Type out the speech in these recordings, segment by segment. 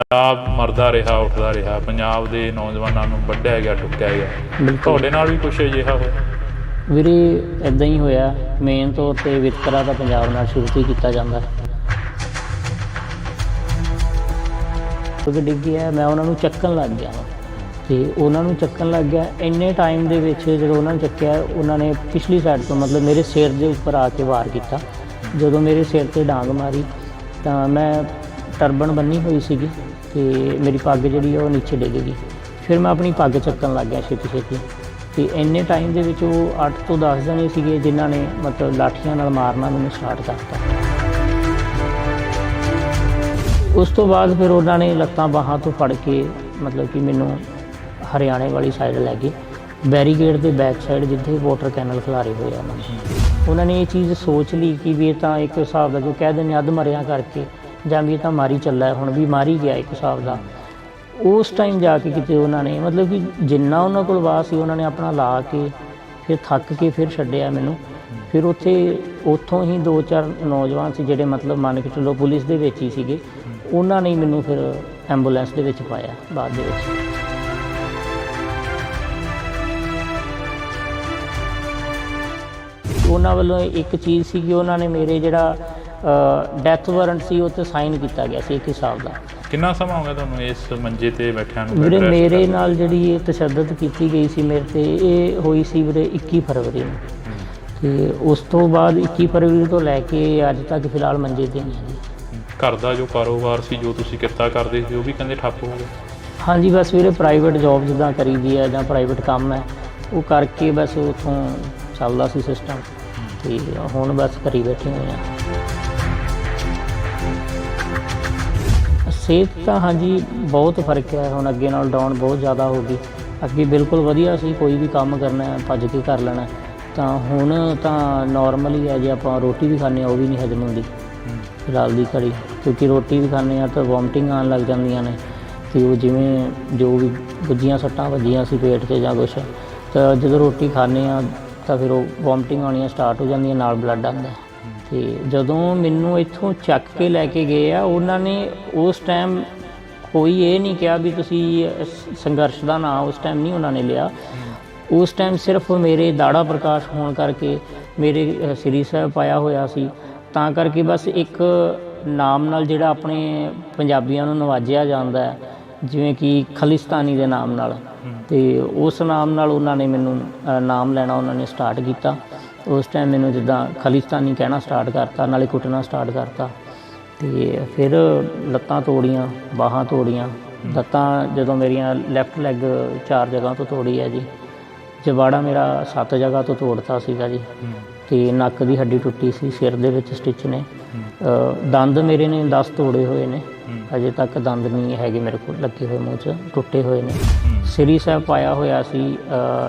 ਪੰਜਾਬ ਮਰਦਾ ਰਿਹਾ ਉੱਠਦਾ ਰਿਹਾ, ਪੰਜਾਬ ਦੇ ਨੌਜਵਾਨਾਂ ਨੂੰ ਵੱਢਿਆ ਗਿਆ ਟੁੱਕਿਆ ਗਿਆ। ਤੁਹਾਡੇ ਨਾਲ ਵੀ ਕੁਛ ਅਜਿਹਾ ਹੋਇਆ? ਵੀਰੇ ਇੱਦਾਂ ਹੀ ਹੋਇਆ। ਮੇਨ ਤੌਰ 'ਤੇ ਵਿਤਕਰਾ ਤਾਂ ਪੰਜਾਬ ਨਾਲ ਸ਼ੁਰੂ ਤੋਂ ਹੀ ਕੀਤਾ ਜਾਂਦਾ ਹੈ। ਕਿਉਂਕਿ ਡਿੱਗੀ ਹੈ, ਮੈਂ ਉਹਨਾਂ ਨੂੰ ਚੱਕਣ ਲੱਗ ਗਿਆ ਅਤੇ ਉਹਨਾਂ ਨੂੰ ਚੱਕਣ ਲੱਗ ਗਿਆ। ਇੰਨੇ ਟਾਈਮ ਦੇ ਵਿੱਚ ਜਦੋਂ ਉਹਨਾਂ ਨੂੰ ਚੱਕਿਆ, ਉਹਨਾਂ ਨੇ ਪਿਛਲੀ ਸਾਈਡ ਤੋਂ ਮਤਲਬ ਮੇਰੇ ਸਿਰ ਦੇ ਉੱਪਰ ਆ ਕੇ ਵਾਰ ਕੀਤਾ। ਜਦੋਂ ਮੇਰੇ ਸਿਰ 'ਤੇ ਡਾਂਗ ਮਾਰੀ ਤਾਂ ਮੈਂ ਟਰਬਨ ਬੰਨੀ ਹੋਈ ਸੀਗੀ ਅਤੇ ਮੇਰੀ ਪੱਗ ਜਿਹੜੀ ਉਹ ਨੀਚੇ ਡਿੱਗ ਗਈ। ਫਿਰ ਮੈਂ ਆਪਣੀ ਪੱਗ ਚੱਕਣ ਲੱਗ ਗਿਆ ਛੇਤੀ ਛੇਤੀ। ਅਤੇ ਇੰਨੇ ਟਾਈਮ ਦੇ ਵਿੱਚ ਉਹ 8 ਤੋਂ 10 ਜਣੇ ਸੀਗੇ ਜਿਨ੍ਹਾਂ ਨੇ ਮਤਲਬ ਲਾਠੀਆਂ ਨਾਲ ਮਾਰਨਾ ਮੈਨੂੰ ਸਟਾਰਟ ਕਰਤਾ। ਉਸ ਤੋਂ ਬਾਅਦ ਫਿਰ ਉਹਨਾਂ ਨੇ ਲੱਤਾਂ ਬਾਹਾਂ ਤੋਂ ਫੜ ਕੇ ਮਤਲਬ ਕਿ ਮੈਨੂੰ ਹਰਿਆਣੇ ਵਾਲੀ ਸਾਈਡ ਲੈ ਗਏ, ਬੈਰੀਕੇਡ ਦੇ ਬੈਕ ਸਾਈਡ ਜਿੱਥੇ ਵਾਟਰ ਕੈਨਲ ਖਿਲਾਰੇ ਹੋਏ ਆ ਉਹਨਾਂ ਨੇ ਇਹ ਚੀਜ਼ ਸੋਚ ਲਈ ਕਿ ਵੀ ਇਹ ਤਾਂ ਇੱਕ ਹਿਸਾਬ ਦਾ ਜੋ ਕਹਿ ਦਿੰਦੇ ਅੱਧ ਮਰਿਆ ਕਰਕੇ, ਜਾਂ ਵੀ ਇਹ ਤਾਂ ਮਾਰੀ ਚੱਲਾ, ਹੁਣ ਵੀ ਮਾਰੀ ਗਿਆ ਇੱਕ ਹਿਸਾਬ ਦਾ। ਉਸ ਟਾਈਮ ਜਾ ਕੇ ਕਿਤੇ ਉਹਨਾਂ ਨੇ ਮਤਲਬ ਕਿ ਜਿੰਨਾ ਉਹਨਾਂ ਕੋਲ ਵਾਹ ਸੀ ਉਹਨਾਂ ਨੇ ਆਪਣਾ ਲਾ ਕੇ ਫਿਰ ਥੱਕ ਕੇ ਫਿਰ ਛੱਡਿਆ ਮੈਨੂੰ। ਫਿਰ ਉੱਥੋਂ ਹੀ 2-4 ਨੌਜਵਾਨ ਸੀ ਜਿਹੜੇ ਮਤਲਬ ਮੰਨ ਕੇ ਚੱਲੋ ਪੁਲਿਸ ਦੇ ਵਿੱਚ ਹੀ ਸੀਗੇ, ਉਹਨਾਂ ਨੇ ਮੈਨੂੰ ਫਿਰ ਐਂਬੂਲੈਂਸ ਦੇ ਵਿੱਚ ਪਾਇਆ ਬਾਅਦ ਦੇ ਵਿੱਚ। ਉਹਨਾਂ ਵੱਲੋਂ ਇੱਕ ਚੀਜ਼ ਸੀ ਕਿ ਉਹਨਾਂ ਨੇ ਮੇਰੇ ਜਿਹੜਾ ਡੈਥ ਵਾਰੰਟ ਸੀ ਉਹ 'ਤੇ ਸਾਈਨ ਕੀਤਾ ਗਿਆ ਸੀ ਇੱਕ ਹਿਸਾਬ ਦਾ। ਕਿੰਨਾ ਸਮਾਂ ਹੋ ਗਿਆ ਤੁਹਾਨੂੰ ਇਸ ਮੰਜੇ 'ਤੇ ਬੈਠਿਆਂ ਨੂੰ? ਵੀਰੇ ਮੇਰੇ ਨਾਲ ਜਿਹੜੀ ਇਹ ਤਸ਼ੱਦਦ ਕੀਤੀ ਗਈ ਸੀ ਮੇਰੇ 'ਤੇ, ਇਹ ਹੋਈ ਸੀ ਵੀਰੇ 21 ਫਰਵਰੀ ਨੂੰ। ਅਤੇ ਉਸ ਤੋਂ ਬਾਅਦ 21 ਫਰਵਰੀ ਤੋਂ ਲੈ ਕੇ ਅੱਜ ਤੱਕ ਫਿਲਹਾਲ ਮੰਜੇ 'ਤੇ ਨਹੀਂ ਜੀ। ਘਰ ਦਾ ਜੋ ਕਾਰੋਬਾਰ ਸੀ, ਜੋ ਤੁਸੀਂ ਕਿੱਤਾ ਕਰਦੇ ਸੀ, ਉਹ ਵੀ ਕਹਿੰਦੇ ਠੱਪ ਹੋ ਗਿਆ? ਹਾਂਜੀ, ਬਸ ਵੀਰੇ ਪ੍ਰਾਈਵੇਟ ਜੋਬ ਜਿੱਦਾਂ ਕਰੀ ਦੀ ਹੈ ਜਾਂ ਪ੍ਰਾਈਵੇਟ ਕੰਮ ਹੈ ਉਹ ਕਰਕੇ ਬਸ ਉੱਥੋਂ ਚੱਲਦਾ ਸੀ ਸਿਸਟਮ, ਅਤੇ ਹੁਣ ਬਸ ਘਰ ਬੈਠੇ ਹੋਏ ਹਾਂ। ਸਿਹਤ ਤਾਂ ਹਾਂਜੀ ਬਹੁਤ ਫਰਕ ਹੈ ਹੁਣ, ਅੱਗੇ ਨਾਲ ਡਾਊਨ ਬਹੁਤ ਜ਼ਿਆਦਾ ਹੋ ਗਈ। ਅੱਗੇ ਬਿਲਕੁਲ ਵਧੀਆ ਸੀ, ਕੋਈ ਵੀ ਕੰਮ ਕਰਨਾ ਭੱਜ ਕੇ ਕਰ ਲੈਣਾ, ਤਾਂ ਹੁਣ ਤਾਂ ਨੋਰਮਲ ਹੀ ਹੈ। ਜੇ ਆਪਾਂ ਰੋਟੀ ਵੀ ਖਾਂਦੇ ਹਾਂ ਉਹ ਵੀ ਨਹੀਂ ਹਜਮ ਹੁੰਦੀ ਫਿਲਹਾਲ ਦੀ ਘੜੀ, ਕਿਉਂਕਿ ਰੋਟੀ ਵੀ ਖਾਂਦੇ ਹਾਂ ਤਾਂ ਵੋਮਟਿੰਗ ਆਉਣ ਲੱਗ ਜਾਂਦੀਆਂ ਨੇ। ਅਤੇ ਉਹ ਜਿਵੇਂ ਜੋ ਵੀ ਗੁੱਜੀਆਂ ਸੱਟਾਂ ਵੱਜੀਆਂ ਸੀ ਪੇਟ 'ਤੇ ਜਾਂ ਕੁਛ, ਤਾਂ ਜਦੋਂ ਰੋਟੀ ਖਾਂਦੇ ਹਾਂ ਤਾਂ ਫਿਰ ਉਹ ਵੋਮਟਿੰਗ ਆਉਣੀਆਂ ਸਟਾਰਟ ਹੋ ਜਾਂਦੀਆਂ, ਨਾਲ ਬਲੱਡ ਆਉਂਦਾ। ਅਤੇ ਜਦੋਂ ਮੈਨੂੰ ਇੱਥੋਂ ਚੱਕ ਕੇ ਲੈ ਕੇ ਗਏ ਆ ਉਹਨਾਂ ਨੇ, ਉਸ ਟਾਈਮ ਕੋਈ ਇਹ ਨਹੀਂ ਕਿਹਾ ਵੀ ਤੁਸੀਂ ਸੰਘਰਸ਼ ਦਾ ਨਾਂ ਉਸ ਟਾਈਮ ਨਹੀਂ ਉਹਨਾਂ ਨੇ ਲਿਆ। ਉਸ ਟਾਈਮ ਸਿਰਫ ਮੇਰੇ ਦਾੜਾ ਪ੍ਰਕਾਸ਼ ਹੋਣ ਕਰਕੇ, ਮੇਰੇ ਸ੍ਰੀ ਸਾਹਿਬ ਪਾਇਆ ਹੋਇਆ ਸੀ, ਤਾਂ ਕਰਕੇ ਬਸ ਇੱਕ ਨਾਮ ਨਾਲ ਜਿਹੜਾ ਆਪਣੇ ਪੰਜਾਬੀਆਂ ਨੂੰ ਨਵਾਜਿਆ ਜਾਂਦਾ ਹੈ ਜਿਵੇਂ ਕਿ ਖਾਲਿਸਤਾਨੀ ਦੇ ਨਾਮ ਨਾਲ, ਅਤੇ ਉਸ ਨਾਮ ਨਾਲ ਉਹਨਾਂ ਨੇ ਮੈਨੂੰ ਨਾਮ ਲੈਣਾ ਉਹਨਾਂ ਨੇ ਸਟਾਰਟ ਕੀਤਾ। ਉਸ ਟਾਈਮ ਮੈਨੂੰ ਜਿੱਦਾਂ ਖਾਲਿਸਤਾਨੀ ਕਹਿਣਾ ਸਟਾਰਟ ਕਰਤਾ, ਨਾਲੇ ਕੁੱਟਣਾ ਸਟਾਰਟ ਕਰਤਾ। ਅਤੇ ਫਿਰ ਲੱਤਾਂ ਤੋੜੀਆਂ, ਬਾਹਾਂ ਤੋੜੀਆਂ। ਲੱਤਾਂ ਜਦੋਂ ਮੇਰੀਆਂ ਲੈਫਟ ਲੈਗ 4 ਜਗ੍ਹਾ ਤੋਂ ਤੋੜੀ ਹੈ ਜੀ, ਜਬਾੜਾ ਮੇਰਾ 7 ਜਗ੍ਹਾ ਤੋਂ ਤੋੜਤਾ ਸੀਗਾ ਜੀ, ਅਤੇ ਨੱਕ ਦੀ ਹੱਡੀ ਟੁੱਟੀ ਸੀ, ਸਿਰ ਦੇ ਵਿੱਚ ਸਟਿਚ ਨੇ, ਦੰਦ ਮੇਰੇ ਨੇ 10 ਤੋੜੇ ਹੋਏ ਨੇ, ਅਜੇ ਤੱਕ ਦੰਦ ਨਹੀਂ ਹੈਗੇ ਮੇਰੇ ਕੋਲ ਲੱਗੇ ਹੋਏ, ਮੂੰਹ 'ਚ ਟੁੱਟੇ ਹੋਏ ਨੇ। ਸ੍ਰੀ ਸਾਹਿਬ ਪਾਇਆ ਹੋਇਆ ਸੀ,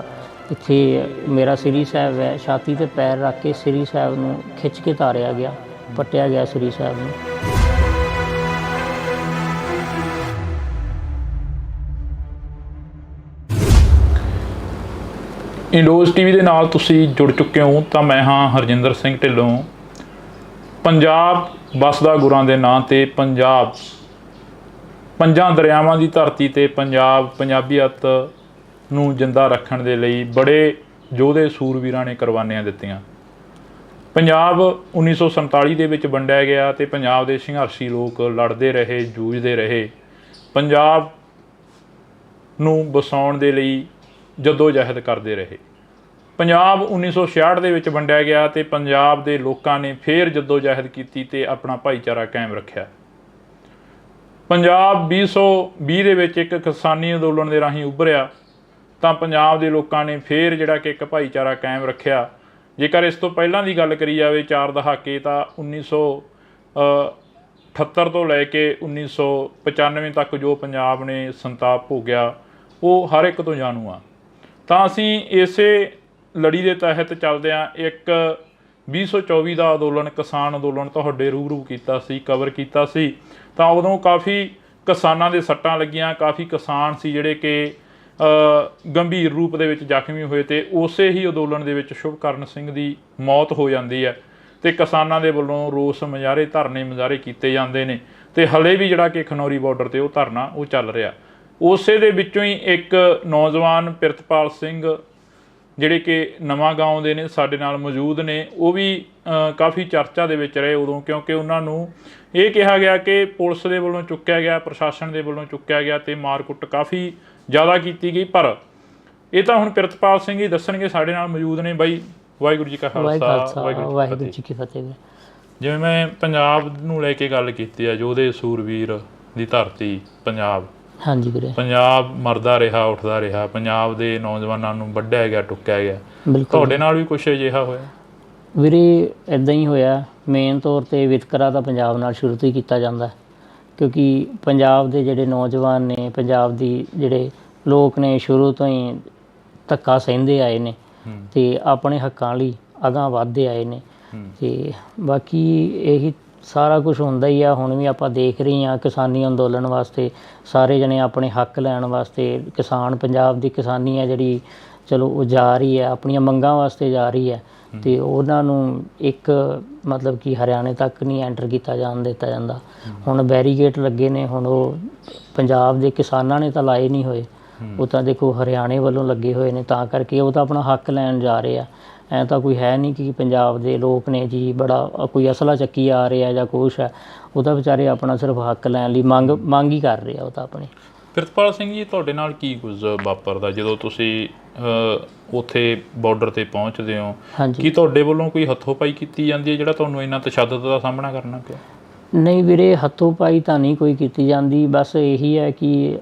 ਇੱਥੇ ਮੇਰਾ ਸ੍ਰੀ ਸਾਹਿਬ ਹੈ, ਛਾਤੀ 'ਤੇ ਪੈਰ ਰੱਖ ਕੇ ਸ੍ਰੀ ਸਾਹਿਬ ਨੂੰ ਖਿੱਚ ਕੇ ਤਾਰਿਆ ਗਿਆ, ਪੱਟਿਆ ਗਿਆ ਸ੍ਰੀ ਸਾਹਿਬ ਨੂੰ। ਇੰਡੋਜ਼ ਟੀਵੀ ਦੇ ਨਾਲ ਤੁਸੀਂ ਜੁੜ ਚੁੱਕੇ ਹੋ, ਤਾਂ ਮੈਂ ਹਾਂ ਹਰਜਿੰਦਰ ਸਿੰਘ ਢਿੱਲੋਂ। ਪੰਜਾਬ ਵਸਦਾ ਗੁਰਾਂ ਦੇ ਨਾਂ 'ਤੇ, ਪੰਜਾਬ ਪੰਜਾਂ ਦਰਿਆਵਾਂ ਦੀ ਧਰਤੀ 'ਤੇ ਪੰਜਾਬ ਪੰਜਾਬੀਅਤ ਨੂੰ ਜਿੰਦਾ ਰੱਖਣ ਦੇ ਲਈ ਬੜੇ ਯੋਧੇ ਸੂਰਵੀਰਾਂ ਨੇ ਕੁਰਬਾਨੀਆਂ ਦਿੱਤੀਆਂ। ਪੰਜਾਬ 1947 ਦੇ ਵਿੱਚ ਵੰਡਿਆ ਗਿਆ ਅਤੇ ਪੰਜਾਬ ਦੇ ਸੰਘਰਸ਼ੀ ਲੋਕ ਲੜਦੇ ਰਹੇ, ਜੂਝਦੇ ਰਹੇ, ਪੰਜਾਬ ਨੂੰ ਵਸਾਉਣ ਦੇ ਲਈ ਜੱਦੋ-ਜਹਿਦ ਕਰਦੇ ਰਹੇ। ਪੰਜਾਬ 1966 ਦੇ ਵਿੱਚ ਵੰਡਿਆ ਗਿਆ ਅਤੇ ਪੰਜਾਬ ਦੇ ਲੋਕਾਂ ਨੇ ਫਿਰ ਜੱਦੋ-ਜਹਿਦ ਕੀਤੀ ਅਤੇ ਆਪਣਾ ਭਾਈਚਾਰਾ ਕਾਇਮ ਰੱਖਿਆ। ਪੰਜਾਬ 2020 ਦੇ ਵਿੱਚ ਇੱਕ ਕਿਸਾਨੀ ਅੰਦੋਲਨ ਦੇ ਰਾਹੀਂ ਉੱਭਰਿਆ, ਤਾਂ ਪੰਜਾਬ ਦੇ ਲੋਕਾਂ ਨੇ ਫਿਰ ਜਿਹੜਾ ਕਿ ਇੱਕ ਭਾਈਚਾਰਾ ਕਾਇਮ ਰੱਖਿਆ। ਜੇਕਰ ਇਸ ਤੋਂ ਪਹਿਲਾਂ ਦੀ ਗੱਲ ਕਰੀ ਜਾਵੇ 4 ਦਹਾਕੇ, ਤਾਂ 1978 ਤੋਂ ਲੈ ਕੇ 1995 ਤੱਕ ਜੋ ਪੰਜਾਬ ਨੇ ਸੰਤਾਪ ਭੋਗਿਆ ਉਹ ਹਰ ਇੱਕ ਤੋਂ ਜਾਣੂ ਆ। ਤਾਂ ਅਸੀਂ ਇਸੇ ਲੜੀ ਦੇ ਤਹਿਤ ਚੱਲਦਿਆਂ ਇੱਕ 2024 ਦਾ ਅੰਦੋਲਨ, ਕਿਸਾਨ ਅੰਦੋਲਨ ਤੁਹਾਡੇ ਰੂਬਰੂ ਕੀਤਾ ਸੀ, ਕਵਰ ਕੀਤਾ ਸੀ। ਤਾਂ ਉਦੋਂ ਕਾਫੀ ਕਿਸਾਨਾਂ ਦੇ ਸੱਟਾਂ ਲੱਗੀਆਂ, ਕਾਫੀ ਕਿਸਾਨ ਸੀ ਜਿਹੜੇ ਕਿ ਗੰਭੀਰ ਰੂਪ ਦੇ ਵਿੱਚ ਜ਼ਖਮੀ ਹੋਏ, ਅਤੇ ਉਸੇ ਹੀ ਅੰਦੋਲਨ ਦੇ ਵਿੱਚ ਸ਼ੁਭਕਰਨ ਸਿੰਘ ਦੀ ਮੌਤ ਹੋ ਜਾਂਦੀ ਹੈ, ਅਤੇ ਕਿਸਾਨਾਂ ਦੇ ਵੱਲੋਂ ਰੋਸ ਮੁਜ਼ਾਹਰੇ, ਧਰਨੇ ਮੁਜ਼ਾਹਰੇ ਕੀਤੇ ਜਾਂਦੇ ਨੇ। ਤੇ ਹਲੇ ਵੀ ਜਿਹੜਾ ਕਿ ਖਨੌਰੀ ਬਾਰਡਰ ਤੇ ਉਹ ਧਰਨਾ ਉਹ ਚੱਲ ਰਿਹਾ। ਉਸੇ ਦੇ ਵਿੱਚੋਂ ਹੀ ਇੱਕ ਨੌਜਵਾਨ ਪ੍ਰਿਤਪਾਲ ਸਿੰਘ ਜਿਹੜੇ ਕਿ ਨਵਾਂ ਗਾਉਂ ਦੇ ਨੇ, ਸਾਡੇ ਨਾਲ ਮੌਜੂਦ ਨੇ, ਉਹ ਵੀ ਕਾਫੀ ਚਰਚਾ ਦੇ ਵਿੱਚ ਰਹੇ ਉਦੋਂ, ਕਿਉਂਕਿ ਉਹਨਾਂ ਨੂੰ ਇਹ ਕਿਹਾ ਗਿਆ ਕਿ ਪੁਲਿਸ ਦੇ ਵੱਲੋਂ ਚੁੱਕਿਆ ਗਿਆ, ਪ੍ਰਸ਼ਾਸਨ ਦੇ ਵੱਲੋਂ ਚੁੱਕਿਆ ਗਿਆ ਤੇ ਮਾਰ ਕੁੱਟ ਕਾਫੀ ਜ਼ਿਆਦਾ ਕੀਤੀ ਗਈ। ਪਰ ਇਹ ਤਾਂ ਹੁਣ ਪ੍ਰਿਤਪਾਲ ਸਿੰਘ ਹੀ ਦੱਸਣਗੇ, ਸਾਡੇ ਨਾਲ ਮੌਜੂਦ ਨੇ ਬਾਈ। ਵਾਹਿਗੁਰੂ ਜੀ ਕਾ ਖਾਲਸਾ, ਵਾਹਿਗੁਰੂ ਜੀ ਕੀ ਫਤਿਹ। ਜਿਵੇਂ ਮੈਂ ਪੰਜਾਬ ਨੂੰ ਲੈ ਕੇ ਗੱਲ ਕੀਤੀ ਹੈ, ਯੋਧੇ ਸੂਰਵੀਰ ਦੀ ਧਰਤੀ ਪੰਜਾਬ, ਹਾਂਜੀ ਵੀਰੇ, ਪੰਜਾਬ ਮਰਦਾ ਰਿਹਾ, ਉੱਠਦਾ ਰਿਹਾ, ਪੰਜਾਬ ਦੇ ਨੌਜਵਾਨਾਂ ਨੂੰ ਵੱਢਿਆ ਗਿਆ, ਟੁੱਕਿਆ ਗਿਆ। ਤੁਹਾਡੇ ਨਾਲ ਵੀ ਕੁਛ ਅਜਿਹਾ ਹੋਇਆ? ਵੀਰੇ ਇੱਦਾਂ ਹੀ ਹੋਇਆ। ਮੇਨ ਤੌਰ 'ਤੇ ਵਿਤਕਰਾ ਤਾਂ ਪੰਜਾਬ ਨਾਲ ਸ਼ੁਰੂ ਤੋਂ ਹੀ ਕੀਤਾ ਜਾਂਦਾ, ਕਿਉਂਕਿ ਪੰਜਾਬ ਦੇ ਜਿਹੜੇ ਨੌਜਵਾਨ ਨੇ, ਪੰਜਾਬ ਦੀ ਜਿਹੜੇ ਲੋਕ ਨੇ, ਸ਼ੁਰੂ ਤੋਂ ਹੀ ਧੱਕਾ ਸਹਿੰਦੇ ਆਏ ਨੇ ਅਤੇ ਆਪਣੇ ਹੱਕਾਂ ਲਈ ਅਗਾਂਹ ਵੱਧਦੇ ਆਏ ਨੇ। ਅਤੇ ਬਾਕੀ ਇਹੀ ਸਾਰਾ ਕੁਛ ਹੁੰਦਾ ਹੀ ਆ। ਹੁਣ ਵੀ ਆਪਾਂ ਦੇਖ ਰਹੇ ਹਾਂ ਕਿਸਾਨੀ ਅੰਦੋਲਨ ਵਾਸਤੇ ਸਾਰੇ ਜਣੇ ਆਪਣੇ ਹੱਕ ਲੈਣ ਵਾਸਤੇ, ਕਿਸਾਨ ਪੰਜਾਬ ਦੀ ਕਿਸਾਨੀ ਹੈ ਜਿਹੜੀ, ਚਲੋ ਉਹ ਜਾ ਰਹੀ ਹੈ, ਆਪਣੀਆਂ ਮੰਗਾਂ ਵਾਸਤੇ ਜਾ ਰਹੀ ਹੈ ਅਤੇ ਉਹਨਾਂ ਨੂੰ ਇੱਕ ਮਤਲਬ ਕਿ ਹਰਿਆਣੇ ਤੱਕ ਨਹੀਂ ਐਂਟਰ ਕੀਤਾ ਜਾਣ ਦਿੱਤਾ ਜਾਂਦਾ। ਹੁਣ ਬੈਰੀਗੇਟ ਲੱਗੇ ਨੇ, ਹੁਣ ਉਹ ਪੰਜਾਬ ਦੇ ਕਿਸਾਨਾਂ ਨੇ ਤਾਂ ਲਾਏ ਨਹੀਂ ਹੋਏ, ਉਹ ਤਾਂ ਦੇਖੋ ਹਰਿਆਣੇ ਵੱਲੋਂ ਲੱਗੇ ਹੋਏ ਨੇ, ਤਾਂ ਕਰਕੇ ਉਹ ਤਾਂ ਆਪਣਾ ਹੱਕ ਲੈਣ ਜਾ ਰਹੇ ਆ। ਐਂ ਤਾਂ ਕੋਈ ਹੈ ਨਹੀਂ ਕਿ ਪੰਜਾਬ ਦੇ ਲੋਕ ਨੇ ਜੀ ਬੜਾ ਕੋਈ ਅਸਲਾ ਚੱਕੀ ਆ ਰਿਹਾ ਜਾਂ ਕੁਛ ਹੈ, ਉਹ ਤਾਂ ਵਿਚਾਰੇ ਆਪਣਾ ਸਿਰਫ ਹੱਕ ਲੈਣ ਲਈ ਮੰਗ ਹੀ ਕਰ ਰਹੇ ਆ ਉਹ ਤਾਂ ਆਪਣੀ। ਪ੍ਰਿਤਪਾਲ ਸਿੰਘ ਜੀ, ਤੁਹਾਡੇ ਨਾਲ ਕੀ ਕੁਝ ਵਾਪਰਦਾ ਜਦੋਂ ਤੁਸੀਂ ਉੱਥੇ ਬਾਰਡਰ 'ਤੇ ਪਹੁੰਚਦੇ ਹੋ? ਕੀ ਤੁਹਾਡੇ ਵੱਲੋਂ ਕੋਈ ਹੱਥੋਂ ਪਾਈ ਕੀਤੀ ਜਾਂਦੀ ਹੈ ਜਿਹੜਾ ਤੁਹਾਨੂੰ ਇੰਨਾ ਤਸ਼ੱਦਦ ਦਾ ਸਾਹਮਣਾ ਕਰਨਾ ਪਿਆ? ਨਹੀਂ ਵੀਰੇ, ਹੱਥੋਂ ਪਾਈ ਤਾਂ ਨਹੀਂ ਕੋਈ ਕੀਤੀ ਜਾਂਦੀ। ਬਸ ਇਹੀ ਹੈ ਕਿ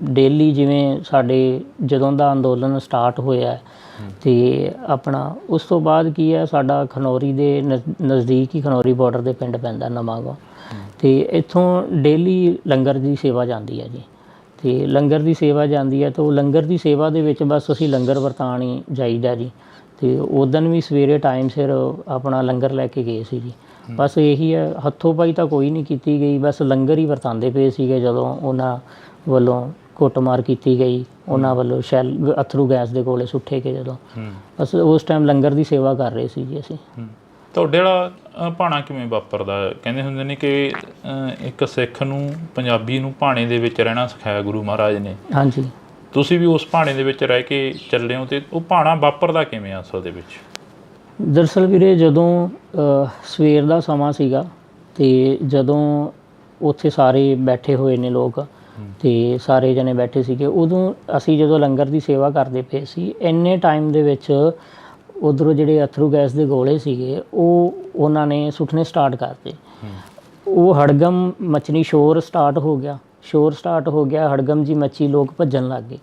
ਡੇਲੀ ਜਿਵੇਂ ਸਾਡੇ ਜਦੋਂ ਦਾ ਅੰਦੋਲਨ ਸਟਾਰਟ ਹੋਇਆ ਅਤੇ ਆਪਣਾ ਉਸ ਤੋਂ ਬਾਅਦ ਕੀ ਹੈ, ਸਾਡਾ ਖਨੌਰੀ ਦੇ ਨਜ਼ਦੀਕ ਹੀ ਖਨੌਰੀ ਬਾਰਡਰ ਦੇ ਪਿੰਡ ਪੈਂਦਾ ਨਵਾਂਗਾਂ, ਅਤੇ ਇੱਥੋਂ ਡੇਲੀ ਲੰਗਰ ਦੀ ਸੇਵਾ ਜਾਂਦੀ ਹੈ ਜੀ। ਅਤੇ ਲੰਗਰ ਦੀ ਸੇਵਾ ਜਾਂਦੀ ਹੈ ਤਾਂ ਉਹ ਲੰਗਰ ਦੀ ਸੇਵਾ ਦੇ ਵਿੱਚ ਬਸ ਅਸੀਂ ਲੰਗਰ ਵਰਤਾਉਣ ਹੀ ਜਾਈਦਾ ਜੀ। ਅਤੇ ਉਦਣ ਵੀ ਸਵੇਰੇ ਟਾਈਮ ਸਿਰ ਆਪਣਾ ਲੰਗਰ ਲੈ ਕੇ ਗਏ ਸੀ ਜੀ। ਬਸ ਇਹੀ ਹੈ, ਹੱਥੋਂ ਪਾਈ ਤਾਂ ਕੋਈ ਨਹੀਂ ਕੀਤੀ ਗਈ, ਬਸ ਲੰਗਰ ਹੀ ਵਰਤਾਉਂਦੇ ਪਏ ਸੀਗੇ। ਜਦੋਂ ਉਹਨਾਂ ਵੱਲੋਂ ਕੁੱਟਮਾਰ ਕੀਤੀ ਗਈ, ਉਹਨਾਂ ਵੱਲੋਂ ਅਥਰੂ ਗੈਸ ਦੇ ਗੋਲੇ ਸੁੱਟੇ ਗਏ, ਜਦੋਂ ਬਸ ਉਸ ਟਾਈਮ ਲੰਗਰ ਦੀ ਸੇਵਾ ਕਰ ਰਹੇ ਸੀ ਜੀ ਅਸੀਂ। ਤੁਹਾਡੇ ਵਾਲਾ ਭਾਣਾ ਕਿਵੇਂ ਵਾਪਰਦਾ? ਕਹਿੰਦੇ ਹੁੰਦੇ ਨੇ ਕਿ ਇੱਕ ਸਿੱਖ ਨੂੰ, ਪੰਜਾਬੀ ਨੂੰ ਭਾਣੇ ਦੇ ਵਿੱਚ ਰਹਿਣਾ ਸਿਖਾਇਆ ਗੁਰੂ ਮਹਾਰਾਜ ਨੇ। ਹਾਂਜੀ, ਤੁਸੀਂ ਵੀ ਉਸ ਭਾਣੇ ਦੇ ਵਿੱਚ ਰਹਿ ਕੇ ਚੱਲੇ ਹੋ, ਅਤੇ ਉਹ ਭਾਣਾ ਵਾਪਰਦਾ ਕਿਵੇਂ ਆ ਅਸਲ ਦੇ ਵਿੱਚ? ਦਰਅਸਲ ਵੀਰੇ, ਜਦੋਂ ਸਵੇਰ ਦਾ ਸਮਾਂ ਸੀਗਾ ਅਤੇ ਜਦੋਂ ਉੱਥੇ ਸਾਰੇ ਬੈਠੇ ਹੋਏ ਨੇ ਲੋਕ ਅਤੇ ਸਾਰੇ ਜਣੇ ਬੈਠੇ ਸੀਗੇ, ਉਦੋਂ ਅਸੀਂ ਜਦੋਂ ਲੰਗਰ ਦੀ ਸੇਵਾ ਕਰਦੇ ਪਏ ਸੀ, ਇੰਨੇ ਟਾਈਮ ਦੇ ਵਿੱਚ ਉੱਧਰੋਂ ਜਿਹੜੇ ਅਥਰੂ ਗੈਸ ਦੇ ਗੋਲੇ ਸੀਗੇ ਉਹ ਉਹਨਾਂ ਨੇ ਸੁੱਟਣੇ ਸਟਾਰਟ ਕਰਤੇ। ਉਹ ਹੜਗਮ ਮਚਣੀ, ਸ਼ੋਰ ਸਟਾਰਟ ਹੋ ਗਿਆ, ਹੜਗਮ ਜੀ ਮੱਚੀ, ਲੋਕ ਭੱਜਣ ਲੱਗ ਗਏ।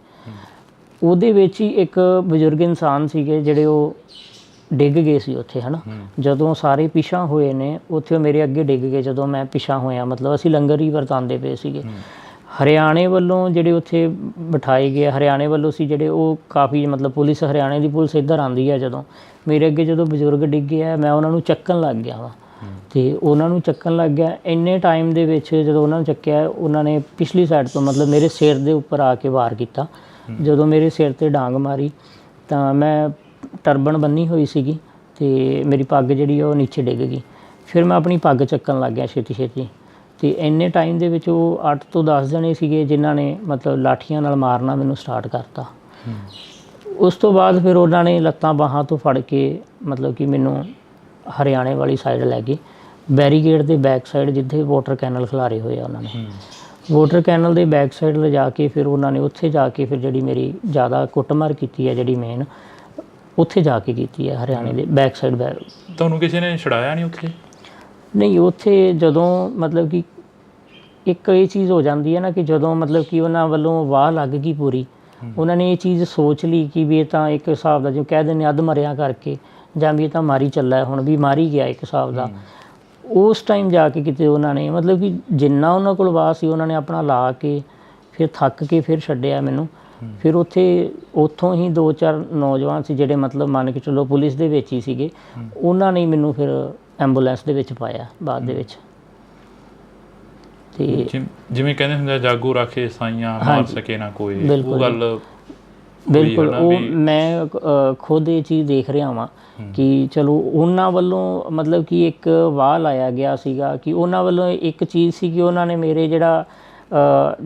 ਉਹਦੇ ਵਿੱਚ ਹੀ ਇੱਕ ਬਜ਼ੁਰਗ ਇਨਸਾਨ ਸੀਗੇ ਜਿਹੜੇ ਉਹ ਡਿੱਗ ਗਏ ਸੀ ਉੱਥੇ, ਹੈ ਨਾ। ਜਦੋਂ ਸਾਰੇ ਪਿਛਾਂਹ ਹੋਏ ਨੇ ਉੱਥੇ, ਉਹ ਮੇਰੇ ਅੱਗੇ ਡਿੱਗ ਗਏ ਜਦੋਂ ਮੈਂ ਪਿਛਾਂਹ ਹੋਇਆ। ਮਤਲਬ ਅਸੀਂ ਲੰਗਰ ਹੀ ਵਰਤਾਉਂਦੇ ਪਏ ਸੀਗੇ। ਹਰਿਆਣੇ ਵੱਲੋਂ ਜਿਹੜੇ ਉੱਥੇ ਬਿਠਾਏ ਗਏ, ਹਰਿਆਣੇ ਵੱਲੋਂ ਸੀ ਜਿਹੜੇ, ਉਹ ਕਾਫੀ ਮਤਲਬ ਪੁਲਿਸ, ਹਰਿਆਣੇ ਦੀ ਪੁਲਿਸ ਇੱਧਰ ਆਉਂਦੀ ਹੈ। ਜਦੋਂ ਮੇਰੇ ਅੱਗੇ ਜਦੋਂ ਬਜ਼ੁਰਗ ਡਿੱਗੇ ਆ, ਮੈਂ ਉਹਨਾਂ ਨੂੰ ਚੱਕਣ ਲੱਗ ਗਿਆ ਵਾ, ਅਤੇ ਉਹਨਾਂ ਨੂੰ ਚੱਕਣ ਲੱਗ ਗਿਆ। ਇੰਨੇ ਟਾਈਮ ਦੇ ਵਿੱਚ ਜਦੋਂ ਉਹਨਾਂ ਨੂੰ ਚੱਕਿਆ, ਉਹਨਾਂ ਨੇ ਪਿਛਲੀ ਸਾਈਡ ਤੋਂ ਮਤਲਬ ਮੇਰੇ ਸਿਰ ਦੇ ਉੱਪਰ ਆ ਕੇ ਵਾਰ ਕੀਤਾ। ਜਦੋਂ ਮੇਰੇ ਸਿਰ 'ਤੇ ਡਾਂਗ ਮਾਰੀ ਤਾਂ ਮੈਂ ਟਰਬਨ ਬੰਨੀ ਹੋਈ ਸੀਗੀ ਅਤੇ ਮੇਰੀ ਪੱਗ ਜਿਹੜੀ ਉਹ ਨੀਚੇ ਡਿੱਗ ਗਈ। ਫਿਰ ਮੈਂ ਆਪਣੀ ਪੱਗ ਚੱਕਣ ਲੱਗ ਗਿਆ ਛੇਤੀ ਅਤੇ ਇੰਨੇ ਟਾਈਮ ਦੇ ਵਿੱਚ ਉਹ 8 ਤੋਂ 10 ਜਣੇ ਸੀਗੇ ਜਿਨ੍ਹਾਂ ਨੇ ਮਤਲਬ ਲਾਠੀਆਂ ਨਾਲ ਮਾਰਨਾ ਮੈਨੂੰ ਸਟਾਰਟ ਕਰਤਾ। ਉਸ ਤੋਂ ਬਾਅਦ ਫਿਰ ਉਹਨਾਂ ਨੇ ਲੱਤਾਂ ਬਾਹਾਂ ਤੋਂ ਫੜ ਕੇ ਮਤਲਬ ਕਿ ਮੈਨੂੰ ਹਰਿਆਣੇ ਵਾਲੀ ਸਾਈਡ ਲੈ ਗਏ, ਬੈਰੀਗੇਡ ਦੇ ਬੈਕ ਸਾਈਡ ਜਿੱਥੇ ਵਾਟਰ ਕੈਨਲ ਖਿਲਾਰੇ ਹੋਏ ਆ ਉਹਨਾਂ ਨੇ। ਵਾਟਰ ਕੈਨਲ ਦੇ ਬੈਕ ਸਾਈਡ ਲਿਜਾ ਕੇ ਫਿਰ ਉਹਨਾਂ ਨੇ ਉੱਥੇ ਜਾ ਕੇ ਫਿਰ ਜਿਹੜੀ ਮੇਰੀ ਜ਼ਿਆਦਾ ਕੁੱਟਮਾਰ ਕੀਤੀ ਹੈ, ਜਿਹੜੀ ਮੇਨ ਉੱਥੇ ਜਾ ਕੇ ਕੀਤੀ ਹੈ ਹਰਿਆਣੇ ਦੇ ਬੈਕ ਸਾਈਡ। ਤੁਹਾਨੂੰ ਕਿਸੇ ਨੇ ਛੁਡਾਇਆ ਨਹੀਂ ਉੱਥੇ? ਨਹੀਂ, ਉੱਥੇ ਜਦੋਂ ਮਤਲਬ ਕਿ ਇੱਕ ਇਹ ਚੀਜ਼ ਹੋ ਜਾਂਦੀ ਹੈ ਨਾ ਕਿ ਜਦੋਂ ਮਤਲਬ ਕਿ ਉਹਨਾਂ ਵੱਲੋਂ ਵਾਹ ਲੱਗ ਗਈ ਪੂਰੀ, ਉਹਨਾਂ ਨੇ ਇਹ ਚੀਜ਼ ਸੋਚ ਲਈ ਕਿ ਵੀ ਇਹ ਤਾਂ ਇੱਕ ਹਿਸਾਬ ਦਾ ਜੋ ਕਹਿ ਦਿੰਦੇ ਅੱਧ ਮਰਿਆ ਕਰਕੇ, ਜਾਂ ਵੀ ਇਹ ਤਾਂ ਮਾਰੀ ਚੱਲਾ, ਹੁਣ ਵੀ ਮਾਰੀ ਗਿਆ ਇੱਕ ਹਿਸਾਬ ਦਾ। ਉਸ ਟਾਈਮ ਜਾ ਕੇ ਕਿਤੇ ਉਹਨਾਂ ਨੇ ਮਤਲਬ ਕਿ ਜਿੰਨਾ ਉਹਨਾਂ ਕੋਲ ਵਾਹ ਸੀ ਉਹਨਾਂ ਨੇ ਆਪਣਾ ਲਾ ਕੇ ਫਿਰ ਥੱਕ ਕੇ ਫਿਰ ਛੱਡਿਆ ਮੈਨੂੰ। ਫਿਰ ਉੱਥੋਂ ਹੀ 2-4 ਨੌਜਵਾਨ ਸੀ ਜਿਹੜੇ ਮਤਲਬ ਮੰਨ ਕੇ ਚੱਲੋ ਪੁਲਿਸ ਦੇ ਵਿੱਚ ਹੀ ਸੀਗੇ, ਉਹਨਾਂ ਨੇ ਮੈਨੂੰ ਫਿਰ ਐਂਬੂਲੈਂਸ ਦੇ ਵਿੱਚ ਪਾਇਆ ਬਾਅਦ ਦੇ ਵਿੱਚ। ਤੇ ਜਿਵੇਂ ਕਹਿੰਦੇ ਹੁੰਦੇ ਜਾਗੋ ਰਾਖੇ ਸਾਈਆਂ ਮਾਰ ਸਕੇ ਨਾ ਕੋਈ, ਉਹ ਗੱਲ ਬਿਲਕੁਲ ਉਹ ਮੈਂ ਖੁਦ ਇਹ ਚੀਜ਼ ਦੇਖ ਰਿਹਾ ਵਾਂ ਕਿ ਚਲੋ ਉਹਨਾਂ ਵੱਲੋਂ ਮਤਲਬ ਕਿ ਇੱਕ ਵਾਹ ਲਾਇਆ ਗਿਆ ਸੀਗਾ ਕਿ ਉਹਨਾਂ ਵੱਲੋਂ ਇੱਕ ਚੀਜ਼ ਸੀ ਕਿ ਉਹਨਾਂ ਨੇ ਮੇਰੇ ਜਿਹੜਾ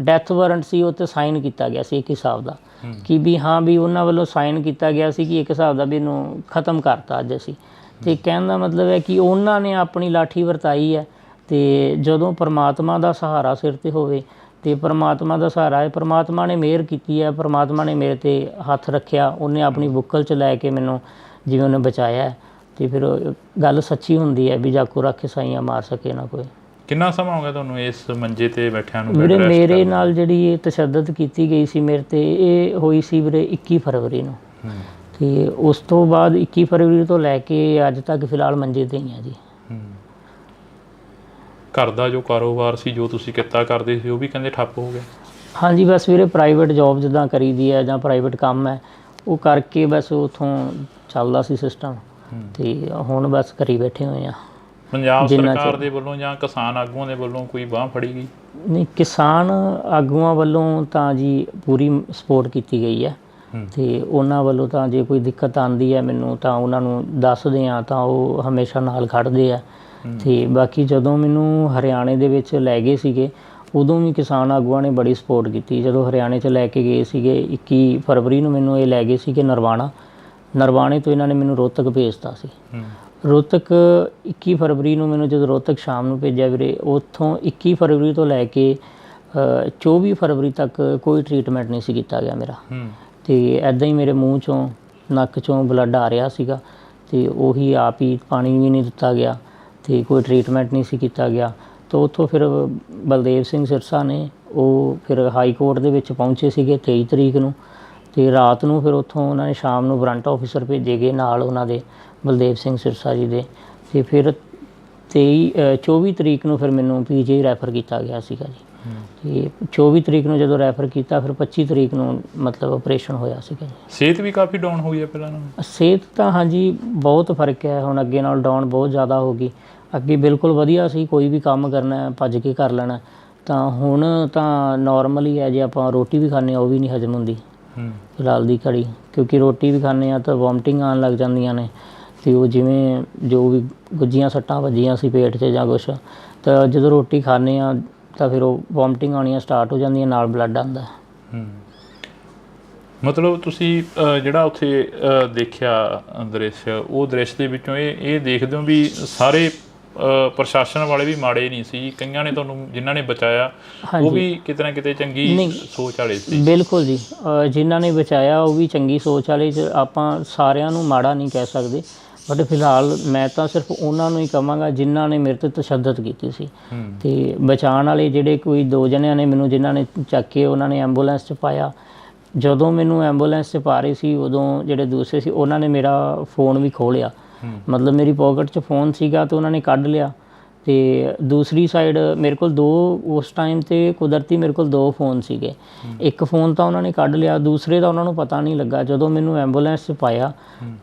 ਡੈਥ ਵਾਰੰਟ ਸੀ ਉਹ 'ਤੇ ਸਾਈਨ ਕੀਤਾ ਗਿਆ ਸੀ ਇੱਕ ਹਿਸਾਬ ਦਾ ਕਿ ਵੀ ਹਾਂ ਵੀ ਉਹਨਾਂ ਵੱਲੋਂ ਸਾਈਨ ਕੀਤਾ ਗਿਆ ਸੀ ਕਿ ਇੱਕ ਹਿਸਾਬ ਦਾ ਵੀ ਇਹਨੂੰ ਖ਼ਤਮ ਕਰਤਾ ਅੱਜ ਅਸੀਂ। ਅਤੇ ਕਹਿਣ ਦਾ ਮਤਲਬ ਹੈ ਕਿ ਉਹਨਾਂ ਨੇ ਆਪਣੀ ਲਾਠੀ ਵਰਤਾਈ ਹੈ ਅਤੇ ਜਦੋਂ ਪਰਮਾਤਮਾ ਦਾ ਸਹਾਰਾ ਸਿਰ 'ਤੇ ਹੋਵੇ ਅਤੇ ਪਰਮਾਤਮਾ ਦਾ ਸਹਾਰਾ ਹੈ, ਪਰਮਾਤਮਾ ਨੇ ਮਿਹਰ ਕੀਤੀ ਹੈ, ਪਰਮਾਤਮਾ ਨੇ ਮੇਰੇ 'ਤੇ ਹੱਥ ਰੱਖਿਆ, ਉਹਨੇ ਆਪਣੀ ਬੁੱਕਲ 'ਚ ਲੈ ਕੇ ਮੈਨੂੰ ਜਿਵੇਂ ਉਹਨੇ ਬਚਾਇਆ ਅਤੇ ਫਿਰ ਗੱਲ ਸੱਚੀ ਹੁੰਦੀ ਹੈ ਵੀ ਜਾਕੋ ਰੱਖੇ ਸਾਈਆਂ ਮਾਰ ਸਕੇ ਨਾ ਕੋਈ। ਕਿੰਨਾ ਸਮਾਂ ਹੋ ਗਿਆ ਤੁਹਾਨੂੰ ਇਸ ਮੰਜੇ 'ਤੇ ਬੈਠਿਆਂ ਨੂੰ? ਵੀਰੇ ਮੇਰੇ ਨਾਲ ਜਿਹੜੀ ਇਹ ਤਸ਼ੱਦਦ ਕੀਤੀ ਗਈ ਸੀ ਮੇਰੇ 'ਤੇ ਇਹ ਹੋਈ ਸੀ ਵੀਰੇ 21 ਫਰਵਰੀ ਨੂੰ ਅਤੇ ਉਸ ਤੋਂ ਬਾਅਦ 21 ਫਰਵਰੀ ਤੋਂ ਲੈ ਕੇ ਅੱਜ ਤੱਕ ਫਿਲਹਾਲ ਮੰਜੇ 'ਤੇ ਹੀ ਆ ਜੀ। ਘਰ ਦਾ ਜੋ ਕਾਰੋਬਾਰ ਸੀ ਜੋ ਤੁਸੀਂ ਕਿੱਤਾ ਕਰਦੇ ਸੀ ਉਹ ਵੀ ਕਹਿੰਦੇ ਠੱਪ ਹੋ ਗਿਆ? ਹਾਂਜੀ ਬਸ ਵੀਰੇ ਪ੍ਰਾਈਵੇਟ ਜੋਬ ਜਿੱਦਾਂ ਕਰੀਦੀ ਹੈ ਜਾਂ ਪ੍ਰਾਈਵੇਟ ਕੰਮ ਹੈ ਉਹ ਕਰਕੇ ਬਸ ਉੱਥੋਂ ਚੱਲਦਾ ਸੀ ਸਿਸਟਮ ਅਤੇ ਹੁਣ ਬਸ ਘਰੀ ਬੈਠੇ ਹੋਏ ਆ। ਪੰਜਾਬ ਸਰਕਾਰ ਦੇ ਵੱਲੋਂ ਜਾਂ ਕਿਸਾਨ ਆਗੂਆਂ ਦੇ ਵੱਲੋਂ ਕੋਈ ਬਾਂਹ ਫੜੀ ਗਈ? ਨਹੀਂ, ਕਿਸਾਨ ਆਗੂਆਂ ਵੱਲੋਂ ਤਾਂ ਜੀ ਪੂਰੀ ਸਪੋਰਟ ਕੀਤੀ ਗਈ ਹੈ ਅਤੇ ਉਹਨਾਂ ਵੱਲੋਂ ਤਾਂ ਜੇ ਕੋਈ ਦਿੱਕਤ ਆਉਂਦੀ ਹੈ ਮੈਨੂੰ ਤਾਂ ਉਹਨਾਂ ਨੂੰ ਦੱਸਦੇ ਹਾਂ ਤਾਂ ਉਹ ਹਮੇਸ਼ਾ ਨਾਲ ਖੜ੍ਹਦੇ ਆ। ਅਤੇ ਬਾਕੀ ਜਦੋਂ ਮੈਨੂੰ ਹਰਿਆਣੇ ਦੇ ਵਿੱਚ ਲੈ ਗਏ ਸੀਗੇ ਉਦੋਂ ਵੀ ਕਿਸਾਨ ਆਗੂਆਂ ਨੇ ਬੜੀ ਸਪੋਰਟ ਕੀਤੀ। ਜਦੋਂ ਹਰਿਆਣੇ 'ਚ ਲੈ ਕੇ ਗਏ ਸੀਗੇ 21 ਫਰਵਰੀ ਨੂੰ ਮੈਨੂੰ ਇਹ ਲੈ ਗਏ ਸੀਗੇ ਨਰਵਾਣੇ ਤੋਂ ਇਹਨਾਂ ਨੇ ਮੈਨੂੰ ਰੋਹਤਕ ਭੇਜਤਾ ਸੀ। ਰੋਹਤਕ 21 ਫਰਵਰੀ ਨੂੰ ਮੈਨੂੰ ਜਦੋਂ ਰੋਹਤਕ ਸ਼ਾਮ ਨੂੰ ਭੇਜਿਆ ਵੀਰੇ ਉੱਥੋਂ 21 ਫਰਵਰੀ ਤੋਂ ਲੈ ਕੇ 24 ਫਰਵਰੀ ਤੱਕ ਕੋਈ ਟਰੀਟਮੈਂਟ ਨਹੀਂ ਸੀ ਕੀਤਾ ਗਿਆ ਮੇਰਾ ਅਤੇ ਇੱਦਾਂ ਹੀ ਮੇਰੇ ਮੂੰਹ 'ਚੋਂ ਨੱਕ 'ਚੋਂ ਬਲੱਡ ਆ ਰਿਹਾ ਸੀਗਾ ਅਤੇ ਉਹੀ ਆਪ ਹੀ ਪਾਣੀ ਵੀ ਨਹੀਂ ਦਿੱਤਾ ਗਿਆ ਅਤੇ ਕੋਈ ਟਰੀਟਮੈਂਟ ਨਹੀਂ ਸੀ ਕੀਤਾ ਗਿਆ। ਤਾਂ ਉੱਥੋਂ ਫਿਰ ਬਲਦੇਵ ਸਿੰਘ ਸਿਰਸਾ ਨੇ ਉਹ ਫਿਰ ਹਾਈ ਕੋਰਟ ਦੇ ਵਿੱਚ ਪਹੁੰਚੇ ਸੀਗੇ 23 ਤਰੀਕ ਨੂੰ ਅਤੇ ਰਾਤ ਨੂੰ ਫਿਰ ਉੱਥੋਂ ਉਹਨਾਂ ਨੇ ਸ਼ਾਮ ਨੂੰ ਵਾਰੰਟ ਆਫਿਸਰ ਭੇਜੇ ਗਏ ਨਾਲ ਉਹਨਾਂ ਦੇ ਬਲਦੇਵ ਸਿੰਘ ਸਿਰਸਾ ਜੀ ਦੇ ਅਤੇ ਫਿਰ 24 ਤਰੀਕ ਨੂੰ ਫਿਰ ਮੈਨੂੰ PGI ਰੈਫਰ ਕੀਤਾ ਗਿਆ ਸੀਗਾ ਜੀ ਅਤੇ 24 ਤਰੀਕ ਨੂੰ ਜਦੋਂ ਰੈਫਰ ਕੀਤਾ ਫਿਰ 25 ਤਰੀਕ ਨੂੰ ਮਤਲਬ ਆਪਰੇਸ਼ਨ ਹੋਇਆ ਸੀਗਾ ਜੀ। ਸਿਹਤ ਵੀ ਕਾਫੀ ਡਾਊਨ ਹੋਈ ਹੈ ਪਹਿਲਾਂ ਨਾਲੋਂ? ਸਿਹਤ ਤਾਂ ਹਾਂਜੀ ਬਹੁਤ ਫਰਕ ਹੈ ਹੁਣ ਅੱਗੇ ਨਾਲ ਡਾਊਨ ਬਹੁਤ ਜ਼ਿਆਦਾ ਹੋ ਗਈ। ਅੱਗੇ ਬਿਲਕੁਲ ਵਧੀਆ ਸੀ, ਕੋਈ ਵੀ ਕੰਮ ਕਰਨਾ ਭੱਜ ਕੇ ਕਰ ਲੈਣਾ, ਤਾਂ ਹੁਣ ਤਾਂ ਨੋਰਮਲ ਹੀ ਹੈ। ਜੇ ਆਪਾਂ ਰੋਟੀ ਵੀ ਖਾਂਦੇ ਹਾਂ ਉਹ ਵੀ ਨਹੀਂ ਹਜ਼ਮ ਹੁੰਦੀ ਫਿਲਹਾਲ ਦੀ ਘੜੀ, ਕਿਉਂਕਿ ਰੋਟੀ ਵੀ ਖਾਂਦੇ ਹਾਂ ਤਾਂ ਵੋਮਟਿੰਗ ਆਉਣ ਲੱਗ ਜਾਂਦੀਆਂ ਨੇ ਅਤੇ ਉਹ ਜਿਵੇਂ ਜੋ ਵੀ ਗੁੱਝੀਆਂ ਸੱਟਾਂ ਵੱਜੀਆਂ ਸੀ ਪੇਟ 'ਚ ਜਾਂ ਕੁਛ, ਤਾਂ ਜਦੋਂ ਰੋਟੀ ਖਾਂਦੇ ਹਾਂ ਤਾਂ ਫਿਰ ਉਹ ਵੋਮਟਿੰਗ ਆਉਣੀਆਂ ਸਟਾਰਟ ਹੋ ਜਾਂਦੀਆਂ, ਨਾਲ ਬਲੱਡ ਆਉਂਦਾ। ਮਤਲਬ ਤੁਸੀਂ ਜਿਹੜਾ ਉੱਥੇ ਦੇਖਿਆ ਦ੍ਰਿਸ਼, ਉਹ ਦ੍ਰਿਸ਼ ਦੇ ਵਿੱਚੋਂ ਇਹ ਦੇਖਦੇ ਹੋ ਵੀ ਸਾਰੇ ਪ੍ਰਸ਼ਾਸਨ ਵਾਲੇ ਵੀ ਮਾੜੇ ਨਹੀਂ ਸੀ, ਕਈਆਂ ਨੇ ਤੁਹਾਨੂੰ ਜਿਨ੍ਹਾਂ ਨੇ ਬਚਾਇਆ ਉਹ ਵੀ ਕਿਤੇ ਨਾ ਕਿਤੇ ਚੰਗੀ ਸੋਚ ਵਾਲੇ ਸੀ? ਬਿਲਕੁਲ ਜੀ, ਜਿਨ੍ਹਾਂ ਨੇ ਬਚਾਇਆ ਉਹ ਵੀ ਚੰਗੀ ਸੋਚ ਵਾਲੇ। ਆਪਾਂ ਸਾਰਿਆਂ ਨੂੰ ਮਾੜਾ ਨਹੀਂ ਕਹਿ ਸਕਦੇ, ਬਟ ਫਿਲਹਾਲ ਮੈਂ ਤਾਂ ਸਿਰਫ ਉਹਨਾਂ ਨੂੰ ਹੀ ਕਹਾਂਗਾ ਜਿਨ੍ਹਾਂ ਨੇ ਮੇਰੇ 'ਤੇ ਤਸ਼ੱਦਦ ਕੀਤੀ ਸੀ। ਅਤੇ ਬਚਾਉਣ ਵਾਲੇ ਜਿਹੜੇ ਕੋਈ 2 ਜਣਿਆਂ ਨੇ ਮੈਨੂੰ ਜਿਨ੍ਹਾਂ ਨੇ ਚੱਕ ਕੇ ਉਹਨਾਂ ਨੇ ਐਂਬੂਲੈਂਸ 'ਚ ਪਾਇਆ, ਜਦੋਂ ਮੈਨੂੰ ਐਂਬੂਲੈਂਸ 'ਚ ਪਾ ਰਹੇ ਸੀ ਉਦੋਂ ਜਿਹੜੇ ਦੂਸਰੇ ਸੀ ਉਹਨਾਂ ਨੇ ਮੇਰਾ ਫ਼ੋਨ ਵੀ ਖੋਹ ਲਿਆ। ਮਤਲਬ ਮੇਰੀ ਪੋਕਟ 'ਚ ਫ਼ੋਨ ਸੀਗਾ ਅਤੇ ਉਹਨਾਂ ਨੇ ਕੱਢ ਲਿਆ। ਅਤੇ ਦੂਸਰੀ ਸਾਈਡ ਮੇਰੇ ਕੋਲ 2 ਉਸ ਟਾਈਮ 'ਤੇ ਕੁਦਰਤੀ ਮੇਰੇ ਕੋਲ 2 ਫ਼ੋਨ ਸੀਗੇ। ਇੱਕ ਫ਼ੋਨ ਤਾਂ ਉਹਨਾਂ ਨੇ ਕੱਢ ਲਿਆ, ਦੂਸਰੇ ਦਾ ਉਹਨਾਂ ਨੂੰ ਪਤਾ ਨਹੀਂ ਲੱਗਾ। ਜਦੋਂ ਮੈਨੂੰ ਐਂਬੂਲੈਂਸ 'ਚ ਪਾਇਆ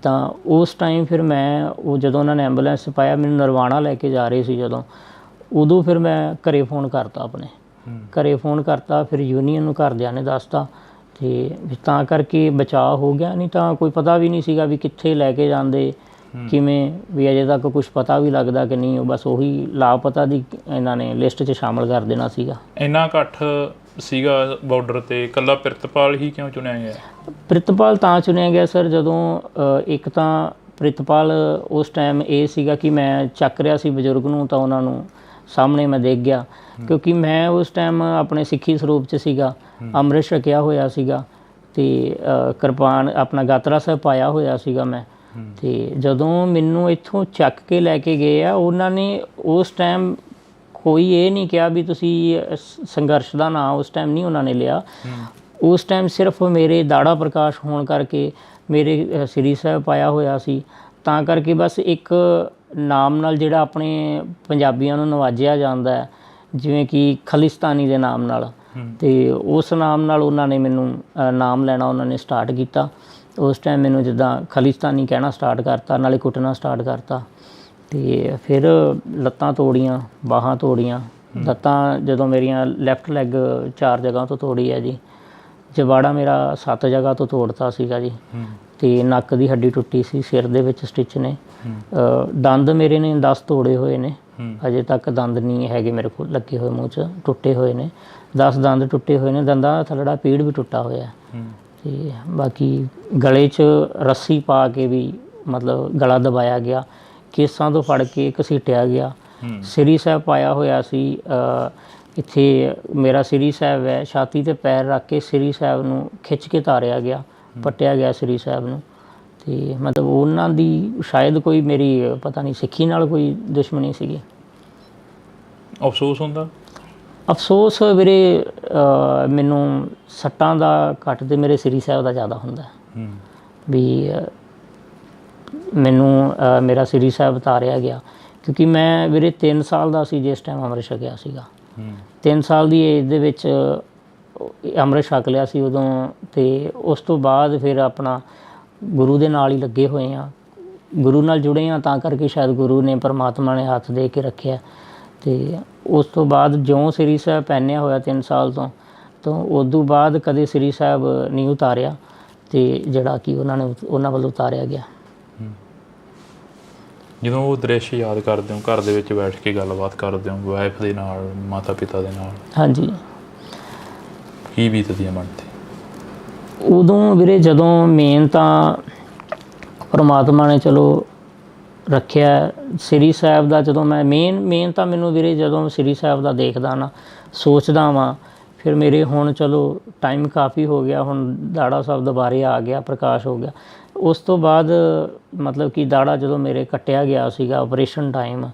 ਤਾਂ ਉਸ ਟਾਈਮ ਫਿਰ ਮੈਂ ਉਹ ਜਦੋਂ ਉਹਨਾਂ ਨੇ ਐਂਬੂਲੈਂਸ 'ਚ ਪਾਇਆ ਮੈਨੂੰ ਨਰਵਾਣਾ ਲੈ ਕੇ ਜਾ ਰਹੇ ਸੀ ਉਦੋਂ ਫਿਰ ਮੈਂ ਘਰੇ ਫ਼ੋਨ ਕਰਤਾ ਫਿਰ ਯੂਨੀਅਨ ਨੂੰ ਘਰਦਿਆਂ ਨੇ ਦੱਸਤਾ ਅਤੇ ਤਾਂ ਕਰਕੇ ਬਚਾਅ ਹੋ ਗਿਆ। ਨਹੀਂ ਤਾਂ ਕੋਈ ਪਤਾ ਵੀ ਨਹੀਂ ਸੀਗਾ ਵੀ ਕਿੱਥੇ ਲੈ ਕੇ ਜਾਂਦੇ, ਕਿਵੇਂ ਵੀ ਅਜੇ ਤੱਕ ਕੁਛ ਪਤਾ ਵੀ ਲੱਗਦਾ ਕਿ ਨਹੀਂ। ਉਹ ਬਸ ਉਹੀ ਲਾਪਤਾ ਦੀ ਇਹਨਾਂ ਨੇ ਲਿਸਟ 'ਚ ਸ਼ਾਮਲ ਕਰ ਦੇਣਾ ਸੀਗਾ। ਇੰਨਾ ਇਕੱਠ ਸੀਗਾ ਬਾਰਡਰ 'ਤੇ, ਇਕੱਲਾ ਪ੍ਰਿਤਪਾਲ ਹੀ ਕਿਉਂ ਚੁਣਿਆ ਗਿਆ? ਪ੍ਰਿਤਪਾਲ ਤਾਂ ਚੁਣਿਆ ਗਿਆ ਸਰ, ਜਦੋਂ ਇੱਕ ਤਾਂ ਪ੍ਰਿਤਪਾਲ ਉਸ ਟਾਈਮ ਇਹ ਸੀਗਾ ਕਿ ਮੈਂ ਚੱਕ ਰਿਹਾ ਸੀ ਬਜ਼ੁਰਗ ਨੂੰ ਤਾਂ ਉਹਨਾਂ ਨੂੰ ਸਾਹਮਣੇ ਮੈਂ ਦੇਖ ਗਿਆ, ਕਿਉਂਕਿ ਮੈਂ ਉਸ ਟਾਈਮ ਆਪਣੇ ਸਿੱਖੀ ਸਰੂਪ 'ਚ ਸੀਗਾ, ਅੰਮ੍ਰਿਤ ਛਕਿਆ ਹੋਇਆ ਸੀਗਾ ਅਤੇ ਕਿਰਪਾਨ ਆਪਣਾ ਗਾਤਰਾ ਸਾਹਿਬ ਪਾਇਆ ਹੋਇਆ ਸੀਗਾ ਮੈਂ। ਅਤੇ ਜਦੋਂ ਮੈਨੂੰ ਇੱਥੋਂ ਚੱਕ ਕੇ ਲੈ ਕੇ ਗਏ ਆ ਉਹਨਾਂ ਨੇ ਉਸ ਟਾਈਮ ਕੋਈ ਇਹ ਨਹੀਂ ਕਿਹਾ ਵੀ ਤੁਸੀਂ ਸੰਘਰਸ਼ ਦਾ ਨਾਂ ਉਸ ਟਾਈਮ ਨਹੀਂ ਉਹਨਾਂ ਨੇ ਲਿਆ। ਉਸ ਟਾਈਮ ਸਿਰਫ ਮੇਰੇ ਦਾੜਾ ਪ੍ਰਕਾਸ਼ ਹੋਣ ਕਰਕੇ ਮੇਰੇ ਸ੍ਰੀ ਸਾਹਿਬ ਪਾਇਆ ਹੋਇਆ ਸੀ, ਤਾਂ ਕਰਕੇ ਬਸ ਇੱਕ ਨਾਮ ਨਾਲ ਜਿਹੜਾ ਆਪਣੇ ਪੰਜਾਬੀਆਂ ਨੂੰ ਨਵਾਜਿਆ ਜਾਂਦਾ ਹੈ ਜਿਵੇਂ ਕਿ ਖਾਲਿਸਤਾਨੀ ਦੇ ਨਾਮ ਨਾਲ, ਅਤੇ ਉਸ ਨਾਮ ਨਾਲ ਉਹਨਾਂ ਨੇ ਮੈਨੂੰ ਨਾਮ ਲੈਣਾ ਉਹਨਾਂ ਨੇ ਸਟਾਰਟ ਕੀਤਾ। ਉਸ ਟਾਈਮ ਮੈਨੂੰ ਜਿੱਦਾਂ ਖਾਲਿਸਤਾਨੀ ਕਹਿਣਾ ਸਟਾਰਟ ਕਰਤਾ, ਨਾਲੇ ਕੁੱਟਣਾ ਸਟਾਰਟ ਕਰਤਾ ਅਤੇ ਫਿਰ ਲੱਤਾਂ ਤੋੜੀਆਂ, ਬਾਹਾਂ ਤੋੜੀਆਂ। ਲੱਤਾਂ ਜਦੋਂ ਮੇਰੀਆਂ ਲੈਫਟ ਲੈਗ 4 ਜਗ੍ਹਾ ਤੋਂ ਤੋੜੀ ਹੈ ਜੀ, ਜਬਾੜਾ ਮੇਰਾ 7 ਜਗ੍ਹਾ ਤੋਂ ਤੋੜਤਾ ਸੀਗਾ ਜੀ, ਤੇ ਨੱਕ ਦੀ ਹੱਡੀ ਟੁੱਟੀ ਸੀ, ਸਿਰ ਦੇ ਵਿੱਚ ਸਟਿਚ ਨੇ, ਦੰਦ ਮੇਰੇ ਨੇ 10 ਤੋੜੇ ਹੋਏ ਨੇ, ਅਜੇ ਤੱਕ ਦੰਦ ਨਹੀਂ ਹੈਗੇ ਮੇਰੇ ਕੋਲ ਲੱਗੇ ਹੋਏ, ਮੂੰਹ 'ਚ ਟੁੱਟੇ ਹੋਏ ਨੇ 10 ਦੰਦ ਟੁੱਟੇ ਹੋਏ ਨੇ, ਦੰਦਾਂ ਦਾ ਥੱਲੜਾ ਪੀੜ ਵੀ ਟੁੱਟਾ ਹੋਇਆ। ਤੇ ਬਾਕੀ ਗਲੇ 'ਚ ਰੱਸੀ ਪਾ ਕੇ ਵੀ ਮਤਲਬ ਗਲਾ ਦਬਾਇਆ ਗਿਆ, ਕੇਸਾਂ ਤੋਂ ਫੜ ਕੇ ਘਸੀਟਿਆ ਗਿਆ। ਸ੍ਰੀ ਸਾਹਿਬ ਪਾਇਆ ਹੋਇਆ ਸੀ, ਇੱਥੇ ਮੇਰਾ ਸ੍ਰੀ ਸਾਹਿਬ ਹੈ, ਛਾਤੀ 'ਤੇ ਪੈਰ ਰੱਖ ਕੇ ਸ੍ਰੀ ਸਾਹਿਬ ਨੂੰ ਖਿੱਚ ਕੇ ਤਾਰਿਆ ਗਿਆ, ਪੱਟਿਆ ਗਿਆ ਸ੍ਰੀ ਸਾਹਿਬ ਨੂੰ। ਤੇ ਮਤਲਬ ਉਹਨਾਂ ਦੀ ਸ਼ਾਇਦ ਕੋਈ ਮੇਰੀ ਪਤਾ ਨਹੀਂ ਸਿੱਖੀ ਨਾਲ ਕੋਈ ਦੁਸ਼ਮਣੀ ਸੀਗੀ। ਅਫਸੋਸ ਹੁੰਦਾ? ਅਫਸੋਸ ਵੀਰੇ ਮੈਨੂੰ ਸੱਟਾਂ ਦਾ ਘੱਟ ਤੇ ਮੇਰੇ ਸ੍ਰੀ ਸਾਹਿਬ ਦਾ ਜ਼ਿਆਦਾ ਹੁੰਦਾ ਵੀ ਮੈਨੂੰ ਮੇਰਾ ਸ੍ਰੀ ਸਾਹਿਬ ਤਾਰਿਆ ਗਿਆ, ਕਿਉਂਕਿ ਮੈਂ ਵੀਰੇ 3 ਸਾਲ ਦਾ ਸੀ ਜਿਸ ਟਾਈਮ ਅੰਮ੍ਰਿਤ ਛਕਿਆ ਸੀਗਾ। 3 ਸਾਲ ਦੀ ਏਜ ਦੇ ਵਿੱਚ ਅੰਮ੍ਰਿਤ ਛਕ ਲਿਆ ਸੀ ਉਦੋਂ, ਤੇ ਉਸ ਤੋਂ ਬਾਅਦ ਫਿਰ ਆਪਣਾ ਗੁਰੂ ਦੇ ਨਾਲ ਹੀ ਲੱਗੇ ਹੋਏ ਹਾਂ, ਗੁਰੂ ਨਾਲ ਜੁੜੇ ਹਾਂ, ਤਾਂ ਕਰਕੇ ਸ਼ਾਇਦ ਗੁਰੂ ਨੇ ਪਰਮਾਤਮਾ ਨੇ ਹੱਥ ਦੇ ਕੇ ਰੱਖਿਆ। ਤੇ ਉਸ ਤੋਂ ਬਾਅਦ ਜਿਉਂ ਸ੍ਰੀ ਸਾਹਿਬ ਪਹਿਨਿਆ ਹੋਇਆ 3 ਸਾਲ ਤੋਂ ਉਦੋਂ ਬਾਅਦ ਕਦੇ ਸ੍ਰੀ ਸਾਹਿਬ ਨਹੀਂ ਉਤਾਰਿਆ, ਤੇ ਜਿਹੜਾ ਕਿ ਉਹਨਾਂ ਵੱਲੋਂ ਉਤਾਰਿਆ ਗਿਆ। ਜਦੋਂ ਉਹ ਦ੍ਰਿਸ਼ ਯਾਦ ਕਰਦੇ ਹੋ, ਘਰ ਦੇ ਵਿੱਚ ਬੈਠ ਕੇ ਗੱਲਬਾਤ ਕਰਦੇ ਹੋ ਵਾਈਫ ਦੇ ਨਾਲ, ਮਾਤਾ ਪਿਤਾ ਦੇ ਨਾਲ, ਹਾਂਜੀ, ਕੀ ਬੀਤਦੀ ਹੈ ਮਨ 'ਤੇ? ਉਦੋਂ ਵੀਰੇ ਜਦੋਂ ਮੇਨ ਤਾਂ ਪਰਮਾਤਮਾ ਨੇ ਚਲੋ ਰੱਖਿਆ ਸ੍ਰੀ ਸਾਹਿਬ ਦਾ, ਜਦੋਂ ਮੈਂ ਮੇਨ ਤਾਂ ਮੈਨੂੰ ਵੀਰੇ ਜਦੋਂ ਸ੍ਰੀ ਸਾਹਿਬ ਦਾ ਦੇਖਦਾ ਨਾ, ਸੋਚਦਾ ਵਾਂ, ਫਿਰ ਮੇਰੇ ਹੁਣ ਚਲੋ ਟਾਈਮ ਕਾਫੀ ਹੋ ਗਿਆ, ਹੁਣ ਦਾੜਾ ਸਾਹਿਬ ਦੁਬਾਰੇ ਆ ਗਿਆ, ਪ੍ਰਕਾਸ਼ ਹੋ ਗਿਆ। ਉਸ ਤੋਂ ਬਾਅਦ ਮਤਲਬ ਕਿ ਦਾੜਾ ਜਦੋਂ ਮੇਰੇ ਕੱਟਿਆ ਗਿਆ ਸੀਗਾ ਆਪਰੇਸ਼ਨ ਟਾਈਮ,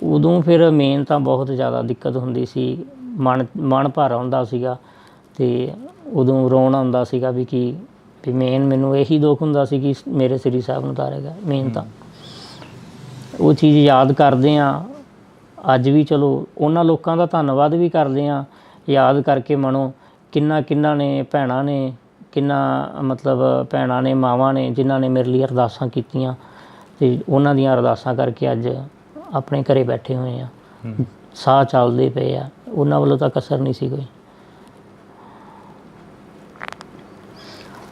ਉਦੋਂ ਫਿਰ ਮੇਨ ਤਾਂ ਬਹੁਤ ਜ਼ਿਆਦਾ ਦਿੱਕਤ ਹੁੰਦੀ ਸੀ, ਮਨ ਭਰ ਆਉਂਦਾ ਸੀਗਾ, ਤੇ ਉਦੋਂ ਰੋਣ ਆਉਂਦਾ ਸੀਗਾ ਵੀ ਮੇਨ ਮੈਨੂੰ ਇਹੀ ਦੁੱਖ ਹੁੰਦਾ ਸੀ ਕਿ ਮੇਰੇ ਸ੍ਰੀ ਸਾਹਿਬ ਨੂੰ ਤਾਰਿਆ ਗਿਆ। ਮੇਨ ਤਾਂ ਉਹ ਚੀਜ਼ ਯਾਦ ਕਰਦੇ ਹਾਂ ਅੱਜ ਵੀ, ਚਲੋ ਉਹਨਾਂ ਲੋਕਾਂ ਦਾ ਧੰਨਵਾਦ ਵੀ ਕਰਦੇ ਹਾਂ ਯਾਦ ਕਰਕੇ ਮਨੋਂ, ਕਿੰਨਾ ਨੇ ਭੈਣਾਂ ਨੇ, ਮਤਲਬ ਭੈਣਾਂ ਨੇ, ਮਾਵਾਂ ਨੇ, ਜਿਨ੍ਹਾਂ ਨੇ ਮੇਰੇ ਲਈ ਅਰਦਾਸਾਂ ਕੀਤੀਆਂ, ਤੇ ਉਹਨਾਂ ਦੀਆਂ ਅਰਦਾਸਾਂ ਕਰਕੇ ਅੱਜ ਆਪਣੇ ਘਰੇ ਬੈਠੇ ਹੋਏ ਆ, ਸਾਹ ਚੱਲਦੇ ਪਏ ਆ, ਉਹਨਾਂ ਵੱਲੋਂ ਤਾਂ ਕਸਰ ਨਹੀਂ ਸੀ ਕੋਈ।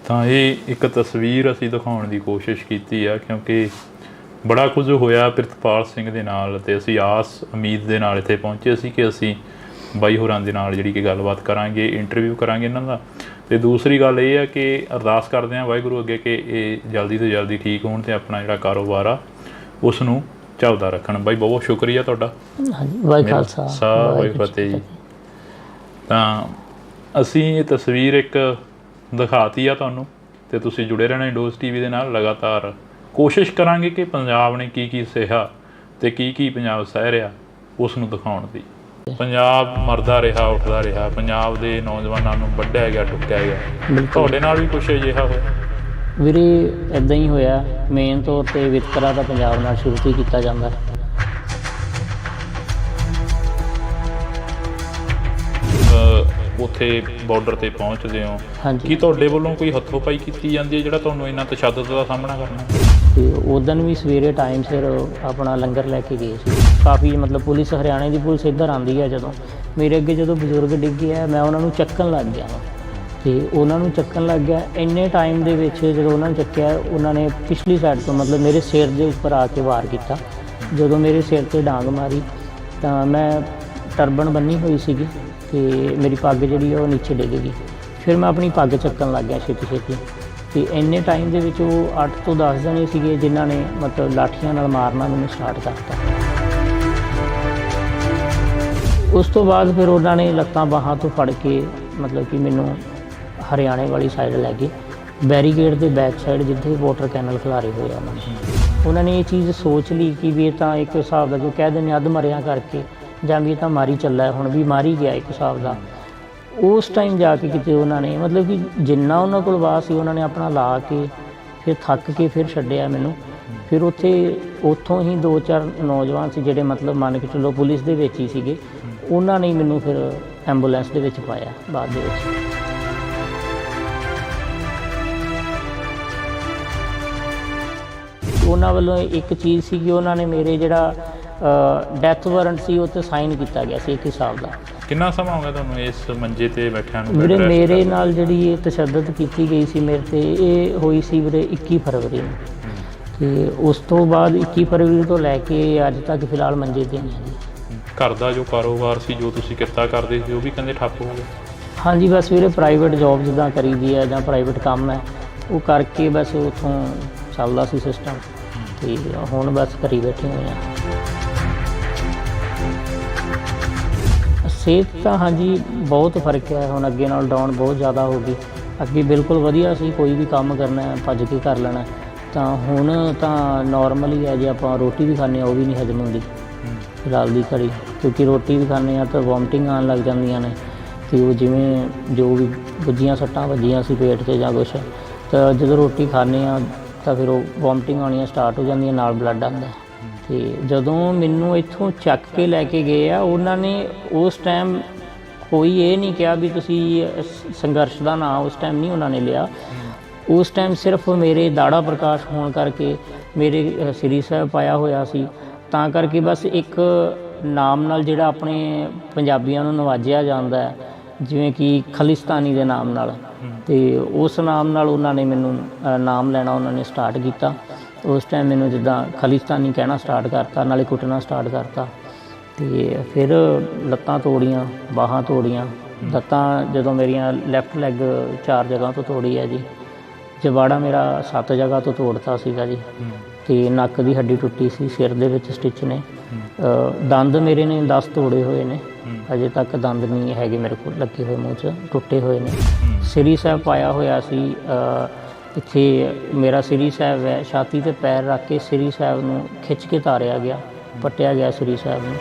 ਤਾਂ ਇਹ ਇੱਕ ਤਸਵੀਰ ਅਸੀਂ ਦਿਖਾਉਣ ਦੀ ਕੋਸ਼ਿਸ਼ ਕੀਤੀ ਆ, ਕਿਉਂਕਿ ਬੜਾ ਕੁਝ ਹੋਇਆ ਪ੍ਰਿਤਪਾਲ ਸਿੰਘ ਦੇ ਨਾਲ, ਅਤੇ ਅਸੀਂ ਆਸ ਉਮੀਦ ਦੇ ਨਾਲ ਇੱਥੇ ਪਹੁੰਚੇ ਸੀ ਕਿ ਅਸੀਂ ਬਾਈ ਹੋਰਾਂ ਦੇ ਨਾਲ ਜਿਹੜੀ ਕਿ ਗੱਲਬਾਤ ਕਰਾਂਗੇ, ਇੰਟਰਵਿਊ ਕਰਾਂਗੇ ਇਹਨਾਂ ਦਾ। ਅਤੇ ਦੂਸਰੀ ਗੱਲ ਇਹ ਆ ਕਿ ਅਰਦਾਸ ਕਰਦੇ ਹਾਂ ਵਾਹਿਗੁਰੂ ਅੱਗੇ ਕਿ ਇਹ ਜਲਦੀ ਤੋਂ ਜਲਦੀ ਠੀਕ ਹੋਣ ਅਤੇ ਆਪਣਾ ਜਿਹੜਾ ਕਾਰੋਬਾਰ ਆ ਉਸ ਨੂੰ ਚੱਲਦਾ ਰੱਖਣ। ਬਾਈ ਬਹੁਤ ਬਹੁਤ ਸ਼ੁਕਰੀਆ ਤੁਹਾਡਾ। ਵਾਹਿਗੁਰੂ ਫਤਿਹ ਜੀ। ਤਾਂ ਅਸੀਂ ਇਹ ਤਸਵੀਰ ਇੱਕ ਦਿਖਾਤੀ ਆ ਤੁਹਾਨੂੰ, ਅਤੇ ਤੁਸੀਂ ਜੁੜੇ ਰਹਿਣਾ ਇੰਡੋਜ਼ TV ਦੇ ਨਾਲ। ਲਗਾਤਾਰ ਕੋਸ਼ਿਸ਼ ਕਰਾਂਗੇ ਕਿ ਪੰਜਾਬ ਨੇ ਕੀ ਸਹਿਆ ਅਤੇ ਕੀ ਪੰਜਾਬ ਸਹਿ ਰਿਹਾ ਉਸ ਨੂੰ ਦਿਖਾਉਣ ਦੀ। ਪੰਜਾਬ ਮਰਦਾ ਰਿਹਾ, ਉੱਠਦਾ ਰਿਹਾ, ਪੰਜਾਬ ਦੇ ਨੌਜਵਾਨਾਂ ਨੂੰ ਵੱਢਿਆ ਗਿਆ, ਟੁੱਕਿਆ ਗਿਆ। ਤੁਹਾਡੇ ਨਾਲ ਵੀ ਕੁਛ ਅਜਿਹਾ ਹੋਇਆ? ਵੀਰੇ ਇੱਦਾਂ ਹੀ ਹੋਇਆ। ਮੇਨ ਤੌਰ 'ਤੇ ਵਿਤਕਰਾ ਤਾਂ ਪੰਜਾਬ ਨਾਲ ਸ਼ੁਰੂ ਤੋਂ ਹੀ ਕੀਤਾ ਜਾਂਦਾ। ਉੱਥੇ ਬਾਰਡਰ 'ਤੇ ਪਹੁੰਚਦੇ ਹੋ, ਹਾਂਜੀ, ਕੀ ਤੁਹਾਡੇ ਵੱਲੋਂ ਕੋਈ ਹੱਥੋਂ ਪਾਈ ਕੀਤੀ ਜਾਂਦੀ ਹੈ ਜਿਹੜਾ ਤੁਹਾਨੂੰ ਇੰਨਾ ਤਸ਼ੱਦਦ ਦਾ ਸਾਹਮਣਾ ਕਰਨਾ? ਤੇ ਉਦੋਂ ਵੀ ਸਵੇਰੇ ਟਾਈਮ ਸਿਰ ਆਪਣਾ ਲੰਗਰ ਲੈ ਕੇ ਗਏ ਸੀ। ਕਾਫੀ ਮਤਲਬ ਪੁਲਿਸ, ਹਰਿਆਣੇ ਦੀ ਪੁਲਿਸ ਇੱਧਰ ਆਉਂਦੀ ਹੈ। ਜਦੋਂ ਮੇਰੇ ਅੱਗੇ ਜਦੋਂ ਬਜ਼ੁਰਗ ਡਿੱਗੇ ਆ, ਮੈਂ ਉਹਨਾਂ ਨੂੰ ਚੱਕਣ ਲੱਗ ਗਿਆ, ਤੇ ਉਹਨਾਂ ਨੂੰ ਚੱਕਣ ਲੱਗ ਗਿਆ। ਇੰਨੇ ਟਾਈਮ ਦੇ ਵਿੱਚ ਜਦੋਂ ਉਹਨਾਂ ਨੂੰ ਚੱਕਿਆ, ਉਹਨਾਂ ਨੇ ਪਿਛਲੀ ਸਾਈਡ ਤੋਂ ਮਤਲਬ ਮੇਰੇ ਸਿਰ ਦੇ ਉੱਪਰ ਆ ਕੇ ਵਾਰ ਕੀਤਾ। ਜਦੋਂ ਮੇਰੇ ਸਿਰ 'ਤੇ ਡਾਂਗ ਮਾਰੀ ਤਾਂ ਮੈਂ ਟਰਬਨ ਬੰਨੀ ਹੋਈ ਸੀਗੀ, ਤੇ ਮੇਰੀ ਪੱਗ ਜਿਹੜੀ ਉਹ ਨੀਚੇ ਡਿੱਗ ਗਈ। ਫਿਰ ਮੈਂ ਆਪਣੀ ਪੱਗ ਚੱਕਣ ਲੱਗ ਗਿਆ ਛੇਤੀ, ਤੇ ਇੰਨੇ ਟਾਈਮ ਦੇ ਵਿੱਚ ਉਹ 8 ਤੋਂ 10 ਜਣੇ ਸੀਗੇ ਜਿਨ੍ਹਾਂ ਨੇ ਮਤਲਬ ਲਾਠੀਆਂ ਨਾਲ ਮਾਰਨਾ ਮੈਨੂੰ ਸਟਾਰਟ ਕਰਤਾ। ਉਸ ਤੋਂ ਬਾਅਦ ਫਿਰ ਉਹਨਾਂ ਨੇ ਲੱਤਾਂ ਬਾਹਾਂ ਤੋਂ ਫੜ ਕੇ ਮਤਲਬ ਕਿ ਮੈਨੂੰ ਹਰਿਆਣੇ ਵਾਲੀ ਸਾਈਡ ਲੈ ਗਏ, ਬੈਰੀਕੇਡ ਦੇ ਬੈਕ ਸਾਈਡ ਜਿੱਥੇ ਵਾਟਰ ਕੈਨਲ ਖਿਲਾਰੇ ਹੋਏ ਆ। ਉਹਨਾਂ ਨੇ ਇਹ ਚੀਜ਼ ਸੋਚ ਲਈ ਕਿ ਵੀ ਇਹ ਤਾਂ ਇੱਕ ਹਿਸਾਬ ਦਾ ਜੋ ਕਹਿ ਦਿੰਦੇ ਅੱਧ ਮਰਿਆ ਕਰਕੇ, ਜਾਂ ਵੀ ਇਹ ਤਾਂ ਮਾਰੀ ਚੱਲਾ, ਹੁਣ ਵੀ ਮਾਰੀ ਗਿਆ ਇੱਕ ਹਿਸਾਬ ਦਾ। ਉਸ ਟਾਈਮ ਜਾ ਕੇ ਕਿਤੇ ਉਹਨਾਂ ਨੇ ਮਤਲਬ ਕਿ ਜਿੰਨਾ ਉਹਨਾਂ ਕੋਲ ਵਾਹ ਸੀ ਉਹਨਾਂ ਨੇ ਆਪਣਾ ਲਾ ਕੇ ਫਿਰ ਥੱਕ ਕੇ ਫਿਰ ਛੱਡਿਆ ਮੈਨੂੰ। ਫਿਰ ਉੱਥੋਂ ਹੀ 2-4 ਨੌਜਵਾਨ ਸੀ ਜਿਹੜੇ ਮਤਲਬ ਮੰਨ ਕੇ ਚੱਲੋ ਪੁਲਿਸ ਦੇ ਵਿੱਚ ਹੀ ਸੀਗੇ, ਉਹਨਾਂ ਨੇ ਮੈਨੂੰ ਫਿਰ ਐਂਬੂਲੈਂਸ ਦੇ ਵਿੱਚ ਪਾਇਆ ਬਾਅਦ ਦੇ ਵਿੱਚ। ਉਹਨਾਂ ਵੱਲੋਂ ਇੱਕ ਚੀਜ਼ ਸੀ ਕਿ ਉਹਨਾਂ ਨੇ ਮੇਰੇ ਜਿਹੜਾ ਡੈਥ ਵਾਰੰਟ ਸੀ ਉਹ 'ਤੇ ਸਾਈਨ ਕੀਤਾ ਗਿਆ ਸੀ ਇੱਕ ਹਿਸਾਬ ਦਾ। ਕਿੰਨਾ ਸਮਾਂ ਹੋ ਗਿਆ ਤੁਹਾਨੂੰ ਇਸ ਮੰਜੇ ਤੇ ਬੈਠਿਆਂ ਨੂੰ? ਵੀਰੇ ਮੇਰੇ ਨਾਲ ਜਿਹੜੀ ਇਹ ਤਸ਼ੱਦਦ ਕੀਤੀ ਗਈ ਸੀ ਮੇਰੇ ਤੇ, ਇਹ ਹੋਈ ਸੀ ਵੀਰੇ 21 ਫਰਵਰੀ ਨੂੰ, ਤੇ ਉਸ ਤੋਂ ਬਾਅਦ 21 ਫਰਵਰੀ ਤੋਂ ਲੈ ਕੇ ਅੱਜ ਤੱਕ ਫਿਲਹਾਲ ਮੰਜੇ ਤੇ ਨਹੀਂ ਜੀ। ਘਰ ਦਾ ਜੋ ਕਾਰੋਬਾਰ ਸੀ, ਜੋ ਤੁਸੀਂ ਕਿੱਤਾ ਕਰਦੇ ਸੀ, ਉਹ ਵੀ ਕਹਿੰਦੇ ਠੱਪ ਹੋ ਗਿਆ? ਹਾਂਜੀ, ਬਸ ਵੀਰੇ ਪ੍ਰਾਈਵੇਟ ਜੋਬ ਜਿੱਦਾਂ ਕਰੀਦੀ ਹੈ ਜਾਂ ਪ੍ਰਾਈਵੇਟ ਕੰਮ ਹੈ ਉਹ ਕਰਕੇ ਬਸ ਉੱਥੋਂ ਚੱਲਦਾ ਸੀ ਸਿਸਟਮ, ਤੇ ਹੁਣ ਬਸ ਘਰੀ ਬੈਠੇ ਹੋਏ ਹਾਂ। ਸਿਹਤ ਤਾਂ ਹਾਂਜੀ ਬਹੁਤ ਫਰਕ ਹੈ, ਹੁਣ ਅੱਗੇ ਨਾਲ ਡਾਊਨ ਬਹੁਤ ਜ਼ਿਆਦਾ ਹੋ ਗਈ। ਅੱਗੇ ਬਿਲਕੁਲ ਵਧੀਆ ਸੀ, ਕੋਈ ਵੀ ਕੰਮ ਕਰਨਾ ਭੱਜ ਕੇ ਕਰ ਲੈਣਾ, ਤਾਂ ਹੁਣ ਤਾਂ ਨੋਰਮਲ ਹੀ ਹੈ। ਜੇ ਆਪਾਂ ਰੋਟੀ ਵੀ ਖਾਂਦੇ ਹਾਂ ਉਹ ਵੀ ਨਹੀਂ ਹਜਮ ਹੁੰਦੀ ਫਿਲਹਾਲ ਦੀ ਘੜੀ, ਕਿਉਂਕਿ ਰੋਟੀ ਵੀ ਖਾਂਦੇ ਹਾਂ ਤਾਂ ਵੋਮਟਿੰਗ ਆਉਣ ਲੱਗ ਜਾਂਦੀਆਂ ਨੇ, ਅਤੇ ਉਹ ਜਿਵੇਂ ਜੋ ਵੀ ਗੁੱਝੀਆਂ ਸੱਟਾਂ ਵੱਜੀਆਂ ਸੀ ਪੇਟ 'ਤੇ ਜਾਂ ਕੁਛ, ਤਾਂ ਜਦੋਂ ਰੋਟੀ ਖਾਂਦੇ ਹਾਂ ਤਾਂ ਫਿਰ ਉਹ ਵੋਮਟਿੰਗ ਆਉਣੀਆਂ ਸਟਾਰਟ ਹੋ ਜਾਂਦੀਆਂ, ਨਾਲ ਬਲੱਡ ਆਉਂਦਾ। ਅਤੇ ਜਦੋਂ ਮੈਨੂੰ ਇੱਥੋਂ ਚੱਕ ਕੇ ਲੈ ਕੇ ਗਏ ਆ, ਉਹਨਾਂ ਨੇ ਉਸ ਟਾਈਮ ਕੋਈ ਇਹ ਨਹੀਂ ਕਿਹਾ ਵੀ ਤੁਸੀਂ ਸੰਘਰਸ਼ ਦਾ ਨਾਂ ਉਸ ਟਾਈਮ ਨਹੀਂ ਉਹਨਾਂ ਨੇ ਲਿਆ। ਉਸ ਟਾਈਮ ਸਿਰਫ ਮੇਰੇ ਦਾੜਾ ਪ੍ਰਕਾਸ਼ ਹੋਣ ਕਰਕੇ, ਮੇਰੇ ਸ੍ਰੀ ਸਾਹਿਬ ਪਾਇਆ ਹੋਇਆ ਸੀ, ਤਾਂ ਕਰਕੇ ਬਸ ਇੱਕ ਨਾਮ ਨਾਲ ਜਿਹੜਾ ਆਪਣੇ ਪੰਜਾਬੀਆਂ ਨੂੰ ਨਵਾਜਿਆ ਜਾਂਦਾ ਹੈ, ਜਿਵੇਂ ਕਿ ਖਾਲਿਸਤਾਨੀ ਦੇ ਨਾਮ ਨਾਲ, ਅਤੇ ਉਸ ਨਾਮ ਨਾਲ ਉਹਨਾਂ ਨੇ ਮੈਨੂੰ ਨਾਮ ਲੈਣਾ ਉਹਨਾਂ ਨੇ ਸਟਾਰਟ ਕੀਤਾ। ਉਸ ਟਾਈਮ ਮੈਨੂੰ ਜਿੱਦਾਂ ਖਾਲਿਸਤਾਨੀ ਕਹਿਣਾ ਸਟਾਰਟ ਕਰਤਾ, ਨਾਲੇ ਕੁੱਟਣਾ ਸਟਾਰਟ ਕਰਤਾ, ਅਤੇ ਫਿਰ ਲੱਤਾਂ ਤੋੜੀਆਂ, ਬਾਹਾਂ ਤੋੜੀਆਂ। ਲੱਤਾਂ ਜਦੋਂ ਮੇਰੀਆਂ ਲੈਫਟ ਲੈਗ 4 ਜਗ੍ਹਾ ਤੋਂ ਤੋੜੀ ਹੈ ਜੀ, ਜਬਾੜਾ ਮੇਰਾ 7 ਜਗ੍ਹਾ ਤੋਂ ਤੋੜਤਾ ਸੀਗਾ ਜੀ, ਅਤੇ ਨੱਕ ਦੀ ਹੱਡੀ ਟੁੱਟੀ ਸੀ, ਸਿਰ ਦੇ ਵਿੱਚ ਸਟਿਚ ਨੇ, ਦੰਦ ਮੇਰੇ ਨੇ 10 ਤੋੜੇ ਹੋਏ ਨੇ, ਅਜੇ ਤੱਕ ਦੰਦ ਨਹੀਂ ਹੈਗੇ ਮੇਰੇ ਕੋਲ ਲੱਗੇ ਹੋਏ, ਮੂੰਹ 'ਚ ਟੁੱਟੇ ਹੋਏ ਨੇ। ਸ੍ਰੀ ਸਾਹਿਬ ਪਾਇਆ ਹੋਇਆ ਸੀ, ਇੱਥੇ ਮੇਰਾ ਸ੍ਰੀ ਸਾਹਿਬ ਹੈ, ਛਾਤੀ 'ਤੇ ਪੈਰ ਰੱਖ ਕੇ ਸ੍ਰੀ ਸਾਹਿਬ ਨੂੰ ਖਿੱਚ ਕੇ ਤਾਰਿਆ ਗਿਆ, ਪੱਟਿਆ ਗਿਆ ਸ੍ਰੀ ਸਾਹਿਬ ਨੂੰ।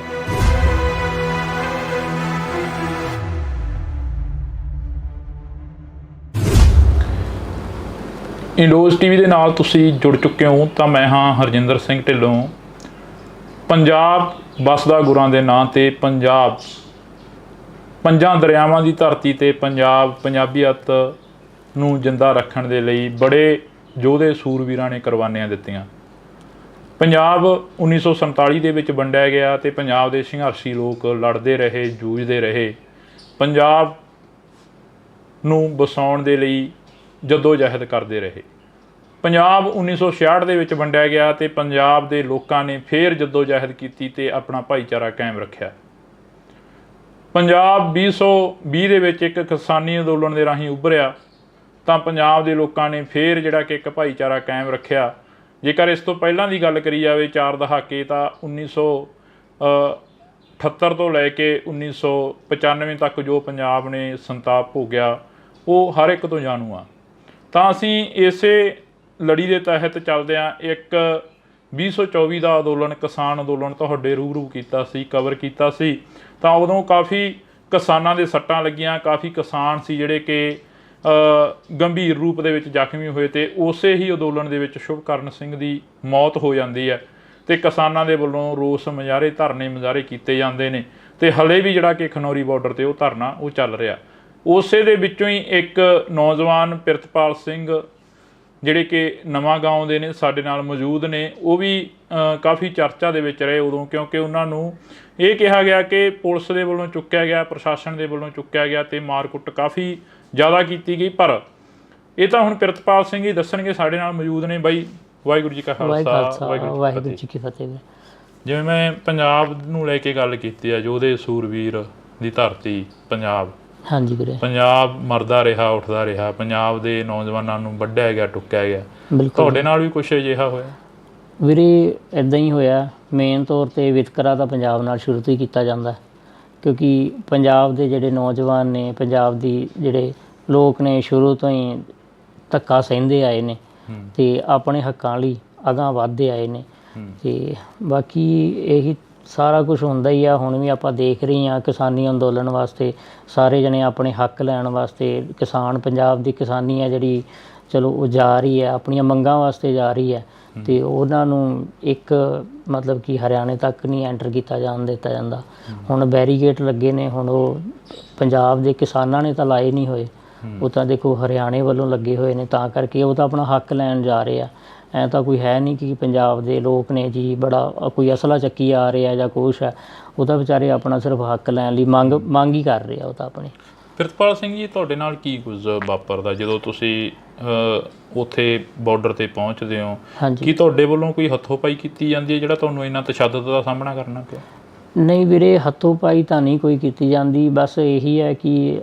ਇੰਡੋਜ਼ ਟੀਵੀ ਦੇ ਨਾਲ ਤੁਸੀਂ ਜੁੜ ਚੁੱਕੇ ਹੋ, ਤਾਂ ਮੈਂ ਹਾਂ ਹਰਜਿੰਦਰ ਸਿੰਘ ਢਿੱਲੋਂ। ਪੰਜਾਬ ਵੱਸਦਾ ਗੁਰਾਂ ਦੇ ਨਾਂ ਤੇ, ਪੰਜਾਬ ਪੰਜਾਂ ਦਰਿਆਵਾਂ ਦੀ ਧਰਤੀ ਤੇ, ਪੰਜਾਬ ਪੰਜਾਬੀਅਤ ਨੂੰ ਜਿੰਦਾ ਰੱਖਣ ਦੇ ਲਈ ਬੜੇ ਯੋਧੇ ਸੂਰਵੀਰਾਂ ਨੇ ਕੁਰਬਾਨੀਆਂ ਦਿੱਤੀਆਂ। ਪੰਜਾਬ 1947 ਦੇ ਵਿੱਚ ਵੰਡਿਆ ਗਿਆ ਅਤੇ ਪੰਜਾਬ ਦੇ ਸੰਘਰਸ਼ੀ ਲੋਕ ਲੜਦੇ ਰਹੇ, ਜੂਝਦੇ ਰਹੇ, ਪੰਜਾਬ ਨੂੰ ਵਸਾਉਣ ਦੇ ਲਈ ਜੱਦੋ ਜਹਿਦ ਕਰਦੇ ਰਹੇ। ਪੰਜਾਬ 1966 ਦੇ ਵਿੱਚ ਵੰਡਿਆ ਗਿਆ ਅਤੇ ਪੰਜਾਬ ਦੇ ਲੋਕਾਂ ਨੇ ਫਿਰ ਜੱਦੋ ਜਹਿਦ ਕੀਤੀ ਅਤੇ ਆਪਣਾ ਭਾਈਚਾਰਾ ਕਾਇਮ ਰੱਖਿਆ। ਪੰਜਾਬ 2020 ਦੇ ਵਿੱਚ ਇੱਕ ਕਿਸਾਨੀ ਅੰਦੋਲਨ ਦੇ ਰਾਹੀਂ ਉੱਭਰਿਆ, ਤਾਂ ਪੰਜਾਬ ਦੇ ਲੋਕਾਂ ਨੇ ਫਿਰ ਜਿਹੜਾ ਕਿ ਇੱਕ ਭਾਈਚਾਰਾ ਕਾਇਮ ਰੱਖਿਆ। ਜੇਕਰ ਇਸ ਤੋਂ ਪਹਿਲਾਂ ਦੀ ਗੱਲ ਕਰੀ ਜਾਵੇ 4 ਦਹਾਕੇ, ਤਾਂ 1978 ਤੋਂ ਲੈ ਕੇ 1995 ਤੱਕ ਜੋ ਪੰਜਾਬ ਨੇ ਸੰਤਾਪ ਭੋਗਿਆ ਉਹ ਹਰ ਇੱਕ ਤੋਂ ਜਾਣੂ ਆ। ਤਾਂ ਅਸੀਂ ਇਸੇ ਲੜੀ ਦੇ ਤਹਿਤ ਚੱਲਦਿਆਂ ਇੱਕ 2024 ਦਾ ਅੰਦੋਲਨ, ਕਿਸਾਨ ਅੰਦੋਲਨ ਤੁਹਾਡੇ ਰੂਬਰੂ ਕੀਤਾ ਸੀ, ਕਵਰ ਕੀਤਾ ਸੀ। ਤਾਂ ਉਦੋਂ ਕਾਫੀ ਕਿਸਾਨਾਂ ਦੇ ਸੱਟਾਂ ਲੱਗੀਆਂ, ਕਾਫੀ ਕਿਸਾਨ ਸੀ ਜਿਹੜੇ ਕਿ ਗੰਭੀਰ ਰੂਪ ਦੇ ਵਿੱਚ ਜ਼ਖਮੀ ਹੋਏ, ਅਤੇ ਉਸੇ ਹੀ ਅੰਦੋਲਨ ਦੇ ਵਿੱਚ ਸ਼ੁਭਕਰਨ ਸਿੰਘ ਦੀ ਮੌਤ ਹੋ ਜਾਂਦੀ ਹੈ, ਅਤੇ ਕਿਸਾਨਾਂ ਦੇ ਵੱਲੋਂ ਰੋਸ ਮੁਜ਼ਾਹਰੇ, ਧਰਨੇ ਮੁਜ਼ਾਹਰੇ ਕੀਤੇ ਜਾਂਦੇ ਨੇ, ਅਤੇ ਹਲੇ ਵੀ ਜਿਹੜਾ ਕਿ ਖਨੌਰੀ ਬਾਰਡਰ 'ਤੇ ਉਹ ਧਰਨਾ ਉਹ ਚੱਲ ਰਿਹਾ। ਉਸੇ ਦੇ ਵਿੱਚੋਂ ਹੀ ਇੱਕ ਨੌਜਵਾਨ ਪ੍ਰਿਤਪਾਲ ਸਿੰਘ ਜਿਹੜੇ ਕਿ ਨਵਾਂ ਗਾਉਂ ਦੇ ਨੇ, ਸਾਡੇ ਨਾਲ ਮੌਜੂਦ ਨੇ, ਉਹ ਵੀ ਕਾਫੀ ਚਰਚਾ ਦੇ ਵਿੱਚ ਰਹੇ ਉਦੋਂ, ਕਿਉਂਕਿ ਉਹਨਾਂ ਨੂੰ ਇਹ ਕਿਹਾ ਗਿਆ ਕਿ ਪੁਲਿਸ ਦੇ ਵੱਲੋਂ ਚੁੱਕਿਆ ਗਿਆ, ਪ੍ਰਸ਼ਾਸਨ ਦੇ ਵੱਲੋਂ ਚੁੱਕਿਆ ਗਿਆ, ਅਤੇ ਮਾਰਕੁੱਟ ਕਾਫੀ ਜ਼ਿਆਦਾ ਕੀਤੀ ਗਈ। ਪਰ ਇਹ ਤਾਂ ਹੁਣ ਪ੍ਰਿਤਪਾਲ ਸਿੰਘ ਹੀ ਦੱਸਣਗੇ, ਸਾਡੇ ਨਾਲ ਮੌਜੂਦ ਨੇ। ਬਾਈ, ਵਾਹਿਗੁਰੂ ਜੀ ਕਾ ਖਾਲਸਾ, ਵਾਹਿਗੁਰੂ ਜੀ ਕੀ ਫਤਿਹ। ਜਿਵੇਂ ਮੈਂ ਪੰਜਾਬ ਨੂੰ ਲੈ ਕੇ ਗੱਲ ਕੀਤੀ ਹੈ, ਯੋਧੇ ਸੂਰਵੀਰ ਦੀ ਧਰਤੀ ਪੰਜਾਬ, ਹਾਂਜੀ ਵੀਰੇ, ਪੰਜਾਬ ਮਰਦਾ ਰਿਹਾ, ਉੱਠਦਾ ਰਿਹਾ, ਪੰਜਾਬ ਦੇ ਨੌਜਵਾਨਾਂ ਨੂੰ ਵੱਢਿਆ ਗਿਆ, ਟੁੱਕਿਆ ਗਿਆ। ਤੁਹਾਡੇ ਨਾਲ ਵੀ ਕੁਛ ਅਜਿਹਾ ਹੋਇਆ? ਵੀਰੇ ਇੱਦਾਂ ਹੀ ਹੋਇਆ। ਮੇਨ ਤੌਰ 'ਤੇ ਵਿਤਕਰਾ ਤਾਂ ਪੰਜਾਬ ਨਾਲ ਸ਼ੁਰੂ ਤੋਂ ਹੀ ਕੀਤਾ ਜਾਂਦਾ, ਕਿਉਂਕਿ ਪੰਜਾਬ ਦੇ ਜਿਹੜੇ ਨੌਜਵਾਨ ਨੇ, ਪੰਜਾਬ ਦੀ ਜਿਹੜੇ ਲੋਕ ਨੇ, ਸ਼ੁਰੂ ਤੋਂ ਹੀ ਧੱਕਾ ਸਹਿੰਦੇ ਆਏ ਨੇ, ਅਤੇ ਆਪਣੇ ਹੱਕਾਂ ਲਈ ਅਗਾਂਹ ਵੱਧਦੇ ਆਏ ਨੇ। ਅਤੇ ਬਾਕੀ ਇਹੀ ਸਾਰਾ ਕੁਛ ਹੁੰਦਾ ਹੀ ਆ। ਹੁਣ ਵੀ ਆਪਾਂ ਦੇਖ ਰਹੇ ਹਾਂ ਕਿਸਾਨੀ ਅੰਦੋਲਨ ਵਾਸਤੇ ਸਾਰੇ ਜਣੇ ਆਪਣੇ ਹੱਕ ਲੈਣ ਵਾਸਤੇ, ਕਿਸਾਨ ਪੰਜਾਬ ਦੀ ਕਿਸਾਨੀ ਹੈ ਜਿਹੜੀ, ਚਲੋ ਉਹ ਜਾ ਰਹੀ ਹੈ, ਆਪਣੀਆਂ ਮੰਗਾਂ ਵਾਸਤੇ ਜਾ ਰਹੀ ਹੈ, ਅਤੇ ਉਹਨਾਂ ਨੂੰ ਇੱਕ ਮਤਲਬ ਕਿ ਹਰਿਆਣੇ ਤੱਕ ਨਹੀਂ ਐਂਟਰ ਕੀਤਾ ਜਾਣ ਦਿੱਤਾ ਜਾਂਦਾ। ਹੁਣ ਬੈਰੀਗੇਟ ਲੱਗੇ ਨੇ, ਹੁਣ ਉਹ ਪੰਜਾਬ ਦੇ ਕਿਸਾਨਾਂ ਨੇ ਤਾਂ ਲਾਏ ਨਹੀਂ ਹੋਏ, ਉਹ ਤਾਂ ਦੇਖੋ ਹਰਿਆਣੇ ਵੱਲੋਂ ਲੱਗੇ ਹੋਏ ਨੇ, ਤਾਂ ਕਰਕੇ ਉਹ ਤਾਂ ਆਪਣਾ ਹੱਕ ਲੈਣ ਜਾ ਰਹੇ ਆ। ਐਂ ਤਾਂ ਕੋਈ ਹੈ ਨਹੀਂ ਕਿ ਪੰਜਾਬ ਦੇ ਲੋਕ ਨੇ ਜੀ ਬੜਾ ਕੋਈ ਅਸਲਾ ਚੱਕੀ ਆ ਰਿਹਾ ਜਾਂ ਕੁਛ ਹੈ। ਉਹ ਤਾਂ ਵਿਚਾਰੇ ਆਪਣਾ ਸਿਰਫ ਹੱਕ ਲੈਣ ਲਈ ਮੰਗ ਹੀ ਕਰ ਰਹੇ ਆ ਉਹ ਤਾਂ ਆਪਣੀ। ਪ੍ਰਿਤਪਾਲ ਸਿੰਘ ਜੀ, ਤੁਹਾਡੇ ਨਾਲ ਕੀ ਕੁਝ ਵਾਪਰਦਾ ਜਦੋਂ ਤੁਸੀਂ ਉੱਥੇ ਬਾਰਡਰ 'ਤੇ ਪਹੁੰਚਦੇ ਹੋ? ਹਾਂਜੀ। ਕੀ ਤੁਹਾਡੇ ਵੱਲੋਂ ਕੋਈ ਹੱਥੋਂ ਪਾਈ ਕੀਤੀ ਜਾਂਦੀ ਹੈ ਜਿਹੜਾ ਤੁਹਾਨੂੰ ਇੰਨਾ ਤਸ਼ੱਦਦ ਦਾ ਸਾਹਮਣਾ ਕਰਨਾ ਪਿਆ? ਨਹੀਂ ਵੀਰੇ, ਹੱਥੋਂ ਪਾਈ ਤਾਂ ਨਹੀਂ ਕੋਈ ਕੀਤੀ ਜਾਂਦੀ। ਬਸ ਇਹੀ ਹੈ ਕਿ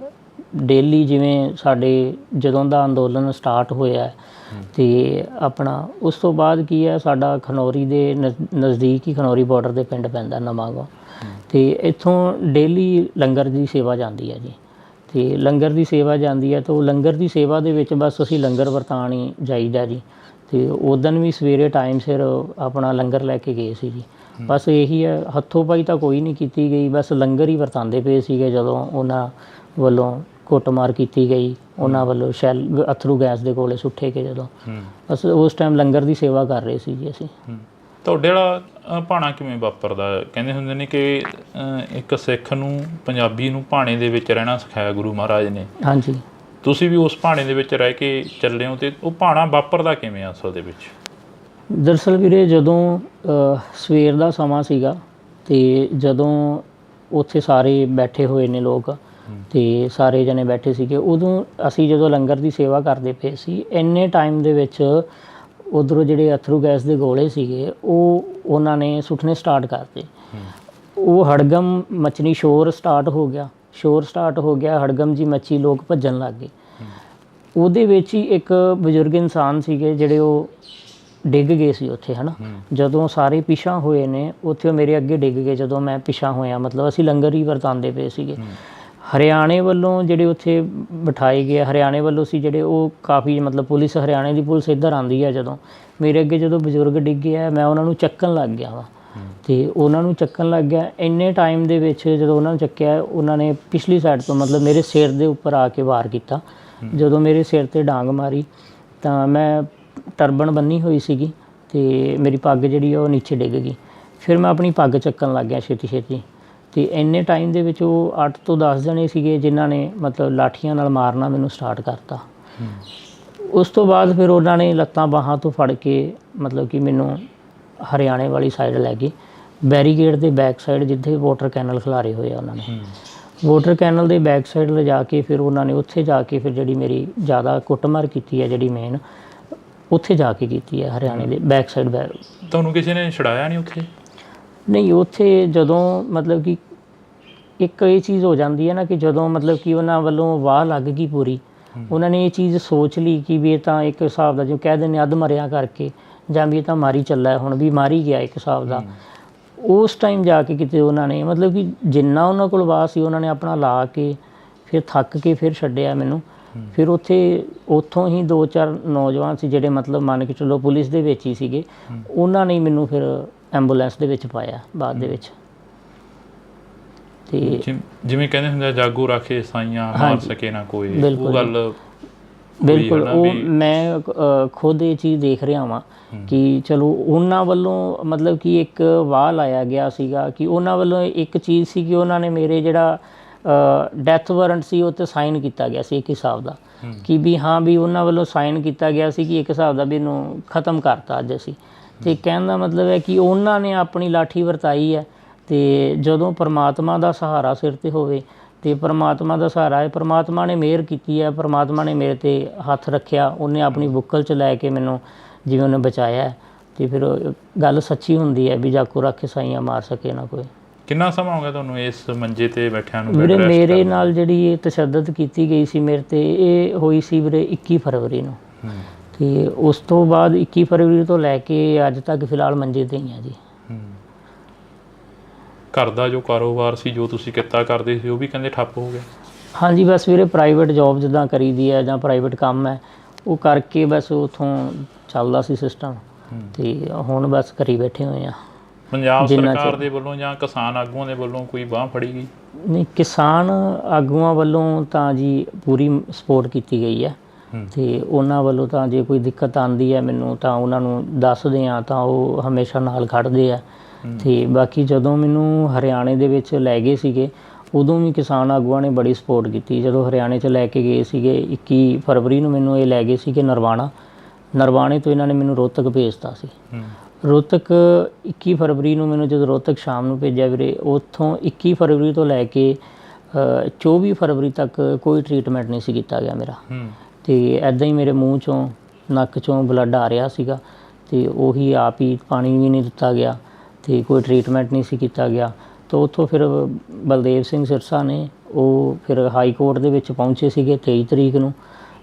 ਡੇਲੀ ਜਿਵੇਂ ਸਾਡੇ ਜਦੋਂ ਦਾ ਅੰਦੋਲਨ ਸਟਾਰਟ ਹੋਇਆ ਅਤੇ ਆਪਣਾ ਉਸ ਤੋਂ ਬਾਅਦ ਕੀ ਹੈ, ਸਾਡਾ ਖਨੌਰੀ ਦੇ ਨਜ਼ਦੀਕ ਹੀ ਖਨੌਰੀ ਬਾਰਡਰ ਦੇ ਪਿੰਡ ਪੈਂਦਾ ਨਵਾਂਗਾਂ, ਅਤੇ ਇੱਥੋਂ ਡੇਲੀ ਲੰਗਰ ਦੀ ਸੇਵਾ ਜਾਂਦੀ ਹੈ ਜੀ। ਅਤੇ ਲੰਗਰ ਦੀ ਸੇਵਾ ਜਾਂਦੀ ਹੈ ਤਾਂ ਉਹ ਲੰਗਰ ਦੀ ਸੇਵਾ ਦੇ ਵਿੱਚ ਬਸ ਅਸੀਂ ਲੰਗਰ ਵਰਤਾਉਣ ਹੀ ਜਾਈਦਾ ਜੀ। ਅਤੇ ਉਦਣ ਵੀ ਸਵੇਰੇ ਟਾਈਮ ਸਿਰ ਆਪਣਾ ਲੰਗਰ ਲੈ ਕੇ ਗਏ ਸੀ ਜੀ। ਬਸ ਇਹੀ ਹੈ, ਹੱਥੋਂ ਪਾਈ ਤਾਂ ਕੋਈ ਨਹੀਂ ਕੀਤੀ ਗਈ, ਬਸ ਲੰਗਰ ਹੀ ਵਰਤਾਉਂਦੇ ਪਏ ਸੀਗੇ। ਜਦੋਂ ਉਹਨਾਂ ਵੱਲੋਂ ਕੁੱਟਮਾਰ ਕੀਤੀ ਗਈ, ਉਹਨਾਂ ਵੱਲੋਂ ਅਥਰੂ ਗੈਸ ਦੇ ਗੋਲੇ ਸੁੱਟੇ ਗਏ, ਜਦੋਂ ਬਸ ਉਸ ਟਾਈਮ ਲੰਗਰ ਦੀ ਸੇਵਾ ਕਰ ਰਹੇ ਸੀ ਜੀ ਅਸੀਂ। ਤੁਹਾਡੇ ਵਾਲਾ ਭਾਣਾ ਕਿਵੇਂ ਵਾਪਰਦਾ? ਕਹਿੰਦੇ ਹੁੰਦੇ ਨੇ ਕਿ ਇੱਕ ਸਿੱਖ ਨੂੰ, ਪੰਜਾਬੀ ਨੂੰ ਭਾਣੇ ਦੇ ਵਿੱਚ ਰਹਿਣਾ ਸਿਖਾਇਆ ਗੁਰੂ ਮਹਾਰਾਜ ਨੇ। ਹਾਂਜੀ। ਤੁਸੀਂ ਵੀ ਉਸ ਭਾਣੇ ਦੇ ਵਿੱਚ ਰਹਿ ਕੇ ਚੱਲੇ ਹੋ, ਅਤੇ ਉਹ ਭਾਣਾ ਵਾਪਰਦਾ ਕਿਵੇਂ ਆ ਅਸਲ ਦੇ ਵਿੱਚ? ਦਰਅਸਲ ਵੀਰੇ, ਜਦੋਂ ਸਵੇਰ ਦਾ ਸਮਾਂ ਸੀਗਾ ਅਤੇ ਜਦੋਂ ਉੱਥੇ ਸਾਰੇ ਬੈਠੇ ਹੋਏ ਨੇ ਲੋਕ ਅਤੇ ਸਾਰੇ ਜਣੇ ਬੈਠੇ ਸੀਗੇ, ਉਦੋਂ ਅਸੀਂ ਜਦੋਂ ਲੰਗਰ ਦੀ ਸੇਵਾ ਕਰਦੇ ਪਏ ਸੀ, ਇੰਨੇ ਟਾਈਮ ਦੇ ਵਿੱਚ ਉੱਧਰੋਂ ਜਿਹੜੇ ਅਥਰੂ ਗੈਸ ਦੇ ਗੋਲੇ ਸੀਗੇ ਉਹਨਾਂ ਨੇ ਸੁੱਟਣੇ ਸਟਾਰਟ ਕਰਤੇ। ਉਹ ਹੜਗਮ ਮਚਣੀ, ਸ਼ੋਰ ਸਟਾਰਟ ਹੋ ਗਿਆ, ਹੜਗਮ ਜੀ ਮੱਚੀ, ਲੋਕ ਭੱਜਣ ਲੱਗ ਗਏ। ਉਹਦੇ ਵਿੱਚ ਹੀ ਇੱਕ ਬਜ਼ੁਰਗ ਇਨਸਾਨ ਸੀਗੇ ਜਿਹੜੇ ਉਹ ਡਿੱਗ ਗਏ ਸੀ ਉੱਥੇ, ਹੈ ਨਾ। ਜਦੋਂ ਸਾਰੇ ਪਿਛਾਂਹ ਹੋਏ ਨੇ ਉੱਥੇ, ਉਹ ਮੇਰੇ ਅੱਗੇ ਡਿੱਗ ਗਏ ਜਦੋਂ ਮੈਂ ਪਿਛਾਂਹ ਹੋਇਆ। ਮਤਲਬ ਅਸੀਂ ਲੰਗਰ ਹੀ ਵਰਤਾਉਂਦੇ ਪਏ ਸੀਗੇ। ਹਰਿਆਣੇ ਵੱਲੋਂ ਜਿਹੜੇ ਉੱਥੇ ਬਿਠਾਏ ਗਏ, ਹਰਿਆਣੇ ਵੱਲੋਂ ਸੀ ਜਿਹੜੇ, ਉਹ ਕਾਫੀ ਮਤਲਬ ਪੁਲਿਸ, ਹਰਿਆਣੇ ਦੀ ਪੁਲਿਸ ਇੱਧਰ ਆਉਂਦੀ ਹੈ। ਜਦੋਂ ਮੇਰੇ ਅੱਗੇ ਜਦੋਂ ਬਜ਼ੁਰਗ ਡਿੱਗੇ ਆ, ਮੈਂ ਉਹਨਾਂ ਨੂੰ ਚੱਕਣ ਲੱਗ ਗਿਆ ਵਾ, ਅਤੇ ਉਹਨਾਂ ਨੂੰ ਚੱਕਣ ਲੱਗ ਗਿਆ। ਇੰਨੇ ਟਾਈਮ ਦੇ ਵਿੱਚ ਜਦੋਂ ਉਹਨਾਂ ਨੂੰ ਚੱਕਿਆ, ਉਹਨਾਂ ਨੇ ਪਿਛਲੀ ਸਾਈਡ ਤੋਂ ਮਤਲਬ ਮੇਰੇ ਸਿਰ ਦੇ ਉੱਪਰ ਆ ਕੇ ਵਾਰ ਕੀਤਾ। ਜਦੋਂ ਮੇਰੇ ਸਿਰ 'ਤੇ ਡਾਂਗ ਮਾਰੀ ਤਾਂ ਮੈਂ ਟਰਬਨ ਬੰਨੀ ਹੋਈ ਸੀਗੀ ਅਤੇ ਮੇਰੀ ਪੱਗ ਜਿਹੜੀ ਉਹ ਨੀਚੇ ਡਿੱਗ ਗਈ। ਫਿਰ ਮੈਂ ਆਪਣੀ ਪੱਗ ਚੱਕਣ ਲੱਗ ਗਿਆ ਛੇਤੀ ਛੇਤੀ, ਅਤੇ ਇੰਨੇ ਟਾਈਮ ਦੇ ਵਿੱਚ ਉਹ 8 ਤੋਂ 10 ਜਣੇ ਸੀਗੇ ਜਿਨ੍ਹਾਂ ਨੇ ਮਤਲਬ ਲਾਠੀਆਂ ਨਾਲ ਮਾਰਨਾ ਮੈਨੂੰ ਸਟਾਰਟ ਕਰਤਾ। ਉਸ ਤੋਂ ਬਾਅਦ ਫਿਰ ਉਹਨਾਂ ਨੇ ਲੱਤਾਂ ਬਾਹਾਂ ਤੋਂ ਫੜ ਕੇ ਮਤਲਬ ਕਿ ਮੈਨੂੰ ਹਰਿਆਣੇ ਵਾਲੀ ਸਾਈਡ ਲੈ ਗਏ, ਬੈਰੀਗੇਡ ਦੇ ਬੈਕ ਸਾਈਡ, ਜਿੱਥੇ ਵਾਟਰ ਕੈਨਲ ਖਿਲਾਰੇ ਹੋਏ ਆ ਉਹਨਾਂ ਨੇ। ਵਾਟਰ ਕੈਨਲ ਦੇ ਬੈਕ ਸਾਈਡ ਲਿਜਾ ਕੇ ਫਿਰ ਉਹਨਾਂ ਨੇ ਉੱਥੇ ਜਾ ਕੇ ਫਿਰ ਜਿਹੜੀ ਮੇਰੀ ਜ਼ਿਆਦਾ ਕੁੱਟਮਾਰ ਕੀਤੀ ਹੈ, ਜਿਹੜੀ ਮੇਨ ਉੱਥੇ ਜਾ ਕੇ ਕੀਤੀ ਹੈ, ਹਰਿਆਣੇ ਦੇ ਬੈਕ ਸਾਈਡ। ਤੁਹਾਨੂੰ ਕਿਸੇ ਨੇ ਛੁਡਾਇਆ ਨਹੀਂ ਉੱਥੇ? ਨਹੀਂ, ਉੱਥੇ ਜਦੋਂ ਮਤਲਬ ਕਿ ਇੱਕ ਇਹ ਚੀਜ਼ ਹੋ ਜਾਂਦੀ ਹੈ ਨਾ ਕਿ ਜਦੋਂ ਮਤਲਬ ਕਿ ਉਹਨਾਂ ਵੱਲੋਂ ਵਾਹ ਲੱਗ ਗਈ ਪੂਰੀ, ਉਹਨਾਂ ਨੇ ਇਹ ਚੀਜ਼ ਸੋਚ ਲਈ ਕਿ ਵੀ ਇਹ ਤਾਂ ਇੱਕ ਹਿਸਾਬ ਦਾ ਜੋ ਕਹਿ ਦਿੰਦੇ ਅੱਧ ਮਰਿਆ ਕਰਕੇ, ਜਾਂ ਵੀ ਇਹ ਤਾਂ ਮਾਰੀ ਚੱਲਾ, ਹੁਣ ਵੀ ਮਾਰੀ ਗਿਆ ਇੱਕ ਹਿਸਾਬ ਦਾ। ਉਸ ਟਾਈਮ ਜਾ ਕੇ ਕਿਤੇ ਉਹਨਾਂ ਨੇ ਮਤਲਬ ਕਿ ਜਿੰਨਾ ਉਹਨਾਂ ਕੋਲ ਵਾਹ ਸੀ ਉਹਨਾਂ ਨੇ ਆਪਣਾ ਲਾ ਕੇ ਫਿਰ ਥੱਕ ਕੇ ਫਿਰ ਛੱਡਿਆ ਮੈਨੂੰ। ਫਿਰ ਉੱਥੋਂ ਹੀ 2-4 ਨੌਜਵਾਨ ਸੀ ਜਿਹੜੇ ਮਤਲਬ ਮੰਨ ਕੇ ਚੱਲੋ ਪੁਲਿਸ ਦੇ ਵਿੱਚ ਹੀ ਸੀਗੇ, ਉਹਨਾਂ ਨੇ ਮੈਨੂੰ ਫਿਰ ਐਂਬੂਲੈਂਸ ਦੇ ਵਿੱਚ ਪਾਇਆ ਬਾਅਦ ਦੇ ਵਿੱਚ। ਅਤੇ ਜਿਵੇਂ ਕਹਿੰਦੇ ਹੁੰਦੇ ਜਾਗੋ ਰਾਖੇ ਸਾਈਆਂ, ਮਾਰ ਸਕੇ ਨਾ ਕੋਈ, ਉਹ ਗੱਲ ਬਿਲਕੁਲ। ਉਹ ਮੈਂ ਖੁਦ ਇਹ ਚੀਜ਼ ਦੇਖ ਰਿਹਾ ਵਾਂ ਕਿ ਚਲੋ ਉਹਨਾਂ ਵੱਲੋਂ ਮਤਲਬ ਕਿ ਇੱਕ ਵਾਹ ਲਾਇਆ ਗਿਆ ਸੀਗਾ ਕਿ ਉਹਨਾਂ ਵੱਲੋਂ ਇੱਕ ਚੀਜ਼ ਸੀ ਕਿ ਉਹਨਾਂ ਨੇ ਮੇਰੇ ਜਿਹੜਾ ਡੈਥ ਵਾਰੰਟ ਸੀ ਉਹ 'ਤੇ ਸਾਈਨ ਕੀਤਾ ਗਿਆ ਸੀ ਇੱਕ ਹਿਸਾਬ ਦਾ, ਕਿ ਵੀ ਹਾਂ ਵੀ ਉਹਨਾਂ ਵੱਲੋਂ ਸਾਈਨ ਕੀਤਾ ਗਿਆ ਸੀ ਕਿ ਇੱਕ ਹਿਸਾਬ ਦਾ ਵੀ ਇਹਨੂੰ ਖ਼ਤਮ ਕਰਤਾ ਅੱਜ ਅਸੀਂ। ਅਤੇ ਕਹਿਣ ਦਾ ਮਤਲਬ ਹੈ ਕਿ ਉਹਨਾਂ ਨੇ ਆਪਣੀ ਲਾਠੀ ਵਰਤਾਈ ਹੈ, ਅਤੇ ਜਦੋਂ ਪਰਮਾਤਮਾ ਦਾ ਸਹਾਰਾ ਸਿਰ 'ਤੇ ਹੋਵੇ ਅਤੇ ਪਰਮਾਤਮਾ ਦਾ ਸਹਾਰਾ ਹੈ, ਪਰਮਾਤਮਾ ਨੇ ਮਿਹਰ ਕੀਤੀ ਹੈ, ਪਰਮਾਤਮਾ ਨੇ ਮੇਰੇ 'ਤੇ ਹੱਥ ਰੱਖਿਆ, ਉਹਨੇ ਆਪਣੀ ਬੁੱਕਲ 'ਚ ਲੈ ਕੇ ਮੈਨੂੰ ਜਿਵੇਂ ਉਹਨੇ ਬਚਾਇਆ। ਅਤੇ ਫਿਰ ਗੱਲ ਸੱਚੀ ਹੁੰਦੀ ਹੈ ਵੀ ਜਾਗੋ ਰਾਖੇ ਸਾਈਆਂ, ਮਾਰ ਸਕੇ ਨਾ ਕੋਈ। ਕਿੰਨਾ ਸਮਾਂ ਹੋ ਗਿਆ ਤੁਹਾਨੂੰ ਇਸ ਮੰਜੇ 'ਤੇ ਬੈਠਿਆਂ ਨੂੰ? ਵੀਰੇ, ਮੇਰੇ ਨਾਲ ਜਿਹੜੀ ਇਹ ਤਸ਼ੱਦਦ ਕੀਤੀ ਗਈ ਸੀ ਮੇਰੇ 'ਤੇ, ਇਹ ਹੋਈ ਸੀ ਵੀਰੇ 21 ਫਰਵਰੀ ਨੂੰ, ਅਤੇ ਉਸ ਤੋਂ ਬਾਅਦ 21 ਫਰਵਰੀ ਤੋਂ ਲੈ ਕੇ ਅੱਜ ਤੱਕ ਫਿਲਹਾਲ ਮੰਜੇ 'ਤੇ ਹੀ ਆ ਜੀ। ਘਰ ਦਾ ਜੋ ਕਾਰੋਬਾਰ ਸੀ, ਜੋ ਤੁਸੀਂ ਕਿੱਤਾ ਕਰਦੇ ਸੀ, ਉਹ ਵੀ ਕਹਿੰਦੇ ਠੱਪ ਹੋ ਗਿਆ? ਹਾਂਜੀ, ਬਸ ਵੀਰੇ ਪ੍ਰਾਈਵੇਟ ਜੋਬ ਜਿੱਦਾਂ ਕਰੀਦੀ ਹੈ ਜਾਂ ਪ੍ਰਾਈਵੇਟ ਕੰਮ ਹੈ ਉਹ ਕਰਕੇ ਬਸ ਉੱਥੋਂ ਚੱਲਦਾ ਸੀ ਸਿਸਟਮ, ਅਤੇ ਹੁਣ ਬਸ ਘਰ ਹੀ ਬੈਠੇ ਹੋਏ ਆ। ਪੰਜਾਬ ਸਰਕਾਰ ਦੇ ਵੱਲੋਂ ਜਾਂ ਕਿਸਾਨ ਆਗੂਆਂ ਦੇ ਵੱਲੋਂ ਕੋਈ ਬਾਂਹ ਫੜੀ ਗਈ? ਨਹੀਂ, ਕਿਸਾਨ ਆਗੂਆਂ ਵੱਲੋਂ ਤਾਂ ਜੀ ਪੂਰੀ ਸਪੋਰਟ ਕੀਤੀ ਗਈ ਹੈ, ਅਤੇ ਉਹਨਾਂ ਵੱਲੋਂ ਤਾਂ ਜੇ ਕੋਈ ਦਿੱਕਤ ਆਉਂਦੀ ਹੈ ਮੈਨੂੰ ਤਾਂ ਉਹਨਾਂ ਨੂੰ ਦੱਸਦੇ ਹਾਂ ਤਾਂ ਉਹ ਹਮੇਸ਼ਾ ਨਾਲ ਖੜ੍ਹਦੇ ਆ। ਅਤੇ ਬਾਕੀ ਜਦੋਂ ਮੈਨੂੰ ਹਰਿਆਣੇ ਦੇ ਵਿੱਚ ਲੈ ਗਏ ਸੀਗੇ ਉਦੋਂ ਵੀ ਕਿਸਾਨ ਆਗੂਆਂ ਨੇ ਬੜੀ ਸਪੋਰਟ ਕੀਤੀ। ਜਦੋਂ ਹਰਿਆਣੇ 'ਚ ਲੈ ਕੇ ਗਏ ਸੀਗੇ 21 ਫਰਵਰੀ ਨੂੰ ਮੈਨੂੰ ਇਹ ਲੈ ਗਏ ਸੀਗੇ ਨਰਵਾਣਾ, ਨਰਵਾਣੇ ਤੋਂ ਇਹਨਾਂ ਨੇ ਮੈਨੂੰ ਰੋਹਤਕ ਭੇਜਤਾ ਸੀ। ਰੋਹਤਕ 21 ਫਰਵਰੀ ਨੂੰ ਮੈਨੂੰ ਜਦੋਂ ਰੋਹਤਕ ਸ਼ਾਮ ਨੂੰ ਭੇਜਿਆ ਵੀਰੇ, ਉੱਥੋਂ 21 ਫਰਵਰੀ ਤੋਂ ਲੈ ਕੇ 24 ਫਰਵਰੀ ਤੱਕ ਕੋਈ ਟਰੀਟਮੈਂਟ ਨਹੀਂ ਸੀ ਕੀਤਾ ਗਿਆ ਮੇਰਾ। ਅਤੇ ਇੱਦਾਂ ਹੀ ਮੇਰੇ ਮੂੰਹ 'ਚੋਂ ਨੱਕ 'ਚੋਂ ਬਲੱਡ ਆ ਰਿਹਾ ਸੀਗਾ, ਅਤੇ ਉਹੀ ਆਪ ਹੀ ਪਾਣੀ ਵੀ ਨਹੀਂ ਦਿੱਤਾ ਗਿਆ, ਅਤੇ ਕੋਈ ਟਰੀਟਮੈਂਟ ਨਹੀਂ ਸੀ ਕੀਤਾ ਗਿਆ। ਤਾਂ ਉੱਥੋਂ ਫਿਰ ਬਲਦੇਵ ਸਿੰਘ ਸਿਰਸਾ ਨੇ ਉਹ ਫਿਰ ਹਾਈ ਕੋਰਟ ਦੇ ਵਿੱਚ ਪਹੁੰਚੇ ਸੀਗੇ 23 ਤਰੀਕ ਨੂੰ,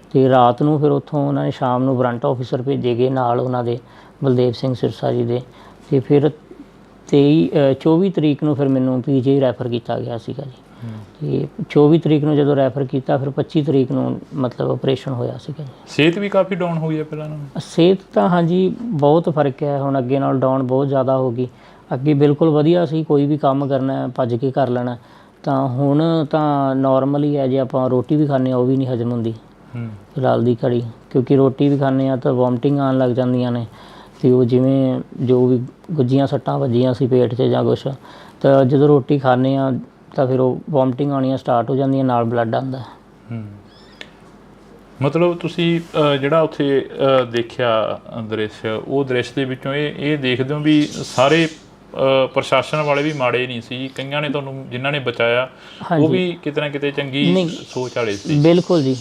ਅਤੇ ਰਾਤ ਨੂੰ ਫਿਰ ਉੱਥੋਂ ਉਹਨਾਂ ਨੇ ਸ਼ਾਮ ਨੂੰ ਵਾਰੰਟ ਆਫਿਸਰ ਭੇਜੇ ਗਏ ਨਾਲ ਉਹਨਾਂ ਦੇ ਬਲਦੇਵ ਸਿੰਘ ਸਿਰਸਾ ਜੀ ਦੇ, ਅਤੇ ਫਿਰ 24 ਤਰੀਕ ਨੂੰ ਫਿਰ ਮੈਨੂੰ PGI ਰੈਫਰ ਕੀਤਾ ਗਿਆ ਸੀਗਾ ਜੀ। ਅਤੇ 24 ਤਰੀਕ ਨੂੰ ਜਦੋਂ ਰੈਫਰ ਕੀਤਾ, ਫਿਰ 25 ਤਰੀਕ ਨੂੰ ਮਤਲਬ ਆਪਰੇਸ਼ਨ ਹੋਇਆ ਸੀਗਾ ਜੀ। ਸਿਹਤ ਵੀ ਕਾਫੀ ਡਾਊਨ ਹੋ ਗਈ ਹੈ ਪਹਿਲਾਂ ਨਾਲੋਂ? ਸਿਹਤ ਤਾਂ ਹਾਂਜੀ ਬਹੁਤ ਫਰਕ ਹੈ ਹੁਣ, ਅੱਗੇ ਨਾਲ ਡਾਊਨ ਬਹੁਤ ਜ਼ਿਆਦਾ ਹੋ ਗਈ। ਅੱਗੇ ਬਿਲਕੁਲ ਵਧੀਆ ਸੀ, ਕੋਈ ਵੀ ਕੰਮ ਕਰਨਾ ਭੱਜ ਕੇ ਕਰ ਲੈਣਾ, ਤਾਂ ਹੁਣ ਤਾਂ ਨੋਰਮਲ ਹੀ ਹੈ। ਜੇ ਆਪਾਂ ਰੋਟੀ ਵੀ ਖਾਂਦੇ ਹਾਂ ਉਹ ਵੀ ਨਹੀਂ ਹਜਮ ਹੁੰਦੀ ਫਿਲਹਾਲ ਦੀ ਘੜੀ, ਕਿਉਂਕਿ ਰੋਟੀ ਵੀ ਖਾਂਦੇ ਹਾਂ ਤਾਂ ਵੋਮਟਿੰਗ ਆਉਣ ਲੱਗ ਜਾਂਦੀਆਂ ਨੇ, ਅਤੇ ਉਹ ਜਿਵੇਂ ਜੋ ਵੀ ਗੁੱਝੀਆਂ ਸੱਟਾਂ ਵੱਜੀਆਂ ਸੀ ਪੇਟ 'ਚ ਜਾਂ ਕੁਛ, ਤਾਂ ਜਦੋਂ ਰੋਟੀ ਖਾਂਦੇ ਹਾਂ ਤਾਂ ਫਿਰ ਉਹ ਵੋਮਟਿੰਗ ਆਉਣੀਆਂ ਸਟਾਰਟ ਹੋ ਜਾਂਦੀਆਂ, ਨਾਲ ਬਲੱਡ ਆਉਂਦਾ। ਮਤਲਬ ਤੁਸੀਂ ਜਿਹੜਾ ਉੱਥੇ ਦੇਖਿਆ ਦ੍ਰਿਸ਼, ਉਹ ਦ੍ਰਿਸ਼ ਦੇ ਵਿੱਚੋਂ ਇਹ ਦੇਖਦੇ ਹੋ ਵੀ ਸਾਰੇ ਪ੍ਰਸ਼ਾਸਨ ਵਾਲੇ ਵੀ ਮਾੜੇ ਨਹੀਂ ਸੀ, ਕਈਆਂ ਨੇ ਤੁਹਾਨੂੰ ਜਿਨ੍ਹਾਂ ਨੇ ਬਚਾਇਆ ਉਹ ਵੀ ਕਿਤੇ ਨਾ ਕਿਤੇ ਚੰਗੀ ਸੋਚ ਵਾਲੇ ਸੀ? ਬਿਲਕੁਲ ਜੀ,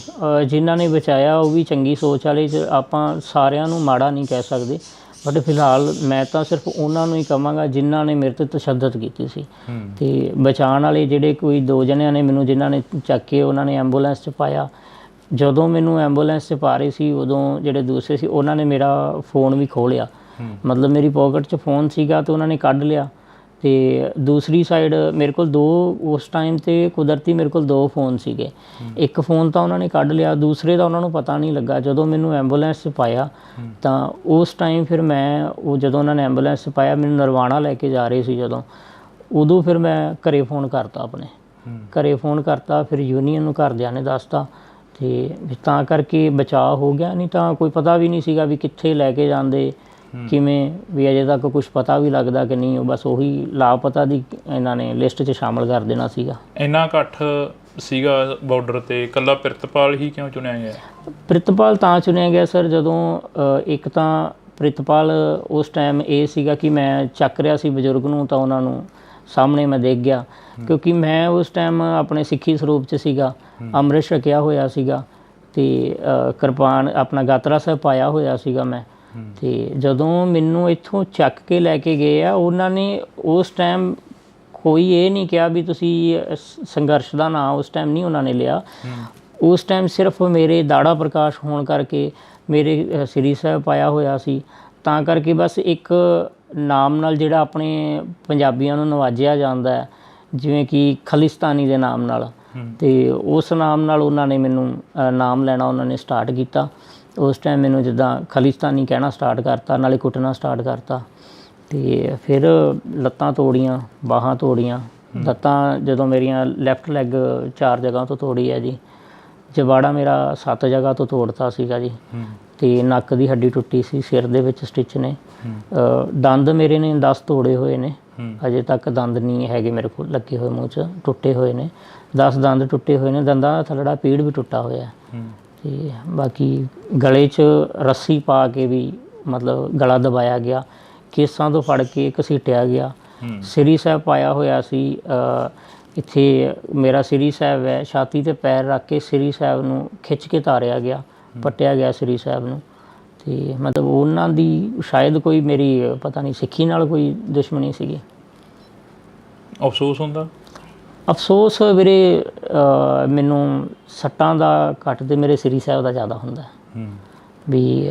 ਜਿਨ੍ਹਾਂ ਨੇ ਬਚਾਇਆ ਉਹ ਵੀ ਚੰਗੀ ਸੋਚ ਵਾਲੇ, ਆਪਾਂ ਸਾਰਿਆਂ ਨੂੰ ਮਾੜਾ ਨਹੀਂ ਕਹਿ ਸਕਦੇ, ਬਟ ਫਿਲਹਾਲ ਮੈਂ ਤਾਂ ਸਿਰਫ ਉਹਨਾਂ ਨੂੰ ਹੀ ਕਹਾਂਗਾ ਜਿਨ੍ਹਾਂ ਨੇ ਮੇਰੇ 'ਤੇ ਤਸ਼ੱਦਦ ਕੀਤੀ ਸੀ। ਅਤੇ ਬਚਾਉਣ ਵਾਲੇ ਜਿਹੜੇ ਕੋਈ 2 ਜਣਿਆਂ ਨੇ ਮੈਨੂੰ, ਜਿਨ੍ਹਾਂ ਨੇ ਚੱਕ ਕੇ ਉਹਨਾਂ ਨੇ ਐਂਬੂਲੈਂਸ 'ਚ ਪਾਇਆ, ਜਦੋਂ ਮੈਨੂੰ ਐਂਬੂਲੈਂਸ 'ਚ ਪਾ ਰਹੇ ਸੀ ਉਦੋਂ ਜਿਹੜੇ ਦੂਸਰੇ ਸੀ ਉਹਨਾਂ ਨੇ ਮੇਰਾ ਫ਼ੋਨ ਵੀ ਖੋਹ ਲਿਆ, ਮਤਲਬ ਮੇਰੀ ਪੋਕਟ 'ਚ ਫ਼ੋਨ ਸੀਗਾ ਅਤੇ ਉਹਨਾਂ ਨੇ ਕੱਢ ਲਿਆ। ਅਤੇ ਦੂਸਰੀ ਸਾਈਡ ਮੇਰੇ ਕੋਲ 2 ਉਸ ਟਾਈਮ 'ਤੇ ਕੁਦਰਤੀ ਮੇਰੇ ਕੋਲ 2 ਫ਼ੋਨ ਸੀਗੇ, ਇੱਕ ਫ਼ੋਨ ਤਾਂ ਉਹਨਾਂ ਨੇ ਕੱਢ ਲਿਆ, ਦੂਸਰੇ ਦਾ ਉਹਨਾਂ ਨੂੰ ਪਤਾ ਨਹੀਂ ਲੱਗਾ। ਜਦੋਂ ਮੈਨੂੰ ਐਂਬੂਲੈਂਸ 'ਚ ਪਾਇਆ ਤਾਂ ਉਸ ਟਾਈਮ ਫਿਰ ਮੈਂ ਉਹ ਜਦੋਂ ਉਹਨਾਂ ਨੇ ਐਂਬੂਲੈਂਸ 'ਚ ਪਾਇਆ, ਮੈਨੂੰ ਨਰਵਾਣਾ ਲੈ ਕੇ ਜਾ ਰਹੇ ਸੀ ਜਦੋਂ, ਉਦੋਂ ਫਿਰ ਮੈਂ ਘਰੇ ਫ਼ੋਨ ਕਰਤਾ, ਆਪਣੇ ਘਰੇ ਫ਼ੋਨ ਕਰਤਾ, ਫਿਰ ਯੂਨੀਅਨ ਨੂੰ ਘਰਦਿਆਂ ਨੇ ਦੱਸਤਾ, ਅਤੇ ਤਾਂ ਕਰਕੇ ਬਚਾਅ ਹੋ ਗਿਆ। ਨਹੀਂ ਤਾਂ ਕੋਈ ਪਤਾ ਵੀ ਨਹੀਂ ਸੀਗਾ ਵੀ ਕਿੱਥੇ ਲੈ ਕੇ ਜਾਂਦੇ, ਕਿਵੇਂ ਵੀ ਅਜੇ ਤੱਕ ਕੁਛ ਪਤਾ ਵੀ ਲੱਗਦਾ ਕਿ ਨਹੀਂ, ਉਹ ਬਸ ਉਹੀ ਲਾਪਤਾ ਦੀ ਇਹਨਾਂ ਨੇ ਲਿਸਟ 'ਚ ਸ਼ਾਮਲ ਕਰ ਦੇਣਾ ਸੀਗਾ। ਇੰਨਾ ਇਕੱਠ ਸੀਗਾ ਬਾਰਡਰ 'ਤੇ, ਇਕੱਲਾ ਪ੍ਰਿਤਪਾਲ ਹੀ ਕਿਉਂ ਚੁਣਿਆ ਗਿਆ? ਪ੍ਰਿਤਪਾਲ ਤਾਂ ਚੁਣਿਆ ਗਿਆ ਸਰ, ਜਦੋਂ ਇੱਕ ਤਾਂ ਪ੍ਰਿਤਪਾਲ ਉਸ ਟਾਈਮ ਇਹ ਸੀਗਾ ਕਿ ਮੈਂ ਚੱਕ ਰਿਹਾ ਸੀ ਬਜ਼ੁਰਗ ਨੂੰ, ਤਾਂ ਉਹਨਾਂ ਨੂੰ ਸਾਹਮਣੇ ਮੈਂ ਦੇਖ ਗਿਆ, ਕਿਉਂਕਿ ਮੈਂ ਉਸ ਟਾਈਮ ਆਪਣੇ ਸਿੱਖੀ ਸਰੂਪ 'ਚ ਸੀਗਾ, ਅੰਮ੍ਰਿਤ ਛਕਿਆ ਹੋਇਆ ਸੀਗਾ, ਅਤੇ ਕਿਰਪਾਨ ਆਪਣਾ ਗਾਤਰਾ ਸਾਹਿਬ ਪਾਇਆ ਹੋਇਆ ਸੀਗਾ ਮੈਂ। ਅਤੇ ਜਦੋਂ ਮੈਨੂੰ ਇੱਥੋਂ ਚੱਕ ਕੇ ਲੈ ਕੇ ਗਏ ਆ, ਉਹਨਾਂ ਨੇ ਉਸ ਟਾਈਮ ਕੋਈ ਇਹ ਨਹੀਂ ਕਿਹਾ ਵੀ ਤੁਸੀਂ ਸੰਘਰਸ਼ ਦਾ ਨਾਂ ਉਸ ਟਾਈਮ ਨਹੀਂ ਉਹਨਾਂ ਨੇ ਲਿਆ। ਉਸ ਟਾਈਮ ਸਿਰਫ ਮੇਰੇ ਦਾੜਾ ਪ੍ਰਕਾਸ਼ ਹੋਣ ਕਰਕੇ, ਮੇਰੇ ਸ੍ਰੀ ਸਾਹਿਬ ਪਾਇਆ ਹੋਇਆ ਸੀ, ਤਾਂ ਕਰਕੇ ਬਸ ਇੱਕ ਨਾਮ ਨਾਲ ਜਿਹੜਾ ਆਪਣੇ ਪੰਜਾਬੀਆਂ ਨੂੰ ਨਵਾਜਿਆ ਜਾਂਦਾ ਹੈ, ਜਿਵੇਂ ਕਿ ਖਾਲਿਸਤਾਨੀ ਦੇ ਨਾਮ ਨਾਲ, ਅਤੇ ਉਸ ਨਾਮ ਨਾਲ ਉਹਨਾਂ ਨੇ ਮੈਨੂੰ ਨਾਮ ਲੈਣਾ ਉਹਨਾਂ ਨੇ ਸਟਾਰਟ ਕੀਤਾ। ਉਸ ਟਾਈਮ ਮੈਨੂੰ ਜਿੱਦਾਂ ਖਾਲਿਸਤਾਨੀ ਕਹਿਣਾ ਸਟਾਰਟ ਕਰਤਾ, ਨਾਲੇ ਕੁੱਟਣਾ ਸਟਾਰਟ ਕਰਤਾ, ਅਤੇ ਫਿਰ ਲੱਤਾਂ ਤੋੜੀਆਂ, ਬਾਹਾਂ ਤੋੜੀਆਂ। ਲੱਤਾਂ ਜਦੋਂ ਮੇਰੀਆਂ ਲੈਫਟ ਲੈਗ 4 ਜਗ੍ਹਾ ਤੋਂ ਤੋੜੀ ਹੈ ਜੀ, ਜਬਾੜਾ ਮੇਰਾ 7 ਜਗ੍ਹਾ ਤੋਂ ਤੋੜਤਾ ਸੀਗਾ ਜੀ, ਅਤੇ ਨੱਕ ਦੀ ਹੱਡੀ ਟੁੱਟੀ ਸੀ, ਸਿਰ ਦੇ ਵਿੱਚ ਸਟਿਚ ਨੇ, ਦੰਦ ਮੇਰੇ ਨੇ 10 ਤੋੜੇ ਹੋਏ ਨੇ, ਅਜੇ ਤੱਕ ਦੰਦ ਨਹੀਂ ਹੈਗੇ ਮੇਰੇ ਕੋਲ ਲੱਗੇ ਹੋਏ, ਮੂੰਹ 'ਚ ਟੁੱਟੇ ਹੋਏ ਨੇ 10 ਦੰਦ ਟੁੱਟੇ ਹੋਏ ਨੇ, ਦੰਦਾਂ ਦਾ ਥੱਲੜਾ ਪੀੜ ਵੀ ਟੁੱਟਾ ਹੋਇਆ। ਅਤੇ ਬਾਕੀ ਗਲੇ 'ਚ ਰੱਸੀ ਪਾ ਕੇ ਵੀ ਮਤਲਬ ਗਲਾ ਦਬਾਇਆ ਗਿਆ, ਕੇਸਾਂ ਤੋਂ ਫੜ ਕੇ ਘਸੀਟਿਆ ਗਿਆ। ਸ੍ਰੀ ਸਾਹਿਬ ਪਾਇਆ ਹੋਇਆ ਸੀ, ਇੱਥੇ ਮੇਰਾ ਸ੍ਰੀ ਸਾਹਿਬ ਹੈ, ਛਾਤੀ 'ਤੇ ਪੈਰ ਰੱਖ ਕੇ ਸ੍ਰੀ ਸਾਹਿਬ ਨੂੰ ਖਿੱਚ ਕੇ ਤਾਰਿਆ ਗਿਆ, ਪੱਟਿਆ ਗਿਆ ਸ੍ਰੀ ਸਾਹਿਬ ਨੂੰ। ਅਤੇ ਮਤਲਬ ਉਹਨਾਂ ਦੀ ਸ਼ਾਇਦ ਕੋਈ ਮੇਰੀ ਪਤਾ ਨਹੀਂ ਸਿੱਖੀ ਨਾਲ ਕੋਈ ਦੁਸ਼ਮਣੀ ਸੀਗੀ। ਅਫਸੋਸ ਹੁੰਦਾ? ਅਫਸੋਸ ਵੀਰੇ ਮੈਨੂੰ ਸੱਟਾਂ ਦਾ ਘੱਟ ਤੇ ਮੇਰੇ ਸ੍ਰੀ ਸਾਹਿਬ ਦਾ ਜ਼ਿਆਦਾ ਹੁੰਦਾ ਵੀ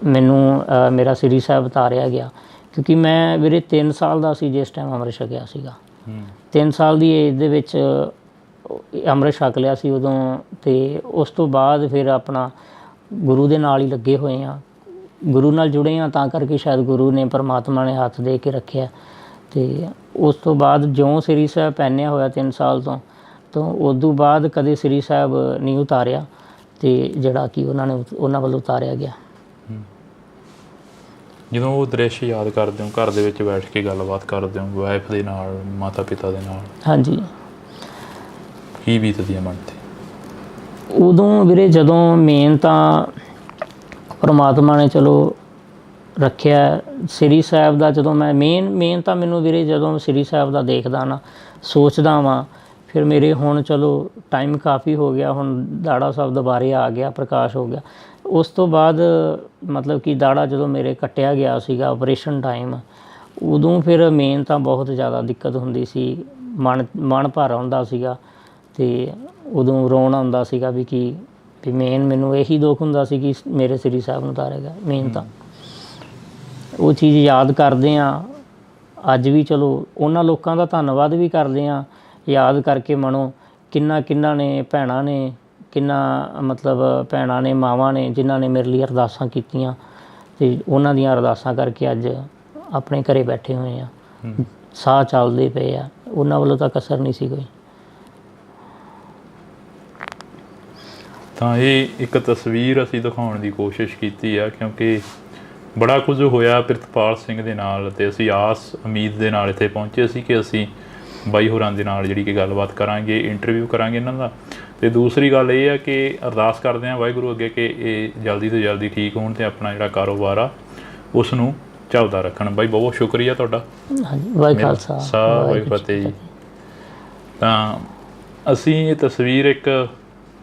ਮੈਨੂੰ ਮੇਰਾ ਸ੍ਰੀ ਸਾਹਿਬ ਉਤਾਰਿਆ ਗਿਆ, ਕਿਉਂਕਿ ਮੈਂ ਵੀਰੇ 3 ਸਾਲ ਦਾ ਸੀ ਜਿਸ ਟਾਈਮ ਅੰਮ੍ਰਿਤ ਛਕਿਆ ਸੀਗਾ। 3 ਸਾਲ ਦੀ ਏਜ ਦੇ ਵਿੱਚ ਅੰਮ੍ਰਿਤ ਛਕ ਲਿਆ ਸੀ ਉਦੋਂ, ਅਤੇ ਉਸ ਤੋਂ ਬਾਅਦ ਫਿਰ ਆਪਣਾ ਗੁਰੂ ਦੇ ਨਾਲ ਹੀ ਲੱਗੇ ਹੋਏ ਹਾਂ, ਗੁਰੂ ਨਾਲ ਜੁੜੇ ਹਾਂ, ਤਾਂ ਕਰਕੇ ਸ਼ਾਇਦ ਗੁਰੂ ਨੇ ਪਰਮਾਤਮਾ ਨੇ ਹੱਥ ਦੇ ਕੇ ਰੱਖਿਆ। ਅਤੇ ਉਸ ਤੋਂ ਬਾਅਦ ਜਿਉਂ ਸ੍ਰੀ ਸਾਹਿਬ ਪਹਿਨਿਆ ਹੋਇਆ 3 ਸਾਲ ਤੋਂ ਉਦੋਂ ਬਾਅਦ ਕਦੇ ਸ੍ਰੀ ਸਾਹਿਬ ਨਹੀਂ ਉਤਾਰਿਆ, ਅਤੇ ਜਿਹੜਾ ਕਿ ਉਹਨਾਂ ਵੱਲੋਂ ਉਤਾਰਿਆ ਗਿਆ। ਜਦੋਂ ਉਹ ਦ੍ਰਿਸ਼ ਯਾਦ ਕਰਦੇ ਹੋ, ਘਰ ਦੇ ਵਿੱਚ ਬੈਠ ਕੇ ਗੱਲਬਾਤ ਕਰਦੇ ਹੋ ਵਾਈਫ ਦੇ ਨਾਲ, ਮਾਤਾ ਪਿਤਾ ਦੇ ਨਾਲ, ਹਾਂਜੀ, ਕੀ ਬੀਤਦੀ ਹੈ ਮਨ 'ਤੇ ਉਦੋਂ ਵੀਰੇ? ਜਦੋਂ ਮੇਨ ਤਾਂ ਪ੍ਰਮਾਤਮਾ ਨੇ ਚਲੋ ਰੱਖਿਆ। ਸ੍ਰੀ ਸਾਹਿਬ ਦਾ ਜਦੋਂ ਮੈਂ ਮੇਨ ਤਾਂ ਮੈਨੂੰ ਵੀਰੇ ਜਦੋਂ ਸ੍ਰੀ ਸਾਹਿਬ ਦਾ ਦੇਖਦਾ ਨਾ ਸੋਚਦਾ ਵਾਂ, ਫਿਰ ਮੇਰੇ ਹੁਣ ਚਲੋ ਟਾਈਮ ਕਾਫੀ ਹੋ ਗਿਆ, ਹੁਣ ਦਾੜਾ ਸਾਹਿਬ ਦੁਬਾਰੇ ਆ ਗਿਆ, ਪ੍ਰਕਾਸ਼ ਹੋ ਗਿਆ। ਉਸ ਤੋਂ ਬਾਅਦ ਮਤਲਬ ਕਿ ਦਾੜਾ ਜਦੋਂ ਮੇਰੇ ਕੱਟਿਆ ਗਿਆ ਸੀਗਾ ਆਪਰੇਸ਼ਨ ਟਾਈਮ, ਉਦੋਂ ਫਿਰ ਮੇਨ ਤਾਂ ਬਹੁਤ ਜ਼ਿਆਦਾ ਦਿੱਕਤ ਹੁੰਦੀ ਸੀ, ਮਨ ਭਰ ਆਉਂਦਾ ਸੀਗਾ ਅਤੇ ਉਦੋਂ ਰੋਣ ਆਉਂਦਾ ਸੀਗਾ ਵੀ ਮੇਨ ਮੈਨੂੰ ਇਹੀ ਦੁੱਖ ਹੁੰਦਾ ਸੀ ਕਿ ਮੇਰੇ ਸ੍ਰੀ ਸਾਹਿਬ ਨੂੰ ਉਤਾਰੇਗਾ। ਮੇਨ ਤਾਂ ਉਹ ਚੀਜ਼ ਯਾਦ ਕਰਦੇ ਹਾਂ ਅੱਜ ਵੀ, ਚਲੋ ਉਹਨਾਂ ਲੋਕਾਂ ਦਾ ਧੰਨਵਾਦ ਵੀ ਕਰਦੇ ਹਾਂ ਯਾਦ ਕਰਕੇ ਮਨੋਂ, ਕਿੰਨਾ ਨੇ ਭੈਣਾਂ ਨੇ, ਮਤਲਬ ਭੈਣਾਂ ਨੇ, ਮਾਵਾਂ ਨੇ, ਜਿਨ੍ਹਾਂ ਨੇ ਮੇਰੇ ਲਈ ਅਰਦਾਸਾਂ ਕੀਤੀਆਂ ਅਤੇ ਉਹਨਾਂ ਦੀਆਂ ਅਰਦਾਸਾਂ ਕਰਕੇ ਅੱਜ ਆਪਣੇ ਘਰੇ ਬੈਠੇ ਹੋਏ ਆ, ਸਾਹ ਚੱਲਦੇ ਪਏ ਆ, ਉਹਨਾਂ ਵੱਲੋਂ ਤਾਂ ਕਸਰ ਨਹੀਂ ਸੀ ਕੋਈ। ਤਾਂ ਇਹ ਇੱਕ ਤਸਵੀਰ ਅਸੀਂ ਦਿਖਾਉਣ ਦੀ ਕੋਸ਼ਿਸ਼ ਕੀਤੀ ਆ, ਕਿਉਂਕਿ ਬੜਾ ਕੁਝ ਹੋਇਆ ਪ੍ਰਿਤਪਾਲ ਸਿੰਘ ਦੇ ਨਾਲ, ਅਤੇ ਅਸੀਂ ਆਸ ਉਮੀਦ ਦੇ ਨਾਲ ਇੱਥੇ ਪਹੁੰਚੇ ਸੀ ਕਿ ਅਸੀਂ ਬਾਈ ਹੋਰਾਂ ਦੇ ਨਾਲ ਜਿਹੜੀ ਕਿ ਗੱਲਬਾਤ ਕਰਾਂਗੇ, ਇੰਟਰਵਿਊ ਕਰਾਂਗੇ ਇਹਨਾਂ ਦਾ। ਅਤੇ ਦੂਸਰੀ ਗੱਲ ਇਹ ਆ ਕਿ ਅਰਦਾਸ ਕਰਦੇ ਹਾਂ ਵਾਹਿਗੁਰੂ ਅੱਗੇ ਕਿ ਇਹ ਜਲਦੀ ਤੋਂ ਜਲਦੀ ਠੀਕ ਹੋਣ ਅਤੇ ਆਪਣਾ ਜਿਹੜਾ ਕਾਰੋਬਾਰ ਆ ਉਸ ਨੂੰ ਚੱਲਦਾ ਰੱਖਣ। ਬਾਈ ਬਹੁਤ ਬਹੁਤ ਸ਼ੁਕਰੀਆ ਤੁਹਾਡਾ। ਵਾਹਿਗੁਰੂ ਖਾਲਸਾ ਵਾਹਿਗੁਰੂ ਫਤਿਹ ਜੀ। ਤਾਂ ਅਸੀਂ ਇਹ ਤਸਵੀਰ ਇੱਕ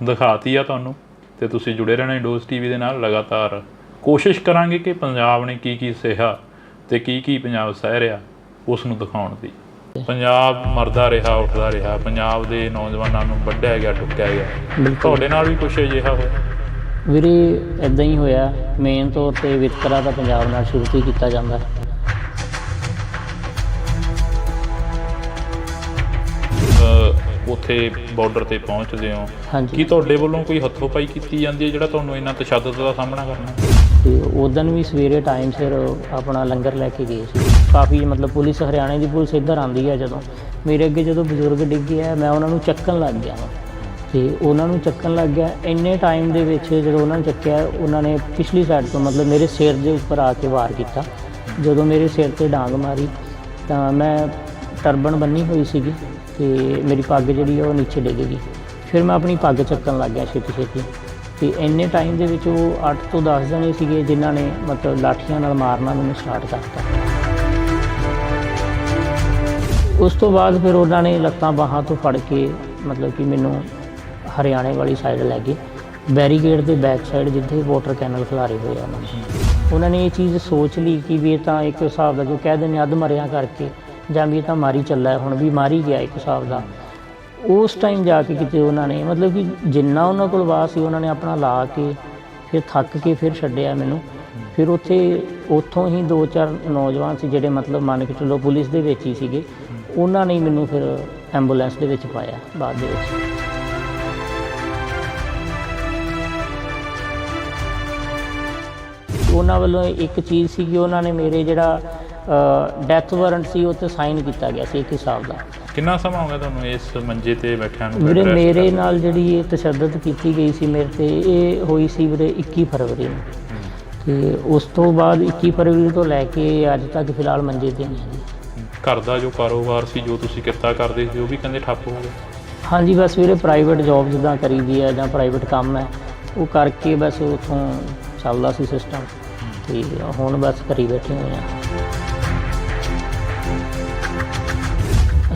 ਦਿਖਾਤੀ ਆ ਤੁਹਾਨੂੰ, ਅਤੇ ਤੁਸੀਂ ਜੁੜੇ ਰਹਿਣਾ ਡੋਜ਼ TV ਦੇ ਨਾਲ। ਲਗਾਤਾਰ ਕੋਸ਼ਿਸ਼ ਕਰਾਂਗੇ ਕਿ ਪੰਜਾਬ ਨੇ ਕੀ ਸਿਹਾ ਅਤੇ ਕੀ ਪੰਜਾਬ ਸਹਿ ਰਿਹਾ ਉਸ ਨੂੰ ਦਿਖਾਉਣ ਦੀ। ਪੰਜਾਬ ਮਰਦਾ ਰਿਹਾ, ਉੱਠਦਾ ਰਿਹਾ, ਪੰਜਾਬ ਦੇ ਨੌਜਵਾਨਾਂ ਨੂੰ ਵੱਢਿਆ ਗਿਆ, ਟੁੱਕਿਆ ਗਿਆ। ਤੁਹਾਡੇ ਨਾਲ ਵੀ ਕੁਛ ਅਜਿਹਾ ਹੋਇਆ? ਵੀਰੇ ਇੱਦਾਂ ਹੀ ਹੋਇਆ। ਮੇਨ ਤੌਰ 'ਤੇ ਵਿਤਕਰਾ ਤਾਂ ਪੰਜਾਬ ਨਾਲ ਸ਼ੁਰੂ ਤੋਂ ਹੀ ਕੀਤਾ ਜਾਂਦਾ ਹੈ। ਉੱਥੇ ਬਾਰਡਰ 'ਤੇ ਪਹੁੰਚਦੇ ਹੋ, ਹਾਂਜੀ, ਕੀ ਤੁਹਾਡੇ ਵੱਲੋਂ ਕੋਈ ਹੱਥੋਂ ਪਾਈ ਕੀਤੀ ਜਾਂਦੀ ਹੈ ਜਿਹੜਾ ਤੁਹਾਨੂੰ ਇੰਨਾ ਤਸ਼ੱਦਦ ਦਾ ਸਾਹਮਣਾ ਕਰਨਾ? ਅਤੇ ਉਦੋਂ ਵੀ ਸਵੇਰੇ ਟਾਈਮ ਸਿਰ ਆਪਣਾ ਲੰਗਰ ਲੈ ਕੇ ਗਏ ਸੀ। ਕਾਫੀ ਮਤਲਬ ਪੁਲਿਸ, ਹਰਿਆਣੇ ਦੀ ਪੁਲਿਸ ਇੱਧਰ ਆਉਂਦੀ ਹੈ। ਜਦੋਂ ਮੇਰੇ ਅੱਗੇ ਜਦੋਂ ਬਜ਼ੁਰਗ ਡਿੱਗੇ ਆ, ਮੈਂ ਉਹਨਾਂ ਨੂੰ ਚੱਕਣ ਲੱਗ ਗਿਆ ਅਤੇ ਉਹਨਾਂ ਨੂੰ ਚੱਕਣ ਲੱਗ ਗਿਆ। ਇੰਨੇ ਟਾਈਮ ਦੇ ਵਿੱਚ ਜਦੋਂ ਉਹਨਾਂ ਨੂੰ ਚੱਕਿਆ, ਉਹਨਾਂ ਨੇ ਪਿਛਲੀ ਸਾਈਡ ਤੋਂ ਮਤਲਬ ਮੇਰੇ ਸਿਰ ਦੇ ਉੱਪਰ ਆ ਕੇ ਵਾਰ ਕੀਤਾ। ਜਦੋਂ ਮੇਰੇ ਸਿਰ 'ਤੇ ਡਾਂਗ ਮਾਰੀ ਤਾਂ ਮੈਂ ਟਰਬਨ ਬੰਨੀ ਹੋਈ ਸੀਗੀ ਅਤੇ ਮੇਰੀ ਪੱਗ ਜਿਹੜੀ ਉਹ ਨੀਚੇ ਡਿੱਗ ਗਈ। ਫਿਰ ਮੈਂ ਆਪਣੀ ਪੱਗ ਚੱਕਣ ਲੱਗ ਗਿਆ ਛੇਤੀ ਅਤੇ ਇੰਨੇ ਟਾਈਮ ਦੇ ਵਿੱਚ ਉਹ 8 ਤੋਂ 10 ਜਣੇ ਸੀਗੇ ਜਿਨ੍ਹਾਂ ਨੇ ਮਤਲਬ ਲਾਠੀਆਂ ਨਾਲ ਮਾਰਨਾ ਮੈਨੂੰ ਸਟਾਰਟ ਕਰਤਾ। ਉਸ ਤੋਂ ਬਾਅਦ ਫਿਰ ਉਹਨਾਂ ਨੇ ਲੱਤਾਂ ਬਾਹਾਂ ਤੋਂ ਫੜ ਕੇ ਮਤਲਬ ਕਿ ਮੈਨੂੰ ਹਰਿਆਣੇ ਵਾਲੀ ਸਾਈਡ ਲੈ ਗਏ, ਬੈਰੀਕੇਡ ਦੇ ਬੈਕ ਸਾਈਡ ਜਿੱਥੇ ਵਾਟਰ ਕੈਨਲ ਖਿਲਾਰੇ ਹੋਏ ਆ। ਉਹਨਾਂ ਨੇ ਇਹ ਚੀਜ਼ ਸੋਚ ਲਈ ਕਿ ਵੀ ਇਹ ਤਾਂ ਇੱਕ ਹਿਸਾਬ ਦਾ ਜੋ ਕਹਿ ਦਿੰਦੇ ਅੱਧ ਮਰਿਆ ਕਰਕੇ, ਜਾਂ ਵੀ ਇਹ ਤਾਂ ਮਾਰੀ ਚੱਲਾ, ਹੁਣ ਵੀ ਮਾਰੀ ਗਿਆ ਇੱਕ ਹਿਸਾਬ ਦਾ। ਉਸ ਟਾਈਮ ਜਾ ਕੇ ਕਿਤੇ ਉਹਨਾਂ ਨੇ ਮਤਲਬ ਕਿ ਜਿੰਨਾ ਉਹਨਾਂ ਕੋਲ ਵਾਹ ਸੀ ਉਹਨਾਂ ਨੇ ਆਪਣਾ ਲਾ ਕੇ ਫਿਰ ਥੱਕ ਕੇ ਫਿਰ ਛੱਡਿਆ ਮੈਨੂੰ। ਫਿਰ ਉੱਥੋਂ ਹੀ 2-4 ਨੌਜਵਾਨ ਸੀ ਜਿਹੜੇ ਮਤਲਬ ਮੰਨ ਕੇ ਚੱਲੋ ਪੁਲਿਸ ਦੇ ਵਿੱਚ ਹੀ ਸੀਗੇ, ਉਹਨਾਂ ਨੇ ਮੈਨੂੰ ਫਿਰ ਐਂਬੂਲੈਂਸ ਦੇ ਵਿੱਚ ਪਾਇਆ ਬਾਅਦ ਦੇ ਵਿੱਚ। ਉਹਨਾਂ ਵੱਲੋਂ ਇੱਕ ਚੀਜ਼ ਸੀ ਕਿ ਉਹਨਾਂ ਨੇ ਮੇਰੇ ਜਿਹੜਾ ਡੈਥ ਵਾਰੰਟ ਸੀ ਉਹ 'ਤੇ ਸਾਈਨ ਕੀਤਾ ਗਿਆ ਸੀ ਇੱਕ ਹਿਸਾਬ ਦਾ। ਕਿੰਨਾ ਸਮਾਂ ਹੋ ਗਿਆ ਤੁਹਾਨੂੰ ਇਸ ਮੰਜੇ 'ਤੇ ਬੈਠਿਆਂ ਨੂੰ? ਵੀਰੇ ਮੇਰੇ ਨਾਲ ਜਿਹੜੀ ਇਹ ਤਸ਼ੱਦਦ ਕੀਤੀ ਗਈ ਸੀ ਮੇਰੇ 'ਤੇ, ਇਹ ਹੋਈ ਸੀ ਵੀਰੇ 21 ਫਰਵਰੀ ਨੂੰ, ਅਤੇ ਉਸ ਤੋਂ ਬਾਅਦ 21 ਫਰਵਰੀ ਤੋਂ ਲੈ ਕੇ ਅੱਜ ਤੱਕ ਫਿਲਹਾਲ ਮੰਜੇ 'ਤੇ ਨਹੀਂ ਜੀ। ਘਰ ਦਾ ਜੋ ਕਾਰੋਬਾਰ ਸੀ, ਜੋ ਤੁਸੀਂ ਕਿੱਤਾ ਕਰਦੇ ਸੀ, ਉਹ ਵੀ ਕਹਿੰਦੇ ਠੱਪ ਹੋ ਗਿਆ? ਹਾਂਜੀ, ਬਸ ਵੀਰੇ ਪ੍ਰਾਈਵੇਟ ਜੋਬ ਜਿੱਦਾਂ ਕਰੀਦੀ ਹੈ ਜਾਂ ਪ੍ਰਾਈਵੇਟ ਕੰਮ ਹੈ ਉਹ ਕਰਕੇ ਬਸ ਉੱਥੋਂ ਚੱਲਦਾ ਸੀ ਸਿਸਟਮ, ਅਤੇ ਹੁਣ ਬਸ ਘਰੀ ਬੈਠੇ ਹੋਏ ਹਾਂ।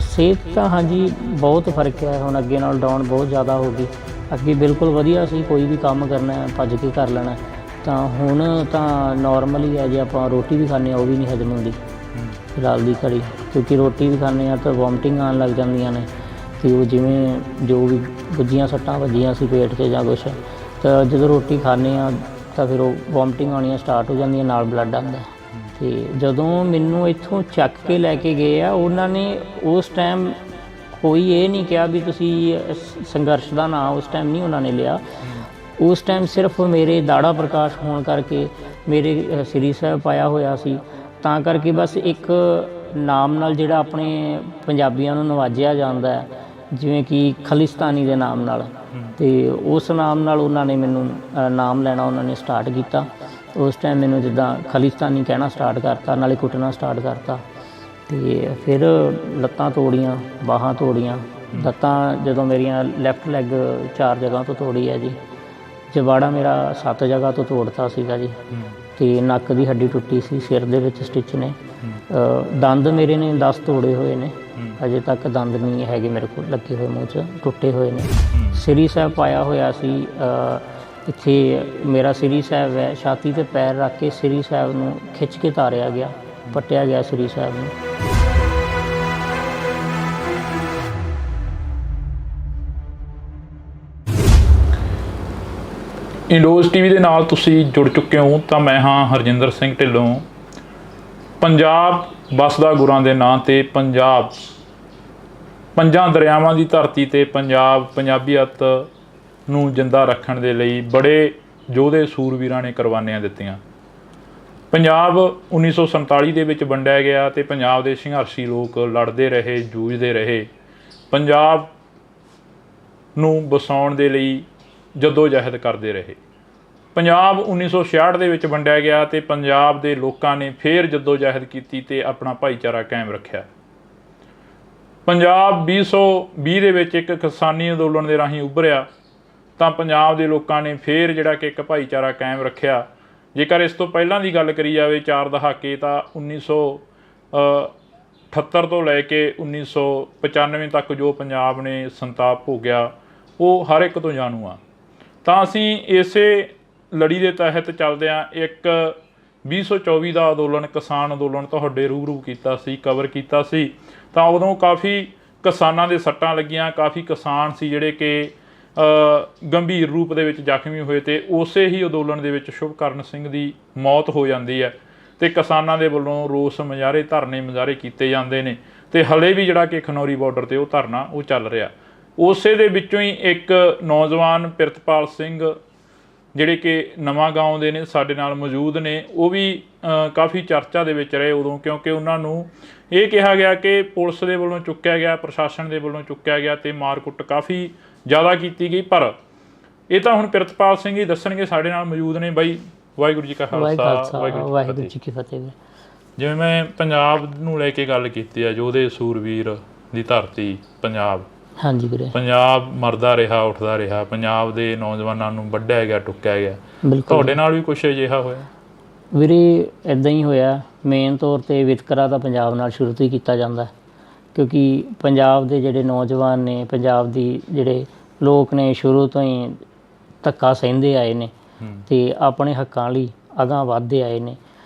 ਸਿਹਤ ਤਾਂ ਹਾਂਜੀ ਬਹੁਤ ਫਰਕ ਹੈ, ਹੁਣ ਅੱਗੇ ਨਾਲ ਡਾਊਨ ਬਹੁਤ ਜ਼ਿਆਦਾ ਹੋ ਗਈ। ਅੱਗੇ ਬਿਲਕੁਲ ਵਧੀਆ ਸੀ, ਕੋਈ ਵੀ ਕੰਮ ਕਰਨਾ ਭੱਜ ਕੇ ਕਰ ਲੈਣਾ, ਤਾਂ ਹੁਣ ਤਾਂ ਨੋਰਮਲ ਹੀ ਹੈ। ਜੇ ਆਪਾਂ ਰੋਟੀ ਵੀ ਖਾਂਦੇ ਹਾਂ ਉਹ ਵੀ ਨਹੀਂ ਹਜਮ ਹੁੰਦੀ ਫਿਲਹਾਲ ਦੀ ਘੜੀ, ਕਿਉਂਕਿ ਰੋਟੀ ਵੀ ਖਾਂਦੇ ਹਾਂ ਤਾਂ ਵੋਮਟਿੰਗ ਆਉਣ ਲੱਗ ਜਾਂਦੀਆਂ ਨੇ, ਅਤੇ ਉਹ ਜਿਵੇਂ ਜੋ ਵੀ ਗੁੱਜੀਆਂ ਸੱਟਾਂ ਵੱਜੀਆਂ ਸੀ ਪੇਟ 'ਚ ਜਾਂ ਕੁਛ, ਤਾਂ ਜਦੋਂ ਰੋਟੀ ਖਾਂਦੇ ਹਾਂ ਤਾਂ ਫਿਰ ਉਹ ਵੋਮਟਿੰਗ ਆਉਣੀਆਂ ਸਟਾਰਟ ਹੋ ਜਾਂਦੀਆਂ, ਨਾਲ ਬਲੱਡ ਆਉਂਦਾ। ਅਤੇ ਜਦੋਂ ਮੈਨੂੰ ਇੱਥੋਂ ਚੱਕ ਕੇ ਲੈ ਕੇ ਗਏ ਆ, ਉਹਨਾਂ ਨੇ ਉਸ ਟਾਈਮ ਕੋਈ ਇਹ ਨਹੀਂ ਕਿਹਾ ਵੀ ਤੁਸੀਂ ਸੰਘਰਸ਼ ਦਾ ਨਾਂ ਉਸ ਟਾਈਮ ਨਹੀਂ ਉਹਨਾਂ ਨੇ ਲਿਆ। ਉਸ ਟਾਈਮ ਸਿਰਫ ਮੇਰੇ ਦਾੜਾ ਪ੍ਰਕਾਸ਼ ਹੋਣ ਕਰਕੇ ਮੇਰੇ ਸ੍ਰੀ ਸਾਹਿਬ ਪਾਇਆ ਹੋਇਆ ਸੀ, ਤਾਂ ਕਰਕੇ ਬਸ ਇੱਕ ਨਾਮ ਨਾਲ ਜਿਹੜਾ ਆਪਣੇ ਪੰਜਾਬੀਆਂ ਨੂੰ ਨਵਾਜਿਆ ਜਾਂਦਾ ਹੈ, ਜਿਵੇਂ ਕਿ ਖਾਲਿਸਤਾਨੀ ਦੇ ਨਾਮ ਨਾਲ, ਅਤੇ ਉਸ ਨਾਮ ਨਾਲ ਉਹਨਾਂ ਨੇ ਮੈਨੂੰ ਨਾਮ ਲੈਣਾ ਉਹਨਾਂ ਨੇ ਸਟਾਰਟ ਕੀਤਾ। ਉਸ ਟਾਈਮ ਮੈਨੂੰ ਜਿੱਦਾਂ ਖਾਲਿਸਤਾਨੀ ਕਹਿਣਾ ਸਟਾਰਟ ਕਰਤਾ, ਨਾਲੇ ਕੁੱਟਣਾ ਸਟਾਰਟ ਕਰਤਾ, ਅਤੇ ਫਿਰ ਲੱਤਾਂ ਤੋੜੀਆਂ, ਬਾਹਾਂ ਤੋੜੀਆਂ। ਲੱਤਾਂ ਜਦੋਂ ਮੇਰੀਆਂ ਲੈਫਟ ਲੈਗ 4 ਜਗ੍ਹਾ ਤੋਂ ਤੋੜੀ ਹੈ ਜੀ, ਜਵਾੜਾ ਮੇਰਾ 7 ਜਗ੍ਹਾ ਤੋਂ ਤੋੜਤਾ ਸੀਗਾ ਜੀ, ਤੇ ਨੱਕ ਦੀ ਹੱਡੀ ਟੁੱਟੀ ਸੀ, ਸਿਰ ਦੇ ਵਿੱਚ ਸਟਿਚ ਨੇ, ਦੰਦ ਮੇਰੇ ਨੇ 10 ਤੋੜੇ ਹੋਏ ਨੇ, ਅਜੇ ਤੱਕ ਦੰਦ ਨਹੀਂ ਹੈਗੇ ਮੇਰੇ ਕੋਲ ਲੱਗੇ ਹੋਏ, ਮੂੰਹ 'ਚ ਟੁੱਟੇ ਹੋਏ ਨੇ। ਸ੍ਰੀ ਸਾਹਿਬ ਪਾਇਆ ਹੋਇਆ ਸੀ, ਇੱਥੇ ਮੇਰਾ ਸ੍ਰੀ ਸਾਹਿਬ ਹੈ, ਛਾਤੀ 'ਤੇ ਪੈਰ ਰੱਖ ਕੇ ਸ੍ਰੀ ਸਾਹਿਬ ਨੂੰ ਖਿੱਚ ਕੇ ਤਾਰਿਆ ਗਿਆ, ਪੱਟਿਆ ਗਿਆ ਸ੍ਰੀ ਸਾਹਿਬ ਨੂੰ। ਇੰਡੋਜ਼ ਟੀਵੀ ਦੇ ਨਾਲ ਤੁਸੀਂ ਜੁੜ ਚੁੱਕੇ ਹੋ ਤਾਂ ਮੈਂ ਹਾਂ ਹਰਜਿੰਦਰ ਸਿੰਘ ਢਿੱਲੋਂ। ਪੰਜਾਬ ਵਸਦਾ ਗੁਰਾਂ ਦੇ ਨਾਂ ਤੇ, ਪੰਜਾਬ ਪੰਜਾਂ ਦਰਿਆਵਾਂ ਦੀ ਧਰਤੀ ਤੇ ਪੰਜਾਬ ਪੰਜਾਬੀਅਤ ਨੂੰ ਜਿੰਦਾ ਰੱਖਣ ਦੇ ਲਈ ਬੜੇ ਯੋਧੇ ਸੂਰਵੀਰਾਂ ਨੇ ਕੁਰਬਾਨੀਆਂ ਦਿੱਤੀਆਂ। ਪੰਜਾਬ 1947 ਦੇ ਵਿੱਚ ਵੰਡਿਆ ਗਿਆ ਤੇ ਪੰਜਾਬ ਦੇ ਸੰਘਰਸ਼ੀ ਲੋਕ ਲੜਦੇ ਰਹੇ, ਜੂਝਦੇ ਰਹੇ, ਪੰਜਾਬ ਨੂੰ ਵਸਾਉਣ ਦੇ ਲਈ ਜੱਦੋ-ਜਹਿਦ ਕਰਦੇ ਰਹੇ। ਪੰਜਾਬ 1966 ਦੇ ਵਿੱਚ ਵੰਡਿਆ ਗਿਆ ਤੇ ਪੰਜਾਬ ਦੇ ਲੋਕਾਂ ਨੇ ਫਿਰ ਜੱਦੋ-ਜਹਿਦ ਕੀਤੀ ਤੇ ਆਪਣਾ ਭਾਈਚਾਰਾ ਕਾਇਮ ਰੱਖਿਆ। ਪੰਜਾਬ 2020 ਦੇ ਵਿੱਚ ਇੱਕ ਕਿਸਾਨੀ ਅੰਦੋਲਨ ਦੇ ਰਾਹੀਂ ਉੱਭਰਿਆ ਤਾਂ ਪੰਜਾਬ ਦੇ ਲੋਕਾਂ ਨੇ ਫਿਰ ਜਿਹੜਾ ਕਿ ਇੱਕ ਭਾਈਚਾਰਾ ਕਾਇਮ ਰੱਖਿਆ। ਜੇਕਰ ਇਸ ਤੋਂ ਪਹਿਲਾਂ ਦੀ ਗੱਲ ਕਰੀ ਜਾਵੇ 4 ਦਹਾਕੇ ਤਾਂ 1978 ਤੋਂ ਲੈ ਕੇ 1995 ਤੱਕ ਜੋ ਪੰਜਾਬ ਨੇ ਸੰਤਾਪ ਭੋਗਿਆ ਉਹ ਹਰ ਇੱਕ ਤੋਂ ਜਾਣੂ ਆ। ਤਾਂ ਅਸੀਂ ਇਸੇ ਲੜੀ ਦੇ ਤਹਿਤ ਚੱਲਦਿਆਂ ਇੱਕ 2024 ਦਾ ਅੰਦੋਲਨ, ਕਿਸਾਨ ਅੰਦੋਲਨ ਤੁਹਾਡੇ ਰੂਬਰੂ ਕੀਤਾ ਸੀ, ਕਵਰ ਕੀਤਾ ਸੀ। ਤਾਂ ਉਦੋਂ ਕਾਫੀ ਕਿਸਾਨਾਂ ਦੇ ਸੱਟਾਂ ਲੱਗੀਆਂ, ਕਾਫੀ ਕਿਸਾਨ ਸੀ ਜਿਹੜੇ ਕਿ ਗੰਭੀਰ ਰੂਪ ਦੇ ਵਿੱਚ ਜ਼ਖਮੀ ਹੋਏ ਤੇ ਉਸੇ ਹੀ ਅੰਦੋਲਨ ਦੇ ਵਿੱਚ ਸ਼ੁਭਕਰਨ ਸਿੰਘ ਦੀ ਮੌਤ ਹੋ ਜਾਂਦੀ ਹੈ ਤੇ ਕਿਸਾਨਾਂ ਦੇ ਵੱਲੋਂ ਰੋਸ ਮੁਜ਼ਾਹਰੇ, ਧਰਨੇ ਮੁਜ਼ਾਹਰੇ ਕੀਤੇ ਜਾਂਦੇ ਨੇ ਤੇ ਹਲੇ ਵੀ ਜਿਹੜਾ ਕਿ ਖਨੌਰੀ ਬਾਰਡਰ ਤੇ ਉਹ ਧਰਨਾ ਉਹ ਚੱਲ ਰਿਹਾ। ਉਸੇ ਦੇ ਵਿੱਚੋਂ ਹੀ ਇੱਕ ਨੌਜਵਾਨ ਪ੍ਰਿਤਪਾਲ ਸਿੰਘ ਜਿਹੜੇ ਕਿ ਨਵਾਂ ਗਾਉਂ ਦੇ ਨੇ, ਸਾਡੇ ਨਾਲ ਮੌਜੂਦ ਨੇ, ਉਹ ਵੀ ਕਾਫੀ ਚਰਚਾ ਦੇ ਵਿੱਚ ਰਹੇ ਉਦੋਂ, ਕਿਉਂਕਿ ਉਹਨਾਂ ਨੂੰ ਇਹ ਕਿਹਾ ਗਿਆ ਕਿ ਪੁਲਿਸ ਦੇ ਵੱਲੋਂ ਚੁੱਕਿਆ ਗਿਆ, ਪ੍ਰਸ਼ਾਸਨ ਦੇ ਵੱਲੋਂ ਚੁੱਕਿਆ ਗਿਆ ਤੇ ਮਾਰਕੁੱਟ ਕਾਫੀ ਜ਼ਿਆਦਾ ਕੀਤੀ ਗਈ। ਪਰ ਇਹ ਤਾਂ ਹੁਣ ਪ੍ਰਿਤਪਾਲ ਸਿੰਘ ਹੀ ਦੱਸਣਗੇ, ਸਾਡੇ ਨਾਲ ਮੌਜੂਦ ਨੇ। ਬਾਈ, ਵਾਹਿਗੁਰੂ ਜੀ ਕਾ ਖਾਲਸਾ, ਵਾਹਿਗੁਰੂ ਜੀ ਕੀ ਫਤਿਹ। ਜਿਵੇਂ ਮੈਂ ਪੰਜਾਬ ਨੂੰ ਲੈ ਕੇ ਗੱਲ ਕੀਤੀ ਆ, ਯੋਧੇ ਸੂਰਵੀਰ ਦੀ ਧਰਤੀ ਪੰਜਾਬ, ਹਾਂਜੀ ਵੀਰੇ, ਪੰਜਾਬ ਮਰਦਾ ਰਿਹਾ, ਉੱਠਦਾ ਰਿਹਾ, ਪੰਜਾਬ ਦੇ ਨੌਜਵਾਨਾਂ ਨੂੰ ਵੱਢਿਆ ਗਿਆ, ਟੁੱਕਿਆ ਗਿਆ। ਤੁਹਾਡੇ ਨਾਲ ਵੀ ਕੁਛ ਅਜਿਹਾ ਹੋਇਆ? ਵੀਰੇ ਇੱਦਾਂ ਹੀ ਹੋਇਆ। ਮੇਨ ਤੌਰ 'ਤੇ ਵਿਤਕਰਾ ਤਾਂ ਪੰਜਾਬ ਨਾਲ ਸ਼ੁਰੂ ਤੋਂ ਹੀ ਕੀਤਾ ਜਾਂਦਾ, ਕਿਉਂਕਿ ਪੰਜਾਬ ਦੇ ਜਿਹੜੇ ਨੌਜਵਾਨ ਨੇ, ਪੰਜਾਬ ਦੀ ਜਿਹੜੇ ਲੋਕ ਨੇ, ਸ਼ੁਰੂ ਤੋਂ ਹੀ ਧੱਕਾ ਸਹਿੰਦੇ ਆਏ ਨੇ ਤੇ ਆਪਣੇ ਹੱਕਾਂ ਲਈ ਅਗਾਂਹ ਵੱਧਦੇ ਆਏ ਨੇ।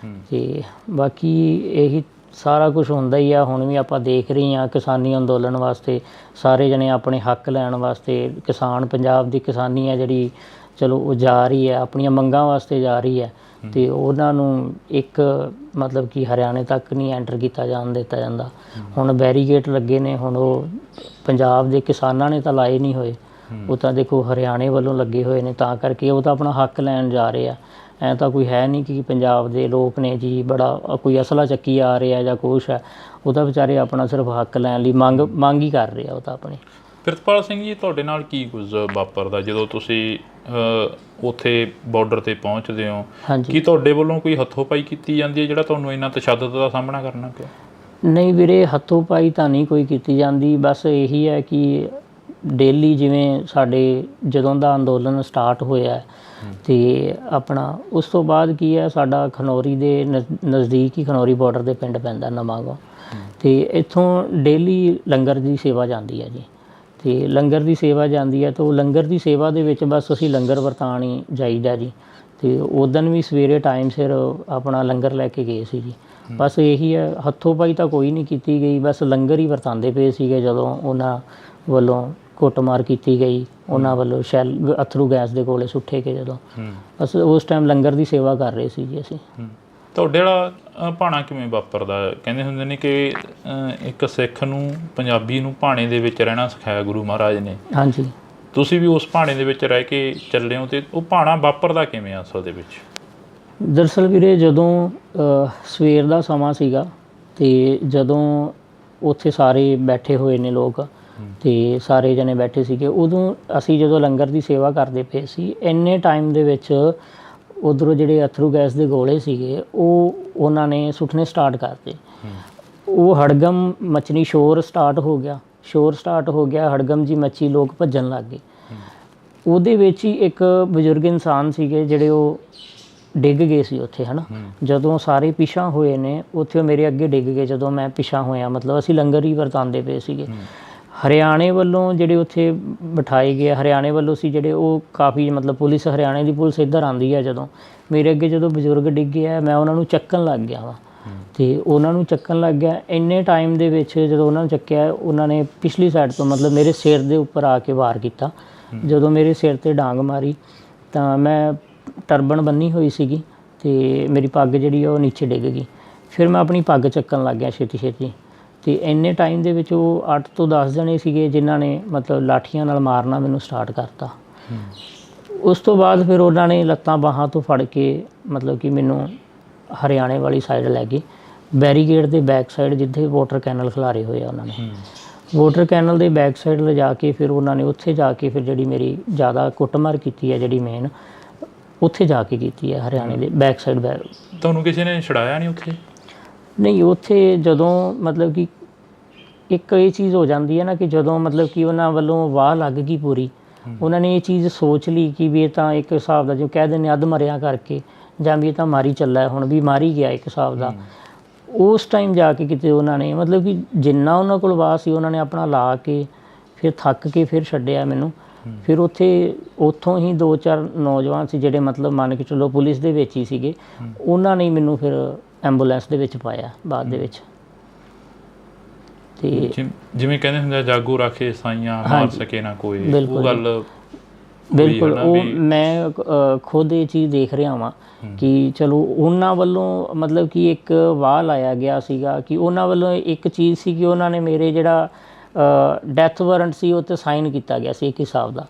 ਤੇ ਬਾਕੀ ਇਹੀ ਸਾਰਾ ਕੁਝ ਹੁੰਦਾ ਹੀ ਆ। ਹੁਣ ਵੀ ਆਪਾਂ ਦੇਖ ਰਹੇ ਹਾਂ ਕਿਸਾਨੀ ਅੰਦੋਲਨ ਵਾਸਤੇ ਸਾਰੇ ਜਣੇ ਆਪਣੇ ਹੱਕ ਲੈਣ ਵਾਸਤੇ, ਕਿਸਾਨ, ਪੰਜਾਬ ਦੀ ਕਿਸਾਨੀ ਹੈ ਜਿਹੜੀ, ਚਲੋ ਉਹ ਜਾ ਰਹੀ ਹੈ, ਆਪਣੀਆਂ ਮੰਗਾਂ ਵਾਸਤੇ ਜਾ ਰਹੀ ਹੈ ਤੇ ਉਹਨਾਂ ਨੂੰ ਇੱਕ ਮਤਲਬ ਕਿ ਹਰਿਆਣੇ ਤੱਕ ਨਹੀਂ ਐਂਟਰ ਕੀਤਾ ਦਿੱਤਾ ਜਾਂਦਾ। ਹੁਣ ਬੈਰੀਕੇਡ ਲੱਗੇ ਨੇ, ਹੁਣ ਉਹ ਪੰਜਾਬ ਦੇ ਕਿਸਾਨਾਂ ਨੇ ਤਾਂ ਲਾਏ ਨਹੀਂ ਹੋਏ, ਉਹ ਤਾਂ ਦੇਖੋ ਹਰਿਆਣੇ ਵੱਲੋਂ ਲੱਗੇ ਹੋਏ ਨੇ, ਤਾਂ ਕਰਕੇ ਉਹ ਤਾਂ ਆਪਣਾ ਹੱਕ ਲੈਣ ਜਾ ਰਹੇ ਆ। ਐਂ ਤਾਂ ਕੋਈ ਹੈ ਨਹੀਂ ਕਿ ਪੰਜਾਬ ਦੇ ਲੋਕ ਨੇ ਜੀ ਬੜਾ ਕੋਈ ਅਸਲਾ ਚੱਕੀ ਆ ਰਿਹਾ ਜਾਂ ਕੁਛ ਹੈ, ਉਹ ਤਾਂ ਵਿਚਾਰੇ ਆਪਣਾ ਸਿਰਫ ਹੱਕ ਲੈਣ ਲਈ ਮੰਗ ਹੀ ਕਰ ਰਹੇ ਆ ਉਹ ਤਾਂ ਆਪਣੀ। ਪ੍ਰਿਤਪਾਲ ਸਿੰਘ ਜੀ, ਤੁਹਾਡੇ ਨਾਲ ਕੀ ਕੁਝ ਵਾਪਰਦਾ ਜਦੋਂ ਤੁਸੀਂ ਉੱਥੇ ਬਾਰਡਰ 'ਤੇ ਪਹੁੰਚਦੇ ਹੋ? ਕੀ ਤੁਹਾਡੇ ਵੱਲੋਂ ਕੋਈ ਹੱਥੋਂ ਪਾਈ ਕੀਤੀ ਜਾਂਦੀ ਹੈ ਜਿਹੜਾ ਤੁਹਾਨੂੰ ਇੰਨਾ ਤਸ਼ੱਦਦ ਦਾ ਸਾਹਮਣਾ ਕਰਨਾ ਪਿਆ? ਨਹੀਂ ਵੀਰੇ, ਹੱਥੋਂ ਪਾਈ ਤਾਂ ਨਹੀਂ ਕੋਈ ਕੀਤੀ ਜਾਂਦੀ। ਬਸ ਇਹੀ ਹੈ ਕਿ ਡੇਲੀ ਜਿਵੇਂ ਸਾਡੇ ਜਦੋਂ ਦਾ ਅੰਦੋਲਨ ਸਟਾਰਟ ਹੋਇਆ ਤੇ ਆਪਣਾ ਉਸ ਤੋਂ ਬਾਅਦ ਕੀ ਹੈ, ਸਾਡਾ ਖਨੌਰੀ ਦੇ ਨਜ਼ਦੀਕ ਹੀ ਖਨੌਰੀ ਬਾਰਡਰ ਦੇ ਪਿੰਡ ਪੈਂਦਾ ਨਵਾਂਗਾਂ, ਤੇ ਇੱਥੋਂ ਡੇਲੀ ਲੰਗਰ ਦੀ ਸੇਵਾ ਜਾਂਦੀ ਹੈ ਜੀ। ਤੇ ਲੰਗਰ ਦੀ ਸੇਵਾ ਜਾਂਦੀ ਹੈ ਤਾਂ ਉਹ ਲੰਗਰ ਦੀ ਸੇਵਾ ਦੇ ਵਿੱਚ ਬਸ ਅਸੀਂ ਲੰਗਰ ਵਰਤਾਉਣ ਹੀ ਜਾਈਦਾ ਜੀ। ਤੇ ਉਦਣ ਵੀ ਸਵੇਰੇ ਟਾਈਮ ਸਿਰ ਆਪਣਾ ਲੰਗਰ ਲੈ ਕੇ ਗਏ ਸੀ ਜੀ। ਬਸ ਇਹੀ ਹੈ, ਹੱਥੋਂ ਪਾਈ ਤਾਂ ਕੋਈ ਨਹੀਂ ਕੀਤੀ ਗਈ, ਬਸ ਲੰਗਰ ਹੀ ਵਰਤਾਉਂਦੇ ਪਏ ਸੀਗੇ। ਜਦੋਂ ਉਹਨਾਂ ਵੱਲੋਂ ਕੁੱਟਮਾਰ ਕੀਤੀ ਗਈ, ਉਹਨਾਂ ਵੱਲੋਂ ਅਥਰੂ ਗੈਸ ਦੇ ਗੋਲੇ ਸੁੱਟੇ ਗਏ, ਜਦੋਂ ਬਸ ਉਸ ਟਾਈਮ ਲੰਗਰ ਦੀ ਸੇਵਾ ਕਰ ਰਹੇ ਸੀ ਜੀ ਅਸੀਂ। ਤੁਹਾਡੇ ਵਾਲਾ ਭਾਣਾ ਕਿਵੇਂ ਵਾਪਰਦਾ? ਕਹਿੰਦੇ ਹੁੰਦੇ ਨੇ ਕਿ ਇੱਕ ਸਿੱਖ ਨੂੰ, ਪੰਜਾਬੀ ਨੂੰ ਭਾਣੇ ਦੇ ਵਿੱਚ ਰਹਿਣਾ ਸਿਖਾਇਆ ਗੁਰੂ ਮਹਾਰਾਜ ਨੇ। ਹਾਂਜੀ, ਤੁਸੀਂ ਵੀ ਉਸ ਭਾਣੇ ਦੇ ਵਿੱਚ ਰਹਿ ਕੇ ਚੱਲੇ ਹੋ ਤੇ ਉਹ ਭਾਣਾ ਵਾਪਰਦਾ ਕਿਵੇਂ ਆ ਅਸਲ ਦੇ ਵਿੱਚ? ਦਰਅਸਲ ਵੀਰੇ, ਜਦੋਂ ਸਵੇਰ ਦਾ ਸਮਾਂ ਸੀਗਾ ਤੇ ਜਦੋਂ ਉੱਥੇ ਸਾਰੇ ਬੈਠੇ ਹੋਏ ਨੇ ਲੋਕ ਤੇ ਸਾਰੇ ਜਣੇ ਬੈਠੇ ਸੀਗੇ, ਉਦੋਂ ਅਸੀਂ ਜਦੋਂ ਲੰਗਰ ਦੀ ਸੇਵਾ ਕਰਦੇ ਪਏ ਸੀ, ਇੰਨੇ ਟਾਈਮ ਦੇ ਵਿੱਚ ਉੱਧਰੋਂ ਜਿਹੜੇ ਅਥਰੂ ਗੈਸ ਦੇ ਗੋਲੇ ਸੀਗੇ ਉਹ ਉਹਨਾਂ ਨੇ ਸੁੱਟਣੇ ਸਟਾਰਟ ਕਰਤੇ। ਉਹ ਹੜਗਮ ਮਚਣੀ, ਸ਼ੋਰ ਸਟਾਰਟ ਹੋ ਗਿਆ, ਹੜਗਮ ਜੀ ਮੱਚੀ, ਲੋਕ ਭੱਜਣ ਲੱਗ ਗਏ। ਉਹਦੇ ਵਿੱਚ ਹੀ ਇੱਕ ਬਜ਼ੁਰਗ ਇਨਸਾਨ ਸੀਗੇ ਜਿਹੜੇ ਉਹ ਡਿੱਗ ਗਏ ਸੀ ਉੱਥੇ, ਹੈ ਨਾ। ਜਦੋਂ ਸਾਰੇ ਪਿਛਾਂ ਹੋਏ ਨੇ ਉੱਥੇ ਉਹ ਮੇਰੇ ਅੱਗੇ ਡਿੱਗ ਗਏ ਜਦੋਂ ਮੈਂ ਪਿਛਾਂ ਹੋਇਆ, ਮਤਲਬ ਅਸੀਂ ਲੰਗਰ ਹੀ ਵਰਤਾਉਂਦੇ ਪਏ ਸੀਗੇ। ਹਰਿਆਣੇ ਵੱਲੋਂ ਜਿਹੜੇ ਉੱਥੇ ਬਿਠਾਏ ਗਏ, ਹਰਿਆਣੇ ਵੱਲੋਂ ਸੀ ਜਿਹੜੇ, ਉਹ ਕਾਫੀ ਮਤਲਬ ਪੁਲਿਸ, ਹਰਿਆਣੇ ਦੀ ਪੁਲਿਸ ਇੱਧਰ ਆਉਂਦੀ ਹੈ। ਜਦੋਂ ਮੇਰੇ ਅੱਗੇ ਜਦੋਂ ਬਜ਼ੁਰਗ ਡਿੱਗੇ ਆ, ਮੈਂ ਉਹਨਾਂ ਨੂੰ ਚੱਕਣ ਲੱਗ ਗਿਆ ਵਾ, ਅਤੇ ਉਹਨਾਂ ਨੂੰ ਚੱਕਣ ਲੱਗ ਗਿਆ। ਇੰਨੇ ਟਾਈਮ ਦੇ ਵਿੱਚ ਜਦੋਂ ਉਹਨਾਂ ਨੂੰ ਚੱਕਿਆ, ਉਹਨਾਂ ਨੇ ਪਿਛਲੀ ਸਾਈਡ ਤੋਂ ਮਤਲਬ ਮੇਰੇ ਸਿਰ ਦੇ ਉੱਪਰ ਆ ਕੇ ਵਾਰ ਕੀਤਾ। ਜਦੋਂ ਮੇਰੇ ਸਿਰ 'ਤੇ ਡਾਂਗ ਮਾਰੀ ਤਾਂ ਮੈਂ ਟਰਬਨ ਬੰਨੀ ਹੋਈ ਸੀਗੀ ਅਤੇ ਮੇਰੀ ਪੱਗ ਜਿਹੜੀ ਉਹ ਨੀਚੇ ਡਿੱਗ ਗਈ। ਫਿਰ ਮੈਂ ਆਪਣੀ ਪੱਗ ਚੱਕਣ ਲੱਗ ਗਿਆ ਛੇਤੀ ਛੇਤੀ, ਅਤੇ ਇੰਨੇ ਟਾਈਮ ਦੇ ਵਿੱਚ ਉਹ 8 ਤੋਂ 10 ਜਣੇ ਸੀਗੇ ਜਿਨ੍ਹਾਂ ਨੇ ਮਤਲਬ ਲਾਠੀਆਂ ਨਾਲ ਮਾਰਨਾ ਮੈਨੂੰ ਸਟਾਰਟ ਕਰਤਾ। ਉਸ ਤੋਂ ਬਾਅਦ ਫਿਰ ਉਹਨਾਂ ਨੇ ਲੱਤਾਂ ਬਾਹਾਂ ਤੋਂ ਫੜ ਕੇ ਮਤਲਬ ਕਿ ਮੈਨੂੰ ਹਰਿਆਣੇ ਵਾਲੀ ਸਾਈਡ ਲੈ ਗਏ, ਬੈਰੀਗੇਡ ਦੇ ਬੈਕ ਸਾਈਡ ਜਿੱਥੇ ਵਾਟਰ ਕੈਨਲ ਖਿਲਾਰੇ ਹੋਏ ਆ ਉਹਨਾਂ ਨੇ, ਵਾਟਰ ਕੈਨਲ ਦੇ ਬੈਕ ਸਾਈਡ ਲਿਜਾ ਕੇ ਫਿਰ ਉਹਨਾਂ ਨੇ ਉੱਥੇ ਜਾ ਕੇ ਫਿਰ ਜਿਹੜੀ ਮੇਰੀ ਜ਼ਿਆਦਾ ਕੁੱਟਮਾਰ ਕੀਤੀ ਹੈ, ਜਿਹੜੀ ਮੇਨ ਉੱਥੇ ਜਾ ਕੇ ਕੀਤੀ ਹੈ ਹਰਿਆਣੇ ਦੇ ਬੈਕ ਸਾਈਡ। ਤੁਹਾਨੂੰ ਕਿਸੇ ਨੇ ਛੁਡਾਇਆ ਨਹੀਂ ਉੱਥੇ? ਨਹੀਂ, ਉੱਥੇ ਜਦੋਂ ਮਤਲਬ ਕਿ ਇੱਕ ਇਹ ਚੀਜ਼ ਹੋ ਜਾਂਦੀ ਹੈ ਨਾ ਕਿ ਜਦੋਂ ਮਤਲਬ ਕਿ ਉਹਨਾਂ ਵੱਲੋਂ ਵਾਹ ਲੱਗ ਗਈ ਪੂਰੀ, ਉਹਨਾਂ ਨੇ ਇਹ ਚੀਜ਼ ਸੋਚ ਲਈ ਕਿ ਵੀ ਇਹ ਤਾਂ ਇੱਕ ਹਿਸਾਬ ਦਾ ਜੋ ਕਹਿ ਦਿੰਦੇ ਅੱਧ ਮਰਿਆ ਕਰਕੇ, ਜਾਂ ਵੀ ਇਹ ਤਾਂ ਮਾਰੀ ਚੱਲਾ, ਹੁਣ ਵੀ ਮਾਰੀ ਗਿਆ ਇੱਕ ਹਿਸਾਬ ਦਾ। ਉਸ ਟਾਈਮ ਜਾ ਕੇ ਕਿਤੇ ਉਹਨਾਂ ਨੇ ਮਤਲਬ ਕਿ ਜਿੰਨਾ ਉਹਨਾਂ ਕੋਲ ਵਾਹ ਸੀ ਉਹਨਾਂ ਨੇ ਆਪਣਾ ਲਾ ਕੇ ਫਿਰ ਥੱਕ ਕੇ ਫਿਰ ਛੱਡਿਆ ਮੈਨੂੰ। ਫਿਰ ਉੱਥੋਂ ਹੀ 2-4 ਨੌਜਵਾਨ ਸੀ ਜਿਹੜੇ ਮਤਲਬ ਮੰਨ ਕੇ ਚਲੋ ਪੁਲਿਸ ਦੇ ਵਿੱਚ ਹੀ ਸੀਗੇ, ਉਹਨਾਂ ਨੇ ਮੈਨੂੰ ਫਿਰ ਐਂਬੂਲੈਂਸ ਦੇ ਵਿੱਚ ਪਾਇਆ ਬਾਅਦ ਦੇ ਵਿੱਚ। ਅਤੇ ਜਿਵੇਂ ਕਹਿੰਦੇ ਹੁੰਦੇ ਜਾਗੋ ਰਾਖੇ ਸਾਈਆਂ ਮਾਰ ਸਕੇ ਨਾ ਕੋਈ, ਉਹ ਗੱਲ ਬਿਲਕੁਲ ਉਹ ਮੈਂ ਖੁਦ ਇਹ ਚੀਜ਼ ਦੇਖ ਰਿਹਾ ਵਾਂ ਕਿ ਚਲੋ ਉਹਨਾਂ ਵੱਲੋਂ ਮਤਲਬ ਕਿ ਇੱਕ ਵਾਹ ਲਾਇਆ ਗਿਆ ਸੀਗਾ ਕਿ ਉਹਨਾਂ ਵੱਲੋਂ ਇੱਕ ਚੀਜ਼ ਸੀ ਕਿ ਉਹਨਾਂ ਨੇ ਮੇਰੇ ਜਿਹੜਾ ਡੈਥ ਵਾਰੰਟ ਸੀ ਉਹ 'ਤੇ ਸਾਈਨ ਕੀਤਾ ਗਿਆ ਸੀ ਇੱਕ ਹਿਸਾਬ ਦਾ,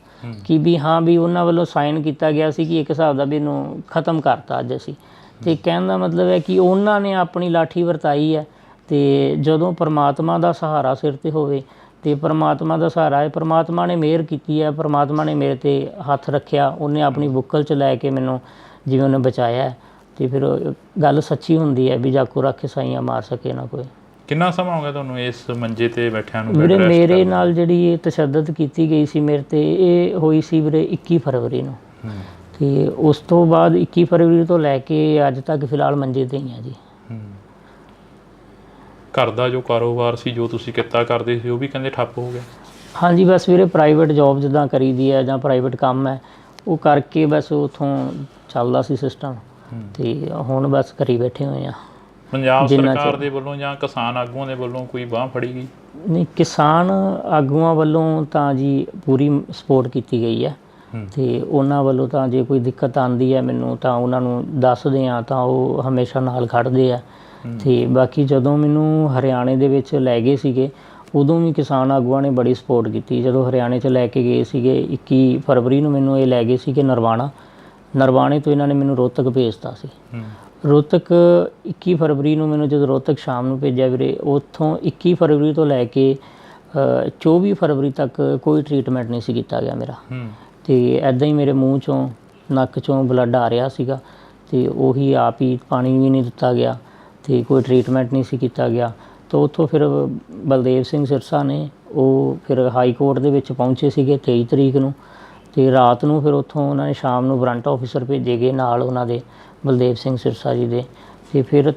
ਕਿ ਵੀ ਹਾਂ ਵੀ ਉਹਨਾਂ ਵੱਲੋਂ ਸਾਈਨ ਕੀਤਾ ਗਿਆ ਸੀ ਕਿ ਇੱਕ ਹਿਸਾਬ ਦਾ ਵੀ ਇਹਨੂੰ ਖ਼ਤਮ ਕਰਤਾ ਅੱਜ ਅਸੀਂ। ਅਤੇ ਕਹਿਣ ਦਾ ਮਤਲਬ ਹੈ ਕਿ ਉਹਨਾਂ ਨੇ ਆਪਣੀ ਲਾਠੀ ਵਰਤਾਈ ਹੈ, ਅਤੇ ਜਦੋਂ ਪਰਮਾਤਮਾ ਦਾ ਸਹਾਰਾ ਸਿਰ 'ਤੇ ਹੋਵੇ ਅਤੇ ਪਰਮਾਤਮਾ ਦਾ ਸਹਾਰਾ ਹੈ, ਪਰਮਾਤਮਾ ਨੇ ਮਿਹਰ ਕੀਤੀ ਹੈ, ਪਰਮਾਤਮਾ ਨੇ ਮੇਰੇ 'ਤੇ ਹੱਥ ਰੱਖਿਆ, ਉਹਨੇ ਆਪਣੀ ਬੁੱਕਲ 'ਚ ਲੈ ਕੇ ਮੈਨੂੰ ਜਿਵੇਂ ਉਹਨੇ ਬਚਾਇਆ। ਅਤੇ ਫਿਰ ਗੱਲ ਸੱਚੀ ਹੁੰਦੀ ਹੈ ਵੀ ਜਾਗੋ ਰੱਖੇ ਸਾਈਆਂ ਮਾਰ ਸਕੇ ਨਾ ਕੋਈ। ਕਿੰਨਾ ਸਮਾਂ ਹੋ ਗਿਆ ਤੁਹਾਨੂੰ ਇਸ ਮੰਜੇ 'ਤੇ ਬੈਠਿਆਂ ਨੂੰ? ਵੀਰੇ ਮੇਰੇ ਨਾਲ ਜਿਹੜੀ ਇਹ ਤਸ਼ੱਦਦ ਕੀਤੀ ਗਈ ਸੀ ਮੇਰੇ 'ਤੇ, ਇਹ ਹੋਈ ਸੀ ਵੀਰੇ 21 ਫਰਵਰੀ ਨੂੰ, ਅਤੇ ਉਸ ਤੋਂ ਬਾਅਦ 21 ਫਰਵਰੀ ਤੋਂ ਲੈ ਕੇ ਅੱਜ ਤੱਕ ਫਿਲਹਾਲ ਮੰਜੇ 'ਤੇ ਹੀ ਆ ਜੀ। ਘਰ ਦਾ ਜੋ ਕਾਰੋਬਾਰ ਸੀ, ਜੋ ਤੁਸੀਂ ਕਿੱਤਾ ਕਰਦੇ ਸੀ, ਉਹ ਵੀ ਕਹਿੰਦੇ ਠੱਪ ਹੋ ਗਿਆ? ਹਾਂਜੀ, ਬਸ ਵੀਰੇ ਪ੍ਰਾਈਵੇਟ ਜੋਬ ਜਿੱਦਾਂ ਕਰੀਦੀ ਹੈ ਜਾਂ ਪ੍ਰਾਈਵੇਟ ਕੰਮ ਹੈ ਉਹ ਕਰਕੇ ਬਸ ਉੱਥੋਂ ਚੱਲਦਾ ਸੀ ਸਿਸਟਮ, ਅਤੇ ਹੁਣ ਬਸ ਘਰੀ ਬੈਠੇ ਹੋਏ ਆ। ਪੰਜਾਬ ਸਰਕਾਰ ਦੇ ਵੱਲੋਂ ਜਾਂ ਕਿਸਾਨ ਆਗੂਆਂ ਦੇ ਵੱਲੋਂ ਕੋਈ ਬਾਂਹ ਫੜੀ ਗਈ? ਨਹੀਂ, ਕਿਸਾਨ ਆਗੂਆਂ ਵੱਲੋਂ ਤਾਂ ਜੀ ਪੂਰੀ ਸਪੋਰਟ ਕੀਤੀ ਗਈ ਹੈ, ਅਤੇ ਉਹਨਾਂ ਵੱਲੋਂ ਤਾਂ ਜੇ ਕੋਈ ਦਿੱਕਤ ਆਉਂਦੀ ਹੈ ਮੈਨੂੰ ਤਾਂ ਉਹਨਾਂ ਨੂੰ ਦੱਸਦੇ ਹਾਂ ਤਾਂ ਉਹ ਹਮੇਸ਼ਾ ਨਾਲ ਖੜ੍ਹਦੇ ਆ। ਅਤੇ ਬਾਕੀ ਜਦੋਂ ਮੈਨੂੰ ਹਰਿਆਣੇ ਦੇ ਵਿੱਚ ਲੈ ਗਏ ਸੀਗੇ ਉਦੋਂ ਵੀ ਕਿਸਾਨ ਆਗੂਆਂ ਨੇ ਬੜੀ ਸਪੋਰਟ ਕੀਤੀ। ਜਦੋਂ ਹਰਿਆਣੇ 'ਚ ਲੈ ਕੇ ਗਏ ਸੀਗੇ 21 ਫਰਵਰੀ ਨੂੰ ਮੈਨੂੰ ਇਹ ਲੈ ਗਏ ਸੀਗੇ ਨਰਵਾਣੇ ਤੋਂ ਇਹਨਾਂ ਨੇ ਮੈਨੂੰ ਰੋਹਤਕ ਭੇਜਤਾ ਸੀ। ਰੋਹਤਕ 21 ਫਰਵਰੀ ਨੂੰ ਮੈਨੂੰ ਜਦੋਂ ਰੋਹਤਕ ਸ਼ਾਮ ਨੂੰ ਭੇਜਿਆ ਵੀਰੇ, ਉੱਥੋਂ 21 ਫਰਵਰੀ ਤੋਂ ਲੈ ਕੇ 24 ਫਰਵਰੀ ਤੱਕ ਕੋਈ ਟਰੀਟਮੈਂਟ ਨਹੀਂ ਸੀ ਕੀਤਾ ਗਿਆ ਮੇਰਾ, ਅਤੇ ਇੱਦਾਂ ਹੀ ਮੇਰੇ ਮੂੰਹ 'ਚੋਂ ਨੱਕ 'ਚੋਂ ਬਲੱਡ ਆ ਰਿਹਾ ਸੀਗਾ, ਅਤੇ ਉਹੀ ਆਪ ਹੀ ਪਾਣੀ ਵੀ ਨਹੀਂ ਦਿੱਤਾ ਗਿਆ, ਅਤੇ ਕੋਈ ਟਰੀਟਮੈਂਟ ਨਹੀਂ ਸੀ ਕੀਤਾ ਗਿਆ। ਤਾਂ ਉੱਥੋਂ ਫਿਰ ਬਲਦੇਵ ਸਿੰਘ ਸਿਰਸਾ ਨੇ ਉਹ ਫਿਰ ਹਾਈ ਕੋਰਟ ਦੇ ਵਿੱਚ ਪਹੁੰਚੇ ਸੀਗੇ 23 ਤਰੀਕ ਨੂੰ, ਅਤੇ ਰਾਤ ਨੂੰ ਫਿਰ ਉੱਥੋਂ ਉਹਨਾਂ ਨੇ ਸ਼ਾਮ ਨੂੰ ਵਾਰੰਟ ਆਫਿਸਰ ਭੇਜੇ ਗਏ ਨਾਲ ਉਹਨਾਂ ਦੇ ਬਲਦੇਵ ਸਿੰਘ ਸਿਰਸਾ ਜੀ ਦੇ, ਅਤੇ ਫਿਰ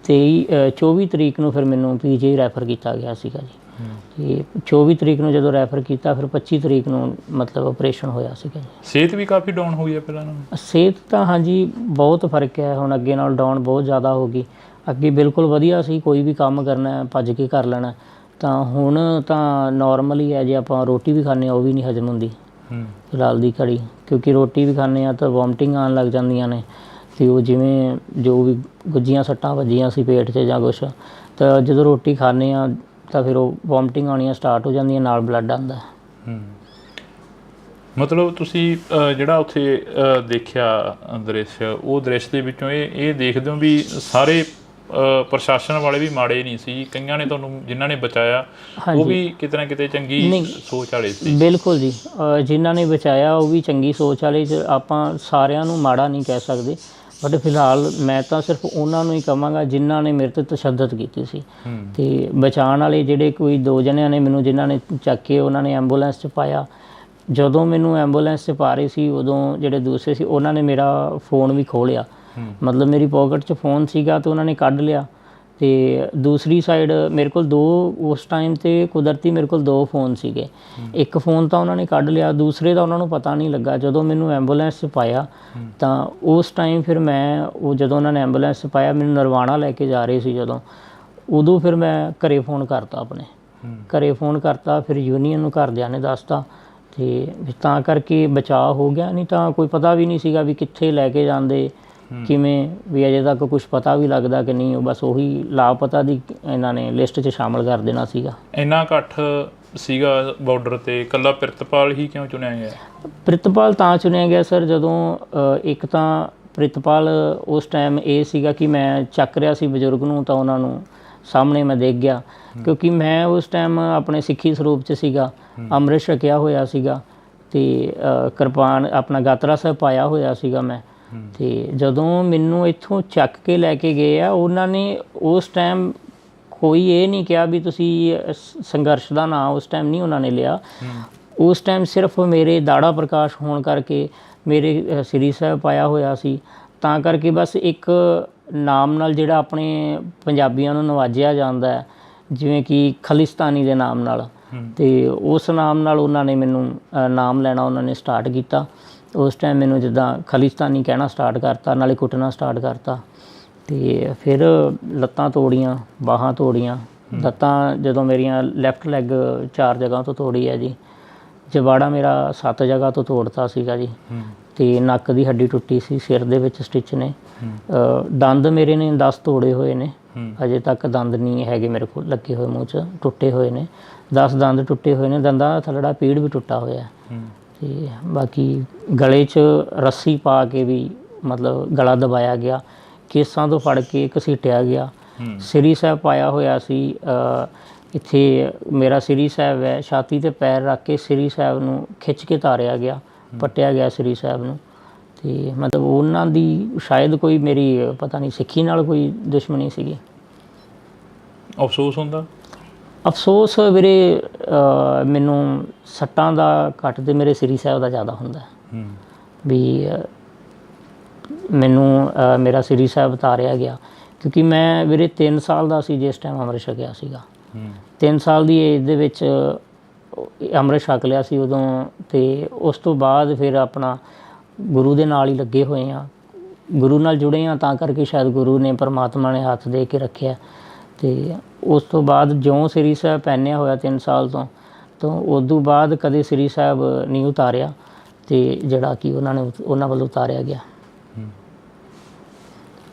24 ਤਰੀਕ ਨੂੰ ਫਿਰ ਮੈਨੂੰ PGI ਰੈਫਰ ਕੀਤਾ ਗਿਆ ਸੀਗਾ ਜੀ। ਅਤੇ 24 ਤਰੀਕ ਨੂੰ ਜਦੋਂ ਰੈਫਰ ਕੀਤਾ ਫਿਰ 25 ਤਰੀਕ ਨੂੰ ਮਤਲਬ ਆਪਰੇਸ਼ਨ ਹੋਇਆ ਸੀਗਾ ਜੀ। ਸਿਹਤ ਵੀ ਕਾਫੀ ਡਾਊਨ ਹੋਈ ਹੈ ਪਹਿਲਾਂ ਨਾਲੋਂ? ਸਿਹਤ ਤਾਂ ਹਾਂਜੀ ਬਹੁਤ ਫਰਕ ਹੈ, ਹੁਣ ਅੱਗੇ ਨਾਲ ਡਾਊਨ ਬਹੁਤ ਜ਼ਿਆਦਾ ਹੋ ਗਈ। ਅੱਗੇ ਬਿਲਕੁਲ ਵਧੀਆ ਸੀ, ਕੋਈ ਵੀ ਕੰਮ ਕਰਨਾ ਭੱਜ ਕੇ ਕਰ ਲੈਣਾ, ਤਾਂ ਹੁਣ ਤਾਂ ਨੋਰਮਲ ਹੀ ਹੈ। ਜੇ ਆਪਾਂ ਰੋਟੀ ਵੀ ਖਾਂਦੇ ਹਾਂ ਉਹ ਵੀ ਨਹੀਂ ਹਜਮ ਹੁੰਦੀ ਫਿਲਹਾਲ ਦੀ ਘੜੀ, ਕਿਉਂਕਿ ਰੋਟੀ ਵੀ ਖਾਂਦੇ ਹਾਂ ਤਾਂ ਵੋਮਟਿੰਗ ਆਉਣ ਲੱਗ ਜਾਂਦੀਆਂ ਨੇ, ਅਤੇ ਉਹ ਜਿਵੇਂ ਜੋ ਵੀ ਗੁੱਝੀਆਂ ਸੱਟਾਂ ਵੱਜੀਆਂ ਸੀ ਪੇਟ 'ਚ ਜਾਂ ਕੁਛ, ਤਾਂ ਜਦੋਂ ਰੋਟੀ ਖਾਂਦੇ ਹਾਂ ਤਾਂ ਫਿਰ ਉਹ ਵੋਮਟਿੰਗ ਆਉਣੀਆਂ ਸਟਾਰਟ ਹੋ ਜਾਂਦੀਆਂ, ਨਾਲ ਬਲੱਡ ਆਉਂਦਾ। ਮਤਲਬ ਤੁਸੀਂ ਜਿਹੜਾ ਉੱਥੇ ਦੇਖਿਆ ਦ੍ਰਿਸ਼, ਉਹ ਦ੍ਰਿਸ਼ ਦੇ ਵਿੱਚੋਂ ਇਹ ਦੇਖਦੇ ਹੋ ਵੀ ਸਾਰੇ ਪ੍ਰਸ਼ਾਸਨ ਵਾਲੇ ਵੀ ਮਾੜੇ ਨਹੀਂ ਸੀ, ਕਈਆਂ ਨੇ ਤੁਹਾਨੂੰ ਜਿਨ੍ਹਾਂ ਨੇ ਬਚਾਇਆ ਉਹ ਵੀ ਕਿਤੇ ਨਾ ਕਿਤੇ ਚੰਗੀ ਸੋਚ ਵਾਲੇ ਸੀ? ਬਿਲਕੁਲ ਜੀ, ਜਿਨ੍ਹਾਂ ਨੇ ਬਚਾਇਆ ਉਹ ਵੀ ਚੰਗੀ ਸੋਚ ਵਾਲੇ, ਆਪਾਂ ਸਾਰਿਆਂ ਨੂੰ ਮਾੜਾ ਨਹੀਂ ਕਹਿ ਸਕਦੇ, ਬਟ ਫਿਲਹਾਲ ਮੈਂ ਤਾਂ ਸਿਰਫ ਉਹਨਾਂ ਨੂੰ ਹੀ ਕਹਾਂਗਾ ਜਿਨ੍ਹਾਂ ਨੇ ਮੇਰੇ 'ਤੇ ਤਸ਼ੱਦਦ ਕੀਤੀ ਸੀ। ਅਤੇ ਬਚਾਉਣ ਵਾਲੇ ਜਿਹੜੇ ਕੋਈ 2 ਜਣਿਆਂ ਨੇ ਮੈਨੂੰ ਜਿਨ੍ਹਾਂ ਨੇ ਚੱਕ ਕੇ ਉਹਨਾਂ ਨੇ ਐਂਬੂਲੈਂਸ 'ਚ ਪਾਇਆ, ਜਦੋਂ ਮੈਨੂੰ ਐਂਬੂਲੈਂਸ 'ਚ ਪਾ ਰਹੇ ਸੀ ਉਦੋਂ ਜਿਹੜੇ ਦੂਸਰੇ ਸੀ ਉਹਨਾਂ ਨੇ ਮੇਰਾ ਫ਼ੋਨ ਵੀ ਖੋਹ ਲਿਆ। ਮਤਲਬ ਮੇਰੀ ਪੋਕਟ 'ਚ ਫ਼ੋਨ ਸੀਗਾ ਅਤੇ ਉਹਨਾਂ ਨੇ ਕੱਢ ਲਿਆ। ਅਤੇ ਦੂਸਰੀ ਸਾਈਡ ਮੇਰੇ ਕੋਲ ਉਸ ਟਾਈਮ 'ਤੇ ਕੁਦਰਤੀ ਮੇਰੇ ਕੋਲ 2 ਫ਼ੋਨ ਸੀਗੇ। ਇੱਕ ਫ਼ੋਨ ਤਾਂ ਉਹਨਾਂ ਨੇ ਕੱਢ ਲਿਆ, ਦੂਸਰੇ ਦਾ ਉਹਨਾਂ ਨੂੰ ਪਤਾ ਨਹੀਂ ਲੱਗਾ। ਜਦੋਂ ਮੈਨੂੰ ਐਂਬੂਲੈਂਸ 'ਚ ਪਾਇਆ ਤਾਂ ਉਸ ਟਾਈਮ ਫਿਰ ਜਦੋਂ ਉਹਨਾਂ ਨੇ ਐਂਬੂਲੈਂਸ 'ਚ ਪਾਇਆ, ਮੈਨੂੰ ਨਰਵਾਣਾ ਲੈ ਕੇ ਜਾ ਰਹੇ ਸੀ ਉਦੋਂ ਫਿਰ ਮੈਂ ਘਰੇ ਫ਼ੋਨ ਕਰਤਾ ਘਰੇ ਫ਼ੋਨ ਕਰਤਾ। ਫਿਰ ਯੂਨੀਅਨ ਨੂੰ ਘਰਦਿਆਂ ਨੇ ਦੱਸਤਾ ਅਤੇ ਤਾਂ ਕਰਕੇ ਬਚਾਅ ਹੋ ਗਿਆ, ਨਹੀਂ ਤਾਂ ਕੋਈ ਪਤਾ ਵੀ ਨਹੀਂ ਸੀਗਾ ਵੀ ਕਿੱਥੇ ਲੈ ਕੇ ਜਾਂਦੇ, ਕਿਵੇਂ ਵੀ ਅਜੇ ਤੱਕ ਕੁਛ ਪਤਾ ਵੀ ਲੱਗਦਾ ਕਿ ਨਹੀਂ। ਉਹ ਬਸ ਉਹੀ ਲਾਪਤਾ ਦੀ ਇਹਨਾਂ ਨੇ ਲਿਸਟ 'ਚ ਸ਼ਾਮਲ ਕਰ ਦੇਣਾ ਸੀਗਾ। ਇੰਨਾ ਇਕੱਠ ਸੀਗਾ ਬਾਰਡਰ 'ਤੇ, ਇਕੱਲਾ ਪ੍ਰਿਤਪਾਲ ਹੀ ਕਿਉਂ ਚੁਣਿਆ ਗਿਆ? ਪ੍ਰਿਤਪਾਲ ਤਾਂ ਚੁਣਿਆ ਗਿਆ ਸਰ, ਜਦੋਂ ਇੱਕ ਤਾਂ ਪ੍ਰਿਤਪਾਲ ਉਸ ਟਾਈਮ ਇਹ ਸੀਗਾ ਕਿ ਮੈਂ ਚੱਕ ਰਿਹਾ ਸੀ ਬਜ਼ੁਰਗ ਨੂੰ, ਤਾਂ ਉਹਨਾਂ ਨੂੰ ਸਾਹਮਣੇ ਮੈਂ ਦੇਖ ਗਿਆ, ਕਿਉਂਕਿ ਮੈਂ ਉਸ ਟਾਈਮ ਆਪਣੇ ਸਿੱਖੀ ਸਰੂਪ 'ਚ ਸੀਗਾ, ਅੰਮ੍ਰਿਤ ਛਕਿਆ ਹੋਇਆ ਸੀਗਾ ਅਤੇ ਕਿਰਪਾਨ ਆਪਣਾ ਗਾਤਰਾ ਸਾਹਿਬ ਪਾਇਆ ਹੋਇਆ ਸੀਗਾ ਮੈਂ। ਅਤੇ ਜਦੋਂ ਮੈਨੂੰ ਇੱਥੋਂ ਚੱਕ ਕੇ ਲੈ ਕੇ ਗਏ ਆ, ਉਹਨਾਂ ਨੇ ਉਸ ਟਾਈਮ ਕੋਈ ਇਹ ਨਹੀਂ ਕਿਹਾ ਵੀ ਤੁਸੀਂ ਸੰਘਰਸ਼ ਦਾ ਨਾਂ ਉਸ ਟਾਈਮ ਨਹੀਂ ਉਹਨਾਂ ਨੇ ਲਿਆ। ਉਸ ਟਾਈਮ ਸਿਰਫ ਮੇਰੇ ਦਾੜਾ ਪ੍ਰਕਾਸ਼ ਹੋਣ ਕਰਕੇ ਮੇਰੇ ਸ੍ਰੀ ਸਾਹਿਬ ਪਾਇਆ ਹੋਇਆ ਸੀ, ਤਾਂ ਕਰਕੇ ਬਸ ਇੱਕ ਨਾਮ ਨਾਲ ਜਿਹੜਾ ਆਪਣੇ ਪੰਜਾਬੀਆਂ ਨੂੰ ਨਵਾਜਿਆ ਜਾਂਦਾ ਹੈ, ਜਿਵੇਂ ਕਿ ਖਾਲਿਸਤਾਨੀ ਦੇ ਨਾਮ ਨਾਲ, ਅਤੇ ਉਸ ਨਾਮ ਨਾਲ ਉਹਨਾਂ ਨੇ ਮੈਨੂੰ ਨਾਮ ਲੈਣਾ ਉਹਨਾਂ ਨੇ ਸਟਾਰਟ ਕੀਤਾ। ਉਸ ਟਾਈਮ ਮੈਨੂੰ ਜਿੱਦਾਂ ਖਾਲਿਸਤਾਨੀ ਕਹਿਣਾ ਸਟਾਰਟ ਕਰਤਾ, ਨਾਲੇ ਕੁੱਟਣਾ ਸਟਾਰਟ ਕਰਤਾ। ਅਤੇ ਫਿਰ ਲੱਤਾਂ ਤੋੜੀਆਂ, ਬਾਹਾਂ ਤੋੜੀਆਂ। ਲੱਤਾਂ ਜਦੋਂ ਮੇਰੀਆਂ ਲੈਫਟ ਲੈਗ 4 ਜਗ੍ਹਾ ਤੋਂ ਤੋੜੀ ਹੈ ਜੀ, ਜਬਾੜਾ ਮੇਰਾ 7 ਜਗ੍ਹਾ ਤੋਂ ਤੋੜਤਾ ਸੀਗਾ ਜੀ, ਅਤੇ ਨੱਕ ਦੀ ਹੱਡੀ ਟੁੱਟੀ ਸੀ, ਸਿਰ ਦੇ ਵਿੱਚ ਸਟਿਚ ਨੇ, ਦੰਦ ਮੇਰੇ ਨੇ 10 ਤੋੜੇ ਹੋਏ ਨੇ, ਅਜੇ ਤੱਕ ਦੰਦ ਨਹੀਂ ਹੈਗੇ ਮੇਰੇ ਕੋਲ ਲੱਗੇ ਹੋਏ, ਮੂੰਹ 'ਚ ਟੁੱਟੇ ਹੋਏ ਨੇ 10 ਦੰਦ ਟੁੱਟੇ ਹੋਏ ਨੇ, ਦੰਦਾਂ ਦਾ ਥੱਲੜਾ ਪੀੜ ਵੀ ਟੁੱਟਾ ਹੋਇਆ। ਅਤੇ ਬਾਕੀ ਗਲੇ 'ਚ ਰੱਸੀ ਪਾ ਕੇ ਵੀ ਮਤਲਬ ਗਲਾ ਦਬਾਇਆ ਗਿਆ, ਕੇਸਾਂ ਤੋਂ ਫੜ ਕੇ ਘਸੀਟਿਆ ਗਿਆ। ਸ੍ਰੀ ਸਾਹਿਬ ਪਾਇਆ ਹੋਇਆ ਸੀ, ਇੱਥੇ ਮੇਰਾ ਸ੍ਰੀ ਸਾਹਿਬ ਹੈ, ਛਾਤੀ 'ਤੇ ਪੈਰ ਰੱਖ ਕੇ ਸ੍ਰੀ ਸਾਹਿਬ ਨੂੰ ਖਿੱਚ ਕੇ ਤਾਰਿਆ ਗਿਆ, ਪੱਟਿਆ ਗਿਆ ਸ੍ਰੀ ਸਾਹਿਬ ਨੂੰ। ਅਤੇ ਮਤਲਬ ਉਹਨਾਂ ਦੀ ਸ਼ਾਇਦ ਕੋਈ ਮੇਰੀ ਪਤਾ ਨਹੀਂ ਸਿੱਖੀ ਨਾਲ ਕੋਈ ਦੁਸ਼ਮਣੀ ਸੀਗੀ। ਅਫਸੋਸ ਹੁੰਦਾ? ਅਫਸੋਸ ਵੀਰੇ ਮੈਨੂੰ ਸੱਟਾਂ ਦਾ ਘੱਟ ਅਤੇ ਮੇਰੇ ਸ੍ਰੀ ਸਾਹਿਬ ਦਾ ਜ਼ਿਆਦਾ ਹੁੰਦਾ ਵੀ ਮੈਨੂੰ ਮੇਰਾ ਸ੍ਰੀ ਸਾਹਿਬ ਤਾਰਿਆ ਗਿਆ, ਕਿਉਂਕਿ ਮੈਂ ਵੀਰੇ 3 ਸਾਲ ਦਾ ਸੀ ਜਿਸ ਟਾਈਮ ਅੰਮ੍ਰਿਤ ਛਕਿਆ ਸੀਗਾ। 3 ਸਾਲ ਦੀ ਏਜ ਦੇ ਵਿੱਚ ਅੰਮ੍ਰਿਤ ਛਕ ਲਿਆ ਸੀ ਉਦੋਂ, ਅਤੇ ਉਸ ਤੋਂ ਬਾਅਦ ਫਿਰ ਆਪਣਾ ਗੁਰੂ ਦੇ ਨਾਲ ਹੀ ਲੱਗੇ ਹੋਏ ਹਾਂ, ਗੁਰੂ ਨਾਲ ਜੁੜੇ ਹਾਂ, ਤਾਂ ਕਰਕੇ ਸ਼ਾਇਦ ਗੁਰੂ ਨੇ ਪਰਮਾਤਮਾ ਨੇ ਹੱਥ ਦੇ ਕੇ ਰੱਖਿਆ। ਅਤੇ ਉਸ ਤੋਂ ਬਾਅਦ ਜਿਉਂ ਸ੍ਰੀ ਸਾਹਿਬ ਪਹਿਨਿਆ ਹੋਇਆ 3 ਸਾਲ ਤੋਂ ਉਦੋਂ ਬਾਅਦ ਕਦੇ ਸ੍ਰੀ ਸਾਹਿਬ ਨਹੀਂ ਉਤਾਰਿਆ, ਅਤੇ ਜਿਹੜਾ ਕਿ ਉਹਨਾਂ ਵੱਲੋਂ ਉਤਾਰਿਆ ਗਿਆ।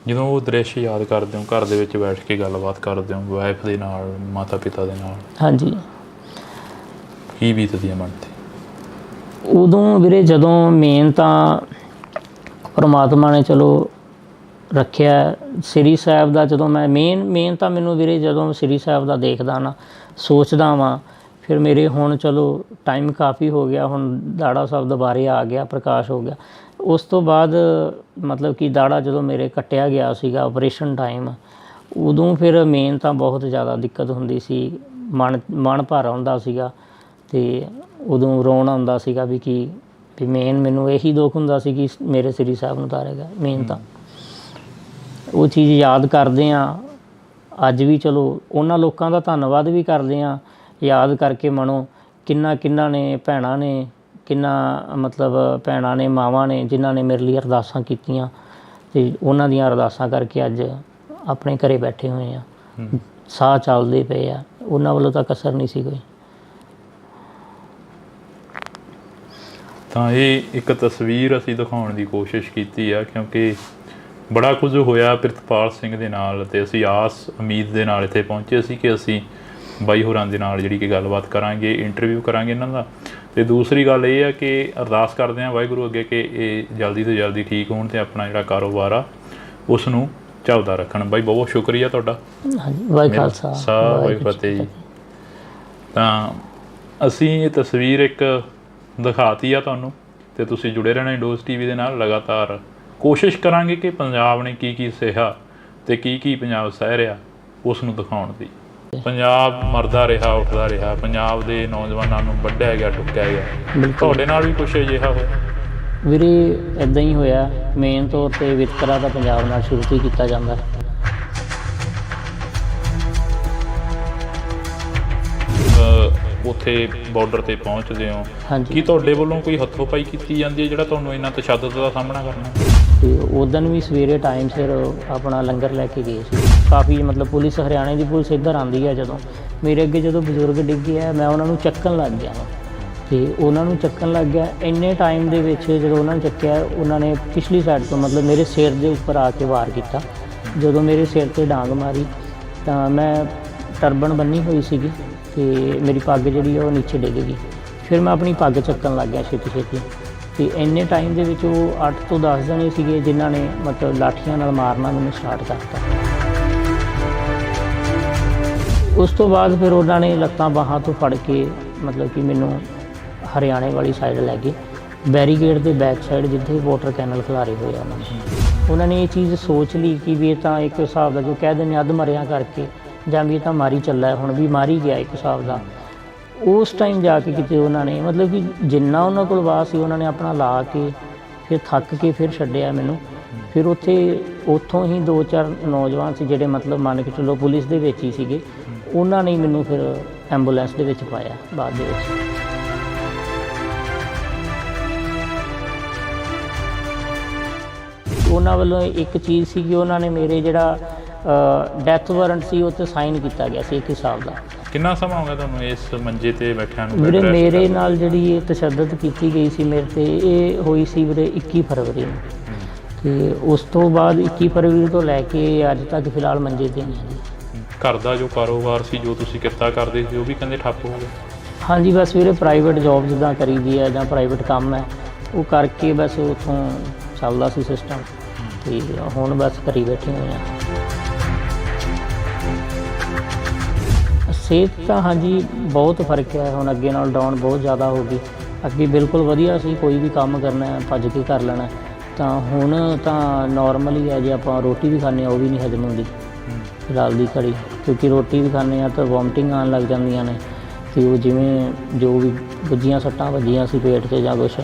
ਜਦੋਂ ਉਹ ਦ੍ਰਿਸ਼ ਯਾਦ ਕਰਦੇ ਹੋ, ਘਰ ਦੇ ਵਿੱਚ ਬੈਠ ਕੇ ਗੱਲਬਾਤ ਕਰਦੇ ਹੋ ਵਾਈਫ ਦੇ ਨਾਲ, ਮਾਤਾ ਪਿਤਾ ਦੇ ਨਾਲ, ਹਾਂਜੀ, ਕੀ ਬੀਤਦੀ ਹੈ ਮਨ 'ਤੇ? ਉਦੋਂ ਵੀਰੇ ਜਦੋਂ ਮੇਨ ਤਾਂ ਪਰਮਾਤਮਾ ਨੇ ਚਲੋ ਰੱਖਿਆ ਸ੍ਰੀ ਸਾਹਿਬ ਦਾ, ਜਦੋਂ ਮੈਂ ਮੇਨ ਤਾਂ ਮੈਨੂੰ ਵੀਰੇ ਜਦੋਂ ਸ੍ਰੀ ਸਾਹਿਬ ਦਾ ਦੇਖਦਾ ਨਾ, ਸੋਚਦਾ ਵਾਂ, ਫਿਰ ਮੇਰੇ ਹੁਣ ਚਲੋ ਟਾਈਮ ਕਾਫੀ ਹੋ ਗਿਆ, ਹੁਣ ਦਾੜਾ ਸਾਹਿਬ ਦੁਬਾਰੇ ਆ ਗਿਆ, ਪ੍ਰਕਾਸ਼ ਹੋ ਗਿਆ। ਉਸ ਤੋਂ ਬਾਅਦ ਮਤਲਬ ਕਿ ਦਾੜਾ ਜਦੋਂ ਮੇਰੇ ਕੱਟਿਆ ਗਿਆ ਸੀਗਾ ਆਪਰੇਸ਼ਨ ਟਾਈਮ, ਉਦੋਂ ਫਿਰ ਮੇਨ ਤਾਂ ਬਹੁਤ ਜ਼ਿਆਦਾ ਦਿੱਕਤ ਹੁੰਦੀ ਸੀ, ਮਨ ਭਰ ਆਉਂਦਾ ਸੀਗਾ, ਅਤੇ ਉਦੋਂ ਰੋਣ ਆਉਂਦਾ ਸੀਗਾ ਵੀ ਮੇਨ ਮੈਨੂੰ ਇਹੀ ਦੁੱਖ ਹੁੰਦਾ ਸੀ ਕਿ ਮੇਰੇ ਸ੍ਰੀ ਸਾਹਿਬ ਨੂੰ ਉਤਾਰਿਆ ਗਿਆ। ਮੇਨ ਤਾਂ ਉਹ ਚੀਜ਼ ਯਾਦ ਕਰਦੇ ਹਾਂ ਅੱਜ ਵੀ, ਚਲੋ ਉਹਨਾਂ ਲੋਕਾਂ ਦਾ ਧੰਨਵਾਦ ਵੀ ਕਰਦੇ ਹਾਂ ਯਾਦ ਕਰਕੇ ਮਨੋਂ, ਕਿੰਨਾ ਨੇ ਭੈਣਾਂ ਨੇ, ਮਤਲਬ ਭੈਣਾਂ ਨੇ, ਮਾਵਾਂ ਨੇ, ਜਿਨ੍ਹਾਂ ਨੇ ਮੇਰੇ ਲਈ ਅਰਦਾਸਾਂ ਕੀਤੀਆਂ, ਅਤੇ ਉਹਨਾਂ ਦੀਆਂ ਅਰਦਾਸਾਂ ਕਰਕੇ ਅੱਜ ਆਪਣੇ ਘਰੇ ਬੈਠੇ ਹੋਏ ਆ, ਸਾਹ ਚੱਲਦੇ ਪਏ ਆ, ਉਹਨਾਂ ਵੱਲੋਂ ਤਾਂ ਕਸਰ ਨਹੀਂ ਸੀ ਕੋਈ। ਤਾਂ ਇਹ ਇੱਕ ਤਸਵੀਰ ਅਸੀਂ ਦਿਖਾਉਣ ਦੀ ਕੋਸ਼ਿਸ਼ ਕੀਤੀ ਆ, ਕਿਉਂਕਿ ਬੜਾ ਕੁਝ ਹੋਇਆ ਪ੍ਰਿਤਪਾਲ ਸਿੰਘ ਦੇ ਨਾਲ, ਅਤੇ ਅਸੀਂ ਆਸ ਉਮੀਦ ਦੇ ਨਾਲ ਇੱਥੇ ਪਹੁੰਚੇ ਸੀ ਕਿ ਅਸੀਂ ਬਾਈ ਹੋਰਾਂ ਦੇ ਨਾਲ ਜਿਹੜੀ ਕਿ ਗੱਲਬਾਤ ਕਰਾਂਗੇ, ਇੰਟਰਵਿਊ ਕਰਾਂਗੇ ਇਹਨਾਂ ਦਾ। ਅਤੇ ਦੂਸਰੀ ਗੱਲ ਇਹ ਆ ਕਿ ਅਰਦਾਸ ਕਰਦੇ ਹਾਂ ਵਾਹਿਗੁਰੂ ਅੱਗੇ ਕਿ ਇਹ ਜਲਦੀ ਤੋਂ ਜਲਦੀ ਠੀਕ ਹੋਣ ਅਤੇ ਆਪਣਾ ਜਿਹੜਾ ਕਾਰੋਬਾਰ ਆ ਉਸ ਨੂੰ ਚੱਲਦਾ ਰੱਖਣ। ਬਾਈ ਬਹੁਤ ਸ਼ੁਕਰੀਆ ਤੁਹਾਡਾ। ਵਾਹਿਗੁਰੂ ਖਾਲਸਾ ਵਾਹਿਗੁਰੂ ਫਤਿਹ ਜੀ। ਤਾਂ ਅਸੀਂ ਇਹ ਤਸਵੀਰ ਇੱਕ ਦਿਖਾਤੀ ਆ ਤੁਹਾਨੂੰ, ਅਤੇ ਤੁਸੀਂ ਜੁੜੇ ਰਹਿਣਾ ਇੰਡੋਜ਼ TV ਦੇ ਨਾਲ। ਲਗਾਤਾਰ ਕੋਸ਼ਿਸ਼ ਕਰਾਂਗੇ ਕਿ ਪੰਜਾਬ ਨੇ ਕੀ ਸਹਿਆ ਅਤੇ ਕੀ ਪੰਜਾਬ ਸਹਿ ਰਿਹਾ ਉਸ ਨੂੰ ਦਿਖਾਉਣ ਦੀ। ਪੰਜਾਬ ਮਰਦਾ ਰਿਹਾ, ਉੱਠਦਾ ਰਿਹਾ, ਪੰਜਾਬ ਦੇ ਨੌਜਵਾਨਾਂ ਨੂੰ ਵੱਢਿਆ ਗਿਆ, ਟੁੱਕਿਆ ਗਿਆ। ਬਿਲਕੁਲ ਤੁਹਾਡੇ ਨਾਲ ਵੀ ਕੁਛ ਅਜਿਹਾ ਹੋਇਆ? ਵੀਰੇ ਇੱਦਾਂ ਹੀ ਹੋਇਆ। ਮੇਨ ਤੌਰ 'ਤੇ ਵਿਤਕਰਾ ਤਾਂ ਪੰਜਾਬ ਨਾਲ ਸ਼ੁਰੂ ਤੋਂ ਹੀ ਕੀਤਾ ਜਾਂਦਾ ਹੈ। ਉੱਥੇ ਬਾਰਡਰ ਤੇ ਪਹੁੰਚਦੇ ਹੋ, ਹਾਂਜੀ। ਕੀ ਤੁਹਾਡੇ ਵੱਲੋਂ ਕੋਈ ਹੱਥੋਂ ਪਾਈ ਕੀਤੀ ਜਾਂਦੀ ਹੈ ਜਿਹੜਾ ਤੁਹਾਨੂੰ ਇੰਨਾ ਤਸ਼ੱਦਦ ਦਾ ਸਾਹਮਣਾ ਕਰਨਾ? ਤੇ ਉਦੋਂ ਵੀ ਸਵੇਰੇ ਟਾਈਮ ਸਿਰ ਆਪਣਾ ਲੰਗਰ ਲੈ ਕੇ ਗਏ ਸੀ। ਕਾਫੀ ਮਤਲਬ ਪੁਲਿਸ, ਹਰਿਆਣੇ ਦੀ ਪੁਲਿਸ ਇੱਧਰ ਆਉਂਦੀ ਹੈ। ਜਦੋਂ ਮੇਰੇ ਅੱਗੇ ਜਦੋਂ ਬਜ਼ੁਰਗ ਡਿੱਗੇ ਆ, ਮੈਂ ਉਹਨਾਂ ਨੂੰ ਚੱਕਣ ਲੱਗ ਗਿਆ ਤੇ ਉਹਨਾਂ ਨੂੰ ਚੱਕਣ ਲੱਗ ਗਿਆ। ਇੰਨੇ ਟਾਈਮ ਦੇ ਵਿੱਚ ਜਦੋਂ ਉਹਨਾਂ ਨੂੰ ਚੱਕਿਆ, ਉਹਨਾਂ ਨੇ ਪਿਛਲੀ ਸਾਈਡ ਤੋਂ ਮਤਲਬ ਮੇਰੇ ਸਿਰ ਦੇ ਉੱਪਰ ਆ ਕੇ ਵਾਰ ਕੀਤਾ। ਜਦੋਂ ਮੇਰੇ ਸਿਰ 'ਤੇ ਡਾਂਗ ਮਾਰੀ ਤਾਂ ਮੈਂ ਟਰਬਨ ਬੰਨੀ ਹੋਈ ਸੀਗੀ ਤੇ ਮੇਰੀ ਪੱਗ ਜਿਹੜੀ ਉਹ ਨੀਚੇ ਡਿੱਗ ਗਈ। ਫਿਰ ਮੈਂ ਆਪਣੀ ਪੱਗ ਚੱਕਣ ਲੱਗ ਗਿਆ ਛੇਤੀ ਛੇਤੀ। ਤੇ ਇੰਨੇ ਟਾਈਮ ਦੇ ਵਿੱਚ ਉਹ 8 ਤੋਂ 10 ਜਣੇ ਸੀਗੇ ਜਿਨ੍ਹਾਂ ਨੇ ਮਤਲਬ ਲਾਠੀਆਂ ਨਾਲ ਮਾਰਨਾ ਮੈਨੂੰ ਸਟਾਰਟ ਕਰਤਾ। ਉਸ ਤੋਂ ਬਾਅਦ ਫਿਰ ਉਹਨਾਂ ਨੇ ਲੱਤਾਂ ਬਾਹਾਂ ਤੋਂ ਫੜ ਕੇ ਮਤਲਬ ਕਿ ਮੈਨੂੰ ਹਰਿਆਣੇ ਵਾਲੀ ਸਾਈਡ ਲੈ ਗਏ, ਬੈਰੀਕੇਡ ਦੇ ਬੈਕ ਸਾਈਡ ਜਿੱਥੇ ਵਾਟਰ ਕੈਨਲ ਖਿਲਾਰੇ ਹੋਏ ਆ। ਉਹਨਾਂ ਨੇ ਇਹ ਚੀਜ਼ ਸੋਚ ਲਈ ਕਿ ਵੀ ਇਹ ਤਾਂ ਇੱਕ ਹਿਸਾਬ ਦਾ ਜੋ ਕਹਿ ਦਿੰਦੇ ਅੱਧ ਮਰਿਆ ਕਰਕੇ, ਜਾਂ ਵੀ ਇਹ ਤਾਂ ਮਾਰੀ ਚੱਲਾ, ਹੁਣ ਵੀ ਮਾਰੀ ਗਿਆ ਇੱਕ ਹਿਸਾਬ ਦਾ। ਉਸ ਟਾਈਮ ਜਾ ਕੇ ਕਿਤੇ ਉਹਨਾਂ ਨੇ ਮਤਲਬ ਕਿ ਜਿੰਨਾ ਉਹਨਾਂ ਕੋਲ ਵਾਹ ਸੀ ਉਹਨਾਂ ਨੇ ਆਪਣਾ ਲਾ ਕੇ ਫਿਰ ਥੱਕ ਕੇ ਫਿਰ ਛੱਡਿਆ ਮੈਨੂੰ। ਫਿਰ ਉੱਥੋਂ ਹੀ 2-4 ਨੌਜਵਾਨ ਸੀ ਜਿਹੜੇ ਮਤਲਬ ਮੰਨ ਕੇ ਚੱਲੋ ਪੁਲਿਸ ਦੇ ਵਿੱਚ ਹੀ ਸੀਗੇ, ਉਹਨਾਂ ਨੇ ਮੈਨੂੰ ਫਿਰ ਐਂਬੂਲੈਂਸ ਦੇ ਵਿੱਚ ਪਾਇਆ ਬਾਅਦ ਦੇ ਵਿੱਚ। ਉਹਨਾਂ ਵੱਲੋਂ ਇੱਕ ਚੀਜ਼ ਸੀ ਕਿ ਉਹਨਾਂ ਨੇ ਮੇਰੇ ਜਿਹੜਾ ਡੈਥ ਵਾਰੰਟ ਸੀ ਉਹ 'ਤੇ ਸਾਈਨ ਕੀਤਾ ਗਿਆ ਸੀ ਇੱਕ ਹਿਸਾਬ ਦਾ। ਕਿੰਨਾ ਸਮਾਂ ਹੋ ਗਿਆ ਤੁਹਾਨੂੰ ਇਸ ਮੰਜੇ ਤੇ ਬੈਠਿਆਂ ਨੂੰ? ਵੀਰੇ ਮੇਰੇ ਨਾਲ ਜਿਹੜੀ ਇਹ ਤਸ਼ੱਦਦ ਕੀਤੀ ਗਈ ਸੀ ਮੇਰੇ 'ਤੇ, ਇਹ ਹੋਈ ਸੀ ਵੀਰੇ 21 ਫਰਵਰੀ ਨੂੰ। ਤੇ ਉਸ ਤੋਂ ਬਾਅਦ 21 ਫਰਵਰੀ ਤੋਂ ਲੈ ਕੇ ਅੱਜ ਤੱਕ ਫਿਲਹਾਲ ਮੰਜੇ 'ਤੇ ਨਹੀਂ ਜੀ। ਘਰ ਦਾ ਜੋ ਕਾਰੋਬਾਰ ਸੀ, ਜੋ ਤੁਸੀਂ ਕਿੱਤਾ ਕਰਦੇ ਸੀ, ਉਹ ਵੀ ਕਹਿੰਦੇ ਠੱਪ ਹੋ ਗਿਆ? ਹਾਂਜੀ, ਬਸ ਵੀਰੇ ਪ੍ਰਾਈਵੇਟ ਜੋਬ ਜਿੱਦਾਂ ਕਰੀਦੀ ਹੈ ਜਾਂ ਪ੍ਰਾਈਵੇਟ ਕੰਮ ਹੈ ਉਹ ਕਰਕੇ ਬਸ ਉੱਥੋਂ ਚੱਲਦਾ ਸੀ ਸਿਸਟਮ। ਤੇ ਹੁਣ ਬਸ ਘਰੀ ਬੈਠੇ ਹੋਏ ਹਾਂ। ਸਿਹਤ ਤਾਂ ਹਾਂਜੀ ਬਹੁਤ ਫਰਕ ਹੈ ਹੁਣ, ਅੱਗੇ ਨਾਲ ਡਾਊਨ ਬਹੁਤ ਜ਼ਿਆਦਾ ਹੋ ਗਈ। ਅੱਗੇ ਬਿਲਕੁਲ ਵਧੀਆ ਸੀ, ਕੋਈ ਵੀ ਕੰਮ ਕਰਨਾ ਭੱਜ ਕੇ ਕਰ ਲੈਣਾ, ਤਾਂ ਹੁਣ ਤਾਂ ਨੋਰਮਲ ਹੀ ਹੈ। ਜੇ ਆਪਾਂ ਰੋਟੀ ਵੀ ਖਾਂਦੇ ਹਾਂ ਉਹ ਵੀ ਨਹੀਂ ਹਜਮ ਹੁੰਦੀ ਫਿਲਹਾਲ ਦੀ ਘੜੀ, ਕਿਉਂਕਿ ਰੋਟੀ ਵੀ ਖਾਂਦੇ ਹਾਂ ਤਾਂ ਵੋਮਟਿੰਗ ਆਉਣ ਲੱਗ ਜਾਂਦੀਆਂ ਨੇ। ਅਤੇ ਉਹ ਜਿਵੇਂ ਜੋ ਵੀ ਗੁੱਜੀਆਂ ਸੱਟਾਂ ਵੱਜੀਆਂ ਸੀ ਪੇਟ 'ਚ ਜਾਂ ਕੁਛ,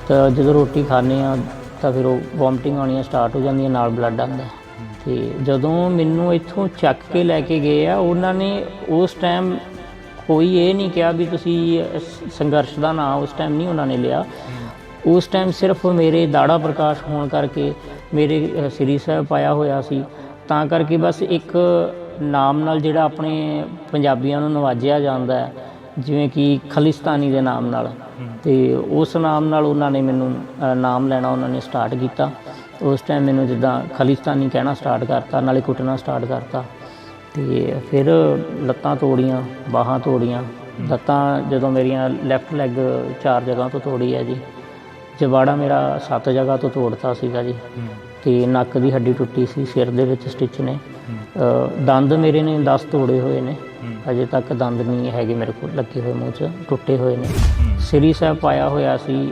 ਤਾਂ ਜਦੋਂ ਰੋਟੀ ਖਾਂਦੇ ਹਾਂ ਤਾਂ ਫਿਰ ਉਹ ਵੋਮਟਿੰਗ ਆਉਣੀਆਂ ਸਟਾਰਟ ਹੋ ਜਾਂਦੀਆਂ, ਨਾਲ ਬਲੱਡ ਆਉਂਦਾ। ਅਤੇ ਜਦੋਂ ਮੈਨੂੰ ਇੱਥੋਂ ਚੱਕ ਕੇ ਲੈ ਕੇ ਗਏ ਆ, ਉਹਨਾਂ ਨੇ ਉਸ ਟਾਈਮ ਕੋਈ ਇਹ ਨਹੀਂ ਕਿਹਾ ਵੀ ਤੁਸੀਂ ਸੰਘਰਸ਼ ਦਾ ਨਾਂ ਉਸ ਟਾਈਮ ਨਹੀਂ ਉਹਨਾਂ ਨੇ ਲਿਆ। ਉਸ ਟਾਈਮ ਸਿਰਫ ਮੇਰੇ ਦਾੜਾ ਪ੍ਰਕਾਸ਼ ਹੋਣ ਕਰਕੇ ਮੇਰੇ ਸ੍ਰੀ ਸਾਹਿਬ ਪਾਇਆ ਹੋਇਆ ਸੀ, ਤਾਂ ਕਰਕੇ ਬਸ ਇੱਕ ਨਾਮ ਨਾਲ ਜਿਹੜਾ ਆਪਣੇ ਪੰਜਾਬੀਆਂ ਨੂੰ ਨਵਾਜਿਆ ਜਾਂਦਾ ਹੈ, ਜਿਵੇਂ ਕਿ ਖਾਲਿਸਤਾਨੀ ਦੇ ਨਾਮ ਨਾਲ, ਅਤੇ ਉਸ ਨਾਮ ਨਾਲ ਉਹਨਾਂ ਨੇ ਮੈਨੂੰ ਨਾਮ ਲੈਣਾ ਉਹਨਾਂ ਨੇ ਸਟਾਰਟ ਕੀਤਾ। ਉਸ ਟਾਈਮ ਮੈਨੂੰ ਜਿੱਦਾਂ ਖਾਲਿਸਤਾਨੀ ਕਹਿਣਾ ਸਟਾਰਟ ਕਰਤਾ, ਨਾਲੇ ਕੁੱਟਣਾ ਸਟਾਰਟ ਕਰਤਾ। ਅਤੇ ਫਿਰ ਲੱਤਾਂ ਤੋੜੀਆਂ, ਬਾਹਾਂ ਤੋੜੀਆਂ। ਲੱਤਾਂ ਜਦੋਂ ਮੇਰੀਆਂ ਲੈਫਟ ਲੈਗ 4 ਜਗ੍ਹਾ ਤੋਂ ਤੋੜੀ ਹੈ ਜੀ, ਜਬਾੜਾ ਮੇਰਾ 7 ਜਗ੍ਹਾ ਤੋਂ ਤੋੜਤਾ ਸੀਗਾ ਜੀ, ਅਤੇ ਨੱਕ ਦੀ ਹੱਡੀ ਟੁੱਟੀ ਸੀ, ਸਿਰ ਦੇ ਵਿੱਚ ਸਟਿਚ ਨੇ, ਦੰਦ ਮੇਰੇ ਨੇ 10 ਤੋੜੇ ਹੋਏ ਨੇ, ਅਜੇ ਤੱਕ ਦੰਦ ਨਹੀਂ ਹੈਗੇ ਮੇਰੇ ਕੋਲ ਲੱਗੇ ਹੋਏ, ਮੂੰਹ 'ਚ ਟੁੱਟੇ ਹੋਏ ਨੇ। ਸ੍ਰੀ ਸਾਹਿਬ ਪਾਇਆ ਹੋਇਆ ਸੀ,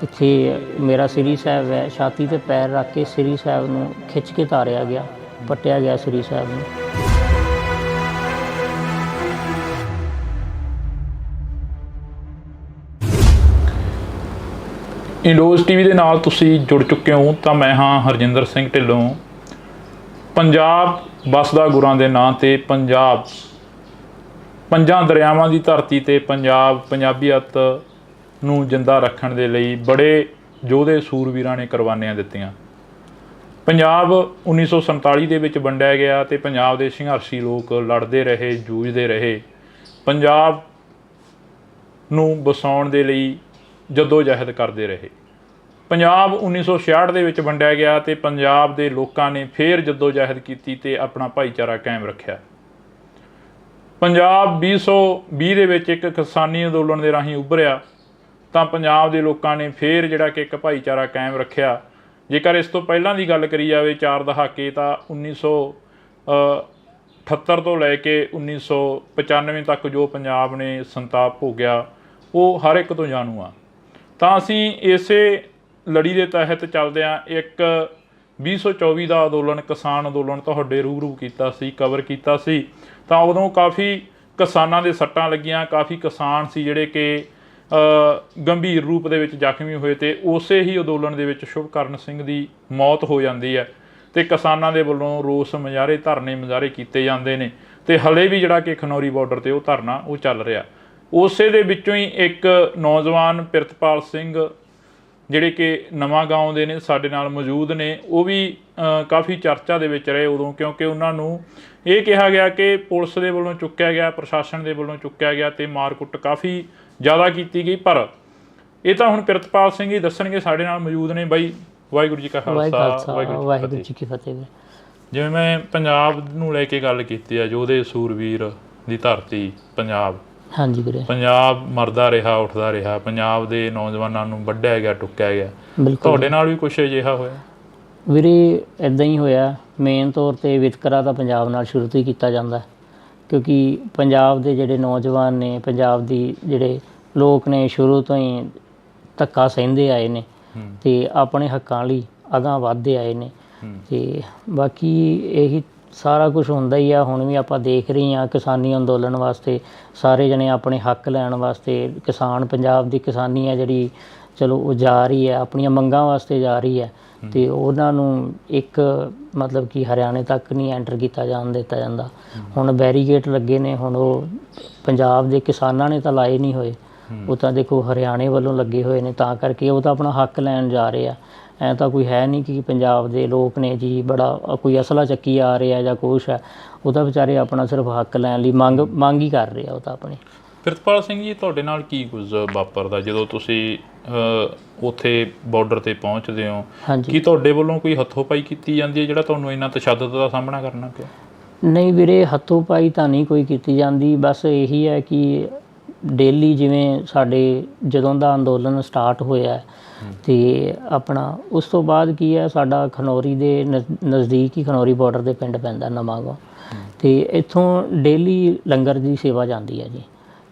ਇੱਥੇ ਮੇਰਾ ਸ੍ਰੀ ਸਾਹਿਬ ਹੈ, ਛਾਤੀ 'ਤੇ ਪੈਰ ਰੱਖ ਕੇ ਸ੍ਰੀ ਸਾਹਿਬ ਨੂੰ ਖਿੱਚ ਕੇ ਤਾਰਿਆ ਗਿਆ, ਪੱਟਿਆ ਗਿਆ ਸ੍ਰੀ ਸਾਹਿਬ ਨੂੰ। ਇੰਡੋਜ਼ ਟੀਵੀ ਦੇ ਨਾਲ ਤੁਸੀਂ ਜੁੜ ਚੁੱਕੇ ਹੋ, ਤਾਂ ਮੈਂ ਹਾਂ ਹਰਜਿੰਦਰ ਸਿੰਘ ਢਿੱਲੋਂ। ਪੰਜਾਬ ਵੱਸਦਾ ਗੁਰਾਂ ਦੇ ਨਾਂ 'ਤੇ, ਪੰਜਾਬ ਪੰਜਾਂ ਦਰਿਆਵਾਂ ਦੀ ਧਰਤੀ 'ਤੇ ਪੰਜਾਬ ਪੰਜਾਬੀਅਤ ਨੂੰ ਜਿੰਦਾ ਰੱਖਣ ਦੇ ਲਈ ਬੜੇ ਯੋਧੇ ਸੂਰਵੀਰਾਂ ਨੇ ਕੁਰਬਾਨੀਆਂ ਦਿੱਤੀਆਂ। ਪੰਜਾਬ 1947 ਦੇ ਵਿੱਚ ਵੰਡਿਆ ਗਿਆ ਅਤੇ ਪੰਜਾਬ ਦੇ ਸੰਘਰਸ਼ੀ ਲੋਕ ਲੜਦੇ ਰਹੇ, ਜੂਝਦੇ ਰਹੇ, ਪੰਜਾਬ ਨੂੰ ਵਸਾਉਣ ਦੇ ਲਈ ਜੱਦੋ-ਜਹਿਦ ਕਰਦੇ ਰਹੇ। ਪੰਜਾਬ 1966 ਦੇ ਵਿੱਚ ਵੰਡਿਆ ਗਿਆ ਅਤੇ ਪੰਜਾਬ ਦੇ ਲੋਕਾਂ ਨੇ ਫਿਰ ਜੱਦੋ-ਜਹਿਦ ਕੀਤੀ ਅਤੇ ਆਪਣਾ ਭਾਈਚਾਰਾ ਕਾਇਮ ਰੱਖਿਆ। ਪੰਜਾਬ 2020 ਦੇ ਵਿੱਚ ਇੱਕ ਕਿਸਾਨੀ ਅੰਦੋਲਨ ਦੇ ਰਾਹੀਂ ਉੱਭਰਿਆ, ਤਾਂ ਪੰਜਾਬ ਦੇ ਲੋਕਾਂ ਨੇ ਫਿਰ ਜਿਹੜਾ ਕਿ ਇੱਕ ਭਾਈਚਾਰਾ ਕਾਇਮ ਰੱਖਿਆ। ਜੇਕਰ ਇਸ ਤੋਂ ਪਹਿਲਾਂ ਦੀ ਗੱਲ ਕਰੀ ਜਾਵੇ, 4 ਦਹਾਕੇ, ਤਾਂ 1978 ਤੋਂ ਲੈ ਕੇ 1995 ਤੱਕ ਜੋ ਪੰਜਾਬ ਨੇ ਸੰਤਾਪ ਭੋਗਿਆ, ਉਹ ਹਰ ਇੱਕ ਤੋਂ ਜਾਣੂ ਆ। ਤਾਂ ਅਸੀਂ ਇਸੇ ਲੜੀ ਦੇ ਤਹਿਤ ਚੱਲਦੇ ਹਾਂ। ਇੱਕ 2024 ਦਾ ਅੰਦੋਲਨ, ਕਿਸਾਨ ਅੰਦੋਲਨ ਤੁਹਾਡੇ ਰੂਬਰੂ ਕੀਤਾ ਸੀ, ਕਵਰ ਕੀਤਾ ਸੀ, ਤਾਂ ਉਦੋਂ ਕਾਫੀ ਕਿਸਾਨਾਂ ਦੇ ਸੱਟਾਂ ਲੱਗੀਆਂ, ਕਾਫੀ ਕਿਸਾਨ ਸੀ ਜਿਹੜੇ ਕਿ ਗੰਭੀਰ ਰੂਪ ਦੇ ਵਿੱਚ ਜ਼ਖਮੀ ਹੋਏ, ਅਤੇ ਉਸੇ ਹੀ ਅੰਦੋਲਨ ਦੇ ਵਿੱਚ ਸ਼ੁਭਕਰਨ ਸਿੰਘ ਦੀ ਮੌਤ ਹੋ ਜਾਂਦੀ ਹੈ, ਅਤੇ ਕਿਸਾਨਾਂ ਦੇ ਵੱਲੋਂ ਰੋਸ ਮੁਜ਼ਾਹਰੇ, ਧਰਨੇ ਮੁਜ਼ਾਹਰੇ ਕੀਤੇ ਜਾਂਦੇ ਨੇ, ਅਤੇ ਹਲੇ ਵੀ ਜਿਹੜਾ ਕਿ ਖਨੌਰੀ ਬਾਰਡਰ 'ਤੇ ਉਹ ਧਰਨਾ ਉਹ ਚੱਲ ਰਿਹਾ। ਉਸੇ ਦੇ ਵਿੱਚੋਂ ਹੀ ਇੱਕ ਨੌਜਵਾਨ ਪ੍ਰਿਤਪਾਲ ਸਿੰਘ ਜਿਹੜੇ ਕਿ ਨਵਾਂ ਗਾਉਂ ਦੇ ਨੇ, ਸਾਡੇ ਨਾਲ ਮੌਜੂਦ ਨੇ, ਉਹ ਵੀ ਕਾਫੀ ਚਰਚਾ ਦੇ ਵਿੱਚ ਰਹੇ ਉਦੋਂ, ਕਿਉਂਕਿ ਉਹਨਾਂ ਨੂੰ ਇਹ ਕਿਹਾ ਗਿਆ ਕਿ ਪੁਲਿਸ ਦੇ ਵੱਲੋਂ ਚੁੱਕਿਆ ਗਿਆ, ਪ੍ਰਸ਼ਾਸਨ ਦੇ ਵੱਲੋਂ ਚੁੱਕਿਆ ਗਿਆ, ਅਤੇ ਮਾਰ ਕੁੱਟ ਕਾਫੀ ਜ਼ਿਆਦਾ ਕੀਤੀ ਗਈ। ਪਰ ਇਹ ਤਾਂ ਹੁਣ ਪ੍ਰਿਤਪਾਲ ਸਿੰਘ ਹੀ ਦੱਸਣਗੇ, ਸਾਡੇ ਨਾਲ ਮੌਜੂਦ ਨੇ। ਬਾਈ, ਵਾਹਿਗੁਰੂ ਜੀ ਕਾ ਖਾਲਸਾ, ਵਾਹਿਗੁਰੂ ਜੀ ਕੀ ਫਤਿਹ। ਜਿਵੇਂ ਮੈਂ ਪੰਜਾਬ ਨੂੰ ਲੈ ਕੇ ਗੱਲ ਕੀਤੀ ਆ, ਯੋਧੇ ਸੂਰਵੀਰ ਦੀ ਧਰਤੀ ਪੰਜਾਬ, ਹਾਂਜੀ ਵੀਰੇ, ਪੰਜਾਬ ਮਰਦਾ ਰਿਹਾ, ਉੱਠਦਾ ਰਿਹਾ, ਪੰਜਾਬ ਦੇ ਨੌਜਵਾਨਾਂ ਨੂੰ ਵੱਢਿਆ ਗਿਆ, ਟੁੱਕਿਆ ਗਿਆ। ਤੁਹਾਡੇ ਨਾਲ ਵੀ ਕੁਛ ਅਜਿਹਾ ਹੋਇਆ? ਵੀਰੇ ਇੱਦਾਂ ਹੀ ਹੋਇਆ। ਮੇਨ ਤੌਰ 'ਤੇ ਵਿਤਕਰਾ ਤਾਂ ਪੰਜਾਬ ਨਾਲ ਸ਼ੁਰੂ ਤੋਂ ਹੀ ਕੀਤਾ ਜਾਂਦਾ, ਕਿਉਂਕਿ ਪੰਜਾਬ ਦੇ ਜਿਹੜੇ ਨੌਜਵਾਨ ਨੇ, ਪੰਜਾਬ ਦੀ ਜਿਹੜੇ ਲੋਕ ਨੇ, ਸ਼ੁਰੂ ਤੋਂ ਹੀ ਧੱਕਾ ਸਹਿੰਦੇ ਆਏ ਨੇ ਅਤੇ ਆਪਣੇ ਹੱਕਾਂ ਲਈ ਅਗਾਂਹ ਵੱਧਦੇ ਆਏ ਨੇ। ਅਤੇ ਬਾਕੀ ਇਹੀ ਸਾਰਾ ਕੁਛ ਹੁੰਦਾ ਹੀ ਆ। ਹੁਣ ਵੀ ਆਪਾਂ ਦੇਖ ਰਹੇ ਹਾਂ ਕਿਸਾਨੀ ਅੰਦੋਲਨ ਵਾਸਤੇ ਸਾਰੇ ਜਣੇ ਆਪਣੇ ਹੱਕ ਲੈਣ ਵਾਸਤੇ, ਕਿਸਾਨ, ਪੰਜਾਬ ਦੀ ਕਿਸਾਨੀ ਹੈ ਜਿਹੜੀ, ਚਲੋ ਉਹ ਜਾ ਰਹੀ ਹੈ, ਆਪਣੀਆਂ ਮੰਗਾਂ ਵਾਸਤੇ ਜਾ ਰਹੀ ਹੈ, ਅਤੇ ਉਹਨਾਂ ਨੂੰ ਇੱਕ ਮਤਲਬ ਕਿ ਹਰਿਆਣੇ ਤੱਕ ਨਹੀਂ ਐਂਟਰ ਕੀਤਾ ਜਾਣ ਦਿੱਤਾ ਜਾਂਦਾ। ਹੁਣ ਬੈਰੀਕੇਡ ਲੱਗੇ ਨੇ, ਹੁਣ ਉਹ ਪੰਜਾਬ ਦੇ ਕਿਸਾਨਾਂ ਨੇ ਤਾਂ ਲਾਏ ਨਹੀਂ ਹੋਏ, ਉਹ ਤਾਂ ਦੇਖੋ ਹਰਿਆਣੇ ਵੱਲੋਂ ਲੱਗੇ ਹੋਏ ਨੇ, ਤਾਂ ਕਰਕੇ ਉਹ ਤਾਂ ਆਪਣਾ ਹੱਕ ਲੈਣ ਜਾ ਰਹੇ ਆ। ਐਂ ਤਾਂ ਕੋਈ ਹੈ ਨਹੀਂ ਕਿ ਪੰਜਾਬ ਦੇ ਲੋਕ ਨੇ ਜੀ ਬੜਾ ਕੋਈ ਅਸਲਾ ਚੱਕੀ ਆ ਰਿਹਾ ਜਾਂ ਕੁਛ ਹੈ, ਉਹ ਤਾਂ ਵਿਚਾਰੇ ਆਪਣਾ ਸਿਰਫ ਹੱਕ ਲੈਣ ਲਈ ਮੰਗ ਹੀ ਕਰ ਰਹੇ ਆ ਉਹ ਤਾਂ ਆਪਣੀ। ਪ੍ਰਿਤਪਾਲ ਸਿੰਘ ਜੀ, ਤੁਹਾਡੇ ਨਾਲ ਕੀ ਕੁਝ ਵਾਪਰਦਾ ਜਦੋਂ ਤੁਸੀਂ ਉੱਥੇ ਬਾਰਡਰ 'ਤੇ ਪਹੁੰਚਦੇ ਹੋ? ਕੀ ਤੁਹਾਡੇ ਵੱਲੋਂ ਕੋਈ ਹੱਥੋਂ ਪਾਈ ਕੀਤੀ ਜਾਂਦੀ ਹੈ ਜਿਹੜਾ ਤੁਹਾਨੂੰ ਇੰਨਾ ਤਸ਼ੱਦਦ ਦਾ ਸਾਹਮਣਾ ਕਰਨਾ ਪਿਆ? ਨਹੀਂ ਵੀਰੇ, ਹੱਥੋਂ ਪਾਈ ਤਾਂ ਨਹੀਂ ਕੋਈ ਕੀਤੀ ਜਾਂਦੀ। ਬਸ ਇਹੀ ਹੈ ਕਿ ਡੇਲੀ ਜਿਵੇਂ ਸਾਡੇ ਜਦੋਂ ਦਾ ਅੰਦੋਲਨ ਸਟਾਰਟ ਹੋਇਆ ਅਤੇ ਆਪਣਾ ਉਸ ਤੋਂ ਬਾਅਦ ਕੀ ਹੈ, ਸਾਡਾ ਖਨੌਰੀ ਦੇ ਨਜ਼ਦੀਕ ਹੀ ਖਨੌਰੀ ਬਾਰਡਰ ਦੇ ਪਿੰਡ ਪੈਂਦਾ ਨਵਾਂਗਾਂ, ਅਤੇ ਇੱਥੋਂ ਡੇਲੀ ਲੰਗਰ ਦੀ ਸੇਵਾ ਜਾਂਦੀ ਹੈ ਜੀ।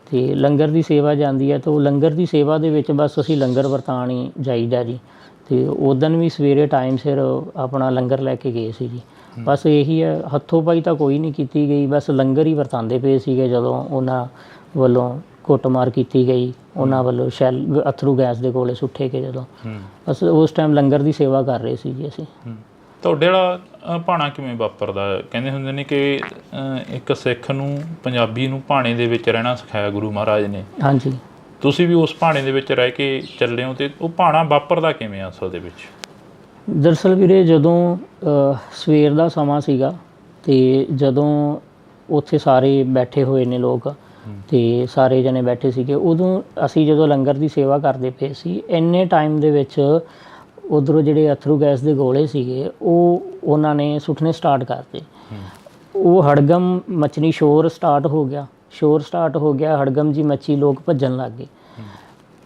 ਅਤੇ ਲੰਗਰ ਦੀ ਸੇਵਾ ਜਾਂਦੀ ਹੈ ਤਾਂ ਉਹ ਲੰਗਰ ਦੀ ਸੇਵਾ ਦੇ ਵਿੱਚ ਬਸ ਅਸੀਂ ਲੰਗਰ ਵਰਤਾਉਣ ਹੀ ਜਾਈਦਾ ਜੀ। ਅਤੇ ਉਦਣ ਵੀ ਸਵੇਰੇ ਟਾਈਮ ਸਿਰ ਆਪਣਾ ਲੰਗਰ ਲੈ ਕੇ ਗਏ ਸੀ ਜੀ। ਬਸ ਇਹੀ ਹੈ, ਹੱਥੋਂ ਪਾਈ ਤਾਂ ਕੋਈ ਨਹੀਂ ਕੀਤੀ ਗਈ, ਬਸ ਲੰਗਰ ਹੀ ਵਰਤਾਉਂਦੇ ਪਏ ਸੀਗੇ। ਜਦੋਂ ਉਹਨਾਂ ਵੱਲੋਂ ਕੁੱਟਮਾਰ ਕੀਤੀ ਗਈ, ਉਹਨਾਂ ਵੱਲੋਂ ਅਥਰੂ ਗੈਸ ਦੇ ਗੋਲੇ ਸੁੱਟੇ ਗਏ, ਜਦੋਂ ਬਸ ਉਸ ਟਾਈਮ ਲੰਗਰ ਦੀ ਸੇਵਾ ਕਰ ਰਹੇ ਸੀ ਜੀ ਅਸੀਂ। ਤੁਹਾਡੇ ਵਾਲਾ ਭਾਣਾ ਕਿਵੇਂ ਵਾਪਰਦਾ? ਕਹਿੰਦੇ ਹੁੰਦੇ ਨੇ ਕਿ ਇੱਕ ਸਿੱਖ ਨੂੰ, ਪੰਜਾਬੀ ਨੂੰ ਭਾਣੇ ਦੇ ਵਿੱਚ ਰਹਿਣਾ ਸਿਖਾਇਆ ਗੁਰੂ ਮਹਾਰਾਜ ਨੇ। ਹਾਂਜੀ, ਤੁਸੀਂ ਵੀ ਉਸ ਭਾਣੇ ਦੇ ਵਿੱਚ ਰਹਿ ਕੇ ਚੱਲੇ ਹੋ, ਅਤੇ ਉਹ ਭਾਣਾ ਵਾਪਰਦਾ ਕਿਵੇਂ ਅਸਲ ਦੇ ਵਿੱਚ? ਦਰਅਸਲ ਵੀਰੇ, ਜਦੋਂ ਸਵੇਰ ਦਾ ਸਮਾਂ ਸੀਗਾ ਅਤੇ ਜਦੋਂ ਉੱਥੇ ਸਾਰੇ ਬੈਠੇ ਹੋਏ ਨੇ ਲੋਕ, ਅਤੇ ਸਾਰੇ ਜਣੇ ਬੈਠੇ ਸੀਗੇ, ਉਦੋਂ ਅਸੀਂ ਜਦੋਂ ਲੰਗਰ ਦੀ ਸੇਵਾ ਕਰਦੇ ਪਏ ਸੀ, ਇੰਨੇ ਟਾਈਮ ਦੇ ਵਿੱਚ ਉੱਧਰੋਂ ਜਿਹੜੇ ਅਥਰੂ ਗੈਸ ਦੇ ਗੋਲੇ ਸੀਗੇ ਉਹ ਉਹਨਾਂ ਨੇ ਸੁੱਟਣੇ ਸਟਾਰਟ ਕਰਤੇ। ਉਹ ਹੜਗਮ ਮਚਣੀ, ਸ਼ੋਰ ਸਟਾਰਟ ਹੋ ਗਿਆ, ਹੜਗਮ ਜੀ ਮੱਚੀ, ਲੋਕ ਭੱਜਣ ਲੱਗ ਗਏ।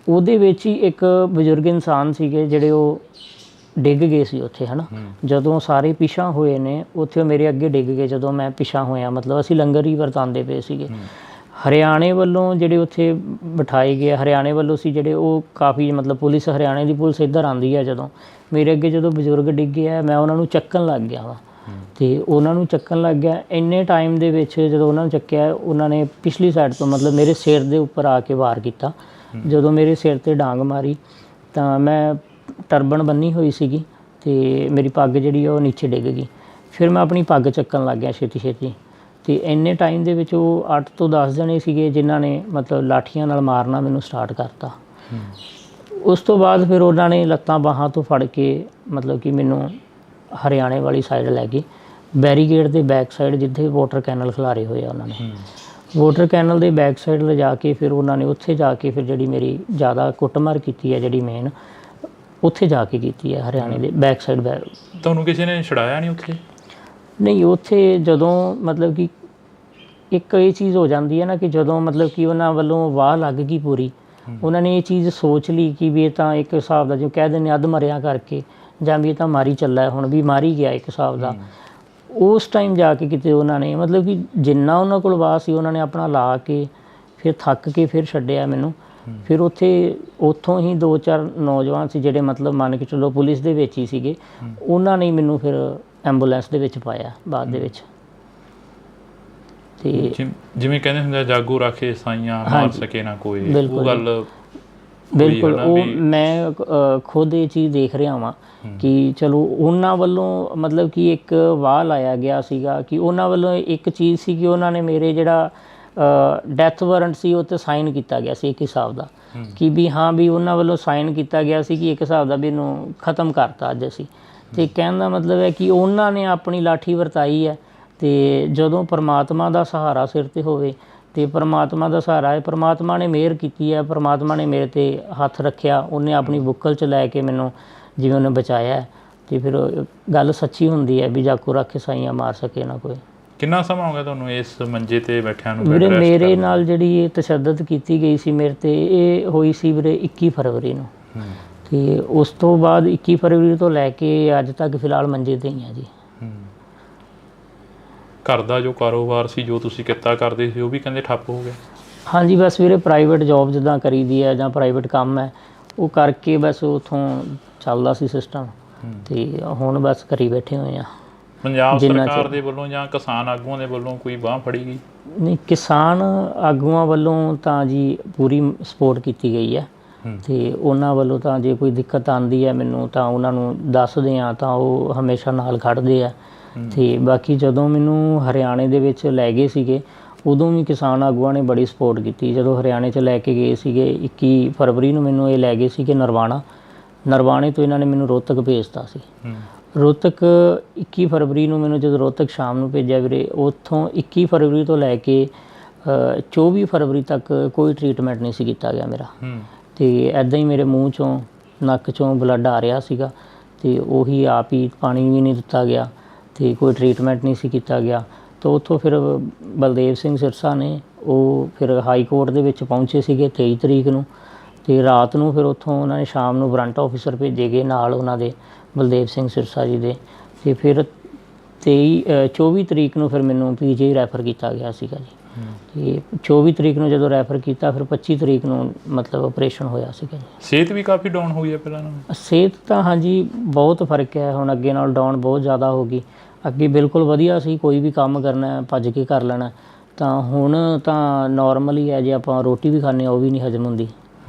ਉਹਦੇ ਵਿੱਚ ਹੀ ਇੱਕ ਬਜ਼ੁਰਗ ਇਨਸਾਨ ਸੀਗੇ ਜਿਹੜੇ ਉਹ ਡਿੱਗ ਗਏ ਸੀ ਉੱਥੇ, ਹੈ ਨਾ। ਜਦੋਂ ਸਾਰੇ ਪਿਛਾਂ ਹੋਏ ਨੇ ਉੱਥੇ, ਉਹ ਮੇਰੇ ਅੱਗੇ ਡਿੱਗ ਗਏ ਜਦੋਂ ਮੈਂ ਪਿਛਾਂ ਹੋਇਆ। ਮਤਲਬ ਅਸੀਂ ਲੰਗਰ ਹੀ ਵਰਤਾਉਂਦੇ ਪਏ ਸੀਗੇ। ਹਰਿਆਣੇ ਵੱਲੋਂ ਜਿਹੜੇ ਉੱਥੇ ਬਿਠਾਏ ਗਏ, ਹਰਿਆਣੇ ਵੱਲੋਂ ਸੀ ਜਿਹੜੇ, ਉਹ ਕਾਫੀ ਮਤਲਬ ਪੁਲਿਸ, ਹਰਿਆਣੇ ਦੀ ਪੁਲਿਸ ਇੱਧਰ ਆਉਂਦੀ ਹੈ। ਜਦੋਂ ਮੇਰੇ ਅੱਗੇ ਜਦੋਂ ਬਜ਼ੁਰਗ ਡਿੱਗੇ ਆ, ਮੈਂ ਉਹਨਾਂ ਨੂੰ ਚੱਕਣ ਲੱਗ ਗਿਆ ਵਾ, ਅਤੇ ਉਹਨਾਂ ਨੂੰ ਚੱਕਣ ਲੱਗ ਗਿਆ। ਇੰਨੇ ਟਾਈਮ ਦੇ ਵਿੱਚ ਜਦੋਂ ਉਹਨਾਂ ਨੂੰ ਚੱਕਿਆ, ਉਹਨਾਂ ਨੇ ਪਿਛਲੀ ਸਾਈਡ ਤੋਂ ਮਤਲਬ ਮੇਰੇ ਸਿਰ ਦੇ ਉੱਪਰ ਆ ਕੇ ਵਾਰ ਕੀਤਾ। ਜਦੋਂ ਮੇਰੇ ਸਿਰ 'ਤੇ ਡਾਂਗ ਮਾਰੀ ਤਾਂ ਮੈਂ ਟਰਬਨ ਬੰਨੀ ਹੋਈ ਸੀਗੀ, ਅਤੇ ਮੇਰੀ ਪੱਗ ਜਿਹੜੀ ਉਹ ਨੀਚੇ ਡਿੱਗ ਗਈ। ਫਿਰ ਮੈਂ ਆਪਣੀ ਪੱਗ ਚੱਕਣ ਲੱਗ ਗਿਆ ਛੇਤੀ। ਅਤੇ ਇੰਨੇ ਟਾਈਮ ਦੇ ਵਿੱਚ ਉਹ 8 ਤੋਂ 10 ਜਣੇ ਸੀਗੇ ਜਿਨ੍ਹਾਂ ਨੇ ਮਤਲਬ ਲਾਠੀਆਂ ਨਾਲ ਮਾਰਨਾ ਮੈਨੂੰ ਸਟਾਰਟ ਕਰਤਾ। ਉਸ ਤੋਂ ਬਾਅਦ ਫਿਰ ਉਹਨਾਂ ਨੇ ਲੱਤਾਂ ਬਾਹਾਂ ਤੋਂ ਫੜ ਕੇ ਮਤਲਬ ਕਿ ਮੈਨੂੰ ਹਰਿਆਣੇ ਵਾਲੀ ਸਾਈਡ ਲੈ ਗਏ, ਬੈਰੀਕੇਡ ਦੇ ਬੈਕ ਸਾਈਡ ਜਿੱਥੇ ਵਾਟਰ ਕੈਨਲ ਖਿਲਾਰੇ ਹੋਏ ਆ ਉਹਨਾਂ ਨੇ। ਵਾਟਰ ਕੈਨਲ ਦੇ ਬੈਕ ਸਾਈਡ ਲਿਜਾ ਕੇ ਫਿਰ ਉਹਨਾਂ ਨੇ ਉੱਥੇ ਜਾ ਕੇ ਫਿਰ ਜਿਹੜੀ ਮੇਰੀ ਜ਼ਿਆਦਾ ਕੁੱਟਮਾਰ ਕੀਤੀ ਹੈ, ਜਿਹੜੀ ਮੇਨ ਉੱਥੇ ਜਾ ਕੇ ਕੀਤੀ ਹੈ ਹਰਿਆਣੇ ਦੇ ਬੈਕ ਸਾਈਡ। ਤੁਹਾਨੂੰ ਕਿਸੇ ਨੇ ਛੁਡਾਇਆ ਨਹੀਂ ਉੱਥੇ? ਨਹੀਂ, ਉੱਥੇ ਜਦੋਂ ਮਤਲਬ ਕਿ ਇੱਕ ਇਹ ਚੀਜ਼ ਹੋ ਜਾਂਦੀ ਹੈ ਨਾ ਕਿ ਜਦੋਂ ਮਤਲਬ ਕਿ ਉਹਨਾਂ ਵੱਲੋਂ ਵਾਹ ਲੱਗ ਗਈ ਪੂਰੀ, ਉਹਨਾਂ ਨੇ ਇਹ ਚੀਜ਼ ਸੋਚ ਲਈ ਕਿ ਵੀ ਇਹ ਤਾਂ ਇੱਕ ਹਿਸਾਬ ਦਾ ਜੋ ਕਹਿ ਦਿੰਦੇ ਅੱਧ ਮਰਿਆ ਕਰਕੇ, ਜਾਂ ਵੀ ਇਹ ਤਾਂ ਮਾਰੀ ਚੱਲਾ, ਹੁਣ ਵੀ ਮਾਰੀ ਗਿਆ ਇੱਕ ਹਿਸਾਬ ਦਾ। ਉਸ ਟਾਈਮ ਜਾ ਕੇ ਕਿਤੇ ਉਹਨਾਂ ਨੇ ਮਤਲਬ ਕਿ ਜਿੰਨਾ ਉਹਨਾਂ ਕੋਲ ਵਾਹ ਸੀ ਉਹਨਾਂ ਨੇ ਆਪਣਾ ਲਾ ਕੇ ਫਿਰ ਥੱਕ ਕੇ ਫਿਰ ਛੱਡਿਆ ਮੈਨੂੰ। ਫਿਰ ਉੱਥੋਂ ਹੀ 2-4 ਨੌਜਵਾਨ ਸੀ ਜਿਹੜੇ ਮਤਲਬ ਮੰਨ ਕੇ ਚਲੋ ਪੁਲਿਸ ਦੇ ਵਿੱਚ ਹੀ ਸੀਗੇ, ਉਹਨਾਂ ਨੇ ਮੈਨੂੰ ਫਿਰ ਐਂਬੂਲੈਂਸ ਦੇ ਵਿੱਚ ਪਾਇਆ ਬਾਅਦ ਦੇ ਵਿੱਚ। ਤੇ ਜਿਵੇਂ ਕਹਿੰਦੇ ਹੁੰਦੇ ਜਾਗੋ ਰਾਖੇ ਸਾਈਆਂ ਮਾਰ ਸਕੇ ਨਾ ਕੋਈ, ਉਹ ਗੱਲ ਬਿਲਕੁਲ ਉਹ ਮੈਂ ਖੁਦ ਇਹ ਚੀਜ਼ ਦੇਖ ਰਿਹਾ ਵਾਂ ਕਿ ਚਲੋ ਉਹਨਾਂ ਵੱਲੋਂ ਮਤਲਬ ਕਿ ਇੱਕ ਵਾਹ ਲਾਇਆ ਗਿਆ ਸੀਗਾ ਕਿ ਉਹਨਾਂ ਵੱਲੋਂ ਇੱਕ ਚੀਜ਼ ਸੀ ਕਿ ਉਹਨਾਂ ਨੇ ਮੇਰੇ ਜਿਹੜਾ ਡੈਥ ਵਾਰੰਟ ਸੀ ਉਹ 'ਤੇ ਸਾਈਨ ਕੀਤਾ ਗਿਆ ਸੀ ਇੱਕ ਹਿਸਾਬ ਦਾ, ਕਿ ਵੀ ਹਾਂ ਵੀ ਉਹਨਾਂ ਵੱਲੋਂ ਸਾਈਨ ਕੀਤਾ ਗਿਆ ਸੀ ਕਿ ਇੱਕ ਹਿਸਾਬ ਦਾ ਵੀ ਇਹਨੂੰ ਖ਼ਤਮ ਕਰਤਾ ਅੱਜ ਅਸੀਂ। ਅਤੇ ਕਹਿਣ ਦਾ ਮਤਲਬ ਹੈ ਕਿ ਉਹਨਾਂ ਨੇ ਆਪਣੀ ਲਾਠੀ ਵਰਤਾਈ ਹੈ, ਅਤੇ ਜਦੋਂ ਪਰਮਾਤਮਾ ਦਾ ਸਹਾਰਾ ਸਿਰ 'ਤੇ ਹੋਵੇ ਅਤੇ ਪਰਮਾਤਮਾ ਦਾ ਸਹਾਰਾ ਹੈ, ਪਰਮਾਤਮਾ ਨੇ ਮਿਹਰ ਕੀਤੀ ਹੈ, ਪਰਮਾਤਮਾ ਨੇ ਮੇਰੇ 'ਤੇ ਹੱਥ ਰੱਖਿਆ, ਉਹਨੇ ਆਪਣੀ ਬੁੱਕਲ 'ਚ ਲੈ ਕੇ ਮੈਨੂੰ ਜਿਵੇਂ ਉਹਨੇ ਬਚਾਇਆ, ਅਤੇ ਫਿਰ ਗੱਲ ਸੱਚੀ ਹੁੰਦੀ ਹੈ ਵੀ ਜਾਗੋ ਰੱਖੇ ਸਾਈਆਂ ਮਾਰ ਸਕੇ ਨਾ ਕੋਈ। ਕਿੰਨਾ ਸਮਾਂ ਹੋ ਗਿਆ ਤੁਹਾਨੂੰ ਇਸ ਮੰਜੇ 'ਤੇ ਬੈਠਿਆਂ ਨੂੰ? ਵੀਰੇ ਮੇਰੇ ਨਾਲ ਜਿਹੜੀ ਇਹ ਤਸ਼ੱਦਦ ਕੀਤੀ ਗਈ ਸੀ ਮੇਰੇ 'ਤੇ, ਇਹ ਹੋਈ ਸੀ ਵੀਰੇ 21 ਫਰਵਰੀ ਨੂੰ, ਅਤੇ ਉਸ ਤੋਂ ਬਾਅਦ 21 ਫਰਵਰੀ ਤੋਂ ਲੈ ਕੇ ਅੱਜ ਤੱਕ ਫਿਲਹਾਲ ਮੰਜੇ 'ਤੇ ਹੀ ਆ ਜੀ। ਘਰ ਦਾ ਜੋ ਕਾਰੋਬਾਰ ਸੀ, ਜੋ ਤੁਸੀਂ ਕਿੱਤਾ ਕਰਦੇ ਸੀ, ਉਹ ਵੀ ਕਹਿੰਦੇ ਠੱਪ ਹੋ ਗਿਆ? ਹਾਂਜੀ, ਬਸ ਵੀਰੇ ਪ੍ਰਾਈਵੇਟ ਜੋਬ ਜਿੱਦਾਂ ਕਰੀਦੀ ਹੈ ਜਾਂ ਪ੍ਰਾਈਵੇਟ ਕੰਮ ਹੈ ਉਹ ਕਰਕੇ ਬਸ ਉੱਥੋਂ ਚੱਲਦਾ ਸੀ ਸਿਸਟਮ, ਅਤੇ ਹੁਣ ਬਸ ਘਰੀ ਬੈਠੇ ਹੋਏ ਆ। ਪੰਜਾਬ ਸਰਕਾਰ ਦੇ ਵੱਲੋਂ ਜਾਂ ਕਿਸਾਨ ਆਗੂਆਂ ਦੇ ਵੱਲੋਂ ਕੋਈ ਬਾਂਹ ਫੜੀ ਗਈ? ਨਹੀਂ, ਕਿਸਾਨ ਆਗੂਆਂ ਵੱਲੋਂ ਤਾਂ ਜੀ ਪੂਰੀ ਸਪੋਰਟ ਕੀਤੀ ਗਈ ਹੈ, ਅਤੇ ਉਹਨਾਂ ਵੱਲੋਂ ਤਾਂ ਜੇ ਕੋਈ ਦਿੱਕਤ ਆਉਂਦੀ ਹੈ ਮੈਨੂੰ ਤਾਂ ਉਹਨਾਂ ਨੂੰ ਦੱਸਦੇ ਹਾਂ ਤਾਂ ਉਹ ਹਮੇਸ਼ਾ ਨਾਲ ਖੜ੍ਹਦੇ ਆ। ਅਤੇ ਬਾਕੀ ਜਦੋਂ ਮੈਨੂੰ ਹਰਿਆਣੇ ਦੇ ਵਿੱਚ ਲੈ ਗਏ ਸੀਗੇ ਉਦੋਂ ਵੀ ਕਿਸਾਨ ਆਗੂਆਂ ਨੇ ਬੜੀ ਸਪੋਰਟ ਕੀਤੀ। ਜਦੋਂ ਹਰਿਆਣੇ 'ਚ ਲੈ ਕੇ ਗਏ ਸੀਗੇ 21 ਫਰਵਰੀ ਨੂੰ ਮੈਨੂੰ ਇਹ ਲੈ ਗਏ ਸੀਗੇ ਨਰਵਾਣੇ ਤੋਂ ਇਹਨਾਂ ਨੇ ਮੈਨੂੰ ਰੋਹਤਕ ਭੇਜਤਾ ਸੀ। ਰੋਹਤਕ 21 ਫਰਵਰੀ ਨੂੰ ਮੈਨੂੰ ਜਦੋਂ ਰੋਹਤਕ ਸ਼ਾਮ ਨੂੰ ਭੇਜਿਆ ਵੀਰੇ, ਉੱਥੋਂ 21 ਫਰਵਰੀ ਤੋਂ ਲੈ ਕੇ 24 ਫਰਵਰੀ ਤੱਕ ਕੋਈ ਟਰੀਟਮੈਂਟ ਨਹੀਂ ਸੀ ਕੀਤਾ ਗਿਆ ਮੇਰਾ, ਅਤੇ ਇੱਦਾਂ ਹੀ ਮੇਰੇ ਮੂੰਹ 'ਚੋਂ ਨੱਕ 'ਚੋਂ ਬਲੱਡ ਆ ਰਿਹਾ ਸੀਗਾ, ਅਤੇ ਉਹੀ ਆਪ ਹੀ ਪਾਣੀ ਵੀ ਨਹੀਂ ਦਿੱਤਾ ਗਿਆ, ਅਤੇ ਕੋਈ ਟਰੀਟਮੈਂਟ ਨਹੀਂ ਸੀ ਕੀਤਾ ਗਿਆ। ਤਾਂ ਉੱਥੋਂ ਫਿਰ ਬਲਦੇਵ ਸਿੰਘ ਸਿਰਸਾ ਨੇ ਉਹ ਫਿਰ ਹਾਈ ਕੋਰਟ ਦੇ ਵਿੱਚ ਪਹੁੰਚੇ ਸੀਗੇ 23 ਤਰੀਕ ਨੂੰ, ਅਤੇ ਰਾਤ ਨੂੰ ਫਿਰ ਉੱਥੋਂ ਉਹਨਾਂ ਨੇ ਸ਼ਾਮ ਨੂੰ ਵਾਰੰਟ ਆਫਿਸਰ ਭੇਜੇ ਗਏ ਨਾਲ ਉਹਨਾਂ ਦੇ ਬਲਦੇਵ ਸਿੰਘ ਸਿਰਸਾ ਜੀ ਦੇ, ਅਤੇ ਫਿਰ 24 ਤਰੀਕ ਨੂੰ ਫਿਰ ਮੈਨੂੰ PGI ਰੈਫਰ ਕੀਤਾ ਗਿਆ ਸੀਗਾ ਜੀ। ਅਤੇ 24 ਤਰੀਕ ਨੂੰ ਜਦੋਂ ਰੈਫਰ ਕੀਤਾ ਫਿਰ 25 ਤਰੀਕ ਨੂੰ ਮਤਲਬ ਆਪਰੇਸ਼ਨ ਹੋਇਆ ਸੀਗਾ ਜੀ। ਸਿਹਤ ਵੀ ਕਾਫੀ ਡਾਊਨ ਹੋਈ ਹੈ ਪਹਿਲਾਂ ਨਾਲੋਂ? ਸਿਹਤ ਤਾਂ ਹਾਂਜੀ ਬਹੁਤ ਫਰਕ ਹੈ, ਹੁਣ ਅੱਗੇ ਨਾਲ ਡਾਊਨ ਬਹੁਤ ਜ਼ਿਆਦਾ ਹੋ ਗਈ। ਅੱਗੇ ਬਿਲਕੁਲ ਵਧੀਆ ਸੀ, ਕੋਈ ਵੀ ਕੰਮ ਕਰਨਾ ਭੱਜ ਕੇ ਕਰ ਲੈਣਾ, ਤਾਂ ਹੁਣ ਤਾਂ ਨੋਰਮਲ ਹੀ ਹੈ। ਜੇ ਆਪਾਂ ਰੋਟੀ ਵੀ ਖਾਂਦੇ ਹਾਂ ਉਹ ਵੀ ਨਹੀਂ ਹਜ਼ਮ ਹੁੰਦੀ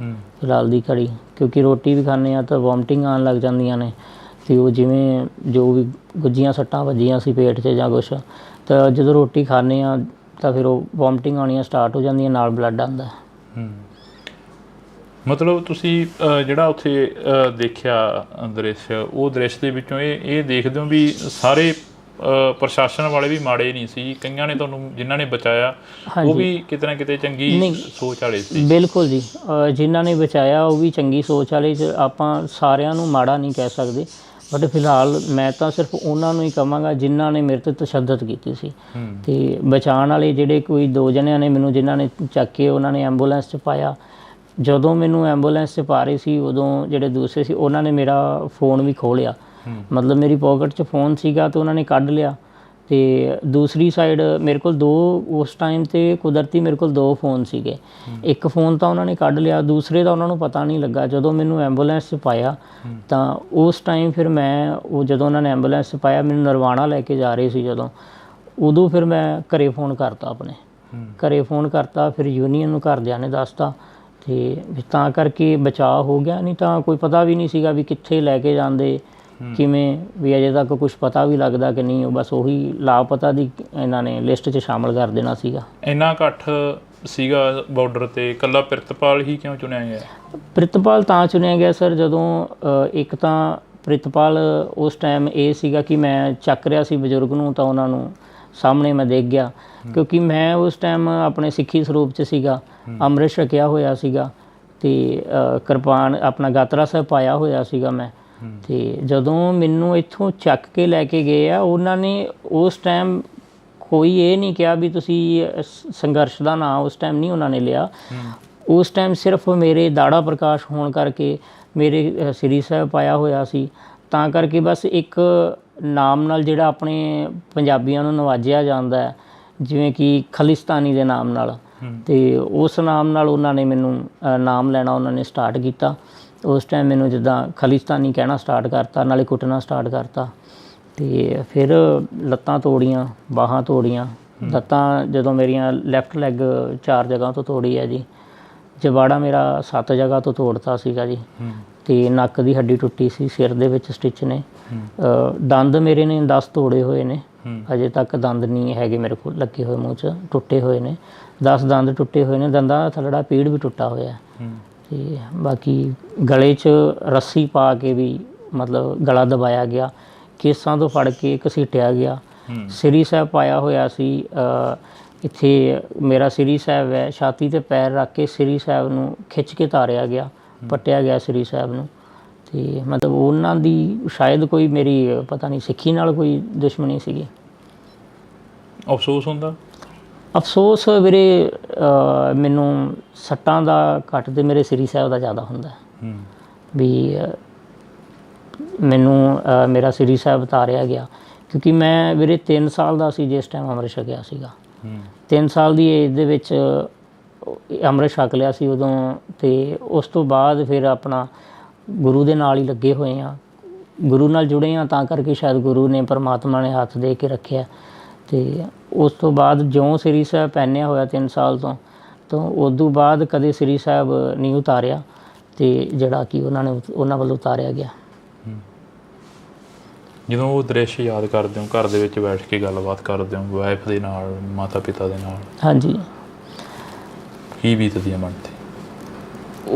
ਫਿਲਹਾਲ ਦੀ ਘੜੀ, ਕਿਉਂਕਿ ਰੋਟੀ ਵੀ ਖਾਂਦੇ ਹਾਂ ਤਾਂ ਵੋਮਟਿੰਗ ਆਉਣ ਲੱਗ ਜਾਂਦੀਆਂ ਨੇ, ਅਤੇ ਉਹ ਜਿਵੇਂ ਜੋ ਵੀ ਗੁੱਝੀਆਂ ਸੱਟਾਂ ਵੱਜੀਆਂ ਸੀ ਪੇਟ 'ਚ ਜਾਂ ਕੁਛ, ਤਾਂ ਜਦੋਂ ਰੋਟੀ ਖਾਂਦੇ ਹਾਂ ਤਾਂ ਫਿਰ ਉਹ ਵੋਮਟਿੰਗ ਆਉਣੀਆਂ ਸਟਾਰਟ ਹੋ ਜਾਂਦੀਆਂ, ਨਾਲ ਬਲੱਡ ਆਉਂਦਾ। ਮਤਲਬ ਤੁਸੀਂ ਜਿਹੜਾ ਉੱਥੇ ਦੇਖਿਆ ਦ੍ਰਿਸ਼, ਉਹ ਦ੍ਰਿਸ਼ ਦੇ ਵਿੱਚੋਂ ਇਹ ਦੇਖਦੇ ਹੋ ਵੀ ਸਾਰੇ ਪ੍ਰਸ਼ਾਸਨ ਵਾਲੇ ਵੀ ਮਾੜੇ ਨਹੀਂ ਸੀ, ਕਈਆਂ ਨੇ ਤੁਹਾਨੂੰ ਜਿਨ੍ਹਾਂ ਨੇ ਬਚਾਇਆ ਉਹ ਵੀ ਕਿਤੇ ਨਾ ਕਿਤੇ ਚੰਗੀ ਸੋਚ ਵਾਲੇ ਸੀ? ਬਿਲਕੁਲ ਜੀ, ਜਿਨ੍ਹਾਂ ਨੇ ਬਚਾਇਆ ਉਹ ਵੀ ਚੰਗੀ ਸੋਚ ਵਾਲੇ, ਆਪਾਂ ਸਾਰਿਆਂ ਨੂੰ ਮਾੜਾ ਨਹੀਂ ਕਹਿ ਸਕਦੇ, ਬਟ ਫਿਲਹਾਲ ਮੈਂ ਤਾਂ ਸਿਰਫ ਉਹਨਾਂ ਨੂੰ ਹੀ ਕਹਾਂਗਾ ਜਿਨ੍ਹਾਂ ਨੇ ਮੇਰੇ 'ਤੇ ਤਸ਼ੱਦਦ ਕੀਤੀ ਸੀ। ਅਤੇ ਬਚਾਉਣ ਵਾਲੇ ਜਿਹੜੇ ਕੋਈ 2 ਜਣਿਆਂ ਨੇ ਮੈਨੂੰ ਜਿਨ੍ਹਾਂ ਨੇ ਚੱਕ ਕੇ ਉਹਨਾਂ ਨੇ ਐਂਬੂਲੈਂਸ 'ਚ ਪਾਇਆ, ਜਦੋਂ ਮੈਨੂੰ ਐਂਬੂਲੈਂਸ 'ਚ ਪਾ ਰਹੇ ਸੀ ਉਦੋਂ ਜਿਹੜੇ ਦੂਸਰੇ ਸੀ ਉਹਨਾਂ ਨੇ ਮੇਰਾ ਫ਼ੋਨ ਵੀ ਖੋਹ ਲਿਆ, ਮਤਲਬ ਮੇਰੀ ਪੋਕਟ 'ਚ ਫ਼ੋਨ ਸੀਗਾ ਅਤੇ ਉਹਨਾਂ ਨੇ ਕੱਢ ਲਿਆ। ਅਤੇ ਦੂਸਰੀ ਸਾਈਡ ਮੇਰੇ ਕੋਲ 2 ਉਸ ਟਾਈਮ 'ਤੇ ਕੁਦਰਤੀ ਮੇਰੇ ਕੋਲ 2 ਫ਼ੋਨ ਸੀਗੇ, ਇੱਕ ਫ਼ੋਨ ਤਾਂ ਉਹਨਾਂ ਨੇ ਕੱਢ ਲਿਆ, ਦੂਸਰੇ ਦਾ ਉਹਨਾਂ ਨੂੰ ਪਤਾ ਨਹੀਂ ਲੱਗਾ। ਜਦੋਂ ਮੈਨੂੰ ਐਂਬੂਲੈਂਸ 'ਚ ਪਾਇਆ ਤਾਂ ਉਸ ਟਾਈਮ ਫਿਰ ਮੈਂ ਉਹ ਜਦੋਂ ਉਹਨਾਂ ਨੇ ਐਂਬੂਲੈਂਸ 'ਚ ਪਾਇਆ ਮੈਨੂੰ ਨਰਵਾਣਾ ਲੈ ਕੇ ਜਾ ਰਹੇ ਸੀ ਜਦੋਂ, ਉਦੋਂ ਫਿਰ ਮੈਂ ਘਰੇ ਫ਼ੋਨ ਕਰਤਾ, ਆਪਣੇ ਘਰੇ ਫ਼ੋਨ ਕਰਤਾ, ਫਿਰ ਯੂਨੀਅਨ ਨੂੰ ਘਰਦਿਆਂ ਨੇ ਦੱਸਤਾ, ਅਤੇ ਤਾਂ ਕਰਕੇ ਬਚਾਅ ਹੋ ਗਿਆ। ਨਹੀਂ ਤਾਂ ਕੋਈ ਪਤਾ ਵੀ ਨਹੀਂ ਸੀਗਾ ਵੀ ਕਿੱਥੇ ਲੈ ਕੇ ਜਾਂਦੇ, ਕਿਵੇਂ ਵੀ ਅਜੇ ਤੱਕ ਕੁਛ ਪਤਾ ਵੀ ਲੱਗਦਾ ਕਿ ਨਹੀਂ, ਉਹ ਬਸ ਉਹੀ ਲਾਪਤਾ ਦੀ ਇਹਨਾਂ ਨੇ ਲਿਸਟ 'ਚ ਸ਼ਾਮਲ ਕਰ ਦੇਣਾ ਸੀਗਾ। ਇੰਨਾ ਇਕੱਠ ਸੀਗਾ ਬਾਰਡਰ 'ਤੇ, ਇਕੱਲਾ ਪ੍ਰਿਤਪਾਲ ਹੀ ਕਿਉਂ ਚੁਣਿਆ ਗਿਆ? ਪ੍ਰਿਤਪਾਲ ਤਾਂ ਚੁਣਿਆ ਗਿਆ ਸਰ, ਜਦੋਂ ਇੱਕ ਤਾਂ ਪ੍ਰਿਤਪਾਲ ਉਸ ਟਾਈਮ ਇਹ ਸੀਗਾ ਕਿ ਮੈਂ ਚੱਕ ਰਿਹਾ ਸੀ ਬਜ਼ੁਰਗ ਨੂੰ, ਤਾਂ ਉਹਨਾਂ ਨੂੰ ਸਾਹਮਣੇ ਮੈਂ ਦੇਖ ਗਿਆ, ਕਿਉਂਕਿ ਮੈਂ ਉਸ ਟਾਈਮ ਆਪਣੇ ਸਿੱਖੀ ਸਰੂਪ 'ਚ ਸੀਗਾ, ਅੰਮ੍ਰਿਤ ਛਕਿਆ ਹੋਇਆ ਸੀਗਾ, ਅਤੇ ਕਿਰਪਾਨ ਆਪਣਾ ਗਾਤਰਾ ਸਾਹਿਬ ਪਾਇਆ ਹੋਇਆ ਸੀਗਾ ਮੈਂ। ਅਤੇ ਜਦੋਂ ਮੈਨੂੰ ਇੱਥੋਂ ਚੱਕ ਕੇ ਲੈ ਕੇ ਗਏ ਆ, ਉਹਨਾਂ ਨੇ ਉਸ ਟਾਈਮ ਕੋਈ ਇਹ ਨਹੀਂ ਕਿਹਾ ਵੀ ਤੁਸੀਂ ਸੰਘਰਸ਼ ਦਾ ਨਾਂ ਉਸ ਟਾਈਮ ਨਹੀਂ ਉਹਨਾਂ ਨੇ ਲਿਆ। ਉਸ ਟਾਈਮ ਸਿਰਫ ਮੇਰੇ ਦਾੜਾ ਪ੍ਰਕਾਸ਼ ਹੋਣ ਕਰਕੇ ਮੇਰੇ ਸ੍ਰੀ ਸਾਹਿਬ ਪਾਇਆ ਹੋਇਆ ਸੀ, ਤਾਂ ਕਰਕੇ ਬਸ ਇੱਕ ਨਾਮ ਨਾਲ ਜਿਹੜਾ ਆਪਣੇ ਪੰਜਾਬੀਆਂ ਨੂੰ ਨਵਾਜਿਆ ਜਾਂਦਾ ਹੈ, ਜਿਵੇਂ ਕਿ ਖਾਲਿਸਤਾਨੀ ਦੇ ਨਾਮ ਨਾਲ, ਤੇ ਉਸ ਨਾਮ ਨਾਲ ਉਹਨਾਂ ਨੇ ਮੈਨੂੰ ਨਾਮ ਲੈਣਾ ਉਹਨਾਂ ਨੇ ਸਟਾਰਟ ਕੀਤਾ। ਉਸ ਟਾਈਮ ਮੈਨੂੰ ਜਿੱਦਾਂ ਖਾਲਿਸਤਾਨੀ ਕਹਿਣਾ ਸਟਾਰਟ ਕਰਤਾ, ਨਾਲੇ ਕੁੱਟਣਾ ਸਟਾਰਟ ਕਰਤਾ। ਤੇ ਫਿਰ ਲੱਤਾਂ ਤੋੜੀਆਂ, ਬਾਹਾਂ ਤੋੜੀਆਂ। ਲੱਤਾਂ ਜਦੋਂ ਮੇਰੀਆਂ ਲੈਫਟ ਲੈਗ 4 ਜਗ੍ਹਾ ਤੋਂ ਤੋੜੀ ਹੈ ਜੀ। ਜਬਾੜਾ ਮੇਰਾ 7 ਜਗ੍ਹਾ ਤੋਂ ਤੋੜਤਾ ਸੀਗਾ ਜੀ। ਤੇ ਨੱਕ ਦੀ ਹੱਡੀ ਟੁੱਟੀ ਸੀ, ਸਿਰ ਦੇ ਵਿੱਚ ਸਟਿਚ ਨੇ। ਦੰਦ ਮੇਰੇ ਨੇ 10 ਤੋੜੇ ਹੋਏ ਨੇ, ਅਜੇ ਤੱਕ ਦੰਦ ਨਹੀਂ ਹੈਗੇ ਮੇਰੇ ਕੋਲ ਲੱਗੇ ਹੋਏ, ਮੂੰਹ 'ਚ ਟੁੱਟੇ ਹੋਏ ਨੇ 10 ਦੰਦ ਟੁੱਟੇ ਹੋਏ ਨੇ। ਦੰਦਾਂ ਦਾ ਥੱਲੜਾ ਪੀੜ ਵੀ ਟੁੱਟਾ ਹੋਇਆ। ਤੇ ਬਾਕੀ ਗਲੇ 'ਚ ਰੱਸੀ ਪਾ ਕੇ ਵੀ ਮਤਲਬ ਗਲਾ ਦਬਾਇਆ ਗਿਆ, ਕੇਸਾਂ ਤੋਂ ਫੜ ਕੇ ਘਸੀਟਿਆ ਗਿਆ। ਸ੍ਰੀ ਸਾਹਿਬ ਪਾਇਆ ਹੋਇਆ ਸੀ ਇੱਥੇ, ਮੇਰਾ ਸ੍ਰੀ ਸਾਹਿਬ ਹੈ, ਛਾਤੀ 'ਤੇ ਪੈਰ ਰੱਖ ਕੇ ਸ੍ਰੀ ਸਾਹਿਬ ਨੂੰ ਖਿੱਚ ਕੇ ਤਾਰਿਆ ਗਿਆ, ਪੱਟਿਆ ਗਿਆ ਸ੍ਰੀ ਸਾਹਿਬ ਨੂੰ। ਤੇ ਮਤਲਬ ਉਹਨਾਂ ਦੀ ਸ਼ਾਇਦ ਕੋਈ ਮੇਰੀ ਪਤਾ ਨਹੀਂ ਸਿੱਖੀ ਨਾਲ ਕੋਈ ਦੁਸ਼ਮਣੀ ਸੀਗੀ। ਅਫਸੋਸ ਹੁੰਦਾ? ਅਫਸੋਸ ਵੀਰੇ ਮੈਨੂੰ ਸੱਟਾਂ ਦਾ ਘੱਟ ਤੇ ਮੇਰੇ ਸ੍ਰੀ ਸਾਹਿਬ ਦਾ ਜ਼ਿਆਦਾ ਹੁੰਦਾ ਵੀ ਮੈਨੂੰ ਮੇਰਾ ਸ੍ਰੀ ਸਾਹਿਬ ਤਾਰਿਆ ਗਿਆ। ਕਿਉਂਕਿ ਮੈਂ ਵੀਰੇ 3 ਸਾਲ ਦਾ ਸੀ ਜਿਸ ਟਾਈਮ ਅੰਮ੍ਰਿਤ ਛਕਿਆ ਸੀਗਾ। 3 ਸਾਲ ਦੀ ਏਜ ਦੇ ਵਿੱਚ ਅੰਮ੍ਰਿਤ ਛਕ ਲਿਆ ਸੀ ਉਦੋਂ। ਤੇ ਉਸ ਤੋਂ ਬਾਅਦ ਫਿਰ ਆਪਣਾ ਗੁਰੂ ਦੇ ਨਾਲ ਹੀ ਲੱਗੇ ਹੋਏ ਹਾਂ, ਗੁਰੂ ਨਾਲ ਜੁੜੇ ਹਾਂ, ਤਾਂ ਕਰਕੇ ਸ਼ਾਇਦ ਗੁਰੂ ਨੇ ਪਰਮਾਤਮਾ ਨੇ ਹੱਥ ਦੇ ਕੇ ਰੱਖਿਆ। ਤੇ ਉਸ ਤੋਂ ਬਾਅਦ ਜਿਉਂ ਸ੍ਰੀ ਸਾਹਿਬ ਪਹਿਨਿਆ ਹੋਇਆ 3 ਸਾਲ ਤੋਂ ਉਦੋਂ ਬਾਅਦ ਕਦੇ ਸ੍ਰੀ ਸਾਹਿਬ ਨਹੀਂ ਉਤਾਰਿਆ, ਤੇ ਜਿਹੜਾ ਕਿ ਉਹਨਾਂ ਵੱਲੋਂ ਉਤਾਰਿਆ ਗਿਆ। ਜਦੋਂ ਉਹ ਦ੍ਰਿਸ਼ ਯਾਦ ਕਰਦੇ ਹੋ, ਘਰ ਦੇ ਵਿੱਚ ਬੈਠ ਕੇ ਗੱਲਬਾਤ ਕਰਦੇ ਹੋ ਵਾਈਫ ਦੇ ਨਾਲ, ਮਾਤਾ ਪਿਤਾ ਦੇ ਨਾਲ, ਹਾਂਜੀ, ਕੀ ਬੀਤਦੀ ਹੈ ਮਨ 'ਤੇ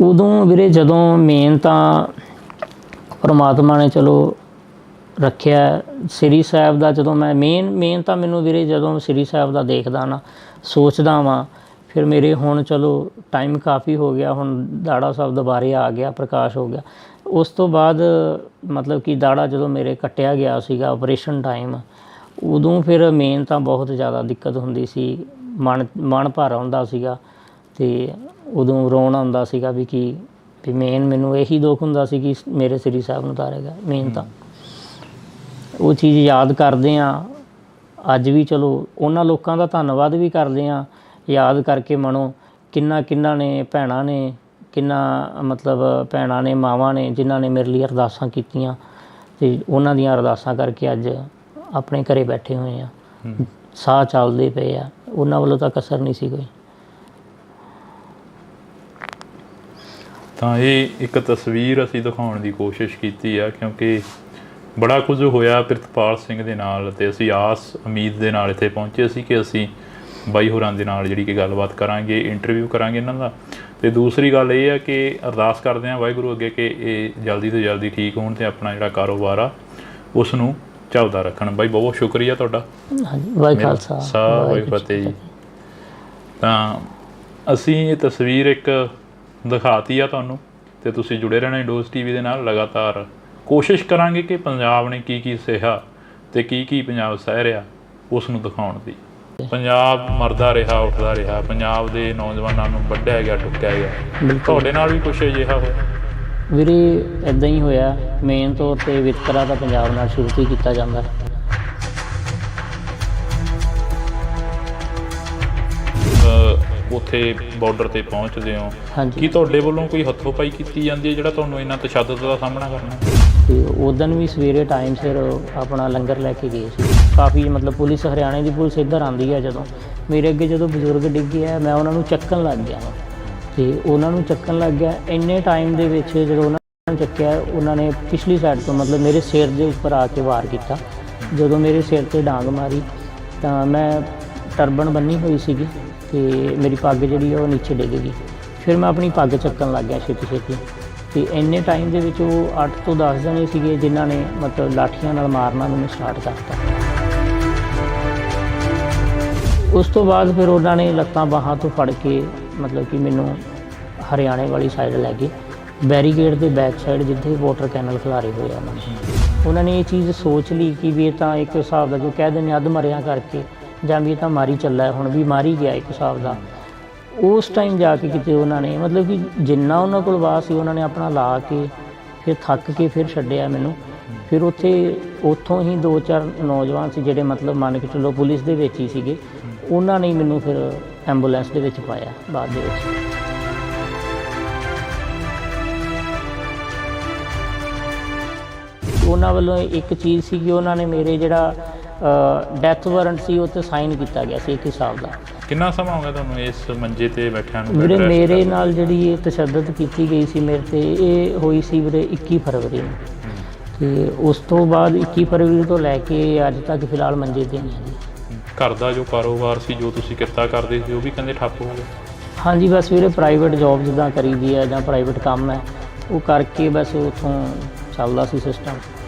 ਉਦੋਂ ਵੀਰੇ? ਜਦੋਂ ਮੇਨ ਤਾਂ ਪਰਮਾਤਮਾ ਨੇ ਚਲੋ ਰੱਖਿਆ ਸ੍ਰੀ ਸਾਹਿਬ ਦਾ। ਜਦੋਂ ਮੈਂ ਮੇਨ ਤਾਂ ਮੈਨੂੰ ਵੀਰੇ ਜਦੋਂ ਸ੍ਰੀ ਸਾਹਿਬ ਦਾ ਦੇਖਦਾ ਨਾ, ਸੋਚਦਾ ਵਾਂ, ਫਿਰ ਮੇਰੇ ਹੁਣ ਚਲੋ ਟਾਈਮ ਕਾਫੀ ਹੋ ਗਿਆ, ਹੁਣ ਦਾੜਾ ਸਾਹਿਬ ਦੁਬਾਰੇ ਆ ਗਿਆ, ਪ੍ਰਕਾਸ਼ ਹੋ ਗਿਆ। ਉਸ ਤੋਂ ਬਾਅਦ ਮਤਲਬ ਕਿ ਦਾੜਾ ਜਦੋਂ ਮੇਰੇ ਕੱਟਿਆ ਗਿਆ ਸੀਗਾ ਆਪਰੇਸ਼ਨ ਟਾਈਮ, ਉਦੋਂ ਫਿਰ ਮੇਨ ਤਾਂ ਬਹੁਤ ਜ਼ਿਆਦਾ ਦਿੱਕਤ ਹੁੰਦੀ ਸੀ, ਮਨ ਭਰ ਆਉਂਦਾ ਸੀਗਾ। ਤੇ ਉਦੋਂ ਰੋਣ ਆਉਂਦਾ ਸੀਗਾ ਵੀ ਮੇਨ ਮੈਨੂੰ ਇਹੀ ਦੁੱਖ ਹੁੰਦਾ ਸੀ ਕਿ ਮੇਰੇ ਸ੍ਰੀ ਸਾਹਿਬ ਨੂੰ ਉਤਾਰਿਆ। ਮੇਨ ਤਾਂ ਉਹ ਚੀਜ਼ ਯਾਦ ਕਰਦੇ ਹਾਂ ਅੱਜ ਵੀ। ਚਲੋ ਉਹਨਾਂ ਲੋਕਾਂ ਦਾ ਧੰਨਵਾਦ ਵੀ ਕਰਦੇ ਹਾਂ ਯਾਦ ਕਰਕੇ ਮਨੋਂ, ਕਿੰਨਾ ਨੇ ਭੈਣਾਂ ਨੇ, ਮਤਲਬ ਭੈਣਾਂ ਨੇ, ਮਾਵਾਂ ਨੇ, ਜਿਨ੍ਹਾਂ ਨੇ ਮੇਰੇ ਲਈ ਅਰਦਾਸਾਂ ਕੀਤੀਆਂ। ਤੇ ਉਹਨਾਂ ਦੀਆਂ ਅਰਦਾਸਾਂ ਕਰਕੇ ਅੱਜ ਆਪਣੇ ਘਰੇ ਬੈਠੇ ਹੋਏ ਆ, ਸਾਹ ਚੱਲਦੇ ਪਏ ਆ। ਉਹਨਾਂ ਵੱਲੋਂ ਤਾਂ ਕਸਰ ਨਹੀਂ ਸੀ ਕੋਈ। ਤਾਂ ਇਹ ਇੱਕ ਤਸਵੀਰ ਅਸੀਂ ਦਿਖਾਉਣ ਦੀ ਕੋਸ਼ਿਸ਼ ਕੀਤੀ ਆ, ਕਿਉਂਕਿ ਬੜਾ ਕੁਝ ਹੋਇਆ ਪ੍ਰਿਤਪਾਲ ਸਿੰਘ ਦੇ ਨਾਲ। ਅਤੇ ਅਸੀਂ ਆਸ ਉਮੀਦ ਦੇ ਨਾਲ ਇੱਥੇ ਪਹੁੰਚੇ ਸੀ ਕਿ ਅਸੀਂ ਬਾਈ ਹੋਰਾਂ ਦੇ ਨਾਲ ਜਿਹੜੀ ਕਿ ਗੱਲਬਾਤ ਕਰਾਂਗੇ, ਇੰਟਰਵਿਊ ਕਰਾਂਗੇ ਇਹਨਾਂ ਦਾ। ਅਤੇ ਦੂਸਰੀ ਗੱਲ ਇਹ ਆ ਕਿ ਅਰਦਾਸ ਕਰਦੇ ਹਾਂ ਵਾਹਿਗੁਰੂ ਅੱਗੇ ਕਿ ਇਹ ਜਲਦੀ ਤੋਂ ਜਲਦੀ ਠੀਕ ਹੋਣ ਅਤੇ ਆਪਣਾ ਜਿਹੜਾ ਕਾਰੋਬਾਰ ਆ ਉਸ ਨੂੰ ਚੱਲਦਾ ਰੱਖਣ। ਬਾਈ ਬਹੁਤ ਬਹੁਤ ਸ਼ੁਕਰੀਆ ਤੁਹਾਡਾ। ਵਾਹਿਗੁਰੂ ਫਤਿਹ ਜੀ। ਤਾਂ ਅਸੀਂ ਇਹ ਤਸਵੀਰ ਇੱਕ ਦਿਖਾਤੀ ਆ ਤੁਹਾਨੂੰ, ਅਤੇ ਤੁਸੀਂ ਜੁੜੇ ਰਹਿਣਾ ਡੋਜ਼ TV ਦੇ ਨਾਲ। ਲਗਾਤਾਰ ਕੋਸ਼ਿਸ਼ ਕਰਾਂਗੇ ਕਿ ਪੰਜਾਬ ਨੇ ਕੀ ਸਹਿਆ ਅਤੇ ਕੀ ਪੰਜਾਬ ਸਹਿ ਰਿਹਾ ਉਸ ਨੂੰ ਦਿਖਾਉਣ ਦੀ। ਪੰਜਾਬ ਮਰਦਾ ਰਿਹਾ, ਉੱਠਦਾ ਰਿਹਾ, ਪੰਜਾਬ ਦੇ ਨੌਜਵਾਨਾਂ ਨੂੰ ਵੱਢਿਆ ਗਿਆ, ਟੁੱਕਿਆ ਗਿਆ। ਤੁਹਾਡੇ ਨਾਲ ਵੀ ਕੁਛ ਅਜਿਹਾ ਹੋਇਆ? ਵੀਰੇ ਇੱਦਾਂ ਹੀ ਹੋਇਆ। ਮੇਨ ਤੌਰ 'ਤੇ ਵਿਤਕਰਾ ਤਾਂ ਪੰਜਾਬ ਨਾਲ ਸ਼ੁਰੂ ਤੋਂ ਹੀ ਕੀਤਾ ਜਾਂਦਾ। ਉੱਥੇ ਬਾਰਡਰ 'ਤੇ ਪਹੁੰਚਦੇ ਹੋ, ਹਾਂਜੀ, ਕੀ ਤੁਹਾਡੇ ਵੱਲੋਂ ਕੋਈ ਹੱਥੋਂ ਪਾਈ ਕੀਤੀ ਜਾਂਦੀ ਹੈ ਜਿਹੜਾ ਤੁਹਾਨੂੰ ਇੰਨਾ ਤਸ਼ੱਦਦ ਦਾ ਸਾਹਮਣਾ ਕਰਨਾ? ਤੇ ਉਦੋਂ ਵੀ ਸਵੇਰੇ ਟਾਈਮ ਸਿਰ ਆਪਣਾ ਲੰਗਰ ਲੈ ਕੇ ਗਏ ਸੀ। ਕਾਫੀ ਮਤਲਬ ਪੁਲਿਸ, ਹਰਿਆਣੇ ਦੀ ਪੁਲਿਸ ਇੱਧਰ ਆਉਂਦੀ ਹੈ। ਜਦੋਂ ਮੇਰੇ ਅੱਗੇ ਜਦੋਂ ਬਜ਼ੁਰਗ ਡਿੱਗੇ ਆ, ਮੈਂ ਉਹਨਾਂ ਨੂੰ ਚੱਕਣ ਲੱਗ ਗਿਆ ਵਾ। ਤੇ ਉਹਨਾਂ ਨੂੰ ਚੱਕਣ ਲੱਗ ਗਿਆ, ਇੰਨੇ ਟਾਈਮ ਦੇ ਵਿੱਚ ਜਦੋਂ ਉਹਨਾਂ ਨੂੰ ਚੱਕਿਆ, ਉਹਨਾਂ ਨੇ ਪਿਛਲੀ ਸਾਈਡ ਤੋਂ ਮਤਲਬ ਮੇਰੇ ਸਿਰ ਦੇ ਉੱਪਰ ਆ ਕੇ ਵਾਰ ਕੀਤਾ। ਜਦੋਂ ਮੇਰੇ ਸਿਰ 'ਤੇ ਡਾਂਗ ਮਾਰੀ ਤਾਂ ਮੈਂ ਟਰਬਨ ਬੰਨੀ ਹੋਈ ਸੀਗੀ ਤੇ ਮੇਰੀ ਪੱਗ ਜਿਹੜੀ ਉਹ ਨੀਚੇ ਡਿੱਗ ਗਈ। ਫਿਰ ਮੈਂ ਆਪਣੀ ਪੱਗ ਚੱਕਣ ਲੱਗ ਗਿਆ ਛੇਤੀ। ਤੇ ਇੰਨੇ ਟਾਈਮ ਦੇ ਵਿੱਚ ਉਹ 8 ਤੋਂ 10 ਜਣੇ ਸੀਗੇ ਜਿਨ੍ਹਾਂ ਨੇ ਮਤਲਬ ਲਾਠੀਆਂ ਨਾਲ ਮਾਰਨਾ ਮੈਨੂੰ ਸਟਾਰਟ ਕਰਤਾ। ਉਸ ਤੋਂ ਬਾਅਦ ਫਿਰ ਉਹਨਾਂ ਨੇ ਲੱਤਾਂ ਬਾਹਾਂ ਤੋਂ ਫੜ ਕੇ ਮਤਲਬ ਕਿ ਮੈਨੂੰ ਹਰਿਆਣੇ ਵਾਲੀ ਸਾਈਡ ਲੈ ਗਏ, ਬੈਰੀਕੇਡ ਦੇ ਬੈਕ ਸਾਈਡ ਜਿੱਥੇ ਵਾਟਰ ਕੈਨਲ ਖਿਲਾਰੇ ਹੋਏ ਆ। ਉਹਨਾਂ ਨੇ ਇਹ ਚੀਜ਼ ਸੋਚ ਲਈ ਕਿ ਵੀ ਇਹ ਤਾਂ ਇੱਕ ਹਿਸਾਬ ਦਾ ਜੋ ਕਹਿ ਦਿੰਦੇ ਅੱਧ ਮਰਿਆਂ ਕਰਕੇ, ਜਾਂ ਵੀ ਇਹ ਤਾਂ ਮਾਰੀ ਚੱਲਾ, ਹੁਣ ਵੀ ਮਾਰੀ ਗਿਆ ਇੱਕ ਹਿਸਾਬ ਦਾ। ਉਸ ਟਾਈਮ ਜਾ ਕੇ ਕਿਤੇ ਉਹਨਾਂ ਨੇ ਮਤਲਬ ਕਿ ਜਿੰਨਾ ਉਹਨਾਂ ਕੋਲ ਵਾਹ ਸੀ ਉਹਨਾਂ ਨੇ ਆਪਣਾ ਲਾ ਕੇ ਫਿਰ ਥੱਕ ਕੇ ਫਿਰ ਛੱਡਿਆ ਮੈਨੂੰ। ਫਿਰ ਉੱਥੋਂ ਹੀ 2-4 ਨੌਜਵਾਨ ਸੀ ਜਿਹੜੇ ਮਤਲਬ ਮੰਨ ਕੇ ਚੱਲੋ ਪੁਲਿਸ ਦੇ ਵਿੱਚ ਹੀ ਸੀਗੇ, ਉਹਨਾਂ ਨੇ ਮੈਨੂੰ ਫਿਰ ਐਂਬੂਲੈਂਸ ਦੇ ਵਿੱਚ ਪਾਇਆ ਬਾਅਦ ਦੇ ਵਿੱਚ। ਉਹਨਾਂ ਵੱਲੋਂ ਇੱਕ ਚੀਜ਼ ਸੀ ਕਿ ਉਹਨਾਂ ਨੇ ਮੇਰੇ ਜਿਹੜਾ ਡੈਥ ਵਾਰੰਟ ਸੀ ਉਹ 'ਤੇ ਸਾਈਨ ਕੀਤਾ ਗਿਆ ਸੀ ਇੱਕ ਹਿਸਾਬ ਦਾ। ਕਿੰਨਾ ਸਮਾਂ ਹੋ ਗਿਆ ਤੁਹਾਨੂੰ ਇਸ ਮੰਜੇ ਤੇ ਬੈਠਿਆਂ ਨੂੰ? ਵੀਰੇ ਮੇਰੇ ਨਾਲ ਜਿਹੜੀ ਇਹ ਤਸ਼ੱਦਦ ਕੀਤੀ ਗਈ ਸੀ ਮੇਰੇ ਤੇ, ਇਹ ਹੋਈ ਸੀ ਵੀਰੇ 21 ਫਰਵਰੀ ਨੂੰ, ਤੇ ਉਸ ਤੋਂ ਬਾਅਦ 21 ਫਰਵਰੀ ਤੋਂ ਲੈ ਕੇ ਅੱਜ ਤੱਕ ਫਿਲਹਾਲ ਮੰਜੇ ਤੇ ਨਹੀਂ ਹਾਂ ਜੀ। ਘਰ ਦਾ ਜੋ ਕਾਰੋਬਾਰ ਸੀ, ਜੋ ਤੁਸੀਂ ਕਿੱਤਾ ਕਰਦੇ ਸੀ, ਉਹ ਵੀ ਕਹਿੰਦੇ ਠੱਪ ਹੋ ਗਿਆ? ਹਾਂਜੀ, ਬਸ ਵੀਰੇ ਪ੍ਰਾਈਵੇਟ ਜੋਬ ਜਿੱਦਾਂ ਕਰੀਦੀ ਹੈ ਜਾਂ ਪ੍ਰਾਈਵੇਟ ਕੰਮ ਹੈ ਉਹ ਕਰਕੇ ਬਸ ਉੱਥੋਂ ਚੱਲਦਾ ਸੀ ਸਿਸਟਮ,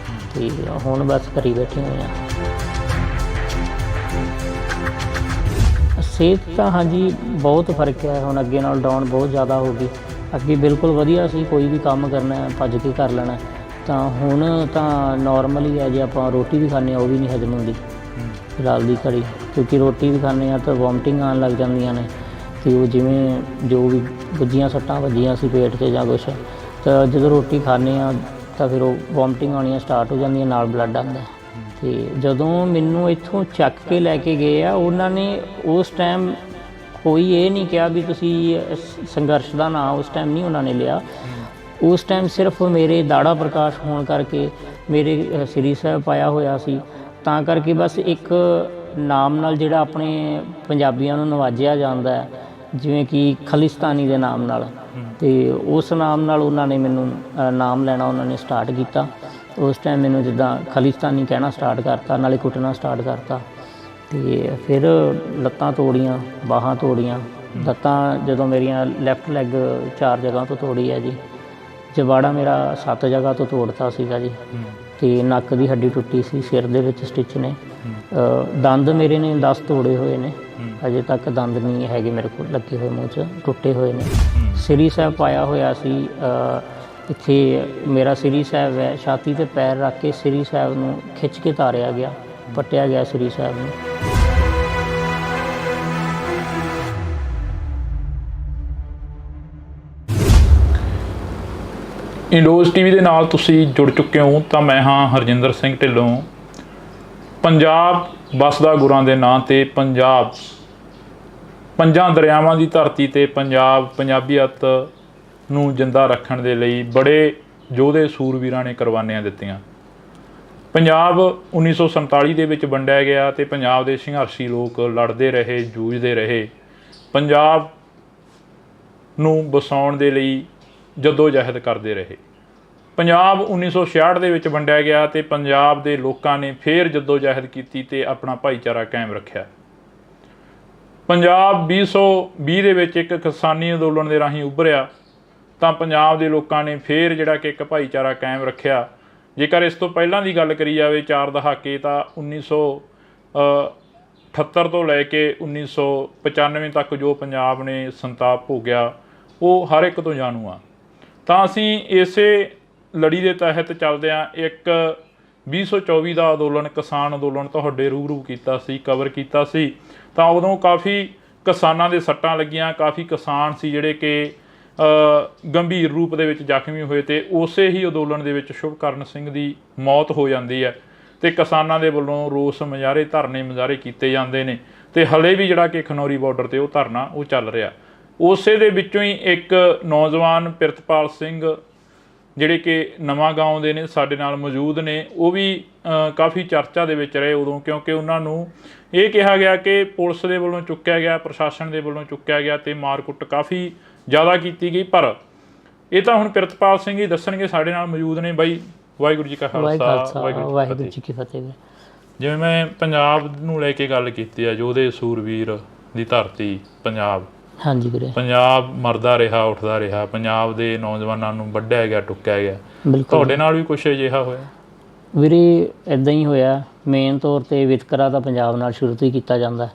ਤੇ ਹੁਣ ਬਸ ਘਰੀ ਬੈਠੇ ਹੋਏ ਹਾਂ। ਸਿਹਤ ਤਾਂ ਹਾਂਜੀ ਬਹੁਤ ਫਰਕ ਹੈ, ਹੁਣ ਅੱਗੇ ਨਾਲ ਡਾਊਨ ਬਹੁਤ ਜ਼ਿਆਦਾ ਹੋ ਗਈ। ਅੱਗੇ ਬਿਲਕੁਲ ਵਧੀਆ ਸੀ, ਕੋਈ ਵੀ ਕੰਮ ਕਰਨਾ ਭੱਜ ਕੇ ਕਰ ਲੈਣਾ, ਤਾਂ ਹੁਣ ਤਾਂ ਨੋਰਮਲ ਹੀ ਹੈ। ਜੇ ਆਪਾਂ ਰੋਟੀ ਵੀ ਖਾਂਦੇ ਹਾਂ ਉਹ ਵੀ ਨਹੀਂ ਹਜਮ ਹੁੰਦੀ ਫਿਲਹਾਲ ਦੀ ਘੜੀ, ਕਿਉਂਕਿ ਰੋਟੀ ਵੀ ਖਾਂਦੇ ਹਾਂ ਤਾਂ ਵੋਮਟਿੰਗ ਆਉਣ ਲੱਗ ਜਾਂਦੀਆਂ ਨੇ, ਅਤੇ ਉਹ ਜਿਵੇਂ ਜੋ ਵੀ ਗੁੱਝੀਆਂ ਸੱਟਾਂ ਵੱਜੀਆਂ ਸੀ ਪੇਟ 'ਤੇ ਜਾਂ ਕੁਛ, ਤਾਂ ਜਦੋਂ ਰੋਟੀ ਖਾਂਦੇ ਹਾਂ ਤਾਂ ਫਿਰ ਉਹ ਵੋਮਟਿੰਗ ਆਉਣੀਆਂ ਸਟਾਰਟ ਹੋ ਜਾਂਦੀਆਂ, ਨਾਲ ਬਲੱਡ ਆਉਂਦਾ। ਅਤੇ ਜਦੋਂ ਮੈਨੂੰ ਇੱਥੋਂ ਚੱਕ ਕੇ ਲੈ ਕੇ ਗਏ ਆ, ਉਹਨਾਂ ਨੇ ਉਸ ਟਾਈਮ ਕੋਈ ਇਹ ਨਹੀਂ ਕਿਹਾ ਵੀ ਤੁਸੀਂ ਸੰਘਰਸ਼ ਦਾ ਨਾਂ ਉਸ ਟਾਈਮ ਨਹੀਂ ਉਹਨਾਂ ਨੇ ਲਿਆ। ਉਸ ਟਾਈਮ ਸਿਰਫ ਮੇਰੇ ਦਾੜਾ ਪ੍ਰਕਾਸ਼ ਹੋਣ ਕਰਕੇ ਮੇਰੇ ਸ੍ਰੀ ਸਾਹਿਬ ਪਾਇਆ ਹੋਇਆ ਸੀ, ਤਾਂ ਕਰਕੇ ਬਸ ਇੱਕ ਨਾਮ ਨਾਲ ਜਿਹੜਾ ਆਪਣੇ ਪੰਜਾਬੀਆਂ ਨੂੰ ਨਵਾਜਿਆ ਜਾਂਦਾ ਹੈ, ਜਿਵੇਂ ਕਿ ਖਾਲਿਸਤਾਨੀ ਦੇ ਨਾਮ ਨਾਲ, ਅਤੇ ਉਸ ਨਾਮ ਨਾਲ ਉਹਨਾਂ ਨੇ ਮੈਨੂੰ ਨਾਮ ਲੈਣਾ ਉਹਨਾਂ ਨੇ ਸਟਾਰਟ ਕੀਤਾ। ਉਸ ਟਾਈਮ ਮੈਨੂੰ ਜਿੱਦਾਂ ਖਾਲਿਸਤਾਨੀ ਕਹਿਣਾ ਸਟਾਰਟ ਕਰਤਾ, ਨਾਲੇ ਕੁੱਟਣਾ ਸਟਾਰਟ ਕਰਤਾ, ਅਤੇ ਫਿਰ ਲੱਤਾਂ ਤੋੜੀਆਂ, ਬਾਹਾਂ ਤੋੜੀਆਂ। ਲੱਤਾਂ ਜਦੋਂ ਮੇਰੀਆਂ ਲੈਫਟ ਲੈਗ 4 ਜਗ੍ਹਾ ਤੋਂ ਤੋੜੀ ਹੈ ਜੀ, ਜਵਾੜਾ ਮੇਰਾ 7 ਜਗ੍ਹਾ ਤੋਂ ਤੋੜਤਾ ਸੀਗਾ ਜੀ, ਅਤੇ ਨੱਕ ਦੀ ਹੱਡੀ ਟੁੱਟੀ ਸੀ, ਸਿਰ ਦੇ ਵਿੱਚ ਸਟਿਚ ਨੇ, ਦੰਦ ਮੇਰੇ ਨੇ 10 ਤੋੜੇ ਹੋਏ ਨੇ, ਅਜੇ ਤੱਕ ਦੰਦ ਨਹੀਂ ਹੈਗੇ ਮੇਰੇ ਕੋਲ ਲੱਗੇ ਹੋਏ, ਮੂੰਹ 'ਚ ਟੁੱਟੇ ਹੋਏ ਨੇ। ਸ੍ਰੀ ਸਾਹਿਬ ਪਾਇਆ ਹੋਇਆ ਸੀ, ਇੱਥੇ ਮੇਰਾ ਸ੍ਰੀ ਸਾਹਿਬ ਹੈ, ਛਾਤੀ 'ਤੇ ਪੈਰ ਰੱਖ ਕੇ ਸ੍ਰੀ ਸਾਹਿਬ ਨੂੰ ਖਿੱਚ ਕੇ ਤਾਰਿਆ ਗਿਆ, ਪੱਟਿਆ ਗਿਆ ਸ੍ਰੀ ਸਾਹਿਬ ਨੂੰ। ਇੰਡੋਜ਼ ਟੀਵੀ ਦੇ ਨਾਲ ਤੁਸੀਂ ਜੁੜ ਚੁੱਕੇ ਹੋ, ਤਾਂ ਮੈਂ ਹਾਂ ਹਰਜਿੰਦਰ ਸਿੰਘ ਢਿੱਲੋਂ। ਪੰਜਾਬ ਵੱਸਦਾ ਗੁਰਾਂ ਦੇ ਨਾਂ ਤੇ, ਪੰਜਾਬ ਪੰਜਾਂ ਦਰਿਆਵਾਂ ਦੀ ਧਰਤੀ ਤੇ ਪੰਜਾਬ ਪੰਜਾਬੀਅਤ ਨੂੰ ਜਿੰਦਾ ਰੱਖਣ ਦੇ ਲਈ ਬੜੇ ਯੋਧੇ ਸੂਰਵੀਰਾਂ ਨੇ ਕੁਰਬਾਨੀਆਂ ਦਿੱਤੀਆਂ। ਪੰਜਾਬ 1947 ਦੇ ਵਿੱਚ ਵੰਡਿਆ ਗਿਆ ਅਤੇ ਪੰਜਾਬ ਦੇ ਸੰਘਰਸ਼ੀ ਲੋਕ ਲੜਦੇ ਰਹੇ, ਜੂਝਦੇ ਰਹੇ, ਪੰਜਾਬ ਨੂੰ ਵਸਾਉਣ ਦੇ ਲਈ ਜੱਦੋ ਜਹਿਦ ਕਰਦੇ ਰਹੇ। ਪੰਜਾਬ 1966 ਦੇ ਵਿੱਚ ਵੰਡਿਆ ਗਿਆ ਅਤੇ ਪੰਜਾਬ ਦੇ ਲੋਕਾਂ ਨੇ ਫਿਰ ਜੱਦੋ ਜਹਿਦ ਕੀਤੀ ਅਤੇ ਆਪਣਾ ਭਾਈਚਾਰਾ ਕਾਇਮ ਰੱਖਿਆ। ਪੰਜਾਬ 2020 ਦੇ ਵਿੱਚ ਇੱਕ ਕਿਸਾਨੀ ਅੰਦੋਲਨ ਦੇ ਰਾਹੀਂ ਉੱਭਰਿਆ, ਤਾਂ ਪੰਜਾਬ ਦੇ ਲੋਕਾਂ ਨੇ ਫਿਰ ਜਿਹੜਾ ਕਿ ਇੱਕ ਭਾਈਚਾਰਾ ਕਾਇਮ ਰੱਖਿਆ। ਜੇਕਰ ਇਸ ਤੋਂ ਪਹਿਲਾਂ ਦੀ ਗੱਲ ਕਰੀ ਜਾਵੇ 4 ਦਹਾਕੇ, ਤਾਂ 1978 ਤੋਂ ਲੈ ਕੇ 1995 ਤੱਕ ਜੋ ਪੰਜਾਬ ਨੇ ਸੰਤਾਪ ਭੋਗਿਆ ਉਹ ਹਰ ਇੱਕ ਤੋਂ ਜਾਣੂ ਆ। ਤਾਂ ਅਸੀਂ ਇਸੇ ਲੜੀ ਦੇ ਤਹਿਤ ਚੱਲਦਿਆਂ ਇੱਕ 2024 ਦਾ ਅੰਦੋਲਨ, ਕਿਸਾਨ ਅੰਦੋਲਨ ਤੁਹਾਡੇ ਰੂਬਰੂ ਕੀਤਾ ਸੀ, ਕਵਰ ਕੀਤਾ ਸੀ। ਤਾਂ ਉਦੋਂ ਕਾਫੀ ਕਿਸਾਨਾਂ ਦੇ ਸੱਟਾਂ ਲੱਗੀਆਂ, ਕਾਫੀ ਕਿਸਾਨ ਸੀ ਜਿਹੜੇ ਕਿ ਗੰਭੀਰ ਰੂਪ ਦੇ ਵਿੱਚ ਜ਼ਖਮੀ ਹੋਏ, ਅਤੇ ਉਸੇ ਹੀ ਅੰਦੋਲਨ ਦੇ ਵਿੱਚ ਸ਼ੁਭਕਰਨ ਸਿੰਘ ਦੀ ਮੌਤ ਹੋ ਜਾਂਦੀ ਹੈ, ਅਤੇ ਕਿਸਾਨਾਂ ਦੇ ਵੱਲੋਂ ਰੋਸ ਮੁਜ਼ਾਹਰੇ, ਧਰਨੇ ਮੁਜ਼ਾਹਰੇ ਕੀਤੇ ਜਾਂਦੇ ਨੇ, ਅਤੇ ਹਲੇ ਵੀ ਜਿਹੜਾ ਕਿ ਖਨੌਰੀ ਬਾਰਡਰ 'ਤੇ ਉਹ ਧਰਨਾ ਉਹ ਚੱਲ ਰਿਹਾ। ਉਸੇ ਦੇ ਵਿੱਚੋਂ ਹੀ ਇੱਕ ਨੌਜਵਾਨ ਪ੍ਰਿਤਪਾਲ ਸਿੰਘ ਜਿਹੜੇ ਕਿ ਨਵਾਂ ਗਾਉਂ ਦੇ ਨੇ, ਸਾਡੇ ਨਾਲ ਮੌਜੂਦ ਨੇ, ਉਹ ਵੀ ਕਾਫੀ ਚਰਚਾ ਦੇ ਵਿੱਚ ਰਹੇ ਉਦੋਂ, ਕਿਉਂਕਿ ਉਹਨਾਂ ਨੂੰ ਇਹ ਕਿਹਾ ਗਿਆ ਕਿ ਪੁਲਿਸ ਦੇ ਵੱਲੋਂ ਚੁੱਕਿਆ ਗਿਆ, ਪ੍ਰਸ਼ਾਸਨ ਦੇ ਵੱਲੋਂ ਚੁੱਕਿਆ ਗਿਆ, ਅਤੇ ਮਾਰਕੁੱਟ ਕਾਫੀ ਜ਼ਿਆਦਾ ਕੀਤੀ ਗਈ। ਪਰ ਇਹ ਤਾਂ ਹੁਣ ਪ੍ਰਿਤਪਾਲ ਸਿੰਘ ਹੀ ਦੱਸਣਗੇ, ਸਾਡੇ ਨਾਲ ਮੌਜੂਦ ਨੇ। ਬਾਈ, ਵਾਹਿਗੁਰੂ ਜੀ ਕਾ ਖਾਲਸਾ, ਵਾਹਿਗੁਰੂ ਜੀ ਕੀ ਫਤਿਹ। ਜਿਵੇਂ ਮੈਂ ਪੰਜਾਬ ਨੂੰ ਲੈ ਕੇ ਗੱਲ ਕੀਤੀ ਹੈ, ਯੋਧੇ ਸੂਰਵੀਰ ਦੀ ਧਰਤੀ ਪੰਜਾਬ, ਹਾਂਜੀ ਵੀਰੇ, ਪੰਜਾਬ ਮਰਦਾ ਰਿਹਾ, ਉੱਠਦਾ ਰਿਹਾ, ਪੰਜਾਬ ਦੇ ਨੌਜਵਾਨਾਂ ਨੂੰ ਵੱਢਿਆ ਗਿਆ, ਟੁੱਕਿਆ ਗਿਆ। ਤੁਹਾਡੇ ਨਾਲ ਵੀ ਕੁਛ ਅਜਿਹਾ ਹੋਇਆ? ਵੀਰੇ ਇੱਦਾਂ ਹੀ ਹੋਇਆ। ਮੇਨ ਤੌਰ 'ਤੇ ਵਿਤਕਰਾ ਤਾਂ ਪੰਜਾਬ ਨਾਲ ਸ਼ੁਰੂ ਤੋਂ ਹੀ ਕੀਤਾ ਜਾਂਦਾ,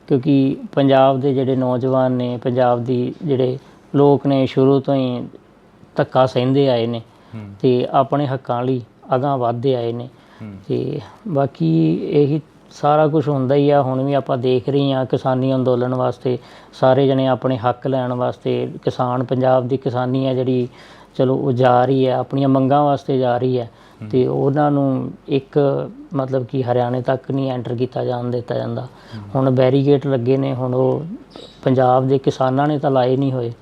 ਕਿਉਂਕਿ ਪੰਜਾਬ ਦੇ ਜਿਹੜੇ ਨੌਜਵਾਨ ਨੇ, ਪੰਜਾਬ ਦੀ ਜਿਹੜੇ ਲੋਕ ਨੇ, ਸ਼ੁਰੂ ਤੋਂ ਹੀ ਧੱਕਾ ਸਹਿੰਦੇ ਆਏ ਨੇ, ਅਤੇ ਆਪਣੇ ਹੱਕਾਂ ਲਈ ਅਗਾਂਹ ਵੱਧਦੇ ਆਏ ਨੇ। ਅਤੇ ਬਾਕੀ ਇਹੀ ਸਾਰਾ ਕੁਛ ਹੁੰਦਾ ਹੀ ਆ। ਹੁਣ ਵੀ ਆਪਾਂ ਦੇਖ ਰਹੇ ਹਾਂ ਕਿਸਾਨੀ ਅੰਦੋਲਨ ਵਾਸਤੇ ਸਾਰੇ ਜਣੇ ਆਪਣੇ ਹੱਕ ਲੈਣ ਵਾਸਤੇ, ਕਿਸਾਨ, ਪੰਜਾਬ ਦੀ ਕਿਸਾਨੀ ਹੈ ਜਿਹੜੀ, ਚਲੋ ਉਹ ਜਾ ਰਹੀ ਹੈ, ਆਪਣੀਆਂ ਮੰਗਾਂ ਵਾਸਤੇ ਜਾ ਰਹੀ ਹੈ। ਤੇ ਉਹਨਾਂ ਨੂੰ ਇੱਕ ਮਤਲਬ ਕਿ ਹਰਿਆਣੇ ਤੱਕ ਨਹੀਂ ਐਂਟਰ ਕੀਤਾ ਜਾਣ ਦਿੱਤਾ ਜਾਂਦਾ। ਹੁਣ ਬੈਰੀਗੇਟ ਲੱਗੇ ਨੇ, ਹੁਣ ਉਹ ਪੰਜਾਬ ਦੇ ਕਿਸਾਨਾਂ ਨੇ ਤਾਂ ਲਾਏ ਨਹੀਂ ਹੋਏ,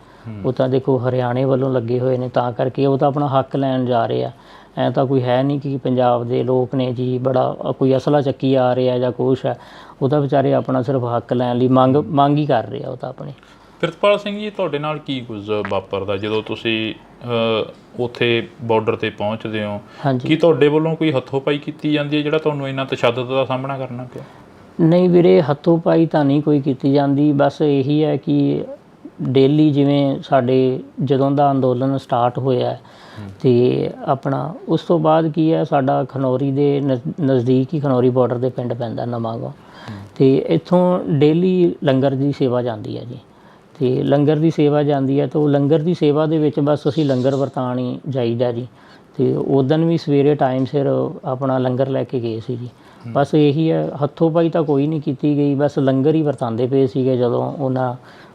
ਉਹ ਤਾਂ ਦੇਖੋ ਹਰਿਆਣੇ ਵੱਲੋਂ ਲੱਗੇ ਹੋਏ ਨੇ, ਤਾਂ ਕਰਕੇ ਉਹ ਤਾਂ ਆਪਣਾ ਹੱਕ ਲੈਣ ਜਾ ਰਹੇ ਆ। ਐਂ ਤਾਂ ਕੋਈ ਹੈ ਨਹੀਂ ਕਿ ਪੰਜਾਬ ਦੇ ਲੋਕ ਨੇ ਜੀ ਬੜਾ ਕੋਈ ਅਸਲਾ ਚੱਕੀ ਆ ਰਿਹਾ ਜਾਂ ਕੁਛ ਹੈ, ਉਹ ਤਾਂ ਵਿਚਾਰੇ ਆਪਣਾ ਸਿਰਫ ਹੱਕ ਲੈਣ ਲਈ ਮੰਗ ਹੀ ਕਰ ਰਹੇ ਆ ਉਹ ਤਾਂ ਆਪਣੇ। ਪ੍ਰਿਤਪਾਲ ਸਿੰਘ ਜੀ, ਤੁਹਾਡੇ ਨਾਲ ਕੀ ਕੁਝ ਵਾਪਰਦਾ ਜਦੋਂ ਤੁਸੀਂ ਉੱਥੇ ਬਾਰਡਰ 'ਤੇ ਪਹੁੰਚਦੇ ਹੋ? ਹਾਂਜੀ, ਕੀ ਤੁਹਾਡੇ ਵੱਲੋਂ ਕੋਈ ਹੱਥੋਂ ਪਾਈ ਕੀਤੀ ਜਾਂਦੀ ਹੈ ਜਿਹੜਾ ਤੁਹਾਨੂੰ ਇੰਨਾ ਤਸ਼ੱਦਦ ਦਾ ਸਾਹਮਣਾ ਕਰਨਾ ਪਿਆ? ਨਹੀਂ ਵੀਰੇ, ਹੱਥੋਂ ਪਾਈ ਤਾਂ ਨਹੀਂ ਕੋਈ ਕੀਤੀ ਜਾਂਦੀ। ਬਸ ਇਹੀ ਹੈ ਕਿ ਡੇਲੀ ਜਿਵੇਂ ਸਾਡੇ ਜਦੋਂ ਦਾ ਅੰਦੋਲਨ ਸਟਾਰਟ ਹੋਇਆ ਤੇ ਆਪਣਾ ਉਸ ਤੋਂ ਬਾਅਦ ਕੀ ਹੈ, ਸਾਡਾ ਖਨੌਰੀ ਦੇ ਨਜ਼ਦੀਕ ਹੀ ਖਨੌਰੀ ਬਾਰਡਰ ਦੇ ਪਿੰਡ ਪੈਂਦਾ ਨਵਾਂਗਾ, ਤੇ ਇੱਥੋਂ ਡੇਲੀ ਲੰਗਰ ਦੀ ਸੇਵਾ ਜਾਂਦੀ ਹੈ ਜੀ। ਤੇ ਲੰਗਰ ਦੀ ਸੇਵਾ ਜਾਂਦੀ ਹੈ ਤਾਂ ਉਹ ਲੰਗਰ ਦੀ ਸੇਵਾ ਦੇ ਵਿੱਚ ਬਸ ਅਸੀਂ ਲੰਗਰ ਵਰਤਾਉਣ ਹੀ ਜਾਈਦਾ ਜੀ। ਤੇ ਉਦਣ ਵੀ ਸਵੇਰੇ ਟਾਈਮ ਸਿਰ ਆਪਣਾ ਲੰਗਰ ਲੈ ਕੇ ਗਏ ਸੀ ਜੀ। ਬਸ ਇਹੀ ਹੈ, ਹੱਥੋਂ ਪਾਈ ਤਾਂ ਕੋਈ ਨਹੀਂ ਕੀਤੀ ਗਈ, ਬਸ ਲੰਗਰ ਹੀ ਵਰਤਾਉਂਦੇ ਪਏ ਸੀਗੇ। ਜਦੋਂ ਉਹਨਾਂ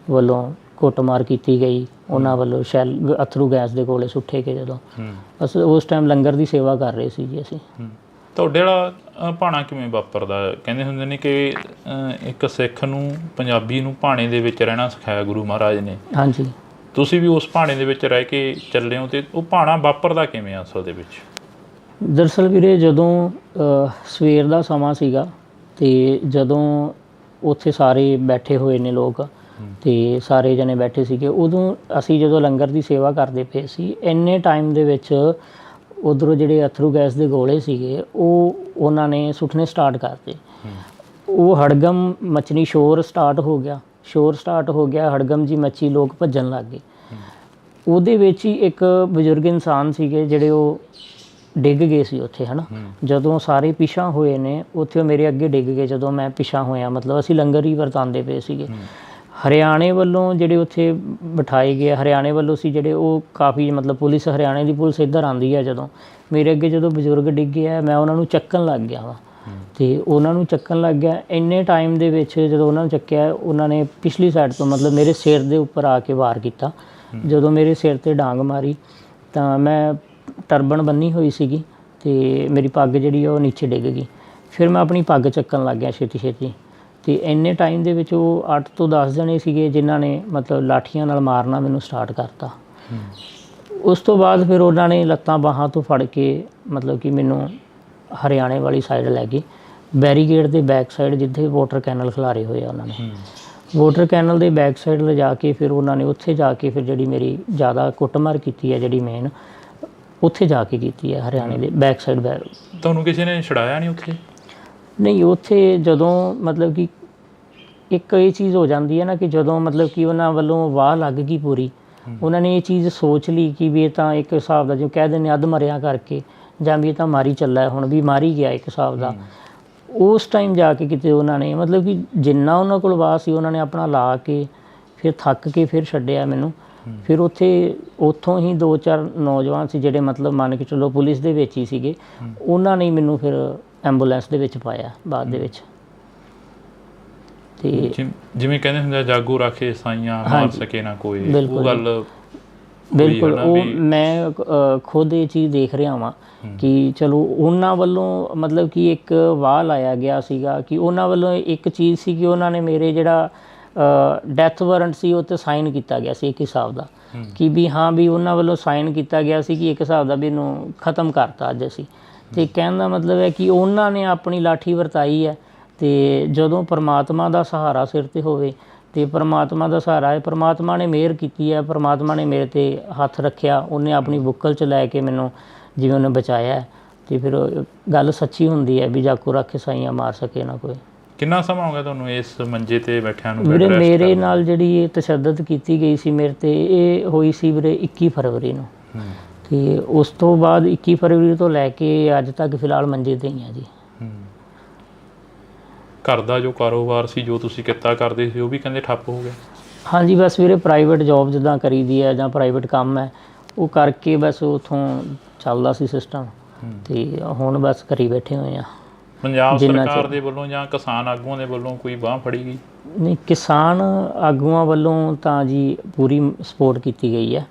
ਵੱਲੋਂ ਕੁੱਟਮਾਰ ਕੀਤੀ ਗਈ, ਉਹਨਾਂ ਵੱਲੋਂ ਅਥਰੂ ਗੈਸ ਦੇ ਗੋਲੇ ਸੁੱਟੇ ਗਏ, ਜਦੋਂ ਬਸ ਉਸ ਟਾਈਮ ਲੰਗਰ ਦੀ ਸੇਵਾ ਕਰ ਰਹੇ ਸੀ ਜੀ ਅਸੀਂ। ਤੁਹਾਡੇ ਵਾਲਾ ਭਾਣਾ ਕਿਵੇਂ ਵਾਪਰਦਾ? ਕਹਿੰਦੇ ਹੁੰਦੇ ਨੇ ਕਿ ਇੱਕ ਸਿੱਖ ਨੂੰ, ਪੰਜਾਬੀ ਨੂੰ ਭਾਣੇ ਦੇ ਵਿੱਚ ਰਹਿਣਾ ਸਿਖਾਇਆ ਗੁਰੂ ਮਹਾਰਾਜ ਨੇ। ਹਾਂਜੀ, ਤੁਸੀਂ ਵੀ ਉਸ ਭਾਣੇ ਦੇ ਵਿੱਚ ਰਹਿ ਕੇ ਚੱਲੇ ਹੋ, ਤੇ ਉਹ ਭਾਣਾ ਵਾਪਰਦਾ ਕਿਵੇਂ ਆ ਅਸਲ ਦੇ ਵਿੱਚ? ਦਰਅਸਲ ਵੀਰੇ, ਜਦੋਂ ਸਵੇਰ ਦਾ ਸਮਾਂ ਸੀਗਾ ਤੇ ਜਦੋਂ ਉੱਥੇ ਸਾਰੇ ਬੈਠੇ ਹੋਏ ਨੇ ਲੋਕ ਤੇ ਸਾਰੇ ਜਣੇ ਬੈਠੇ ਸੀਗੇ, ਉਦੋਂ ਅਸੀਂ ਜਦੋਂ ਲੰਗਰ ਦੀ ਸੇਵਾ ਕਰਦੇ ਪਏ ਸੀ, ਇੰਨੇ ਟਾਈਮ ਦੇ ਵਿੱਚ ਉੱਧਰੋਂ ਜਿਹੜੇ ਅਥਰੂ ਗੈਸ ਦੇ ਗੋਲੇ ਸੀਗੇ ਉਹ ਉਹਨਾਂ ਨੇ ਸੁੱਟਣੇ ਸਟਾਰਟ ਕਰਤੇ। ਉਹ ਹੜਗਮ ਮਚਣੀ, ਸ਼ੋਰ ਸਟਾਰਟ ਹੋ ਗਿਆ, ਹੜਗਮ ਜੀ ਮੱਚੀ, ਲੋਕ ਭੱਜਣ ਲੱਗ ਗਏ। ਉਹਦੇ ਵਿੱਚ ਹੀ ਇੱਕ ਬਜ਼ੁਰਗ ਇਨਸਾਨ ਸੀਗੇ ਜਿਹੜੇ ਉਹ ਡਿੱਗ ਗਏ ਸੀ ਉੱਥੇ, ਹੈ ਨਾ। ਜਦੋਂ ਸਾਰੇ ਪਿਛਾਂ ਹੋਏ ਨੇ ਉੱਥੇ, ਉਹ ਮੇਰੇ ਅੱਗੇ ਡਿੱਗ ਗਏ ਜਦੋਂ ਮੈਂ ਪਿਛਾਂ ਹੋਇਆ, ਮਤਲਬ ਅਸੀਂ ਲੰਗਰ ਹੀ ਵਰਤਾਉਂਦੇ ਪਏ ਸੀਗੇ। ਹਰਿਆਣੇ ਵੱਲੋਂ ਜਿਹੜੇ ਉੱਥੇ ਬਿਠਾਏ ਗਏ, ਹਰਿਆਣੇ ਵੱਲੋਂ ਸੀ ਜਿਹੜੇ, ਉਹ ਕਾਫੀ ਮਤਲਬ ਪੁਲਿਸ, ਹਰਿਆਣੇ ਦੀ ਪੁਲਿਸ ਇੱਧਰ ਆਉਂਦੀ ਹੈ। ਜਦੋਂ ਮੇਰੇ ਅੱਗੇ ਜਦੋਂ ਬਜ਼ੁਰਗ ਡਿੱਗੇ ਆ, ਮੈਂ ਉਹਨਾਂ ਨੂੰ ਚੱਕਣ ਲੱਗ ਗਿਆ ਵਾ, ਤੇ ਉਹਨਾਂ ਨੂੰ ਚੱਕਣ ਲੱਗ ਗਿਆ। ਇੰਨੇ ਟਾਈਮ ਦੇ ਵਿੱਚ ਜਦੋਂ ਉਹਨਾਂ ਨੂੰ ਚੱਕਿਆ, ਉਹਨਾਂ ਨੇ ਪਿਛਲੀ ਸਾਈਡ ਤੋਂ ਮਤਲਬ ਮੇਰੇ ਸਿਰ ਦੇ ਉੱਪਰ ਆ ਕੇ ਵਾਰ ਕੀਤਾ। ਜਦੋਂ ਮੇਰੇ ਸਿਰ 'ਤੇ ਡਾਂਗ ਮਾਰੀ ਤਾਂ ਮੈਂ ਟਰਬਨ ਬੰਨੀ ਹੋਈ ਸੀਗੀ ਤੇ ਮੇਰੀ ਪੱਗ ਜਿਹੜੀ ਉਹ ਨੀਚੇ ਡਿੱਗ ਗਈ। ਫਿਰ ਮੈਂ ਆਪਣੀ ਪੱਗ ਚੱਕਣ ਲੱਗ ਗਿਆ ਛੇਤੀ ਛੇਤੀ, ਤੇ ਇੰਨੇ ਟਾਈਮ ਦੇ ਵਿੱਚ ਉਹ 8 ਤੋਂ 10 ਜਣੇ ਸੀਗੇ ਜਿਨ੍ਹਾਂ ਨੇ ਮਤਲਬ ਲਾਠੀਆਂ ਨਾਲ ਮਾਰਨਾ ਮੈਨੂੰ ਸਟਾਰਟ ਕਰਤਾ। ਉਸ ਤੋਂ ਬਾਅਦ ਫਿਰ ਉਹਨਾਂ ਨੇ ਲੱਤਾਂ ਬਾਹਾਂ ਤੋਂ ਫੜ ਕੇ ਮਤਲਬ ਕਿ ਮੈਨੂੰ ਹਰਿਆਣੇ ਵਾਲੀ ਸਾਈਡ ਲੈ ਗਏ, ਬੈਰੀਗੇਡ ਦੇ ਬੈਕ ਸਾਈਡ ਜਿੱਥੇ ਵਾਟਰ ਕੈਨਲ ਖਿਲਾਰੇ ਹੋਏ ਆ ਉਹਨਾਂ ਨੇ, ਵਾਟਰ ਕੈਨਲ ਦੇ ਬੈਕ ਸਾਈਡ ਲਿਜਾ ਕੇ ਫਿਰ ਉਹਨਾਂ ਨੇ ਉੱਥੇ ਜਾ ਕੇ ਫਿਰ ਜਿਹੜੀ ਮੇਰੀ ਜ਼ਿਆਦਾ ਕੁੱਟਮਾਰ ਕੀਤੀ ਹੈ, ਜਿਹੜੀ ਮੇਨ ਉੱਥੇ ਜਾ ਕੇ ਕੀਤੀ ਹੈ ਹਰਿਆਣੇ ਦੇ ਬੈਕ ਸਾਈਡ। ਤੁਹਾਨੂੰ ਕਿਸੇ ਨੇ ਛੁਡਾਇਆ ਨਹੀਂ ਉੱਥੇ? ਨਹੀਂ, ਉੱਥੇ ਜਦੋਂ ਮਤਲਬ ਕਿ ਇੱਕ ਇਹ ਚੀਜ਼ ਹੋ ਜਾਂਦੀ ਹੈ ਨਾ ਕਿ ਜਦੋਂ ਮਤਲਬ ਕਿ ਉਹਨਾਂ ਵੱਲੋਂ ਵਾਹ ਲੱਗ ਗਈ ਪੂਰੀ, ਉਹਨਾਂ ਨੇ ਇਹ ਚੀਜ਼ ਸੋਚ ਲਈ ਕਿ ਵੀ ਇਹ ਤਾਂ ਇੱਕ ਹਿਸਾਬ ਦਾ, ਜੋ ਕਹਿ ਦਿੰਦੇ ਅੱਧ ਮਰਿਆ ਕਰਕੇ, ਜਾਂ ਵੀ ਇਹ ਤਾਂ ਮਾਰੀ ਚੱਲਾ, ਹੁਣ ਵੀ ਮਾਰੀ ਗਿਆ ਇੱਕ ਹਿਸਾਬ ਦਾ। ਉਸ ਟਾਈਮ ਜਾ ਕੇ ਕਿਤੇ ਉਹਨਾਂ ਨੇ ਮਤਲਬ ਕਿ ਜਿੰਨਾ ਉਹਨਾਂ ਕੋਲ ਵਾਹ ਸੀ ਉਹਨਾਂ ਨੇ ਆਪਣਾ ਲਾ ਕੇ ਫਿਰ ਥੱਕ ਕੇ ਫਿਰ ਛੱਡਿਆ ਮੈਨੂੰ। ਫਿਰ ਉੱਥੋਂ ਹੀ 2-4 ਨੌਜਵਾਨ ਸੀ ਜਿਹੜੇ ਮਤਲਬ ਮੰਨ ਕੇ ਚਲੋ ਪੁਲਿਸ ਦੇ ਵਿੱਚ ਹੀ ਸੀਗੇ, ਉਹਨਾਂ ਨੇ ਮੈਨੂੰ ਫਿਰ ਐਂਬੂਲੈਂਸ ਦੇ ਵਿੱਚ ਪਾਇਆ ਬਾਅਦ ਦੇ ਵਿੱਚ। ਤੇ ਜਿਵੇਂ ਕਹਿੰਦੇ ਹੁੰਦੇ ਜਾਗੋ ਰਾਖੇ ਸਾਈਆਂ ਮਾਰ ਸਕੇ ਨਾ ਕੋਈ, ਉਹ ਗੱਲ ਬਿਲਕੁਲ ਉਹ ਮੈਂ ਖੁਦ ਇਹ ਚੀਜ਼ ਦੇਖ ਰਿਹਾ ਵਾਂ ਕਿ ਚਲੋ ਉਹਨਾਂ ਵੱਲੋਂ ਮਤਲਬ ਕਿ ਇੱਕ ਵਾਹ ਲਾਇਆ ਗਿਆ ਸੀਗਾ ਕਿ ਉਹਨਾਂ ਵੱਲੋਂ ਇੱਕ ਚੀਜ਼ ਸੀ ਕਿ ਉਹਨਾਂ ਨੇ ਮੇਰੇ ਜਿਹੜਾ ਡੈਥ ਵਾਰੰਟ ਸੀ ਉਹ 'ਤੇ ਸਾਈਨ ਕੀਤਾ ਗਿਆ ਸੀ ਇੱਕ ਹਿਸਾਬ ਦਾ, ਕਿ ਵੀ ਹਾਂ ਵੀ ਉਹਨਾਂ ਵੱਲੋਂ ਸਾਈਨ ਕੀਤਾ ਗਿਆ ਸੀ ਕਿ ਇੱਕ ਹਿਸਾਬ ਦਾ ਵੀ ਇਹਨੂੰ ਖ਼ਤਮ ਕਰਤਾ ਅੱਜ ਅਸੀਂ। ਅਤੇ ਕਹਿਣ ਦਾ ਮਤਲਬ ਹੈ ਕਿ ਉਹਨਾਂ ਨੇ ਆਪਣੀ ਲਾਠੀ ਵਰਤਾਈ ਹੈ, ਅਤੇ ਜਦੋਂ ਪਰਮਾਤਮਾ ਦਾ ਸਹਾਰਾ ਸਿਰ 'ਤੇ ਹੋਵੇ ਅਤੇ ਪਰਮਾਤਮਾ ਦਾ ਸਹਾਰਾ ਹੈ, ਪਰਮਾਤਮਾ ਨੇ ਮਿਹਰ ਕੀਤੀ ਹੈ, ਪਰਮਾਤਮਾ ਨੇ ਮੇਰੇ 'ਤੇ ਹੱਥ ਰੱਖਿਆ, ਉਹਨੇ ਆਪਣੀ ਬੁੱਕਲ 'ਚ ਲੈ ਕੇ ਮੈਨੂੰ ਜਿਵੇਂ ਉਹਨੇ ਬਚਾਇਆ। ਅਤੇ ਫਿਰ ਗੱਲ ਸੱਚੀ ਹੁੰਦੀ ਹੈ ਵੀ ਜਾਗੋ ਰਾਖੇ ਸਾਈਆਂ ਮਾਰ ਸਕੇ ਨਾ ਕੋਈ। ਕਿੰਨਾ ਸਮਾਂ ਹੋ ਗਿਆ ਤੁਹਾਨੂੰ ਇਸ ਮੰਜੇ 'ਤੇ ਬੈਠਿਆਂ ਨੂੰ? ਵੀਰੇ ਮੇਰੇ ਨਾਲ ਜਿਹੜੀ ਇਹ ਤਸ਼ੱਦਦ ਕੀਤੀ ਗਈ ਸੀ ਮੇਰੇ 'ਤੇ, ਇਹ ਹੋਈ ਸੀ ਵੀਰੇ 21 ਫਰਵਰੀ ਨੂੰ, ਅਤੇ ਉਸ ਤੋਂ ਬਾਅਦ 21 ਫਰਵਰੀ ਤੋਂ ਲੈ ਕੇ ਅੱਜ ਤੱਕ ਫਿਲਹਾਲ ਮੰਜੇ 'ਤੇ ਹੀ ਆ ਜੀ। ਘਰ ਦਾ ਜੋ ਕਾਰੋਬਾਰ ਸੀ, ਜੋ ਤੁਸੀਂ ਕਿੱਤਾ ਕਰਦੇ ਸੀ, ਉਹ ਵੀ ਕਹਿੰਦੇ ਠੱਪ ਹੋ ਗਿਆ? ਹਾਂਜੀ, ਬਸ ਵੀਰੇ ਪ੍ਰਾਈਵੇਟ ਜੋਬ ਜਿੱਦਾਂ ਕਰੀਦੀ ਹੈ ਜਾਂ ਪ੍ਰਾਈਵੇਟ ਕੰਮ ਹੈ ਉਹ ਕਰਕੇ ਬਸ ਉੱਥੋਂ ਚੱਲਦਾ ਸੀ ਸਿਸਟਮ, ਅਤੇ ਹੁਣ ਬਸ ਘਰੀ ਬੈਠੇ ਹੋਏ ਆ। ਪੰਜਾਬ ਸਰਕਾਰ ਦੇ ਵੱਲੋਂ ਜਾਂ ਕਿਸਾਨ ਆਗੂਆਂ ਦੇ ਵੱਲੋਂ ਕੋਈ ਬਾਂਹ ਫੜੀ ਗਈ? ਨਹੀਂ, ਕਿਸਾਨ ਆਗੂਆਂ ਵੱਲੋਂ ਤਾਂ ਜੀ ਪੂਰੀ ਸਪੋਰਟ ਕੀਤੀ ਗਈ ਹੈ,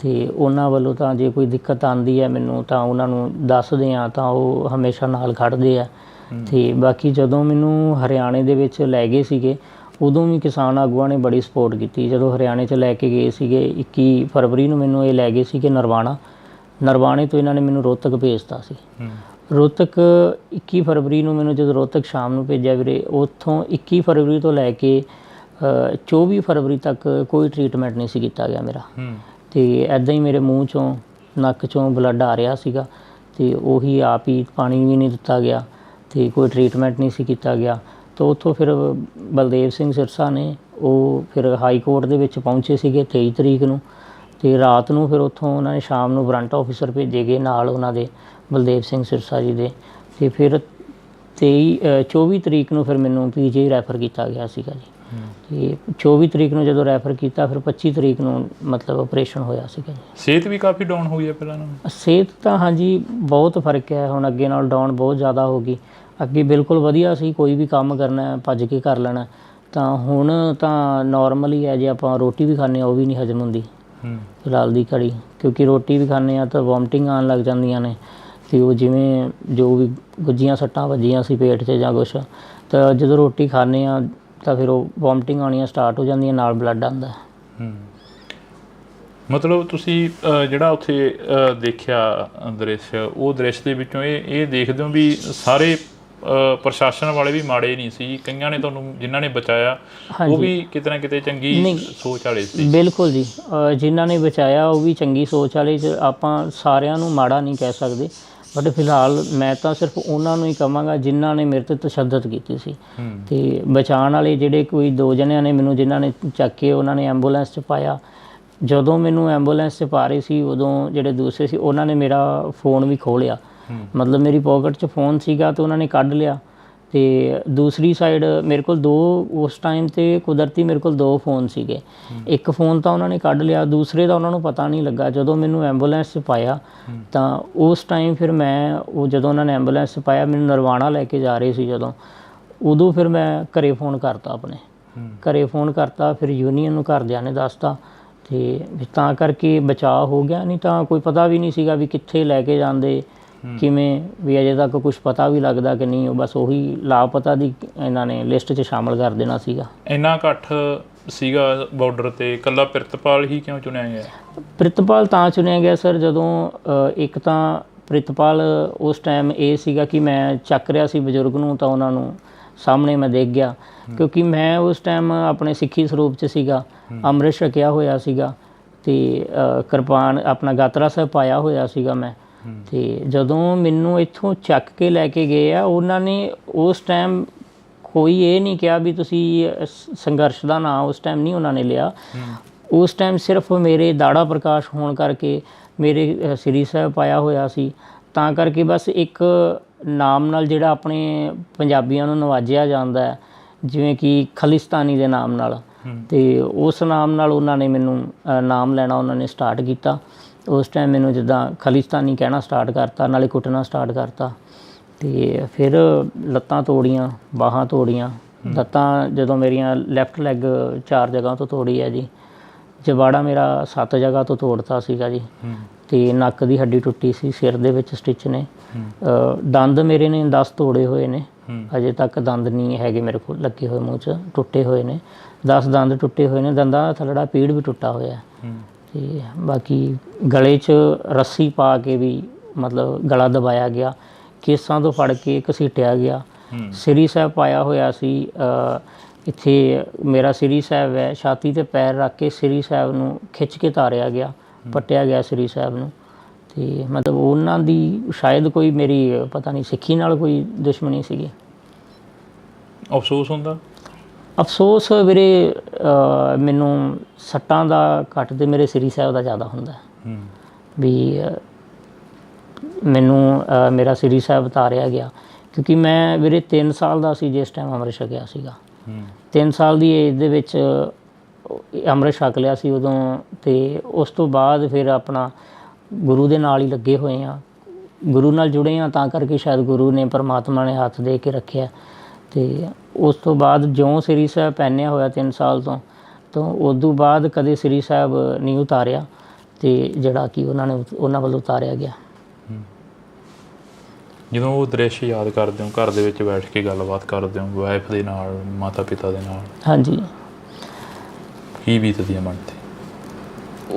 ਤੇ ਉਹਨਾਂ ਵੱਲੋਂ ਤਾਂ ਜੇ ਕੋਈ ਦਿੱਕਤ ਆਉਂਦੀ ਹੈ ਮੈਨੂੰ ਤਾਂ ਉਹਨਾਂ ਨੂੰ ਦੱਸਦੇ ਹਾਂ ਤਾਂ ਉਹ ਹਮੇਸ਼ਾ ਨਾਲ ਖੜ੍ਹਦੇ ਆ। ਤੇ ਬਾਕੀ ਜਦੋਂ ਮੈਨੂੰ ਹਰਿਆਣੇ ਦੇ ਵਿੱਚ ਲੈ ਗਏ ਸੀਗੇ ਉਦੋਂ ਵੀ ਕਿਸਾਨ ਆਗੂਆਂ ਨੇ ਬੜੀ ਸਪੋਰਟ ਕੀਤੀ। ਜਦੋਂ ਹਰਿਆਣੇ 'ਚ ਲੈ ਕੇ ਗਏ ਸੀਗੇ 21 ਫਰਵਰੀ ਨੂੰ ਮੈਨੂੰ ਇਹ ਲੈ ਗਏ ਸੀਗੇ ਨਰਵਾਣੇ ਤੋਂ ਇਹਨਾਂ ਨੇ ਮੈਨੂੰ ਰੋਹਤਕ ਭੇਜਤਾ ਸੀ। ਰੋਹਤਕ 21 ਫਰਵਰੀ ਨੂੰ ਮੈਨੂੰ ਜਦੋਂ ਰੋਹਤਕ ਸ਼ਾਮ ਨੂੰ ਭੇਜਿਆ ਵੀਰੇ, ਉੱਥੋਂ 21 ਫਰਵਰੀ ਤੋਂ ਲੈ ਕੇ 24 ਫਰਵਰੀ ਤੱਕ ਕੋਈ ਟਰੀਟਮੈਂਟ ਨਹੀਂ ਸੀ ਕੀਤਾ ਗਿਆ ਮੇਰਾ। ਤੇ ਐਦਾਂ ਹੀ ਮੇਰੇ ਮੂੰਹ 'ਚੋਂ ਨੱਕ 'ਚੋਂ ਬਲੱਡ ਆ ਰਿਹਾ ਸੀਗਾ ਅਤੇ ਉਹੀ ਆਪ ਹੀ ਪਾਣੀ ਵੀ ਨਹੀਂ ਦਿੱਤਾ ਗਿਆ ਅਤੇ ਕੋਈ ਟਰੀਟਮੈਂਟ ਨਹੀਂ ਸੀ ਕੀਤਾ ਗਿਆ। ਤਾਂ ਉੱਥੋਂ ਫਿਰ ਬਲਦੇਵ ਸਿੰਘ ਸਿਰਸਾ ਨੇ ਉਹ ਫਿਰ ਹਾਈ ਕੋਰਟ ਦੇ ਵਿੱਚ ਪਹੁੰਚੇ ਸੀਗੇ 23 ਤਰੀਕ ਨੂੰ ਅਤੇ ਰਾਤ ਨੂੰ ਫਿਰ ਉੱਥੋਂ ਉਹਨਾਂ ਨੇ ਸ਼ਾਮ ਨੂੰ ਵਾਰੰਟ ਆਫਿਸਰ ਭੇਜੇ ਗਏ ਨਾਲ ਉਹਨਾਂ ਦੇ ਬਲਦੇਵ ਸਿੰਘ ਸਿਰਸਾ ਜੀ ਦੇ। ਅਤੇ ਫਿਰ 24 ਤਰੀਕ ਨੂੰ ਫਿਰ ਮੈਨੂੰ PGI ਰੈਫਰ ਕੀਤਾ ਗਿਆ ਸੀਗਾ ਜੀ। ਅਤੇ 24 ਤਰੀਕ ਨੂੰ ਜਦੋਂ ਰੈਫਰ ਕੀਤਾ ਫਿਰ 25 ਤਰੀਕ ਨੂੰ ਮਤਲਬ ਆਪਰੇਸ਼ਨ ਹੋਇਆ ਸੀਗਾ ਜੀ। ਸਿਹਤ ਵੀ ਕਾਫੀ ਡਾਊਨ ਹੋਈ ਹੈ ਪਹਿਲਾਂ ਨਾਲੋਂ? ਸਿਹਤ ਤਾਂ ਹਾਂਜੀ ਬਹੁਤ ਫਰਕ ਹੈ ਹੁਣ, ਅੱਗੇ ਨਾਲ ਡਾਊਨ ਬਹੁਤ ਜ਼ਿਆਦਾ ਹੋ ਗਈ। ਅੱਗੇ ਬਿਲਕੁਲ ਵਧੀਆ ਸੀ, ਕੋਈ ਵੀ ਕੰਮ ਕਰਨਾ ਭੱਜ ਕੇ ਕਰ ਲੈਣਾ, ਤਾਂ ਹੁਣ ਤਾਂ ਨੋਰਮਲ ਹੀ ਹੈ। ਜੇ ਆਪਾਂ ਰੋਟੀ ਵੀ ਖਾਂਦੇ ਹਾਂ ਉਹ ਵੀ ਨਹੀਂ ਹਜਮ ਹੁੰਦੀ ਫਿਲਹਾਲ ਦੀ ਘੜੀ, ਕਿਉਂਕਿ ਰੋਟੀ ਵੀ ਖਾਂਦੇ ਹਾਂ ਤਾਂ ਵੋਮਟਿੰਗ ਆਉਣ ਲੱਗ ਜਾਂਦੀਆਂ ਨੇ। ਅਤੇ ਉਹ ਜਿਵੇਂ ਜੋ ਵੀ ਗੁੱਝੀਆਂ ਸੱਟਾਂ ਵੱਜੀਆਂ ਸੀ ਪੇਟ 'ਚ ਜਾਂ ਕੁਛ, ਤਾਂ ਜਦੋਂ ਰੋਟੀ ਖਾਂਦੇ ਹਾਂ ਤਾਂ ਫਿਰ ਉਹ ਵੋਮਟਿੰਗ ਆਉਣੀਆਂ ਸਟਾਰਟ ਹੋ ਜਾਂਦੀਆਂ, ਨਾਲ ਬਲੱਡ ਆਉਂਦਾ। ਮਤਲਬ ਤੁਸੀਂ ਜਿਹੜਾ ਉੱਥੇ ਦੇਖਿਆ ਦ੍ਰਿਸ਼, ਉਹ ਦ੍ਰਿਸ਼ ਦੇ ਵਿੱਚੋਂ ਇਹ ਦੇਖਦੇ ਹੋ ਵੀ ਸਾਰੇ ਪ੍ਰਸ਼ਾਸਨ ਵਾਲੇ ਵੀ ਮਾੜੇ ਨਹੀਂ ਸੀ, ਕਈਆਂ ਨੇ ਤੁਹਾਨੂੰ ਜਿਨ੍ਹਾਂ ਨੇ ਬਚਾਇਆ ਉਹ ਵੀ ਕਿਤੇ ਨਾ ਕਿਤੇ ਚੰਗੀ ਸੋਚ ਵਾਲੇ ਸੀ? ਬਿਲਕੁਲ ਜੀ, ਜਿਨ੍ਹਾਂ ਨੇ ਬਚਾਇਆ ਉਹ ਵੀ ਚੰਗੀ ਸੋਚ ਵਾਲੇ। ਆਪਾਂ ਸਾਰਿਆਂ ਨੂੰ ਮਾੜਾ ਨਹੀਂ ਕਹਿ ਸਕਦੇ, ਬਟ ਫਿਲਹਾਲ ਮੈਂ ਤਾਂ ਸਿਰਫ ਉਹਨਾਂ ਨੂੰ ਹੀ ਕਹਾਂਗਾ ਜਿਨ੍ਹਾਂ ਨੇ ਮੇਰੇ 'ਤੇ ਤਸ਼ੱਦਦ ਕੀਤੀ ਸੀ। ਅਤੇ ਬਚਾਉਣ ਵਾਲੇ ਜਿਹੜੇ ਕੋਈ 2 ਜਣਿਆਂ ਨੇ ਮੈਨੂੰ ਜਿਨ੍ਹਾਂ ਨੇ ਚੱਕ ਕੇ ਉਹਨਾਂ ਨੇ ਐਂਬੂਲੈਂਸ 'ਚ ਪਾਇਆ, ਜਦੋਂ ਮੈਨੂੰ ਐਂਬੂਲੈਂਸ 'ਚ ਪਾ ਰਹੇ ਸੀ ਉਦੋਂ ਜਿਹੜੇ ਦੂਸਰੇ ਸੀ ਉਹਨਾਂ ਨੇ ਮੇਰਾ ਫ਼ੋਨ ਵੀ ਖੋਹ ਲਿਆ। ਮਤਲਬ ਮੇਰੀ ਪੋਕਟ 'ਚ ਫ਼ੋਨ ਸੀਗਾ ਅਤੇ ਉਹਨਾਂ ਨੇ ਕੱਢ ਲਿਆ। ਅਤੇ ਦੂਸਰੀ ਸਾਈਡ ਮੇਰੇ ਕੋਲ 2 ਉਸ ਟਾਈਮ 'ਤੇ ਕੁਦਰਤੀ ਮੇਰੇ ਕੋਲ 2 ਫ਼ੋਨ ਸੀਗੇ। ਇੱਕ ਫ਼ੋਨ ਤਾਂ ਉਹਨਾਂ ਨੇ ਕੱਢ ਲਿਆ, ਦੂਸਰੇ ਦਾ ਉਹਨਾਂ ਨੂੰ ਪਤਾ ਨਹੀਂ ਲੱਗਾ। ਜਦੋਂ ਮੈਨੂੰ ਐਂਬੂਲੈਂਸ 'ਚ ਪਾਇਆ ਤਾਂ ਉਸ ਟਾਈਮ ਫਿਰ ਮੈਂ ਜਦੋਂ ਉਹਨਾਂ ਨੇ ਐਂਬੂਲੈਂਸ 'ਚ ਪਾਇਆ ਮੈਨੂੰ ਨਰਵਾਣਾ ਲੈ ਕੇ ਜਾ ਰਹੇ ਸੀ ਜਦੋਂ, ਉਦੋਂ ਫਿਰ ਮੈਂ ਘਰੇ ਫ਼ੋਨ ਕਰਤਾ, ਆਪਣੇ ਘਰੇ ਫ਼ੋਨ ਕਰਤਾ। ਫਿਰ ਯੂਨੀਅਨ ਨੂੰ ਘਰਦਿਆਂ ਨੇ ਦੱਸਤਾ ਅਤੇ ਤਾਂ ਕਰਕੇ ਬਚਾਅ ਹੋ ਗਿਆ, ਨਹੀਂ ਤਾਂ ਕੋਈ ਪਤਾ ਵੀ ਨਹੀਂ ਸੀਗਾ ਵੀ ਕਿੱਥੇ ਲੈ ਕੇ ਜਾਂਦੇ, ਕਿਵੇਂ ਵੀ ਅਜੇ ਤੱਕ ਕੁਛ ਪਤਾ ਵੀ ਲੱਗਦਾ ਕਿ ਨਹੀਂ। ਉਹ ਬਸ ਉਹੀ ਲਾਪਤਾ ਦੀ ਇਹਨਾਂ ਨੇ ਲਿਸਟ 'ਚ ਸ਼ਾਮਲ ਕਰ ਦੇਣਾ ਸੀਗਾ। ਇੰਨਾ ਇਕੱਠ ਸੀਗਾ ਬਾਰਡਰ 'ਤੇ, ਇਕੱਲਾ ਪ੍ਰਿਤਪਾਲ ਹੀ ਕਿਉਂ ਚੁਣਿਆ ਗਿਆ? ਪ੍ਰਿਤਪਾਲ ਤਾਂ ਚੁਣਿਆ ਗਿਆ ਸਰ, ਜਦੋਂ ਇੱਕ ਤਾਂ ਪ੍ਰਿਤਪਾਲ ਉਸ ਟਾਈਮ ਇਹ ਸੀਗਾ ਕਿ ਮੈਂ ਚੱਕ ਰਿਹਾ ਸੀ ਬਜ਼ੁਰਗ ਨੂੰ, ਤਾਂ ਉਹਨਾਂ ਨੂੰ ਸਾਹਮਣੇ ਮੈਂ ਦੇਖ ਗਿਆ, ਕਿਉਂਕਿ ਮੈਂ ਉਸ ਟਾਈਮ ਆਪਣੇ ਸਿੱਖੀ ਸਰੂਪ 'ਚ ਸੀਗਾ, ਅੰਮ੍ਰਿਤ ਛਕਿਆ ਹੋਇਆ ਸੀਗਾ ਅਤੇ ਕਿਰਪਾਨ ਆਪਣਾ ਗਾਤਰਾ ਸਾਹਿਬ ਪਾਇਆ ਹੋਇਆ ਸੀਗਾ ਮੈਂ। ਅਤੇ ਜਦੋਂ ਮੈਨੂੰ ਇੱਥੋਂ ਚੱਕ ਕੇ ਲੈ ਕੇ ਗਏ ਆ, ਉਹਨਾਂ ਨੇ ਉਸ ਟਾਈਮ ਕੋਈ ਇਹ ਨਹੀਂ ਕਿਹਾ ਵੀ ਤੁਸੀਂ ਸੰਘਰਸ਼ ਦਾ ਨਾਂ ਉਸ ਟਾਈਮ ਨਹੀਂ ਉਹਨਾਂ ਨੇ ਲਿਆ। ਉਸ ਟਾਈਮ ਸਿਰਫ ਮੇਰੇ ਦਾੜਾ ਪ੍ਰਕਾਸ਼ ਹੋਣ ਕਰਕੇ ਮੇਰੇ ਸ੍ਰੀ ਸਾਹਿਬ ਪਾਇਆ ਹੋਇਆ ਸੀ, ਤਾਂ ਕਰਕੇ ਬਸ ਇੱਕ ਨਾਮ ਨਾਲ ਜਿਹੜਾ ਆਪਣੇ ਪੰਜਾਬੀਆਂ ਨੂੰ ਨਵਾਜਿਆ ਜਾਂਦਾ ਹੈ, ਜਿਵੇਂ ਕਿ ਖਾਲਿਸਤਾਨੀ ਦੇ ਨਾਮ ਨਾਲ, ਅਤੇ ਉਸ ਨਾਮ ਨਾਲ ਉਹਨਾਂ ਨੇ ਮੈਨੂੰ ਨਾਮ ਲੈਣਾ ਉਹਨਾਂ ਨੇ ਸਟਾਰਟ ਕੀਤਾ। ਉਸ ਟਾਈਮ ਮੈਨੂੰ ਜਿੱਦਾਂ ਖਾਲਿਸਤਾਨੀ ਕਹਿਣਾ ਸਟਾਰਟ ਕਰਤਾ, ਨਾਲੇ ਕੁੱਟਣਾ ਸਟਾਰਟ ਕਰਤਾ। ਅਤੇ ਫਿਰ ਲੱਤਾਂ ਤੋੜੀਆਂ, ਬਾਹਾਂ ਤੋੜੀਆਂ। ਲੱਤਾਂ ਜਦੋਂ ਮੇਰੀਆਂ ਲੈਫਟ ਲੈਗ 4 ਜਗ੍ਹਾ ਤੋਂ ਤੋੜੀ ਹੈ ਜੀ, ਜਬਾੜਾ ਮੇਰਾ 7 ਜਗ੍ਹਾ ਤੋਂ ਤੋੜਤਾ ਸੀਗਾ ਜੀ, ਅਤੇ ਨੱਕ ਦੀ ਹੱਡੀ ਟੁੱਟੀ ਸੀ, ਸਿਰ ਦੇ ਵਿੱਚ ਸਟਿਚ ਨੇ, ਦੰਦ ਮੇਰੇ ਨੇ 10 ਤੋੜੇ ਹੋਏ ਨੇ, ਅਜੇ ਤੱਕ ਦੰਦ ਨਹੀਂ ਹੈਗੇ ਮੇਰੇ ਕੋਲ ਲੱਗੇ ਹੋਏ, ਮੂੰਹ 'ਚ ਟੁੱਟੇ ਹੋਏ ਨੇ 10 ਦੰਦ ਟੁੱਟੇ ਹੋਏ ਨੇ, ਦੰਦਾਂ ਦਾ ਥੱਲੜਾ ਪੀੜ ਵੀ ਟੁੱਟਾ ਹੋਇਆ। ਅਤੇ ਬਾਕੀ ਗਲੇ 'ਚ ਰੱਸੀ ਪਾ ਕੇ ਵੀ ਮਤਲਬ ਗਲਾ ਦਬਾਇਆ ਗਿਆ, ਕੇਸਾਂ ਤੋਂ ਫੜ ਕੇ ਘਸੀਟਿਆ ਗਿਆ। ਸ੍ਰੀ ਸਾਹਿਬ ਪਾਇਆ ਹੋਇਆ ਸੀ, ਇੱਥੇ ਮੇਰਾ ਸ੍ਰੀ ਸਾਹਿਬ ਹੈ, ਛਾਤੀ 'ਤੇ ਪੈਰ ਰੱਖ ਕੇ ਸ੍ਰੀ ਸਾਹਿਬ ਨੂੰ ਖਿੱਚ ਕੇ ਤਾਰਿਆ ਗਿਆ, ਪੱਟਿਆ ਗਿਆ ਸ੍ਰੀ ਸਾਹਿਬ ਨੂੰ। ਅਤੇ ਮਤਲਬ ਉਹਨਾਂ ਦੀ ਸ਼ਾਇਦ ਕੋਈ ਮੇਰੀ ਪਤਾ ਨਹੀਂ ਸਿੱਖੀ ਨਾਲ ਕੋਈ ਦੁਸ਼ਮਣੀ ਸੀਗੀ। ਅਫਸੋਸ ਹੁੰਦਾ? ਅਫਸੋਸ ਵੀਰੇ ਮੈਨੂੰ ਸੱਟਾਂ ਦਾ ਘੱਟ ਤੇ ਮੇਰੇ ਸ੍ਰੀ ਸਾਹਿਬ ਦਾ ਜ਼ਿਆਦਾ ਹੁੰਦਾ ਵੀ ਮੈਨੂੰ ਮੇਰਾ ਸ੍ਰੀ ਸਾਹਿਬ ਤਾਰਿਆ ਗਿਆ, ਕਿਉਂਕਿ ਮੈਂ ਵੀਰੇ 3 ਸਾਲ ਦਾ ਸੀ ਜਿਸ ਟਾਈਮ ਅੰਮ੍ਰਿਤ ਛਕਿਆ ਸੀਗਾ। 3 ਸਾਲ ਦੀ ਏਜ ਦੇ ਵਿੱਚ ਅੰਮ੍ਰਿਤ ਛਕ ਲਿਆ ਸੀ ਉਦੋਂ, ਅਤੇ ਉਸ ਤੋਂ ਬਾਅਦ ਫਿਰ ਆਪਣਾ ਗੁਰੂ ਦੇ ਨਾਲ ਹੀ ਲੱਗੇ ਹੋਏ ਹਾਂ, ਗੁਰੂ ਨਾਲ ਜੁੜੇ ਹਾਂ, ਤਾਂ ਕਰਕੇ ਸ਼ਾਇਦ ਗੁਰੂ ਨੇ ਪਰਮਾਤਮਾ ਨੇ ਹੱਥ ਦੇ ਕੇ ਰੱਖਿਆ। ਅਤੇ ਉਸ ਤੋਂ ਬਾਅਦ ਜਿਉਂ ਸ੍ਰੀ ਸਾਹਿਬ ਪਹਿਨਿਆ ਹੋਇਆ 3 ਸਾਲ ਤੋਂ ਉਦੋਂ ਬਾਅਦ ਕਦੇ ਸ੍ਰੀ ਸਾਹਿਬ ਨਹੀਂ ਉਤਾਰਿਆ। ਅਤੇ ਤੇ ਜਿਹੜਾ ਕਿ ਉਹਨਾਂ ਵੱਲੋਂ ਉਤਾਰਿਆ ਗਿਆ। ਜਦੋਂ ਉਹ ਦ੍ਰਿਸ਼ ਯਾਦ ਕਰਦੇ ਹੋ, ਘਰ ਦੇ ਵਿੱਚ ਬੈਠ ਕੇ ਗੱਲਬਾਤ ਕਰਦੇ ਹੋ ਵਾਈਫ ਦੇ ਨਾਲ, ਮਾਤਾ ਪਿਤਾ ਦੇ ਨਾਲ, ਹਾਂਜੀ, ਕੀ ਬੀਤਦੀ ਹੈ ਮਨ 'ਤੇ?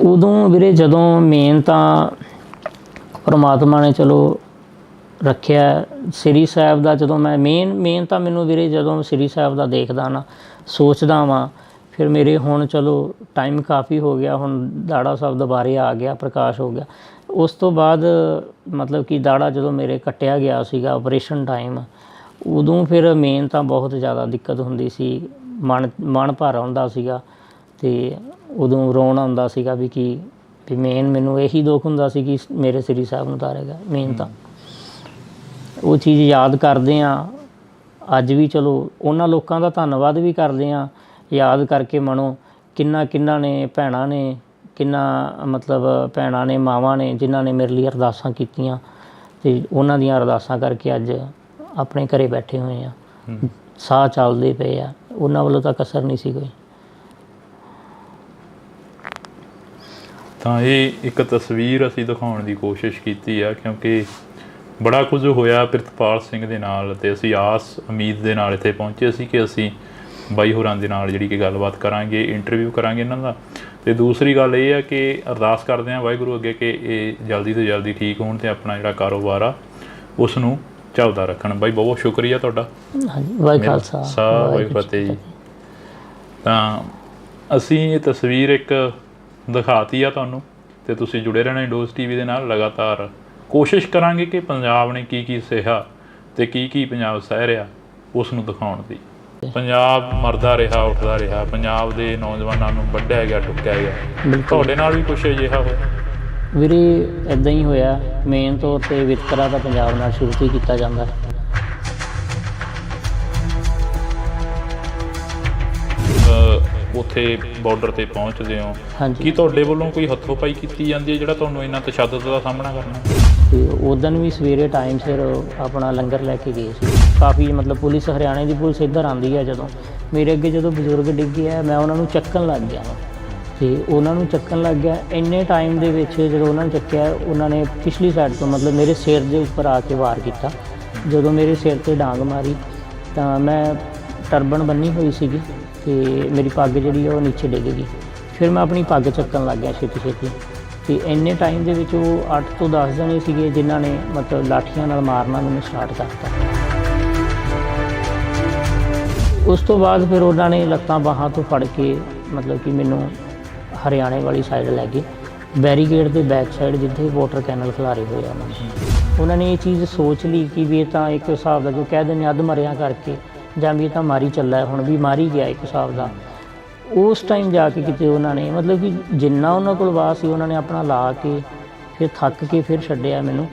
ਉਦੋਂ ਵੀਰੇ ਜਦੋਂ ਮੇਨ ਤਾਂ ਪਰਮਾਤਮਾ ਨੇ ਚਲੋ ਰੱਖਿਆ ਸ੍ਰੀ ਸਾਹਿਬ ਦਾ, ਜਦੋਂ ਮੈਂ ਮੇਨ ਤਾਂ ਮੈਨੂੰ ਵੀਰੇ ਜਦੋਂ ਸ੍ਰੀ ਸਾਹਿਬ ਦਾ ਦੇਖਦਾ ਨਾ, ਸੋਚਦਾ ਵਾਂ, ਫਿਰ ਮੇਰੇ ਹੁਣ ਚਲੋ ਟਾਈਮ ਕਾਫੀ ਹੋ ਗਿਆ, ਹੁਣ ਦਾੜਾ ਸਾਹਿਬ ਦੁਬਾਰੇ ਆ ਗਿਆ, ਪ੍ਰਕਾਸ਼ ਹੋ ਗਿਆ। ਉਸ ਤੋਂ ਬਾਅਦ ਮਤਲਬ ਕਿ ਦਾੜਾ ਜਦੋਂ ਮੇਰੇ ਕੱਟਿਆ ਗਿਆ ਸੀਗਾ ਆਪਰੇਸ਼ਨ ਟਾਈਮ, ਉਦੋਂ ਫਿਰ ਮੇਨ ਤਾਂ ਬਹੁਤ ਜ਼ਿਆਦਾ ਦਿੱਕਤ ਹੁੰਦੀ ਸੀ, ਮਨ ਭਰ ਆਉਂਦਾ ਸੀਗਾ ਅਤੇ ਉਦੋਂ ਰੋਣ ਆਉਂਦਾ ਸੀਗਾ ਵੀ ਮੇਨ ਮੈਨੂੰ ਇਹੀ ਦੁੱਖ ਹੁੰਦਾ ਸੀ ਕਿ ਮੇਰੇ ਸ੍ਰੀ ਸਾਹਿਬ ਨੂੰ ਉਤਾਰਿਆ ਗਿਆ। ਮੇਨ ਤਾਂ ਉਹ ਚੀਜ਼ ਯਾਦ ਕਰਦੇ ਹਾਂ ਅੱਜ ਵੀ, ਚਲੋ ਉਹਨਾਂ ਲੋਕਾਂ ਦਾ ਧੰਨਵਾਦ ਵੀ ਕਰਦੇ ਹਾਂ ਯਾਦ ਕਰਕੇ ਮਨੋਂ, ਕਿੰਨਾ ਨੇ ਭੈਣਾਂ ਨੇ, ਮਤਲਬ ਭੈਣਾਂ ਨੇ, ਮਾਵਾਂ ਨੇ, ਜਿਨ੍ਹਾਂ ਨੇ ਮੇਰੇ ਲਈ ਅਰਦਾਸਾਂ ਕੀਤੀਆਂ ਅਤੇ ਉਹਨਾਂ ਦੀਆਂ ਅਰਦਾਸਾਂ ਕਰਕੇ ਅੱਜ ਆਪਣੇ ਘਰੇ ਬੈਠੇ ਹੋਏ ਆ, ਸਾਹ ਚੱਲਦੇ ਪਏ ਆ, ਉਹਨਾਂ ਵੱਲੋਂ ਤਾਂ ਕਸਰ ਨਹੀਂ ਸੀ ਕੋਈ। ਤਾਂ ਇਹ ਇੱਕ ਤਸਵੀਰ ਅਸੀਂ ਦਿਖਾਉਣ ਦੀ ਕੋਸ਼ਿਸ਼ ਕੀਤੀ ਆ, ਕਿਉਂਕਿ ਬੜਾ ਕੁਝ ਹੋਇਆ ਪ੍ਰਿਤਪਾਲ ਸਿੰਘ ਦੇ ਨਾਲ, ਅਤੇ ਅਸੀਂ ਆਸ ਉਮੀਦ ਦੇ ਨਾਲ ਇੱਥੇ ਪਹੁੰਚੇ ਸੀ ਕਿ ਅਸੀਂ ਬਾਈ ਹੋਰਾਂ ਦੇ ਨਾਲ ਜਿਹੜੀ ਕਿ ਗੱਲਬਾਤ ਕਰਾਂਗੇ, ਇੰਟਰਵਿਊ ਕਰਾਂਗੇ ਇਹਨਾਂ ਦਾ। ਅਤੇ ਦੂਸਰੀ ਗੱਲ ਇਹ ਆ ਕਿ ਅਰਦਾਸ ਕਰਦੇ ਹਾਂ ਵਾਹਿਗੁਰੂ ਅੱਗੇ ਕਿ ਇਹ ਜਲਦੀ ਤੋਂ ਜਲਦੀ ਠੀਕ ਹੋਣ ਅਤੇ ਆਪਣਾ ਜਿਹੜਾ ਕਾਰੋਬਾਰ ਆ ਉਸ ਨੂੰ ਚੱਲਦਾ ਰੱਖਣ। ਬਾਈ ਬਹੁਤ ਬਹੁਤ ਸ਼ੁਕਰੀਆ ਤੁਹਾਡਾ। ਵਾਹਿਗੁਰੂ ਫਤਿਹ ਜੀ। ਤਾਂ ਅਸੀਂ ਇਹ ਤਸਵੀਰ ਇੱਕ ਦਿਖਾਤੀ ਆ ਤੁਹਾਨੂੰ, ਅਤੇ ਤੁਸੀਂ ਜੁੜੇ ਰਹਿਣਾ ਇੰਡੋਜ਼ TV ਦੇ ਨਾਲ। ਲਗਾਤਾਰ ਕੋਸ਼ਿਸ਼ ਕਰਾਂਗੇ ਕਿ ਪੰਜਾਬ ਨੇ ਕੀ ਸਹਿਆ ਅਤੇ ਕੀ ਪੰਜਾਬ ਸਹਿ ਰਿਹਾ ਉਸ ਨੂੰ ਦਿਖਾਉਣ ਦੀ। ਪੰਜਾਬ ਮਰਦਾ ਰਿਹਾ, ਉੱਠਦਾ ਰਿਹਾ, ਪੰਜਾਬ ਦੇ ਨੌਜਵਾਨਾਂ ਨੂੰ ਵੱਢਿਆ ਗਿਆ, ਟੁੱਕਿਆ ਗਿਆ। ਤੁਹਾਡੇ ਨਾਲ ਵੀ ਕੁਛ ਅਜਿਹਾ ਹੋਇਆ? ਵੀਰੇ ਇੱਦਾਂ ਹੀ ਹੋਇਆ। ਮੇਨ ਤੌਰ 'ਤੇ ਵਿਤਕਰਾ ਤਾਂ ਪੰਜਾਬ ਨਾਲ ਸ਼ੁਰੂ ਤੋਂ ਹੀ ਕੀਤਾ ਜਾਂਦਾ ਹੈ। ਉੱਥੇ ਬਾਰਡਰ 'ਤੇ ਪਹੁੰਚਦੇ ਹੋ, ਹਾਂਜੀ, ਕੀ ਤੁਹਾਡੇ ਵੱਲੋਂ ਕੋਈ ਹੱਥੋਂ ਪਾਈ ਕੀਤੀ ਜਾਂਦੀ ਹੈ ਜਿਹੜਾ ਤੁਹਾਨੂੰ ਇੰਨਾ ਤਸ਼ੱਦਦ ਦਾ ਸਾਹਮਣਾ ਕਰਨਾ? ਅਤੇ ਉਦੋਂ ਵੀ ਸਵੇਰੇ ਟਾਈਮ ਸਿਰ ਆਪਣਾ ਲੰਗਰ ਲੈ ਕੇ ਗਏ ਸੀ। ਕਾਫੀ ਮਤਲਬ ਪੁਲਿਸ, ਹਰਿਆਣੇ ਦੀ ਪੁਲਿਸ ਇੱਧਰ ਆਉਂਦੀ ਹੈ। ਜਦੋਂ ਮੇਰੇ ਅੱਗੇ ਜਦੋਂ ਬਜ਼ੁਰਗ ਡਿੱਗੇ ਆ, ਮੈਂ ਉਹਨਾਂ ਨੂੰ ਚੱਕਣ ਲੱਗ ਗਿਆ ਅਤੇ ਉਹਨਾਂ ਨੂੰ ਚੱਕਣ ਲੱਗ ਗਿਆ। ਇੰਨੇ ਟਾਈਮ ਦੇ ਵਿੱਚ ਜਦੋਂ ਉਹਨਾਂ ਨੂੰ ਚੱਕਿਆ, ਉਹਨਾਂ ਨੇ ਪਿਛਲੀ ਸਾਈਡ ਤੋਂ ਮਤਲਬ ਮੇਰੇ ਸਿਰ ਦੇ ਉੱਪਰ ਆ ਕੇ ਵਾਰ ਕੀਤਾ। ਜਦੋਂ ਮੇਰੇ ਸਿਰ 'ਤੇ ਡਾਂਗ ਮਾਰੀ ਤਾਂ ਮੈਂ ਟਰਬਨ ਬੰਨੀ ਹੋਈ ਸੀਗੀ ਅਤੇ ਮੇਰੀ ਪੱਗ ਜਿਹੜੀ ਉਹ ਨੀਚੇ ਡਿੱਗ ਗਈ। ਫਿਰ ਮੈਂ ਆਪਣੀ ਪੱਗ ਚੱਕਣ ਲੱਗ ਗਿਆ ਛੇਤੀ ਅਤੇ ਇੰਨੇ ਟਾਈਮ ਦੇ ਵਿੱਚ ਉਹ 8 ਤੋਂ 10 ਜਣੇ ਸੀਗੇ ਜਿਨ੍ਹਾਂ ਨੇ ਮਤਲਬ ਲਾਠੀਆਂ ਨਾਲ ਮਾਰਨਾ ਮੈਨੂੰ ਸਟਾਰਟ ਕਰਤਾ। ਉਸ ਤੋਂ ਬਾਅਦ ਫਿਰ ਉਹਨਾਂ ਨੇ ਲੱਤਾਂ ਬਾਹਾਂ ਤੋਂ ਫੜ ਕੇ ਮਤਲਬ ਕਿ ਮੈਨੂੰ ਹਰਿਆਣੇ ਵਾਲੀ ਸਾਈਡ ਲੈ ਗਏ, ਬੈਰੀਕੇਡ ਦੇ ਬੈਕ ਸਾਈਡ ਜਿੱਥੇ ਵਾਟਰ ਕੈਨਲ ਖਿਲਾਰੇ ਹੋਏ ਆ। ਉਹਨਾਂ ਨੇ ਇਹ ਚੀਜ਼ ਸੋਚ ਲਈ ਕਿ ਵੀ ਇਹ ਤਾਂ ਇੱਕ ਹਿਸਾਬ ਦਾ ਜੋ ਕਹਿ ਦਿੰਦੇ ਅੱਧ ਮਰਿਆ ਕਰਕੇ, ਜਾਂ ਵੀ ਇਹ ਤਾਂ ਮਾਰੀ ਚੱਲਾ, ਹੁਣ ਵੀ ਮਾਰੀ ਗਿਆ ਇੱਕ ਹਿਸਾਬ ਦਾ। ਉਸ ਟਾਈਮ ਜਾ ਕੇ ਕਿਤੇ ਉਹਨਾਂ ਨੇ ਮਤਲਬ ਕਿ ਜਿੰਨਾ ਉਹਨਾਂ ਕੋਲ ਵਾਹ ਸੀ ਉਹਨਾਂ ਨੇ ਆਪਣਾ ਲਾ ਕੇ ਫਿਰ ਥੱਕ ਕੇ ਫਿਰ ਛੱਡਿਆ ਮੈਨੂੰ।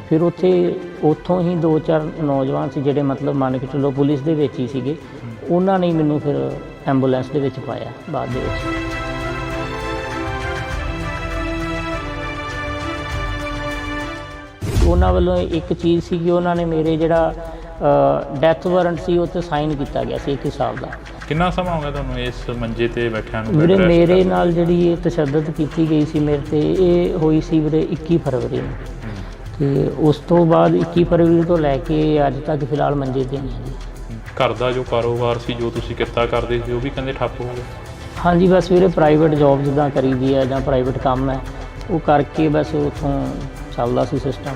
ਫਿਰ ਉੱਥੋਂ ਹੀ 2-4 ਨੌਜਵਾਨ ਸੀ ਜਿਹੜੇ ਮਤਲਬ ਮੰਨ ਕੇ ਚੱਲੋ ਪੁਲਿਸ ਦੇ ਵਿੱਚ ਹੀ ਸੀਗੇ, ਉਹਨਾਂ ਨੇ ਮੈਨੂੰ ਫਿਰ ਐਂਬੂਲੈਂਸ ਦੇ ਵਿੱਚ ਪਾਇਆ ਬਾਅਦ ਦੇ ਵਿੱਚ। ਉਹਨਾਂ ਵੱਲੋਂ ਇੱਕ ਚੀਜ਼ ਸੀ ਕਿ ਉਹਨਾਂ ਨੇ ਮੇਰੇ ਜਿਹੜਾ ਡੈਥ ਵਾਰੰਟ ਸੀ ਉਹ 'ਤੇ ਸਾਈਨ ਕੀਤਾ ਗਿਆ ਸੀ ਇੱਕ ਹਿਸਾਬ ਦਾ। ਕਿੰਨਾ ਸਮਾਂ ਹੋ ਗਿਆ ਤੁਹਾਨੂੰ ਇਸ ਮੰਜੇ 'ਤੇ ਬੈਠਿਆਂ ਨੂੰ? ਵੀਰੇ ਮੇਰੇ ਨਾਲ ਜਿਹੜੀ ਇਹ ਤਸ਼ੱਦਦ ਕੀਤੀ ਗਈ ਸੀ ਮੇਰੇ 'ਤੇ, ਇਹ ਹੋਈ ਸੀ ਵੀਰੇ 21 ਫਰਵਰੀ ਨੂੰ, ਅਤੇ ਉਸ ਤੋਂ ਬਾਅਦ 21 ਫਰਵਰੀ ਤੋਂ ਲੈ ਕੇ ਅੱਜ ਤੱਕ ਫਿਲਹਾਲ ਮੰਜੇ 'ਤੇ ਨਹੀਂ ਹੈ ਜੀ। ਘਰ ਦਾ ਜੋ ਕਾਰੋਬਾਰ ਸੀ, ਜੋ ਤੁਸੀਂ ਕਿੱਤਾ ਕਰਦੇ ਸੀ, ਉਹ ਵੀ ਕਹਿੰਦੇ ਠੱਪ ਹੋ ਗਿਆ? ਹਾਂਜੀ, ਬਸ ਵੀਰੇ ਪ੍ਰਾਈਵੇਟ ਜੋਬ ਜਿੱਦਾਂ ਕਰੀਦੀ ਹੈ ਜਾਂ ਪ੍ਰਾਈਵੇਟ ਕੰਮ ਹੈ ਉਹ ਕਰਕੇ ਬਸ ਉੱਥੋਂ ਚੱਲਦਾ ਸੀ ਸਿਸਟਮ,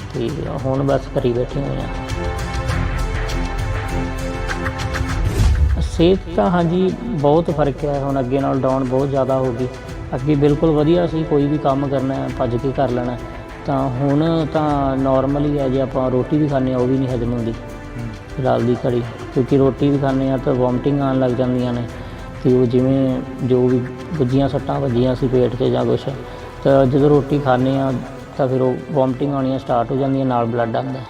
ਅਤੇ ਹੁਣ ਬਸ ਘਰ ਬੈਠੇ ਹੋਏ ਹਾਂ। ਸਿਹਤ ਤਾਂ ਹਾਂਜੀ ਬਹੁਤ ਫਰਕ ਹੈ, ਹੁਣ ਅੱਗੇ ਨਾਲ ਡਾਊਨ ਬਹੁਤ ਜ਼ਿਆਦਾ ਹੋ ਗਈ। ਅੱਗੇ ਬਿਲਕੁਲ ਵਧੀਆ ਸੀ, ਕੋਈ ਵੀ ਕੰਮ ਕਰਨਾ ਭੱਜ ਕੇ ਕਰ ਲੈਣਾ, ਤਾਂ ਹੁਣ ਤਾਂ ਨੋਰਮਲ ਹੀ ਹੈ। ਜੇ ਆਪਾਂ ਰੋਟੀ ਵੀ ਖਾਂਦੇ ਹਾਂ ਉਹ ਵੀ ਨਹੀਂ ਹਜਮ ਹੁੰਦੀ ਫਿਲਹਾਲ ਦੀ ਘੜੀ, ਕਿਉਂਕਿ ਰੋਟੀ ਵੀ ਖਾਂਦੇ ਹਾਂ ਤਾਂ ਵੋਮਟਿੰਗ ਆਉਣ ਲੱਗ ਜਾਂਦੀਆਂ ਨੇ, ਅਤੇ ਉਹ ਜਿਵੇਂ ਜੋ ਵੀ ਗੁੱਜੀਆਂ ਸੱਟਾਂ ਵੱਜੀਆਂ ਸੀ ਪੇਟ 'ਤੇ ਜਾਂ ਕੁਛ, ਤਾਂ ਜਦੋਂ ਰੋਟੀ ਖਾਂਦੇ ਹਾਂ ਤਾਂ ਫਿਰ ਉਹ ਵੋਮਟਿੰਗ ਆਉਣੀਆਂ ਸਟਾਰਟ ਹੋ ਜਾਂਦੀਆਂ, ਨਾਲ ਬਲੱਡ ਆਉਂਦਾ।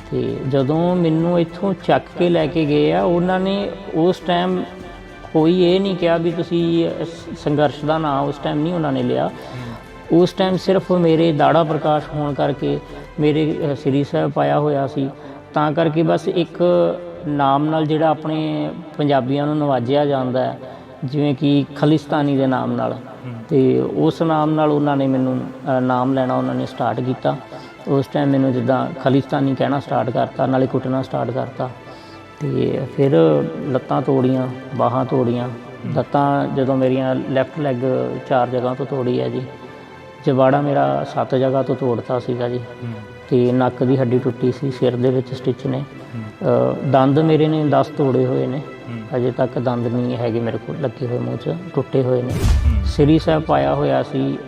ਅਤੇ ਜਦੋਂ ਮੈਨੂੰ ਇੱਥੋਂ ਚੱਕ ਕੇ ਲੈ ਕੇ ਗਏ ਆ, ਉਹਨਾਂ ਨੇ ਉਸ ਟਾਈਮ ਕੋਈ ਇਹ ਨਹੀਂ ਕਿਹਾ ਵੀ ਤੁਸੀਂ ਸੰਘਰਸ਼ ਦਾ ਨਾਂ ਉਸ ਟਾਈਮ ਨਹੀਂ ਉਹਨਾਂ ਨੇ ਲਿਆ। ਉਸ ਟਾਈਮ ਸਿਰਫ ਮੇਰੇ ਦਾੜਾ ਪ੍ਰਕਾਸ਼ ਹੋਣ ਕਰਕੇ ਮੇਰੇ ਸ੍ਰੀ ਸਾਹਿਬ ਪਾਇਆ ਹੋਇਆ ਸੀ, ਤਾਂ ਕਰਕੇ ਬਸ ਇੱਕ ਨਾਮ ਨਾਲ ਜਿਹੜਾ ਆਪਣੇ ਪੰਜਾਬੀਆਂ ਨੂੰ ਨਵਾਜਿਆ ਜਾਂਦਾ ਹੈ ਜਿਵੇਂ ਕਿ ਖਾਲਿਸਤਾਨੀ ਦੇ ਨਾਮ ਨਾਲ, ਤੇ ਉਸ ਨਾਮ ਨਾਲ ਉਹਨਾਂ ਨੇ ਮੈਨੂੰ ਨਾਮ ਲੈਣਾ ਉਹਨਾਂ ਨੇ ਸਟਾਰਟ ਕੀਤਾ। ਉਸ ਟਾਈਮ ਮੈਨੂੰ ਜਿੱਦਾਂ ਖਾਲਿਸਤਾਨੀ ਕਹਿਣਾ ਸਟਾਰਟ ਕਰਤਾ, ਨਾਲੇ ਕੁੱਟਣਾ ਸਟਾਰਟ ਕਰਤਾ। ਤੇ ਫਿਰ ਲੱਤਾਂ ਤੋੜੀਆਂ, ਬਾਹਾਂ ਤੋੜੀਆਂ। ਲੱਤਾਂ ਜਦੋਂ ਮੇਰੀਆਂ ਲੈਫਟ ਲੈਗ 4 ਜਗ੍ਹਾ ਤੋਂ ਤੋੜੀ ਹੈ ਜੀ। ਜਵਾੜਾ ਮੇਰਾ 7 ਜਗ੍ਹਾ ਤੋਂ ਤੋੜਤਾ ਸੀਗਾ ਜੀ। ਤੇ ਨੱਕ ਦੀ ਹੱਡੀ ਟੁੱਟੀ ਸੀ, ਸਿਰ ਦੇ ਵਿੱਚ ਸਟਿਚ ਨੇ। ਦੰਦ ਮੇਰੇ ਨੇ 10 ਤੋੜੇ ਹੋਏ ਨੇ, ਅਜੇ ਤੱਕ ਦੰਦ ਨਹੀਂ ਹੈਗੇ ਮੇਰੇ ਕੋਲ ਲੱਗੇ ਹੋਏ, ਮੂੰਹ 'ਚ ਟੁੱਟੇ ਹੋਏ ਨੇ। ਸ੍ਰੀ ਸਾਹਿਬ ਪਾਇਆ ਹੋਇਆ ਸੀ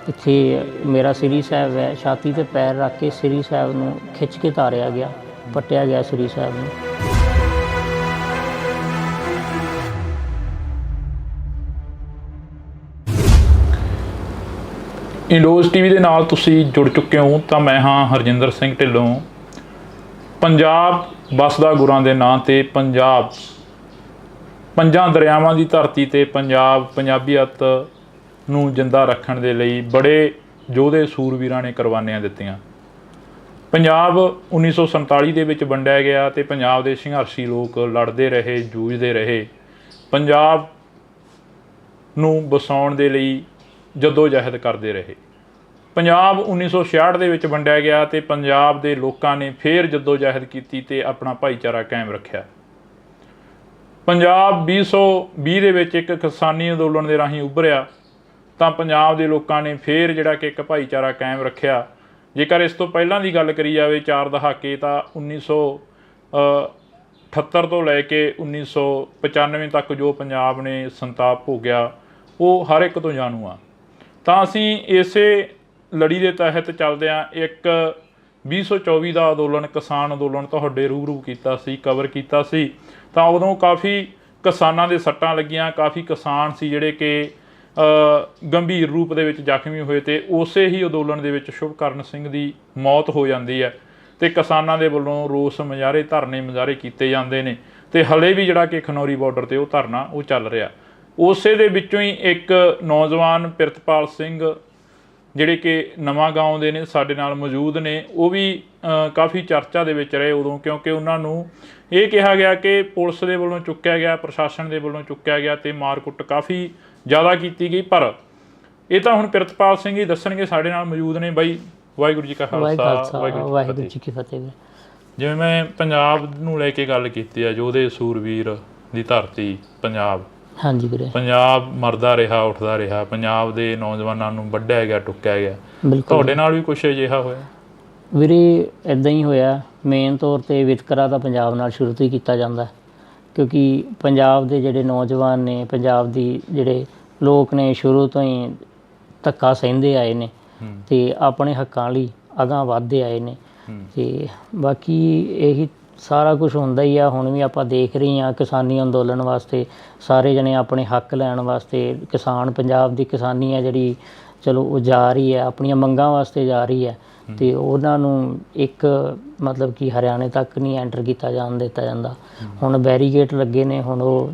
ਇੱਥੇ, ਮੇਰਾ ਸ੍ਰੀ ਸਾਹਿਬ ਹੈ, ਛਾਤੀ 'ਤੇ ਪੈਰ ਰੱਖ ਕੇ ਸ੍ਰੀ ਸਾਹਿਬ ਨੂੰ ਖਿੱਚ ਕੇ ਤਾਰਿਆ ਗਿਆ, ਪੱਟਿਆ ਗਿਆ ਸ੍ਰੀ ਸਾਹਿਬ ਨੂੰ। ਇੰਡੋਜ਼ ਟੀਵੀ ਦੇ ਨਾਲ ਤੁਸੀਂ ਜੁੜ ਚੁੱਕੇ ਹੋ ਤਾਂ ਮੈਂ ਹਾਂ ਹਰਜਿੰਦਰ ਸਿੰਘ ਢਿੱਲੋਂ। ਪੰਜਾਬ ਵੱਸਦਾ ਗੁਰਾਂ ਦੇ ਨਾਂ ਤੇ, ਪੰਜਾਬ ਪੰਜਾਂ ਦਰਿਆਵਾਂ ਦੀ ਧਰਤੀ ਤੇ ਪੰਜਾਬ ਪੰਜਾਬੀਅਤ ਨੂੰ ਜਿੰਦਾ ਰੱਖਣ ਦੇ ਲਈ ਬੜੇ ਯੋਧੇ ਸੂਰਵੀਰਾਂ ਨੇ ਕੁਰਬਾਨੀਆਂ ਦਿੱਤੀਆਂ। ਪੰਜਾਬ 1947 ਦੇ ਵਿੱਚ ਵੰਡਿਆ ਗਿਆ ਤੇ ਪੰਜਾਬ ਦੇ ਸੰਘਰਸ਼ੀ ਲੋਕ ਲੜਦੇ ਰਹੇ, ਜੂਝਦੇ ਰਹੇ, ਪੰਜਾਬ ਨੂੰ ਵਸਾਉਣ ਦੇ ਲਈ ਜੱਦੋ-ਜਹਿਦ ਕਰਦੇ ਰਹੇ। ਪੰਜਾਬ 1966 ਦੇ ਵਿੱਚ ਵੰਡਿਆ ਗਿਆ ਤੇ ਪੰਜਾਬ ਦੇ ਲੋਕਾਂ ਨੇ ਫੇਰ ਜੱਦੋ-ਜਹਿਦ ਕੀਤੀ ਤੇ ਆਪਣਾ ਭਾਈਚਾਰਾ ਕਾਇਮ ਰੱਖਿਆ। ਪੰਜਾਬ 2020 ਦੇ ਵਿੱਚ ਇੱਕ ਕਿਸਾਨੀ ਅੰਦੋਲਨ ਦੇ ਰਾਹੀਂ ਉੱਭਰਿਆ ਤਾਂ ਪੰਜਾਬ ਦੇ ਲੋਕਾਂ ਨੇ ਫੇਰ ਜਿਹੜਾ ਕਿ ਇੱਕ ਭਾਈਚਾਰਾ ਕਾਇਮ ਰੱਖਿਆ। ਜੇਕਰ ਇਸ ਤੋਂ ਪਹਿਲਾਂ ਦੀ ਗੱਲ ਕਰੀ ਜਾਵੇ 4 ਦਹਾਕੇ ਤਾਂ 1978 ਤੋਂ ਲੈ ਕੇ 1995 ਤੱਕ ਜੋ ਪੰਜਾਬ ਨੇ ਸੰਤਾਪ ਭੋਗਿਆ ਉਹ ਹਰ ਇੱਕ ਤੋਂ ਜਾਣੂ ਆ। ਤਾਂ ਅਸੀਂ ਇਸੇ ਲੜੀ ਦੇ ਤਹਿਤ ਚੱਲਦਿਆਂ ਇੱਕ 2024 ਦਾ ਅੰਦੋਲਨ, ਕਿਸਾਨ ਅੰਦੋਲਨ ਤੁਹਾਡੇ ਰੂਬਰੂ ਕੀਤਾ ਸੀ, ਕਵਰ ਕੀਤਾ ਸੀ। ਤਾਂ ਉਦੋਂ ਕਾਫੀ ਕਿਸਾਨਾਂ ਦੇ ਸੱਟਾਂ ਲੱਗੀਆਂ, ਕਾਫੀ ਕਿਸਾਨ ਸੀ ਜਿਹੜੇ ਕਿ ਗੰਭੀਰ ਰੂਪ ਦੇ ਵਿੱਚ ਜ਼ਖਮੀ ਹੋਏ ਤੇ ਉਸੇ ਹੀ ਅੰਦੋਲਨ ਦੇ ਵਿੱਚ ਸ਼ੁਭਕਰਨ ਸਿੰਘ ਦੀ ਮੌਤ ਹੋ ਜਾਂਦੀ ਹੈ ਤੇ ਕਿਸਾਨਾਂ ਦੇ ਵੱਲੋਂ ਰੋਸ ਮੁਜ਼ਾਹਰੇ, ਧਰਨੇ ਮੁਜ਼ਾਹਰੇ ਕੀਤੇ ਜਾਂਦੇ ਨੇ ਤੇ ਹਲੇ ਵੀ ਜਿਹੜਾ ਕਿ ਖਨੌਰੀ ਬਾਰਡਰ ਤੇ ਉਹ ਧਰਨਾ ਉਹ ਚੱਲ ਰਿਹਾ। ਉਸੇ ਦੇ ਵਿੱਚੋਂ ਹੀ ਇੱਕ ਨੌਜਵਾਨ ਪ੍ਰਿਤਪਾਲ ਸਿੰਘ ਜਿਹੜੇ ਕਿ ਨਵਾਂ ਗਾਉਂ ਦੇ ਨੇ, ਸਾਡੇ ਨਾਲ ਮੌਜੂਦ ਨੇ। ਉਹ ਵੀ ਕਾਫੀ ਚਰਚਾ ਦੇ ਵਿੱਚ ਰਹੇ ਉਦੋਂ, ਕਿਉਂਕਿ ਉਹਨਾਂ ਨੂੰ ਇਹ ਕਿਹਾ ਗਿਆ ਕਿ ਪੁਲਿਸ ਦੇ ਵੱਲੋਂ ਚੁੱਕਿਆ ਗਿਆ, ਪ੍ਰਸ਼ਾਸਨ ਦੇ ਵੱਲੋਂ ਚੁੱਕਿਆ ਗਿਆ ਤੇ ਮਾਰਕੁੱਟ ਕਾਫੀ ਜ਼ਿਆਦਾ ਕੀਤੀ ਗਈ। ਪਰ ਇਹ ਤਾਂ ਹੁਣ ਪ੍ਰਿਤਪਾਲ ਸਿੰਘ ਹੀ ਦੱਸਣਗੇ, ਸਾਡੇ ਨਾਲ ਮੌਜੂਦ ਨੇ। ਬਾਈ, ਵਾਹਿਗੁਰੂ ਜੀ ਕਾ ਖਾਲਸਾ, ਵਾਹਿਗੁਰੂ ਜੀ ਕੀ ਫਤਿਹ। ਜਿਵੇਂ ਮੈਂ ਪੰਜਾਬ ਨੂੰ ਲੈ ਕੇ ਗੱਲ ਕੀਤੀ ਆ, ਯੋਧੇ ਸੂਰਵੀਰ ਦੀ ਧਰਤੀ ਪੰਜਾਬ। ਹਾਂਜੀ ਵੀਰੇ। ਪੰਜਾਬ ਮਰਦਾ ਰਿਹਾ, ਉੱਠਦਾ ਰਿਹਾ, ਪੰਜਾਬ ਦੇ ਨੌਜਵਾਨਾਂ ਨੂੰ ਵੱਢਿਆ ਗਿਆ, ਟੁੱਕਿਆ ਗਿਆ। ਤੁਹਾਡੇ ਨਾਲ ਵੀ ਕੁਛ ਅਜਿਹਾ ਹੋਇਆ? ਵੀਰੇ ਇੱਦਾਂ ਹੀ ਹੋਇਆ। ਮੇਨ ਤੌਰ 'ਤੇ ਵਿਤਕਰਾ ਤਾਂ ਪੰਜਾਬ ਨਾਲ ਸ਼ੁਰੂ ਤੋਂ ਹੀ ਕੀਤਾ ਜਾਂਦਾ, ਕਿਉਂਕਿ ਪੰਜਾਬ ਦੇ ਜਿਹੜੇ ਨੌਜਵਾਨ ਨੇ, ਪੰਜਾਬ ਦੀ ਜਿਹੜੇ ਲੋਕ ਨੇ, ਸ਼ੁਰੂ ਤੋਂ ਹੀ ਧੱਕਾ ਸਹਿੰਦੇ ਆਏ ਨੇ ਤੇ ਆਪਣੇ ਹੱਕਾਂ ਲਈ ਅਗਾਂਹ ਵੱਧਦੇ ਆਏ ਨੇ। ਤੇ ਬਾਕੀ ਇਹੀ ਸਾਰਾ ਕੁਛ ਹੁੰਦਾ ਹੀ ਆ। ਹੁਣ ਵੀ ਆਪਾਂ ਦੇਖ ਰਹੇ ਹਾਂ ਕਿਸਾਨੀ ਅੰਦੋਲਨ ਵਾਸਤੇ ਸਾਰੇ ਜਣੇ ਆਪਣੇ ਹੱਕ ਲੈਣ ਵਾਸਤੇ, ਕਿਸਾਨ, ਪੰਜਾਬ ਦੀ ਕਿਸਾਨੀ ਹੈ ਜਿਹੜੀ, ਚਲੋ ਉਹ ਜਾ ਰਹੀ ਹੈ, ਆਪਣੀਆਂ ਮੰਗਾਂ ਵਾਸਤੇ ਜਾ ਰਹੀ ਹੈ ਤੇ ਉਹਨਾਂ ਨੂੰ ਇੱਕ ਮਤਲਬ ਕਿ ਹਰਿਆਣੇ ਤੱਕ ਨਹੀਂ ਐਂਟਰ ਕੀਤਾ ਜਾਣ ਦਿੱਤਾ ਜਾਂਦਾ। ਹੁਣ ਬੈਰੀਕੇਡ ਲੱਗੇ ਨੇ, ਹੁਣ ਉਹ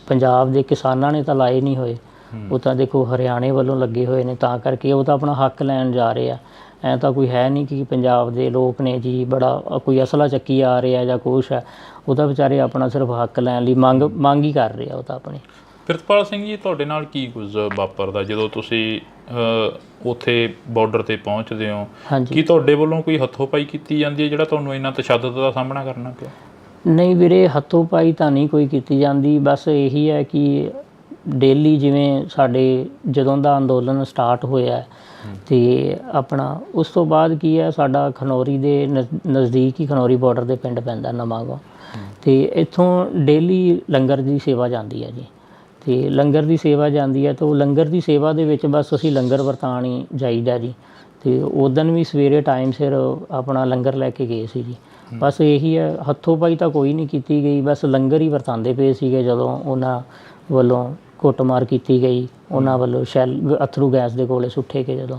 ਪੰਜਾਬ ਦੇ ਕਿਸਾਨਾਂ ਨੇ ਤਾਂ ਲਾਏ ਨਹੀਂ ਹੋਏ, ਉਹ ਤਾਂ ਦੇਖੋ ਹਰਿਆਣੇ ਵੱਲੋਂ ਲੱਗੇ ਹੋਏ ਨੇ। ਤਾਂ ਕਰਕੇ ਉਹ ਤਾਂ ਆਪਣਾ ਹੱਕ ਲੈਣ ਜਾ ਰਹੇ ਆ। ਐਂ ਤਾਂ ਕੋਈ ਹੈ ਨਹੀਂ ਕਿ ਪੰਜਾਬ ਦੇ ਲੋਕ ਨੇ ਜੀ ਬੜਾ ਕੋਈ ਅਸਲਾ ਚੱਕੀ ਆ ਰਿਹਾ ਜਾਂ ਕੁਛ ਹੈ। ਉਹ ਤਾਂ ਵਿਚਾਰੇ ਆਪਣਾ ਸਿਰਫ ਹੱਕ ਲੈਣ ਲਈ ਮੰਗ ਹੀ ਕਰ ਰਹੇ ਆ ਉਹ ਤਾਂ ਆਪਣੀ। ਪ੍ਰਿਤਪਾਲ ਸਿੰਘ ਜੀ, ਤੁਹਾਡੇ ਨਾਲ ਕੀ ਕੁਝ ਵਾਪਰਦਾ ਜਦੋਂ ਤੁਸੀਂ ਉੱਥੇ ਬਾਰਡਰ 'ਤੇ ਪਹੁੰਚਦੇ ਹੋ? ਕੀ ਤੁਹਾਡੇ ਵੱਲੋਂ ਕੋਈ ਹੱਥੋਂ-ਪਾਈ ਕੀਤੀ ਜਾਂਦੀ ਹੈ ਜਿਹੜਾ ਤੁਹਾਨੂੰ ਇੰਨਾ ਤਸ਼ੱਦਦ ਦਾ ਸਾਹਮਣਾ ਕਰਨਾ ਪਿਆ? ਨਹੀਂ ਵੀਰੇ, ਹੱਥੋਂ-ਪਾਈ ਤਾਂ ਨਹੀਂ ਕੋਈ ਕੀਤੀ ਜਾਂਦੀ। ਬਸ ਇਹੀ ਹੈ ਕਿ ਡੇਲੀ ਜਿਵੇਂ ਸਾਡੇ ਜਦੋਂ ਦਾ ਅੰਦੋਲਨ ਸਟਾਰਟ ਹੋਇਆ ਤੇ ਆਪਣਾ ਉਸ ਤੋਂ ਬਾਅਦ ਕੀ ਹੈ, ਸਾਡਾ ਖਨੌਰੀ ਦੇ ਨਜ਼ਦੀਕ ਹੀ ਖਨੌਰੀ ਬਾਰਡਰ ਦੇ ਪਿੰਡ ਪੈਂਦਾ ਨਵਾਂਗਾਂ, ਤੇ ਇੱਥੋਂ ਡੇਲੀ ਲੰਗਰ ਦੀ ਸੇਵਾ ਜਾਂਦੀ ਹੈ ਜੀ। ਤੇ ਲੰਗਰ ਦੀ ਸੇਵਾ ਜਾਂਦੀ ਹੈ ਤਾਂ ਉਹ ਲੰਗਰ ਦੀ ਸੇਵਾ ਦੇ ਵਿੱਚ ਬਸ ਅਸੀਂ ਲੰਗਰ ਵਰਤਾਉਣ ਹੀ ਜਾਈਦਾ ਜੀ। ਤੇ ਉਦਣ ਵੀ ਸਵੇਰੇ ਟਾਈਮ ਸਿਰ ਆਪਣਾ ਲੰਗਰ ਲੈ ਕੇ ਗਏ ਸੀ ਜੀ। ਬਸ ਇਹੀ ਹੈ, ਹੱਥੋਂ ਪਾਈ ਤਾਂ ਕੋਈ ਨਹੀਂ ਕੀਤੀ ਗਈ, ਬਸ ਲੰਗਰ ਹੀ ਵਰਤਾਉਂਦੇ ਪਏ ਸੀਗੇ। ਜਦੋਂ ਉਹਨਾਂ ਵੱਲੋਂ ਕੁੱਟਮਾਰ ਕੀਤੀ ਗਈ, ਉਹਨਾਂ ਵੱਲੋਂ ਅਥਰੂ ਗੈਸ ਦੇ ਗੋਲੇ ਸੁੱਟੇ ਗਏ, ਜਦੋਂ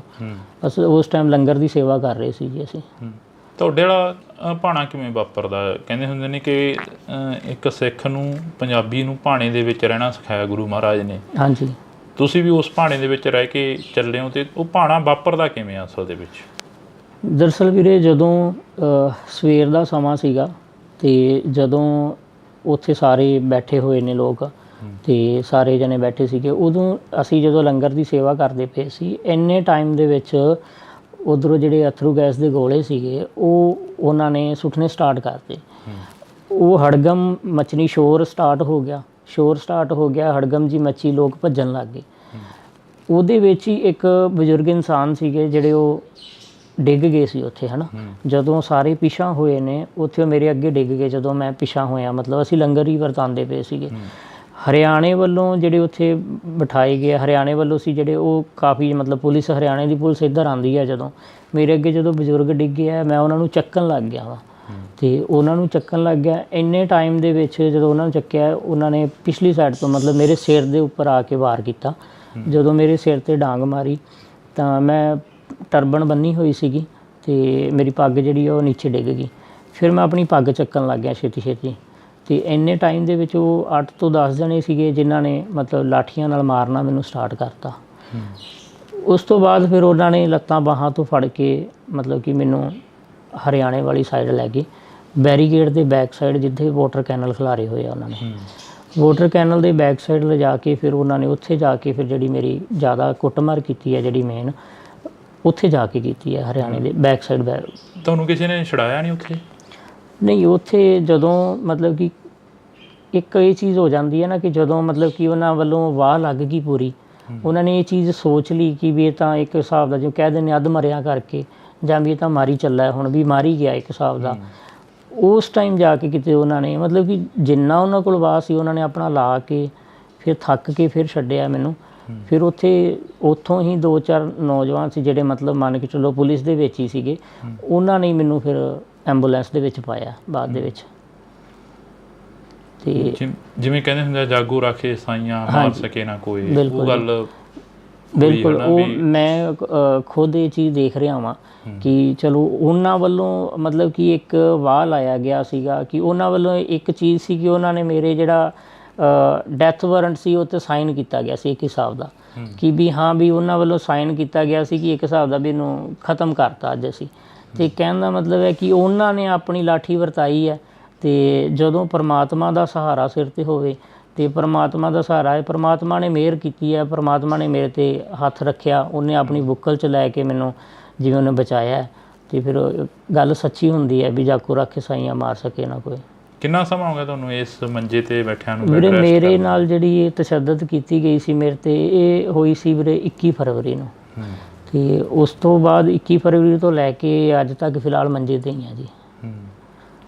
ਬਸ ਉਸ ਟਾਈਮ ਲੰਗਰ ਦੀ ਸੇਵਾ ਕਰ ਰਹੇ ਸੀ ਜੀ ਅਸੀਂ। ਤੁਹਾਡੇ ਵਾਲਾ ਭਾਣਾ ਕਿਵੇਂ ਵਾਪਰਦਾ? ਕਹਿੰਦੇ ਹੁੰਦੇ ਨੇ ਕਿ ਇੱਕ ਸਿੱਖ ਨੂੰ, ਪੰਜਾਬੀ ਨੂੰ ਭਾਣੇ ਦੇ ਵਿੱਚ ਰਹਿਣਾ ਸਿਖਾਇਆ ਗੁਰੂ ਮਹਾਰਾਜ ਨੇ। ਹਾਂਜੀ। ਤੁਸੀਂ ਵੀ ਉਸ ਭਾਣੇ ਦੇ ਵਿੱਚ ਰਹਿ ਕੇ ਚੱਲੇ ਹੋ ਤੇ ਉਹ ਭਾਣਾ ਵਾਪਰਦਾ ਕਿਵੇਂ ਅਸਲ ਦੇ ਵਿੱਚ? ਦਰਅਸਲ ਵੀਰੇ, ਜਦੋਂ ਸਵੇਰ ਦਾ ਸਮਾਂ ਸੀਗਾ ਤੇ ਜਦੋਂ ਉੱਥੇ ਸਾਰੇ ਬੈਠੇ ਹੋਏ ਨੇ ਲੋਕ ਤੇ ਸਾਰੇ ਜਣੇ ਬੈਠੇ ਸੀਗੇ। ਉਦੋਂ ਅਸੀਂ ਜਦੋਂ ਲੰਗਰ ਦੀ ਸੇਵਾ ਕਰਦੇ ਪਏ ਸੀ, ਇੰਨੇ ਟਾਈਮ ਦੇ ਵਿੱਚ ਉੱਧਰੋਂ ਜਿਹੜੇ ਅਥਰੂ ਗੈਸ ਦੇ ਗੋਲੇ ਸੀਗੇ ਉਹ ਉਹਨਾਂ ਨੇ ਸੁੱਟਣੇ ਸਟਾਰਟ ਕਰਤੇ। ਉਹ ਹੜਗਮ ਮਚਣੀ, ਸ਼ੋਰ ਸਟਾਰਟ ਹੋ ਗਿਆ, ਹੜਗਮ ਜੀ ਮੱਚੀ, ਲੋਕ ਭੱਜਣ ਲੱਗ ਗਏ। ਉਹਦੇ ਵਿੱਚ ਹੀ ਇੱਕ ਬਜ਼ੁਰਗ ਇਨਸਾਨ ਸੀਗੇ ਜਿਹੜੇ ਉਹ ਡਿੱਗ ਗਏ ਸੀ ਉੱਥੇ, ਹੈ ਨਾ। ਜਦੋਂ ਸਾਰੇ ਪਿਛਾਂ ਹੋਏ ਨੇ ਉੱਥੇ ਉਹ ਮੇਰੇ ਅੱਗੇ ਡਿੱਗ ਗਏ। ਜਦੋਂ ਮੈਂ ਪਿਛਾਂ ਹੋਇਆ, ਮਤਲਬ ਅਸੀਂ ਲੰਗਰ ਹੀ ਵਰਤਾਉਂਦੇ ਪਏ ਸੀਗੇ। ਹਰਿਆਣੇ ਵੱਲੋਂ ਜਿਹੜੇ ਉੱਥੇ ਬਿਠਾਏ ਗਏ, ਹਰਿਆਣੇ ਵੱਲੋਂ ਸੀ ਜਿਹੜੇ, ਉਹ ਕਾਫੀ ਮਤਲਬ ਪੁਲਿਸ, ਹਰਿਆਣੇ ਦੀ ਪੁਲਿਸ ਇੱਧਰ ਆਉਂਦੀ ਹੈ। ਜਦੋਂ ਮੇਰੇ ਅੱਗੇ ਜਦੋਂ ਬਜ਼ੁਰਗ ਡਿੱਗੇ ਆ, ਮੈਂ ਉਹਨਾਂ ਨੂੰ ਚੱਕਣ ਲੱਗ ਗਿਆ ਵਾ, ਅਤੇ ਉਹਨਾਂ ਨੂੰ ਚੱਕਣ ਲੱਗ ਗਿਆ। ਇੰਨੇ ਟਾਈਮ ਦੇ ਵਿੱਚ ਜਦੋਂ ਉਹਨਾਂ ਨੂੰ ਚੱਕਿਆ, ਉਹਨਾਂ ਨੇ ਪਿਛਲੀ ਸਾਈਡ ਤੋਂ ਮਤਲਬ ਮੇਰੇ ਸਿਰ ਦੇ ਉੱਪਰ ਆ ਕੇ ਵਾਰ ਕੀਤਾ। ਜਦੋਂ ਮੇਰੇ ਸਿਰ 'ਤੇ ਡਾਂਗ ਮਾਰੀ ਤਾਂ ਮੈਂ ਟਰਬਨ ਬੰਨੀ ਹੋਈ ਸੀਗੀ ਅਤੇ ਮੇਰੀ ਪੱਗ ਜਿਹੜੀ ਉਹ ਨੀਚੇ ਡਿੱਗ ਗਈ। ਫਿਰ ਮੈਂ ਆਪਣੀ ਪੱਗ ਚੱਕਣ ਲੱਗ ਗਿਆ ਛੇਤੀ ਅਤੇ ਇੰਨੇ ਟਾਈਮ ਦੇ ਵਿੱਚ ਉਹ 8 ਤੋਂ 10 ਜਣੇ ਸੀਗੇ ਜਿਨ੍ਹਾਂ ਨੇ ਮਤਲਬ ਲਾਠੀਆਂ ਨਾਲ ਮਾਰਨਾ ਮੈਨੂੰ ਸਟਾਰਟ ਕਰਤਾ। ਉਸ ਤੋਂ ਬਾਅਦ ਫਿਰ ਉਹਨਾਂ ਨੇ ਲੱਤਾਂ ਬਾਹਾਂ ਤੋਂ ਫੜ ਕੇ ਮਤਲਬ ਕਿ ਮੈਨੂੰ ਹਰਿਆਣੇ ਵਾਲੀ ਸਾਈਡ ਲੈ ਗਏ, ਬੈਰੀਗੇਡ ਦੇ ਬੈਕ ਸਾਈਡ ਜਿੱਥੇ ਵਾਟਰ ਕੈਨਲ ਖਿਲਾਰੇ ਹੋਏ ਆ ਉਹਨਾਂ ਨੇ। ਵਾਟਰ ਕੈਨਲ ਦੇ ਬੈਕ ਸਾਈਡ ਲਿਜਾ ਕੇ ਫਿਰ ਉਹਨਾਂ ਨੇ ਉੱਥੇ ਜਾ ਕੇ ਫਿਰ ਜਿਹੜੀ ਮੇਰੀ ਜ਼ਿਆਦਾ ਕੁੱਟਮਾਰ ਕੀਤੀ ਹੈ, ਜਿਹੜੀ ਮੇਨ ਉੱਥੇ ਜਾ ਕੇ ਕੀਤੀ ਹੈ ਹਰਿਆਣੇ ਦੇ ਬੈਕ ਸਾਈਡ। ਤੁਹਾਨੂੰ ਕਿਸੇ ਨੇ ਛੁਡਾਇਆ ਨਹੀਂ ਉੱਥੇ? ਨਹੀਂ, ਉੱਥੇ ਜਦੋਂ ਮਤਲਬ ਕਿ ਇੱਕ ਇਹ ਚੀਜ਼ ਹੋ ਜਾਂਦੀ ਹੈ ਨਾ ਕਿ ਜਦੋਂ ਮਤਲਬ ਕਿ ਉਹਨਾਂ ਵੱਲੋਂ ਵਾਹ ਲੱਗ ਗਈ ਪੂਰੀ, ਉਹਨਾਂ ਨੇ ਇਹ ਚੀਜ਼ ਸੋਚ ਲਈ ਕਿ ਵੀ ਇਹ ਤਾਂ ਇੱਕ ਹਿਸਾਬ ਦਾ, ਜਿਵੇਂ ਕਹਿ ਦਿੰਦੇ ਅੱਧ ਮਰਿਆ ਕਰਕੇ, ਜਾਂ ਵੀ ਇਹ ਤਾਂ ਮਾਰੀ ਚੱਲਾ, ਹੁਣ ਵੀ ਮਾਰੀ ਗਿਆ ਇੱਕ ਹਿਸਾਬ ਦਾ। ਉਸ ਟਾਈਮ ਜਾ ਕੇ ਕਿਤੇ ਉਹਨਾਂ ਨੇ ਮਤਲਬ ਕਿ ਜਿੰਨਾ ਉਹਨਾਂ ਕੋਲ ਵਾਹ ਸੀ ਉਹਨਾਂ ਨੇ ਆਪਣਾ ਲਾ ਕੇ ਫਿਰ ਥੱਕ ਕੇ ਫਿਰ ਛੱਡਿਆ ਮੈਨੂੰ। ਫਿਰ ਉੱਥੋਂ ਹੀ 2-4 ਨੌਜਵਾਨ ਸੀ ਜਿਹੜੇ ਮਤਲਬ ਮੰਨ ਕੇ ਚੱਲੋ ਪੁਲਿਸ ਦੇ ਵਿੱਚ ਹੀ ਸੀਗੇ, ਉਹਨਾਂ ਨੇ ਮੈਨੂੰ ਫਿਰ ਐਂਬੂਲੈਂਸ ਦੇ ਵਿੱਚ ਪਾਇਆ ਬਾਅਦ ਦੇ ਵਿੱਚ। ਤੇ ਜਿਵੇਂ ਕਹਿੰਦੇ ਹੁੰਦੇ ਜਾਗੋ ਰਾਖੇ ਸਾਈਆਂ ਮਾਰ ਸਕੇ ਨਾ ਕੋਈ, ਉਹ ਗੱਲ ਬਿਲਕੁਲ ਉਹ ਮੈਂ ਖੁਦ ਇਹ ਚੀਜ਼ ਦੇਖ ਰਿਹਾ ਵਾਂ ਕਿ ਚਲੋ ਉਹਨਾਂ ਵੱਲੋਂ ਮਤਲਬ ਕਿ ਇੱਕ ਵਾਹ ਲਾਇਆ ਗਿਆ ਸੀਗਾ ਕਿ ਉਹਨਾਂ ਵੱਲੋਂ ਇੱਕ ਚੀਜ਼ ਸੀ ਕਿ ਉਹਨਾਂ ਨੇ ਮੇਰੇ ਜਿਹੜਾ ਡੈਥ ਵਾਰੰਟ ਸੀ ਉਹ 'ਤੇ ਸਾਈਨ ਕੀਤਾ ਗਿਆ ਸੀ ਇੱਕ ਹਿਸਾਬ ਦਾ, ਕਿ ਵੀ ਹਾਂ ਵੀ ਉਹਨਾਂ ਵੱਲੋਂ ਸਾਈਨ ਕੀਤਾ ਗਿਆ ਸੀ ਕਿ ਇੱਕ ਹਿਸਾਬ ਦਾ ਵੀ ਇਹਨੂੰ ਖ਼ਤਮ ਕਰਤਾ ਅੱਜ ਅਸੀਂ। ਅਤੇ ਕਹਿਣ ਦਾ ਮਤਲਬ ਹੈ ਕਿ ਉਹਨਾਂ ਨੇ ਆਪਣੀ ਲਾਠੀ ਵਰਤਾਈ ਹੈ। ਅਤੇ ਜਦੋਂ ਪਰਮਾਤਮਾ ਦਾ ਸਹਾਰਾ ਸਿਰ 'ਤੇ ਹੋਵੇ ਅਤੇ ਪਰਮਾਤਮਾ ਦਾ ਸਹਾਰਾ ਹੈ, ਪਰਮਾਤਮਾ ਨੇ ਮਿਹਰ ਕੀਤੀ ਹੈ, ਪਰਮਾਤਮਾ ਨੇ ਮੇਰੇ 'ਤੇ ਹੱਥ ਰੱਖਿਆ, ਉਹਨੇ ਆਪਣੀ ਬੁੱਕਲ 'ਚ ਲੈ ਕੇ ਮੈਨੂੰ ਜਿਵੇਂ ਉਹਨੇ ਬਚਾਇਆ। ਅਤੇ ਫਿਰ ਗੱਲ ਸੱਚੀ ਹੁੰਦੀ ਹੈ ਵੀ ਜਾਗੋ ਰੱਖੇ ਸਾਈਆਂ ਮਾਰ ਸਕੇ ਨਾ ਕੋਈ। ਕਿੰਨਾ ਸਮਾਂ ਹੋ ਗਿਆ ਤੁਹਾਨੂੰ ਇਸ ਮੰਜੇ 'ਤੇ ਬੈਠਿਆਂ ਨੂੰ? ਵੀਰੇ ਮੇਰੇ ਨਾਲ ਜਿਹੜੀ ਇਹ ਤਸ਼ੱਦਦ ਕੀਤੀ ਗਈ ਸੀ ਮੇਰੇ 'ਤੇ, ਇਹ ਹੋਈ ਸੀ ਵੀਰੇ 21 ਫਰਵਰੀ ਨੂੰ। ਅਤੇ ਉਸ ਤੋਂ ਬਾਅਦ 21 ਫਰਵਰੀ ਤੋਂ ਲੈ ਕੇ ਅੱਜ ਤੱਕ ਫਿਲਹਾਲ ਮੰਜੇ 'ਤੇ ਹੀ ਆ ਜੀ।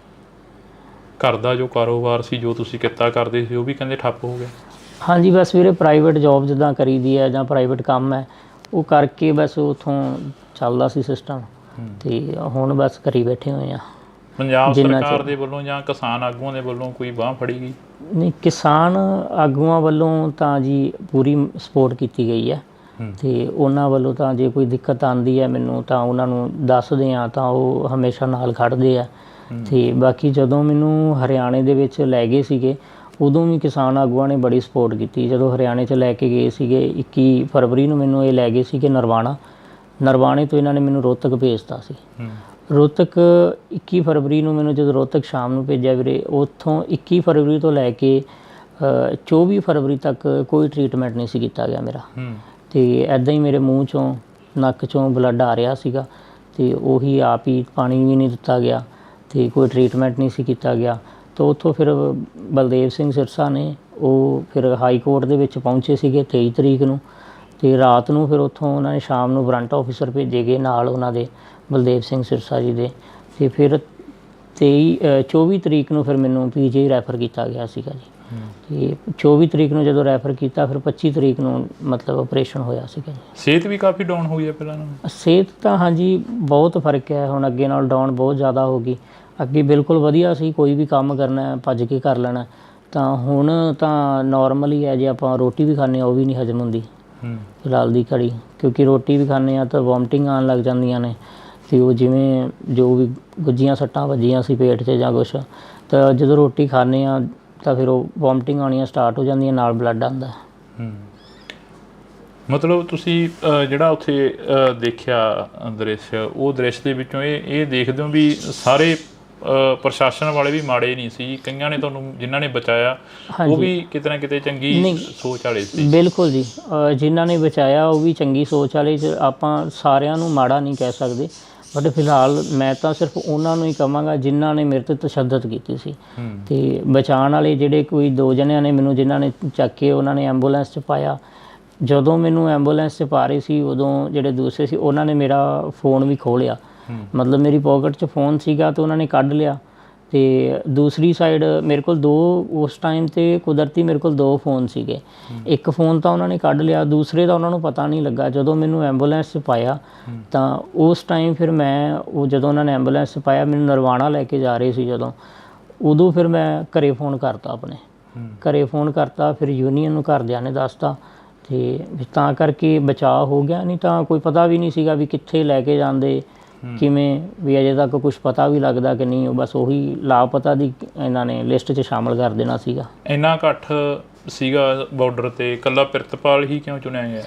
ਘਰ ਦਾ ਜੋ ਕਾਰੋਬਾਰ ਸੀ, ਜੋ ਤੁਸੀਂ ਕਿੱਤਾ ਕਰਦੇ ਸੀ, ਉਹ ਵੀ ਕਹਿੰਦੇ ਠੱਪ ਹੋ ਗਿਆ? ਹਾਂਜੀ, ਬਸ ਵੀਰੇ ਪ੍ਰਾਈਵੇਟ ਜੋਬ ਜਿੱਦਾਂ ਕਰੀਦੀ ਹੈ ਜਾਂ ਪ੍ਰਾਈਵੇਟ ਕੰਮ ਹੈ ਉਹ ਕਰਕੇ ਬਸ ਉੱਥੋਂ ਚੱਲਦਾ ਸੀ ਸਿਸਟਮ, ਅਤੇ ਹੁਣ ਬਸ ਘਰੀ ਬੈਠੇ ਹੋਏ ਆ। ਪੰਜਾਬ ਸਰਕਾਰ ਦੇ ਵੱਲੋਂ ਜਾਂ ਕਿਸਾਨ ਆਗੂਆਂ ਦੇ ਵੱਲੋਂ ਕੋਈ ਬਾਂਹ ਫੜੀ ਗਈ? ਨਹੀਂ, ਕਿਸਾਨ ਆਗੂਆਂ ਵੱਲੋਂ ਤਾਂ ਜੀ ਪੂਰੀ ਸਪੋਰਟ ਕੀਤੀ ਗਈ ਹੈ, ਅਤੇ ਉਹਨਾਂ ਵੱਲੋਂ ਤਾਂ ਜੇ ਕੋਈ ਦਿੱਕਤ ਆਉਂਦੀ ਹੈ ਮੈਨੂੰ ਤਾਂ ਉਹਨਾਂ ਨੂੰ ਦੱਸਦੇ ਹਾਂ ਤਾਂ ਉਹ ਹਮੇਸ਼ਾ ਨਾਲ ਖੜ੍ਹਦੇ ਆ। ਅਤੇ ਬਾਕੀ ਜਦੋਂ ਮੈਨੂੰ ਹਰਿਆਣੇ ਦੇ ਵਿੱਚ ਲੈ ਗਏ ਸੀਗੇ ਉਦੋਂ ਵੀ ਕਿਸਾਨ ਆਗੂਆਂ ਨੇ ਬੜੀ ਸਪੋਰਟ ਕੀਤੀ। ਜਦੋਂ ਹਰਿਆਣੇ 'ਚ ਲੈ ਕੇ ਗਏ ਸੀਗੇ 21 ਫਰਵਰੀ ਨੂੰ ਮੈਨੂੰ ਇਹ ਲੈ ਗਏ ਸੀਗੇ ਨਰਵਾਣੇ ਤੋਂ ਇਹਨਾਂ ਨੇ ਮੈਨੂੰ ਰੋਹਤਕ ਭੇਜਤਾ ਸੀ। ਰੋਹਤਕ 21 ਫਰਵਰੀ ਨੂੰ ਮੈਨੂੰ ਜਦੋਂ ਰੋਹਤਕ ਸ਼ਾਮ ਨੂੰ ਭੇਜਿਆ ਵੀਰੇ, ਉੱਥੋਂ 21 ਫਰਵਰੀ ਤੋਂ ਲੈ ਕੇ 24 ਫਰਵਰੀ ਤੱਕ ਕੋਈ ਟਰੀਟਮੈਂਟ ਨਹੀਂ ਸੀ ਕੀਤਾ ਗਿਆ ਮੇਰਾ। ਅਤੇ ਇੱਦਾਂ ਹੀ ਮੇਰੇ ਮੂੰਹ 'ਚੋਂ ਨੱਕ 'ਚੋਂ ਬਲੱਡ ਆ ਰਿਹਾ ਸੀਗਾ, ਅਤੇ ਉਹੀ ਆਪ ਹੀ ਪਾਣੀ ਵੀ ਨਹੀਂ ਦਿੱਤਾ ਗਿਆ ਅਤੇ ਕੋਈ ਟਰੀਟਮੈਂਟ ਨਹੀਂ ਸੀ ਕੀਤਾ ਗਿਆ। ਤਾਂ ਉੱਥੋਂ ਫਿਰ ਬਲਦੇਵ ਸਿੰਘ ਸਿਰਸਾ ਨੇ ਉਹ ਫਿਰ ਹਾਈ ਕੋਰਟ ਦੇ ਵਿੱਚ ਪਹੁੰਚੇ ਸੀਗੇ 23 ਤਰੀਕ ਨੂੰ, ਅਤੇ ਰਾਤ ਨੂੰ ਫਿਰ ਉੱਥੋਂ ਉਹਨਾਂ ਨੇ ਸ਼ਾਮ ਨੂੰ ਵਾਰੰਟ ਆਫਿਸਰ ਭੇਜੇ ਗਏ ਨਾਲ ਉਹਨਾਂ ਦੇ ਬਲਦੇਵ ਸਿੰਘ ਸਿਰਸਾ ਜੀ ਦੇ। ਅਤੇ ਫਿਰ 24 ਤਰੀਕ ਨੂੰ ਫਿਰ ਮੈਨੂੰ PGI ਰੈਫਰ ਕੀਤਾ ਗਿਆ ਸੀਗਾ ਜੀ। ਅਤੇ 24 ਤਰੀਕ ਨੂੰ ਜਦੋਂ ਰੈਫਰ ਕੀਤਾ ਫਿਰ 25 ਤਰੀਕ ਨੂੰ ਮਤਲਬ ਆਪਰੇਸ਼ਨ ਹੋਇਆ ਸੀਗਾ ਜੀ। ਸਿਹਤ ਵੀ ਕਾਫੀ ਡਾਊਨ ਹੋਈ ਹੈ ਪਹਿਲਾਂ ਨਾਲੋਂ? ਸਿਹਤ ਤਾਂ ਹਾਂਜੀ ਬਹੁਤ ਫਰਕ ਹੈ, ਹੁਣ ਅੱਗੇ ਨਾਲ ਡਾਊਨ ਬਹੁਤ ਜ਼ਿਆਦਾ ਹੋ ਗਈ। ਅੱਗੇ ਬਿਲਕੁਲ ਵਧੀਆ ਸੀ, ਕੋਈ ਵੀ ਕੰਮ ਕਰਨਾ ਭੱਜ ਕੇ ਕਰ ਲੈਣਾ, ਤਾਂ ਹੁਣ ਤਾਂ ਨੋਰਮਲ ਹੀ ਹੈ। ਜੇ ਆਪਾਂ ਰੋਟੀ ਵੀ ਖਾਂਦੇ ਹਾਂ ਉਹ ਵੀ ਨਹੀਂ ਹਜਮ ਹੁੰਦੀ ਫਿਲਹਾਲ ਦੀ ਘੜੀ, ਕਿਉਂਕਿ ਰੋਟੀ ਵੀ ਖਾਂਦੇ ਹਾਂ ਤਾਂ ਵੋਮਟਿੰਗ ਆਉਣ ਲੱਗ ਜਾਂਦੀਆਂ ਨੇ। ਅਤੇ ਉਹ ਜਿਵੇਂ ਜੋ ਵੀ ਗੁੱਜੀਆਂ ਸੱਟਾਂ ਵੱਜੀਆਂ ਸੀ ਪੇਟ 'ਚ ਜਾਂ ਕੁਛ, ਤਾਂ ਜਦੋਂ ਰੋਟੀ ਖਾਂਦੇ ਹਾਂ ਤਾਂ ਫਿਰ ਉਹ ਵੋਮਟਿੰਗ ਆਉਣੀਆਂ ਸਟਾਰਟ ਹੋ ਜਾਂਦੀਆਂ, ਨਾਲ ਬਲੱਡ ਆਉਂਦਾ। ਮਤਲਬ ਤੁਸੀਂ ਜਿਹੜਾ ਉੱਥੇ ਦੇਖਿਆ ਦ੍ਰਿਸ਼, ਉਹ ਦ੍ਰਿਸ਼ ਦੇ ਵਿੱਚੋਂ ਇਹ ਦੇਖਦੇ ਹੋ ਵੀ ਸਾਰੇ ਪ੍ਰਸ਼ਾਸਨ ਵਾਲੇ ਵੀ ਮਾੜੇ ਨਹੀਂ ਸੀ, ਕਈਆਂ ਨੇ ਤੁਹਾਨੂੰ ਜਿਨ੍ਹਾਂ ਨੇ ਬਚਾਇਆ ਉਹ ਵੀ ਕਿਤੇ ਨਾ ਕਿਤੇ ਚੰਗੀ ਸੋਚ ਵਾਲੇ ਸੀ। ਬਿਲਕੁਲ ਜੀ, ਜਿਨ੍ਹਾਂ ਨੇ ਬਚਾਇਆ ਉਹ ਵੀ ਚੰਗੀ ਸੋਚ ਵਾਲੇ, ਆਪਾਂ ਸਾਰਿਆਂ ਨੂੰ ਮਾੜਾ ਨਹੀਂ ਕਹਿ ਸਕਦੇ, ਬਟ ਫਿਲਹਾਲ ਮੈਂ ਤਾਂ ਸਿਰਫ ਉਹਨਾਂ ਨੂੰ ਹੀ ਕਹਾਂਗਾ ਜਿਨ੍ਹਾਂ ਨੇ ਮੇਰੇ 'ਤੇ ਤਸ਼ੱਦਦ ਕੀਤੀ ਸੀ। ਅਤੇ ਬਚਾਉਣ ਵਾਲੇ ਜਿਹੜੇ ਕੋਈ 2 ਜਣਿਆਂ ਨੇ ਮੈਨੂੰ, ਜਿਨ੍ਹਾਂ ਨੇ ਚੱਕ ਕੇ ਉਹਨਾਂ ਨੇ ਐਂਬੂਲੈਂਸ 'ਚ ਪਾਇਆ, ਜਦੋਂ ਮੈਨੂੰ ਐਂਬੂਲੈਂਸ 'ਚ ਪਾ ਰਹੇ ਸੀ ਉਦੋਂ ਜਿਹੜੇ ਦੂਸਰੇ ਸੀ ਉਹਨਾਂ ਨੇ ਮੇਰਾ ਫ਼ੋਨ ਵੀ ਖੋਹ ਲਿਆ, ਮਤਲਬ ਮੇਰੀ ਪੋਕਟ 'ਚ ਫ਼ੋਨ ਸੀਗਾ ਅਤੇ ਉਹਨਾਂ ਨੇ ਕੱਢ ਲਿਆ। ਅਤੇ ਦੂਸਰੀ ਸਾਈਡ ਮੇਰੇ ਕੋਲ 2 ਉਸ ਟਾਈਮ 'ਤੇ ਕੁਦਰਤੀ ਮੇਰੇ ਕੋਲ 2 ਫ਼ੋਨ ਸੀਗੇ, ਇੱਕ ਫ਼ੋਨ ਤਾਂ ਉਹਨਾਂ ਨੇ ਕੱਢ ਲਿਆ, ਦੂਸਰੇ ਦਾ ਉਹਨਾਂ ਨੂੰ ਪਤਾ ਨਹੀਂ ਲੱਗਾ। ਜਦੋਂ ਮੈਨੂੰ ਐਂਬੂਲੈਂਸ 'ਚ ਪਾਇਆ ਤਾਂ ਉਸ ਟਾਈਮ ਫਿਰ ਮੈਂ ਉਹ ਜਦੋਂ ਉਹਨਾਂ ਨੇ ਐਂਬੂਲੈਂਸ 'ਚ ਪਾਇਆ ਮੈਨੂੰ ਨਰਵਾਣਾ ਲੈ ਕੇ ਜਾ ਰਹੇ ਸੀ, ਜਦੋਂ ਉਦੋਂ ਫਿਰ ਮੈਂ ਘਰੇ ਫ਼ੋਨ ਕਰਤਾ, ਆਪਣੇ ਘਰੇ ਫ਼ੋਨ ਕਰਤਾ, ਫਿਰ ਯੂਨੀਅਨ ਨੂੰ ਘਰਦਿਆਂ ਨੇ ਦੱਸਤਾ ਅਤੇ ਤਾਂ ਕਰਕੇ ਬਚਾਅ ਹੋ ਗਿਆ, ਨਹੀਂ ਤਾਂ ਕੋਈ ਪਤਾ ਵੀ ਨਹੀਂ ਸੀਗਾ ਵੀ ਕਿੱਥੇ ਲੈ ਕੇ ਜਾਂਦੇ, ਕਿਵੇਂ ਵੀ ਅਜੇ ਤੱਕ ਕੁਛ ਪਤਾ ਵੀ ਲੱਗਦਾ ਕਿ ਨਹੀਂ, ਉਹ ਬਸ ਉਹੀ ਲਾਪਤਾ ਦੀ ਇਹਨਾਂ ਨੇ ਲਿਸਟ 'ਚ ਸ਼ਾਮਲ ਕਰ ਦੇਣਾ ਸੀਗਾ। ਇੰਨਾ ਇਕੱਠ ਸੀਗਾ ਬਾਰਡਰ 'ਤੇ, ਇਕੱਲਾ ਪ੍ਰਿਤਪਾਲ ਹੀ ਕਿਉਂ ਚੁਣਿਆ ਗਿਆ?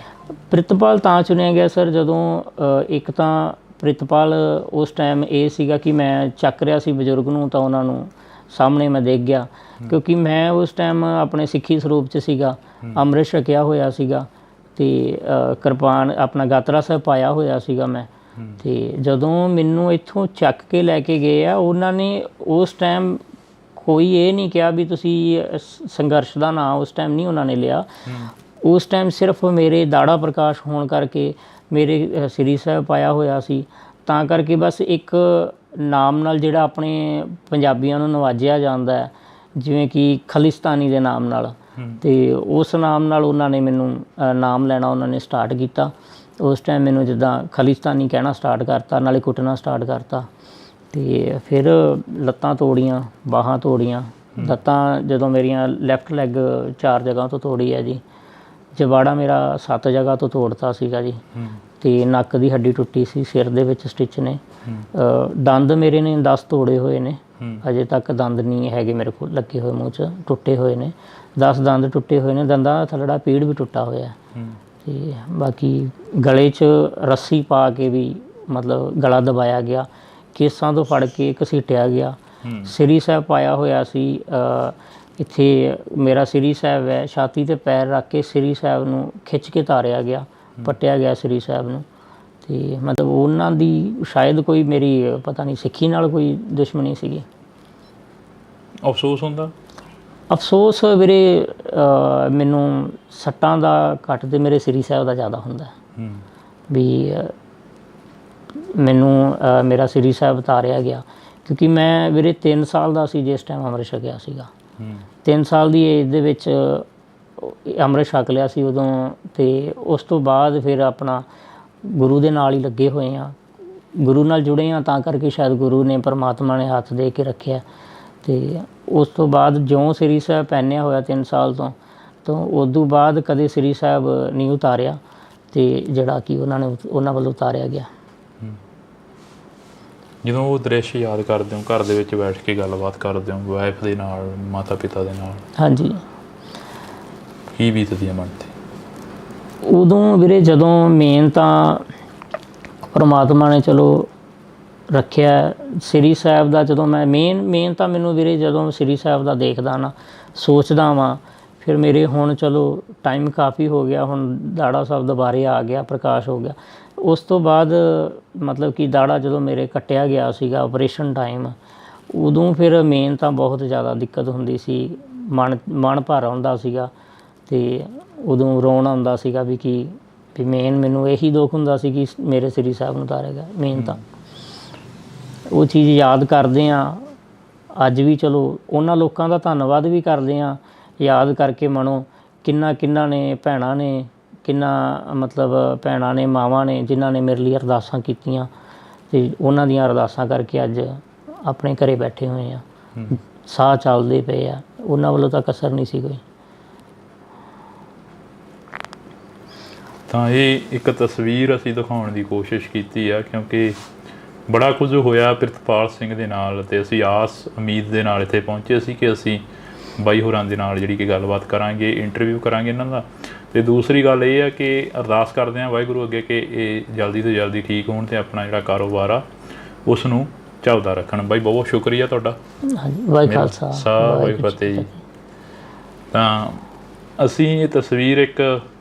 ਪ੍ਰਿਤਪਾਲ ਤਾਂ ਚੁਣਿਆ ਗਿਆ ਸਰ, ਜਦੋਂ ਇੱਕ ਤਾਂ ਪ੍ਰਿਤਪਾਲ ਉਸ ਟਾਈਮ ਇਹ ਸੀਗਾ ਕਿ ਮੈਂ ਚੱਕ ਰਿਹਾ ਸੀ ਬਜ਼ੁਰਗ ਨੂੰ, ਤਾਂ ਉਹਨਾਂ ਨੂੰ ਸਾਹਮਣੇ ਮੈਂ ਦੇਖ ਗਿਆ, ਕਿਉਂਕਿ ਮੈਂ ਉਸ ਟਾਈਮ ਆਪਣੇ ਸਿੱਖੀ ਸਰੂਪ 'ਚ ਸੀਗਾ, ਅੰਮ੍ਰਿਤ ਛਕਿਆ ਹੋਇਆ ਸੀਗਾ ਅਤੇ ਕਿਰਪਾਨ ਆਪਣਾ ਗਾਤਰਾ ਸਾਹਿਬ ਪਾਇਆ ਹੋਇਆ ਸੀਗਾ ਮੈਂ। ਅਤੇ ਜਦੋਂ ਮੈਨੂੰ ਇੱਥੋਂ ਚੱਕ ਕੇ ਲੈ ਕੇ ਗਏ ਆ, ਉਹਨਾਂ ਨੇ ਉਸ ਟਾਈਮ ਕੋਈ ਇਹ ਨਹੀਂ ਕਿਹਾ ਵੀ ਤੁਸੀਂ ਸੰਘਰਸ਼ ਦਾ ਨਾਂ ਉਸ ਟਾਈਮ ਨਹੀਂ ਉਹਨਾਂ ਨੇ ਲਿਆ। ਉਸ ਟਾਈਮ ਸਿਰਫ ਮੇਰੇ ਦਾੜਾ ਪ੍ਰਕਾਸ਼ ਹੋਣ ਕਰਕੇ, ਮੇਰੇ ਸ੍ਰੀ ਸਾਹਿਬ ਪਾਇਆ ਹੋਇਆ ਸੀ, ਤਾਂ ਕਰਕੇ ਬਸ ਇੱਕ ਨਾਮ ਨਾਲ ਜਿਹੜਾ ਆਪਣੇ ਪੰਜਾਬੀਆਂ ਨੂੰ ਨਵਾਜਿਆ ਜਾਂਦਾ ਹੈ, ਜਿਵੇਂ ਕਿ ਖਾਲਿਸਤਾਨੀ ਦੇ ਨਾਮ ਨਾਲ, ਅਤੇ ਉਸ ਨਾਮ ਨਾਲ ਉਹਨਾਂ ਨੇ ਮੈਨੂੰ ਨਾਮ ਲੈਣਾ ਉਹਨਾਂ ਨੇ ਸਟਾਰਟ ਕੀਤਾ। ਉਸ ਟਾਈਮ ਮੈਨੂੰ ਜਿੱਦਾਂ ਖਾਲਿਸਤਾਨੀ ਕਹਿਣਾ ਸਟਾਰਟ ਕਰਤਾ, ਨਾਲੇ ਕੁੱਟਣਾ ਸਟਾਰਟ ਕਰਤਾ, ਅਤੇ ਫਿਰ ਲੱਤਾਂ ਤੋੜੀਆਂ, ਬਾਹਾਂ ਤੋੜੀਆਂ। ਲੱਤਾਂ ਜਦੋਂ ਮੇਰੀਆਂ ਲੈਫਟ ਲੈਗ 4 ਜਗ੍ਹਾ ਤੋਂ ਤੋੜੀ ਹੈ ਜੀ, ਜਬਾੜਾ ਮੇਰਾ 7 ਜਗ੍ਹਾ ਤੋਂ ਤੋੜਤਾ ਸੀਗਾ ਜੀ, ਅਤੇ ਨੱਕ ਦੀ ਹੱਡੀ ਟੁੱਟੀ ਸੀ, ਸਿਰ ਦੇ ਵਿੱਚ ਸਟਿਚ ਨੇ, ਦੰਦ ਮੇਰੇ ਨੇ 10 ਤੋੜੇ ਹੋਏ ਨੇ, ਅਜੇ ਤੱਕ ਦੰਦ ਨਹੀਂ ਹੈਗੇ ਮੇਰੇ ਕੋਲ ਲੱਗੇ ਹੋਏ, ਮੂੰਹ 'ਚ ਟੁੱਟੇ ਹੋਏ ਨੇ 10 ਦੰਦ ਟੁੱਟੇ ਹੋਏ ਨੇ, ਦੰਦਾਂ ਦਾ ਥੱਲੜਾ ਪੀੜ ਵੀ ਟੁੱਟਾ ਹੋਇਆ। ਅਤੇ ਬਾਕੀ ਗਲੇ 'ਚ ਰੱਸੀ ਪਾ ਕੇ ਵੀ ਮਤਲਬ ਗਲਾ ਦਬਾਇਆ ਗਿਆ, ਕੇਸਾਂ ਤੋਂ ਫੜ ਕੇ ਘਸੀਟਿਆ ਗਿਆ। ਸ੍ਰੀ ਸਾਹਿਬ ਪਾਇਆ ਹੋਇਆ ਸੀ, ਇੱਥੇ ਮੇਰਾ ਸ੍ਰੀ ਸਾਹਿਬ ਹੈ, ਛਾਤੀ 'ਤੇ ਪੈਰ ਰੱਖ ਕੇ ਸ੍ਰੀ ਸਾਹਿਬ ਨੂੰ ਖਿੱਚ ਕੇ ਤਾਰਿਆ ਗਿਆ, ਪੱਟਿਆ ਗਿਆ ਸ੍ਰੀ ਸਾਹਿਬ ਨੂੰ। ਅਤੇ ਮਤਲਬ ਉਹਨਾਂ ਦੀ ਸ਼ਾਇਦ ਕੋਈ ਮੇਰੀ ਪਤਾ ਨਹੀਂ ਸਿੱਖੀ ਨਾਲ ਕੋਈ ਦੁਸ਼ਮਣੀ ਸੀਗੀ। ਅਫਸੋਸ ਹੁੰਦਾ? ਅਫਸੋਸ ਵੀਰੇ ਮੈਨੂੰ ਸੱਟਾਂ ਦਾ ਘੱਟ ਤੇ ਮੇਰੇ ਸ੍ਰੀ ਸਾਹਿਬ ਦਾ ਜ਼ਿਆਦਾ ਹੁੰਦਾ ਵੀ ਮੈਨੂੰ ਮੇਰਾ ਸ੍ਰੀ ਸਾਹਿਬ ਤਾਰਿਆ ਗਿਆ, ਕਿਉਂਕਿ ਮੈਂ ਵੀਰੇ 3 ਸਾਲ ਦਾ ਸੀ ਜਿਸ ਟਾਈਮ ਅੰਮ੍ਰਿਤ ਛਕਿਆ ਸੀਗਾ। 3 ਸਾਲ ਦੀ ਏਜ ਦੇ ਵਿੱਚ ਅੰਮ੍ਰਿਤ ਛਕ ਲਿਆ ਸੀ ਉਦੋਂ, ਅਤੇ ਉਸ ਤੋਂ ਬਾਅਦ ਫਿਰ ਆਪਣਾ ਗੁਰੂ ਦੇ ਨਾਲ ਹੀ ਲੱਗੇ ਹੋਏ ਹਾਂ, ਗੁਰੂ ਨਾਲ ਜੁੜੇ ਹਾਂ, ਤਾਂ ਕਰਕੇ ਸ਼ਾਇਦ ਗੁਰੂ ਨੇ ਪਰਮਾਤਮਾ ਨੇ ਹੱਥ ਦੇ ਕੇ ਰੱਖਿਆ। ਅਤੇ ਉਸ ਤੋਂ ਬਾਅਦ ਜਿਉਂ ਸ੍ਰੀ ਸਾਹਿਬ ਪਹਿਨਿਆ ਹੋਇਆ 3 ਸਾਲ ਤੋਂ ਉਦੋਂ ਬਾਅਦ ਕਦੇ ਸ੍ਰੀ ਸਾਹਿਬ ਨਹੀਂ ਉਤਾਰਿਆ, ਅਤੇ ਜਿਹੜਾ ਕਿ ਉਹਨਾਂ ਵੱਲੋਂ ਉਤਾਰਿਆ ਗਿਆ। ਜਦੋਂ ਉਹ ਦ੍ਰਿਸ਼ ਯਾਦ ਕਰਦੇ ਹੋ, ਘਰ ਦੇ ਵਿੱਚ ਬੈਠ ਕੇ ਗੱਲਬਾਤ ਕਰਦੇ ਹੋ ਵਾਈਫ ਦੇ ਨਾਲ, ਮਾਤਾ ਪਿਤਾ ਦੇ ਨਾਲ, ਹਾਂਜੀ, ਕੀ ਬੀਤਦੀ ਹੈ ਮਨ 'ਤੇ ਉਦੋਂ ਵੀਰੇ? ਜਦੋਂ ਮੇਨ ਤਾਂ ਪਰਮਾਤਮਾ ਨੇ ਚਲੋ ਰੱਖਿਆ ਸ੍ਰੀ ਸਾਹਿਬ ਦਾ, ਜਦੋਂ ਮੈਂ ਮੇਨ ਤਾਂ ਮੈਨੂੰ ਵੀਰੇ ਜਦੋਂ ਸ੍ਰੀ ਸਾਹਿਬ ਦਾ ਦੇਖਦਾ ਨਾ, ਸੋਚਦਾ ਵਾਂ, ਫਿਰ ਮੇਰੇ ਹੁਣ ਚਲੋ ਟਾਈਮ ਕਾਫੀ ਹੋ ਗਿਆ, ਹੁਣ ਦਾੜਾ ਸਾਹਿਬ ਦੁਬਾਰੇ ਆ ਗਿਆ, ਪ੍ਰਕਾਸ਼ ਹੋ ਗਿਆ। ਉਸ ਤੋਂ ਬਾਅਦ ਮਤਲਬ ਕਿ ਦਾੜਾ ਜਦੋਂ ਮੇਰੇ ਕੱਟਿਆ ਗਿਆ ਸੀਗਾ ਆਪਰੇਸ਼ਨ ਟਾਈਮ, ਉਦੋਂ ਫਿਰ ਮੇਨ ਤਾਂ ਬਹੁਤ ਜ਼ਿਆਦਾ ਦਿੱਕਤ ਹੁੰਦੀ ਸੀ, ਮਨ ਭਰ ਆਉਂਦਾ ਸੀਗਾ, ਅਤੇ ਉਦੋਂ ਰੋਣ ਆਉਂਦਾ ਸੀਗਾ ਵੀ ਮੇਨ ਮੈਨੂੰ ਇਹੀ ਦੁੱਖ ਹੁੰਦਾ ਸੀ ਕਿ ਮੇਰੇ ਸ੍ਰੀ ਸਾਹਿਬ ਨੂੰ ਉਤਾਰਿਆ ਗਿਆ। ਮੇਨ ਤਾਂ ਉਹ ਚੀਜ਼ ਯਾਦ ਕਰਦੇ ਹਾਂ ਅੱਜ ਵੀ, ਚਲੋ ਉਹਨਾਂ ਲੋਕਾਂ ਦਾ ਧੰਨਵਾਦ ਵੀ ਕਰਦੇ ਹਾਂ ਯਾਦ ਕਰਕੇ ਮਨੋਂ, ਕਿੰਨਾ ਨੇ ਭੈਣਾਂ ਨੇ, ਮਤਲਬ ਭੈਣਾਂ ਨੇ, ਮਾਵਾਂ ਨੇ, ਜਿਨ੍ਹਾਂ ਨੇ ਮੇਰੇ ਲਈ ਅਰਦਾਸਾਂ ਕੀਤੀਆਂ, ਅਤੇ ਉਹਨਾਂ ਦੀਆਂ ਅਰਦਾਸਾਂ ਕਰਕੇ ਅੱਜ ਆਪਣੇ ਘਰੇ ਬੈਠੇ ਹੋਏ ਆ, ਸਾਹ ਚੱਲਦੇ ਪਏ ਆ, ਉਹਨਾਂ ਵੱਲੋਂ ਤਾਂ ਕਸਰ ਨਹੀਂ ਸੀ ਕੋਈ। ਤਾਂ ਇਹ ਇੱਕ ਤਸਵੀਰ ਅਸੀਂ ਦਿਖਾਉਣ ਦੀ ਕੋਸ਼ਿਸ਼ ਕੀਤੀ ਆ, ਕਿਉਂਕਿ ਬੜਾ ਕੁਝ ਹੋਇਆ ਪ੍ਰਿਤਪਾਲ ਸਿੰਘ ਦੇ ਨਾਲ, ਅਤੇ ਅਸੀਂ ਆਸ ਉਮੀਦ ਦੇ ਨਾਲ ਇੱਥੇ ਪਹੁੰਚੇ ਸੀ ਕਿ ਅਸੀਂ ਬਾਈ ਹੋਰਾਂ ਦੇ ਨਾਲ ਜਿਹੜੀ ਕਿ ਗੱਲਬਾਤ ਕਰਾਂਗੇ, ਇੰਟਰਵਿਊ ਕਰਾਂਗੇ ਇਹਨਾਂ ਦਾ। ਅਤੇ ਦੂਸਰੀ ਗੱਲ ਇਹ ਆ ਕਿ ਅਰਦਾਸ ਕਰਦੇ ਹਾਂ ਵਾਹਿਗੁਰੂ ਅੱਗੇ ਕਿ ਇਹ ਜਲਦੀ ਤੋਂ ਜਲਦੀ ਠੀਕ ਹੋਣ ਅਤੇ ਆਪਣਾ ਜਿਹੜਾ ਕਾਰੋਬਾਰ ਆ ਉਸ ਨੂੰ ਚੱਲਦਾ ਰੱਖਣ। ਬਾਈ ਬਹੁਤ ਸ਼ੁਕਰੀਆ ਤੁਹਾਡਾ। ਹਾਂਜੀ, ਵਾਹਿਗੁਰੂ ਖਾਲਸਾ ਵਾਹਿਗੁਰੂ ਫਤਿਹ ਜੀ। ਤਾਂ ਅਸੀਂ ਇਹ ਤਸਵੀਰ ਇੱਕ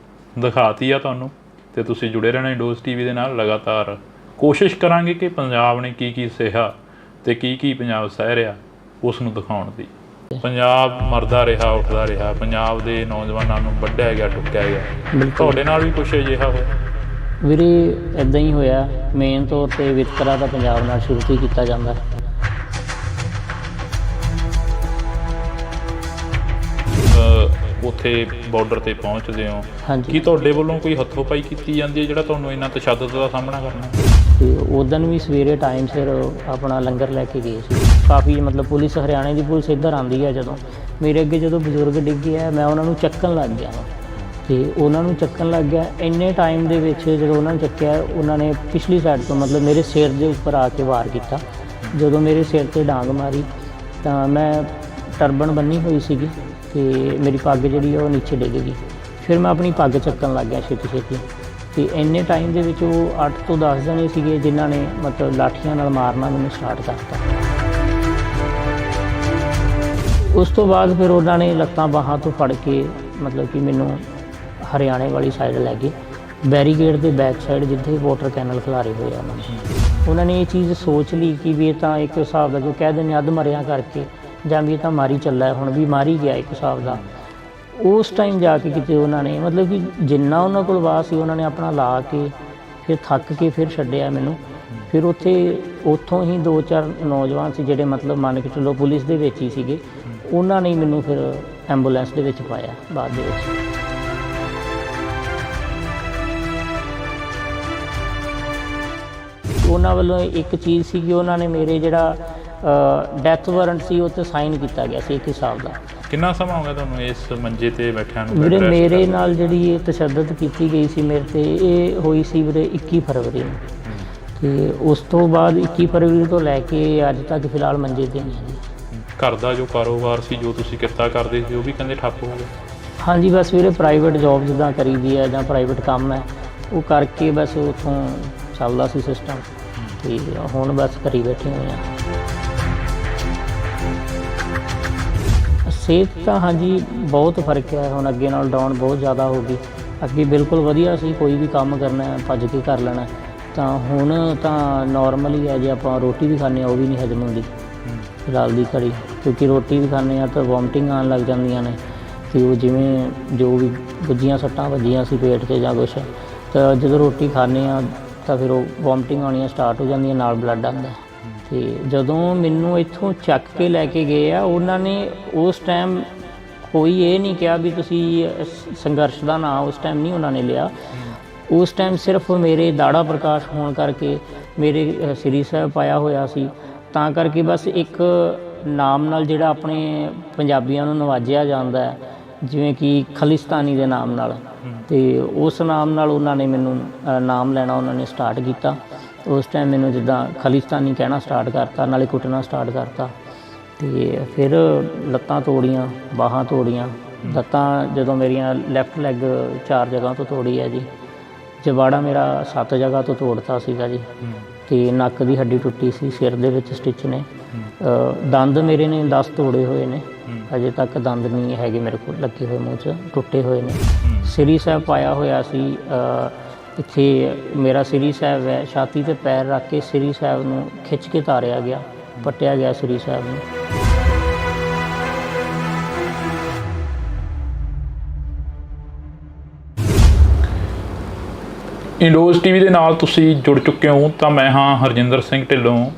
ਦਿਖਾਤੀ ਆ ਤੁਹਾਨੂੰ, ਅਤੇ ਤੁਸੀਂ ਜੁੜੇ ਰਹਿਣਾ ਇੰਡੋਜ਼ TV ਦੇ ਨਾਲ। ਲਗਾਤਾਰ ਕੋਸ਼ਿਸ਼ ਕਰਾਂਗੇ ਕਿ ਪੰਜਾਬ ਨੇ ਕੀ ਕੀ ਸਿਹਾ ਅਤੇ ਕੀ ਕੀ ਪੰਜਾਬ ਸਹਿ ਰਿਹਾ ਉਸ ਨੂੰ ਦਿਖਾਉਣ ਦੀ। ਪੰਜਾਬ ਮਰਦਾ ਰਿਹਾ, ਉੱਠਦਾ ਰਿਹਾ, ਪੰਜਾਬ ਦੇ ਨੌਜਵਾਨਾਂ ਨੂੰ ਵੱਢਿਆ ਗਿਆ, ਟੁੱਕਿਆ ਗਿਆ। ਤੁਹਾਡੇ ਨਾਲ ਵੀ ਕੁਛ ਅਜਿਹਾ ਹੋਇਆ? ਵੀਰੇ ਇੱਦਾਂ ਹੀ ਹੋਇਆ। ਮੇਨ ਤੌਰ 'ਤੇ ਵਿਤਕਰਾ ਤਾਂ ਪੰਜਾਬ ਨਾਲ ਸ਼ੁਰੂ ਤੋਂ ਹੀ ਕੀਤਾ ਜਾਂਦਾ। ਉੱਥੇ ਬਾਰਡਰ 'ਤੇ ਪਹੁੰਚਦੇ ਹੋ, ਹਾਂਜੀ, ਕੀ ਤੁਹਾਡੇ ਵੱਲੋਂ ਕੋਈ ਹੱਥੋਂ ਪਾਈ ਕੀਤੀ ਜਾਂਦੀ ਹੈ ਜਿਹੜਾ ਤੁਹਾਨੂੰ ਇੰਨਾ ਤਸ਼ੱਦਦ ਦਾ ਸਾਹਮਣਾ ਕਰਨਾ? ਅਤੇ ਉਦੋਂ ਵੀ ਸਵੇਰੇ ਟਾਈਮ ਸਿਰ ਆਪਣਾ ਲੰਗਰ ਲੈ ਕੇ ਗਏ ਸੀ। ਕਾਫੀ ਮਤਲਬ ਪੁਲਿਸ, ਹਰਿਆਣੇ ਦੀ ਪੁਲਿਸ ਇੱਧਰ ਆਉਂਦੀ ਹੈ। ਜਦੋਂ ਮੇਰੇ ਅੱਗੇ ਜਦੋਂ ਬਜ਼ੁਰਗ ਡਿੱਗੇ ਆ, ਮੈਂ ਉਹਨਾਂ ਨੂੰ ਚੱਕਣ ਲੱਗ ਗਿਆ ਅਤੇ ਉਹਨਾਂ ਨੂੰ ਚੱਕਣ ਲੱਗ ਗਿਆ। ਇੰਨੇ ਟਾਈਮ ਦੇ ਵਿੱਚ ਜਦੋਂ ਉਹਨਾਂ ਨੂੰ ਚੱਕਿਆ, ਉਹਨਾਂ ਨੇ ਪਿਛਲੀ ਸਾਈਡ ਤੋਂ ਮਤਲਬ ਮੇਰੇ ਸਿਰ ਦੇ ਉੱਪਰ ਆ ਕੇ ਵਾਰ ਕੀਤਾ। ਜਦੋਂ ਮੇਰੇ ਸਿਰ 'ਤੇ ਡਾਂਗ ਮਾਰੀ ਤਾਂ ਮੈਂ ਟਰਬਨ ਬੰਨੀ ਹੋਈ ਸੀਗੀ ਅਤੇ ਮੇਰੀ ਪੱਗ ਜਿਹੜੀ ਉਹ ਨੀਚੇ ਡਿੱਗ ਗਈ। ਫਿਰ ਮੈਂ ਆਪਣੀ ਪੱਗ ਚੱਕਣ ਲੱਗ ਗਿਆ ਛੇਤੀ ਛੇਤੀ, ਅਤੇ ਇੰਨੇ ਟਾਈਮ ਦੇ ਵਿੱਚ ਉਹ 8 ਤੋਂ 10 ਜਣੇ ਸੀਗੇ ਜਿਨ੍ਹਾਂ ਨੇ ਮਤਲਬ ਲਾਠੀਆਂ ਨਾਲ ਮਾਰਨਾ ਮੈਨੂੰ ਸਟਾਰਟ ਕਰਤਾ। ਉਸ ਤੋਂ ਬਾਅਦ ਫਿਰ ਉਹਨਾਂ ਨੇ ਲੱਤਾਂ ਬਾਹਾਂ ਤੋਂ ਫੜ ਕੇ ਮਤਲਬ ਕਿ ਮੈਨੂੰ ਹਰਿਆਣੇ ਵਾਲੀ ਸਾਈਡ ਲੈ ਗਏ, ਬੈਰੀਕੇਡ ਦੇ ਬੈਕ ਸਾਈਡ ਜਿੱਥੇ ਵਾਟਰ ਕੈਨਲ ਖਿਲਾਰੇ ਹੋਏ ਆ। ਉਹਨਾਂ ਨੇ ਇਹ ਚੀਜ਼ ਸੋਚ ਲਈ ਕਿ ਵੀ ਇਹ ਤਾਂ ਇੱਕ ਹਿਸਾਬ ਦਾ ਜੋ ਕਹਿ ਦਿੰਦੇ ਅੱਧ ਮਰਿਆ ਕਰਕੇ, ਜਾਂ ਵੀ ਇਹ ਤਾਂ ਮਾਰੀ ਚੱਲਾ, ਹੁਣ ਵੀ ਮਾਰੀ ਗਿਆ ਇੱਕ ਹਿਸਾਬ ਦਾ। ਉਸ ਟਾਈਮ ਜਾ ਕੇ ਕਿਤੇ ਉਹਨਾਂ ਨੇ ਮਤਲਬ ਕਿ ਜਿੰਨਾ ਉਹਨਾਂ ਕੋਲ ਵਾਹ ਸੀ ਉਹਨਾਂ ਨੇ ਆਪਣਾ ਲਾ ਕੇ ਫਿਰ ਥੱਕ ਕੇ ਫਿਰ ਛੱਡਿਆ ਮੈਨੂੰ। ਫਿਰ ਉੱਥੋਂ ਹੀ 2-4 ਨੌਜਵਾਨ ਸੀ ਜਿਹੜੇ ਮਤਲਬ ਮੰਨ ਕੇ ਚੱਲੋ ਪੁਲਿਸ ਦੇ ਵਿੱਚ ਹੀ ਸੀਗੇ, ਉਹਨਾਂ ਨੇ ਮੈਨੂੰ ਫਿਰ ਐਂਬੂਲੈਂਸ ਦੇ ਵਿੱਚ ਪਾਇਆ ਬਾਅਦ ਦੇ ਵਿੱਚ। ਉਹਨਾਂ ਵੱਲੋਂ ਇੱਕ ਚੀਜ਼ ਸੀ ਕਿ ਉਹਨਾਂ ਨੇ ਮੇਰੇ ਜਿਹੜਾ ਡੈਥ ਵਾਰੰਟ ਸੀ ਉਹ 'ਤੇ ਸਾਈਨ ਕੀਤਾ ਗਿਆ ਸੀ ਇੱਕ ਹਿਸਾਬ ਦਾ। ਕਿੰਨਾ ਸਮਾਂ ਹੋ ਗਿਆ ਤੁਹਾਨੂੰ ਇਸ ਮੰਜੇ 'ਤੇ ਬੈਠਿਆਂ ਨੂੰ? ਵੀਰੇ ਮੇਰੇ ਨਾਲ ਜਿਹੜੀ ਇਹ ਤਸ਼ੱਦਦ ਕੀਤੀ ਗਈ ਸੀ ਮੇਰੇ 'ਤੇ, ਇਹ ਹੋਈ ਸੀ ਵੀਰੇ 21 ਫਰਵਰੀ ਨੂੰ, ਅਤੇ ਉਸ ਤੋਂ ਬਾਅਦ 21 ਫਰਵਰੀ ਤੋਂ ਲੈ ਕੇ ਅੱਜ ਤੱਕ ਫਿਲਹਾਲ ਮੰਜੇ 'ਤੇ ਨਹੀਂ ਹੈ ਜੀ। ਘਰ ਦਾ ਜੋ ਕਾਰੋਬਾਰ ਸੀ, ਜੋ ਤੁਸੀਂ ਕਿੱਤਾ ਕਰਦੇ ਸੀ, ਉਹ ਵੀ ਕਹਿੰਦੇ ਠੱਪ ਹੋ ਗਿਆ? ਹਾਂਜੀ, ਬਸ ਵੀਰੇ ਪ੍ਰਾਈਵੇਟ ਜੋਬ ਜਿੱਦਾਂ ਕਰੀ ਦੀ ਹੈ ਜਾਂ ਪ੍ਰਾਈਵੇਟ ਕੰਮ ਹੈ ਉਹ ਕਰਕੇ ਬਸ ਉੱਥੋਂ ਚੱਲਦਾ ਸੀ ਸਿਸਟਮ, ਅਤੇ ਹੁਣ ਬਸ ਘਰੀ ਬੈਠੇ ਹੋਏ ਹਾਂ। ਸਿਹਤ ਤਾਂ ਹਾਂਜੀ ਬਹੁਤ ਫਰਕ ਹੈ ਹੁਣ, ਅੱਗੇ ਨਾਲ ਡਾਊਨ ਬਹੁਤ ਜ਼ਿਆਦਾ ਹੋ ਗਈ। ਅੱਗੇ ਬਿਲਕੁਲ ਵਧੀਆ ਸੀ, ਕੋਈ ਵੀ ਕੰਮ ਕਰਨਾ ਭੱਜ ਕੇ ਕਰ ਲੈਣਾ, ਤਾਂ ਹੁਣ ਤਾਂ ਨੋਰਮਲ ਹੀ ਹੈ। ਜੇ ਆਪਾਂ ਰੋਟੀ ਵੀ ਖਾਂਦੇ ਹਾਂ ਉਹ ਵੀ ਨਹੀਂ ਹਜਮ ਹੁੰਦੀ ਫਿਲਹਾਲ ਦੀ ਘੜੀ, ਕਿਉਂਕਿ ਰੋਟੀ ਵੀ ਖਾਂਦੇ ਹਾਂ ਤਾਂ ਵੋਮਟਿੰਗ ਆਉਣ ਲੱਗ ਜਾਂਦੀਆਂ ਨੇ। ਅਤੇ ਉਹ ਜਿਵੇਂ ਜੋ ਵੀ ਵੱਜੀਆਂ ਸੱਟਾਂ ਵੱਜੀਆਂ ਸੀ ਪੇਟ 'ਤੇ ਜਾਂ ਕੁਛ, ਤਾਂ ਜਦੋਂ ਰੋਟੀ ਖਾਂਦੇ ਹਾਂ ਤਾਂ ਫਿਰ ਉਹ ਵੋਮਟਿੰਗ ਆਉਣੀਆਂ ਸਟਾਰਟ ਹੋ ਜਾਂਦੀਆਂ, ਨਾਲ ਬਲੱਡ ਆਉਂਦਾ। ਅਤੇ ਜਦੋਂ ਮੈਨੂੰ ਇੱਥੋਂ ਚੱਕ ਕੇ ਲੈ ਕੇ ਗਏ ਆ, ਉਹਨਾਂ ਨੇ ਉਸ ਟਾਈਮ ਕੋਈ ਇਹ ਨਹੀਂ ਕਿਹਾ ਵੀ ਤੁਸੀਂ ਸੰਘਰਸ਼ ਦਾ ਨਾਂ ਉਸ ਟਾਈਮ ਨਹੀਂ ਉਹਨਾਂ ਨੇ ਲਿਆ। ਉਸ ਟਾਈਮ ਸਿਰਫ ਮੇਰੇ ਦਾੜਾ ਪ੍ਰਕਾਸ਼ ਹੋਣ ਕਰਕੇ ਮੇਰੇ ਸ੍ਰੀ ਸਾਹਿਬ ਪਾਇਆ ਹੋਇਆ ਸੀ, ਤਾਂ ਕਰਕੇ ਬਸ ਇੱਕ ਨਾਮ ਨਾਲ ਜਿਹੜਾ ਆਪਣੇ ਪੰਜਾਬੀਆਂ ਨੂੰ ਨਵਾਜਿਆ ਜਾਂਦਾ ਹੈ, ਜਿਵੇਂ ਕਿ ਖਾਲਿਸਤਾਨੀ ਦੇ ਨਾਮ ਨਾਲ, ਅਤੇ ਉਸ ਨਾਮ ਨਾਲ ਉਹਨਾਂ ਨੇ ਮੈਨੂੰ ਨਾਮ ਲੈਣਾ ਉਹਨਾਂ ਨੇ ਸਟਾਰਟ ਕੀਤਾ। ਉਸ ਟਾਈਮ ਮੈਨੂੰ ਜਿੱਦਾਂ ਖਾਲਿਸਤਾਨੀ ਕਹਿਣਾ ਸਟਾਰਟ ਕਰਤਾ, ਨਾਲੇ ਕੁੱਟਣਾ ਸਟਾਰਟ ਕਰਤਾ, ਅਤੇ ਫਿਰ ਲੱਤਾਂ ਤੋੜੀਆਂ, ਬਾਹਾਂ ਤੋੜੀਆਂ। ਲੱਤਾਂ ਜਦੋਂ ਮੇਰੀਆਂ ਲੈਫਟ ਲੈਗ 4 ਜਗ੍ਹਾ ਤੋਂ ਤੋੜੀ ਹੈ ਜੀ, ਜਬਾੜਾ ਮੇਰਾ 7 ਜਗ੍ਹਾ ਤੋਂ ਤੋੜਤਾ ਸੀਗਾ ਜੀ, ਅਤੇ ਨੱਕ ਦੀ ਹੱਡੀ ਟੁੱਟੀ ਸੀ, ਸਿਰ ਦੇ ਵਿੱਚ ਸਟਿਚ ਨੇ, ਦੰਦ ਮੇਰੇ ਨੇ 10 ਤੋੜੇ ਹੋਏ ਨੇ, ਅਜੇ ਤੱਕ ਦੰਦ ਨਹੀਂ ਹੈਗੇ ਮੇਰੇ ਕੋਲ ਲੱਗੇ ਹੋਏ, ਮੂੰਹ 'ਚ ਟੁੱਟੇ ਹੋਏ ਨੇ। ਸ੍ਰੀ ਸਾਹਿਬ ਪਾਇਆ ਹੋਇਆ ਸੀ, ਇੱਥੇ ਮੇਰਾ ਸ੍ਰੀ ਸਾਹਿਬ ਹੈ, ਛਾਤੀ 'ਤੇ ਪੈਰ ਰੱਖ ਕੇ ਸ੍ਰੀ ਸਾਹਿਬ ਨੂੰ ਖਿੱਚ ਕੇ ਤਾਰਿਆ ਗਿਆ, ਪੱਟਿਆ ਗਿਆ ਸ੍ਰੀ ਸਾਹਿਬ ਨੂੰ। ਇੰਡੋਜ਼ TV ਦੇ ਨਾਲ ਤੁਸੀਂ ਜੁੜ ਚੁੱਕੇ ਹੋ, ਤਾਂ ਮੈਂ ਹਾਂ ਹਰਜਿੰਦਰ ਸਿੰਘ ਢਿੱਲੋਂ।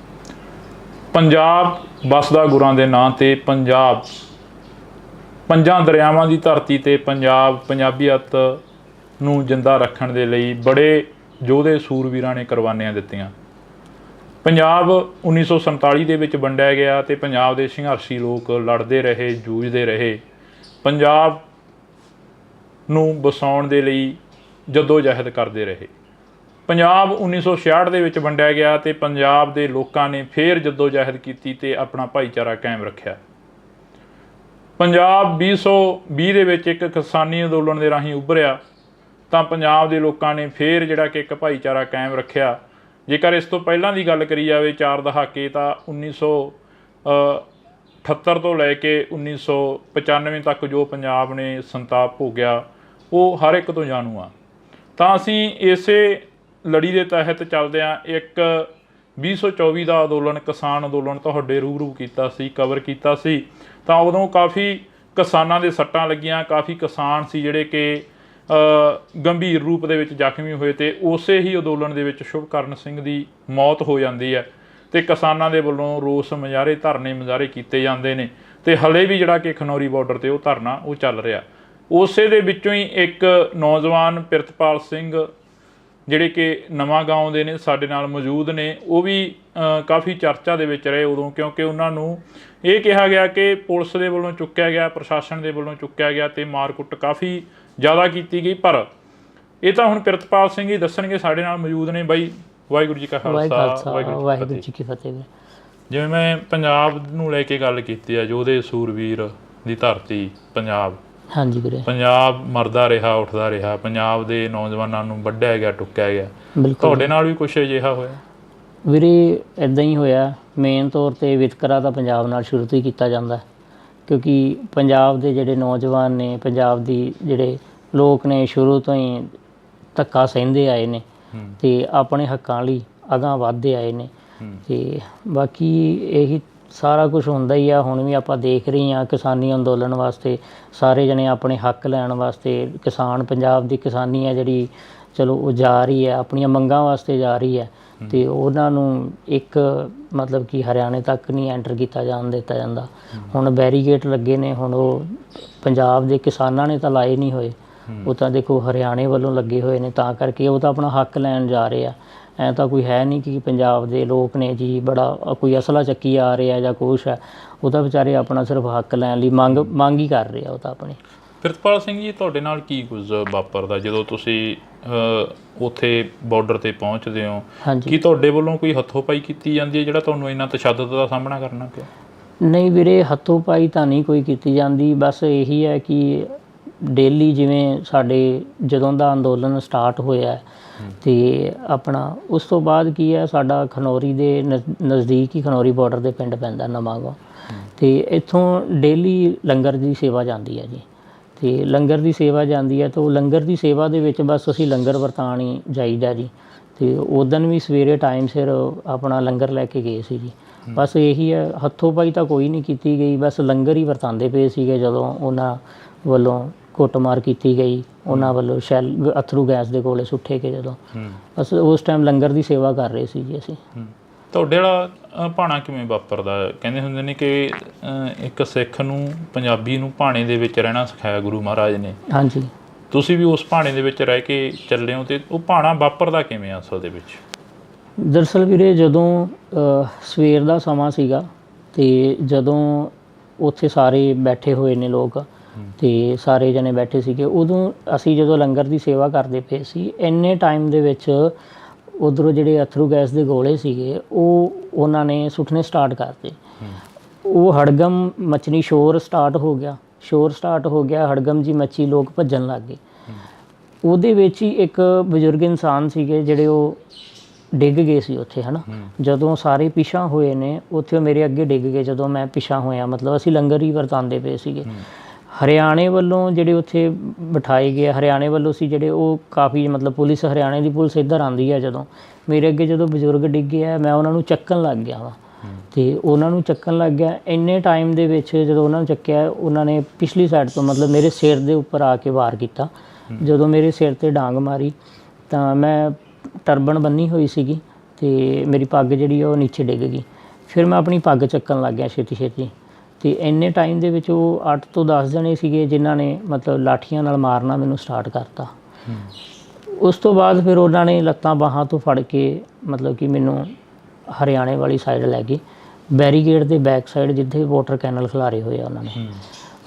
ਪੰਜਾਬ ਵੱਸਦਾ ਗੁਰਾਂ ਦੇ ਨਾਂ 'ਤੇ, ਪੰਜਾਬ ਪੰਜਾਂ ਦਰਿਆਵਾਂ ਦੀ ਧਰਤੀ 'ਤੇ ਪੰਜਾਬ ਪੰਜਾਬੀਅਤ ਨੂੰ ਜਿੰਦਾ ਰੱਖਣ ਦੇ ਲਈ ਬੜੇ ਯੋਧੇ ਸੂਰਵੀਰਾਂ ਨੇ ਕੁਰਬਾਨੀਆਂ ਦਿੱਤੀਆਂ। ਪੰਜਾਬ 1947 ਦੇ ਵਿੱਚ ਵੰਡਿਆ ਗਿਆ ਅਤੇ ਪੰਜਾਬ ਦੇ ਸੰਘਰਸ਼ੀ ਲੋਕ ਲੜਦੇ ਰਹੇ, ਜੂਝਦੇ ਰਹੇ, ਪੰਜਾਬ ਨੂੰ ਵਸਾਉਣ ਦੇ ਲਈ ਜੱਦੋ-ਜਹਿਦ ਕਰਦੇ ਰਹੇ। ਪੰਜਾਬ 1966 ਦੇ ਵਿੱਚ ਵੰਡਿਆ ਗਿਆ ਅਤੇ ਪੰਜਾਬ ਦੇ ਲੋਕਾਂ ਨੇ ਫਿਰ ਜੱਦੋ-ਜਹਿਦ ਕੀਤੀ ਅਤੇ ਆਪਣਾ ਭਾਈਚਾਰਾ ਕਾਇਮ ਰੱਖਿਆ। ਪੰਜਾਬ 2020 ਦੇ ਵਿੱਚ ਇੱਕ ਕਿਸਾਨੀ ਅੰਦੋਲਨ ਦੇ ਰਾਹੀਂ ਉੱਭਰਿਆ, ਤਾਂ ਪੰਜਾਬ ਦੇ ਲੋਕਾਂ ਨੇ ਫਿਰ ਜਿਹੜਾ ਕਿ ਇੱਕ ਭਾਈਚਾਰਾ ਕਾਇਮ ਰੱਖਿਆ ਜੇਕਰ ਇਸ ਤੋਂ ਪਹਿਲਾਂ ਦੀ ਗੱਲ ਕਰੀ ਜਾਵੇ 4 ਦਹਾਕੇ ਤਾਂ 1978 ਤੋਂ ਲੈ ਕੇ 1995 ਤੱਕ ਜੋ ਪੰਜਾਬ ਨੇ ਸੰਤਾਪ ਭੋਗਿਆ ਉਹ ਹਰ ਇੱਕ ਤੋਂ ਜਾਣੂ ਆ। ਤਾਂ ਅਸੀਂ ਇਸੇ ਲੜੀ ਦੇ ਤਹਿਤ ਚੱਲਦਿਆਂ ਇੱਕ 2024 ਦਾ ਅੰਦੋਲਨ, ਕਿਸਾਨ ਅੰਦੋਲਨ ਤੁਹਾਡੇ ਰੂਬਰੂ ਕੀਤਾ ਸੀ, ਕਵਰ ਕੀਤਾ ਸੀ। ਤਾਂ ਉਦੋਂ ਕਾਫੀ ਕਿਸਾਨਾਂ ਦੇ ਸੱਟਾਂ ਲੱਗੀਆਂ, ਕਾਫੀ ਕਿਸਾਨ ਸੀ ਜਿਹੜੇ ਕਿ ਗੰਭੀਰ ਰੂਪ ਦੇ ਵਿੱਚ ਜ਼ਖਮੀ ਹੋਏ ਅਤੇ ਉਸੇ ਹੀ ਅੰਦੋਲਨ ਦੇ ਵਿੱਚ ਸ਼ੁਭਕਰਨ ਸਿੰਘ ਦੀ ਮੌਤ ਹੋ ਜਾਂਦੀ ਹੈ ਅਤੇ ਕਿਸਾਨਾਂ ਦੇ ਵੱਲੋਂ ਰੋਸ ਮੁਜ਼ਾਹਰੇ, ਧਰਨੇ ਮੁਜ਼ਾਹਰੇ ਕੀਤੇ ਜਾਂਦੇ ਨੇ ਅਤੇ ਹਲੇ ਵੀ ਜਿਹੜਾ ਕਿ ਖਨੌਰੀ ਬਾਰਡਰ 'ਤੇ ਉਹ ਧਰਨਾ ਉਹ ਚੱਲ ਰਿਹਾ। ਉਸੇ ਦੇ ਵਿੱਚੋਂ ਹੀ ਇੱਕ ਨੌਜਵਾਨ ਪ੍ਰਿਤਪਾਲ ਸਿੰਘ ਜਿਹੜੇ ਕਿ ਨਵਾਂ ਗਾਉਂ ਦੇ ਨੇ, ਸਾਡੇ ਨਾਲ ਮੌਜੂਦ ਨੇ, ਉਹ ਵੀ ਕਾਫੀ ਚਰਚਾ ਦੇ ਵਿੱਚ ਰਹੇ ਉਦੋਂ, ਕਿਉਂਕਿ ਉਹਨਾਂ ਨੂੰ ਇਹ ਕਿਹਾ ਗਿਆ ਕਿ ਪੁਲਿਸ ਦੇ ਵੱਲੋਂ ਚੁੱਕਿਆ ਗਿਆ, ਪ੍ਰਸ਼ਾਸਨ ਦੇ ਵੱਲੋਂ ਚੁੱਕਿਆ ਗਿਆ ਅਤੇ ਮਾਰ ਕੁੱਟ ਕਾਫੀ ਜ਼ਿਆਦਾ ਕੀਤੀ ਗਈ। ਪਰ ਇਹ ਤਾਂ ਹੁਣ ਪ੍ਰਿਤਪਾਲ ਸਿੰਘ ਹੀ ਦੱਸਣਗੇ, ਸਾਡੇ ਨਾਲ ਮੌਜੂਦ ਨੇ। ਬਾਈ ਵਾਹਿਗੁਰੂ ਜੀ ਕਾ ਖਾਲਸਾ, ਵਾਹਿਗੁਰੂ ਜੀ ਕੀ ਫਤਿਹ। ਜਿਵੇਂ ਮੈਂ ਪੰਜਾਬ ਨੂੰ ਲੈ ਕੇ ਗੱਲ ਕੀਤੀ ਆ, ਯੋਧੇ ਸੂਰਵੀਰ ਦੀ ਧਰਤੀ ਪੰਜਾਬ, ਹਾਂਜੀ ਵੀਰੇ, ਪੰਜਾਬ ਮਰਦਾ ਰਿਹਾ, ਉੱਠਦਾ ਰਿਹਾ, ਪੰਜਾਬ ਦੇ ਨੌਜਵਾਨਾਂ ਨੂੰ ਵੱਢਿਆ ਗਿਆ, ਟੁੱਕਿਆ ਗਿਆ। ਤੁਹਾਡੇ ਨਾਲ ਵੀ ਕੁਛ ਅਜਿਹਾ ਹੋਇਆ? ਵੀਰੇ ਇੱਦਾਂ ਹੀ ਹੋਇਆ। ਮੇਨ ਤੌਰ 'ਤੇ ਵਿਤਕਰਾ ਤਾਂ ਪੰਜਾਬ ਨਾਲ ਸ਼ੁਰੂ ਤੋਂ ਹੀ ਕੀਤਾ ਜਾਂਦਾ, ਕਿਉਂਕਿ ਪੰਜਾਬ ਦੇ ਜਿਹੜੇ ਨੌਜਵਾਨ ਨੇ, ਪੰਜਾਬ ਦੀ ਜਿਹੜੇ ਲੋਕ ਨੇ, ਸ਼ੁਰੂ ਤੋਂ ਹੀ ਧੱਕਾ ਸਹਿੰਦੇ ਆਏ ਨੇ ਅਤੇ ਆਪਣੇ ਹੱਕਾਂ ਲਈ ਅਗਾਂਹ ਵੱਧਦੇ ਆਏ ਨੇ। ਅਤੇ ਬਾਕੀ ਇਹੀ ਸਾਰਾ ਕੁਛ ਹੁੰਦਾ ਹੀ ਆ। ਹੁਣ ਵੀ ਆਪਾਂ ਦੇਖ ਰਹੇ ਹਾਂ ਕਿਸਾਨੀ ਅੰਦੋਲਨ ਵਾਸਤੇ ਸਾਰੇ ਜਣੇ ਆਪਣੇ ਹੱਕ ਲੈਣ ਵਾਸਤੇ, ਕਿਸਾਨ, ਪੰਜਾਬ ਦੀ ਕਿਸਾਨੀ ਹੈ ਜਿਹੜੀ, ਚਲੋ ਉਹ ਜਾ ਰਹੀ ਹੈ, ਆਪਣੀਆਂ ਮੰਗਾਂ ਵਾਸਤੇ ਜਾ ਰਹੀ ਹੈ ਅਤੇ ਉਹਨਾਂ ਨੂੰ ਇੱਕ ਮਤਲਬ ਕਿ ਹਰਿਆਣੇ ਤੱਕ ਨਹੀਂ ਐਂਟਰ ਕੀਤਾ ਜਾਣ ਦਿੱਤਾ ਜਾਂਦਾ। ਹੁਣ ਬੈਰੀਗੇਟ ਲੱਗੇ ਨੇ, ਹੁਣ ਉਹ ਪੰਜਾਬ ਦੇ ਕਿਸਾਨਾਂ ਨੇ ਤਾਂ ਲਾਏ ਨਹੀਂ ਹੋਏ, ਉਹ ਤਾਂ ਦੇਖੋ ਹਰਿਆਣੇ ਵੱਲੋਂ ਲੱਗੇ ਹੋਏ ਨੇ, ਤਾਂ ਕਰਕੇ ਉਹ ਤਾਂ ਆਪਣਾ ਹੱਕ ਲੈਣ ਜਾ ਰਹੇ ਆ। ਐਂ ਤਾਂ ਕੋਈ ਹੈ ਨਹੀਂ ਕਿ ਪੰਜਾਬ ਦੇ ਲੋਕ ਨੇ ਜੀ ਬੜਾ ਕੋਈ ਅਸਲਾ ਚੱਕੀ ਆ ਰਿਹਾ ਜਾਂ ਕੁਛ ਹੈ, ਉਹ ਤਾਂ ਵਿਚਾਰੇ ਆਪਣਾ ਸਿਰਫ ਹੱਕ ਲੈਣ ਲਈ ਮੰਗ ਹੀ ਕਰ ਰਹੇ ਆ ਉਹ ਤਾਂ ਆਪਣੀ। ਪ੍ਰਿਤਪਾਲ ਸਿੰਘ ਜੀ, ਤੁਹਾਡੇ ਨਾਲ ਕੀ ਕੁਝ ਵਾਪਰਦਾ ਜਦੋਂ ਤੁਸੀਂ ਉੱਥੇ ਬਾਰਡਰ 'ਤੇ ਪਹੁੰਚਦੇ ਹੋ? ਕੀ ਤੁਹਾਡੇ ਵੱਲੋਂ ਕੋਈ ਹੱਥੋਂ ਪਾਈ ਕੀਤੀ ਜਾਂਦੀ ਹੈ ਜਿਹੜਾ ਤੁਹਾਨੂੰ ਇੰਨਾ ਤਸ਼ੱਦਦ ਦਾ ਸਾਹਮਣਾ ਕਰਨਾ ਪਿਆ? ਨਹੀਂ ਵੀਰੇ, ਹੱਥੋਂ ਪਾਈ ਤਾਂ ਨਹੀਂ ਕੋਈ ਕੀਤੀ ਜਾਂਦੀ। ਬਸ ਇਹੀ ਹੈ ਕਿ ਡੇਲੀ ਜਿਵੇਂ ਸਾਡੇ ਜਦੋਂ ਦਾ ਅੰਦੋਲਨ ਸਟਾਰਟ ਹੋਇਆ ਅਤੇ ਆਪਣਾ ਉਸ ਤੋਂ ਬਾਅਦ ਕੀ ਹੈ, ਸਾਡਾ ਖਨੌਰੀ ਦੇ ਨਜ਼ਦੀਕ ਹੀ ਖਨੌਰੀ ਬਾਰਡਰ ਦੇ ਪਿੰਡ ਪੈਂਦਾ ਨਵਾਂਗਾਂ, ਅਤੇ ਇੱਥੋਂ ਡੇਲੀ ਲੰਗਰ ਦੀ ਸੇਵਾ ਜਾਂਦੀ ਹੈ ਜੀ। ਅਤੇ ਲੰਗਰ ਦੀ ਸੇਵਾ ਜਾਂਦੀ ਹੈ ਤਾਂ ਉਹ ਲੰਗਰ ਦੀ ਸੇਵਾ ਦੇ ਵਿੱਚ ਬਸ ਅਸੀਂ ਲੰਗਰ ਵਰਤਾਉਣ ਹੀ ਜਾਈਦਾ ਜੀ। ਅਤੇ ਉਦਣ ਵੀ ਸਵੇਰੇ ਟਾਈਮ ਸਿਰ ਆਪਣਾ ਲੰਗਰ ਲੈ ਕੇ ਗਏ ਸੀ ਜੀ। ਬਸ ਇਹੀ ਹੈ, ਹੱਥੋਂ ਪਾਈ ਤਾਂ ਕੋਈ ਨਹੀਂ ਕੀਤੀ ਗਈ, ਬਸ ਲੰਗਰ ਹੀ ਵਰਤਾਉਂਦੇ ਪਏ ਸੀਗੇ। ਜਦੋਂ ਉਹਨਾਂ ਵੱਲੋਂ ਕੁੱਟਮਾਰ ਕੀਤੀ ਗਈ, ਉਹਨਾਂ ਵੱਲੋਂ ਅਥਰੂ ਗੈਸ ਦੇ ਗੋਲੇ ਸੁੱਟੇ ਗਏ, ਜਦੋਂ ਬਸ ਉਸ ਟਾਈਮ ਲੰਗਰ ਦੀ ਸੇਵਾ ਕਰ ਰਹੇ ਸੀ ਜੀ ਅਸੀਂ। ਤੁਹਾਡੇ ਵਾਲਾ ਭਾਣਾ ਕਿਵੇਂ ਵਾਪਰਦਾ? ਕਹਿੰਦੇ ਹੁੰਦੇ ਨੇ ਕਿ ਇੱਕ ਸਿੱਖ ਨੂੰ, ਪੰਜਾਬੀ ਨੂੰ ਭਾਣੇ ਦੇ ਵਿੱਚ ਰਹਿਣਾ ਸਿਖਾਇਆ ਗੁਰੂ ਮਹਾਰਾਜ ਨੇ। ਹਾਂਜੀ, ਤੁਸੀਂ ਵੀ ਉਸ ਭਾਣੇ ਦੇ ਵਿੱਚ ਰਹਿ ਕੇ ਚੱਲੇ ਹੋ, ਅਤੇ ਉਹ ਭਾਣਾ ਵਾਪਰਦਾ ਕਿਵੇਂ ਆ ਅਸਲ ਦੇ ਵਿੱਚ? ਦਰਅਸਲ ਵੀਰੇ, ਜਦੋਂ ਸਵੇਰ ਦਾ ਸਮਾਂ ਸੀਗਾ ਅਤੇ ਜਦੋਂ ਉੱਥੇ ਸਾਰੇ ਬੈਠੇ ਹੋਏ ਨੇ ਲੋਕ ਅਤੇ ਸਾਰੇ ਜਣੇ ਬੈਠੇ ਸੀਗੇ, ਉਦੋਂ ਅਸੀਂ ਜਦੋਂ ਲੰਗਰ ਦੀ ਸੇਵਾ ਕਰਦੇ ਪਏ ਸੀ, ਇੰਨੇ ਟਾਈਮ ਦੇ ਵਿੱਚ ਉੱਧਰੋਂ ਜਿਹੜੇ ਅਥਰੂ ਗੈਸ ਦੇ ਗੋਲੇ ਸੀਗੇ ਉਹ ਉਹਨਾਂ ਨੇ ਸੁੱਟਣੇ ਸਟਾਰਟ ਕਰਤੇ। ਉਹ ਹੜਗਮ ਮਚਣੀ, ਸ਼ੋਰ ਸਟਾਰਟ ਹੋ ਗਿਆ, ਹੜਗਮ ਜੀ ਮੱਚੀ, ਲੋਕ ਭੱਜਣ ਲੱਗ ਗਏ। ਉਹਦੇ ਵਿੱਚ ਹੀ ਇੱਕ ਬਜ਼ੁਰਗ ਇਨਸਾਨ ਸੀਗੇ ਜਿਹੜੇ ਉਹ ਡਿੱਗ ਗਏ ਸੀ ਉੱਥੇ, ਹੈ ਨਾ। ਜਦੋਂ ਸਾਰੇ ਪਿਛਾਂ ਹੋਏ ਨੇ ਉੱਥੇ, ਉਹ ਮੇਰੇ ਅੱਗੇ ਡਿੱਗ ਗਏ ਜਦੋਂ ਮੈਂ ਪਿਛਾਂ ਹੋਇਆ, ਮਤਲਬ ਅਸੀਂ ਲੰਗਰ ਹੀ ਵਰਤਾਉਂਦੇ ਪਏ ਸੀਗੇ। ਹਰਿਆਣੇ ਵੱਲੋਂ ਜਿਹੜੇ ਉੱਥੇ ਬਿਠਾਏ ਗਏ, ਹਰਿਆਣੇ ਵੱਲੋਂ ਸੀ ਜਿਹੜੇ, ਉਹ ਕਾਫੀ ਮਤਲਬ ਪੁਲਿਸ, ਹਰਿਆਣੇ ਦੀ ਪੁਲਿਸ ਇੱਧਰ ਆਉਂਦੀ ਹੈ। ਜਦੋਂ ਮੇਰੇ ਅੱਗੇ ਜਦੋਂ ਬਜ਼ੁਰਗ ਡਿੱਗੇ ਆ, ਮੈਂ ਉਹਨਾਂ ਨੂੰ ਚੱਕਣ ਲੱਗ ਗਿਆ ਵਾ ਅਤੇ ਉਹਨਾਂ ਨੂੰ ਚੱਕਣ ਲੱਗ ਗਿਆ। ਇੰਨੇ ਟਾਈਮ ਦੇ ਵਿੱਚ ਜਦੋਂ ਉਹਨਾਂ ਨੂੰ ਚੱਕਿਆ, ਉਹਨਾਂ ਨੇ ਪਿਛਲੀ ਸਾਈਡ ਤੋਂ ਮਤਲਬ ਮੇਰੇ ਸਿਰ ਦੇ ਉੱਪਰ ਆ ਕੇ ਵਾਰ ਕੀਤਾ। ਜਦੋਂ ਮੇਰੇ ਸਿਰ 'ਤੇ ਡਾਂਗ ਮਾਰੀ ਤਾਂ ਮੈਂ ਟਰਬਨ ਬੰਨੀ ਹੋਈ ਸੀਗੀ ਅਤੇ ਮੇਰੀ ਪੱਗ ਜਿਹੜੀ ਉਹ ਨੀਚੇ ਡਿੱਗ ਗਈ। ਫਿਰ ਮੈਂ ਆਪਣੀ ਪੱਗ ਚੱਕਣ ਲੱਗ ਗਿਆ ਛੇਤੀ ਅਤੇ ਇੰਨੇ ਟਾਈਮ ਦੇ ਵਿੱਚ ਉਹ 8 ਤੋਂ 10 ਜਣੇ ਸੀਗੇ ਜਿਨ੍ਹਾਂ ਨੇ ਮਤਲਬ ਲਾਠੀਆਂ ਨਾਲ ਮਾਰਨਾ ਮੈਨੂੰ ਸਟਾਰਟ ਕਰਤਾ। ਉਸ ਤੋਂ ਬਾਅਦ ਫਿਰ ਉਹਨਾਂ ਨੇ ਲੱਤਾਂ ਬਾਹਾਂ ਤੋਂ ਫੜ ਕੇ ਮਤਲਬ ਕਿ ਮੈਨੂੰ ਹਰਿਆਣੇ ਵਾਲੀ ਸਾਈਡ ਲੈ ਗਏ, ਬੈਰੀਗੇਡ ਦੇ ਬੈਕ ਸਾਈਡ ਜਿੱਥੇ ਵਾਟਰ ਕੈਨਲ ਖਿਲਾਰੇ ਹੋਏ ਆ ਉਹਨਾਂ ਨੇ,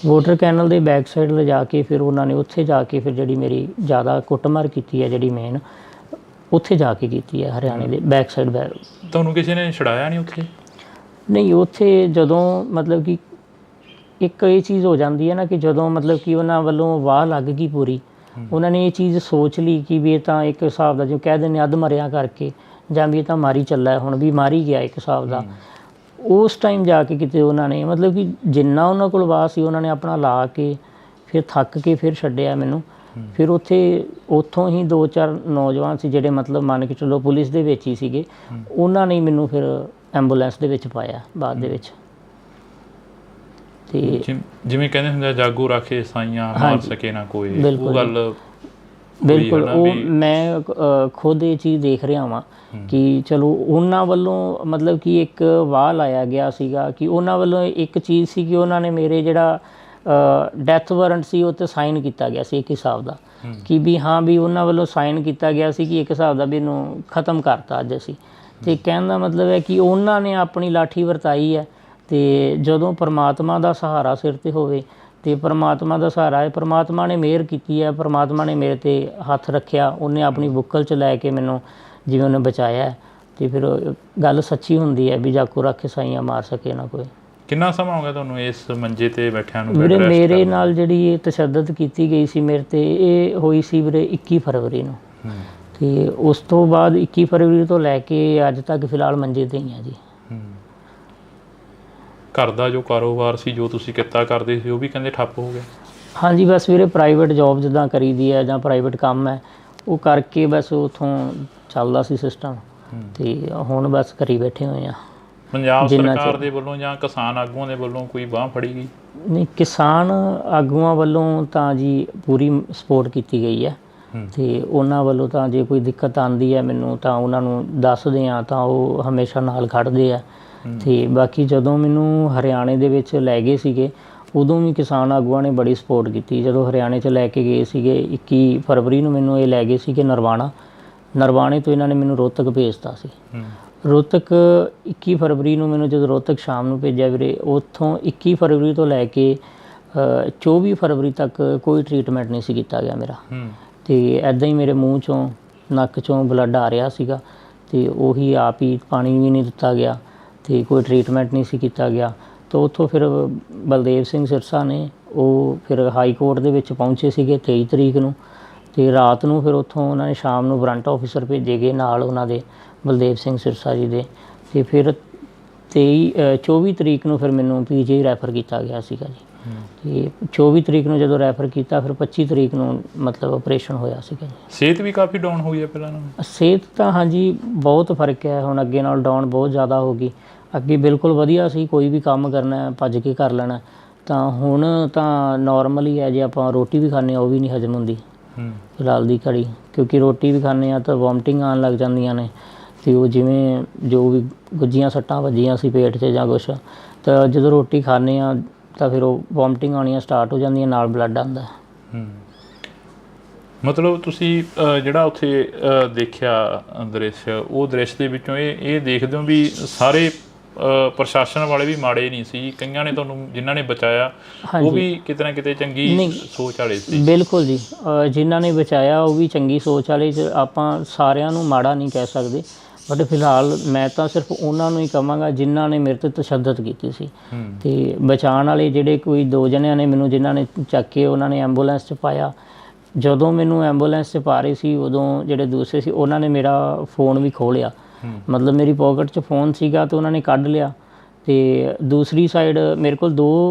ਵਾਟਰ ਕੈਨਲ ਦੇ ਬੈਕ ਸਾਈਡ ਲਿਜਾ ਕੇ ਫਿਰ ਉਹਨਾਂ ਨੇ ਉੱਥੇ ਜਾ ਕੇ ਫਿਰ ਜਿਹੜੀ ਮੇਰੀ ਜ਼ਿਆਦਾ ਕੁੱਟਮਾਰ ਕੀਤੀ ਹੈ, ਜਿਹੜੀ ਮੇਨ ਉੱਥੇ ਜਾ ਕੇ ਕੀਤੀ ਹੈ ਹਰਿਆਣੇ ਦੇ ਬੈਕ ਸਾਈਡ। ਤੁਹਾਨੂੰ ਕਿਸੇ ਨੇ ਛੁਡਾਇਆ ਨਹੀਂ ਉੱਥੇ? ਨਹੀਂ, ਉੱਥੇ ਜਦੋਂ ਮਤਲਬ ਕਿ ਇੱਕ ਇਹ ਚੀਜ਼ ਹੋ ਜਾਂਦੀ ਹੈ ਨਾ ਕਿ ਜਦੋਂ ਮਤਲਬ ਕਿ ਉਹਨਾਂ ਵੱਲੋਂ ਵਾਹ ਲੱਗ ਗਈ ਪੂਰੀ, ਉਹਨਾਂ ਨੇ ਇਹ ਚੀਜ਼ ਸੋਚ ਲਈ ਕਿ ਵੀ ਇਹ ਤਾਂ ਇੱਕ ਹਿਸਾਬ ਦਾ ਜੋ ਕਹਿ ਦਿੰਦੇ ਅੱਧ ਮਰਿਆ ਕਰਕੇ ਜਾਂ ਵੀ ਇਹ ਤਾਂ ਮਾਰੀ ਚੱਲਾ ਹੈ, ਹੁਣ ਵੀ ਮਾਰੀ ਗਿਆ ਇੱਕ ਹਿਸਾਬ ਦਾ। ਉਸ ਟਾਈਮ ਜਾ ਕੇ ਕਿਤੇ ਉਹਨਾਂ ਨੇ ਮਤਲਬ ਕਿ ਜਿੰਨਾ ਉਹਨਾਂ ਕੋਲ ਵਾਹ ਸੀ ਉਹਨਾਂ ਨੇ ਆਪਣਾ ਲਾ ਕੇ ਫਿਰ ਥੱਕ ਕੇ ਫਿਰ ਛੱਡਿਆ ਮੈਨੂੰ। ਫਿਰ ਉੱਥੋਂ ਹੀ 2-4 ਨੌਜਵਾਨ ਸੀ ਜਿਹੜੇ ਮਤਲਬ ਮੰਨ ਕੇ ਚੱਲੋ ਪੁਲਿਸ ਦੇ ਵਿੱਚ ਹੀ ਸੀਗੇ, ਉਹਨਾਂ ਨੇ ਮੈਨੂੰ ਫਿਰ ਐਂਬੂਲੈਂਸ ਦੇ ਵਿੱਚ ਪਾਇਆ ਬਾਅਦ ਦੇ ਵਿੱਚ। ਤੇ ਜਿਵੇਂ ਕਹਿੰਦੇ ਹੁੰਦੇ ਜਾਗੋ ਰਾਖੇ ਸਾਈਆਂ ਮਾਰ ਸਕੇ ਨਾ ਕੋਈ, ਉਹ ਗੱਲ ਬਿਲਕੁਲ ਉਹ ਮੈਂ ਖੁਦ ਇਹ ਚੀਜ਼ ਦੇਖ ਰਿਹਾ ਵਾਂ ਕਿ ਚਲੋ ਉਹਨਾਂ ਵੱਲੋਂ ਮਤਲਬ ਕਿ ਇੱਕ ਵਾਹ ਲਾਇਆ ਗਿਆ ਸੀਗਾ ਕਿ ਉਹਨਾਂ ਵੱਲੋਂ ਇੱਕ ਚੀਜ਼ ਸੀ ਕਿ ਉਹਨਾਂ ਨੇ ਮੇਰੇ ਜਿਹੜਾ ਡੈਥ ਵਾਰੰਟ ਸੀ ਉਹ 'ਤੇ ਸਾਈਨ ਕੀਤਾ ਗਿਆ ਸੀ ਇੱਕ ਹਿਸਾਬ ਦਾ, ਕਿ ਵੀ ਹਾਂ ਵੀ ਉਹਨਾਂ ਵੱਲੋਂ ਸਾਈਨ ਕੀਤਾ ਗਿਆ ਸੀ ਕਿ ਇੱਕ ਹਿਸਾਬ ਦਾ ਵੀ ਇਹਨੂੰ ਖ਼ਤਮ ਕਰਤਾ ਅੱਜ ਅਸੀਂ। ਅਤੇ ਕਹਿਣ ਦਾ ਮਤਲਬ ਹੈ ਕਿ ਉਹਨਾਂ ਨੇ ਆਪਣੀ ਲਾਠੀ ਵਰਤਾਈ ਹੈ। ਅਤੇ ਜਦੋਂ ਪਰਮਾਤਮਾ ਦਾ ਸਹਾਰਾ ਸਿਰ 'ਤੇ ਹੋਵੇ ਅਤੇ ਪਰਮਾਤਮਾ ਦਾ ਸਹਾਰਾ ਹੈ, ਪਰਮਾਤਮਾ ਨੇ ਮਿਹਰ ਕੀਤੀ ਹੈ, ਪਰਮਾਤਮਾ ਨੇ ਮੇਰੇ 'ਤੇ ਹੱਥ ਰੱਖਿਆ, ਉਹਨੇ ਆਪਣੀ ਬੁੱਕਲ 'ਚ ਲੈ ਕੇ ਮੈਨੂੰ ਜਿਵੇਂ ਉਹਨੇ ਬਚਾਇਆ। ਅਤੇ ਫਿਰ ਗੱਲ ਸੱਚੀ ਹੁੰਦੀ ਹੈ ਵੀ ਜਾਗੋ ਰਾਖੇ ਸਾਈਆਂ ਮਾਰ ਸਕੇ ਨਾ ਕੋਈ। ਕਿੰਨਾ ਸਮਾਂ ਹੋ ਗਿਆ ਤੁਹਾਨੂੰ ਇਸ ਮੰਜੇ 'ਤੇ ਬੈਠਿਆਂ ਨੂੰ? ਵੀਰੇ ਮੇਰੇ ਨਾਲ ਜਿਹੜੀ ਇਹ ਤਸ਼ੱਦਦ ਕੀਤੀ ਗਈ ਸੀ ਮੇਰੇ 'ਤੇ, ਇਹ ਹੋਈ ਸੀ ਵੀਰੇ 21 ਫਰਵਰੀ ਨੂੰ। ਅਤੇ ਉਸ ਤੋਂ ਬਾਅਦ 21 ਫਰਵਰੀ ਤੋਂ ਲੈ ਕੇ ਅੱਜ ਤੱਕ ਫਿਲਹਾਲ ਮੰਜੇ 'ਤੇ ਹੀ ਆ ਜੀ। ਘਰ ਦਾ ਜੋ ਕਾਰੋਬਾਰ ਸੀ, ਜੋ ਤੁਸੀਂ ਕਿੱਤਾ ਕਰਦੇ ਸੀ, ਉਹ ਵੀ ਕਹਿੰਦੇ ਠੱਪ ਹੋ ਗਿਆ? ਹਾਂਜੀ, ਬਸ ਵੀਰੇ ਪ੍ਰਾਈਵੇਟ ਜੋਬ ਜਿੱਦਾਂ ਕਰੀਦੀ ਹੈ ਜਾਂ ਪ੍ਰਾਈਵੇਟ ਕੰਮ ਹੈ ਉਹ ਕਰਕੇ ਬਸ ਉੱਥੋਂ ਚੱਲਦਾ ਸੀ ਸਿਸਟਮ, ਅਤੇ ਹੁਣ ਬਸ ਘਰੀ ਬੈਠੇ ਹੋਏ ਆ। ਪੰਜਾਬ ਸਰਕਾਰ ਦੇ ਵੱਲੋਂ ਜਾਂ ਕਿਸਾਨ ਆਗੂਆਂ ਦੇ ਵੱਲੋਂ ਕੋਈ ਬਾਂਹ ਫੜੀ ਗਈ? ਨਹੀਂ, ਕਿਸਾਨ ਆਗੂਆਂ ਵੱਲੋਂ ਤਾਂ ਜੀ ਪੂਰੀ ਸਪੋਰਟ ਕੀਤੀ ਗਈ ਹੈ। ਅਤੇ ਉਹਨਾਂ ਵੱਲੋਂ ਤਾਂ ਜੇ ਕੋਈ ਦਿੱਕਤ ਆਉਂਦੀ ਹੈ ਮੈਨੂੰ ਤਾਂ ਉਹਨਾਂ ਨੂੰ ਦੱਸਦੇ ਹਾਂ ਤਾਂ ਉਹ ਹਮੇਸ਼ਾ ਨਾਲ ਖੜ੍ਹਦੇ ਆ। ਅਤੇ ਬਾਕੀ ਜਦੋਂ ਮੈਨੂੰ ਹਰਿਆਣੇ ਦੇ ਵਿੱਚ ਲੈ ਗਏ ਸੀਗੇ ਉਦੋਂ ਵੀ ਕਿਸਾਨ ਆਗੂਆਂ ਨੇ ਬੜੀ ਸਪੋਰਟ ਕੀਤੀ। ਜਦੋਂ ਹਰਿਆਣੇ 'ਚ ਲੈ ਕੇ ਗਏ ਸੀਗੇ 21 ਫਰਵਰੀ ਨੂੰ ਮੈਨੂੰ ਇਹ ਲੈ ਗਏ ਸੀਗੇ ਨਰਵਾਣੇ ਤੋਂ ਇਹਨਾਂ ਨੇ ਮੈਨੂੰ ਰੋਹਤਕ ਭੇਜਤਾ ਸੀ। ਰੋਹਤਕ 21 ਫਰਵਰੀ ਨੂੰ ਮੈਨੂੰ ਜਦੋਂ ਰੋਹਤਕ ਸ਼ਾਮ ਨੂੰ ਭੇਜਿਆ ਵੀਰੇ, ਉੱਥੋਂ 21 ਫਰਵਰੀ ਤੋਂ ਲੈ ਕੇ 24 ਫਰਵਰੀ ਤੱਕ ਕੋਈ ਟਰੀਟਮੈਂਟ ਨਹੀਂ ਸੀ ਕੀਤਾ ਗਿਆ ਮੇਰਾ। ਅਤੇ ਇੱਦਾਂ ਹੀ ਮੇਰੇ ਮੂੰਹ 'ਚੋਂ ਨੱਕ 'ਚੋਂ ਬਲੱਡ ਆ ਰਿਹਾ ਸੀਗਾ, ਅਤੇ ਉਹੀ ਆਪ ਹੀ ਪਾਣੀ ਵੀ ਨਹੀਂ ਦਿੱਤਾ ਗਿਆ ਅਤੇ ਕੋਈ ਟਰੀਟਮੈਂਟ ਨਹੀਂ ਸੀ ਕੀਤਾ ਗਿਆ। ਤਾਂ ਉੱਥੋਂ ਫਿਰ ਬਲਦੇਵ ਸਿੰਘ ਸਿਰਸਾ ਨੇ ਉਹ ਫਿਰ ਹਾਈ ਕੋਰਟ ਦੇ ਵਿੱਚ ਪਹੁੰਚੇ ਸੀਗੇ 23 ਤਰੀਕ ਨੂੰ, ਅਤੇ ਰਾਤ ਨੂੰ ਫਿਰ ਉੱਥੋਂ ਉਹਨਾਂ ਨੇ ਸ਼ਾਮ ਨੂੰ ਵਾਰੰਟ ਆਫਿਸਰ ਭੇਜੇ ਗਏ ਨਾਲ ਉਹਨਾਂ ਦੇ ਬਲਦੇਵ ਸਿੰਘ ਸਿਰਸਾ ਜੀ ਦੇ। ਅਤੇ ਫਿਰ 24 ਤਰੀਕ ਨੂੰ ਫਿਰ ਮੈਨੂੰ PGI ਰੈਫਰ ਕੀਤਾ ਗਿਆ ਸੀਗਾ ਜੀ। ਅਤੇ 24 ਤਰੀਕ ਨੂੰ ਜਦੋਂ ਰੈਫਰ ਕੀਤਾ ਫਿਰ 25 ਤਰੀਕ ਨੂੰ ਮਤਲਬ ਆਪਰੇਸ਼ਨ ਹੋਇਆ ਸੀਗਾ ਜੀ। ਸਿਹਤ ਵੀ ਕਾਫੀ ਡਾਊਨ ਹੋਈ ਹੈ ਪਹਿਲਾਂ ਨਾਲੋਂ? ਸਿਹਤ ਤਾਂ ਹਾਂਜੀ ਬਹੁਤ ਫਰਕ ਹੈ, ਹੁਣ ਅੱਗੇ ਨਾਲ ਡਾਊਨ ਬਹੁਤ ਜ਼ਿਆਦਾ ਹੋ ਗਈ। ਅੱਗੇ ਬਿਲਕੁਲ ਵਧੀਆ ਸੀ, ਕੋਈ ਵੀ ਕੰਮ ਕਰਨਾ ਭੱਜ ਕੇ ਕਰ ਲੈਣਾ, ਤਾਂ ਹੁਣ ਤਾਂ ਨੋਰਮਲ ਹੀ ਹੈ। ਜੇ ਆਪਾਂ ਰੋਟੀ ਵੀ ਖਾਂਦੇ ਹਾਂ ਉਹ ਵੀ ਨਹੀਂ ਹਜ਼ਮ ਹੁੰਦੀ ਫਿਲਹਾਲ ਦੀ ਘੜੀ, ਕਿਉਂਕਿ ਰੋਟੀ ਵੀ ਖਾਂਦੇ ਹਾਂ ਤਾਂ ਵੋਮਟਿੰਗ ਆਉਣ ਲੱਗ ਜਾਂਦੀਆਂ ਨੇ। ਅਤੇ ਉਹ ਜਿਵੇਂ ਜੋ ਵੀ ਗੁੱਝੀਆਂ ਸੱਟਾਂ ਵੱਜੀਆਂ ਸੀ ਪੇਟ 'ਚ ਜਾਂ ਕੁਛ, ਤਾਂ ਜਦੋਂ ਰੋਟੀ ਖਾਂਦੇ ਹਾਂ ਤਾਂ ਫਿਰ ਉਹ ਵੋਮਟਿੰਗ ਆਉਣੀਆਂ ਸਟਾਰਟ ਹੋ ਜਾਂਦੀਆਂ, ਨਾਲ ਬਲੱਡ ਆਉਂਦਾ। ਮਤਲਬ ਤੁਸੀਂ ਜਿਹੜਾ ਉੱਥੇ ਦੇਖਿਆ ਦ੍ਰਿਸ਼, ਉਹ ਦ੍ਰਿਸ਼ ਦੇ ਵਿੱਚੋਂ ਇਹ ਦੇਖਦੇ ਹੋ ਵੀ ਸਾਰੇ ਪ੍ਰਸ਼ਾਸਨ ਵਾਲੇ ਵੀ ਮਾੜੇ ਨਹੀਂ ਸੀ, ਕਈਆਂ ਨੇ ਤੁਹਾਨੂੰ ਜਿਨ੍ਹਾਂ ਨੇ ਬਚਾਇਆ ਉਹ ਵੀ ਕਿਤੇ ਨਾ ਕਿਤੇ ਚੰਗੀ ਸੋਚ ਵਾਲੇ ਸੀ? ਬਿਲਕੁਲ ਜੀ, ਜਿਨ੍ਹਾਂ ਨੇ ਬਚਾਇਆ ਉਹ ਵੀ ਚੰਗੀ ਸੋਚ ਵਾਲੇ। ਆਪਾਂ ਸਾਰਿਆਂ ਨੂੰ ਮਾੜਾ ਨਹੀਂ ਕਹਿ ਸਕਦੇ, ਬਟ ਫਿਲਹਾਲ ਮੈਂ ਤਾਂ ਸਿਰਫ ਉਹਨਾਂ ਨੂੰ ਹੀ ਕਹਾਂਗਾ ਜਿਨ੍ਹਾਂ ਨੇ ਮੇਰੇ 'ਤੇ ਤਸ਼ੱਦਦ ਕੀਤੀ ਸੀ। ਅਤੇ ਬਚਾਉਣ ਵਾਲੇ ਜਿਹੜੇ ਕੋਈ 2 ਜਣਿਆਂ ਨੇ ਮੈਨੂੰ ਜਿਨ੍ਹਾਂ ਨੇ ਚੱਕ ਕੇ ਉਹਨਾਂ ਨੇ ਐਂਬੂਲੈਂਸ 'ਚ ਪਾਇਆ, ਜਦੋਂ ਮੈਨੂੰ ਐਂਬੂਲੈਂਸ 'ਚ ਪਾ ਰਹੇ ਸੀ ਉਦੋਂ ਜਿਹੜੇ ਦੂਸਰੇ ਸੀ ਉਹਨਾਂ ਨੇ ਮੇਰਾ ਫ਼ੋਨ ਵੀ ਖੋਹ ਲਿਆ। ਮਤਲਬ ਮੇਰੀ ਪੋਕਟ 'ਚ ਫ਼ੋਨ ਸੀਗਾ ਅਤੇ ਉਹਨਾਂ ਨੇ ਕੱਢ ਲਿਆ। ਅਤੇ ਦੂਸਰੀ ਸਾਈਡ ਮੇਰੇ ਕੋਲ 2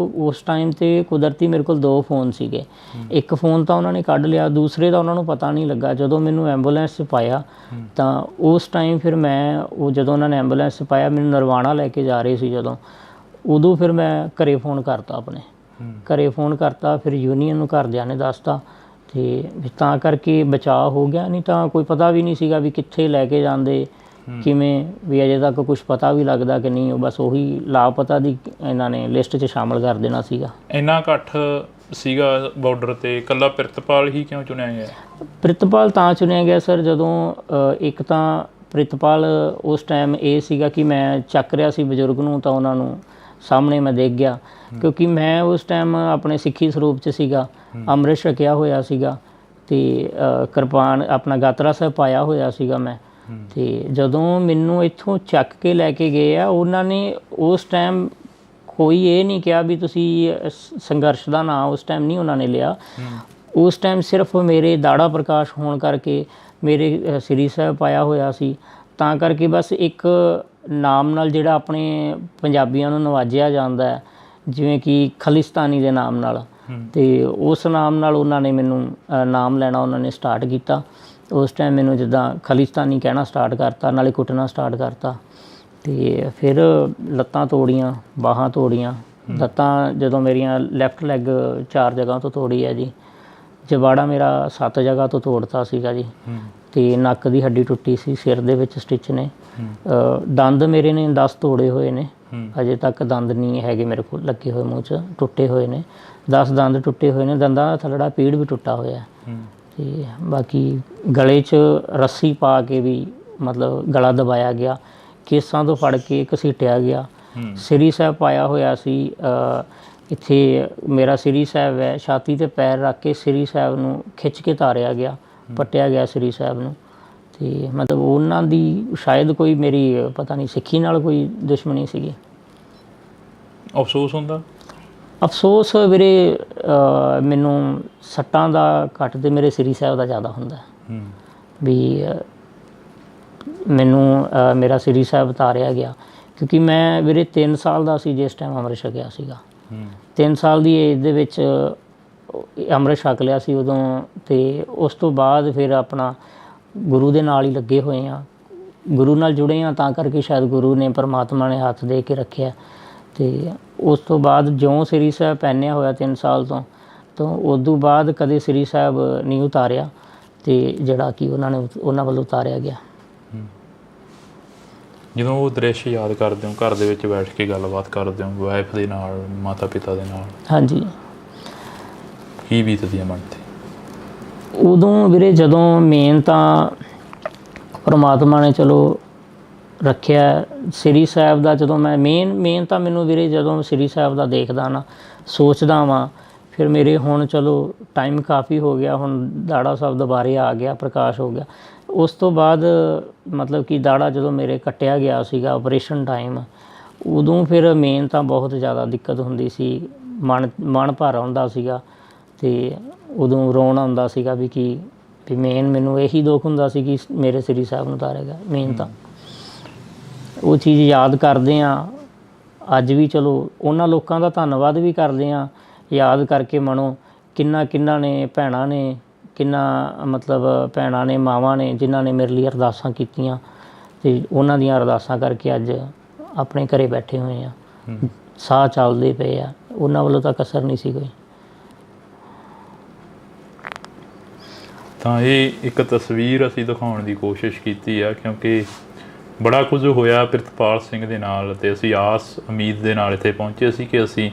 ਉਸ ਟਾਈਮ 'ਤੇ ਕੁਦਰਤੀ ਮੇਰੇ ਕੋਲ 2 ਫ਼ੋਨ ਸੀਗੇ। ਇੱਕ ਫ਼ੋਨ ਤਾਂ ਉਹਨਾਂ ਨੇ ਕੱਢ ਲਿਆ, ਦੂਸਰੇ ਦਾ ਉਹਨਾਂ ਨੂੰ ਪਤਾ ਨਹੀਂ ਲੱਗਾ। ਜਦੋਂ ਮੈਨੂੰ ਐਂਬੂਲੈਂਸ 'ਚ ਪਾਇਆ ਤਾਂ ਉਸ ਟਾਈਮ ਫਿਰ ਮੈਂ ਉਹ ਜਦੋਂ ਉਹਨਾਂ ਨੇ ਐਂਬੂਲੈਂਸ 'ਚ ਪਾਇਆ ਮੈਨੂੰ ਨਰਵਾਣਾ ਲੈ ਕੇ ਜਾ ਰਹੇ ਸੀ ਜਦੋਂ, ਉਦੋਂ ਫਿਰ ਮੈਂ ਘਰੇ ਫ਼ੋਨ ਕਰਤਾ, ਆਪਣੇ ਘਰੇ ਫ਼ੋਨ ਕਰਤਾ। ਫਿਰ ਯੂਨੀਅਨ ਨੂੰ ਘਰਦਿਆਂ ਨੇ ਦੱਸਤਾ ਅਤੇ ਤਾਂ ਕਰਕੇ ਬਚਾਅ ਹੋ ਗਿਆ, ਨਹੀਂ ਤਾਂ ਕੋਈ ਪਤਾ ਵੀ ਨਹੀਂ ਸੀਗਾ ਵੀ ਕਿੱਥੇ ਲੈ ਕੇ ਜਾਂਦੇ, ਕਿਵੇਂ ਵੀ ਅਜੇ ਤੱਕ ਕੁਛ ਪਤਾ ਵੀ ਲੱਗਦਾ ਕਿ ਨਹੀਂ। ਉਹ ਬਸ ਉਹੀ ਲਾਪਤਾ ਦੀ ਇਹਨਾਂ ਨੇ ਲਿਸਟ 'ਚ ਸ਼ਾਮਲ ਕਰ ਦੇਣਾ ਸੀਗਾ। ਇੰਨਾ ਇਕੱਠ ਸੀਗਾ ਬਾਰਡਰ 'ਤੇ, ਇਕੱਲਾ ਪ੍ਰਿਤਪਾਲ ਹੀ ਕਿਉਂ ਚੁਣਿਆ ਗਿਆ? ਪ੍ਰਿਤਪਾਲ ਤਾਂ ਚੁਣਿਆ ਗਿਆ ਸਰ, ਜਦੋਂ ਇੱਕ ਤਾਂ ਪ੍ਰਿਤਪਾਲ ਉਸ ਟਾਈਮ ਇਹ ਸੀਗਾ ਕਿ ਮੈਂ ਚੱਕ ਰਿਹਾ ਸੀ ਬਜ਼ੁਰਗ ਨੂੰ, ਤਾਂ ਉਹਨਾਂ ਨੂੰ ਸਾਹਮਣੇ ਮੈਂ ਦੇਖ ਗਿਆ, ਕਿਉਂਕਿ ਮੈਂ ਉਸ ਟਾਈਮ ਆਪਣੇ ਸਿੱਖੀ ਸਰੂਪ 'ਚ ਸੀਗਾ, ਅੰਮ੍ਰਿਤ ਛਕਿਆ ਹੋਇਆ ਸੀਗਾ ਅਤੇ ਕਿਰਪਾਨ ਆਪਣਾ ਗਾਤਰਾ ਸਾਹਿਬ ਪਾਇਆ ਹੋਇਆ ਸੀਗਾ ਮੈਂ। ਅਤੇ ਜਦੋਂ ਮੈਨੂੰ ਇੱਥੋਂ ਚੱਕ ਕੇ ਲੈ ਕੇ ਗਏ ਆ, ਉਹਨਾਂ ਨੇ ਉਸ ਟਾਈਮ ਕੋਈ ਇਹ ਨਹੀਂ ਕਿਹਾ ਵੀ ਤੁਸੀਂ ਸੰਘਰਸ਼ ਦਾ ਨਾਂ ਉਸ ਟਾਈਮ ਨਹੀਂ ਉਹਨਾਂ ਨੇ ਲਿਆ। ਉਸ ਟਾਈਮ ਸਿਰਫ ਮੇਰੇ ਦਾੜਾ ਪ੍ਰਕਾਸ਼ ਹੋਣ ਕਰਕੇ ਮੇਰੇ ਸ੍ਰੀ ਸਾਹਿਬ ਪਾਇਆ ਹੋਇਆ ਸੀ, ਤਾਂ ਕਰਕੇ ਬਸ ਇੱਕ ਨਾਮ ਨਾਲ ਜਿਹੜਾ ਆਪਣੇ ਪੰਜਾਬੀਆਂ ਨੂੰ ਨਵਾਜਿਆ ਜਾਂਦਾ ਹੈ, ਜਿਵੇਂ ਕਿ ਖਾਲਿਸਤਾਨੀ ਦੇ ਨਾਮ ਨਾਲ, ਅਤੇ ਉਸ ਨਾਮ ਨਾਲ ਉਹਨਾਂ ਨੇ ਮੈਨੂੰ ਨਾਮ ਲੈਣਾ ਉਹਨਾਂ ਨੇ ਸਟਾਰਟ ਕੀਤਾ। ਉਸ ਟਾਈਮ ਮੈਨੂੰ ਜਿੱਦਾਂ ਖਾਲਿਸਤਾਨੀ ਕਹਿਣਾ ਸਟਾਰਟ ਕਰਤਾ, ਨਾਲੇ ਕੁੱਟਣਾ ਸਟਾਰਟ ਕਰਤਾ, ਅਤੇ ਫਿਰ ਲੱਤਾਂ ਤੋੜੀਆਂ, ਬਾਹਾਂ ਤੋੜੀਆਂ। ਲੱਤਾਂ ਜਦੋਂ ਮੇਰੀਆਂ ਲੈਫਟ ਲੈਗ 4 ਜਗ੍ਹਾ ਤੋਂ ਤੋੜੀ ਹੈ ਜੀ, ਜਬਾੜਾ ਮੇਰਾ 7 ਜਗ੍ਹਾ ਤੋਂ ਤੋੜਤਾ ਸੀਗਾ ਜੀ, ਅਤੇ ਨੱਕ ਦੀ ਹੱਡੀ ਟੁੱਟੀ ਸੀ, ਸਿਰ ਦੇ ਵਿੱਚ ਸਟਿਚ ਨੇ, ਦੰਦ ਮੇਰੇ ਨੇ 10 ਤੋੜੇ ਹੋਏ ਨੇ, ਅਜੇ ਤੱਕ ਦੰਦ ਨਹੀਂ ਹੈਗੇ ਮੇਰੇ ਕੋਲ ਲੱਗੇ ਹੋਏ ਮੂੰਹ 'ਚ, ਟੁੱਟੇ ਹੋਏ ਨੇ 10 ਦੰਦ ਟੁੱਟੇ ਹੋਏ ਨੇ, ਦੰਦਾਂ ਦਾ ਥੱਲੜਾ ਪੀੜ ਵੀ ਟੁੱਟਾ ਹੋਇਆ। ਅਤੇ ਬਾਕੀ ਗਲੇ 'ਚ ਰੱਸੀ ਪਾ ਕੇ ਵੀ ਮਤਲਬ ਗਲਾ ਦਬਾਇਆ ਗਿਆ, ਕੇਸਾਂ ਤੋਂ ਫੜ ਕੇ ਘਸੀਟਿਆ ਗਿਆ। ਸ੍ਰੀ ਸਾਹਿਬ ਪਾਇਆ ਹੋਇਆ ਸੀ, ਇੱਥੇ ਮੇਰਾ ਸ੍ਰੀ ਸਾਹਿਬ ਹੈ, ਛਾਤੀ 'ਤੇ ਪੈਰ ਰੱਖ ਕੇ ਸ੍ਰੀ ਸਾਹਿਬ ਨੂੰ ਖਿੱਚ ਕੇ ਤਾਰਿਆ ਗਿਆ, ਪੱਟਿਆ ਗਿਆ ਸ੍ਰੀ ਸਾਹਿਬ ਨੂੰ। ਅਤੇ ਮਤਲਬ ਉਹਨਾਂ ਦੀ ਸ਼ਾਇਦ ਕੋਈ ਮੇਰੀ ਪਤਾ ਨਹੀਂ ਸਿੱਖੀ ਨਾਲ ਕੋਈ ਦੁਸ਼ਮਣੀ ਸੀਗੀ। ਅਫਸੋਸ ਹੁੰਦਾ? ਅਫਸੋਸ ਵੀਰੇ ਮੈਨੂੰ ਸੱਟਾਂ ਦਾ ਘੱਟ ਤੇ ਮੇਰੇ ਸ੍ਰੀ ਸਾਹਿਬ ਦਾ ਜ਼ਿਆਦਾ ਹੁੰਦਾ ਵੀ ਮੈਨੂੰ ਮੇਰਾ ਸ੍ਰੀ ਸਾਹਿਬ ਤਾਰਿਆ ਗਿਆ, ਕਿਉਂਕਿ ਮੈਂ ਵੀਰੇ 3 ਸਾਲ ਦਾ ਸੀ ਜਿਸ ਟਾਈਮ ਅੰਮ੍ਰਿਤ ਛਕਿਆ ਸੀਗਾ। 3 ਸਾਲ ਦੀ ਏਜ ਦੇ ਵਿੱਚ ਅੰਮ੍ਰਿਤ ਛਕ ਲਿਆ ਸੀ ਉਦੋਂ, ਅਤੇ ਉਸ ਤੋਂ ਬਾਅਦ ਫਿਰ ਆਪਣਾ ਗੁਰੂ ਦੇ ਨਾਲ ਹੀ ਲੱਗੇ ਹੋਏ ਹਾਂ, ਗੁਰੂ ਨਾਲ ਜੁੜੇ ਹਾਂ, ਤਾਂ ਕਰਕੇ ਸ਼ਾਇਦ ਗੁਰੂ ਨੇ ਪਰਮਾਤਮਾ ਨੇ ਹੱਥ ਦੇ ਕੇ ਰੱਖਿਆ। ਅਤੇ ਉਸ ਤੋਂ ਬਾਅਦ ਜਿਉਂ ਸ੍ਰੀ ਸਾਹਿਬ ਪਹਿਨਿਆ ਹੋਇਆ 3 ਸਾਲ ਤੋਂ ਉਦੋਂ ਬਾਅਦ ਕਦੇ ਸ੍ਰੀ ਸਾਹਿਬ ਨਹੀਂ ਉਤਾਰਿਆ, ਅਤੇ ਜਿਹੜਾ ਕਿ ਉਹਨਾਂ ਵੱਲੋਂ ਉਤਾਰਿਆ ਗਿਆ। ਜਦੋਂ ਉਹ ਦ੍ਰਿਸ਼ ਯਾਦ ਕਰਦੇ ਹੋ, ਘਰ ਦੇ ਵਿੱਚ ਬੈਠ ਕੇ ਗੱਲਬਾਤ ਕਰਦੇ ਹੋ ਵਾਈਫ ਦੇ ਨਾਲ, ਮਾਤਾ ਪਿਤਾ ਦੇ ਨਾਲ, ਹਾਂਜੀ, ਕੀ ਬੀਤਦੀ ਹੈ ਮਨ 'ਤੇ? ਉਦੋਂ ਵੀਰੇ ਜਦੋਂ ਮੇਨ ਤਾਂ ਪਰਮਾਤਮਾ ਨੇ ਚਲੋ ਰੱਖਿਆ ਸ੍ਰੀ ਸਾਹਿਬ ਦਾ, ਜਦੋਂ ਮੈਂ ਮੇਨ ਤਾਂ ਮੈਨੂੰ ਵੀਰੇ ਜਦੋਂ ਸ੍ਰੀ ਸਾਹਿਬ ਦਾ ਦੇਖਦਾ ਨਾ, ਸੋਚਦਾ ਵਾਂ, ਫਿਰ ਮੇਰੇ ਹੁਣ ਚਲੋ ਟਾਈਮ ਕਾਫੀ ਹੋ ਗਿਆ, ਹੁਣ ਦਾੜਾ ਸਾਹਿਬ ਦੁਬਾਰੇ ਆ ਗਿਆ, ਪ੍ਰਕਾਸ਼ ਹੋ ਗਿਆ। ਉਸ ਤੋਂ ਬਾਅਦ ਮਤਲਬ ਕਿ ਦਾੜਾ ਜਦੋਂ ਮੇਰੇ ਕੱਟਿਆ ਗਿਆ ਸੀਗਾ ਆਪਰੇਸ਼ਨ ਟਾਈਮ, ਉਦੋਂ ਫਿਰ ਮੇਨ ਤਾਂ ਬਹੁਤ ਜ਼ਿਆਦਾ ਦਿੱਕਤ ਹੁੰਦੀ ਸੀ, ਮਨ ਭਰ ਆਉਂਦਾ ਸੀਗਾ, ਅਤੇ ਉਦੋਂ ਰੋਣ ਆਉਂਦਾ ਸੀਗਾ ਵੀ ਮੇਨ ਮੈਨੂੰ ਇਹੀ ਦੁੱਖ ਹੁੰਦਾ ਸੀ ਕਿ ਮੇਰੇ ਸ੍ਰੀ ਸਾਹਿਬ ਨੂੰ ਉਤਾਰਿਆ ਗਿਆ। ਮੇਨ ਤਾਂ ਉਹ ਚੀਜ਼ ਯਾਦ ਕਰਦੇ ਹਾਂ ਅੱਜ ਵੀ, ਚਲੋ ਉਹਨਾਂ ਲੋਕਾਂ ਦਾ ਧੰਨਵਾਦ ਵੀ ਕਰਦੇ ਹਾਂ ਯਾਦ ਕਰਕੇ ਮਨੋਂ, ਕਿੰਨਾ ਨੇ ਭੈਣਾਂ ਨੇ, ਮਤਲਬ ਭੈਣਾਂ ਨੇ, ਮਾਵਾਂ ਨੇ, ਜਿਨ੍ਹਾਂ ਨੇ ਮੇਰੇ ਲਈ ਅਰਦਾਸਾਂ ਕੀਤੀਆਂ, ਅਤੇ ਉਹਨਾਂ ਦੀਆਂ ਅਰਦਾਸਾਂ ਕਰਕੇ ਅੱਜ ਆਪਣੇ ਘਰੇ ਬੈਠੇ ਹੋਏ ਆ, ਸਾਹ ਚੱਲਦੇ ਪਏ ਆ, ਉਹਨਾਂ ਵੱਲੋਂ ਤਾਂ ਕਸਰ ਨਹੀਂ ਸੀ ਕੋਈ। ਤਾਂ ਇਹ ਇੱਕ ਤਸਵੀਰ ਅਸੀਂ ਦਿਖਾਉਣ ਦੀ ਕੋਸ਼ਿਸ਼ ਕੀਤੀ ਆ, ਕਿਉਂਕਿ ਬੜਾ ਕੁਝ ਹੋਇਆ ਪ੍ਰਿਤਪਾਲ ਸਿੰਘ ਦੇ ਨਾਲ, ਅਤੇ ਅਸੀਂ ਆਸ ਉਮੀਦ ਦੇ ਨਾਲ ਇੱਥੇ ਪਹੁੰਚੇ ਸੀ ਕਿ ਅਸੀਂ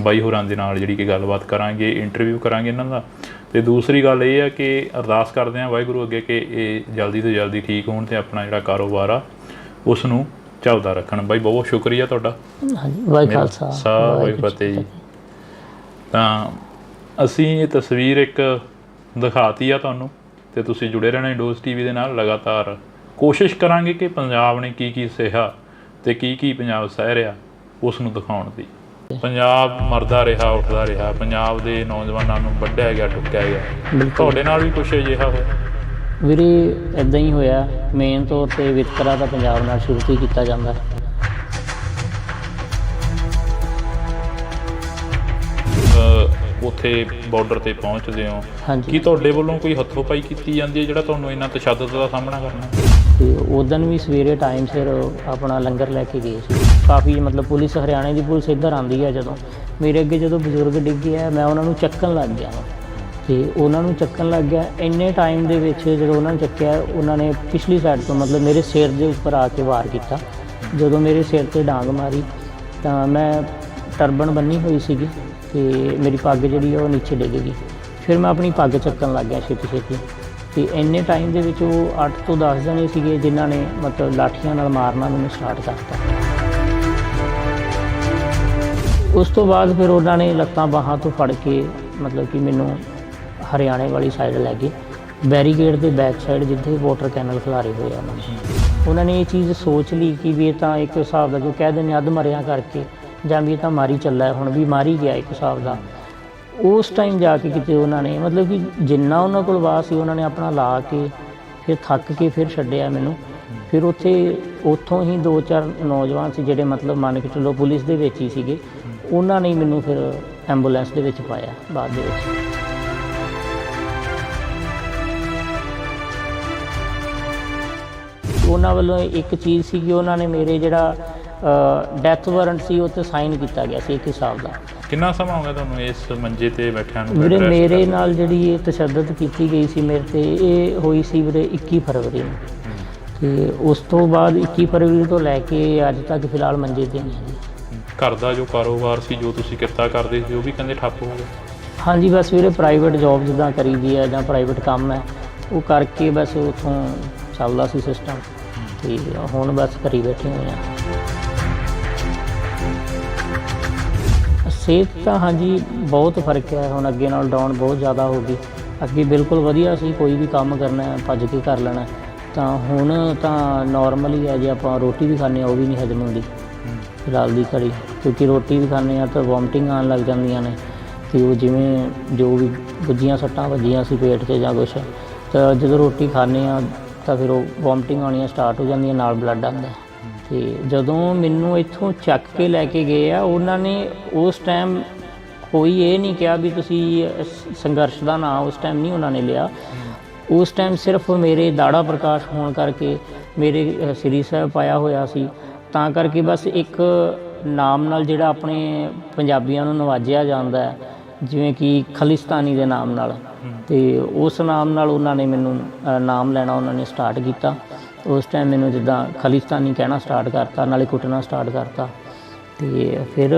ਬਾਈ ਹੋਰਾਂ ਦੇ ਨਾਲ ਜਿਹੜੀ ਕਿ ਗੱਲਬਾਤ ਕਰਾਂਗੇ, ਇੰਟਰਵਿਊ ਕਰਾਂਗੇ ਇਹਨਾਂ ਦਾ। ਅਤੇ ਦੂਸਰੀ ਗੱਲ ਇਹ ਆ ਕਿ ਅਰਦਾਸ ਕਰਦੇ ਹਾਂ ਵਾਹਿਗੁਰੂ ਅੱਗੇ ਕਿ ਇਹ ਜਲਦੀ ਤੋਂ ਜਲਦੀ ਠੀਕ ਹੋਣ ਅਤੇ ਆਪਣਾ ਜਿਹੜਾ ਕਾਰੋਬਾਰ ਆ ਉਸ ਨੂੰ ਚੱਲਦਾ ਰੱਖਣ। ਬਾਈ ਬਹੁਤ ਸ਼ੁਕਰੀਆ ਤੁਹਾਡਾ। ਵਾਹਿਗੁਰੂ ਫਤਿਹ ਜੀ। ਤਾਂ ਅਸੀਂ ਇਹ ਤਸਵੀਰ ਇੱਕ ਦਿਖਾਤੀ ਆ ਤੁਹਾਨੂੰ, ਅਤੇ ਤੁਸੀਂ ਜੁੜੇ ਰਹਿਣਾ ਡੋਜ਼ TV ਦੇ ਨਾਲ। ਲਗਾਤਾਰ ਕੋਸ਼ਿਸ਼ ਕਰਾਂਗੇ ਕਿ ਪੰਜਾਬ ਨੇ ਕੀ ਸਹਿਆ ਅਤੇ ਕੀ ਪੰਜਾਬ ਸਹਿ ਰਿਹਾ ਉਸ ਨੂੰ ਦਿਖਾਉਣ ਦੀ। ਪੰਜਾਬ ਮਰਦਾ ਰਿਹਾ, ਉੱਠਦਾ ਰਿਹਾ, ਪੰਜਾਬ ਦੇ ਨੌਜਵਾਨਾਂ ਨੂੰ ਵੱਢਿਆ ਗਿਆ, ਟੁੱਕਿਆ ਗਿਆ। ਤੁਹਾਡੇ ਨਾਲ ਵੀ ਕੁਛ ਅਜਿਹਾ ਹੋਇਆ? ਵੀਰੇ ਇੱਦਾਂ ਹੀ ਹੋਇਆ। ਮੇਨ ਤੌਰ 'ਤੇ ਵਿਤਕਰਾ ਤਾਂ ਪੰਜਾਬ ਨਾਲ ਸ਼ੁਰੂ ਤੋਂ ਹੀ ਕੀਤਾ ਜਾਂਦਾ। ਉੱਥੇ ਬਾਰਡਰ 'ਤੇ ਪਹੁੰਚਦੇ ਹੋ, ਹਾਂਜੀ, ਕੀ ਤੁਹਾਡੇ ਵੱਲੋਂ ਕੋਈ ਹੱਥੋਂ ਪਾਈ ਕੀਤੀ ਜਾਂਦੀ ਹੈ ਜਿਹੜਾ ਤੁਹਾਨੂੰ ਇੰਨਾ ਤਸ਼ੱਦਦ ਦਾ ਸਾਹਮਣਾ ਕਰਨਾ? ਅਤੇ ਉਦੋਂ ਵੀ ਸਵੇਰੇ ਟਾਈਮ ਸਿਰ ਆਪਣਾ ਲੰਗਰ ਲੈ ਕੇ ਗਏ ਸੀ। ਕਾਫੀ ਮਤਲਬ ਪੁਲਿਸ, ਹਰਿਆਣੇ ਦੀ ਪੁਲਿਸ ਇੱਧਰ ਆਉਂਦੀ ਹੈ, ਜਦੋਂ ਮੇਰੇ ਅੱਗੇ ਜਦੋਂ ਬਜ਼ੁਰਗ ਡਿੱਗੇ ਆ, ਮੈਂ ਉਹਨਾਂ ਨੂੰ ਚੱਕਣ ਲੱਗ ਗਿਆ, ਅਤੇ ਉਹਨਾਂ ਨੂੰ ਚੱਕਣ ਲੱਗ ਗਿਆ। ਇੰਨੇ ਟਾਈਮ ਦੇ ਵਿੱਚ ਜਦੋਂ ਉਹਨਾਂ ਨੂੰ ਚੱਕਿਆ, ਉਹਨਾਂ ਨੇ ਪਿਛਲੀ ਸਾਈਡ ਤੋਂ ਮਤਲਬ ਮੇਰੇ ਸਿਰ ਦੇ ਉੱਪਰ ਆ ਕੇ ਵਾਰ ਕੀਤਾ। ਜਦੋਂ ਮੇਰੇ ਸਿਰ 'ਤੇ ਡਾਂਗ ਮਾਰੀ ਤਾਂ ਮੈਂ ਟਰਬਨ ਬੰਨੀ ਹੋਈ ਸੀਗੀ, ਅਤੇ ਮੇਰੀ ਪੱਗ ਜਿਹੜੀ ਉਹ ਨੀਚੇ ਡਿੱਗ ਗਈ। ਫਿਰ ਮੈਂ ਆਪਣੀ ਪੱਗ ਚੱਕਣ ਲੱਗ ਗਿਆ ਛੇਤੀ, ਅਤੇ ਇੰਨੇ ਟਾਈਮ ਦੇ ਵਿੱਚ ਉਹ 8 ਤੋਂ 10 ਜਣੇ ਸੀਗੇ ਜਿਨ੍ਹਾਂ ਨੇ ਮਤਲਬ ਲਾਠੀਆਂ ਨਾਲ ਮਾਰਨਾ ਮੈਨੂੰ ਸਟਾਰਟ ਕਰਤਾ। ਉਸ ਤੋਂ ਬਾਅਦ ਫਿਰ ਉਹਨਾਂ ਨੇ ਲੱਤਾਂ ਬਾਹਾਂ ਤੋਂ ਫੜ ਕੇ ਮਤਲਬ ਕਿ ਮੈਨੂੰ ਹਰਿਆਣੇ ਵਾਲੀ ਸਾਈਡ ਲੈ ਗਏ, ਬੈਰੀਕੇਡ ਦੇ ਬੈਕ ਸਾਈਡ ਜਿੱਥੇ ਵਾਟਰ ਕੈਨਲ ਖਿਲਾਰੇ ਹੋਏ ਆ। ਉਹਨਾਂ ਨੇ ਇਹ ਚੀਜ਼ ਸੋਚ ਲਈ ਕਿ ਵੀ ਇਹ ਤਾਂ ਇੱਕ ਹਿਸਾਬ ਦਾ ਜੋ ਕਹਿ ਦਿੰਦੇ ਅੱਧ ਮਰਿਆ ਕਰਕੇ, ਜਾਂ ਵੀ ਇਹ ਤਾਂ ਮਾਰੀ ਚੱਲਾ, ਹੁਣ ਵੀ ਮਾਰੀ ਗਿਆ ਇੱਕ ਹਿਸਾਬ ਦਾ। ਉਸ ਟਾਈਮ ਜਾ ਕੇ ਕਿਤੇ ਉਹਨਾਂ ਨੇ ਮਤਲਬ ਕਿ ਜਿੰਨਾ ਉਹਨਾਂ ਕੋਲ ਵਾਹ ਸੀ ਉਹਨਾਂ ਨੇ ਆਪਣਾ ਲਾ ਕੇ ਫਿਰ ਥੱਕ ਕੇ ਫਿਰ ਛੱਡਿਆ ਮੈਨੂੰ, ਫਿਰ ਉੱਥੋਂ ਹੀ 2-4 ਨੌਜਵਾਨ ਸੀ ਜਿਹੜੇ ਮਤਲਬ ਮੰਨ ਕੇ ਚੱਲੋ ਪੁਲਿਸ ਦੇ ਵਿੱਚ ਹੀ ਸੀਗੇ, ਉਹਨਾਂ ਨੇ ਮੈਨੂੰ ਫਿਰ ਐਂਬੂਲੈਂਸ ਦੇ ਵਿੱਚ ਪਾਇਆ ਬਾਅਦ ਦੇ ਵਿੱਚ। ਉਹਨਾਂ ਵੱਲੋਂ ਇੱਕ ਚੀਜ਼ ਸੀ ਕਿ ਉਹਨਾਂ ਨੇ ਮੇਰੇ ਜਿਹੜਾ ਡੈਥ ਵਾਰੰਟ ਸੀ ਉਹ 'ਤੇ ਸਾਈਨ ਕੀਤਾ ਗਿਆ ਸੀ ਇੱਕ ਹਿਸਾਬ ਦਾ। ਕਿੰਨਾ ਸਮਾਂ ਹੋ ਗਿਆ ਤੁਹਾਨੂੰ ਇਸ ਮੰਜੇ ਤੇ ਬੈਠਿਆਂ ਨੂੰ? ਵੀਰੇ ਮੇਰੇ ਨਾਲ ਜਿਹੜੀ ਇਹ ਤਸ਼ੱਦਦ ਕੀਤੀ ਗਈ ਸੀ ਮੇਰੇ ਤੇ, ਇਹ ਹੋਈ ਸੀ ਵੀਰੇ 21 ਫਰਵਰੀ ਨੂੰ, ਤੇ ਉਸ ਤੋਂ ਬਾਅਦ 21 ਫਰਵਰੀ ਤੋਂ ਲੈ ਕੇ ਅੱਜ ਤੱਕ ਫਿਲਹਾਲ ਮੰਜੇ ਤੇ ਨਹੀਂ ਜੀ। ਘਰ ਦਾ ਜੋ ਕਾਰੋਬਾਰ ਸੀ, ਜੋ ਤੁਸੀਂ ਕਿੱਤਾ ਕਰਦੇ ਸੀ, ਉਹ ਵੀ ਕਹਿੰਦੇ ਠੱਪ ਹੋ ਗਿਆ? ਹਾਂਜੀ, ਬਸ ਵੀਰੇ ਪ੍ਰਾਈਵੇਟ ਜੋਬ ਜਿੱਦਾਂ ਕਰੀਦੀ ਹੈ ਜਾਂ ਪ੍ਰਾਈਵੇਟ ਕੰਮ ਹੈ ਉਹ ਕਰਕੇ ਬਸ ਉੱਥੋਂ ਚੱਲਦਾ ਸੀ ਸਿਸਟਮ, ਤੇ ਹੁਣ ਬਸ ਘਰੀ ਬੈਠੇ ਹੋਏ ਹਾਂ। ਸਿਹਤ ਤਾਂ ਹਾਂਜੀ ਬਹੁਤ ਫਰਕ ਹੈ, ਹੁਣ ਅੱਗੇ ਨਾਲ ਡਾਊਨ ਬਹੁਤ ਜ਼ਿਆਦਾ ਹੋ ਗਈ। ਅੱਗੇ ਬਿਲਕੁਲ ਵਧੀਆ ਸੀ, ਕੋਈ ਵੀ ਕੰਮ ਕਰਨਾ ਭੱਜ ਕੇ ਕਰ ਲੈਣਾ, ਤਾਂ ਹੁਣ ਤਾਂ ਨੋਰਮਲ ਹੀ ਹੈ। ਜੇ ਆਪਾਂ ਰੋਟੀ ਵੀ ਖਾਂਦੇ ਹਾਂ ਉਹ ਵੀ ਨਹੀਂ ਹਜਮ ਹੁੰਦੀ ਫਿਲਹਾਲ ਦੀ ਘੜੀ, ਕਿਉਂਕਿ ਰੋਟੀ ਵੀ ਖਾਂਦੇ ਹਾਂ ਤਾਂ ਵੋਮਟਿੰਗ ਆਉਣ ਲੱਗ ਜਾਂਦੀਆਂ ਨੇ, ਅਤੇ ਉਹ ਜਿਵੇਂ ਜੋ ਵੀ ਗੁੱਝੀਆਂ ਸੱਟਾਂ ਵੱਜੀਆਂ ਸੀ ਪੇਟ 'ਚ ਜਾਂ ਕੁਛ, ਤਾਂ ਜਦੋਂ ਰੋਟੀ ਖਾਂਦੇ ਹਾਂ ਤਾਂ ਫਿਰ ਉਹ ਵੋਮਟਿੰਗ ਆਉਣੀਆਂ ਸਟਾਰਟ ਹੋ ਜਾਂਦੀਆਂ, ਨਾਲ ਬਲੱਡ ਆਉਂਦਾ। ਅਤੇ ਜਦੋਂ ਮੈਨੂੰ ਇੱਥੋਂ ਚੱਕ ਕੇ ਲੈ ਕੇ ਗਏ ਆ, ਉਹਨਾਂ ਨੇ ਉਸ ਟਾਈਮ ਕੋਈ ਇਹ ਨਹੀਂ ਕਿਹਾ ਵੀ ਤੁਸੀਂ ਸੰਘਰਸ਼ ਦਾ ਨਾਂ ਉਸ ਟਾਈਮ ਨਹੀਂ ਉਹਨਾਂ ਨੇ ਲਿਆ। ਉਸ ਟਾਈਮ ਸਿਰਫ ਮੇਰੇ ਦਾੜਾ ਪ੍ਰਕਾਸ਼ ਹੋਣ ਕਰਕੇ ਮੇਰੇ ਸ੍ਰੀ ਸਾਹਿਬ ਪਾਇਆ ਹੋਇਆ ਸੀ, ਤਾਂ ਕਰਕੇ ਬਸ ਇੱਕ ਨਾਮ ਨਾਲ ਜਿਹੜਾ ਆਪਣੇ ਪੰਜਾਬੀਆਂ ਨੂੰ ਨਵਾਜਿਆ ਜਾਂਦਾ ਹੈ, ਜਿਵੇਂ ਕਿ ਖਾਲਿਸਤਾਨੀ ਦੇ ਨਾਮ ਨਾਲ, ਅਤੇ ਉਸ ਨਾਮ ਨਾਲ ਉਹਨਾਂ ਨੇ ਮੈਨੂੰ ਨਾਮ ਲੈਣਾ ਉਹਨਾਂ ਨੇ ਸਟਾਰਟ ਕੀਤਾ। ਉਸ ਟਾਈਮ ਮੈਨੂੰ ਜਿੱਦਾਂ ਖਾਲਿਸਤਾਨੀ ਕਹਿਣਾ ਸਟਾਰਟ ਕਰਤਾ, ਨਾਲੇ ਕੁੱਟਣਾ ਸਟਾਰਟ ਕਰਤਾ, ਅਤੇ ਫਿਰ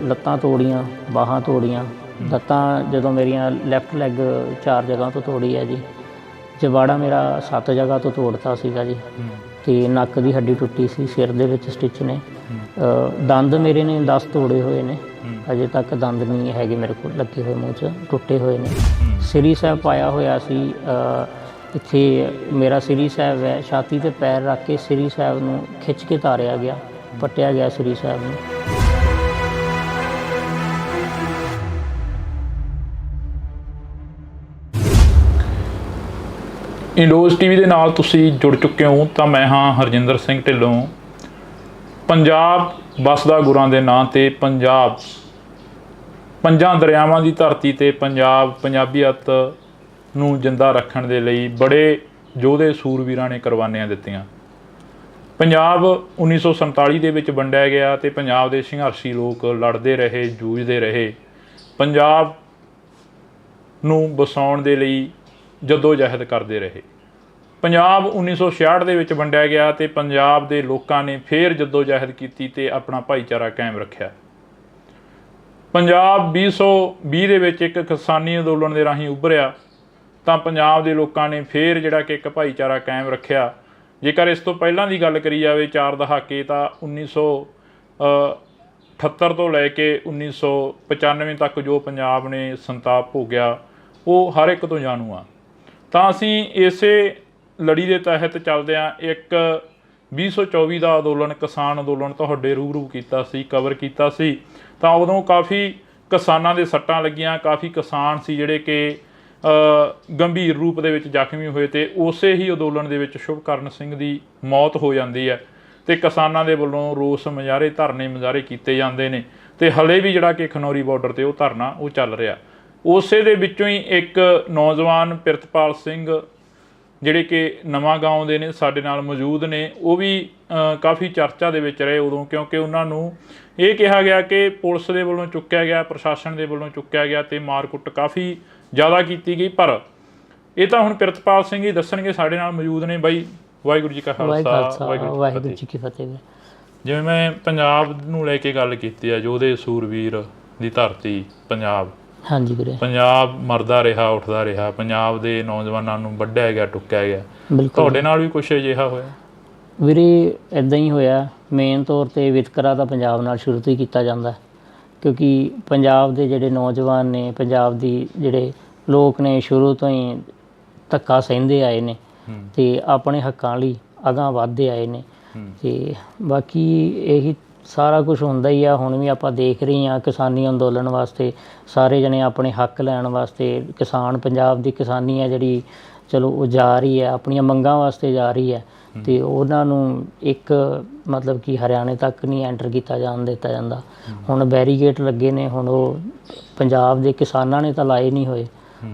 ਲੱਤਾਂ ਤੋੜੀਆਂ, ਬਾਹਾਂ ਤੋੜੀਆਂ। ਲੱਤਾਂ ਜਦੋਂ ਮੇਰੀਆਂ ਲੈਫਟ ਲੈਗ 4 ਜਗ੍ਹਾ ਤੋਂ ਤੋੜੀ ਹੈ ਜੀ, ਜਬਾੜਾ ਮੇਰਾ 7 ਜਗ੍ਹਾ ਤੋਂ ਤੋੜਤਾ ਸੀਗਾ ਜੀ, ਅਤੇ ਨੱਕ ਦੀ ਹੱਡੀ ਟੁੱਟੀ ਸੀ, ਸਿਰ ਦੇ ਵਿੱਚ ਸਟਿਚ ਨੇ, ਦੰਦ ਮੇਰੇ ਨੇ 10 ਤੋੜੇ ਹੋਏ ਨੇ, ਅਜੇ ਤੱਕ ਦੰਦ ਨਹੀਂ ਹੈਗੇ ਮੇਰੇ ਕੋਲ ਲੱਗੇ ਹੋਏ, ਮੂੰਹ 'ਚ ਟੁੱਟੇ ਹੋਏ ਨੇ। ਸ੍ਰੀ ਸਾਹਿਬ ਪਾਇਆ ਹੋਇਆ ਸੀ, ਇੱਥੇ ਮੇਰਾ ਸ੍ਰੀ ਸਾਹਿਬ ਹੈ, ਛਾਤੀ 'ਤੇ ਪੈਰ ਰੱਖ ਕੇ ਸ੍ਰੀ ਸਾਹਿਬ ਨੂੰ ਖਿੱਚ ਕੇ ਤਾਰਿਆ ਗਿਆ, ਪੱਟਿਆ ਗਿਆ ਸ੍ਰੀ ਸਾਹਿਬ ਨੂੰ। ਇੰਡੋਜ਼ ਟੀਵੀ ਦੇ ਨਾਲ ਤੁਸੀਂ ਜੁੜ ਚੁੱਕੇ ਹੋ, ਤਾਂ ਮੈਂ ਹਾਂ ਹਰਜਿੰਦਰ ਸਿੰਘ ਢਿੱਲੋਂ। ਪੰਜਾਬ ਵੱਸਦਾ ਗੁਰਾਂ ਦੇ ਨਾਂ ਤੇ, ਪੰਜਾਬ ਪੰਜਾਂ ਦਰਿਆਵਾਂ ਦੀ ਧਰਤੀ ਤੇ ਪੰਜਾਬ ਪੰਜਾਬੀਅਤ ਨੂੰ ਜਿੰਦਾ ਰੱਖਣ ਦੇ ਲਈ ਬੜੇ ਯੋਧੇ ਸੂਰਵੀਰਾਂ ਨੇ ਕੁਰਬਾਨੀਆਂ ਦਿੱਤੀਆਂ। ਪੰਜਾਬ 1947 ਦੇ ਵਿੱਚ ਵੰਡਿਆ ਗਿਆ ਅਤੇ ਪੰਜਾਬ ਦੇ ਸੰਘਰਸ਼ੀ ਲੋਕ ਲੜਦੇ ਰਹੇ, ਜੂਝਦੇ ਰਹੇ, ਪੰਜਾਬ ਨੂੰ ਵਸਾਉਣ ਦੇ ਲਈ ਜੱਦੋ-ਜਹਿਦ ਕਰਦੇ ਰਹੇ। ਪੰਜਾਬ 1966 ਦੇ ਵਿੱਚ ਵੰਡਿਆ ਗਿਆ ਅਤੇ ਪੰਜਾਬ ਦੇ ਲੋਕਾਂ ਨੇ ਫਿਰ ਜੱਦੋ-ਜਹਿਦ ਕੀਤੀ ਅਤੇ ਆਪਣਾ ਭਾਈਚਾਰਾ ਕਾਇਮ ਰੱਖਿਆ। ਪੰਜਾਬ 2020 ਦੇ ਵਿੱਚ ਇੱਕ ਕਿਸਾਨੀ ਅੰਦੋਲਨ ਦੇ ਰਾਹੀਂ ਉੱਭਰਿਆ, ਤਾਂ ਪੰਜਾਬ ਦੇ ਲੋਕਾਂ ਨੇ ਫਿਰ ਜਿਹੜਾ ਕਿ ਇੱਕ ਭਾਈਚਾਰਾ ਕਾਇਮ ਰੱਖਿਆ। ਜੇਕਰ ਇਸ ਤੋਂ ਪਹਿਲਾਂ ਦੀ ਗੱਲ ਕਰੀ ਜਾਵੇ 4 ਦਹਾਕੇ, ਤਾਂ 1978 ਤੋਂ ਲੈ ਕੇ 1995 ਤੱਕ ਜੋ ਪੰਜਾਬ ਨੇ ਸੰਤਾਪ ਭੋਗਿਆ ਉਹ ਹਰ ਇੱਕ ਤੋਂ ਜਾਣੂ ਆ। ਤਾਂ ਅਸੀਂ ਇਸੇ ਲੜੀ ਦੇ ਤਹਿਤ ਚੱਲਦਿਆਂ ਇੱਕ 2024 ਦਾ ਅੰਦੋਲਨ, ਕਿਸਾਨ ਅੰਦੋਲਨ ਤੁਹਾਡੇ ਰੂਬਰੂ ਕੀਤਾ ਸੀ, ਕਵਰ ਕੀਤਾ ਸੀ। ਤਾਂ ਉਦੋਂ ਕਾਫੀ ਕਿਸਾਨਾਂ ਦੇ ਸੱਟਾਂ ਲੱਗੀਆਂ, ਕਾਫੀ ਕਿਸਾਨ ਸੀ ਜਿਹੜੇ ਕਿ ਗੰਭੀਰ ਰੂਪ ਦੇ ਵਿੱਚ ਜ਼ਖਮੀ ਹੋਏ, ਅਤੇ ਉਸੇ ਹੀ ਅੰਦੋਲਨ ਦੇ ਵਿੱਚ ਸ਼ੁਭਕਰਨ ਸਿੰਘ ਦੀ ਮੌਤ ਹੋ ਜਾਂਦੀ ਹੈ, ਅਤੇ ਕਿਸਾਨਾਂ ਦੇ ਵੱਲੋਂ ਰੋਸ ਮੁਜ਼ਾਹਰੇ, ਧਰਨੇ ਮੁਜ਼ਾਹਰੇ ਕੀਤੇ ਜਾਂਦੇ ਨੇ, ਅਤੇ ਹਲੇ ਵੀ ਜਿਹੜਾ ਕਿ ਖਨੌਰੀ ਬਾਰਡਰ 'ਤੇ ਉਹ ਧਰਨਾ ਉਹ ਚੱਲ ਰਿਹਾ। ਉਸੇ ਦੇ ਵਿੱਚੋਂ ਹੀ ਇੱਕ ਨੌਜਵਾਨ ਪ੍ਰਿਤਪਾਲ ਸਿੰਘ ਜਿਹੜੇ ਕਿ ਨਵਾਂ ਗਾਉਂ ਦੇ ਨੇ, ਸਾਡੇ ਨਾਲ ਮੌਜੂਦ ਨੇ, ਉਹ ਵੀ ਕਾਫੀ ਚਰਚਾ ਦੇ ਵਿੱਚ ਰਹੇ ਉਦੋਂ, ਕਿਉਂਕਿ ਉਹਨਾਂ ਨੂੰ ਇਹ ਕਿਹਾ ਗਿਆ ਕਿ ਪੁਲਿਸ ਦੇ ਵੱਲੋਂ ਚੁੱਕਿਆ ਗਿਆ, ਪ੍ਰਸ਼ਾਸਨ ਦੇ ਵੱਲੋਂ ਚੁੱਕਿਆ ਗਿਆ, ਅਤੇ ਮਾਰਕੁੱਟ ਕਾਫੀ ਜ਼ਿਆਦਾ ਕੀਤੀ ਗਈ। ਪਰ ਇਹ ਤਾਂ ਹੁਣ ਪ੍ਰਿਤਪਾਲ ਸਿੰਘ ਹੀ ਦੱਸਣਗੇ, ਸਾਡੇ ਨਾਲ ਮੌਜੂਦ ਨੇ। ਬਾਈ, ਵਾਹਿਗੁਰੂ ਜੀ ਕਾ ਖਾਲਸਾ, ਵਾਹਿਗੁਰੂ ਜੀ ਕੀ ਫਤਿਹ। ਜਿਵੇਂ ਮੈਂ ਪੰਜਾਬ ਨੂੰ ਲੈ ਕੇ ਗੱਲ ਕੀਤੀ ਹੈ, ਯੋਧੇ ਸੂਰਵੀਰ ਦੀ ਧਰਤੀ ਪੰਜਾਬ, ਹਾਂਜੀ ਵੀਰੇ, ਪੰਜਾਬ ਮਰਦਾ ਰਿਹਾ, ਉੱਠਦਾ ਰਿਹਾ, ਪੰਜਾਬ ਦੇ ਨੌਜਵਾਨਾਂ ਨੂੰ ਵੱਢਿਆ ਗਿਆ, ਟੁੱਕਿਆ ਗਿਆ। ਤੁਹਾਡੇ ਨਾਲ ਵੀ ਕੁਛ ਅਜਿਹਾ ਹੋਇਆ? ਵੀਰੇ ਇੱਦਾਂ ਹੀ ਹੋਇਆ। ਮੇਨ ਤੌਰ 'ਤੇ ਵਿਤਕਰਾ ਤਾਂ ਪੰਜਾਬ ਨਾਲ ਸ਼ੁਰੂ ਤੋਂ ਹੀ ਕੀਤਾ ਜਾਂਦਾ, ਕਿਉਂਕਿ ਪੰਜਾਬ ਦੇ ਜਿਹੜੇ ਨੌਜਵਾਨ ਨੇ, ਪੰਜਾਬ ਦੀ ਜਿਹੜੇ ਲੋਕ ਨੇ, ਸ਼ੁਰੂ ਤੋਂ ਹੀ ਧੱਕਾ ਸਹਿੰਦੇ ਆਏ ਨੇ, ਅਤੇ ਆਪਣੇ ਹੱਕਾਂ ਲਈ ਅਗਾਂਹ ਵੱਧਦੇ ਆਏ ਨੇ। ਅਤੇ ਬਾਕੀ ਇਹੀ ਸਾਰਾ ਕੁਛ ਹੁੰਦਾ ਹੀ ਆ। ਹੁਣ ਵੀ ਆਪਾਂ ਦੇਖ ਰਹੇ ਹਾਂ ਕਿਸਾਨੀ ਅੰਦੋਲਨ ਵਾਸਤੇ ਸਾਰੇ ਜਣੇ ਆਪਣੇ ਹੱਕ ਲੈਣ ਵਾਸਤੇ, ਕਿਸਾਨ, ਪੰਜਾਬ ਦੀ ਕਿਸਾਨੀ ਹੈ ਜਿਹੜੀ, ਚਲੋ ਉਹ ਜਾ ਰਹੀ ਹੈ, ਆਪਣੀਆਂ ਮੰਗਾਂ ਵਾਸਤੇ ਜਾ ਰਹੀ ਹੈ। ਤੇ ਉਹਨਾਂ ਨੂੰ ਇੱਕ ਮਤਲਬ ਕਿ ਹਰਿਆਣੇ ਤੱਕ ਨਹੀਂ ਐਂਟਰ ਕੀਤਾ ਜਾਣ ਦਿੱਤਾ ਜਾਂਦਾ। ਹੁਣ ਬੈਰੀਗੇਟ ਲੱਗੇ ਨੇ, ਹੁਣ ਉਹ ਪੰਜਾਬ ਦੇ ਕਿਸਾਨਾਂ ਨੇ ਤਾਂ ਲਾਏ ਨਹੀਂ ਹੋਏ,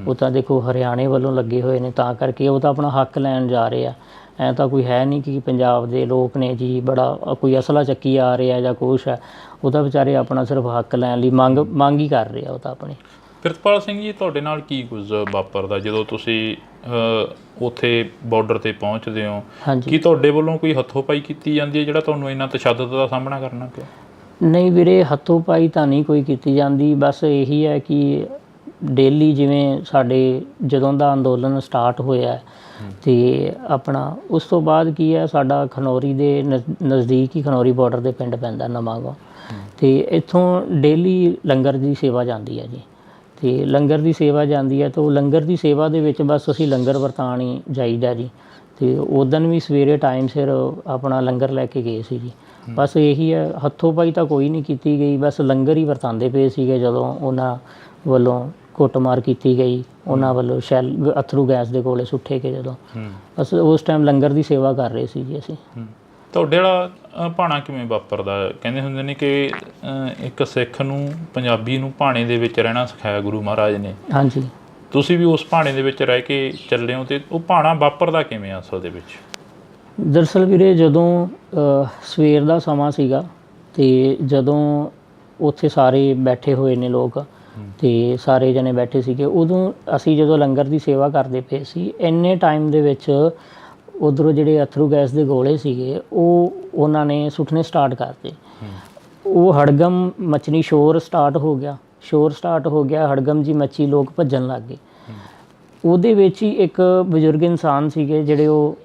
ਉਹ ਤਾਂ ਦੇਖੋ ਹਰਿਆਣੇ ਵੱਲੋਂ ਲੱਗੇ ਹੋਏ ਨੇ, ਤਾਂ ਕਰਕੇ ਉਹ ਤਾਂ ਆਪਣਾ ਹੱਕ ਲੈਣ ਜਾ ਰਹੇ ਆ। ਐਂ ਤਾਂ ਕੋਈ ਹੈ ਨਹੀਂ ਕਿ ਪੰਜਾਬ ਦੇ ਲੋਕ ਨੇ ਜੀ ਬੜਾ ਕੋਈ ਅਸਲਾ ਚੱਕੀ ਆ ਰਿਹਾ ਜਾਂ ਕੁਛ ਹੈ, ਉਹ ਤਾਂ ਵਿਚਾਰੇ ਆਪਣਾ ਸਿਰਫ ਹੱਕ ਲੈਣ ਲਈ ਮੰਗ ਹੀ ਕਰ ਰਹੇ ਆ ਉਹ ਤਾਂ ਆਪਣੀ। ਪ੍ਰਿਤਪਾਲ ਸਿੰਘ ਜੀ, ਤੁਹਾਡੇ ਨਾਲ ਕੀ ਕੁਝ ਵਾਪਰਦਾ ਜਦੋਂ ਤੁਸੀਂ ਉੱਥੇ ਬਾਰਡਰ 'ਤੇ ਪਹੁੰਚਦੇ ਹੋ? ਕੀ ਤੁਹਾਡੇ ਵੱਲੋਂ ਕੋਈ ਹੱਥੋਂ ਪਾਈ ਕੀਤੀ ਜਾਂਦੀ ਹੈ ਜਿਹੜਾ ਤੁਹਾਨੂੰ ਇੰਨਾ ਤਸ਼ੱਦਦ ਦਾ ਸਾਹਮਣਾ ਕਰਨਾ ਪਿਆ? ਨਹੀਂ ਵੀਰੇ, ਹੱਥੋਂ ਪਾਈ ਤਾਂ ਨਹੀਂ ਕੋਈ ਕੀਤੀ ਜਾਂਦੀ। ਬਸ ਇਹੀ ਹੈ ਕਿ ਡੇਲੀ ਜਿਵੇਂ ਸਾਡੇ ਜਦੋਂ ਦਾ ਅੰਦੋਲਨ ਸਟਾਰਟ ਹੋਇਆ ਅਤੇ ਆਪਣਾ ਉਸ ਤੋਂ ਬਾਅਦ ਕੀ ਹੈ, ਸਾਡਾ ਖਨੌਰੀ ਦੇ ਨਜ਼ਦੀਕ ਹੀ ਖਨੌਰੀ ਬਾਰਡਰ ਦੇ ਪਿੰਡ ਪੈਂਦਾ ਨਵਾਂਗਾਂ, ਅਤੇ ਇੱਥੋਂ ਡੇਲੀ ਲੰਗਰ ਦੀ ਸੇਵਾ ਜਾਂਦੀ ਹੈ ਜੀ। ਅਤੇ ਲੰਗਰ ਦੀ ਸੇਵਾ ਜਾਂਦੀ ਹੈ ਤਾਂ ਉਹ ਲੰਗਰ ਦੀ ਸੇਵਾ ਦੇ ਵਿੱਚ ਬਸ ਅਸੀਂ ਲੰਗਰ ਵਰਤਾਉਣ ਹੀ ਜਾਈਦਾ ਜੀ। ਅਤੇ ਉੱਦਣ ਵੀ ਸਵੇਰੇ ਟਾਈਮ ਸਿਰ ਆਪਣਾ ਲੰਗਰ ਲੈ ਕੇ ਗਏ ਸੀ ਜੀ। ਬਸ ਇਹੀ ਹੈ, ਹੱਥੋਂ ਪਾਈ ਤਾਂ ਕੋਈ ਨਹੀਂ ਕੀਤੀ ਗਈ, ਬਸ ਲੰਗਰ ਹੀ ਵਰਤਾਉਂਦੇ ਪਏ ਸੀਗੇ। ਜਦੋਂ ਉਹਨਾਂ ਵੱਲੋਂ ਕੁੱਟਮਾਰ ਕੀਤੀ ਗਈ, ਉਹਨਾਂ ਵੱਲੋਂ ਅਥਰੂ ਗੈਸ ਦੇ ਗੋਲੇ ਸੁੱਟੇ ਗਏ ਜਦੋਂ, ਬਸ ਉਸ ਟਾਈਮ ਲੰਗਰ ਦੀ ਸੇਵਾ ਕਰ ਰਹੇ ਸੀ ਜੀ ਅਸੀਂ। ਤੁਹਾਡੇ ਵਾਲਾ ਭਾਣਾ ਕਿਵੇਂ ਵਾਪਰਦਾ? ਕਹਿੰਦੇ ਹੁੰਦੇ ਨੇ ਕਿ ਇੱਕ ਸਿੱਖ ਨੂੰ, ਪੰਜਾਬੀ ਨੂੰ ਭਾਣੇ ਦੇ ਵਿੱਚ ਰਹਿਣਾ ਸਿਖਾਇਆ ਗੁਰੂ ਮਹਾਰਾਜ ਨੇ। ਹਾਂਜੀ, ਤੁਸੀਂ ਵੀ ਉਸ ਭਾਣੇ ਦੇ ਵਿੱਚ ਰਹਿ ਕੇ ਚੱਲੇ ਹੋ, ਅਤੇ ਉਹ ਭਾਣਾ ਵਾਪਰਦਾ ਕਿਵੇਂ ਆ ਅਸਲ ਦੇ ਵਿੱਚ? ਦਰਅਸਲ ਵੀਰੇ, ਜਦੋਂ ਸਵੇਰ ਦਾ ਸਮਾਂ ਸੀਗਾ ਅਤੇ ਜਦੋਂ ਉੱਥੇ ਸਾਰੇ ਬੈਠੇ ਹੋਏ ਨੇ ਲੋਕ ਅਤੇ ਸਾਰੇ ਜਣੇ ਬੈਠੇ ਸੀਗੇ, ਉਦੋਂ ਅਸੀਂ ਜਦੋਂ ਲੰਗਰ ਦੀ ਸੇਵਾ ਕਰਦੇ ਪਏ ਸੀ, ਇੰਨੇ ਟਾਈਮ ਦੇ ਵਿੱਚ ਉੱਧਰੋਂ ਜਿਹੜੇ ਅਥਰੂ ਗੈਸ ਦੇ ਗੋਲੇ ਸੀਗੇ ਉਹ ਉਹਨਾਂ ਨੇ ਸੁੱਟਣੇ ਸਟਾਰਟ ਕਰਤੇ। ਉਹ ਹੜਗਮ ਮਚਣੀ, ਸ਼ੋਰ ਸਟਾਰਟ ਹੋ ਗਿਆ, ਹੜਗਮ ਜੀ ਮੱਚੀ, ਲੋਕ ਭੱਜਣ ਲੱਗ ਗਏ। ਉਹਦੇ ਵਿੱਚ ਹੀ ਇੱਕ ਬਜ਼ੁਰਗ ਇਨਸਾਨ ਸੀਗੇ ਜਿਹੜੇ ਉਹ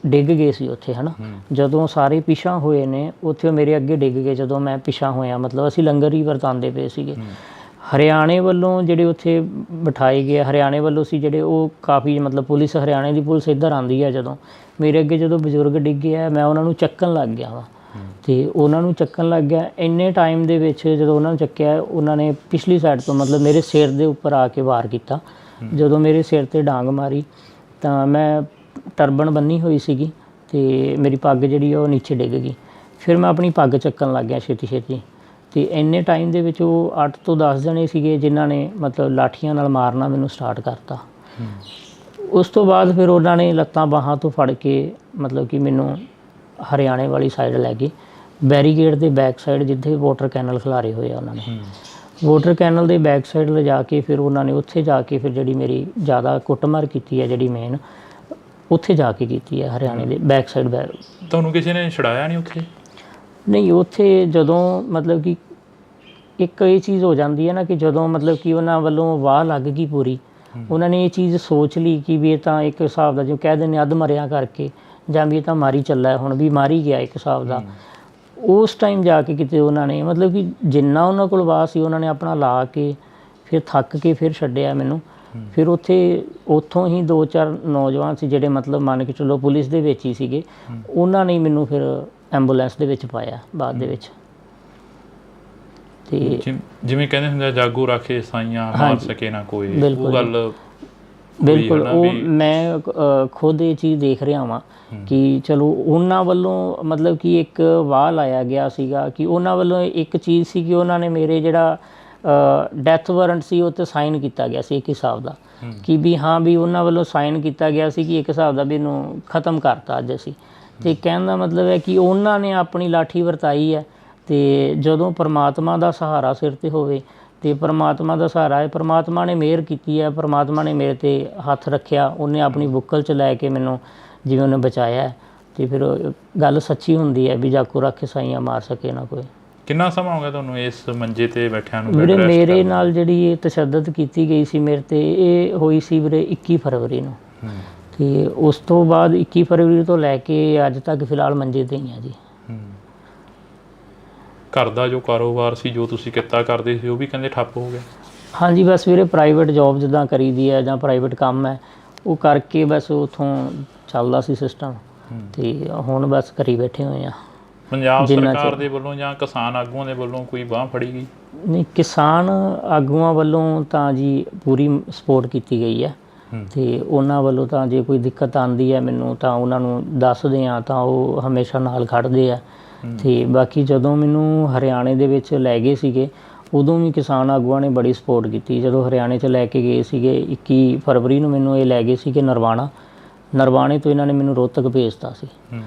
ਡਿੱਗ ਗਏ ਸੀ ਉੱਥੇ, ਹੈ ਨਾ। ਜਦੋਂ ਸਾਰੇ ਪਿਛਾਂਹ ਹੋਏ ਨੇ ਉੱਥੇ ਮੇਰੇ ਅੱਗੇ ਡਿੱਗ ਗਏ। ਜਦੋਂ ਮੈਂ ਪਿਛਾਂਹ ਹੋਇਆ, ਮਤਲਬ ਅਸੀਂ ਲੰਗਰ ਹੀ ਵਰਤਾਉਂਦੇ ਪਏ ਸੀਗੇ। ਹਰਿਆਣੇ ਵੱਲੋਂ ਜਿਹੜੇ ਉੱਥੇ ਬਿਠਾਏ ਗਏ, ਹਰਿਆਣੇ ਵੱਲੋਂ ਸੀ ਜਿਹੜੇ, ਉਹ ਕਾਫੀ ਮਤਲਬ ਪੁਲਿਸ, ਹਰਿਆਣੇ ਦੀ ਪੁਲਿਸ ਇੱਧਰ ਆਉਂਦੀ ਹੈ। ਜਦੋਂ ਮੇਰੇ ਅੱਗੇ ਜਦੋਂ ਬਜ਼ੁਰਗ ਡਿੱਗੇ ਆ, ਮੈਂ ਉਹਨਾਂ ਨੂੰ ਚੱਕਣ ਲੱਗ ਗਿਆ ਵਾ, ਅਤੇ ਉਹਨਾਂ ਨੂੰ ਚੱਕਣ ਲੱਗ ਗਿਆ। ਇੰਨੇ ਟਾਈਮ ਦੇ ਵਿੱਚ ਜਦੋਂ ਉਹਨਾਂ ਨੂੰ ਚੱਕਿਆ, ਉਹਨਾਂ ਨੇ ਪਿਛਲੀ ਸਾਈਡ ਤੋਂ ਮਤਲਬ ਮੇਰੇ ਸਿਰ ਦੇ ਉੱਪਰ ਆ ਕੇ ਵਾਰ ਕੀਤਾ। ਜਦੋਂ ਮੇਰੇ ਸਿਰ 'ਤੇ ਡਾਂਗ ਮਾਰੀ ਤਾਂ ਮੈਂ ਟਰਬਨ ਬੰਨੀ ਹੋਈ ਸੀਗੀ ਅਤੇ ਮੇਰੀ ਪੱਗ ਜਿਹੜੀ ਉਹ ਨੀਚੇ ਡਿੱਗ ਗਈ। ਫਿਰ ਮੈਂ ਆਪਣੀ ਪੱਗ ਚੱਕਣ ਲੱਗ ਗਿਆ ਛੇਤੀ ਛੇਤੀ, ਅਤੇ ਇੰਨੇ ਟਾਈਮ ਦੇ ਵਿੱਚ ਉਹ 8 ਤੋਂ 10 ਜਣੇ ਸੀਗੇ ਜਿਨ੍ਹਾਂ ਨੇ ਮਤਲਬ ਲਾਠੀਆਂ ਨਾਲ ਮਾਰਨਾ ਮੈਨੂੰ ਸਟਾਰਟ ਕਰਤਾ। ਉਸ ਤੋਂ ਬਾਅਦ ਫਿਰ ਉਹਨਾਂ ਨੇ ਲੱਤਾਂ ਬਾਹਾਂ ਤੋਂ ਫੜ ਕੇ ਮਤਲਬ ਕਿ ਮੈਨੂੰ ਹਰਿਆਣੇ ਵਾਲੀ ਸਾਈਡ ਲੈ ਗਏ, ਬੈਰੀਗੇਡ ਦੇ ਬੈਕ ਸਾਈਡ ਜਿੱਥੇ ਵਾਟਰ ਕੈਨਲ ਖਿਲਾਰੇ ਹੋਏ ਆ ਉਹਨਾਂ ਨੇ, ਵਾਟਰ ਕੈਨਲ ਦੇ ਬੈਕ ਸਾਈਡ ਲਿਜਾ ਕੇ ਫਿਰ ਉਹਨਾਂ ਨੇ ਉੱਥੇ ਜਾ ਕੇ ਫਿਰ ਜਿਹੜੀ ਮੇਰੀ ਜ਼ਿਆਦਾ ਕੁੱਟਮਾਰ ਕੀਤੀ ਹੈ, ਜਿਹੜੀ ਮੇਨ ਉੱਥੇ ਜਾ ਕੇ ਕੀਤੀ ਹੈ ਹਰਿਆਣੇ ਦੇ ਬੈਕ ਸਾਈਡ। ਤੁਹਾਨੂੰ ਕਿਸੇ ਨੇ ਛੁਡਾਇਆ ਨਹੀਂ ਉੱਥੇ? ਨਹੀਂ, ਉੱਥੇ ਜਦੋਂ ਮਤਲਬ ਕਿ ਇੱਕ ਇਹ ਚੀਜ਼ ਹੋ ਜਾਂਦੀ ਹੈ ਨਾ ਕਿ ਜਦੋਂ ਮਤਲਬ ਕਿ ਉਹਨਾਂ ਵੱਲੋਂ ਵਾਹ ਲੱਗ ਗਈ ਪੂਰੀ, ਉਹਨਾਂ ਨੇ ਇਹ ਚੀਜ਼ ਸੋਚ ਲਈ ਕਿ ਵੀ ਇਹ ਤਾਂ ਇੱਕ ਹਿਸਾਬ ਦਾ ਜੋ ਕਹਿ ਦਿੰਦੇ ਅੱਧ ਮਰਿਆ ਕਰਕੇ, ਜਾਂ ਵੀ ਇਹ ਤਾਂ ਮਾਰੀ ਚੱਲਾ, ਹੁਣ ਵੀ ਮਾਰੀ ਗਿਆ ਇੱਕ ਹਿਸਾਬ ਦਾ। ਉਸ ਟਾਈਮ ਜਾ ਕੇ ਕਿਤੇ ਉਹਨਾਂ ਨੇ ਮਤਲਬ ਕਿ ਜਿੰਨਾ ਉਹਨਾਂ ਕੋਲ ਵਾਹ ਸੀ ਉਹਨਾਂ ਨੇ ਆਪਣਾ ਲਾ ਕੇ ਫਿਰ ਥੱਕ ਕੇ ਫਿਰ ਛੱਡਿਆ ਮੈਨੂੰ। ਫਿਰ ਉੱਥੋਂ ਹੀ 2-4 ਨੌਜਵਾਨ ਸੀ ਜਿਹੜੇ ਮਤਲਬ ਮੰਨ ਕੇ ਚਲੋ ਪੁਲਿਸ ਦੇ ਵਿੱਚ ਹੀ ਸੀਗੇ, ਉਹਨਾਂ ਨੇ ਮੈਨੂੰ ਫਿਰ ਐਂਬੂਲੈਂਸ ਦੇ ਵਿੱਚ ਪਾਇਆ ਬਾਅਦ ਦੇ ਵਿੱਚ। ਅਤੇ ਜਿਵੇਂ ਕਹਿੰਦੇ ਹੁੰਦੇ ਜਾਗੋ ਰਾਖੇ ਸਾਈਆਂ ਮਾਰ ਸਕੇ ਨਾ ਕੋਈ, ਉਹ ਗੱਲ ਬਿਲਕੁਲ ਉਹ ਮੈਂ ਖੁਦ ਇਹ ਚੀਜ਼ ਦੇਖ ਰਿਹਾ ਵਾਂ ਕਿ ਚਲੋ ਉਹਨਾਂ ਵੱਲੋਂ ਮਤਲਬ ਕਿ ਇੱਕ ਵਾਹ ਲਾਇਆ ਗਿਆ ਸੀਗਾ ਕਿ ਉਹਨਾਂ ਵੱਲੋਂ ਇੱਕ ਚੀਜ਼ ਸੀ ਕਿ ਉਹਨਾਂ ਨੇ ਮੇਰੇ ਜਿਹੜਾ ਡੈਥ ਵਾਰੰਟ ਸੀ ਉਹ 'ਤੇ ਸਾਈਨ ਕੀਤਾ ਗਿਆ ਸੀ ਇੱਕ ਹਿਸਾਬ ਦਾ, ਕਿ ਵੀ ਹਾਂ ਵੀ ਉਹਨਾਂ ਵੱਲੋਂ ਸਾਈਨ ਕੀਤਾ ਗਿਆ ਸੀ ਕਿ ਇੱਕ ਹਿਸਾਬ ਦਾ ਵੀ ਇਹਨੂੰ ਖ਼ਤਮ ਕਰਤਾ ਅੱਜ ਅਸੀਂ। ਅਤੇ ਕਹਿਣ ਦਾ ਮਤਲਬ ਹੈ ਕਿ ਉਹਨਾਂ ਨੇ ਆਪਣੀ ਲਾਠੀ ਵਰਤਾਈ ਹੈ, ਅਤੇ ਜਦੋਂ ਪਰਮਾਤਮਾ ਦਾ ਸਹਾਰਾ ਸਿਰ 'ਤੇ ਹੋਵੇ ਅਤੇ ਪਰਮਾਤਮਾ ਦਾ ਸਹਾਰਾ ਹੈ, ਪਰਮਾਤਮਾ ਨੇ ਮਿਹਰ ਕੀਤੀ ਹੈ, ਪਰਮਾਤਮਾ ਨੇ ਮੇਰੇ 'ਤੇ ਹੱਥ ਰੱਖਿਆ, ਉਹਨੇ ਆਪਣੀ ਬੁੱਕਲ 'ਚ ਲੈ ਕੇ ਮੈਨੂੰ ਜਿਵੇਂ ਉਹਨੇ ਬਚਾਇਆ। ਅਤੇ ਫਿਰ ਗੱਲ ਸੱਚੀ ਹੁੰਦੀ ਹੈ ਵੀ ਜਾਗੋ ਰਾਖੇ ਸਾਈਆਂ ਮਾਰ ਸਕੇ ਨਾ ਕੋਈ। ਕਿੰਨਾ ਸਮਾਂ ਹੋ ਗਿਆ ਤੁਹਾਨੂੰ ਇਸ ਮੰਜੇ 'ਤੇ ਬੈਠਿਆਂ ਨੂੰ? ਵੀਰੇ ਮੇਰੇ ਨਾਲ ਜਿਹੜੀ ਇਹ ਤਸ਼ੱਦਦ ਕੀਤੀ ਗਈ ਸੀ ਮੇਰੇ 'ਤੇ, ਇਹ ਹੋਈ ਸੀ ਵੀਰੇ 21 ਫਰਵਰੀ ਨੂੰ, ਅਤੇ ਉਸ ਤੋਂ ਬਾਅਦ 21 ਫਰਵਰੀ ਤੋਂ ਲੈ ਕੇ ਅੱਜ ਤੱਕ ਫਿਲਹਾਲ ਮੰਜੇ 'ਤੇ ਹੀ ਆ ਜੀ। ਘਰ ਦਾ ਜੋ ਕਾਰੋਬਾਰ ਸੀ, ਜੋ ਤੁਸੀਂ ਕਿੱਤਾ ਕਰਦੇ ਸੀ, ਉਹ ਵੀ ਕਹਿੰਦੇ ਠੱਪ ਹੋ ਗਿਆ? ਹਾਂਜੀ, ਬਸ ਵੀਰੇ ਪ੍ਰਾਈਵੇਟ ਜੋਬ ਜਿੱਦਾਂ ਕਰੀਦੀ ਹੈ ਜਾਂ ਪ੍ਰਾਈਵੇਟ ਕੰਮ ਹੈ ਉਹ ਕਰਕੇ ਬਸ ਉੱਥੋਂ ਚੱਲਦਾ ਸੀ ਸਿਸਟਮ, ਅਤੇ ਹੁਣ ਬਸ ਘਰੀ ਬੈਠੇ ਹੋਏ ਆ। ਪੰਜਾਬ ਸਰਕਾਰ ਦੇ ਵੱਲੋਂ ਜਾਂ ਕਿਸਾਨ ਆਗੂਆਂ ਦੇ ਵੱਲੋਂ ਕੋਈ ਬਾਂਹ ਫੜੀ ਗਈ? ਨਹੀਂ, ਕਿਸਾਨ ਆਗੂਆਂ ਵੱਲੋਂ ਤਾਂ ਜੀ ਪੂਰੀ ਸਪੋਰਟ ਕੀਤੀ ਗਈ ਹੈ, ਤੇ ਉਹਨਾਂ ਵੱਲੋਂ ਤਾਂ ਜੇ ਕੋਈ ਦਿੱਕਤ ਆਉਂਦੀ ਹੈ ਮੈਨੂੰ ਤਾਂ ਉਹਨਾਂ ਨੂੰ ਦੱਸਦੇ ਹਾਂ ਤਾਂ ਉਹ ਹਮੇਸ਼ਾ ਨਾਲ ਖੜ੍ਹਦੇ ਆ। ਤੇ ਬਾਕੀ ਜਦੋਂ ਮੈਨੂੰ ਹਰਿਆਣੇ ਦੇ ਵਿੱਚ ਲੈ ਗਏ ਸੀਗੇ ਉਦੋਂ ਵੀ ਕਿਸਾਨ ਆਗੂਆਂ ਨੇ ਬੜੀ ਸਪੋਰਟ ਕੀਤੀ। ਜਦੋਂ ਹਰਿਆਣੇ 'ਚ ਲੈ ਕੇ ਗਏ ਸੀਗੇ 21 ਫਰਵਰੀ ਨੂੰ ਮੈਨੂੰ ਇਹ ਲੈ ਗਏ ਸੀਗੇ ਨਰਵਾਣੇ ਤੋਂ ਇਹਨਾਂ ਨੇ ਮੈਨੂੰ ਰੋਹਤਕ ਭੇਜਤਾ ਸੀ।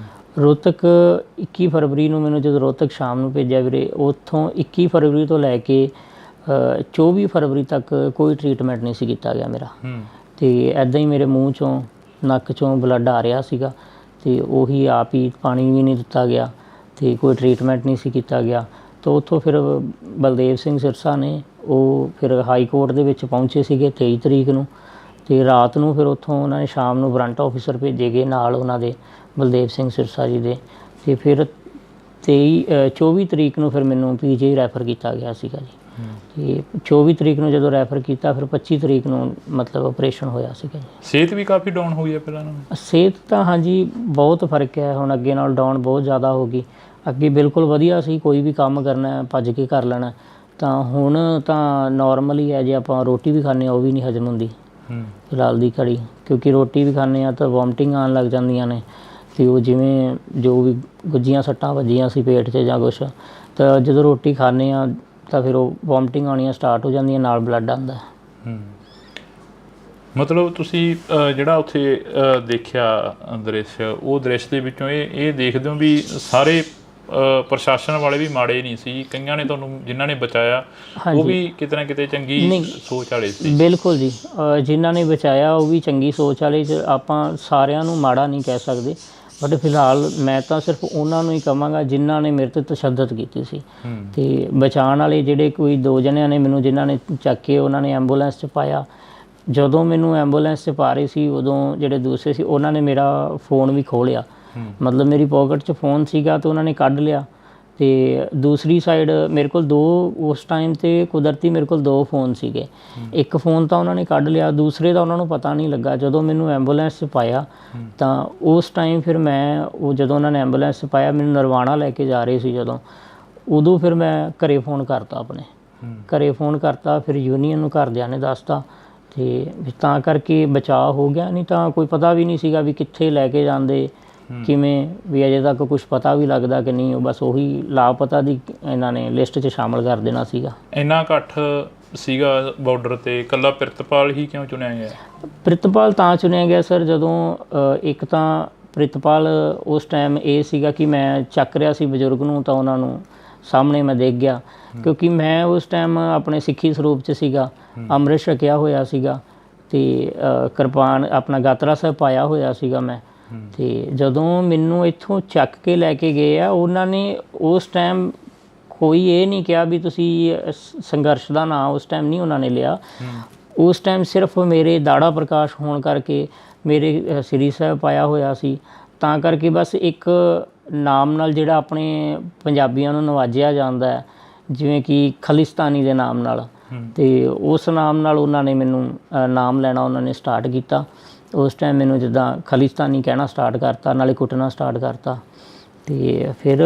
ਰੋਹਤਕ 21 ਫਰਵਰੀ ਨੂੰ ਮੈਨੂੰ ਜਦੋਂ ਰੋਹਤਕ ਸ਼ਾਮ ਨੂੰ ਭੇਜਿਆ ਵੀਰੇ, ਉੱਥੋਂ 21 ਫਰਵਰੀ ਤੋਂ ਲੈ ਕੇ 24 ਫਰਵਰੀ ਤੱਕ ਕੋਈ ਟਰੀਟਮੈਂਟ ਨਹੀਂ ਸੀ ਕੀਤਾ ਗਿਆ ਮੇਰਾ। ਤੇ ਐਦਾਂ ਹੀ ਮੇਰੇ ਮੂੰਹ 'ਚੋਂ ਨੱਕ 'ਚੋਂ ਬਲੱਡ ਆ ਰਿਹਾ ਸੀਗਾ ਤੇ ਉਹੀ ਆਪ ਹੀ ਪਾਣੀ ਵੀ ਨਹੀਂ ਦਿੱਤਾ ਗਿਆ ਤੇ ਕੋਈ ਟਰੀਟਮੈਂਟ ਨਹੀਂ ਸੀ ਕੀਤਾ ਗਿਆ। ਤਾਂ ਉੱਥੋਂ ਫਿਰ ਬਲਦੇਵ ਸਿੰਘ ਸਿਰਸਾ ਨੇ ਉਹ ਫਿਰ ਹਾਈ ਕੋਰਟ ਦੇ ਵਿੱਚ ਪਹੁੰਚੇ ਸੀਗੇ 23 ਤਰੀਕ ਨੂੰ ਤੇ ਰਾਤ ਨੂੰ ਫਿਰ ਉੱਥੋਂ ਉਹਨਾਂ ਨੇ ਸ਼ਾਮ ਨੂੰ ਵਾਰੰਟ ਆਫਿਸਰ ਭੇਜੇ ਗਏ ਨਾਲ ਉਹਨਾਂ ਦੇ ਬਲਦੇਵ ਸਿੰਘ ਸਿਰਸਾ ਜੀ ਦੇ। ਤੇ ਫਿਰ 24 ਤਰੀਕ ਨੂੰ ਫਿਰ ਮੈਨੂੰ PGI ਰੈਫਰ ਕੀਤਾ ਗਿਆ ਸੀਗਾ ਜੀ। ਤੇ 24 ਤਰੀਕ ਨੂੰ ਜਦੋਂ ਰੈਫਰ ਕੀਤਾ ਫਿਰ 25 ਤਰੀਕ ਨੂੰ ਮਤਲਬ ਆਪਰੇਸ਼ਨ ਹੋਇਆ ਸੀਗਾ ਜੀ। ਸਿਹਤ ਵੀ ਕਾਫੀ ਡਾਊਨ ਹੋਈ ਹੈ ਪਹਿਲਾਂ ਨਾਲੋਂ? ਸਿਹਤ ਤਾਂ ਹਾਂਜੀ ਬਹੁਤ ਫਰਕ ਹੈ ਹੁਣ, ਅੱਗੇ ਨਾਲ ਡਾਊਨ ਬਹੁਤ ਜ਼ਿਆਦਾ ਹੋ ਗਈ। ਅੱਗੇ ਬਿਲਕੁਲ ਵਧੀਆ ਸੀ, ਕੋਈ ਵੀ ਕੰਮ ਕਰਨਾ ਭੱਜ ਕੇ ਕਰ ਲੈਣਾ, ਤਾਂ ਹੁਣ ਤਾਂ ਨੋਰਮਲ ਹੀ ਹੈ। ਜੇ ਆਪਾਂ ਰੋਟੀ ਵੀ ਖਾਂਦੇ ਹਾਂ ਉਹ ਵੀ ਨਹੀਂ ਹਜਮ ਹੁੰਦੀ ਫਿਲਹਾਲ ਦੀ ਘੜੀ, ਕਿਉਂਕਿ ਰੋਟੀ ਵੀ ਖਾਂਦੇ ਹਾਂ ਤਾਂ ਵੋਮਟਿੰਗ ਆਉਣ ਲੱਗ ਜਾਂਦੀਆਂ ਨੇ। ਅਤੇ ਉਹ ਜਿਵੇਂ ਜੋ ਵੀ ਗੁੱਝੀਆਂ ਸੱਟਾਂ ਵੱਜੀਆਂ ਸੀ ਪੇਟ 'ਚ ਜਾਂ ਕੁਛ, ਤਾਂ ਜਦੋਂ ਰੋਟੀ ਖਾਂਦੇ ਹਾਂ ਤਾਂ ਫਿਰ ਉਹ ਵੋਮਟਿੰਗ ਆਉਣੀਆਂ ਸਟਾਰਟ ਹੋ ਜਾਂਦੀਆਂ, ਨਾਲ ਬਲੱਡ ਆਉਂਦਾ। ਮਤਲਬ ਤੁਸੀਂ ਜਿਹੜਾ ਉੱਥੇ ਦੇਖਿਆ ਦ੍ਰਿਸ਼, ਉਹ ਦ੍ਰਿਸ਼ ਦੇ ਵਿੱਚੋਂ ਇਹ ਦੇਖਦੇ ਹੋ ਵੀ ਸਾਰੇ ਪ੍ਰਸ਼ਾਸਨ ਵਾਲੇ ਵੀ ਮਾੜੇ ਨਹੀਂ ਸੀ, ਕਈਆਂ ਨੇ ਤੁਹਾਨੂੰ ਜਿਨ੍ਹਾਂ ਨੇ ਬਚਾਇਆ ਉਹ ਵੀ ਕਿਤੇ ਨਾ ਕਿਤੇ ਚੰਗੀ ਸੋਚ ਵਾਲੇ ਸੀ? ਬਿਲਕੁਲ ਜੀ, ਜਿਨ੍ਹਾਂ ਨੇ ਬਚਾਇਆ ਉਹ ਵੀ ਚੰਗੀ ਸੋਚ ਵਾਲੇ। ਆਪਾਂ ਸਾਰਿਆਂ ਨੂੰ ਮਾੜਾ ਨਹੀਂ ਕਹਿ ਸਕਦੇ, ਬਟ ਫਿਲਹਾਲ ਮੈਂ ਤਾਂ ਸਿਰਫ ਉਹਨਾਂ ਨੂੰ ਹੀ ਕਹਾਂਗਾ ਜਿਨ੍ਹਾਂ ਨੇ ਮੇਰੇ 'ਤੇ ਤਸ਼ੱਦਦ ਕੀਤੀ ਸੀ। ਅਤੇ ਬਚਾਉਣ ਵਾਲੇ ਜਿਹੜੇ ਕੋਈ 2 ਜਣਿਆਂ ਨੇ ਮੈਨੂੰ ਜਿਨ੍ਹਾਂ ਨੇ ਚੱਕ ਕੇ ਉਹਨਾਂ ਨੇ ਐਂਬੂਲੈਂਸ 'ਚ ਪਾਇਆ, ਜਦੋਂ ਮੈਨੂੰ ਐਂਬੂਲੈਂਸ 'ਚ ਪਾ ਰਹੇ ਸੀ ਉਦੋਂ ਜਿਹੜੇ ਦੂਸਰੇ ਸੀ ਉਹਨਾਂ ਨੇ ਮੇਰਾ ਫ਼ੋਨ ਵੀ ਖੋਹ ਲਿਆ। ਮਤਲਬ ਮੇਰੀ ਪੋਕਟ 'ਚ ਫ਼ੋਨ ਸੀਗਾ ਅਤੇ ਉਹਨਾਂ ਨੇ ਕੱਢ ਲਿਆ। ਅਤੇ ਦੂਸਰੀ ਸਾਈਡ ਮੇਰੇ ਕੋਲ 2 ਉਸ ਟਾਈਮ 'ਤੇ ਕੁਦਰਤੀ ਮੇਰੇ ਕੋਲ 2 ਫ਼ੋਨ ਸੀਗੇ। ਇੱਕ ਫ਼ੋਨ ਤਾਂ ਉਹਨਾਂ ਨੇ ਕੱਢ ਲਿਆ, ਦੂਸਰੇ ਦਾ ਉਹਨਾਂ ਨੂੰ ਪਤਾ ਨਹੀਂ ਲੱਗਾ। ਜਦੋਂ ਮੈਨੂੰ ਐਂਬੂਲੈਂਸ 'ਚ ਪਾਇਆ ਤਾਂ ਉਸ ਟਾਈਮ ਫਿਰ ਮੈਂ ਜਦੋਂ ਉਹਨਾਂ ਨੇ ਐਂਬੂਲੈਂਸ 'ਚ ਪਾਇਆ ਮੈਨੂੰ ਨਰਵਾਣਾ ਲੈ ਕੇ ਜਾ ਰਹੇ ਸੀ ਉਦੋਂ ਫਿਰ ਮੈਂ ਘਰੇ ਫ਼ੋਨ ਕਰਤਾ, ਆਪਣੇ ਘਰੇ ਫ਼ੋਨ ਕਰਤਾ। ਫਿਰ ਯੂਨੀਅਨ ਨੂੰ ਘਰਦਿਆਂ ਨੇ ਦੱਸਤਾ ਅਤੇ ਤਾਂ ਕਰਕੇ ਬਚਾਅ ਹੋ ਗਿਆ, ਨਹੀਂ ਤਾਂ ਕੋਈ ਪਤਾ ਵੀ ਨਹੀਂ ਸੀਗਾ ਵੀ ਕਿੱਥੇ ਲੈ ਕੇ ਜਾਂਦੇ, ਕਿਵੇਂ ਵੀ ਅਜੇ ਤੱਕ ਕੁਛ ਪਤਾ ਵੀ ਲੱਗਦਾ ਕਿ ਨਹੀਂ। ਉਹ ਬਸ ਉਹੀ ਲਾਪਤਾ ਦੀ ਇਹਨਾਂ ਨੇ ਲਿਸਟ 'ਚ ਸ਼ਾਮਲ ਕਰ ਦੇਣਾ ਸੀਗਾ। ਇੰਨਾ ਇਕੱਠ ਸੀਗਾ ਬਾਰਡਰ 'ਤੇ, ਇਕੱਲਾ ਪ੍ਰਿਤਪਾਲ ਹੀ ਕਿਉਂ ਚੁਣਿਆ ਗਿਆ? ਪ੍ਰਿਤਪਾਲ ਤਾਂ ਚੁਣਿਆ ਗਿਆ ਸਰ, ਜਦੋਂ ਇੱਕ ਤਾਂ ਪ੍ਰਿਤਪਾਲ ਉਸ ਟਾਈਮ ਇਹ ਸੀਗਾ ਕਿ ਮੈਂ ਚੱਕ ਰਿਹਾ ਸੀ ਬਜ਼ੁਰਗ ਨੂੰ ਤਾਂ ਉਹਨਾਂ ਨੂੰ ਸਾਹਮਣੇ ਮੈਂ ਦੇਖ ਗਿਆ, ਕਿਉਂਕਿ ਮੈਂ ਉਸ ਟਾਈਮ ਆਪਣੇ ਸਿੱਖੀ ਸਰੂਪ 'ਚ ਸੀਗਾ, ਅੰਮ੍ਰਿਤ ਛਕਿਆ ਹੋਇਆ ਸੀਗਾ ਅਤੇ ਕਿਰਪਾਨ ਆਪਣਾ ਗਾਤਰਾ ਸਾਹਿਬ ਪਾਇਆ ਹੋਇਆ ਸੀਗਾ ਮੈਂ। ਅਤੇ ਜਦੋਂ ਮੈਨੂੰ ਇੱਥੋਂ ਚੱਕ ਕੇ ਲੈ ਕੇ ਗਏ ਆ, ਉਹਨਾਂ ਨੇ ਉਸ ਟਾਈਮ ਕੋਈ ਇਹ ਨਹੀਂ ਕਿਹਾ ਵੀ ਤੁਸੀਂ ਸੰਘਰਸ਼ ਦਾ ਨਾਂ ਉਸ ਟਾਈਮ ਨਹੀਂ ਉਹਨਾਂ ਨੇ ਲਿਆ। ਉਸ ਟਾਈਮ ਸਿਰਫ ਮੇਰੇ ਦਾੜਾ ਪ੍ਰਕਾਸ਼ ਹੋਣ ਕਰਕੇ ਮੇਰੇ ਸ੍ਰੀ ਸਾਹਿਬ ਪਾਇਆ ਹੋਇਆ ਸੀ, ਤਾਂ ਕਰਕੇ ਬਸ ਇੱਕ ਨਾਮ ਨਾਲ ਜਿਹੜਾ ਆਪਣੇ ਪੰਜਾਬੀਆਂ ਨੂੰ ਨਵਾਜਿਆ ਜਾਂਦਾ ਹੈ, ਜਿਵੇਂ ਕਿ ਖਾਲਿਸਤਾਨੀ ਦੇ ਨਾਮ ਨਾਲ, ਅਤੇ ਉਸ ਨਾਮ ਨਾਲ ਉਹਨਾਂ ਨੇ ਮੈਨੂੰ ਨਾਮ ਲੈਣਾ ਉਹਨਾਂ ਨੇ ਸਟਾਰਟ ਕੀਤਾ। ਉਸ ਟਾਈਮ ਮੈਨੂੰ ਜਿੱਦਾਂ ਖਾਲਿਸਤਾਨੀ ਕਹਿਣਾ ਸਟਾਰਟ ਕਰਤਾ, ਨਾਲੇ ਕੁੱਟਣਾ ਸਟਾਰਟ ਕਰਤਾ। ਅਤੇ ਫਿਰ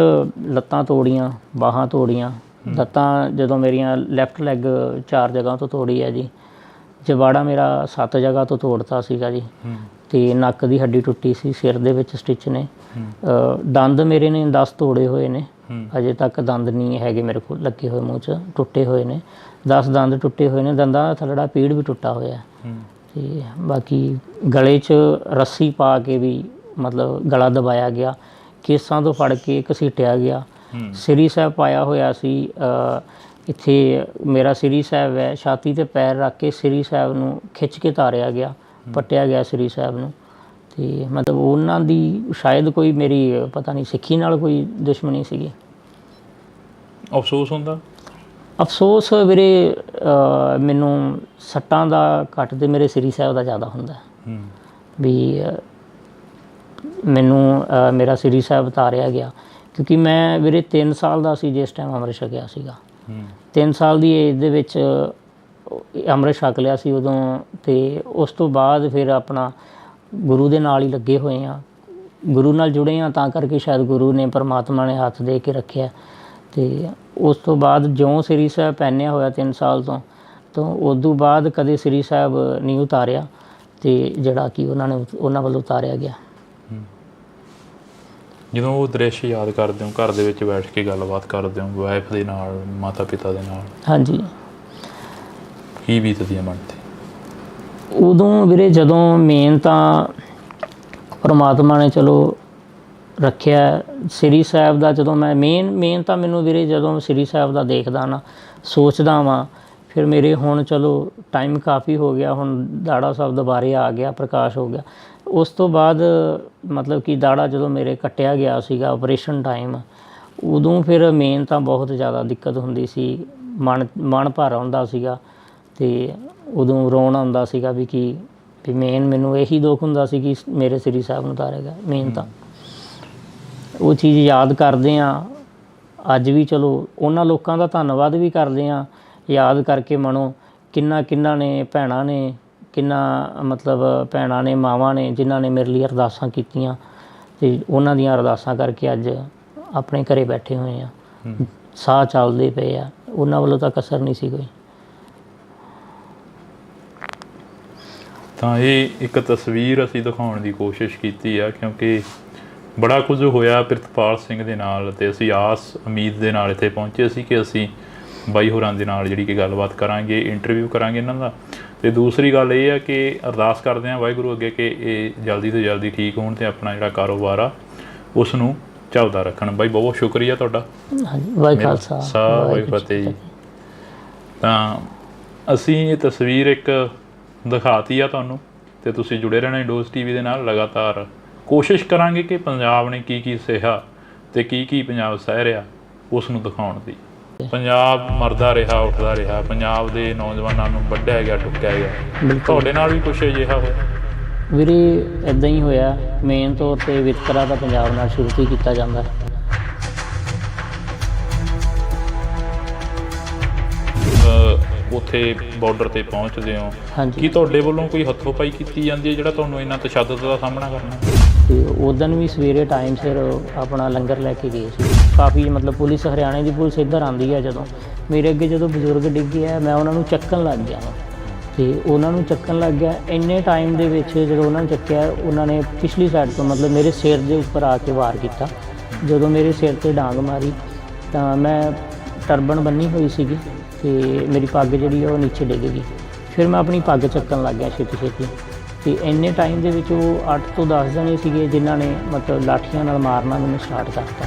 ਲੱਤਾਂ ਤੋੜੀਆਂ, ਬਾਹਾਂ ਤੋੜੀਆਂ। ਲੱਤਾਂ ਜਦੋਂ ਮੇਰੀਆਂ ਲੈਫਟ ਲੈਗ 4 ਜਗ੍ਹਾ ਤੋਂ ਤੋੜੀ ਹੈ ਜੀ, ਜਬਾੜਾ ਮੇਰਾ 7 ਜਗ੍ਹਾ ਤੋਂ ਤੋੜਤਾ ਸੀਗਾ ਜੀ, ਅਤੇ ਨੱਕ ਦੀ ਹੱਡੀ ਟੁੱਟੀ ਸੀ, ਸਿਰ ਦੇ ਵਿੱਚ ਸਟਿਚ ਨੇ, ਦੰਦ ਮੇਰੇ ਨੇ 10 ਤੋੜੇ ਹੋਏ ਨੇ, ਅਜੇ ਤੱਕ ਦੰਦ ਨਹੀਂ ਹੈਗੇ ਮੇਰੇ ਕੋਲ ਲੱਗੇ ਹੋਏ, ਮੂੰਹ 'ਚ ਟੁੱਟੇ ਹੋਏ ਨੇ 10 ਦੰਦ ਟੁੱਟੇ ਹੋਏ ਨੇ, ਦੰਦਾਂ ਦਾ ਥੱਲੜਾ ਪੀੜ ਵੀ ਟੁੱਟਾ ਹੋਇਆ। ਅਤੇ ਬਾਕੀ ਗਲੇ 'ਚ ਰੱਸੀ ਪਾ ਕੇ ਵੀ ਮਤਲਬ ਗਲਾ ਦਬਾਇਆ ਗਿਆ, ਕੇਸਾਂ ਤੋਂ ਫੜ ਕੇ ਘਸੀਟਿਆ ਗਿਆ। ਸ੍ਰੀ ਸਾਹਿਬ ਪਾਇਆ ਹੋਇਆ ਸੀ, ਇੱਥੇ ਮੇਰਾ ਸ੍ਰੀ ਸਾਹਿਬ ਹੈ, ਛਾਤੀ 'ਤੇ ਪੈਰ ਰੱਖ ਕੇ ਸ੍ਰੀ ਸਾਹਿਬ ਨੂੰ ਖਿੱਚ ਕੇ ਤਾਰਿਆ ਗਿਆ, ਪੱਟਿਆ ਗਿਆ ਸ੍ਰੀ ਸਾਹਿਬ ਨੂੰ। ਅਤੇ ਮਤਲਬ ਉਹਨਾਂ ਦੀ ਸ਼ਾਇਦ ਕੋਈ ਮੇਰੀ ਪਤਾ ਨਹੀਂ ਸਿੱਖੀ ਨਾਲ ਕੋਈ ਦੁਸ਼ਮਣੀ ਸੀਗੀ। ਅਫਸੋਸ ਹੁੰਦਾ? ਅਫਸੋਸ ਵੀਰੇ ਮੈਨੂੰ ਸੱਟਾਂ ਦਾ ਘੱਟ ਤੇ ਮੇਰੇ ਸ੍ਰੀ ਸਾਹਿਬ ਦਾ ਜ਼ਿਆਦਾ ਹੁੰਦਾ ਵੀ ਮੈਨੂੰ ਮੇਰਾ ਸ੍ਰੀ ਸਾਹਿਬ ਤਾਰਿਆ ਗਿਆ, ਕਿਉਂਕਿ ਮੈਂ ਵੀਰੇ 3 ਸਾਲ ਦਾ ਸੀ ਜਿਸ ਟਾਈਮ ਅੰਮ੍ਰਿਤ ਛਕਿਆ ਸੀਗਾ। 3 ਸਾਲ ਦੀ ਏਜ ਦੇ ਵਿੱਚ ਅੰਮ੍ਰਿਤ ਛਕ ਲਿਆ ਸੀ ਉਦੋਂ, ਅਤੇ ਉਸ ਤੋਂ ਬਾਅਦ ਫਿਰ ਆਪਣਾ ਗੁਰੂ ਦੇ ਨਾਲ ਹੀ ਲੱਗੇ ਹੋਏ ਹਾਂ, ਗੁਰੂ ਨਾਲ ਜੁੜੇ ਹਾਂ, ਤਾਂ ਕਰਕੇ ਸ਼ਾਇਦ ਗੁਰੂ ਨੇ ਪਰਮਾਤਮਾ ਨੇ ਹੱਥ ਦੇ ਕੇ ਰੱਖਿਆ। ਅਤੇ ਉਸ ਤੋਂ ਬਾਅਦ ਜਿਉਂ ਸ੍ਰੀ ਸਾਹਿਬ ਪਹਿਨਿਆ ਹੋਇਆ 3 ਸਾਲ ਤੋਂ ਉਦੋਂ ਬਾਅਦ ਕਦੇ ਸ੍ਰੀ ਸਾਹਿਬ ਨਹੀਂ ਉਤਾਰਿਆ। ਤੇ ਜਿਹੜਾ ਕਿ ਉਹਨਾਂ ਵੱਲੋਂ ਉਤਾਰਿਆ ਗਿਆ। ਜਦੋਂ ਉਹ ਦ੍ਰਿਸ਼ ਯਾਦ ਕਰਦੇ ਹੋ, ਘਰ ਦੇ ਵਿੱਚ ਬੈਠ ਕੇ ਗੱਲਬਾਤ ਕਰਦੇ ਹੋ ਵਾਈਫ ਦੇ ਨਾਲ, ਮਾਤਾ ਪਿਤਾ ਦੇ ਨਾਲ, ਹਾਂਜੀ, ਕੀ ਬੀਤਦੀ ਹੈ ਮਨ 'ਤੇ? ਉਦੋਂ ਵੀਰੇ ਜਦੋਂ ਮੇਨ ਤਾਂ ਪਰਮਾਤਮਾ ਨੇ ਚਲੋ ਰੱਖਿਆ ਸ੍ਰੀ ਸਾਹਿਬ ਦਾ, ਜਦੋਂ ਮੈਂ ਮੇਨ ਤਾਂ ਮੈਨੂੰ ਵੀਰੇ ਜਦੋਂ ਸ੍ਰੀ ਸਾਹਿਬ ਦਾ ਦੇਖਦਾ ਨਾ, ਸੋਚਦਾ ਵਾਂ, ਫਿਰ ਮੇਰੇ ਹੁਣ ਚਲੋ ਟਾਈਮ ਕਾਫੀ ਹੋ ਗਿਆ, ਹੁਣ ਦਾੜਾ ਸਾਹਿਬ ਦੁਬਾਰੇ ਆ ਗਿਆ, ਪ੍ਰਕਾਸ਼ ਹੋ ਗਿਆ। ਉਸ ਤੋਂ ਬਾਅਦ ਮਤਲਬ ਕਿ ਦਾੜਾ ਜਦੋਂ ਮੇਰੇ ਕੱਟਿਆ ਗਿਆ ਸੀਗਾ ਆਪਰੇਸ਼ਨ ਟਾਈਮ, ਉਦੋਂ ਫਿਰ ਮੇਨ ਤਾਂ ਬਹੁਤ ਜ਼ਿਆਦਾ ਦਿੱਕਤ ਹੁੰਦੀ ਸੀ, ਮਨ ਭਰ ਆਉਂਦਾ ਸੀਗਾ ਅਤੇ ਉਦੋਂ ਰੋਣ ਆਉਂਦਾ ਸੀਗਾ ਵੀ ਮੇਨ ਮੈਨੂੰ ਇਹੀ ਦੁੱਖ ਹੁੰਦਾ ਸੀ ਕਿ ਮੇਰੇ ਸ੍ਰੀ ਸਾਹਿਬ ਨੂੰ ਉਤਾਰਿਆ ਗਿਆ। ਮੇਨ ਤਾਂ ਉਹ ਚੀਜ਼ ਯਾਦ ਕਰਦੇ ਹਾਂ ਅੱਜ ਵੀ, ਚਲੋ ਉਹਨਾਂ ਲੋਕਾਂ ਦਾ ਧੰਨਵਾਦ ਵੀ ਕਰਦੇ ਹਾਂ ਯਾਦ ਕਰਕੇ ਮਨੋਂ, ਕਿੰਨਾ ਨੇ ਭੈਣਾਂ ਨੇ, ਮਤਲਬ ਭੈਣਾਂ ਨੇ, ਮਾਵਾਂ ਨੇ, ਜਿਨ੍ਹਾਂ ਨੇ ਮੇਰੇ ਲਈ ਅਰਦਾਸਾਂ ਕੀਤੀਆਂ, ਅਤੇ ਉਹਨਾਂ ਦੀਆਂ ਅਰਦਾਸਾਂ ਕਰਕੇ ਅੱਜ ਆਪਣੇ ਘਰੇ ਬੈਠੇ ਹੋਏ ਆ, ਸਾਹ ਚੱਲਦੇ ਪਏ ਆ, ਉਹਨਾਂ ਵੱਲੋਂ ਤਾਂ ਕਸਰ ਨਹੀਂ ਸੀ ਕੋਈ। ਤਾਂ ਇਹ ਇੱਕ ਤਸਵੀਰ ਅਸੀਂ ਦਿਖਾਉਣ ਦੀ ਕੋਸ਼ਿਸ਼ ਕੀਤੀ ਆ, ਕਿਉਂਕਿ ਬੜਾ ਕੁਝ ਹੋਇਆ ਪ੍ਰਿਤਪਾਲ ਸਿੰਘ ਦੇ ਨਾਲ, ਅਤੇ ਅਸੀਂ ਆਸ ਉਮੀਦ ਦੇ ਨਾਲ ਇੱਥੇ ਪਹੁੰਚੇ ਸੀ ਕਿ ਅਸੀਂ ਬਾਈ ਹੋਰਾਂ ਦੇ ਨਾਲ ਜਿਹੜੀ ਕਿ ਗੱਲਬਾਤ ਕਰਾਂਗੇ, ਇੰਟਰਵਿਊ ਕਰਾਂਗੇ ਇਹਨਾਂ ਦਾ। ਅਤੇ ਦੂਸਰੀ ਗੱਲ ਇਹ ਆ ਕਿ ਅਰਦਾਸ ਕਰਦੇ ਹਾਂ ਵਾਹਿਗੁਰੂ ਅੱਗੇ ਕਿ ਇਹ ਜਲਦੀ ਤੋਂ ਜਲਦੀ ਠੀਕ ਹੋਣ ਅਤੇ ਆਪਣਾ ਜਿਹੜਾ ਕਾਰੋਬਾਰ ਆ ਉਸ ਨੂੰ ਚੱਲਦਾ ਰੱਖਣ। ਬਾਈ ਬਹੁਤ ਸ਼ੁਕਰੀਆ ਤੁਹਾਡਾ। ਵਾਹਿਗੁਰੂ ਖਾਲਸਾ ਵਾਹਿਗੁਰੂ ਫਤਿਹ ਜੀ। ਤਾਂ ਅਸੀਂ ਇਹ ਤਸਵੀਰ ਇੱਕ ਦਿਖਾਤੀ ਆ ਤੁਹਾਨੂੰ, ਅਤੇ ਤੁਸੀਂ ਜੁੜੇ ਰਹਿਣਾ ਇੰਡੋਜ਼ TV ਦੇ ਨਾਲ। ਲਗਾਤਾਰ ਕੋਸ਼ਿਸ਼ ਕਰਾਂਗੇ ਕਿ ਪੰਜਾਬ ਨੇ ਕੀ ਸਹਿਆ ਅਤੇ ਕੀ ਪੰਜਾਬ ਸਹਿ ਰਿਹਾ ਉਸ ਨੂੰ ਦਿਖਾਉਣ ਦੀ। ਪੰਜਾਬ ਮਰਦਾ ਰਿਹਾ, ਉੱਠਦਾ ਰਿਹਾ, ਪੰਜਾਬ ਦੇ ਨੌਜਵਾਨਾਂ ਨੂੰ ਵੱਢਿਆ ਗਿਆ, ਟੁੱਕਿਆ ਗਿਆ। ਤੁਹਾਡੇ ਨਾਲ ਵੀ ਕੁਛ ਅਜਿਹਾ ਹੋਇਆ? ਵੀਰੇ ਇੱਦਾਂ ਹੀ ਹੋਇਆ। ਮੇਨ ਤੌਰ 'ਤੇ ਵਿਤਕਰਾ ਤਾਂ ਪੰਜਾਬ ਨਾਲ ਸ਼ੁਰੂ ਤੋਂ ਹੀ ਕੀਤਾ ਜਾਂਦਾ ਹੈ। ਉੱਥੇ ਬਾਰਡਰ 'ਤੇ ਪਹੁੰਚਦੇ ਹੋ, ਹਾਂਜੀ, ਕੀ ਤੁਹਾਡੇ ਵੱਲੋਂ ਕੋਈ ਹੱਥੋਂ-ਪਾਈ ਕੀਤੀ ਜਾਂਦੀ ਹੈ ਜਿਹੜਾ ਤੁਹਾਨੂੰ ਇੰਨਾ ਤਸ਼ੱਦਦ ਦਾ ਸਾਹਮਣਾ ਕਰਨਾ? ਅਤੇ ਉਦੋਂ ਵੀ ਸਵੇਰੇ ਟਾਈਮ ਸਿਰ ਆਪਣਾ ਲੰਗਰ ਲੈ ਕੇ ਗਏ ਸੀ। ਕਾਫੀ ਮਤਲਬ ਪੁਲਿਸ, ਹਰਿਆਣੇ ਦੀ ਪੁਲਿਸ ਇੱਧਰ ਆਉਂਦੀ ਹੈ। ਜਦੋਂ ਮੇਰੇ ਅੱਗੇ ਜਦੋਂ ਬਜ਼ੁਰਗ ਡਿੱਗੇ ਆ, ਮੈਂ ਉਹਨਾਂ ਨੂੰ ਚੱਕਣ ਲੱਗ ਗਿਆ ਵਾ, ਅਤੇ ਉਹਨਾਂ ਨੂੰ ਚੱਕਣ ਲੱਗ ਗਿਆ। ਇੰਨੇ ਟਾਈਮ ਦੇ ਵਿੱਚ ਜਦੋਂ ਉਹਨਾਂ ਨੂੰ ਚੱਕਿਆ, ਉਹਨਾਂ ਨੇ ਪਿਛਲੀ ਸਾਈਡ ਤੋਂ ਮਤਲਬ ਮੇਰੇ ਸਿਰ ਦੇ ਉੱਪਰ ਆ ਕੇ ਵਾਰ ਕੀਤਾ। ਜਦੋਂ ਮੇਰੇ ਸਿਰ 'ਤੇ ਡਾਂਗ ਮਾਰੀ ਤਾਂ ਮੈਂ ਟਰਬਨ ਬੰਨੀ ਹੋਈ ਸੀਗੀ, ਅਤੇ ਮੇਰੀ ਪੱਗ ਜਿਹੜੀ ਉਹ ਨੀਚੇ ਡਿੱਗ ਗਈ। ਫਿਰ ਮੈਂ ਆਪਣੀ ਪੱਗ ਚੱਕਣ ਲੱਗ ਗਿਆ ਛੇਤੀ, ਅਤੇ ਇੰਨੇ ਟਾਈਮ ਦੇ ਵਿੱਚ ਉਹ 8 ਤੋਂ 10 ਜਣੇ ਸੀਗੇ ਜਿਨ੍ਹਾਂ ਨੇ ਮਤਲਬ ਲਾਠੀਆਂ ਨਾਲ ਮਾਰਨਾ ਮੈਨੂੰ ਸਟਾਰਟ ਕਰਤਾ।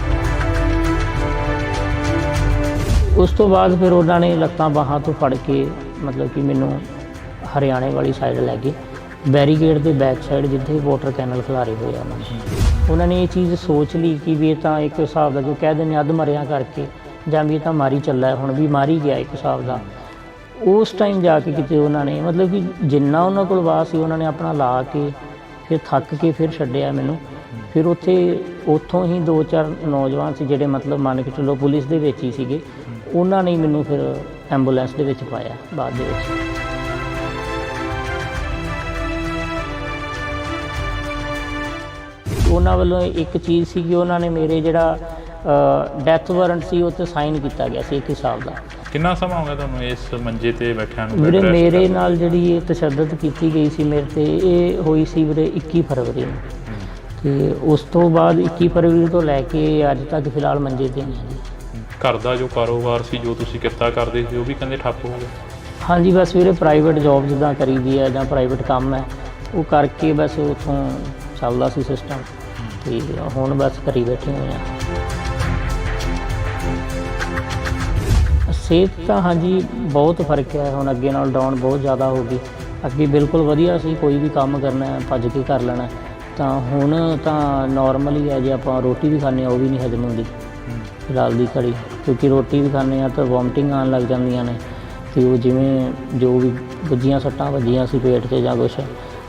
ਉਸ ਤੋਂ ਬਾਅਦ ਫਿਰ ਉਹਨਾਂ ਨੇ ਲੱਤਾਂ ਬਾਹਾਂ ਤੋਂ ਫੜ ਕੇ ਮਤਲਬ ਕਿ ਮੈਨੂੰ ਹਰਿਆਣੇ ਵਾਲੀ ਸਾਈਡ ਲੈ ਗਏ, ਬੈਰੀਗੇਡ ਦੇ ਬੈਕ ਸਾਈਡ ਜਿੱਥੇ ਵਾਟਰ ਕੈਨਲ ਖਿਲਾਰੇ ਹੋਏ ਆ। ਉਹਨਾਂ ਨੇ ਇਹ ਚੀਜ਼ ਸੋਚ ਲਈ ਕਿ ਵੀ ਇਹ ਤਾਂ ਇੱਕ ਹਿਸਾਬ ਦਾ ਜੋ ਕਹਿ ਦਿੰਦੇ ਅੱਧ ਮਰਿਆ ਕਰਕੇ, ਜਾਂ ਵੀ ਇਹ ਤਾਂ ਮਾਰੀ ਚੱਲਾ, ਹੁਣ ਵੀ ਮਾਰੀ ਗਿਆ ਇੱਕ ਹਿਸਾਬ ਦਾ। ਉਸ ਟਾਈਮ ਜਾ ਕੇ ਕਿਤੇ ਉਹਨਾਂ ਨੇ ਮਤਲਬ ਕਿ ਜਿੰਨਾ ਉਹਨਾਂ ਕੋਲ ਵਾਹ ਸੀ ਉਹਨਾਂ ਨੇ ਆਪਣਾ ਲਾ ਕੇ ਫਿਰ ਥੱਕ ਕੇ ਫਿਰ ਛੱਡਿਆ ਮੈਨੂੰ। ਫਿਰ ਉੱਥੋਂ ਹੀ 2-4 ਨੌਜਵਾਨ ਸੀ ਜਿਹੜੇ ਮਤਲਬ ਮੰਨ ਕੇ ਚੱਲੋ ਪੁਲਿਸ ਦੇ ਵਿੱਚ ਹੀ ਸੀਗੇ, ਉਹਨਾਂ ਨੇ ਮੈਨੂੰ ਫਿਰ ਐਂਬੂਲੈਂਸ ਦੇ ਵਿੱਚ ਪਾਇਆ ਬਾਅਦ ਦੇ ਵਿੱਚ। ਉਹਨਾਂ ਵੱਲੋਂ ਇੱਕ ਚੀਜ਼ ਸੀ ਕਿ ਉਹਨਾਂ ਨੇ ਮੇਰੇ ਜਿਹੜਾ ਡੈਥ ਵਾਰੰਟ ਸੀ ਉਹ 'ਤੇ ਸਾਈਨ ਕੀਤਾ ਗਿਆ ਸੀ ਇੱਕ ਹਿਸਾਬ ਦਾ। ਕਿੰਨਾ ਸਮਾਂ ਹੋ ਗਿਆ ਤੁਹਾਨੂੰ ਇਸ ਮੰਜੇ 'ਤੇ ਬੈਠਿਆਂ ਨੂੰ? ਵੀਰੇ ਮੇਰੇ ਨਾਲ ਜਿਹੜੀ ਇਹ ਤਸ਼ੱਦਦ ਕੀਤੀ ਗਈ ਸੀ ਮੇਰੇ 'ਤੇ, ਇਹ ਹੋਈ ਸੀ ਵੀਰੇ 21 ਫਰਵਰੀ ਨੂੰ, ਅਤੇ ਉਸ ਤੋਂ ਬਾਅਦ 21 ਫਰਵਰੀ ਤੋਂ ਲੈ ਕੇ ਅੱਜ ਤੱਕ ਫਿਲਹਾਲ ਮੰਜੇ 'ਤੇ ਨਹੀਂ ਹੈ। ਘਰ ਦਾ ਜੋ ਕਾਰੋਬਾਰ ਸੀ, ਜੋ ਤੁਸੀਂ ਕਿੱਤਾ ਕਰਦੇ ਸੀ, ਉਹ ਵੀ ਕਹਿੰਦੇ ਠੱਪ ਹੋ ਗਿਆ? ਹਾਂਜੀ, ਬਸ ਵੀਰੇ ਪ੍ਰਾਈਵੇਟ ਜੋਬ ਜਿੱਦਾਂ ਕਰੀਦੀ ਹੈ ਜਾਂ ਪ੍ਰਾਈਵੇਟ ਕੰਮ ਹੈ ਉਹ ਕਰਕੇ ਬਸ ਉੱਥੋਂ ਚੱਲਦਾ ਸੀ ਸਿਸਟਮ, ਅਤੇ ਹੁਣ ਬਸ ਘਰ ਬੈਠੇ ਹੋਏ ਹਾਂ। ਸਿਹਤ ਤਾਂ ਹਾਂਜੀ ਬਹੁਤ ਫਰਕ ਹੈ, ਹੁਣ ਅੱਗੇ ਨਾਲ ਡਾਊਨ ਬਹੁਤ ਜ਼ਿਆਦਾ ਹੋ ਗਈ। ਅੱਗੇ ਬਿਲਕੁਲ ਵਧੀਆ ਸੀ, ਕੋਈ ਵੀ ਕੰਮ ਕਰਨਾ ਭੱਜ ਕੇ ਕਰ ਲੈਣਾ, ਤਾਂ ਹੁਣ ਤਾਂ ਨੋਰਮਲ ਹੀ ਹੈ। ਜੇ ਆਪਾਂ ਰੋਟੀ ਵੀ ਖਾਂਦੇ ਹਾਂ ਉਹ ਵੀ ਨਹੀਂ ਹਜਮ ਹੁੰਦੀ ਫਿਲਹਾਲ ਦੀ ਘੜੀ, ਕਿਉਂਕਿ ਰੋਟੀ ਵੀ ਖਾਂਦੇ ਹਾਂ ਤਾਂ ਵੋਮਟਿੰਗ ਆਉਣ ਲੱਗ ਜਾਂਦੀਆਂ ਨੇ, ਅਤੇ ਉਹ ਜਿਵੇਂ ਜੋ ਵੀ ਗੁੱਜੀਆਂ ਸੱਟਾਂ ਵੱਜੀਆਂ ਸੀ ਪੇਟ 'ਤੇ ਜਾਂ ਕੁਛ,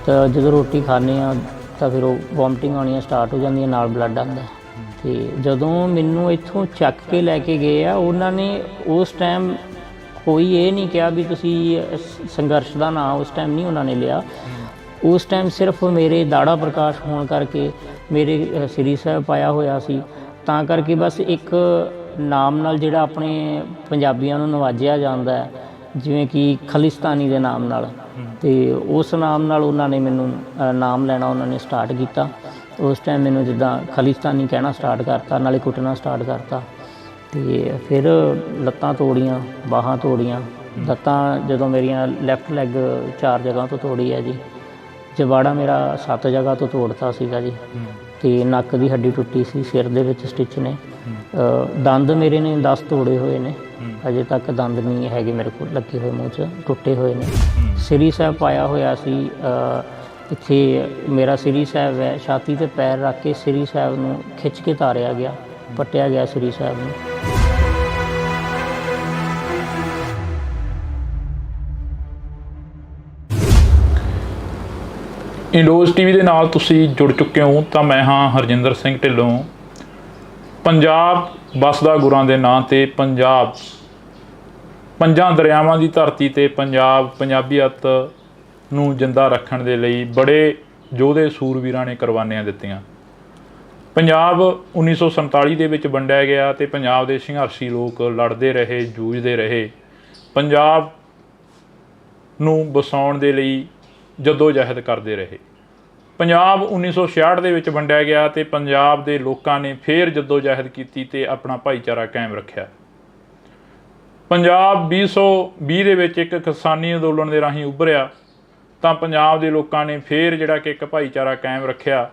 ਤਾਂ ਜਦੋਂ ਰੋਟੀ ਖਾਂਦੇ ਹਾਂ ਤਾਂ ਫਿਰ ਉਹ ਵੋਮਟਿੰਗ ਆਉਣੀਆਂ ਸਟਾਰਟ ਹੋ ਜਾਂਦੀਆਂ, ਨਾਲ ਬਲੱਡ ਆਉਂਦਾ। ਅਤੇ ਜਦੋਂ ਮੈਨੂੰ ਇੱਥੋਂ ਚੱਕ ਕੇ ਲੈ ਕੇ ਗਏ ਆ, ਉਹਨਾਂ ਨੇ ਉਸ ਟਾਈਮ ਕੋਈ ਇਹ ਨਹੀਂ ਕਿਹਾ ਵੀ ਤੁਸੀਂ ਸੰਘਰਸ਼ ਦਾ ਨਾਂ ਉਸ ਟਾਈਮ ਨਹੀਂ ਉਹਨਾਂ ਨੇ ਲਿਆ। ਉਸ ਟਾਈਮ ਸਿਰਫ ਮੇਰੇ ਦਾੜਾ ਪ੍ਰਕਾਸ਼ ਹੋਣ ਕਰਕੇ ਮੇਰੇ ਸ੍ਰੀ ਸਾਹਿਬ ਪਾਇਆ ਹੋਇਆ ਸੀ, ਤਾਂ ਕਰਕੇ ਬਸ ਇੱਕ ਨਾਮ ਨਾਲ ਜਿਹੜਾ ਆਪਣੇ ਪੰਜਾਬੀਆਂ ਨੂੰ ਨਵਾਜਿਆ ਜਾਂਦਾ ਹੈ, ਜਿਵੇਂ ਕਿ ਖਾਲਿਸਤਾਨੀ ਦੇ ਨਾਮ ਨਾਲ, ਤੇ ਉਸ ਨਾਮ ਨਾਲ ਉਹਨਾਂ ਨੇ ਮੈਨੂੰ ਨਾਮ ਲੈਣਾ ਉਹਨਾਂ ਨੇ ਸਟਾਰਟ ਕੀਤਾ। ਉਸ ਟਾਈਮ ਮੈਨੂੰ ਜਿੱਦਾਂ ਖਾਲਿਸਤਾਨੀ ਕਹਿਣਾ ਸਟਾਰਟ ਕਰਤਾ, ਨਾਲੇ ਕੁੱਟਣਾ ਸਟਾਰਟ ਕਰਤਾ। ਤੇ ਫਿਰ ਲੱਤਾਂ ਤੋੜੀਆਂ, ਬਾਹਾਂ ਤੋੜੀਆਂ। ਲੱਤਾਂ ਜਦੋਂ ਮੇਰੀਆਂ ਲੈਫਟ ਲੈਗ 4 ਜਗ੍ਹਾ ਤੋਂ ਤੋੜੀ ਹੈ ਜੀ। ਜਵਾੜਾ ਮੇਰਾ 7 ਜਗ੍ਹਾ ਤੋਂ ਤੋੜਤਾ ਸੀਗਾ ਜੀ। ਤੇ ਨੱਕ ਦੀ ਹੱਡੀ ਟੁੱਟੀ ਸੀ, ਸਿਰ ਦੇ ਵਿੱਚ ਸਟਿਚ ਨੇ। ਦੰਦ ਮੇਰੇ ਨੇ 10 ਤੋੜੇ ਹੋਏ ਨੇ, ਅਜੇ ਤੱਕ ਦੰਦ ਨਹੀਂ ਹੈਗੇ ਮੇਰੇ ਕੋਲ ਲੱਗੇ ਹੋਏ, ਮੂੰਹ 'ਚ ਟੁੱਟੇ ਹੋਏ ਨੇ। ਸ੍ਰੀ ਸਾਹਿਬ ਪਾਇਆ ਹੋਇਆ ਸੀ ਇੱਥੇ, ਮੇਰਾ ਸ੍ਰੀ ਸਾਹਿਬ ਹੈ, ਛਾਤੀ 'ਤੇ ਪੈਰ ਰੱਖ ਕੇ ਸ੍ਰੀ ਸਾਹਿਬ ਨੂੰ ਖਿੱਚ ਕੇ ਤਾਰਿਆ ਗਿਆ, ਪੱਟਿਆ ਗਿਆ ਸ੍ਰੀ ਸਾਹਿਬ ਨੂੰ। ਇੰਡੋਜ਼ ਟੀਵੀ ਦੇ ਨਾਲ ਤੁਸੀਂ ਜੁੜ ਚੁੱਕੇ ਹੋ ਤਾਂ ਮੈਂ ਹਾਂ ਹਰਜਿੰਦਰ ਸਿੰਘ ਢਿੱਲੋਂ। ਪੰਜਾਬ ਵੱਸਦਾ ਗੁਰਾਂ ਦੇ ਨਾਂ ਤੇ, ਪੰਜਾਬ ਪੰਜਾਂ ਦਰਿਆਵਾਂ ਦੀ ਧਰਤੀ ਤੇ ਪੰਜਾਬ ਪੰਜਾਬੀਅਤ ਨੂੰ ਜਿੰਦਾ ਰੱਖਣ ਦੇ ਲਈ ਬੜੇ ਯੋਧੇ ਸੂਰਵੀਰਾਂ ਨੇ ਕੁਰਬਾਨੀਆਂ ਦਿੱਤੀਆਂ। ਪੰਜਾਬ 1947 ਦੇ ਵਿੱਚ ਵੰਡਿਆ ਗਿਆ ਤੇ ਪੰਜਾਬ ਦੇ ਸੰਘਰਸ਼ੀ ਲੋਕ ਲੜਦੇ ਰਹੇ, ਜੂਝਦੇ ਰਹੇ, ਪੰਜਾਬ ਨੂੰ ਵਸਾਉਣ ਦੇ ਲਈ ਜੱਦੋ-ਜਹਿਦ ਕਰਦੇ ਰਹੇ। ਪੰਜਾਬ 1966 ਦੇ ਵਿੱਚ ਵੰਡਿਆ ਗਿਆ ਤੇ ਪੰਜਾਬ ਦੇ ਲੋਕਾਂ ਨੇ ਫਿਰ ਜੱਦੋ-ਜਹਿਦ ਕੀਤੀ ਤੇ ਆਪਣਾ ਭਾਈਚਾਰਾ ਕਾਇਮ ਰੱਖਿਆ। ਪੰਜਾਬ 2020 ਦੇ ਵਿੱਚ ਇੱਕ ਕਿਸਾਨੀ ਅੰਦੋਲਨ ਦੇ ਰਾਹੀਂ ਉੱਭਰਿਆ ਤਾਂ ਪੰਜਾਬ ਦੇ ਲੋਕਾਂ ਨੇ ਫਿਰ ਜਿਹੜਾ ਕਿ ਇੱਕ ਭਾਈਚਾਰਾ ਕਾਇਮ ਰੱਖਿਆ।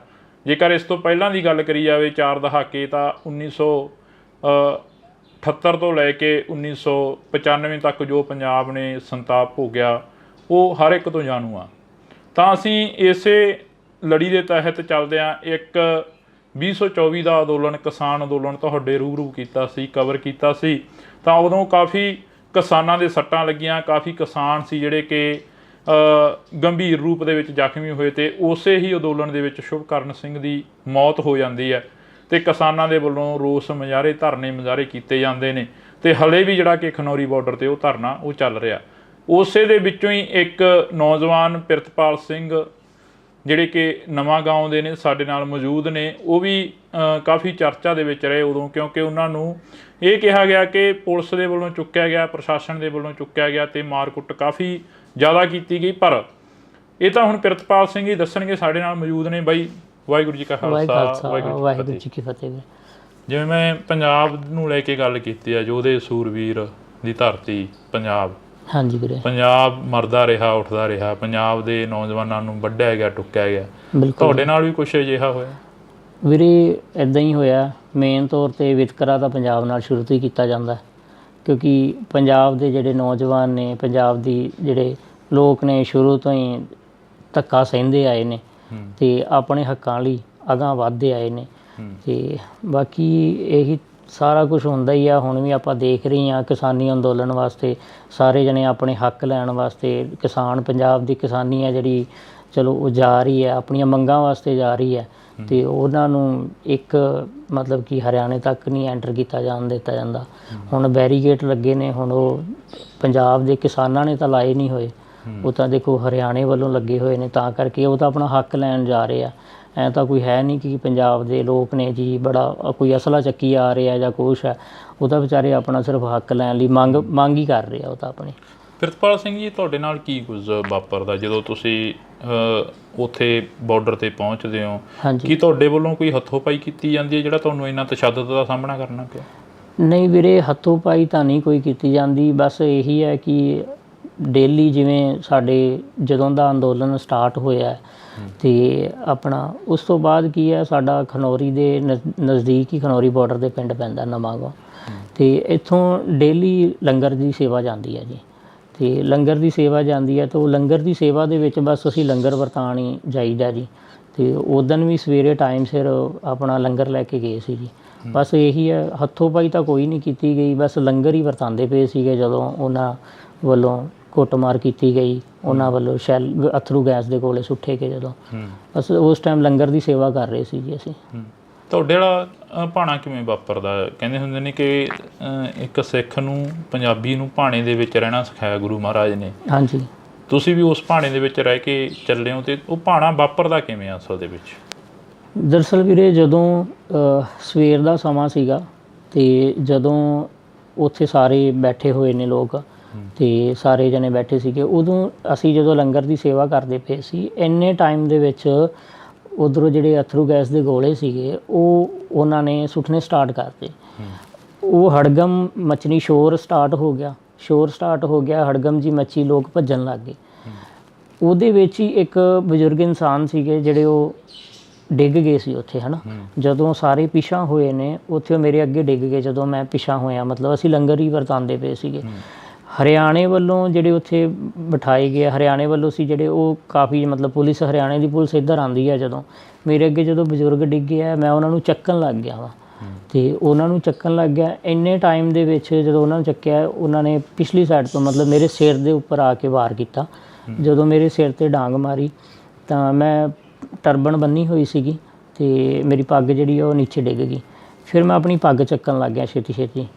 ਜੇਕਰ ਇਸ ਤੋਂ ਪਹਿਲਾਂ ਦੀ ਗੱਲ ਕਰੀ ਜਾਵੇ 4 ਦਹਾਕੇ ਤਾਂ 1978 ਤੋਂ ਲੈ ਕੇ 1995 ਤੱਕ ਜੋ ਪੰਜਾਬ ਨੇ ਸੰਤਾਪ ਭੋਗਿਆ ਉਹ ਹਰ ਇੱਕ ਤੋਂ ਜਾਣੂ ਆ। ਤਾਂ ਅਸੀਂ ਇਸੇ ਲੜੀ ਦੇ ਤਹਿਤ ਚੱਲਦਿਆਂ ਇੱਕ 2024 ਦਾ ਅੰਦੋਲਨ, ਕਿਸਾਨ ਅੰਦੋਲਨ ਤੁਹਾਡੇ ਰੂਬਰੂ ਕੀਤਾ ਸੀ, ਕਵਰ ਕੀਤਾ ਸੀ। ਤਾਂ ਉਦੋਂ ਕਾਫੀ ਕਿਸਾਨਾਂ ਦੇ ਸੱਟਾਂ ਲੱਗੀਆਂ, ਕਾਫੀ ਕਿਸਾਨ ਸੀ ਜਿਹੜੇ ਕਿ ਗੰਭੀਰ ਰੂਪ ਦੇ ਵਿੱਚ ਜ਼ਖਮੀ ਹੋਏ ਤੇ ਉਸੇ ਹੀ ਅੰਦੋਲਨ ਦੇ ਵਿੱਚ ਸ਼ੁਭਕਰਨ ਸਿੰਘ ਦੀ ਮੌਤ ਹੋ ਜਾਂਦੀ ਹੈ ਤੇ ਕਿਸਾਨਾਂ ਦੇ ਵੱਲੋਂ ਰੋਸ ਮੁਜ਼ਾਹਰੇ, ਧਰਨੇ ਮੁਜ਼ਾਹਰੇ ਕੀਤੇ ਜਾਂਦੇ ਨੇ ਤੇ ਹਲੇ ਵੀ ਜਿਹੜਾ ਕਿ ਖਨੌਰੀ ਬਾਰਡਰ ਤੇ ਉਹ ਧਰਨਾ ਉਹ ਚੱਲ ਰਿਹਾ। ਉਸੇ ਦੇ ਵਿੱਚੋਂ ਹੀ ਇੱਕ ਨੌਜਵਾਨ ਪ੍ਰਿਤਪਾਲ ਸਿੰਘ ਜਿਹੜੇ ਕਿ ਨਵਾਂ ਗਾਉਂ ਦੇ ਨੇ, ਸਾਡੇ ਨਾਲ ਮੌਜੂਦ ਨੇ, ਉਹ ਵੀ ਕਾਫੀ ਚਰਚਾ ਦੇ ਵਿੱਚ ਰਹੇ ਉਦੋਂ, ਕਿਉਂਕਿ ਉਹਨਾਂ ਨੂੰ ਇਹ ਕਿਹਾ ਗਿਆ ਕਿ ਪੁਲਿਸ ਦੇ ਵੱਲੋਂ ਚੁੱਕਿਆ ਗਿਆ, ਪ੍ਰਸ਼ਾਸਨ ਦੇ ਵੱਲੋਂ ਚੁੱਕਿਆ ਗਿਆ ਤੇ ਮਾਰਕੁੱਟ ਕਾਫੀ ਜ਼ਿਆਦਾ ਕੀਤੀ ਗਈ। ਪਰ ਇਹ ਤਾਂ ਹੁਣ ਪ੍ਰਿਤਪਾਲ ਸਿੰਘ ਹੀ ਦੱਸਣਗੇ, ਸਾਡੇ ਨਾਲ ਮੌਜੂਦ ਨੇ। ਬਾਈ ਵਾਹਿਗੁਰੂ ਜੀ ਕਾ ਖਾਲਸਾ, ਵਾਹਿਗੁਰੂ ਜੀ ਕੀ ਫਤਿਹ। ਜਿਵੇਂ ਮੈਂ ਪੰਜਾਬ ਨੂੰ ਲੈ ਕੇ ਗੱਲ ਕੀਤੀ ਆ, ਯੋਧੇ ਸੂਰਵੀਰ ਦੀ ਧਰਤੀ ਪੰਜਾਬ। ਹਾਂਜੀ ਵੀਰੇ। ਪੰਜਾਬ ਮਰਦਾ ਰਿਹਾ, ਉੱਠਦਾ ਰਿਹਾ, ਪੰਜਾਬ ਦੇ ਨੌਜਵਾਨਾਂ ਨੂੰ ਵੱਢਿਆ ਗਿਆ, ਟੁੱਕਿਆ ਗਿਆ। ਤੁਹਾਡੇ ਨਾਲ ਵੀ ਕੁਛ ਅਜਿਹਾ ਹੋਇਆ? ਵੀਰੇ ਇੱਦਾਂ ਹੀ ਹੋਇਆ। ਮੇਨ ਤੌਰ 'ਤੇ ਵਿਤਕਰਾ ਤਾਂ ਪੰਜਾਬ ਨਾਲ ਸ਼ੁਰੂ ਤੋਂ ਹੀ ਕੀਤਾ ਜਾਂਦਾ, ਕਿਉਂਕਿ ਪੰਜਾਬ ਦੇ ਜਿਹੜੇ ਨੌਜਵਾਨ ਨੇ, ਪੰਜਾਬ ਦੀ ਜਿਹੜੇ ਲੋਕ ਨੇ, ਸ਼ੁਰੂ ਤੋਂ ਹੀ ਧੱਕਾ ਸਹਿੰਦੇ ਆਏ ਨੇ ਤੇ ਆਪਣੇ ਹੱਕਾਂ ਲਈ ਅਗਾਂਹ ਵੱਧਦੇ ਆਏ ਨੇ। ਤੇ ਬਾਕੀ ਇਹੀ ਸਾਰਾ ਕੁਛ ਹੁੰਦਾ ਹੀ ਆ। ਹੁਣ ਵੀ ਆਪਾਂ ਦੇਖ ਰਹੇ ਹਾਂ ਕਿਸਾਨੀ ਅੰਦੋਲਨ ਵਾਸਤੇ ਸਾਰੇ ਜਣੇ ਆਪਣੇ ਹੱਕ ਲੈਣ ਵਾਸਤੇ, ਕਿਸਾਨ, ਪੰਜਾਬ ਦੀ ਕਿਸਾਨੀ ਹੈ ਜਿਹੜੀ, ਚਲੋ ਉਹ ਜਾ ਰਹੀ ਹੈ, ਆਪਣੀਆਂ ਮੰਗਾਂ ਵਾਸਤੇ ਜਾ ਰਹੀ ਹੈ ਤੇ ਉਹਨਾਂ ਨੂੰ ਇੱਕ ਮਤਲਬ ਕਿ ਹਰਿਆਣੇ ਤੱਕ ਨਹੀਂ ਐਂਟਰ ਕੀਤਾ ਜਾਣ ਦਿੱਤਾ ਜਾਂਦਾ। ਹੁਣ ਬੈਰੀਕੇਡ ਲੱਗੇ ਨੇ, ਹੁਣ ਉਹ ਪੰਜਾਬ ਦੇ ਕਿਸਾਨਾਂ ਨੇ ਤਾਂ ਲਾਏ ਨਹੀਂ ਹੋਏ, ਉਹ ਤਾਂ ਦੇਖੋ ਹਰਿਆਣੇ ਵੱਲੋਂ ਲੱਗੇ ਹੋਏ ਨੇ, ਤਾਂ ਕਰਕੇ ਉਹ ਤਾਂ ਆਪਣਾ ਹੱਕ ਲੈਣ ਜਾ ਰਹੇ ਆ। ਐਂ ਤਾਂ ਕੋਈ ਹੈ ਨਹੀਂ ਕਿ ਪੰਜਾਬ ਦੇ ਲੋਕ ਨੇ ਜੀ ਬੜਾ ਕੋਈ ਅਸਲਾ ਚੱਕੀ ਆ ਰਿਹਾ ਜਾਂ ਕੁਛ ਹੈ, ਉਹ ਤਾਂ ਵਿਚਾਰੇ ਆਪਣਾ ਸਿਰਫ ਹੱਕ ਲੈਣ ਲਈ ਮੰਗ ਹੀ ਕਰ ਰਹੇ ਆ ਉਹ ਤਾਂ ਆਪਣੀ। ਪ੍ਰਿਤਪਾਲ ਸਿੰਘ ਜੀ, ਤੁਹਾਡੇ ਨਾਲ ਕੀ ਕੁਝ ਵਾਪਰਦਾ ਜਦੋਂ ਤੁਸੀਂ ਉੱਥੇ ਬਾਰਡਰ 'ਤੇ ਪਹੁੰਚਦੇ ਹੋ? ਕੀ ਤੁਹਾਡੇ ਵੱਲੋਂ ਕੋਈ ਹੱਥੋਂ ਪਾਈ ਕੀਤੀ ਜਾਂਦੀ ਹੈ ਜਿਹੜਾ ਤੁਹਾਨੂੰ ਇੰਨਾ ਤਸ਼ੱਦਦ ਦਾ ਸਾਹਮਣਾ ਕਰਨਾ ਪਿਆ? ਨਹੀਂ ਵੀਰੇ, ਹੱਥੋਂ ਪਾਈ ਤਾਂ ਨਹੀਂ ਕੋਈ ਕੀਤੀ ਜਾਂਦੀ। ਬਸ ਇਹੀ ਹੈ ਕਿ ਡੇਲੀ ਜਿਵੇਂ ਸਾਡੇ ਜਦੋਂ ਦਾ ਅੰਦੋਲਨ ਸਟਾਰਟ ਹੋਇਆ ਤੇ ਆਪਣਾ ਉਸ ਤੋਂ ਬਾਅਦ ਕੀ ਹੈ, ਸਾਡਾ ਖਨੌਰੀ ਦੇ ਨਜ਼ਦੀਕ ਹੀ ਖਨੌਰੀ ਬਾਰਡਰ ਦੇ ਪਿੰਡ ਪੈਂਦਾ ਨਵਾਂਗਾਂ, ਤੇ ਇੱਥੋਂ ਡੇਲੀ ਲੰਗਰ ਦੀ ਸੇਵਾ ਜਾਂਦੀ ਹੈ ਜੀ। ਤੇ ਲੰਗਰ ਦੀ ਸੇਵਾ ਜਾਂਦੀ ਹੈ ਤਾਂ ਉਹ ਲੰਗਰ ਦੀ ਸੇਵਾ ਦੇ ਵਿੱਚ ਬਸ ਅਸੀਂ ਲੰਗਰ ਵਰਤਾਉਣ ਹੀ ਜਾਈਦਾ ਜੀ। ਤੇ ਉਦਣ ਵੀ ਸਵੇਰੇ ਟਾਈਮ ਸਿਰ ਆਪਣਾ ਲੰਗਰ ਲੈ ਕੇ ਗਏ ਸੀ ਜੀ। ਬਸ ਇਹੀ ਹੈ, ਹੱਥੋਂ ਪਾਈ ਤਾਂ ਕੋਈ ਨਹੀਂ ਕੀਤੀ ਗਈ, ਬਸ ਲੰਗਰ ਹੀ ਵਰਤਾਉਂਦੇ ਪਏ ਸੀਗੇ। ਜਦੋਂ ਉਹਨਾਂ ਵੱਲੋਂ ਕੁੱਟਮਾਰ ਕੀਤੀ ਗਈ, ਉਹਨਾਂ ਵੱਲੋਂ ਸ਼ੈਲ ਅਥਰੂ ਗੈਸ ਦੇ ਗੋਲੇ ਸੁੱਟੇ ਗਏ, ਜਦੋਂ ਬਸ ਉਸ ਟਾਈਮ ਲੰਗਰ ਦੀ ਸੇਵਾ ਕਰ ਰਹੇ ਸੀ ਜੀ ਅਸੀਂ। ਤੁਹਾਡੇ ਵਾਲਾ ਭਾਣਾ ਕਿਵੇਂ ਵਾਪਰਦਾ? ਕਹਿੰਦੇ ਹੁੰਦੇ ਨੇ ਕਿ ਇੱਕ ਸਿੱਖ ਨੂੰ, ਪੰਜਾਬੀ ਨੂੰ ਭਾਣੇ ਦੇ ਵਿੱਚ ਰਹਿਣਾ ਸਿਖਾਇਆ ਗੁਰੂ ਮਹਾਰਾਜ ਨੇ। ਹਾਂਜੀ। ਤੁਸੀਂ ਵੀ ਉਸ ਭਾਣੇ ਦੇ ਵਿੱਚ ਰਹਿ ਕੇ ਚੱਲੇ ਹੋ, ਤੇ ਉਹ ਭਾਣਾ ਵਾਪਰਦਾ ਕਿਵੇਂ ਅਸਲ ਦੇ ਵਿੱਚ? ਦਰਅਸਲ ਵੀਰੇ, ਜਦੋਂ ਸਵੇਰ ਦਾ ਸਮਾਂ ਸੀਗਾ ਤੇ ਜਦੋਂ ਉੱਥੇ ਸਾਰੇ ਬੈਠੇ ਹੋਏ ਨੇ ਲੋਕ ਤੇ ਸਾਰੇ ਜਣੇ ਬੈਠੇ ਸੀਗੇ। ਉਦੋਂ ਅਸੀਂ ਜਦੋਂ ਲੰਗਰ ਦੀ ਸੇਵਾ ਕਰਦੇ ਪਏ ਸੀ, ਇੰਨੇ ਟਾਈਮ ਦੇ ਵਿੱਚ ਉੱਧਰੋਂ ਜਿਹੜੇ ਅਥਰੂ ਗੈਸ ਦੇ ਗੋਲੇ ਸੀਗੇ ਉਹਨਾਂ ਨੇ ਸੁੱਟਣੇ ਸਟਾਰਟ ਕਰਤੇ। ਉਹ ਹੜਗਮ ਮਚਣੀ, ਸ਼ੋਰ ਸਟਾਰਟ ਹੋ ਗਿਆ, ਹੜਗਮ ਜੀ ਮੱਚੀ, ਲੋਕ ਭੱਜਣ ਲੱਗ ਗਏ। ਉਹਦੇ ਵਿੱਚ ਹੀ ਇੱਕ ਬਜ਼ੁਰਗ ਇਨਸਾਨ ਸੀਗੇ ਜਿਹੜੇ ਉਹ ਡਿੱਗ ਗਏ ਸੀ ਉੱਥੇ, ਹੈ ਨਾ। ਜਦੋਂ ਸਾਰੇ ਪਿਛਾਂਹ ਹੋਏ ਨੇ, ਉੱਥੇ ਉਹ ਮੇਰੇ ਅੱਗੇ ਡਿੱਗ ਗਏ ਜਦੋਂ ਮੈਂ ਪਿਛਾਂਹ ਹੋਇਆ। ਮਤਲਬ ਅਸੀਂ ਲੰਗਰ ਹੀ ਵਰਤਾਉਂਦੇ ਪਏ ਸੀਗੇ। ਹਰਿਆਣੇ ਵੱਲੋਂ ਜਿਹੜੇ ਉੱਥੇ ਬਿਠਾਏ ਗਏ, ਹਰਿਆਣੇ ਵੱਲੋਂ ਸੀ ਜਿਹੜੇ, ਉਹ ਕਾਫੀ ਮਤਲਬ ਪੁਲਿਸ, ਹਰਿਆਣੇ ਦੀ ਪੁਲਿਸ ਇੱਧਰ ਆਉਂਦੀ ਹੈ। ਜਦੋਂ ਮੇਰੇ ਅੱਗੇ ਜਦੋਂ ਬਜ਼ੁਰਗ ਡਿੱਗੇ ਆ, ਮੈਂ ਉਹਨਾਂ ਨੂੰ ਚੱਕਣ ਲੱਗ ਗਿਆ ਵਾ, ਅਤੇ ਉਹਨਾਂ ਨੂੰ ਚੱਕਣ ਲੱਗ ਗਿਆ। ਇੰਨੇ ਟਾਈਮ ਦੇ ਵਿੱਚ ਜਦੋਂ ਉਹਨਾਂ ਨੂੰ ਚੱਕਿਆ, ਉਹਨਾਂ ਨੇ ਪਿਛਲੀ ਸਾਈਡ ਤੋਂ ਮਤਲਬ ਮੇਰੇ ਸਿਰ ਦੇ ਉੱਪਰ ਆ ਕੇ ਵਾਰ ਕੀਤਾ। ਜਦੋਂ ਮੇਰੇ ਸਿਰ 'ਤੇ ਡਾਂਗ ਮਾਰੀ ਤਾਂ ਮੈਂ ਟਰਬਨ ਬੰਨੀ ਹੋਈ ਸੀਗੀ ਅਤੇ ਮੇਰੀ ਪੱਗ ਜਿਹੜੀ ਉਹ ਨੀਚੇ ਡਿੱਗ ਗਈ। ਫਿਰ ਮੈਂ ਆਪਣੀ ਪੱਗ ਚੱਕਣ ਲੱਗ ਗਿਆ ਛੇਤੀ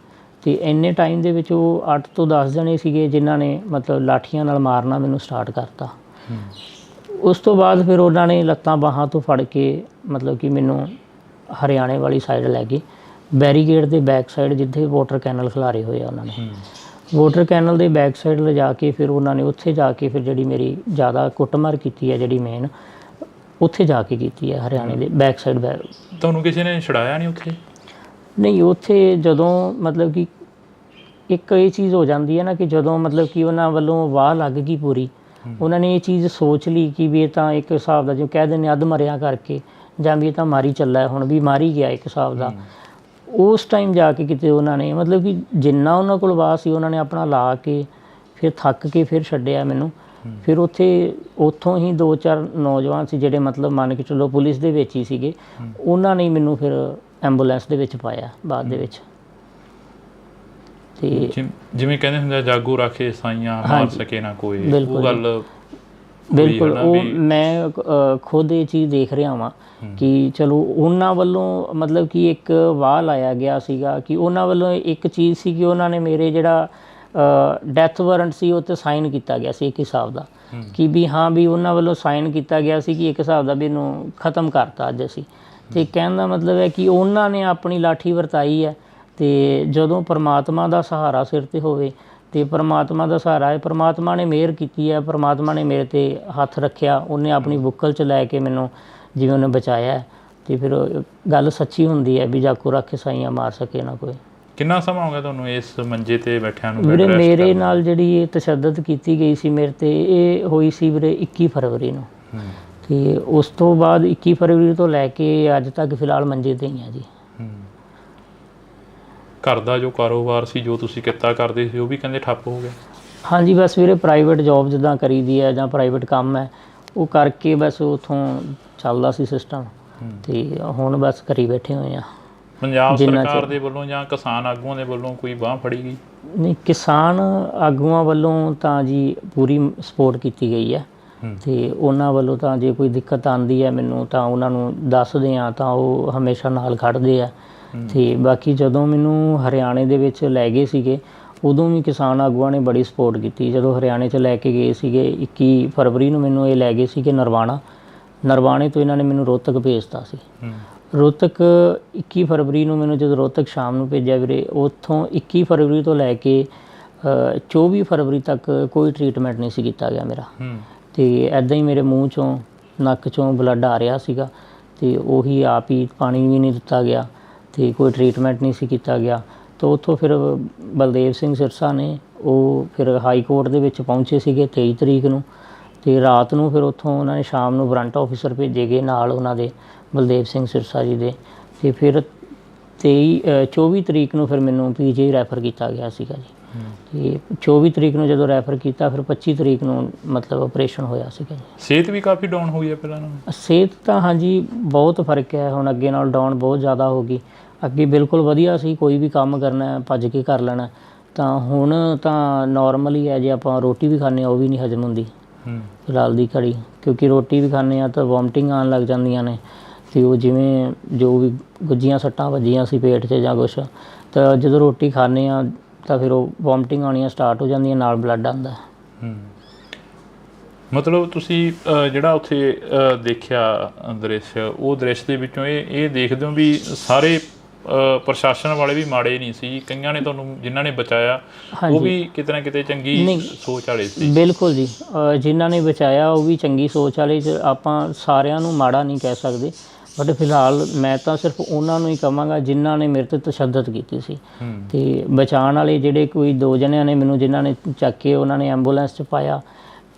ਅਤੇ ਇੰਨੇ ਟਾਈਮ ਦੇ ਵਿੱਚ ਉਹ 8 ਤੋਂ 10 ਜਣੇ ਸੀਗੇ ਜਿਨ੍ਹਾਂ ਨੇ ਮਤਲਬ ਲਾਠੀਆਂ ਨਾਲ ਮਾਰਨਾ ਮੈਨੂੰ ਸਟਾਰਟ ਕਰਤਾ। ਉਸ ਤੋਂ ਬਾਅਦ ਫਿਰ ਉਹਨਾਂ ਨੇ ਲੱਤਾਂ ਬਾਹਾਂ ਤੋਂ ਫੜ ਕੇ ਮਤਲਬ ਕਿ ਮੈਨੂੰ ਹਰਿਆਣੇ ਵਾਲੀ ਸਾਈਡ ਲੈ ਗਏ, ਬੈਰੀਗੇਡ ਦੇ ਬੈਕ ਸਾਈਡ ਜਿੱਥੇ ਵਾਟਰ ਕੈਨਲ ਖਿਲਾਰੇ ਹੋਏ ਆ ਉਹਨਾਂ ਨੇ। ਵਾਟਰ ਕੈਨਲ ਦੇ ਬੈਕ ਸਾਈਡ ਲਿਜਾ ਕੇ ਫਿਰ ਉਹਨਾਂ ਨੇ ਉੱਥੇ ਜਾ ਕੇ ਫਿਰ ਜਿਹੜੀ ਮੇਰੀ ਜ਼ਿਆਦਾ ਕੁੱਟਮਾਰ ਕੀਤੀ ਹੈ, ਜਿਹੜੀ ਮੇਨ ਉੱਥੇ ਜਾ ਕੇ ਕੀਤੀ ਹੈ ਹਰਿਆਣੇ ਦੇ ਬੈਕ ਸਾਈਡ। ਤੁਹਾਨੂੰ ਕਿਸੇ ਨੇ ਛੁਡਾਇਆ ਨਹੀਂ ਉੱਥੇ? ਨਹੀਂ, ਉੱਥੇ ਜਦੋਂ ਮਤਲਬ ਕਿ ਇੱਕ ਇਹ ਚੀਜ਼ ਹੋ ਜਾਂਦੀ ਹੈ ਨਾ ਕਿ ਜਦੋਂ ਮਤਲਬ ਕਿ ਉਹਨਾਂ ਵੱਲੋਂ ਵਾਹ ਲੱਗ ਗਈ ਪੂਰੀ, ਉਹਨਾਂ ਨੇ ਇਹ ਚੀਜ਼ ਸੋਚ ਲਈ ਕਿ ਵੀ ਇਹ ਤਾਂ ਇੱਕ ਹਿਸਾਬ ਦਾ, ਜਿਵੇਂ ਕਹਿ ਦਿੰਦੇ ਅੱਧ ਮਰਿਆ ਕਰਕੇ, ਜਾਂ ਵੀ ਇਹ ਤਾਂ ਮਾਰੀ ਚੱਲਾ, ਹੁਣ ਵੀ ਮਾਰੀ ਗਿਆ ਇੱਕ ਹਿਸਾਬ ਦਾ। ਉਸ ਟਾਈਮ ਜਾ ਕੇ ਕਿਤੇ ਉਹਨਾਂ ਨੇ ਮਤਲਬ ਕਿ ਜਿੰਨਾ ਉਹਨਾਂ ਕੋਲ ਵਾਹ ਸੀ ਉਹਨਾਂ ਨੇ ਆਪਣਾ ਲਾ ਕੇ ਫਿਰ ਥੱਕ ਕੇ ਫਿਰ ਛੱਡਿਆ ਮੈਨੂੰ। ਫਿਰ ਉੱਥੋਂ ਹੀ 2-4 ਨੌਜਵਾਨ ਸੀ ਜਿਹੜੇ ਮਤਲਬ ਮੰਨ ਕੇ ਚੱਲੋ ਪੁਲਿਸ ਦੇ ਵਿੱਚ ਹੀ ਸੀਗੇ, ਉਹਨਾਂ ਨੇ ਮੈਨੂੰ ਫਿਰ ਐਂਬੂਲੈਂਸ ਦੇ ਵਿੱਚ ਪਾਇਆ ਬਾਅਦ ਦੇ ਵਿੱਚ। ਤੇ ਜਿਵੇਂ ਕਹਿੰਦੇ ਹੁੰਦੇ ਜਾਗੋ ਰਾਖੇ ਸਾਈਆਂ ਮਾਰ ਸਕੇ ਨਾ ਕੋਈ, ਉਹ ਗੱਲ ਬਿਲਕੁਲ ਉਹ ਮੈਂ ਖੁਦ ਇਹ ਚੀਜ਼ ਦੇਖ ਰਿਹਾ ਵਾਂ ਕਿ ਚਲੋ ਉਹਨਾਂ ਵੱਲੋਂ ਮਤਲਬ ਕਿ ਇੱਕ ਵਾਹ ਲਾਇਆ ਗਿਆ ਸੀਗਾ ਕਿ ਉਹਨਾਂ ਵੱਲੋਂ ਇੱਕ ਚੀਜ਼ ਸੀ ਕਿ ਉਹਨਾਂ ਨੇ ਮੇਰੇ ਜਿਹੜਾ ਡੈਥ ਵਾਰੰਟ ਸੀ ਉਹ 'ਤੇ ਸਾਈਨ ਕੀਤਾ ਗਿਆ ਸੀ ਇੱਕ ਹਿਸਾਬ ਦਾ, ਕਿ ਵੀ ਹਾਂ ਵੀ ਉਹਨਾਂ ਵੱਲੋਂ ਸਾਈਨ ਕੀਤਾ ਗਿਆ ਸੀ ਕਿ ਇੱਕ ਹਿਸਾਬ ਦਾ ਵੀ ਇਹਨੂੰ ਖ਼ਤਮ ਕਰਤਾ ਅੱਜ ਅਸੀਂ। ਅਤੇ ਕਹਿਣ ਦਾ ਮਤਲਬ ਹੈ ਕਿ ਉਹਨਾਂ ਨੇ ਆਪਣੀ ਲਾਠੀ ਵਰਤਾਈ ਹੈ। ਅਤੇ ਜਦੋਂ ਪਰਮਾਤਮਾ ਦਾ ਸਹਾਰਾ ਸਿਰ 'ਤੇ ਹੋਵੇ ਅਤੇ ਪਰਮਾਤਮਾ ਦਾ ਸਹਾਰਾ ਹੈ, ਪਰਮਾਤਮਾ ਨੇ ਮਿਹਰ ਕੀਤੀ ਹੈ, ਪਰਮਾਤਮਾ ਨੇ ਮੇਰੇ 'ਤੇ ਹੱਥ ਰੱਖਿਆ, ਉਹਨੇ ਆਪਣੀ ਬੁੱਕਲ 'ਚ ਲੈ ਕੇ ਮੈਨੂੰ ਜਿਵੇਂ ਉਹਨੇ ਬਚਾਇਆ। ਅਤੇ ਫਿਰ ਗੱਲ ਸੱਚੀ ਹੁੰਦੀ ਹੈ ਵੀ ਜਾਗੋ ਰਾਖੇ ਸਾਈਆਂ ਮਾਰ ਸਕੇ ਨਾ ਕੋਈ। ਕਿੰਨਾ ਸਮਾਂ ਹੋ ਗਿਆ ਤੁਹਾਨੂੰ ਇਸ ਮੰਜੇ 'ਤੇ ਬੈਠਿਆਂ ਨੂੰ? ਵੀਰੇ ਮੇਰੇ ਨਾਲ ਜਿਹੜੀ ਇਹ ਤਸ਼ੱਦਦ ਕੀਤੀ ਗਈ ਸੀ ਮੇਰੇ 'ਤੇ, ਇਹ ਹੋਈ ਸੀ ਵੀਰੇ 21 ਫਰਵਰੀ ਨੂੰ। ਅਤੇ ਉਸ ਤੋਂ ਬਾਅਦ 21 ਫਰਵਰੀ ਤੋਂ ਲੈ ਕੇ ਅੱਜ ਤੱਕ ਫਿਲਹਾਲ ਮੰਜੇ 'ਤੇ ਹੀ ਆ ਜੀ। ਘਰ ਦਾ ਜੋ ਕਾਰੋਬਾਰ ਸੀ, ਜੋ ਤੁਸੀਂ ਕਿੱਤਾ ਕਰਦੇ ਸੀ, ਉਹ ਵੀ ਕਹਿੰਦੇ ਠੱਪ ਹੋ ਗਿਆ? ਹਾਂਜੀ, ਬਸ ਵੀਰੇ ਪ੍ਰਾਈਵੇਟ ਜੋਬ ਜਿੱਦਾਂ ਕਰੀਦੀ ਹੈ ਜਾਂ ਪ੍ਰਾਈਵੇਟ ਕੰਮ ਹੈ ਉਹ ਕਰਕੇ ਬਸ ਉੱਥੋਂ ਚੱਲਦਾ ਸੀ ਸਿਸਟਮ, ਅਤੇ ਹੁਣ ਬਸ ਕਰੀ ਬੈਠੇ ਹੋਏ ਆ। ਪੰਜਾਬ ਸਰਕਾਰ ਦੇ ਵੱਲੋਂ ਜਾਂ ਕਿਸਾਨ ਆਗੂਆਂ ਦੇ ਵੱਲੋਂ ਕੋਈ ਬਾਂਹ ਫੜੀ ਗਈ? ਨਹੀਂ, ਕਿਸਾਨ ਆਗੂਆਂ ਵੱਲੋਂ ਤਾਂ ਜੀ ਪੂਰੀ ਸਪੋਰਟ ਕੀਤੀ ਗਈ ਹੈ, ਅਤੇ ਉਹਨਾਂ ਵੱਲੋਂ ਤਾਂ ਜੇ ਕੋਈ ਦਿੱਕਤ ਆਉਂਦੀ ਹੈ ਮੈਨੂੰ ਤਾਂ ਉਹਨਾਂ ਨੂੰ ਦੱਸਦੇ ਹਾਂ ਤਾਂ ਉਹ ਹਮੇਸ਼ਾ ਨਾਲ ਖੜ੍ਹਦੇ ਆ। ਅਤੇ ਬਾਕੀ ਜਦੋਂ ਮੈਨੂੰ ਹਰਿਆਣੇ ਦੇ ਵਿੱਚ ਲੈ ਗਏ ਸੀਗੇ ਉਦੋਂ ਵੀ ਕਿਸਾਨ ਆਗੂਆਂ ਨੇ ਬੜੀ ਸਪੋਰਟ ਕੀਤੀ। ਜਦੋਂ ਹਰਿਆਣੇ 'ਚ ਲੈ ਕੇ ਗਏ ਸੀਗੇ 21 ਫਰਵਰੀ ਨੂੰ ਮੈਨੂੰ ਇਹ ਲੈ ਗਏ ਸੀਗੇ ਨਰਵਾਣੇ ਤੋਂ ਇਹਨਾਂ ਨੇ ਮੈਨੂੰ ਰੋਹਤਕ ਭੇਜਤਾ ਸੀ। ਰੋਹਤਕ 21 ਫਰਵਰੀ ਨੂੰ ਮੈਨੂੰ ਜਦੋਂ ਰੋਹਤਕ ਸ਼ਾਮ ਨੂੰ ਭੇਜਿਆ ਵੀਰੇ, ਉੱਥੋਂ 21 ਫਰਵਰੀ ਤੋਂ ਲੈ ਕੇ 24 ਫਰਵਰੀ ਤੱਕ ਕੋਈ ਟਰੀਟਮੈਂਟ ਨਹੀਂ ਸੀ ਕੀਤਾ ਗਿਆ ਮੇਰਾ। ਅਤੇ ਇੱਦਾਂ ਹੀ ਮੇਰੇ ਮੂੰਹ 'ਚੋਂ ਨੱਕ 'ਚੋਂ ਬਲੱਡ ਆ ਰਿਹਾ ਸੀਗਾ, ਅਤੇ ਉਹੀ ਆਪ ਹੀ ਪਾਣੀ ਵੀ ਨਹੀਂ ਦਿੱਤਾ ਗਿਆ ਅਤੇ ਕੋਈ ਟਰੀਟਮੈਂਟ ਨਹੀਂ ਸੀ ਕੀਤਾ ਗਿਆ। ਤਾਂ ਉੱਥੋਂ ਫਿਰ ਬਲਦੇਵ ਸਿੰਘ ਸਿਰਸਾ ਨੇ ਉਹ ਫਿਰ ਹਾਈ ਕੋਰਟ ਦੇ ਵਿੱਚ ਪਹੁੰਚੇ ਸੀਗੇ 23 ਤਰੀਕ ਨੂੰ, ਅਤੇ ਰਾਤ ਨੂੰ ਫਿਰ ਉੱਥੋਂ ਉਹਨਾਂ ਨੇ ਸ਼ਾਮ ਨੂੰ ਵਾਰੰਟ ਆਫਿਸਰ ਭੇਜੇ ਗਏ ਨਾਲ ਉਹਨਾਂ ਦੇ ਬਲਦੇਵ ਸਿੰਘ ਸਿਰਸਾ ਜੀ ਦੇ। ਅਤੇ ਫਿਰ 24 ਤਰੀਕ ਨੂੰ ਫਿਰ ਮੈਨੂੰ PGI ਰੈਫਰ ਕੀਤਾ ਗਿਆ ਸੀਗਾ ਜੀ। ਅਤੇ 24 ਤਰੀਕ ਨੂੰ ਜਦੋਂ ਰੈਫਰ ਕੀਤਾ ਫਿਰ 25 ਤਰੀਕ ਨੂੰ ਮਤਲਬ ਆਪਰੇਸ਼ਨ ਹੋਇਆ ਸੀਗਾ ਜੀ। ਸਿਹਤ ਵੀ ਕਾਫੀ ਡਾਊਨ ਹੋਈ ਹੈ ਪਹਿਲਾਂ ਨਾਲੋਂ? ਸਿਹਤ ਤਾਂ ਹਾਂਜੀ ਬਹੁਤ ਫਰਕ ਹੈ, ਹੁਣ ਅੱਗੇ ਨਾਲ ਡਾਊਨ ਬਹੁਤ ਜ਼ਿਆਦਾ ਹੋ ਗਈ। ਅੱਗੇ ਬਿਲਕੁਲ ਵਧੀਆ ਸੀ, ਕੋਈ ਵੀ ਕੰਮ ਕਰਨਾ ਭੱਜ ਕੇ ਕਰ ਲੈਣਾ, ਤਾਂ ਹੁਣ ਤਾਂ ਨੋਰਮਲ ਹੀ ਹੈ। ਜੇ ਆਪਾਂ ਰੋਟੀ ਵੀ ਖਾਂਦੇ ਹਾਂ ਉਹ ਵੀ ਨਹੀਂ ਹਜਮ ਹੁੰਦੀ ਫਿਲਹਾਲ ਦੀ ਘੜੀ, ਕਿਉਂਕਿ ਰੋਟੀ ਵੀ ਖਾਂਦੇ ਹਾਂ ਤਾਂ ਵੋਮਟਿੰਗ ਆਉਣ ਲੱਗ ਜਾਂਦੀਆਂ ਨੇ। ਅਤੇ ਉਹ ਜਿਵੇਂ ਜੋ ਵੀ ਗੁੱਝੀਆਂ ਸੱਟਾਂ ਵੱਜੀਆਂ ਸੀ ਪੇਟ 'ਚ ਜਾਂ ਕੁਛ, ਤਾਂ ਜਦੋਂ ਰੋਟੀ ਖਾਂਦੇ ਹਾਂ ਤਾਂ ਫਿਰ ਉਹ ਵੋਮਟਿੰਗ ਆਉਣੀਆਂ ਸਟਾਰਟ ਹੋ ਜਾਂਦੀਆਂ, ਨਾਲ ਬਲੱਡ ਆਉਂਦਾ। ਮਤਲਬ ਤੁਸੀਂ ਜਿਹੜਾ ਉੱਥੇ ਦੇਖਿਆ ਦ੍ਰਿਸ਼, ਉਹ ਦ੍ਰਿਸ਼ ਦੇ ਵਿੱਚੋਂ ਇਹ ਦੇਖਦੇ ਹੋ ਵੀ ਸਾਰੇ ਪ੍ਰਸ਼ਾਸਨ ਵਾਲੇ ਵੀ ਮਾੜੇ ਨਹੀਂ ਸੀ, ਕਈਆਂ ਨੇ ਤੁਹਾਨੂੰ ਜਿਨ੍ਹਾਂ ਨੇ ਬਚਾਇਆ ਉਹ ਵੀ ਕਿਤੇ ਨਾ ਕਿਤੇ ਚੰਗੀ ਸੋਚ ਵਾਲੇ ਸੀ। ਬਿਲਕੁਲ ਜੀ, ਜਿਨ੍ਹਾਂ ਨੇ ਬਚਾਇਆ ਉਹ ਵੀ ਚੰਗੀ ਸੋਚ ਵਾਲੇ, ਆਪਾਂ ਸਾਰਿਆਂ ਨੂੰ ਮਾੜਾ ਨਹੀਂ ਕਹਿ ਸਕਦੇ, ਬਟ ਫਿਲਹਾਲ ਮੈਂ ਤਾਂ ਸਿਰਫ ਉਹਨਾਂ ਨੂੰ ਹੀ ਕਹਾਂਗਾ ਜਿਨ੍ਹਾਂ ਨੇ ਮੇਰੇ 'ਤੇ ਤਸ਼ੱਦਦ ਕੀਤੀ ਸੀ। ਅਤੇ ਬਚਾਉਣ ਵਾਲੇ ਜਿਹੜੇ ਕੋਈ 2 ਜਣਿਆਂ ਨੇ ਮੈਨੂੰ, ਜਿਨ੍ਹਾਂ ਨੇ ਚੱਕ ਕੇ ਉਹਨਾਂ ਨੇ ਐਂਬੂਲੈਂਸ 'ਚ ਪਾਇਆ,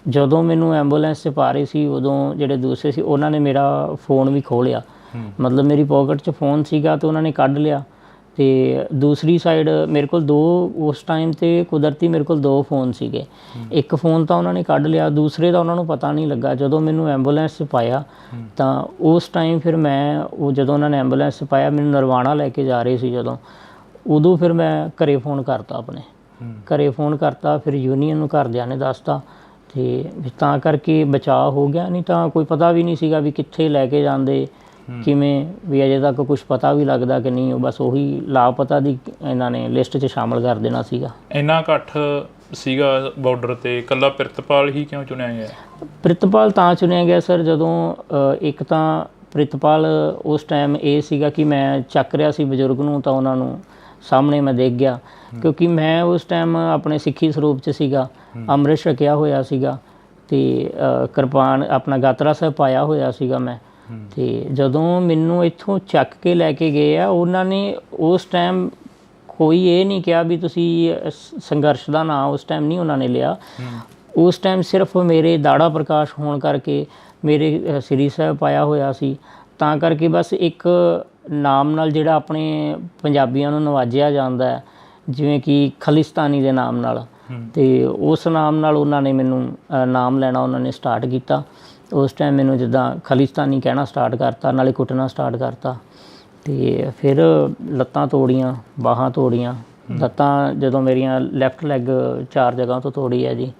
ਜਦੋਂ ਮੈਨੂੰ ਐਂਬੂਲੈਂਸ 'ਚ ਪਾ ਰਹੇ ਸੀ ਉਦੋਂ ਜਿਹੜੇ ਦੂਸਰੇ ਸੀ ਉਹਨਾਂ ਨੇ ਮੇਰਾ ਫ਼ੋਨ ਵੀ ਖੋਹ ਲਿਆ, ਮਤਲਬ ਮੇਰੀ ਪੋਕਟ 'ਚ ਫ਼ੋਨ ਸੀਗਾ ਅਤੇ ਉਹਨਾਂ ਨੇ ਕੱਢ ਲਿਆ। ਅਤੇ ਦੂਸਰੀ ਸਾਈਡ ਮੇਰੇ ਕੋਲ 2 ਉਸ ਟਾਈਮ 'ਤੇ ਕੁਦਰਤੀ ਮੇਰੇ ਕੋਲ 2 ਫ਼ੋਨ ਸੀਗੇ, ਇੱਕ ਫ਼ੋਨ ਤਾਂ ਉਹਨਾਂ ਨੇ ਕੱਢ ਲਿਆ, ਦੂਸਰੇ ਦਾ ਉਹਨਾਂ ਨੂੰ ਪਤਾ ਨਹੀਂ ਲੱਗਾ। ਜਦੋਂ ਮੈਨੂੰ ਐਂਬੂਲੈਂਸ 'ਚ ਪਾਇਆ ਤਾਂ ਉਸ ਟਾਈਮ ਫਿਰ ਮੈਂ ਉਹ ਜਦੋਂ ਉਹਨਾਂ ਨੇ ਐਂਬੂਲੈਂਸ 'ਚ ਪਾਇਆ ਮੈਨੂੰ ਨਰਵਾਣਾ ਲੈ ਕੇ ਜਾ ਰਹੇ ਸੀ, ਜਦੋਂ ਉਦੋਂ ਫਿਰ ਮੈਂ ਘਰੇ ਫ਼ੋਨ ਕਰਤਾ, ਆਪਣੇ ਘਰੇ ਫ਼ੋਨ ਕਰਤਾ, ਫਿਰ ਯੂਨੀਅਨ ਨੂੰ ਘਰਦਿਆਂ ਨੇ ਦੱਸਤਾ ਅਤੇ ਤਾਂ ਕਰਕੇ ਬਚਾਅ ਹੋ ਗਿਆ, ਨਹੀਂ ਤਾਂ ਕੋਈ ਪਤਾ ਵੀ ਨਹੀਂ ਸੀਗਾ ਵੀ ਕਿੱਥੇ ਲੈ ਕੇ ਜਾਂਦੇ, ਕਿਵੇਂ ਵੀ ਅਜੇ ਤੱਕ ਕੁਛ ਪਤਾ ਵੀ ਲੱਗਦਾ ਕਿ ਨਹੀਂ, ਉਹ ਬਸ ਉਹੀ ਲਾਪਤਾ ਦੀ ਇਹਨਾਂ ਨੇ ਲਿਸਟ 'ਚ ਸ਼ਾਮਲ ਕਰ ਦੇਣਾ ਸੀਗਾ। ਇੰਨਾ ਇਕੱਠ ਸੀਗਾ ਬਾਰਡਰ 'ਤੇ, ਇਕੱਲਾ ਪ੍ਰਿਤਪਾਲ ਹੀ ਕਿਉਂ ਚੁਣਿਆ ਗਿਆ? ਪ੍ਰਿਤਪਾਲ ਤਾਂ ਚੁਣਿਆ ਗਿਆ ਸਰ, ਜਦੋਂ ਇੱਕ ਤਾਂ ਪ੍ਰਿਤਪਾਲ ਉਸ ਟਾਈਮ ਇਹ ਸੀਗਾ ਕਿ ਮੈਂ ਚੱਕ ਰਿਹਾ ਸੀ ਬਜ਼ੁਰਗ ਨੂੰ, ਤਾਂ ਉਹਨਾਂ ਨੂੰ ਸਾਹਮਣੇ ਮੈਂ ਦੇਖ ਗਿਆ, ਕਿਉਂਕਿ ਮੈਂ ਉਸ ਟਾਈਮ ਆਪਣੇ ਸਿੱਖੀ ਸਰੂਪ 'ਚ ਸੀਗਾ, ਅੰਮ੍ਰਿਤ ਛਕਿਆ ਹੋਇਆ ਸੀਗਾ ਅਤੇ ਕਿਰਪਾਨ ਆਪਣਾ ਗਾਤਰਾ ਸਾਹਿਬ ਪਾਇਆ ਹੋਇਆ ਸੀਗਾ ਮੈਂ। ਅਤੇ ਜਦੋਂ ਮੈਨੂੰ ਇੱਥੋਂ ਚੱਕ ਕੇ ਲੈ ਕੇ ਗਏ ਆ, ਉਹਨਾਂ ਨੇ ਉਸ ਟਾਈਮ ਕੋਈ ਇਹ ਨਹੀਂ ਕਿਹਾ ਵੀ ਤੁਸੀਂ ਸੰਘਰਸ਼ ਦਾ ਨਾਂ ਉਸ ਟਾਈਮ ਨਹੀਂ ਉਹਨਾਂ ਨੇ ਲਿਆ। ਉਸ ਟਾਈਮ ਸਿਰਫ ਮੇਰੇ ਦਾੜਾ ਪ੍ਰਕਾਸ਼ ਹੋਣ ਕਰਕੇ, ਮੇਰੇ ਸ੍ਰੀ ਸਾਹਿਬ ਪਾਇਆ ਹੋਇਆ ਸੀ, ਤਾਂ ਕਰਕੇ ਬਸ ਇੱਕ ਨਾਮ ਨਾਲ ਜਿਹੜਾ ਆਪਣੇ ਪੰਜਾਬੀਆਂ ਨੂੰ ਨਵਾਜਿਆ ਜਾਂਦਾ ਹੈ, ਜਿਵੇਂ ਕਿ ਖਾਲਿਸਤਾਨੀ ਦੇ ਨਾਮ ਨਾਲ, ਅਤੇ ਉਸ ਨਾਮ ਨਾਲ ਉਹਨਾਂ ਨੇ ਮੈਨੂੰ ਨਾਮ ਲੈਣਾ ਉਹਨਾਂ ਨੇ ਸਟਾਰਟ ਕੀਤਾ। ਉਸ ਟਾਈਮ ਮੈਨੂੰ ਜਿੱਦਾਂ ਖਾਲਿਸਤਾਨੀ ਕਹਿਣਾ ਸਟਾਰਟ ਕਰਤਾ, ਨਾਲੇ ਕੁੱਟਣਾ ਸਟਾਰਟ ਕਰਤਾ, ਅਤੇ ਫਿਰ ਲੱਤਾਂ ਤੋੜੀਆਂ, ਬਾਹਾਂ ਤੋੜੀਆਂ। ਲੱਤਾਂ ਜਦੋਂ ਮੇਰੀਆਂ ਲੈਫਟ ਲੈਗ 4 ਜਗ੍ਹਾ ਤੋਂ ਤੋੜੀ ਹੈ ਜੀ,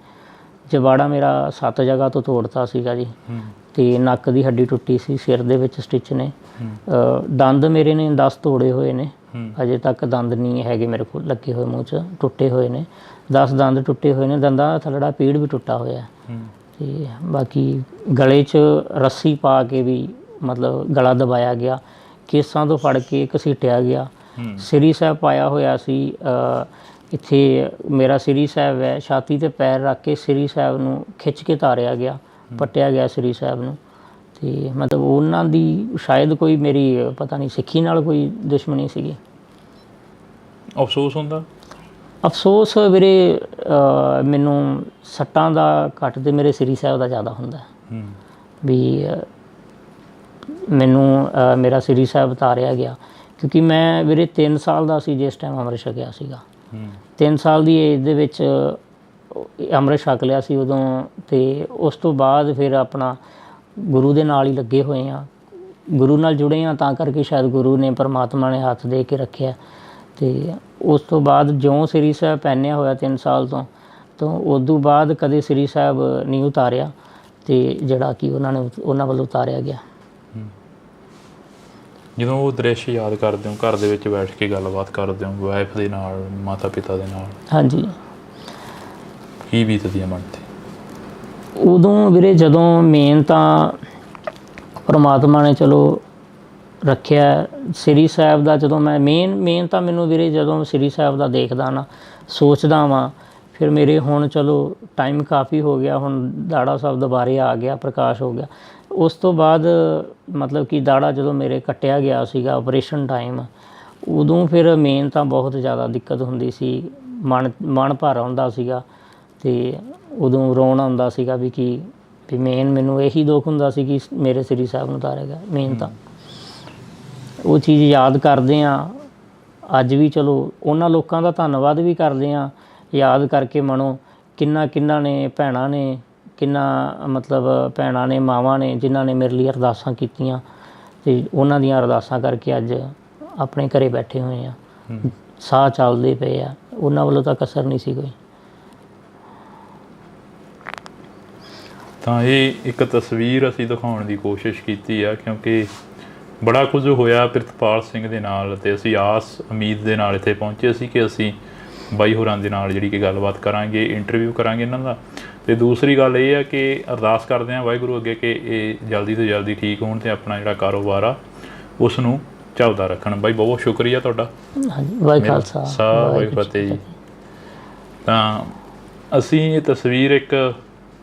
ਜਬਾੜਾ ਮੇਰਾ 7 ਜਗ੍ਹਾ ਤੋਂ ਤੋੜਤਾ ਸੀਗਾ ਜੀ, ਅਤੇ ਨੱਕ ਦੀ ਹੱਡੀ ਟੁੱਟੀ ਸੀ, ਸਿਰ ਦੇ ਵਿੱਚ ਸਟਿਚ ਨੇ, ਦੰਦ ਮੇਰੇ ਨੇ 10 ਤੋੜੇ ਹੋਏ ਨੇ, ਅਜੇ ਤੱਕ ਦੰਦ ਨਹੀਂ ਹੈਗੇ ਮੇਰੇ ਕੋਲ ਲੱਗੇ ਹੋਏ, ਮੂੰਹ 'ਚ ਟੁੱਟੇ ਹੋਏ ਨੇ 10 ਦੰਦ ਟੁੱਟੇ ਹੋਏ ਨੇ, ਦੰਦਾਂ ਦਾ ਥੱਲੜਾ ਪੀੜ ਵੀ ਟੁੱਟਾ ਹੋਇਆ। ਅਤੇ ਬਾਕੀ ਗਲੇ 'ਚ ਰੱਸੀ ਪਾ ਕੇ ਵੀ ਮਤਲਬ ਗਲਾ ਦਬਾਇਆ ਗਿਆ, ਕੇਸਾਂ ਤੋਂ ਫੜ ਕੇ ਘਸੀਟਿਆ ਗਿਆ। ਸ੍ਰੀ ਸਾਹਿਬ ਪਾਇਆ ਹੋਇਆ ਸੀ, ਇੱਥੇ ਮੇਰਾ ਸ੍ਰੀ ਸਾਹਿਬ ਹੈ, ਛਾਤੀ 'ਤੇ ਪੈਰ ਰੱਖ ਕੇ ਸ੍ਰੀ ਸਾਹਿਬ ਨੂੰ ਖਿੱਚ ਕੇ ਤਾਰਿਆ ਗਿਆ, ਪੱਟਿਆ ਗਿਆ ਸ੍ਰੀ ਸਾਹਿਬ ਨੂੰ। ਅਤੇ ਮਤਲਬ ਉਹਨਾਂ ਦੀ ਸ਼ਾਇਦ ਕੋਈ ਮੇਰੀ ਪਤਾ ਨਹੀਂ ਸਿੱਖੀ ਨਾਲ ਕੋਈ ਦੁਸ਼ਮਣੀ ਸੀਗੀ। ਅਫਸੋਸ ਹੁੰਦਾ? ਅਫਸੋਸ ਵੀਰੇ ਮੈਨੂੰ ਸੱਟਾਂ ਦਾ ਘੱਟ ਤੇ ਮੇਰੇ ਸ੍ਰੀ ਸਾਹਿਬ ਦਾ ਜ਼ਿਆਦਾ ਹੁੰਦਾ ਵੀ ਮੈਨੂੰ ਮੇਰਾ ਸ੍ਰੀ ਸਾਹਿਬ ਤਾਰਿਆ ਗਿਆ, ਕਿਉਂਕਿ ਮੈਂ ਵੀਰੇ 3 ਸਾਲ ਦਾ ਸੀ ਜਿਸ ਟਾਈਮ ਅੰਮ੍ਰਿਤ ਛਕਿਆ ਸੀਗਾ। 3 ਸਾਲ ਦੀ ਏਜ ਦੇ ਵਿੱਚ ਅੰਮ੍ਰਿਤ ਛਕ ਲਿਆ ਸੀ ਉਦੋਂ, ਅਤੇ ਉਸ ਤੋਂ ਬਾਅਦ ਫਿਰ ਆਪਣਾ ਗੁਰੂ ਦੇ ਨਾਲ ਹੀ ਲੱਗੇ ਹੋਏ ਹਾਂ, ਗੁਰੂ ਨਾਲ ਜੁੜੇ ਹਾਂ, ਤਾਂ ਕਰਕੇ ਸ਼ਾਇਦ ਗੁਰੂ ਨੇ ਪਰਮਾਤਮਾ ਨੇ ਹੱਥ ਦੇ ਕੇ ਰੱਖਿਆ। ਅਤੇ ਉਸ ਤੋਂ ਬਾਅਦ ਜਿਉਂ ਸ੍ਰੀ ਸਾਹਿਬ ਪਹਿਨਿਆ ਹੋਇਆ 3 ਸਾਲ ਤੋਂ ਉਦੋਂ ਬਾਅਦ ਕਦੇ ਸ੍ਰੀ ਸਾਹਿਬ ਨਹੀਂ ਉਤਾਰਿਆ, ਅਤੇ ਜਿਹੜਾ ਕਿ ਉਹਨਾਂ ਵੱਲੋਂ ਉਤਾਰਿਆ ਗਿਆ। ਜਦੋਂ ਉਹ ਦ੍ਰਿਸ਼ ਯਾਦ ਕਰਦੇ ਹੋ, ਘਰ ਦੇ ਵਿੱਚ ਬੈਠ ਕੇ ਗੱਲਬਾਤ ਕਰਦੇ ਹੋ ਵਾਈਫ ਦੇ ਨਾਲ, ਮਾਤਾ ਪਿਤਾ ਦੇ ਨਾਲ, ਹਾਂਜੀ, ਕੀ ਬੀਤਦੀ ਹੈ ਮਨ 'ਤੇ ਉਦੋਂ ਵੀਰੇ? ਜਦੋਂ ਮੇਨ ਤਾਂ ਪਰਮਾਤਮਾ ਨੇ ਚਲੋ ਰੱਖਿਆ ਸ੍ਰੀ ਸਾਹਿਬ ਦਾ, ਜਦੋਂ ਮੈਂ ਮੇਨ ਤਾਂ ਮੈਨੂੰ ਵੀਰੇ ਜਦੋਂ ਸ੍ਰੀ ਸਾਹਿਬ ਦਾ ਦੇਖਦਾ ਨਾ, ਸੋਚਦਾ ਵਾਂ, ਫਿਰ ਮੇਰੇ ਹੁਣ ਚਲੋ ਟਾਈਮ ਕਾਫੀ ਹੋ ਗਿਆ, ਹੁਣ ਦਾੜਾ ਸਾਹਿਬ ਦੁਬਾਰੇ ਆ ਗਿਆ, ਪ੍ਰਕਾਸ਼ ਹੋ ਗਿਆ। ਉਸ ਤੋਂ ਬਾਅਦ ਮਤਲਬ ਕਿ ਦਾੜਾ ਜਦੋਂ ਮੇਰੇ ਕੱਟਿਆ ਗਿਆ ਸੀਗਾ ਆਪਰੇਸ਼ਨ ਟਾਈਮ, ਉਦੋਂ ਫਿਰ ਮੇਨ ਤਾਂ ਬਹੁਤ ਜ਼ਿਆਦਾ ਦਿੱਕਤ ਹੁੰਦੀ ਸੀ, ਮਨ ਭਰ ਆਉਂਦਾ ਸੀਗਾ, ਅਤੇ ਉਦੋਂ ਰੋਣ ਆਉਂਦਾ ਸੀਗਾ ਵੀ ਮੇਨ ਮੈਨੂੰ ਇਹੀ ਦੁੱਖ ਹੁੰਦਾ ਸੀ ਕਿ ਮੇਰੇ ਸ੍ਰੀ ਸਾਹਿਬ ਨੂੰ ਉਤਾਰਿਆ ਗਿਆ। ਮੇਨ ਤਾਂ ਉਹ ਚੀਜ਼ ਯਾਦ ਕਰਦੇ ਹਾਂ ਅੱਜ ਵੀ, ਚਲੋ ਉਹਨਾਂ ਲੋਕਾਂ ਦਾ ਧੰਨਵਾਦ ਵੀ ਕਰਦੇ ਹਾਂ ਯਾਦ ਕਰਕੇ ਮਨੋਂ, ਕਿੰਨਾ ਨੇ ਭੈਣਾਂ ਨੇ, ਮਤਲਬ ਭੈਣਾਂ ਨੇ, ਮਾਵਾਂ ਨੇ, ਜਿਨ੍ਹਾਂ ਨੇ ਮੇਰੇ ਲਈ ਅਰਦਾਸਾਂ ਕੀਤੀਆਂ, ਅਤੇ ਉਹਨਾਂ ਦੀਆਂ ਅਰਦਾਸਾਂ ਕਰਕੇ ਅੱਜ ਆਪਣੇ ਘਰੇ ਬੈਠੇ ਹੋਏ ਆ, ਸਾਹ ਚੱਲਦੇ ਪਏ ਆ, ਉਹਨਾਂ ਵੱਲੋਂ ਤਾਂ ਕਸਰ ਨਹੀਂ ਸੀ ਕੋਈ। ਤਾਂ ਇਹ ਇੱਕ ਤਸਵੀਰ ਅਸੀਂ ਦਿਖਾਉਣ ਦੀ ਕੋਸ਼ਿਸ਼ ਕੀਤੀ ਆ, ਕਿਉਂਕਿ ਬੜਾ ਕੁਝ ਹੋਇਆ ਪ੍ਰਿਤਪਾਲ ਸਿੰਘ ਦੇ ਨਾਲ, ਅਤੇ ਅਸੀਂ ਆਸ ਉਮੀਦ ਦੇ ਨਾਲ ਇੱਥੇ ਪਹੁੰਚੇ ਸੀ ਕਿ ਅਸੀਂ ਬਾਈ ਹੋਰਾਂ ਦੇ ਨਾਲ ਜਿਹੜੀ ਕਿ ਗੱਲਬਾਤ ਕਰਾਂਗੇ, ਇੰਟਰਵਿਊ ਕਰਾਂਗੇ ਇਹਨਾਂ ਦਾ। ਅਤੇ ਦੂਸਰੀ ਗੱਲ ਇਹ ਆ ਕਿ ਅਰਦਾਸ ਕਰਦੇ ਹਾਂ ਵਾਹਿਗੁਰੂ ਅੱਗੇ ਕਿ ਇਹ ਜਲਦੀ ਤੋਂ ਜਲਦੀ ਠੀਕ ਹੋਣ ਅਤੇ ਆਪਣਾ ਜਿਹੜਾ ਕਾਰੋਬਾਰ ਆ ਉਸ ਨੂੰ ਚੱਲਦਾ ਰੱਖਣ। ਬਾਈ ਬਹੁਤ ਸ਼ੁਕਰੀਆ ਤੁਹਾਡਾ। ਹਾਂਜੀ, ਵਾਹਿ ਖਾਲਸਾ ਵਾਹਿ ਫਤਿਹ ਜੀ। ਤਾਂ ਅਸੀਂ ਇਹ ਤਸਵੀਰ ਇੱਕ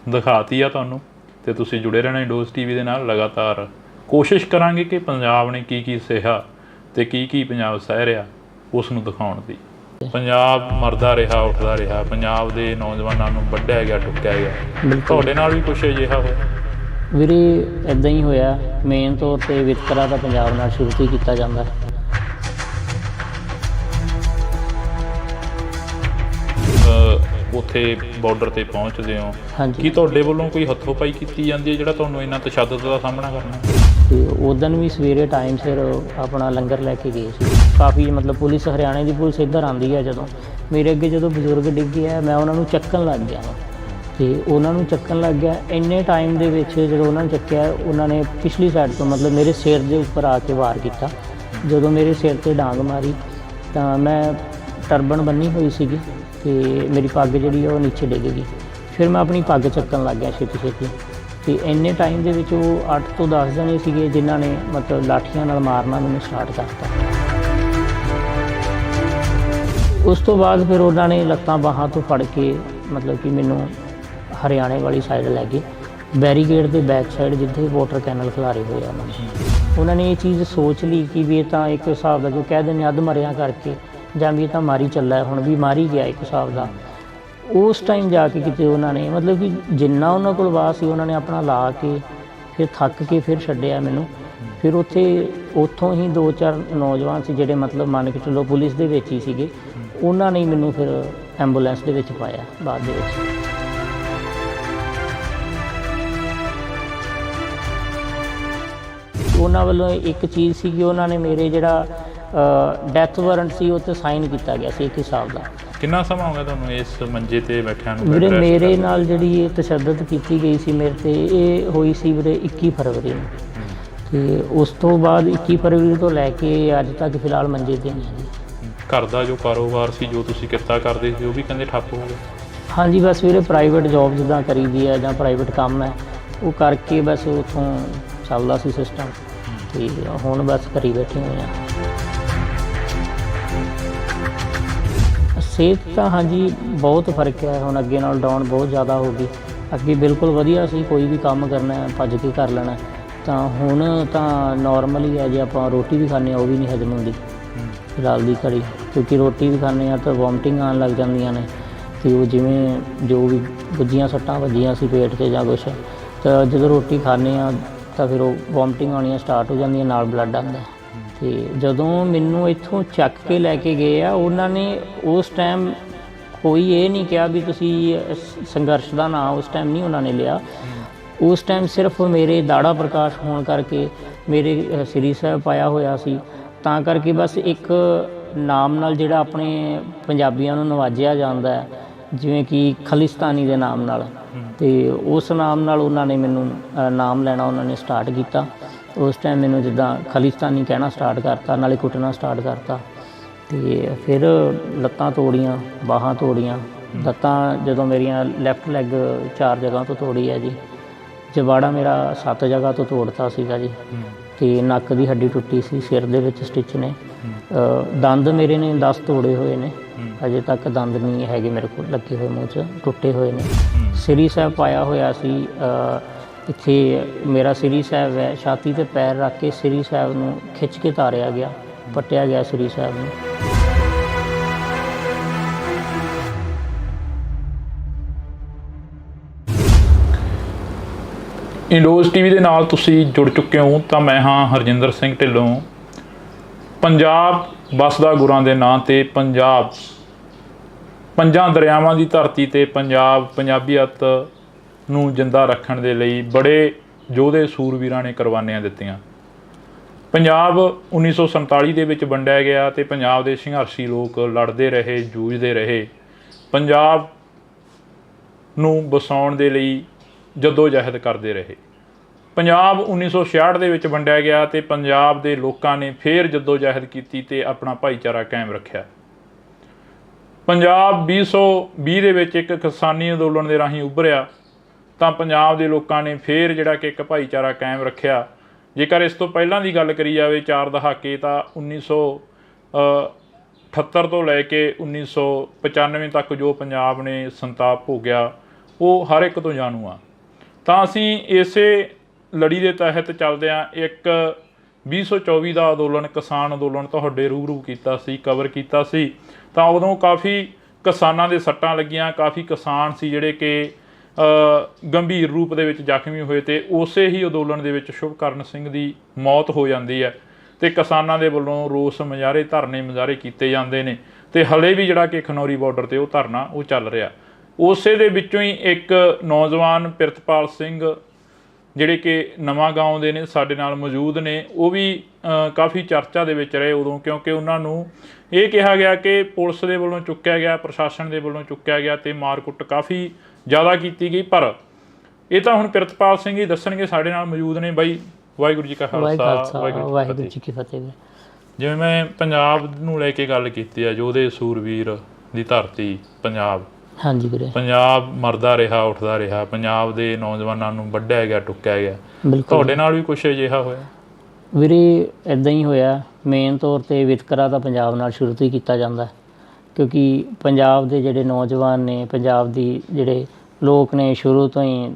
ਦਿਖਾਤੀ ਆ ਤੁਹਾਨੂੰ, ਤੇ ਤੁਸੀਂ ਜੁੜੇ ਰਹਿਣਾ ਇੰਡੋਜ਼ ਟੀਵੀ ਦੇ ਨਾਲ। ਲਗਾਤਾਰ ਕੋਸ਼ਿਸ਼ ਕਰਾਂਗੇ ਕਿ ਪੰਜਾਬ ਨੇ ਕੀ ਕੀ ਸਿਹਾ ਤੇ ਕੀ ਕੀ ਪੰਜਾਬ ਸਹਿ ਰਿਹਾ ਉਸ ਨੂੰ ਦਿਖਾਉਣ ਦੀ। ਪੰਜਾਬ ਮਰਦਾ ਰਿਹਾ, ਉੱਠਦਾ ਰਿਹਾ, ਪੰਜਾਬ ਦੇ ਨੌਜਵਾਨਾਂ ਨੂੰ ਵੱਢਿਆ ਗਿਆ, ਟੁੱਕਿਆ ਗਿਆ। ਤੁਹਾਡੇ ਨਾਲ ਵੀ ਕੁਛ ਅਜਿਹਾ ਹੋਇਆ? ਵੀਰੇ ਇੱਦਾਂ ਹੀ ਹੋਇਆ। ਮੇਨ ਤੌਰ 'ਤੇ ਵਿਤਕਰਾ ਤਾਂ ਪੰਜਾਬ ਨਾਲ ਸ਼ੁਰੂ ਤੋਂ ਹੀ ਕੀਤਾ ਜਾਂਦਾ। ਉੱਥੇ ਬਾਰਡਰ ਤੇ ਪਹੁੰਚਦੇ ਹੋ, ਹਾਂਜੀ, ਕੀ ਤੁਹਾਡੇ ਵੱਲੋਂ ਕੋਈ ਹੱਥੋਂ ਪਾਈ ਕੀਤੀ ਜਾਂਦੀ ਹੈ ਜਿਹੜਾ ਤੁਹਾਨੂੰ ਇੰਨਾ ਤਸ਼ੱਦਦ ਦਾ ਸਾਹਮਣਾ ਕਰਨਾ? ਤੇ ਉਦੋਂ ਵੀ ਸਵੇਰੇ ਟਾਈਮ ਸਿਰ ਆਪਣਾ ਲੰਗਰ ਲੈ ਕੇ ਗਏ ਸੀ। ਕਾਫੀ ਮਤਲਬ ਪੁਲਿਸ, ਹਰਿਆਣੇ ਦੀ ਪੁਲਿਸ ਇੱਧਰ ਆਉਂਦੀ ਹੈ। ਜਦੋਂ ਮੇਰੇ ਅੱਗੇ ਜਦੋਂ ਬਜ਼ੁਰਗ ਡਿੱਗੇ ਆ, ਮੈਂ ਉਹਨਾਂ ਨੂੰ ਚੱਕਣ ਲੱਗ ਗਿਆ ਤੇ ਉਹਨਾਂ ਨੂੰ ਚੱਕਣ ਲੱਗ ਗਿਆ। ਇੰਨੇ ਟਾਈਮ ਦੇ ਵਿੱਚ ਜਦੋਂ ਉਹਨਾਂ ਨੂੰ ਚੱਕਿਆ, ਉਹਨਾਂ ਨੇ ਪਿਛਲੀ ਸਾਈਡ ਤੋਂ ਮਤਲਬ ਮੇਰੇ ਸਿਰ ਦੇ ਉੱਪਰ ਆ ਕੇ ਵਾਰ ਕੀਤਾ। ਜਦੋਂ ਮੇਰੇ ਸਿਰ 'ਤੇ ਡਾਂਗ ਮਾਰੀ ਤਾਂ ਮੈਂ ਟਰਬਨ ਬੰਨੀ ਹੋਈ ਸੀਗੀ ਤੇ ਮੇਰੀ ਪੱਗ ਜਿਹੜੀ ਉਹ ਨੀਚੇ ਡਿੱਗ ਗਈ। ਫਿਰ ਮੈਂ ਆਪਣੀ ਪੱਗ ਚੱਕਣ ਲੱਗ ਗਿਆ ਛੇਤੀ ਛੇਤੀ। ਤੇ ਇੰਨੇ ਟਾਈਮ ਦੇ ਵਿੱਚ ਉਹ 8 ਤੋਂ 10 ਜਣੇ ਸੀਗੇ ਜਿਨ੍ਹਾਂ ਨੇ ਮਤਲਬ ਲਾਠੀਆਂ ਨਾਲ ਮਾਰਨਾ ਮੈਨੂੰ ਸਟਾਰਟ ਕਰਤਾ। ਉਸ ਤੋਂ ਬਾਅਦ ਫਿਰ ਉਹਨਾਂ ਨੇ ਲੱਤਾਂ ਬਾਹਾਂ ਤੋਂ ਫੜ ਕੇ ਮਤਲਬ ਕਿ ਮੈਨੂੰ ਹਰਿਆਣੇ ਵਾਲੀ ਸਾਈਡ ਲੈ ਗਏ, ਬੈਰੀਕੇਡ ਦੇ ਬੈਕ ਸਾਈਡ ਜਿੱਥੇ ਵਾਟਰ ਕੈਨਲ ਖਿਲਾਰੇ ਹੋਏ ਆ। ਉਹਨਾਂ ਨੇ ਇਹ ਚੀਜ਼ ਸੋਚ ਲਈ ਕਿ ਵੀ ਇਹ ਤਾਂ ਇੱਕ ਹਿਸਾਬ ਦਾ ਜੋ ਕਹਿ ਦਿੰਦੇ ਅੱਧ ਮਰਿਆ ਕਰਕੇ, ਜਾਂ ਵੀ ਇਹ ਤਾਂ ਮਾਰੀ ਚੱਲਾ, ਹੁਣ ਵੀ ਮਾਰੀ ਗਿਆ ਇੱਕ ਹਿਸਾਬ ਦਾ। ਉਸ ਟਾਈਮ ਜਾ ਕੇ ਕਿਤੇ ਉਹਨਾਂ ਨੇ ਮਤਲਬ ਕਿ ਜਿੰਨਾ ਉਹਨਾਂ ਕੋਲ ਵਾਹ ਸੀ ਉਹਨਾਂ ਨੇ ਆਪਣਾ ਲਾ ਕੇ ਫਿਰ ਥੱਕ ਕੇ ਫਿਰ ਛੱਡਿਆ ਮੈਨੂੰ। ਫਿਰ ਉੱਥੋਂ ਹੀ 2-4 ਨੌਜਵਾਨ ਸੀ ਜਿਹੜੇ ਮਤਲਬ ਮੰਨ ਕੇ ਚੱਲੋ ਪੁਲਿਸ ਦੇ ਵਿੱਚ ਹੀ ਸੀਗੇ, ਉਹਨਾਂ ਨੇ ਮੈਨੂੰ ਫਿਰ ਐਂਬੂਲੈਂਸ ਦੇ ਵਿੱਚ ਪਾਇਆ ਬਾਅਦ ਦੇ ਵਿੱਚ। ਉਹਨਾਂ ਵੱਲੋਂ ਇੱਕ ਚੀਜ਼ ਸੀ ਕਿ ਉਹਨਾਂ ਨੇ ਮੇਰੇ ਜਿਹੜਾ ਡੈਥ ਵਾਰੰਟ ਸੀ ਉਹ 'ਤੇ ਸਾਈਨ ਕੀਤਾ ਗਿਆ ਸੀ ਇੱਕ ਹਿਸਾਬ ਦਾ। ਕਿੰਨਾ ਸਮਾਂ ਹੋ ਗਿਆ ਤੁਹਾਨੂੰ ਇਸ ਮੰਜੇ ਤੇ ਬੈਠਿਆਂ ਨੂੰ? ਵੀਰੇ ਮੇਰੇ ਨਾਲ ਜਿਹੜੀ ਇਹ ਤਸ਼ੱਦਦ ਕੀਤੀ ਗਈ ਸੀ ਮੇਰੇ 'ਤੇ, ਇਹ ਹੋਈ ਸੀ ਵੀਰੇ 21 ਫਰਵਰੀ ਨੂੰ। ਤੇ ਉਸ ਤੋਂ ਬਾਅਦ 21 ਫਰਵਰੀ ਤੋਂ ਲੈ ਕੇ ਅੱਜ ਤੱਕ ਫਿਲਹਾਲ ਮੰਜੇ 'ਤੇ ਨਹੀਂ ਹੈ ਜੀ। ਘਰ ਦਾ ਜੋ ਕਾਰੋਬਾਰ ਸੀ, ਜੋ ਤੁਸੀਂ ਕਿੱਤਾ ਕਰਦੇ ਸੀ, ਉਹ ਵੀ ਕਹਿੰਦੇ ਠੱਪ ਹੋ ਗਿਆ? ਹਾਂਜੀ, ਬਸ ਵੀਰੇ ਪ੍ਰਾਈਵੇਟ ਜੋਬ ਜਿੱਦਾਂ ਕਰੀਦੀ ਹੈ ਜਾਂ ਪ੍ਰਾਈਵੇਟ ਕੰਮ ਹੈ ਉਹ ਕਰਕੇ ਬਸ ਉੱਥੋਂ ਚੱਲਦਾ ਸੀ ਸਿਸਟਮ। ਤੇ ਹੁਣ ਬਸ ਘਰੀ ਬੈਠੇ ਹੋਏ ਹਾਂ। ਸਿਹਤ ਤਾਂ ਹਾਂਜੀ ਬਹੁਤ ਫਰਕ ਹੈ ਹੁਣ, ਅੱਗੇ ਨਾਲ ਡਾਊਨ ਬਹੁਤ ਜ਼ਿਆਦਾ ਹੋ ਗਈ। ਅੱਗੇ ਬਿਲਕੁਲ ਵਧੀਆ ਸੀ, ਕੋਈ ਵੀ ਕੰਮ ਕਰਨਾ ਭੱਜ ਕੇ ਕਰ ਲੈਣਾ। ਤਾਂ ਹੁਣ ਤਾਂ ਨੋਰਮਲ ਹੀ ਹੈ, ਜੇ ਆਪਾਂ ਰੋਟੀ ਵੀ ਖਾਂਦੇ ਹਾਂ ਉਹ ਵੀ ਨਹੀਂ ਹਜਮ ਹੁੰਦੀ ਫਿਲਹਾਲ ਦੀ ਘੜੀ, ਕਿਉਂਕਿ ਰੋਟੀ ਵੀ ਖਾਂਦੇ ਹਾਂ ਤਾਂ ਵੋਮਟਿੰਗ ਆਉਣ ਲੱਗ ਜਾਂਦੀਆਂ ਨੇ। ਅਤੇ ਉਹ ਜਿਵੇਂ ਜੋ ਵੀ ਗੁੱਜੀਆਂ ਸੱਟਾਂ ਵੱਜੀਆਂ ਸੀ ਪੇਟ 'ਤੇ ਜਾਂ ਕੁਛ, ਤਾਂ ਜਦੋਂ ਰੋਟੀ ਖਾਂਦੇ ਹਾਂ ਤਾਂ ਫਿਰ ਉਹ ਵੋਮਟਿੰਗ ਆਉਣੀਆਂ ਸਟਾਰਟ ਹੋ ਜਾਂਦੀਆਂ, ਨਾਲ ਬਲੱਡ ਆਉਂਦਾ। ਅਤੇ ਜਦੋਂ ਮੈਨੂੰ ਇੱਥੋਂ ਚੱਕ ਕੇ ਲੈ ਕੇ ਗਏ ਆ, ਉਹਨਾਂ ਨੇ ਉਸ ਟਾਈਮ ਕੋਈ ਇਹ ਨਹੀਂ ਕਿਹਾ ਵੀ ਤੁਸੀਂ ਸੰਘਰਸ਼ ਦਾ ਨਾਂ ਉਸ ਟਾਈਮ ਨਹੀਂ ਉਹਨਾਂ ਨੇ ਲਿਆ। ਉਸ ਟਾਈਮ ਸਿਰਫ ਮੇਰੇ ਦਾੜਾ ਪ੍ਰਕਾਸ਼ ਹੋਣ ਕਰਕੇ ਮੇਰੇ ਸ੍ਰੀ ਸਾਹਿਬ ਪਾਇਆ ਹੋਇਆ ਸੀ, ਤਾਂ ਕਰਕੇ ਬਸ ਇੱਕ ਨਾਮ ਨਾਲ ਜਿਹੜਾ ਆਪਣੇ ਪੰਜਾਬੀਆਂ ਨੂੰ ਨਵਾਜਿਆ ਜਾਂਦਾ ਹੈ, ਜਿਵੇਂ ਕਿ ਖਾਲਿਸਤਾਨੀ ਦੇ ਨਾਮ ਨਾਲ, ਅਤੇ ਉਸ ਨਾਮ ਨਾਲ ਉਹਨਾਂ ਨੇ ਮੈਨੂੰ ਨਾਮ ਲੈਣਾ ਉਹਨਾਂ ਨੇ ਸਟਾਰਟ ਕੀਤਾ। ਉਸ ਟਾਈਮ ਮੈਨੂੰ ਜਿੱਦਾਂ ਖਾਲਿਸਤਾਨੀ ਕਹਿਣਾ ਸਟਾਰਟ ਕਰਤਾ, ਨਾਲੇ ਕੁੱਟਣਾ ਸਟਾਰਟ ਕਰਤਾ। ਅਤੇ ਫਿਰ ਲੱਤਾਂ ਤੋੜੀਆਂ, ਬਾਹਾਂ ਤੋੜੀਆਂ। ਲੱਤਾਂ ਜਦੋਂ ਮੇਰੀਆਂ ਲੈਫਟ ਲੈਗ 4 ਜਗ੍ਹਾ ਤੋਂ ਤੋੜੀ ਹੈ ਜੀ, ਜਬਾੜਾ ਮੇਰਾ 7 ਜਗ੍ਹਾ ਤੋਂ ਤੋੜਤਾ ਸੀਗਾ ਜੀ, ਅਤੇ ਨੱਕ ਦੀ ਹੱਡੀ ਟੁੱਟੀ ਸੀ, ਸਿਰ ਦੇ ਵਿੱਚ ਸਟਿਚ ਨੇ, ਦੰਦ ਮੇਰੇ ਨੇ 10 ਤੋੜੇ ਹੋਏ ਨੇ, ਅਜੇ ਤੱਕ ਦੰਦ ਨਹੀਂ ਹੈਗੇ ਮੇਰੇ ਕੋਲ ਲੱਗੇ ਹੋਏ, ਮੂੰਹ 'ਚ ਟੁੱਟੇ ਹੋਏ ਨੇ। ਸ੍ਰੀ ਸਾਹਿਬ ਪਾਇਆ ਹੋਇਆ ਸੀ, ਇੱਥੇ ਮੇਰਾ ਸ੍ਰੀ ਸਾਹਿਬ ਹੈ, ਛਾਤੀ 'ਤੇ ਪੈਰ ਰੱਖ ਕੇ ਸ੍ਰੀ ਸਾਹਿਬ ਨੂੰ ਖਿੱਚ ਕੇ ਤਾਰਿਆ ਗਿਆ, ਪੱਟਿਆ ਗਿਆ ਸ੍ਰੀ ਸਾਹਿਬ ਨੂੰ। ਇੰਡੋਜ਼ ਟੀਵੀ ਦੇ ਨਾਲ ਤੁਸੀਂ ਜੁੜ ਚੁੱਕੇ ਹੋ, ਤਾਂ ਮੈਂ ਹਾਂ ਹਰਜਿੰਦਰ ਸਿੰਘ ਢਿੱਲੋਂ। ਪੰਜਾਬ ਵੱਸਦਾ ਗੁਰਾਂ ਦੇ ਨਾਂ 'ਤੇ, ਪੰਜਾਬ ਪੰਜਾਂ ਦਰਿਆਵਾਂ ਦੀ ਧਰਤੀ 'ਤੇ ਪੰਜਾਬ ਪੰਜਾਬੀਅਤ ਨੂੰ ਜਿੰਦਾ ਰੱਖਣ ਦੇ ਲਈ ਬੜੇ ਯੋਧੇ ਸੂਰਵੀਰਾਂ ਨੇ ਕੁਰਬਾਨੀਆਂ ਦਿੱਤੀਆਂ। ਪੰਜਾਬ 1947 ਦੇ ਵਿੱਚ ਵੰਡਿਆ ਗਿਆ ਅਤੇ ਪੰਜਾਬ ਦੇ ਸੰਘਰਸ਼ੀ ਲੋਕ ਲੜਦੇ ਰਹੇ, ਜੂਝਦੇ ਰਹੇ, ਪੰਜਾਬ ਨੂੰ ਵਸਾਉਣ ਦੇ ਲਈ ਜੱਦੋ-ਜਹਿਦ ਕਰਦੇ ਰਹੇ। ਪੰਜਾਬ 1966 ਦੇ ਵਿੱਚ ਵੰਡਿਆ ਗਿਆ ਅਤੇ ਪੰਜਾਬ ਦੇ ਲੋਕਾਂ ਨੇ ਫਿਰ ਜੱਦੋ-ਜਹਿਦ ਕੀਤੀ ਅਤੇ ਆਪਣਾ ਭਾਈਚਾਰਾ ਕਾਇਮ ਰੱਖਿਆ। ਪੰਜਾਬ 2020 ਦੇ ਵਿੱਚ ਇੱਕ ਕਿਸਾਨੀ ਅੰਦੋਲਨ ਦੇ ਰਾਹੀਂ ਉੱਭਰਿਆ, ਤਾਂ ਪੰਜਾਬ ਦੇ ਲੋਕਾਂ ਨੇ ਫਿਰ ਜਿਹੜਾ ਕਿ ਇੱਕ ਭਾਈਚਾਰਾ ਕਾਇਮ ਰੱਖਿਆ ਜੇਕਰ ਇਸ ਤੋਂ ਪਹਿਲਾਂ ਦੀ ਗੱਲ ਕਰੀ ਜਾਵੇ 4 ਦਹਾਕੇ ਤਾਂ 1978 ਤੋਂ ਲੈ ਕੇ 1995 ਤੱਕ ਜੋ ਪੰਜਾਬ ਨੇ ਸੰਤਾਪ ਭੋਗਿਆ ਉਹ ਹਰ ਇੱਕ ਤੋਂ ਜਾਣੂ ਆ। ਤਾਂ ਅਸੀਂ ਇਸੇ ਲੜੀ ਦੇ ਤਹਿਤ ਚੱਲਦਿਆਂ ਇੱਕ 2024 ਦਾ ਅੰਦੋਲਨ, ਕਿਸਾਨ ਅੰਦੋਲਨ ਤੁਹਾਡੇ ਰੂਬਰੂ ਕੀਤਾ ਸੀ, ਕਵਰ ਕੀਤਾ ਸੀ। ਤਾਂ ਉਦੋਂ ਕਾਫੀ ਕਿਸਾਨਾਂ ਦੇ ਸੱਟਾਂ ਲੱਗੀਆਂ, ਕਾਫੀ ਕਿਸਾਨ ਸੀ ਜਿਹੜੇ ਕਿ ਗੰਭੀਰ ਰੂਪ ਦੇ ਵਿੱਚ ਜ਼ਖਮੀ ਹੋਏ ਅਤੇ ਉਸੇ ਹੀ ਅੰਦੋਲਨ ਦੇ ਵਿੱਚ ਸ਼ੁਭਕਰਨ ਸਿੰਘ ਦੀ ਮੌਤ ਹੋ ਜਾਂਦੀ ਹੈ ਅਤੇ ਕਿਸਾਨਾਂ ਦੇ ਵੱਲੋਂ ਰੋਸ ਮੁਜ਼ਾਹਰੇ, ਧਰਨੇ ਮੁਜ਼ਾਹਰੇ ਕੀਤੇ ਜਾਂਦੇ ਨੇ ਅਤੇ ਹਲੇ ਵੀ ਜਿਹੜਾ ਕਿ ਖਨੌਰੀ ਬਾਰਡਰ 'ਤੇ ਉਹ ਧਰਨਾ ਉਹ ਚੱਲ ਰਿਹਾ। ਉਸੇ ਦੇ ਵਿੱਚੋਂ ਹੀ ਇੱਕ ਨੌਜਵਾਨ ਪ੍ਰਿਤਪਾਲ ਸਿੰਘ ਜਿਹੜੇ ਕਿ ਨਵਾਂ ਗਾਉਂ ਦੇ ਨੇ, ਸਾਡੇ ਨਾਲ ਮੌਜੂਦ ਨੇ, ਉਹ ਵੀ ਕਾਫੀ ਚਰਚਾ ਦੇ ਵਿੱਚ ਰਹੇ ਉਦੋਂ, ਕਿਉਂਕਿ ਉਹਨਾਂ ਨੂੰ ਇਹ ਕਿਹਾ ਗਿਆ ਕਿ ਪੁਲਿਸ ਦੇ ਵੱਲੋਂ ਚੁੱਕਿਆ ਗਿਆ, ਪ੍ਰਸ਼ਾਸਨ ਦੇ ਵੱਲੋਂ ਚੁੱਕਿਆ ਗਿਆ ਅਤੇ ਮਾਰ ਕੁੱਟ ਕਾਫੀ ਜ਼ਿਆਦਾ ਕੀਤੀ ਗਈ। ਪਰ ਇਹ ਤਾਂ ਹੁਣ ਪ੍ਰਿਤਪਾਲ ਸਿੰਘ ਹੀ ਦੱਸਣਗੇ, ਸਾਡੇ ਨਾਲ ਮੌਜੂਦ ਨੇ। ਬਾਈ, ਵਾਹਿਗੁਰੂ ਜੀ ਕਾ ਖਾਲਸਾ, ਵਾਹਿਗੁਰੂ ਜੀ ਕੀ ਫਤਿਹ। ਜਿਵੇਂ ਮੈਂ ਪੰਜਾਬ ਨੂੰ ਲੈ ਕੇ ਗੱਲ ਕੀਤੀ ਹੈ, ਯੋਧੇ ਸੂਰਵੀਰ ਦੀ ਧਰਤੀ ਪੰਜਾਬ, ਹਾਂਜੀ ਵੀਰੇ, ਪੰਜਾਬ ਮਰਦਾ ਰਿਹਾ, ਉੱਠਦਾ ਰਿਹਾ, ਪੰਜਾਬ ਦੇ ਨੌਜਵਾਨਾਂ ਨੂੰ ਵੱਢਿਆ ਗਿਆ, ਟੁੱਕਿਆ ਗਿਆ। ਤੁਹਾਡੇ ਨਾਲ ਵੀ ਕੁਛ ਅਜਿਹਾ ਹੋਇਆ? ਵੀਰੇ ਇੱਦਾਂ ਹੀ ਹੋਇਆ। ਮੇਨ ਤੌਰ 'ਤੇ ਵਿਤਕਰਾ ਤਾਂ ਪੰਜਾਬ ਨਾਲ ਸ਼ੁਰੂ ਤੋਂ ਹੀ ਕੀਤਾ ਜਾਂਦਾ, ਕਿਉਂਕਿ ਪੰਜਾਬ ਦੇ ਜਿਹੜੇ ਨੌਜਵਾਨ ਨੇ, ਪੰਜਾਬ ਦੀ ਜਿਹੜੇ ਲੋਕ ਨੇ, ਸ਼ੁਰੂ ਤੋਂ ਹੀ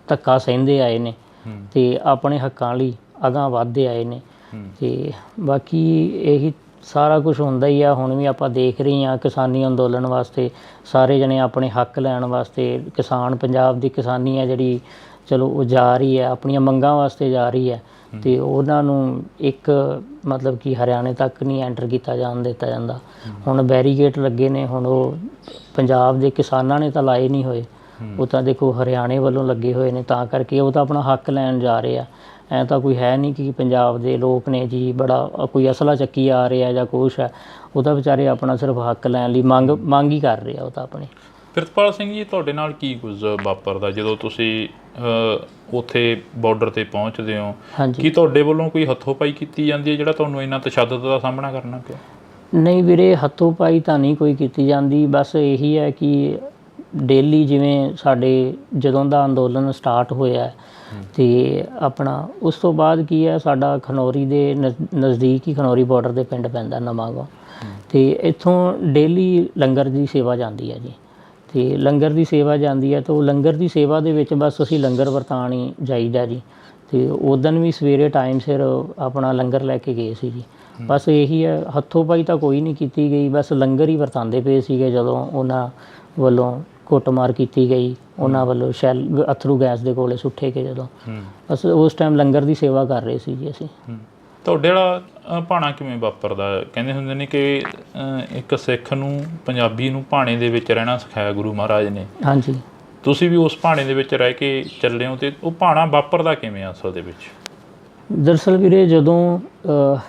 ਧੱਕਾ ਸਹਿੰਦੇ ਆਏ ਨੇ ਅਤੇ ਆਪਣੇ ਹੱਕਾਂ ਲਈ ਅਗਾਂਹ ਵੱਧਦੇ ਆਏ ਨੇ। ਅਤੇ ਬਾਕੀ ਇਹੀ ਸਾਰਾ ਕੁਛ ਹੁੰਦਾ ਹੀ ਆ। ਹੁਣ ਵੀ ਆਪਾਂ ਦੇਖ ਰਹੇ ਹਾਂ ਕਿਸਾਨੀ ਅੰਦੋਲਨ ਵਾਸਤੇ ਸਾਰੇ ਜਣੇ ਆਪਣੇ ਹੱਕ ਲੈਣ ਵਾਸਤੇ, ਕਿਸਾਨ, ਪੰਜਾਬ ਦੀ ਕਿਸਾਨੀ ਹੈ ਜਿਹੜੀ, ਚਲੋ ਉਹ ਜਾ ਰਹੀ ਹੈ, ਆਪਣੀਆਂ ਮੰਗਾਂ ਵਾਸਤੇ ਜਾ ਰਹੀ ਹੈ ਅਤੇ ਉਹਨਾਂ ਨੂੰ ਇੱਕ ਮਤਲਬ ਕਿ ਹਰਿਆਣੇ ਤੱਕ ਨਹੀਂ ਐਂਟਰ ਕੀਤਾ ਜਾਣ ਦਿੱਤਾ ਜਾਂਦਾ। ਹੁਣ ਬੈਰੀਕੇਡ ਲੱਗੇ ਨੇ, ਹੁਣ ਉਹ ਪੰਜਾਬ ਦੇ ਕਿਸਾਨਾਂ ਨੇ ਤਾਂ ਲਾਏ ਨਹੀਂ ਹੋਏ, ਉਹ ਤਾਂ ਦੇਖੋ ਹਰਿਆਣੇ ਵੱਲੋਂ ਲੱਗੇ ਹੋਏ ਨੇ, ਤਾਂ ਕਰਕੇ ਉਹ ਤਾਂ ਆਪਣਾ ਹੱਕ ਲੈਣ ਜਾ ਰਹੇ ਆ। ਐਂ ਤਾਂ ਕੋਈ ਹੈ ਨਹੀਂ ਕਿ ਪੰਜਾਬ ਦੇ ਲੋਕ ਨੇ ਜੀ ਬੜਾ ਕੋਈ ਅਸਲਾ ਚੱਕੀ ਆ ਰਿਹਾ ਜਾਂ ਕੁਛ ਹੈ, ਉਹ ਤਾਂ ਵਿਚਾਰੇ ਆਪਣਾ ਸਿਰਫ ਹੱਕ ਲੈਣ ਲਈ ਮੰਗ ਹੀ ਕਰ ਰਹੇ ਆ ਉਹ ਤਾਂ ਆਪਣੀ। ਪ੍ਰਿਤਪਾਲ ਸਿੰਘ ਜੀ, ਤੁਹਾਡੇ ਨਾਲ ਕੀ ਕੁਝ ਵਾਪਰਦਾ ਜਦੋਂ ਤੁਸੀਂ ਉੱਥੇ ਬਾਰਡਰ 'ਤੇ ਪਹੁੰਚਦੇ ਹੋ? ਕੀ ਤੁਹਾਡੇ ਵੱਲੋਂ ਕੋਈ ਹੱਥੋਂ ਪਾਈ ਕੀਤੀ ਜਾਂਦੀ ਹੈ ਜਿਹੜਾ ਤੁਹਾਨੂੰ ਇੰਨਾ ਤਸ਼ੱਦਦ ਦਾ ਸਾਹਮਣਾ ਕਰਨਾ ਪਿਆ? ਨਹੀਂ ਵੀਰੇ, ਹੱਥੋਂ ਪਾਈ ਤਾਂ ਨਹੀਂ ਕੋਈ ਕੀਤੀ ਜਾਂਦੀ। ਬਸ ਇਹੀ ਹੈ ਕਿ ਡੇਲੀ ਜਿਵੇਂ ਸਾਡੇ ਜਦੋਂ ਦਾ ਅੰਦੋਲਨ ਸਟਾਰਟ ਹੋਇਆ ਅਤੇ ਆਪਣਾ ਉਸ ਤੋਂ ਬਾਅਦ ਕੀ ਹੈ, ਸਾਡਾ ਖਨੌਰੀ ਦੇ ਨਜ਼ਦੀਕ ਹੀ ਖਨੌਰੀ ਬਾਰਡਰ ਦੇ ਪਿੰਡ ਪੈਂਦਾ ਨਵਾਂਗਾਂ, ਅਤੇ ਇੱਥੋਂ ਡੇਲੀ ਲੰਗਰ ਦੀ ਸੇਵਾ ਜਾਂਦੀ ਹੈ ਜੀ। ਅਤੇ ਲੰਗਰ ਦੀ ਸੇਵਾ ਜਾਂਦੀ ਹੈ ਤਾਂ ਉਹ ਲੰਗਰ ਦੀ ਸੇਵਾ ਦੇ ਵਿੱਚ ਬਸ ਅਸੀਂ ਲੰਗਰ ਵਰਤਾਉਣ ਹੀ ਜਾਈਦਾ ਜੀ। ਅਤੇ ਉਦਣ ਵੀ ਸਵੇਰੇ ਟਾਈਮ ਸਿਰ ਆਪਣਾ ਲੰਗਰ ਲੈ ਕੇ ਗਏ ਸੀ ਜੀ। ਬਸ ਇਹੀ ਹੈ, ਹੱਥੋਂ ਪਾਈ ਤਾਂ ਕੋਈ ਨਹੀਂ ਕੀਤੀ ਗਈ, ਬਸ ਲੰਗਰ ਹੀ ਵਰਤਾਉਂਦੇ ਪਏ ਸੀਗੇ। ਜਦੋਂ ਉਹਨਾਂ ਵੱਲੋਂ ਕੁੱਟਮਾਰ ਕੀਤੀ ਗਈ, ਉਹਨਾਂ ਵੱਲੋਂ ਅਥਰੂ ਗੈਸ ਦੇ ਗੋਲੇ ਸੁੱਟੇ ਗਏ, ਜਦੋਂ ਬਸ ਉਸ ਟਾਈਮ ਲੰਗਰ ਦੀ ਸੇਵਾ ਕਰ ਰਹੇ ਸੀ ਜੀ ਅਸੀਂ। ਤੁਹਾਡੇ ਵਾਲਾ ਭਾਣਾ ਕਿਵੇਂ ਵਾਪਰਦਾ? ਕਹਿੰਦੇ ਹੁੰਦੇ ਨੇ ਕਿ ਇੱਕ ਸਿੱਖ ਨੂੰ, ਪੰਜਾਬੀ ਨੂੰ ਭਾਣੇ ਦੇ ਵਿੱਚ ਰਹਿਣਾ ਸਿਖਾਇਆ ਗੁਰੂ ਮਹਾਰਾਜ ਨੇ। ਹਾਂਜੀ, ਤੁਸੀਂ ਵੀ ਉਸ ਭਾਣੇ ਦੇ ਵਿੱਚ ਰਹਿ ਕੇ ਚੱਲੇ ਹੋ, ਅਤੇ ਉਹ ਭਾਣਾ ਵਾਪਰਦਾ ਕਿਵੇਂ ਆ ਅਸਲ ਦੇ ਵਿੱਚ? ਦਰਅਸਲ ਵੀਰੇ, ਜਦੋਂ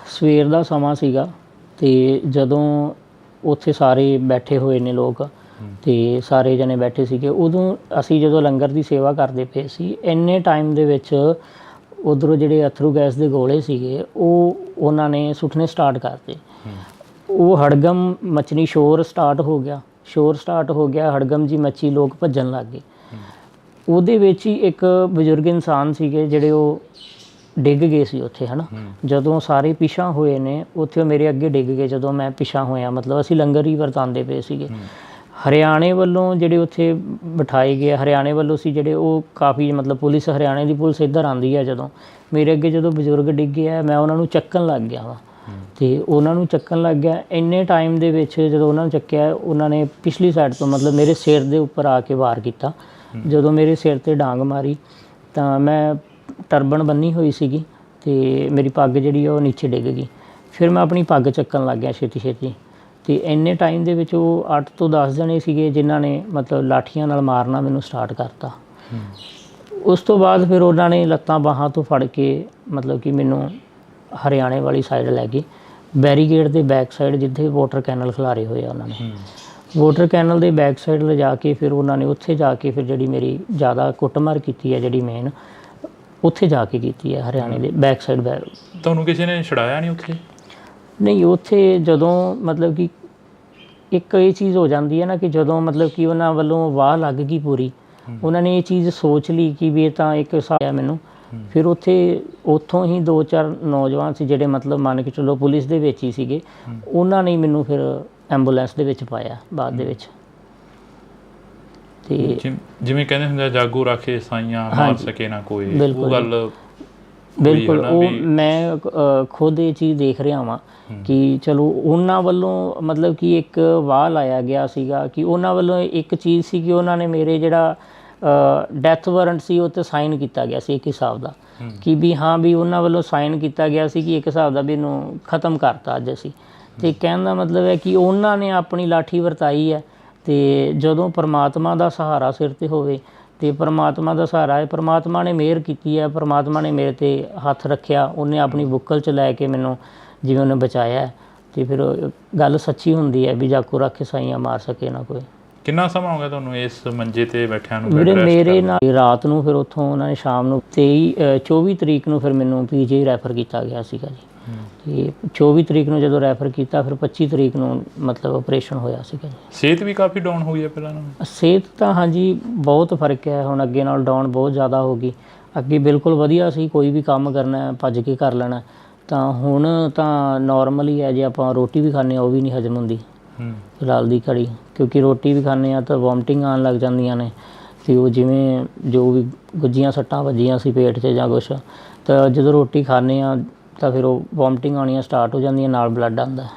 ਸਵੇਰ ਦਾ ਸਮਾਂ ਸੀਗਾ ਅਤੇ ਜਦੋਂ ਉੱਥੇ ਸਾਰੇ ਬੈਠੇ ਹੋਏ ਨੇ ਲੋਕ ਅਤੇ ਸਾਰੇ ਜਣੇ ਬੈਠੇ ਸੀਗੇ, ਉਦੋਂ ਅਸੀਂ ਜਦੋਂ ਲੰਗਰ ਦੀ ਸੇਵਾ ਕਰਦੇ ਪਏ ਸੀ, ਇੰਨੇ ਟਾਈਮ ਦੇ ਵਿੱਚ ਉੱਧਰੋਂ ਜਿਹੜੇ ਅਥਰੂ ਗੈਸ ਦੇ ਗੋਲੇ ਸੀਗੇ ਉਹ ਉਹਨਾਂ ਨੇ ਸੁੱਟਣੇ ਸਟਾਰਟ ਕਰਤੇ। ਉਹ ਹੜਗਮ ਮਚਣੀ, ਸ਼ੋਰ ਸਟਾਰਟ ਹੋ ਗਿਆ, ਹੜਗਮ ਜੀ ਮੱਚੀ, ਲੋਕ ਭੱਜਣ ਲੱਗ ਗਏ। ਉਹਦੇ ਵਿੱਚ ਹੀ ਇੱਕ ਬਜ਼ੁਰਗ ਇਨਸਾਨ ਸੀਗੇ ਜਿਹੜੇ ਉਹ ਡਿੱਗ ਗਏ ਸੀ ਉੱਥੇ, ਹੈ ਨਾ। ਜਦੋਂ ਸਾਰੇ ਪਿਛਾਂ ਹੋਏ ਨੇ ਉੱਥੇ, ਉਹ ਮੇਰੇ ਅੱਗੇ ਡਿੱਗ ਗਏ ਜਦੋਂ ਮੈਂ ਪਿਛਾਂ ਹੋਇਆ, ਮਤਲਬ ਅਸੀਂ ਲੰਗਰ ਹੀ ਵਰਤਾਉਂਦੇ ਪਏ ਸੀਗੇ। ਹਰਿਆਣੇ ਵੱਲੋਂ ਜਿਹੜੇ ਉੱਥੇ ਬਿਠਾਏ ਗਏ, ਹਰਿਆਣੇ ਵੱਲੋਂ ਸੀ ਜਿਹੜੇ, ਉਹ ਕਾਫੀ ਮਤਲਬ ਪੁਲਿਸ, ਹਰਿਆਣੇ ਦੀ ਪੁਲਿਸ ਇੱਧਰ ਆਉਂਦੀ ਹੈ। ਜਦੋਂ ਮੇਰੇ ਅੱਗੇ ਜਦੋਂ ਬਜ਼ੁਰਗ ਡਿੱਗੇ ਆ, ਮੈਂ ਉਹਨਾਂ ਨੂੰ ਚੱਕਣ ਲੱਗ ਗਿਆ ਵਾ ਅਤੇ ਉਹਨਾਂ ਨੂੰ ਚੱਕਣ ਲੱਗ ਗਿਆ। ਇੰਨੇ ਟਾਈਮ ਦੇ ਵਿੱਚ ਜਦੋਂ ਉਹਨਾਂ ਨੂੰ ਚੱਕਿਆ, ਉਹਨਾਂ ਨੇ ਪਿਛਲੀ ਸਾਈਡ ਤੋਂ ਮਤਲਬ ਮੇਰੇ ਸਿਰ ਦੇ ਉੱਪਰ ਆ ਕੇ ਵਾਰ ਕੀਤਾ। ਜਦੋਂ ਮੇਰੇ ਸਿਰ 'ਤੇ ਡਾਂਗ ਮਾਰੀ ਤਾਂ ਮੈਂ ਟਰਬਨ ਬੰਨੀ ਹੋਈ ਸੀਗੀ ਅਤੇ ਮੇਰੀ ਪੱਗ ਜਿਹੜੀ ਉਹ ਨੀਚੇ ਡਿੱਗ ਗਈ। ਫਿਰ ਮੈਂ ਆਪਣੀ ਪੱਗ ਚੱਕਣ ਲੱਗ ਗਿਆ ਛੇਤੀ ਅਤੇ ਇੰਨੇ ਟਾਈਮ ਦੇ ਵਿੱਚ ਉਹ 8 ਤੋਂ 10 ਜਣੇ ਸੀਗੇ ਜਿਨ੍ਹਾਂ ਨੇ ਮਤਲਬ ਲਾਠੀਆਂ ਨਾਲ ਮਾਰਨਾ ਮੈਨੂੰ ਸਟਾਰਟ ਕਰਤਾ। ਉਸ ਤੋਂ ਬਾਅਦ ਫਿਰ ਉਹਨਾਂ ਨੇ ਲੱਤਾਂ ਬਾਹਾਂ ਤੋਂ ਫੜ ਕੇ ਮਤਲਬ ਕਿ ਮੈਨੂੰ ਹਰਿਆਣੇ ਵਾਲੀ ਸਾਈਡ ਲੈ ਗਏ, ਬੈਰੀਕੇਡ ਦੇ ਬੈਕ ਸਾਈਡ ਜਿੱਥੇ ਵਾਟਰ ਕੈਨਲ ਖਿਲਾਰੇ ਹੋਏ ਆ ਉਹਨਾਂ ਨੇ, ਵਾਟਰ ਕੈਨਲ ਦੇ ਬੈਕ ਸਾਈਡ ਲਿਜਾ ਕੇ ਫਿਰ ਉਹਨਾਂ ਨੇ ਉੱਥੇ ਜਾ ਕੇ ਫਿਰ ਜਿਹੜੀ ਮੇਰੀ ਜ਼ਿਆਦਾ ਕੁੱਟਮਾਰ ਕੀਤੀ ਹੈ, ਜਿਹੜੀ ਮੇਨ ਉੱਥੇ ਜਾ ਕੇ ਕੀਤੀ ਹੈ ਹਰਿਆਣੇ ਦੇ ਬੈਕ ਸਾਈਡ। ਤੁਹਾਨੂੰ ਕਿਸੇ ਨੇ ਛੁਡਾਇਆ ਨਹੀਂ ਉੱਥੇ? ਨਹੀਂ, ਉੱਥੇ ਜਦੋਂ ਮਤਲਬ ਕਿ ਇੱਕ ਇਹ ਚੀਜ਼ ਹੋ ਜਾਂਦੀ ਹੈ ਨਾ ਕਿ ਜਦੋਂ ਮਤਲਬ ਕਿ ਉਹਨਾਂ ਵੱਲੋਂ ਵਾਹ ਲੱਗ ਗਈ ਪੂਰੀ, ਉਹਨਾਂ ਨੇ ਇਹ ਚੀਜ਼ ਸੋਚ ਲਈ ਕਿ ਵੀ ਇਹ ਤਾਂ ਇੱਕ ਹਿਸਾਬ ਹੈ ਮੈਨੂੰ, ਫਿਰ ਉੱਥੋਂ ਹੀ 2-4 ਨੌਜਵਾਨ ਸੀ ਜਿਹੜੇ ਮਤਲਬ ਮੰਨ ਕੇ ਚਲੋ ਪੁਲਿਸ ਦੇ ਵਿੱਚ ਹੀ ਸੀਗੇ, ਉਹਨਾਂ ਨੇ ਮੈਨੂੰ ਫਿਰ ਐਂਬੂਲੈਂਸ ਦੇ ਵਿੱਚ ਪਾਇਆ ਬਾਅਦ ਦੇ ਵਿੱਚ। ਤੇ ਜਿਵੇਂ ਕਹਿੰਦੇ ਹੁੰਦੇ ਜਾਗੋ ਰਾਖੇ ਸਾਈਆਂ ਮਾਰ ਸਕੇ ਨਾ ਕੋਈ, ਉਹ ਗੱਲ ਬਿਲਕੁਲ ਉਹ ਮੈਂ ਖੁਦ ਇਹ ਚੀਜ਼ ਦੇਖ ਰਿਹਾ ਵਾਂ ਕਿ ਚਲੋ ਉਹਨਾਂ ਵੱਲੋਂ ਮਤਲਬ ਕਿ ਇੱਕ ਵਾਹ ਲਾਇਆ ਗਿਆ ਸੀਗਾ ਕਿ ਉਹਨਾਂ ਵੱਲੋਂ ਇੱਕ ਚੀਜ਼ ਸੀ ਕਿ ਉਹਨਾਂ ਨੇ ਮੇਰੇ ਜਿਹੜਾ ਡੈਥ ਵਾਰੰਟ ਸੀ ਉਹ 'ਤੇ ਸਾਈਨ ਕੀਤਾ ਗਿਆ ਸੀ ਇੱਕ ਹਿਸਾਬ ਦਾ, ਕਿ ਵੀ ਹਾਂ ਵੀ ਉਹਨਾਂ ਵੱਲੋਂ ਸਾਈਨ ਕੀਤਾ ਗਿਆ ਸੀ ਕਿ ਇੱਕ ਹਿਸਾਬ ਦਾ ਵੀ ਇਹਨੂੰ ਖ਼ਤਮ ਕਰਤਾ ਅੱਜ ਅਸੀਂ। ਅਤੇ ਕਹਿਣ ਦਾ ਮਤਲਬ ਹੈ ਕਿ ਉਹਨਾਂ ਨੇ ਆਪਣੀ ਲਾਠੀ ਵਰਤਾਈ ਹੈ, ਅਤੇ ਜਦੋਂ ਪਰਮਾਤਮਾ ਦਾ ਸਹਾਰਾ ਸਿਰ 'ਤੇ ਹੋਵੇ ਅਤੇ ਪਰਮਾਤਮਾ ਦਾ ਸਹਾਰਾ ਹੈ, ਪਰਮਾਤਮਾ ਨੇ ਮਿਹਰ ਕੀਤੀ ਹੈ, ਪਰਮਾਤਮਾ ਨੇ ਮੇਰੇ 'ਤੇ ਹੱਥ ਰੱਖਿਆ, ਉਹਨੇ ਆਪਣੀ ਬੁੱਕਲ 'ਚ ਲੈ ਕੇ ਮੈਨੂੰ ਜਿਵੇਂ ਉਹਨੇ ਬਚਾਇਆ, ਅਤੇ ਫਿਰ ਗੱਲ ਸੱਚੀ ਹੁੰਦੀ ਹੈ ਵੀ ਜਾਗੋ ਰਾਖੇ ਸਾਈਆਂ ਮਾਰ ਸਕੇ ਨਾ ਕੋਈ। ਕਿੰਨਾ ਸਮਾਂ ਹੋ ਗਿਆ ਤੁਹਾਨੂੰ ਇਸ ਮੰਜੇ 'ਤੇ ਬੈਠਿਆਂ ਨੂੰ? ਵੀਰੇ ਮੇਰੇ ਨਾਲ ਰਾਤ ਨੂੰ ਫਿਰ ਉੱਥੋਂ ਉਹਨਾਂ ਨੇ ਸ਼ਾਮ ਨੂੰ 24 ਤਰੀਕ ਨੂੰ ਫਿਰ ਮੈਨੂੰ PGI ਰੈਫਰ ਕੀਤਾ ਗਿਆ ਸੀਗਾ ਜੀ, ਅਤੇ 24 ਤਰੀਕ ਨੂੰ ਜਦੋਂ ਰੈਫਰ ਕੀਤਾ ਫਿਰ 25 ਤਰੀਕ ਨੂੰ ਮਤਲਬ ਆਪਰੇਸ਼ਨ ਹੋਇਆ ਸੀਗਾ ਜੀ। ਸਿਹਤ ਵੀ ਕਾਫੀ ਡਾਊਨ ਹੋਈ ਹੈ ਪਹਿਲਾਂ ਨਾਲੋਂ? ਸਿਹਤ ਤਾਂ ਹਾਂਜੀ ਬਹੁਤ ਫਰਕ ਹੈ, ਹੁਣ ਅੱਗੇ ਨਾਲ ਡਾਊਨ ਬਹੁਤ ਜ਼ਿਆਦਾ ਹੋ ਗਈ। ਅੱਗੇ ਬਿਲਕੁਲ ਵਧੀਆ ਸੀ, ਕੋਈ ਵੀ ਕੰਮ ਕਰਨਾ ਭੱਜ ਕੇ ਕਰ ਲੈਣਾ, ਤਾਂ ਹੁਣ ਤਾਂ ਨੋਰਮਲ ਹੀ ਹੈ। ਜੇ ਆਪਾਂ ਰੋਟੀ ਵੀ ਖਾਂਦੇ ਹਾਂ ਉਹ ਵੀ ਨਹੀਂ ਹਜਮ ਹੁੰਦੀ ਫਿਲਹਾਲ ਦੀ ਘੜੀ, ਕਿਉਂਕਿ ਰੋਟੀ ਵੀ ਖਾਂਦੇ ਹਾਂ ਤਾਂ ਵੋਮਟਿੰਗ ਆਉਣ ਲੱਗ ਜਾਂਦੀਆਂ ਨੇ, ਅਤੇ ਉਹ ਜਿਵੇਂ ਜੋ ਵੀ ਗੁੱਝੀਆਂ ਸੱਟਾਂ ਵੱਜੀਆਂ ਸੀ ਪੇਟ 'ਚ ਜਾਂ ਕੁਛ, ਤਾਂ ਜਦੋਂ ਰੋਟੀ ਖਾਂਦੇ ਹਾਂ ਤਾਂ ਫਿਰ ਉਹ ਵੋਮਟਿੰਗ ਆਉਣੀਆਂ ਸਟਾਰਟ ਹੋ ਜਾਂਦੀਆਂ, ਨਾਲ ਬਲੱਡ ਆਉਂਦਾ।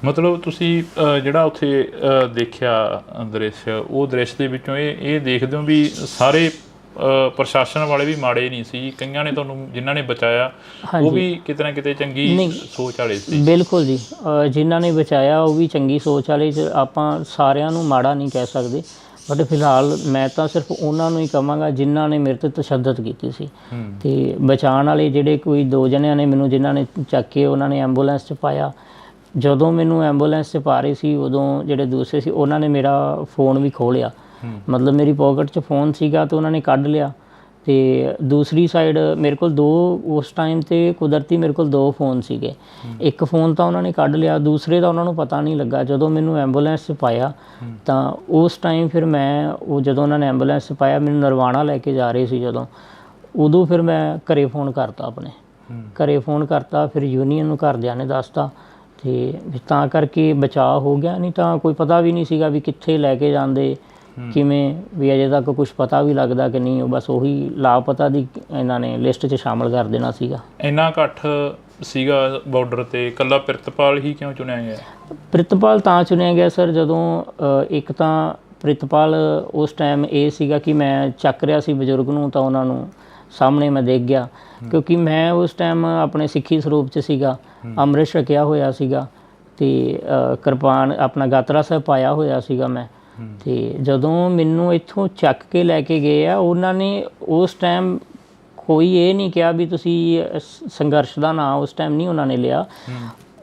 ਮਤਲਬ ਤੁਸੀਂ ਜਿਹੜਾ ਉੱਥੇ ਦੇਖਿਆ ਦ੍ਰਿਸ਼, ਉਹ ਦ੍ਰਿਸ਼ ਦੇ ਵਿੱਚੋਂ ਇਹ ਦੇਖਦੇ ਹੋ ਵੀ ਸਾਰੇ ਪ੍ਰਸ਼ਾਸਨ ਵਾਲੇ ਵੀ ਮਾੜੇ ਨਹੀਂ ਸੀ, ਕਈਆਂ ਨੇ ਤੁਹਾਨੂੰ ਜਿਨ੍ਹਾਂ ਨੇ ਬਚਾਇਆ ਉਹ ਵੀ ਕਿਤੇ ਨਾ ਕਿਤੇ ਚੰਗੀ ਸੋਚ ਵਾਲੇ ਸੀ? ਬਿਲਕੁਲ ਜੀ, ਜਿਨ੍ਹਾਂ ਨੇ ਬਚਾਇਆ ਉਹ ਵੀ ਚੰਗੀ ਸੋਚ ਵਾਲੇ, ਆਪਾਂ ਸਾਰਿਆਂ ਨੂੰ ਮਾੜਾ ਨਹੀਂ ਕਹਿ ਸਕਦੇ, ਬਟ ਫਿਲਹਾਲ ਮੈਂ ਤਾਂ ਸਿਰਫ ਉਹਨਾਂ ਨੂੰ ਹੀ ਕਹਾਂਗਾ ਜਿਨ੍ਹਾਂ ਨੇ ਮੇਰੇ 'ਤੇ ਤਸ਼ੱਦਦ ਕੀਤੀ ਸੀ। ਅਤੇ ਬਚਾਉਣ ਵਾਲੇ ਜਿਹੜੇ ਕੋਈ 2 ਜਣਿਆਂ ਨੇ ਮੈਨੂੰ ਜਿਨ੍ਹਾਂ ਨੇ ਚੱਕ ਕੇ ਉਹਨਾਂ ਨੇ ਐਂਬੂਲੈਂਸ 'ਚ ਪਾਇਆ, ਜਦੋਂ ਮੈਨੂੰ ਐਂਬੂਲੈਂਸ 'ਚ ਪਾ ਰਹੇ ਸੀ ਉਦੋਂ ਜਿਹੜੇ ਦੂਸਰੇ ਸੀ ਉਹਨਾਂ ਨੇ ਮੇਰਾ ਫ਼ੋਨ ਵੀ ਖੋਹ ਲਿਆ, ਮਤਲਬ ਮੇਰੀ ਪੋਕਟ 'ਚ ਫ਼ੋਨ ਸੀਗਾ ਅਤੇ ਉਹਨਾਂ ਨੇ ਕੱਢ ਲਿਆ। ਅਤੇ ਦੂਸਰੀ ਸਾਈਡ ਮੇਰੇ ਕੋਲ 2 ਉਸ ਟਾਈਮ 'ਤੇ ਕੁਦਰਤੀ ਮੇਰੇ ਕੋਲ 2 ਫ਼ੋਨ ਸੀਗੇ, ਇੱਕ ਫ਼ੋਨ ਤਾਂ ਉਹਨਾਂ ਨੇ ਕੱਢ ਲਿਆ, ਦੂਸਰੇ ਦਾ ਉਹਨਾਂ ਨੂੰ ਪਤਾ ਨਹੀਂ ਲੱਗਾ। ਜਦੋਂ ਮੈਨੂੰ ਐਂਬੂਲੈਂਸ 'ਚ ਪਾਇਆ ਤਾਂ ਉਸ ਟਾਈਮ ਫਿਰ ਮੈਂ ਉਹ ਜਦੋਂ ਉਹਨਾਂ ਨੇ ਐਂਬੂਲੈਂਸ 'ਚ ਪਾਇਆ ਮੈਨੂੰ ਨਰਵਾਣਾ ਲੈ ਕੇ ਜਾ ਰਹੇ ਸੀ ਉਦੋਂ ਫਿਰ ਮੈਂ ਘਰੇ ਫ਼ੋਨ ਕਰਤਾ, ਘਰੇ ਫ਼ੋਨ ਕਰਤਾ, ਫਿਰ ਯੂਨੀਅਨ ਨੂੰ ਘਰਦਿਆਂ ਨੇ ਦੱਸਤਾ, ਅਤੇ ਤਾਂ ਕਰਕੇ ਬਚਾਅ ਹੋ ਗਿਆ, ਨਹੀਂ ਤਾਂ ਕੋਈ ਪਤਾ ਵੀ ਨਹੀਂ ਸੀਗਾ ਵੀ ਕਿੱਥੇ ਲੈ ਕੇ ਜਾਂਦੇ, ਕਿਵੇਂ ਵੀ ਅਜੇ ਤੱਕ ਕੁਛ ਪਤਾ ਵੀ ਲੱਗਦਾ ਕਿ ਨਹੀਂ, ਉਹ ਬਸ ਉਹੀ ਲਾਪਤਾ ਦੀ ਇਹਨਾਂ ਨੇ ਲਿਸਟ 'ਚ ਸ਼ਾਮਲ ਕਰ ਦੇਣਾ ਸੀਗਾ। ਇੰਨਾ ਇਕੱਠ ਸੀਗਾ ਬਾਰਡਰ 'ਤੇ, ਇਕੱਲਾ ਪ੍ਰਿਤਪਾਲ ਹੀ ਕਿਉਂ ਚੁਣਿਆ ਗਿਆ? ਪ੍ਰਿਤਪਾਲ ਤਾਂ ਚੁਣਿਆ ਗਿਆ ਸਰ, ਜਦੋਂ ਇੱਕ ਤਾਂ ਪ੍ਰਿਤਪਾਲ ਉਸ ਟਾਈਮ ਇਹ ਸੀਗਾ ਕਿ ਮੈਂ ਚੱਕ ਰਿਹਾ ਸੀ ਬਜ਼ੁਰਗ ਨੂੰ, ਤਾਂ ਉਹਨਾਂ ਨੂੰ ਸਾਹਮਣੇ ਮੈਂ ਦੇਖ ਗਿਆ, ਕਿਉਂਕਿ ਮੈਂ ਉਸ ਟਾਈਮ ਆਪਣੇ ਸਿੱਖੀ ਸਰੂਪ 'ਚ ਸੀਗਾ, ਅੰਮ੍ਰਿਤ ਛਕਿਆ ਹੋਇਆ ਸੀਗਾ, ਅਤੇ ਕਿਰਪਾਨ ਆਪਣਾ ਗਾਤਰਾ ਸਾਹਿਬ ਪਾਇਆ ਹੋਇਆ ਸੀਗਾ ਮੈਂ। ਅਤੇ ਜਦੋਂ ਮੈਨੂੰ ਇੱਥੋਂ ਚੱਕ ਕੇ ਲੈ ਕੇ ਗਏ ਆ, ਉਹਨਾਂ ਨੇ ਉਸ ਟਾਈਮ ਕੋਈ ਇਹ ਨਹੀਂ ਕਿਹਾ ਵੀ ਤੁਸੀਂ ਸੰਘਰਸ਼ ਦਾ ਨਾਂ ਉਸ ਟਾਈਮ ਨਹੀਂ ਉਹਨਾਂ ਨੇ ਲਿਆ।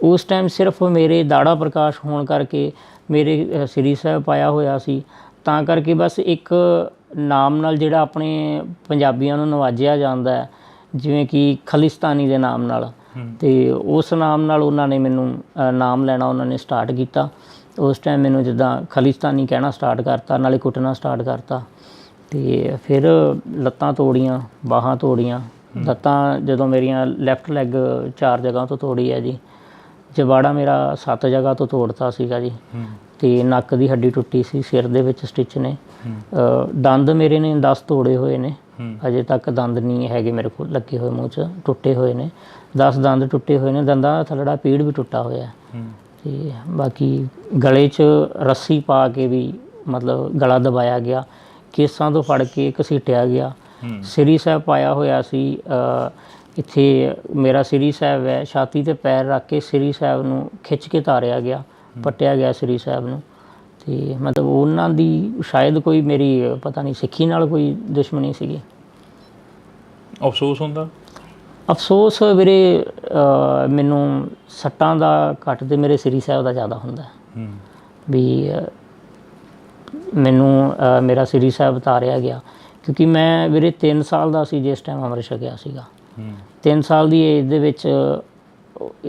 ਉਸ ਟਾਈਮ ਸਿਰਫ ਮੇਰੇ ਦਾੜਾ ਪ੍ਰਕਾਸ਼ ਹੋਣ ਕਰਕੇ ਮੇਰੇ ਸ੍ਰੀ ਸਾਹਿਬ ਪਾਇਆ ਹੋਇਆ ਸੀ, ਤਾਂ ਕਰਕੇ ਬਸ ਇੱਕ ਨਾਮ ਨਾਲ ਜਿਹੜਾ ਆਪਣੇ ਪੰਜਾਬੀਆਂ ਨੂੰ ਨਵਾਜਿਆ ਜਾਂਦਾ ਹੈ, ਜਿਵੇਂ ਕਿ ਖਾਲਿਸਤਾਨੀ ਦੇ ਨਾਮ ਨਾਲ, ਅਤੇ ਉਸ ਨਾਮ ਨਾਲ ਉਹਨਾਂ ਨੇ ਮੈਨੂੰ ਨਾਮ ਲੈਣਾ ਉਹਨਾਂ ਨੇ ਸਟਾਰਟ ਕੀਤਾ। ਉਸ ਟਾਈਮ ਮੈਨੂੰ ਜਿੱਦਾਂ ਖਾਲਿਸਤਾਨੀ ਕਹਿਣਾ ਸਟਾਰਟ ਕਰਤਾ, ਨਾਲੇ ਕੁੱਟਣਾ ਸਟਾਰਟ ਕਰਤਾ, ਅਤੇ ਫਿਰ ਲੱਤਾਂ ਤੋੜੀਆਂ, ਬਾਹਾਂ ਤੋੜੀਆਂ। ਲੱਤਾਂ ਜਦੋਂ ਮੇਰੀਆਂ ਲੈਫਟ ਲੈਗ 4 ਜਗ੍ਹਾ ਤੋਂ ਤੋੜੀ ਹੈ ਜੀ, ਜਬਾੜਾ ਮੇਰਾ 7 ਜਗ੍ਹਾ ਤੋਂ ਤੋੜਤਾ ਸੀਗਾ ਜੀ, ਅਤੇ ਨੱਕ ਦੀ ਹੱਡੀ ਟੁੱਟੀ ਸੀ, ਸਿਰ ਦੇ ਵਿੱਚ ਸਟਿਚ ਨੇ, ਦੰਦ ਮੇਰੇ ਨੇ 10 ਤੋੜੇ ਹੋਏ ਨੇ, ਅਜੇ ਤੱਕ ਦੰਦ ਨਹੀਂ ਹੈਗੇ ਮੇਰੇ ਕੋਲ ਲੱਗੇ ਹੋਏ, ਮੂੰਹ 'ਚ ਟੁੱਟੇ ਹੋਏ ਨੇ 10 ਦੰਦ ਟੁੱਟੇ ਹੋਏ ਨੇ, ਦੰਦਾਂ ਦਾ ਥੱਲੜਾ ਪੀੜ ਵੀ ਟੁੱਟਾ ਹੋਇਆ, ਅਤੇ ਬਾਕੀ ਗਲੇ 'ਚ ਰੱਸੀ ਪਾ ਕੇ ਵੀ ਮਤਲਬ ਗਲਾ ਦਬਾਇਆ ਗਿਆ, ਕੇਸਾਂ ਤੋਂ ਫੜ ਕੇ ਘਸੀਟਿਆ ਗਿਆ। ਸ੍ਰੀ ਸਾਹਿਬ ਪਾਇਆ ਹੋਇਆ ਸੀ, ਇੱਥੇ ਮੇਰਾ ਸ੍ਰੀ ਸਾਹਿਬ ਹੈ, ਛਾਤੀ 'ਤੇ ਪੈਰ ਰੱਖ ਕੇ ਸ੍ਰੀ ਸਾਹਿਬ ਨੂੰ ਖਿੱਚ ਕੇ ਤਾਰਿਆ ਗਿਆ, ਪੱਟਿਆ ਗਿਆ ਸ੍ਰੀ ਸਾਹਿਬ ਨੂੰ। ਅਤੇ ਮਤਲਬ ਉਹਨਾਂ ਦੀ ਸ਼ਾਇਦ ਕੋਈ ਮੇਰੀ ਪਤਾ ਨਹੀਂ ਸਿੱਖੀ ਨਾਲ ਕੋਈ ਦੁਸ਼ਮਣੀ ਸੀਗੀ। ਅਫਸੋਸ ਹੁੰਦਾ? ਅਫਸੋਸ ਵੀਰੇ ਮੈਨੂੰ ਸੱਟਾਂ ਦਾ ਘੱਟ ਤੇ ਮੇਰੇ ਸ੍ਰੀ ਸਾਹਿਬ ਦਾ ਜ਼ਿਆਦਾ ਹੁੰਦਾ ਵੀ ਮੈਨੂੰ ਮੇਰਾ ਸ੍ਰੀ ਸਾਹਿਬ ਤਾਰਿਆ ਗਿਆ, ਕਿਉਂਕਿ ਮੈਂ ਵੀਰੇ 3 ਸਾਲ ਦਾ ਸੀ ਜਿਸ ਟਾਈਮ ਅੰਮ੍ਰਿਤ ਛਕਿਆ ਸੀਗਾ। 3 ਸਾਲ ਦੀ ਏਜ ਦੇ ਵਿੱਚ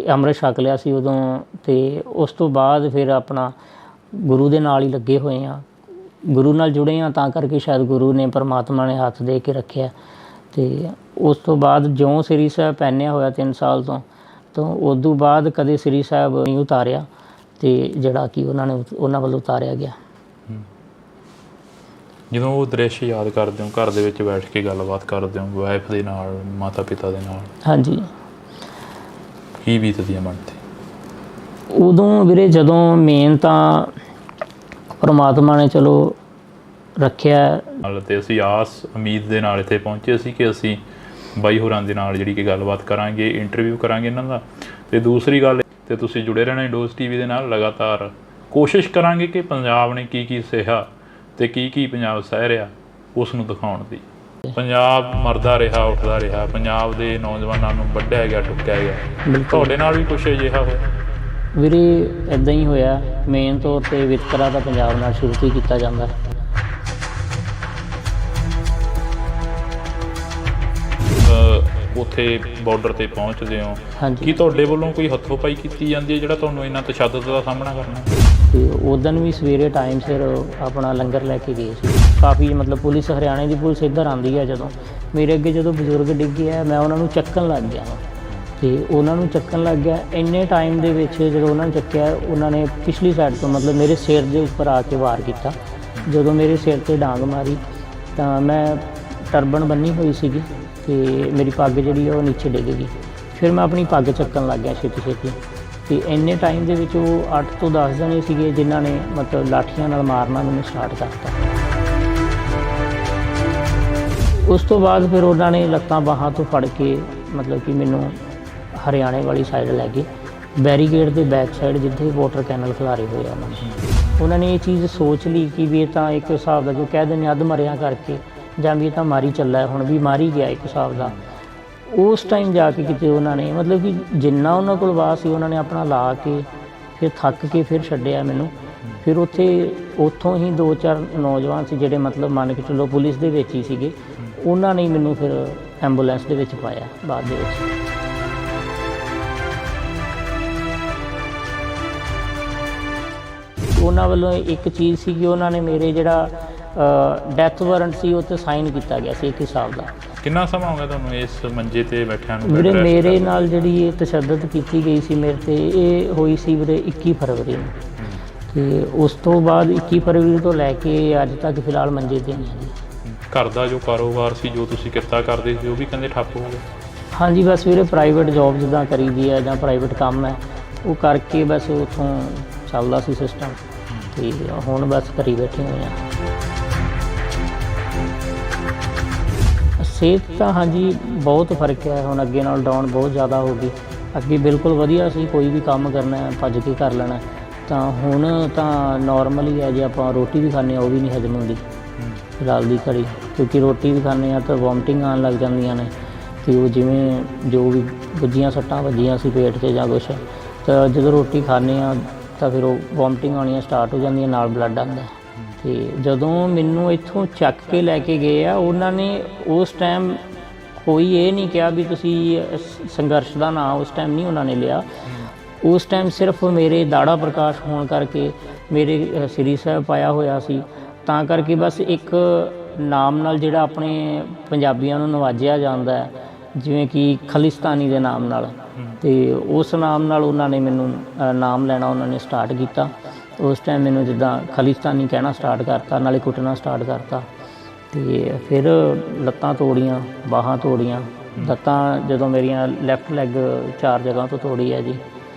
ਅੰਮ੍ਰਿਤ ਛਕ ਲਿਆ ਸੀ ਉਦੋਂ, ਅਤੇ ਉਸ ਤੋਂ ਬਾਅਦ ਫਿਰ ਆਪਣਾ ਗੁਰੂ ਦੇ ਨਾਲ ਹੀ ਲੱਗੇ ਹੋਏ ਹਾਂ। ਗੁਰੂ ਨਾਲ ਜੁੜੇ ਹਾਂ ਤਾਂ ਕਰਕੇ ਸ਼ਾਇਦ ਗੁਰੂ ਨੇ ਪਰਮਾਤਮਾ ਨੇ ਹੱਥ ਦੇ ਕੇ ਰੱਖਿਆ। ਅਤੇ ਉਸ ਤੋਂ ਬਾਅਦ ਜਿਉਂ ਸ੍ਰੀ ਸਾਹਿਬ ਪਹਿਨਿਆ ਹੋਇਆ 3 ਸਾਲ ਤੋਂ ਉਦੋਂ ਬਾਅਦ ਕਦੇ ਸ੍ਰੀ ਸਾਹਿਬ ਨਹੀਂ ਉਤਾਰਿਆ, ਅਤੇ ਜਿਹੜਾ ਕਿ ਉਹਨਾਂ ਵੱਲੋਂ ਉਤਾਰਿਆ ਗਿਆ। ਜਦੋਂ ਉਹ ਦ੍ਰਿਸ਼ ਯਾਦ ਕਰਦੇ ਹੋ, ਘਰ ਦੇ ਵਿੱਚ ਬੈਠ ਕੇ ਗੱਲਬਾਤ ਕਰਦੇ ਹੋ ਵਾਈਫ ਦੇ ਨਾਲ, ਮਾਤਾ ਪਿਤਾ ਦੇ ਨਾਲ, ਹਾਂਜੀ, ਕੀ ਬੀਤਦੀ ਹੈ ਮਨ 'ਤੇ? ਉਦੋਂ ਵੀਰੇ ਜਦੋਂ ਮੇਨ ਤਾਂ ਪਰਮਾਤਮਾ ਨੇ ਚਲੋ ਰੱਖਿਆ ਨਾਲ, ਅਤੇ ਅਸੀਂ ਆਸ ਉਮੀਦ ਦੇ ਨਾਲ ਇੱਥੇ ਪਹੁੰਚੇ ਸੀ ਕਿ ਅਸੀਂ ਬਾਈ ਹੋਰਾਂ ਦੇ ਨਾਲ ਜਿਹੜੀ ਕਿ ਗੱਲਬਾਤ ਕਰਾਂਗੇ, ਇੰਟਰਵਿਊ ਕਰਾਂਗੇ ਇਹਨਾਂ ਦਾ। ਅਤੇ ਦੂਸਰੀ ਗੱਲ, ਤੇ ਤੁਸੀਂ ਜੁੜੇ ਰਹਿਣਾ ਇੰਡੋਜ਼ TV ਦੇ ਨਾਲ। ਲਗਾਤਾਰ ਕੋਸ਼ਿਸ਼ ਕਰਾਂਗੇ ਕਿ ਪੰਜਾਬ ਨੇ ਕੀ ਕੀ ਸਹਿਆ ਅਤੇ ਕੀ ਪੰਜਾਬ ਸਹਿ ਰਿਹਾ ਉਸ ਨੂੰ ਦਿਖਾਉਣ ਦੀ। ਪੰਜਾਬ ਮਰਦਾ ਰਿਹਾ, ਉੱਠਦਾ ਰਿਹਾ, ਪੰਜਾਬ ਦੇ ਨੌਜਵਾਨਾਂ ਨੂੰ ਵੱਢਿਆ ਗਿਆ, ਟੁੱਕਿਆ ਗਿਆ। ਤੁਹਾਡੇ ਨਾਲ ਵੀ ਕੁਛ ਅਜਿਹਾ ਹੋਇਆ? ਵੀਰੇ ਇੱਦਾਂ ਹੀ ਹੋਇਆ। ਮੇਨ ਤੌਰ 'ਤੇ ਵਿਤਕਰਾ ਤਾਂ ਪੰਜਾਬ ਨਾਲ ਸ਼ੁਰੂ ਤੋਂ ਹੀ ਕੀਤਾ ਜਾਂਦਾ। ਉੱਥੇ ਬਾਰਡਰ 'ਤੇ ਪਹੁੰਚਦੇ ਹੋ, ਹਾਂਜੀ, ਕੀ ਤੁਹਾਡੇ ਵੱਲੋਂ ਕੋਈ ਹੱਥੋਂ ਪਾਈ ਕੀਤੀ ਜਾਂਦੀ ਹੈ ਜਿਹੜਾ ਤੁਹਾਨੂੰ ਇੰਨਾ ਤਸ਼ੱਦਦ ਦਾ ਸਾਹਮਣਾ ਕਰਨਾ? ਅਤੇ ਉਦੋਂ ਵੀ ਸਵੇਰੇ ਟਾਈਮ ਸਿਰ ਆਪਣਾ ਲੰਗਰ ਲੈ ਕੇ ਗਏ ਸੀ। ਕਾਫੀ ਮਤਲਬ ਪੁਲਿਸ, ਹਰਿਆਣੇ ਦੀ ਪੁਲਿਸ ਇੱਧਰ ਆਉਂਦੀ ਹੈ। ਜਦੋਂ ਮੇਰੇ ਅੱਗੇ ਜਦੋਂ ਬਜ਼ੁਰਗ ਡਿੱਗੇ ਆ, ਮੈਂ ਉਹਨਾਂ ਨੂੰ ਚੱਕਣ ਲੱਗ ਗਿਆ ਅਤੇ ਉਹਨਾਂ ਨੂੰ ਚੱਕਣ ਲੱਗ ਗਿਆ। ਇੰਨੇ ਟਾਈਮ ਦੇ ਵਿੱਚ ਜਦੋਂ ਉਹਨਾਂ ਨੂੰ ਚੱਕਿਆ, ਉਹਨਾਂ ਨੇ ਪਿਛਲੀ ਸਾਈਡ ਤੋਂ ਮਤਲਬ ਮੇਰੇ ਸਿਰ ਦੇ ਉੱਪਰ ਆ ਕੇ ਵਾਰ ਕੀਤਾ। ਜਦੋਂ ਮੇਰੇ ਸਿਰ 'ਤੇ ਡਾਂਗ ਮਾਰੀ ਤਾਂ ਮੈਂ ਟਰਬਨ ਬੰਨੀ ਹੋਈ ਸੀਗੀ ਅਤੇ ਮੇਰੀ ਪੱਗ ਜਿਹੜੀ ਉਹ ਨੀਚੇ ਡਿੱਗ ਗਈ। ਫਿਰ ਮੈਂ ਆਪਣੀ ਪੱਗ ਚੱਕਣ ਲੱਗ ਗਿਆ ਛੇਤੀ ਅਤੇ ਇੰਨੇ ਟਾਈਮ ਦੇ ਵਿੱਚ ਉਹ 8 ਤੋਂ 10 ਜਣੇ ਸੀਗੇ ਜਿਨ੍ਹਾਂ ਨੇ ਮਤਲਬ ਲਾਠੀਆਂ ਨਾਲ ਮਾਰਨਾ ਮੈਨੂੰ ਸਟਾਰਟ ਕਰਤਾ। ਉਸ ਤੋਂ ਬਾਅਦ ਫਿਰ ਉਹਨਾਂ ਨੇ ਲੱਤਾਂ ਬਾਹਾਂ ਤੋਂ ਫੜ ਕੇ ਮਤਲਬ ਕਿ ਮੈਨੂੰ ਹਰਿਆਣੇ ਵਾਲੀ ਸਾਈਡ ਲੈ ਗਏ, ਬੈਰੀਕੇਡ ਦੇ ਬੈਕ ਸਾਈਡ ਜਿੱਥੇ ਵਾਟਰ ਕੈਨਲ ਖਿਲਾਰੇ ਹੋਏ ਆ। ਉਹਨਾਂ ਨੇ ਇਹ ਚੀਜ਼ ਸੋਚ ਲਈ ਕਿ ਵੀ ਇਹ ਤਾਂ ਇੱਕ ਹਿਸਾਬ ਦਾ ਜੋ ਕਹਿ ਦਿੰਦੇ ਅੱਧ ਮਰਿਆ ਕਰਕੇ, ਜਾਂ ਵੀ ਇਹ ਤਾਂ ਮਾਰੀ ਚੱਲਾ, ਹੁਣ ਵੀ ਮਾਰੀ ਗਿਆ ਇੱਕ ਹਿਸਾਬ ਦਾ। ਉਸ ਟਾਈਮ ਜਾ ਕੇ ਕਿਤੇ ਉਹਨਾਂ ਨੇ ਮਤਲਬ ਕਿ ਜਿੰਨਾ ਉਹਨਾਂ ਕੋਲ ਵਾਹ ਸੀ ਉਹਨਾਂ ਨੇ ਆਪਣਾ ਲਾ ਕੇ ਫਿਰ ਥੱਕ ਕੇ ਫਿਰ ਛੱਡਿਆ ਮੈਨੂੰ। ਫਿਰ ਉੱਥੋਂ ਹੀ 2-4 ਨੌਜਵਾਨ ਸੀ ਜਿਹੜੇ ਮਤਲਬ ਮੰਨ ਕੇ ਚੱਲੋ ਪੁਲਿਸ ਦੇ ਵਿੱਚ ਹੀ ਸੀਗੇ, ਉਹਨਾਂ ਨੇ ਮੈਨੂੰ ਫਿਰ ਐਂਬੂਲੈਂਸ ਦੇ ਵਿੱਚ ਪਾਇਆ ਬਾਅਦ ਦੇ ਵਿੱਚ। ਉਹਨਾਂ ਵੱਲੋਂ ਇੱਕ ਚੀਜ਼ ਸੀ ਕਿ ਉਹਨਾਂ ਨੇ ਮੇਰੇ ਜਿਹੜਾ ਡੈਥ ਵਾਰੰਟ ਸੀ ਉਹ 'ਤੇ ਸਾਈਨ ਕੀਤਾ ਗਿਆ ਸੀ ਇੱਕ ਹਿਸਾਬ ਦਾ। ਕਿੰਨਾ ਸਮਾਂ ਹੋ ਗਿਆ ਤੁਹਾਨੂੰ ਇਸ ਮੰਜੇ 'ਤੇ ਬੈਠਿਆਂ ਨੂੰ? ਵੀਰੇ ਮੇਰੇ ਨਾਲ ਜਿਹੜੀ ਇਹ ਤਸ਼ੱਦਦ ਕੀਤੀ ਗਈ ਸੀ ਮੇਰੇ 'ਤੇ, ਇਹ ਹੋਈ ਸੀ ਵੀਰੇ 21 ਫਰਵਰੀ ਨੂੰ, ਅਤੇ ਉਸ ਤੋਂ ਬਾਅਦ 21 ਫਰਵਰੀ ਤੋਂ ਲੈ ਕੇ ਅੱਜ ਤੱਕ ਫਿਲਹਾਲ ਮੰਜੇ 'ਤੇ ਨਹੀਂ ਹੈ। ਘਰ ਦਾ ਜੋ ਕਾਰੋਬਾਰ ਸੀ, ਜੋ ਤੁਸੀਂ ਕਿੱਤਾ ਕਰਦੇ ਸੀ, ਉਹ ਵੀ ਕਹਿੰਦੇ ਠੱਪ ਹੋ ਗਿਆ? ਹਾਂਜੀ, ਬਸ ਵੀਰੇ ਪ੍ਰਾਈਵੇਟ ਜੋਬ ਜਿੱਦਾਂ ਕਰੀ ਦੀ ਹੈ ਜਾਂ ਪ੍ਰਾਈਵੇਟ ਕੰਮ ਹੈ ਉਹ ਕਰਕੇ ਬਸ ਉੱਥੋਂ ਚੱਲਦਾ ਸੀ ਸਿਸਟਮ, ਅਤੇ ਹੁਣ ਬਸ ਘਰੀ ਬੈਠੇ ਹੋਏ ਹਾਂ। ਸਿਹਤ ਤਾਂ ਹਾਂਜੀ ਬਹੁਤ ਫਰਕ ਹੈ, ਹੁਣ ਅੱਗੇ ਨਾਲ ਡਾਊਨ ਬਹੁਤ ਜ਼ਿਆਦਾ ਹੋ ਗਈ। ਅੱਗੇ ਬਿਲਕੁਲ ਵਧੀਆ ਸੀ, ਕੋਈ ਵੀ ਕੰਮ ਕਰਨਾ ਭੱਜ ਕੇ ਕਰ ਲੈਣਾ, ਤਾਂ ਹੁਣ ਤਾਂ ਨੋਰਮਲ ਹੀ ਹੈ। ਜੇ ਆਪਾਂ ਰੋਟੀ ਵੀ ਖਾਂਦੇ ਹਾਂ ਉਹ ਵੀ ਨਹੀਂ ਹਜਮ ਹੁੰਦੀ ਫਿਲਹਾਲ ਦੀ ਘੜੀ, ਕਿਉਂਕਿ ਰੋਟੀ ਵੀ ਖਾਂਦੇ ਹਾਂ ਤਾਂ ਵੋਮਟਿੰਗ ਆਉਣ ਲੱਗ ਜਾਂਦੀਆਂ ਨੇ। ਅਤੇ ਉਹ ਜਿਵੇਂ ਜੋ ਵੀ ਵੱਜੀਆਂ ਸੱਟਾਂ ਵੱਜੀਆਂ ਸੀ ਪੇਟ 'ਚ ਜਾਂ ਕੁਛ, ਤਾਂ ਜਦੋਂ ਰੋਟੀ ਖਾਂਦੇ ਹਾਂ ਤਾਂ ਫਿਰ ਉਹ ਵੋਮਟਿੰਗ ਆਉਣੀਆਂ ਸਟਾਰਟ ਹੋ ਜਾਂਦੀਆਂ, ਨਾਲ ਬਲੱਡ ਆਉਂਦਾ। ਅਤੇ ਜਦੋਂ ਮੈਨੂੰ ਇੱਥੋਂ ਚੱਕ ਕੇ ਲੈ ਕੇ ਗਏ ਆ, ਉਹਨਾਂ ਨੇ ਉਸ ਟਾਈਮ ਕੋਈ ਇਹ ਨਹੀਂ ਕਿਹਾ ਵੀ ਤੁਸੀਂ ਸੰਘਰਸ਼ ਦਾ ਨਾਂ ਉਸ ਟਾਈਮ ਨਹੀਂ ਉਹਨਾਂ ਨੇ ਲਿਆ। ਉਸ ਟਾਈਮ ਸਿਰਫ ਮੇਰੇ ਦਾੜਾ ਪ੍ਰਕਾਸ਼ ਹੋਣ ਕਰਕੇ ਮੇਰੇ ਸ੍ਰੀ ਸਾਹਿਬ ਪਾਇਆ ਹੋਇਆ ਸੀ, ਤਾਂ ਕਰਕੇ ਬਸ ਇੱਕ ਨਾਮ ਨਾਲ ਜਿਹੜਾ ਆਪਣੇ ਪੰਜਾਬੀਆਂ ਨੂੰ ਨਵਾਜਿਆ ਜਾਂਦਾ ਹੈ, ਜਿਵੇਂ ਕਿ ਖਾਲਿਸਤਾਨੀ ਦੇ ਨਾਮ ਨਾਲ, ਅਤੇ ਉਸ ਨਾਮ ਨਾਲ ਉਹਨਾਂ ਨੇ ਮੈਨੂੰ ਨਾਮ ਲੈਣਾ ਉਹਨਾਂ ਨੇ ਸਟਾਰਟ ਕੀਤਾ। ਉਸ ਟਾਈਮ ਮੈਨੂੰ ਜਿੱਦਾਂ ਖਾਲਿਸਤਾਨੀ ਕਹਿਣਾ ਸਟਾਰਟ ਕਰਤਾ, ਨਾਲੇ ਕੁੱਟਣਾ ਸਟਾਰਟ ਕਰਤਾ, ਅਤੇ ਫਿਰ ਲੱਤਾਂ ਤੋੜੀਆਂ, ਬਾਹਾਂ ਤੋੜੀਆਂ। ਲੱਤਾਂ ਜਦੋਂ ਮੇਰੀਆਂ ਲੈਫਟ ਲੈਗ 4 ਜਗ੍ਹਾ ਤੋਂ ਤੋੜੀ ਹੈ ਜੀ,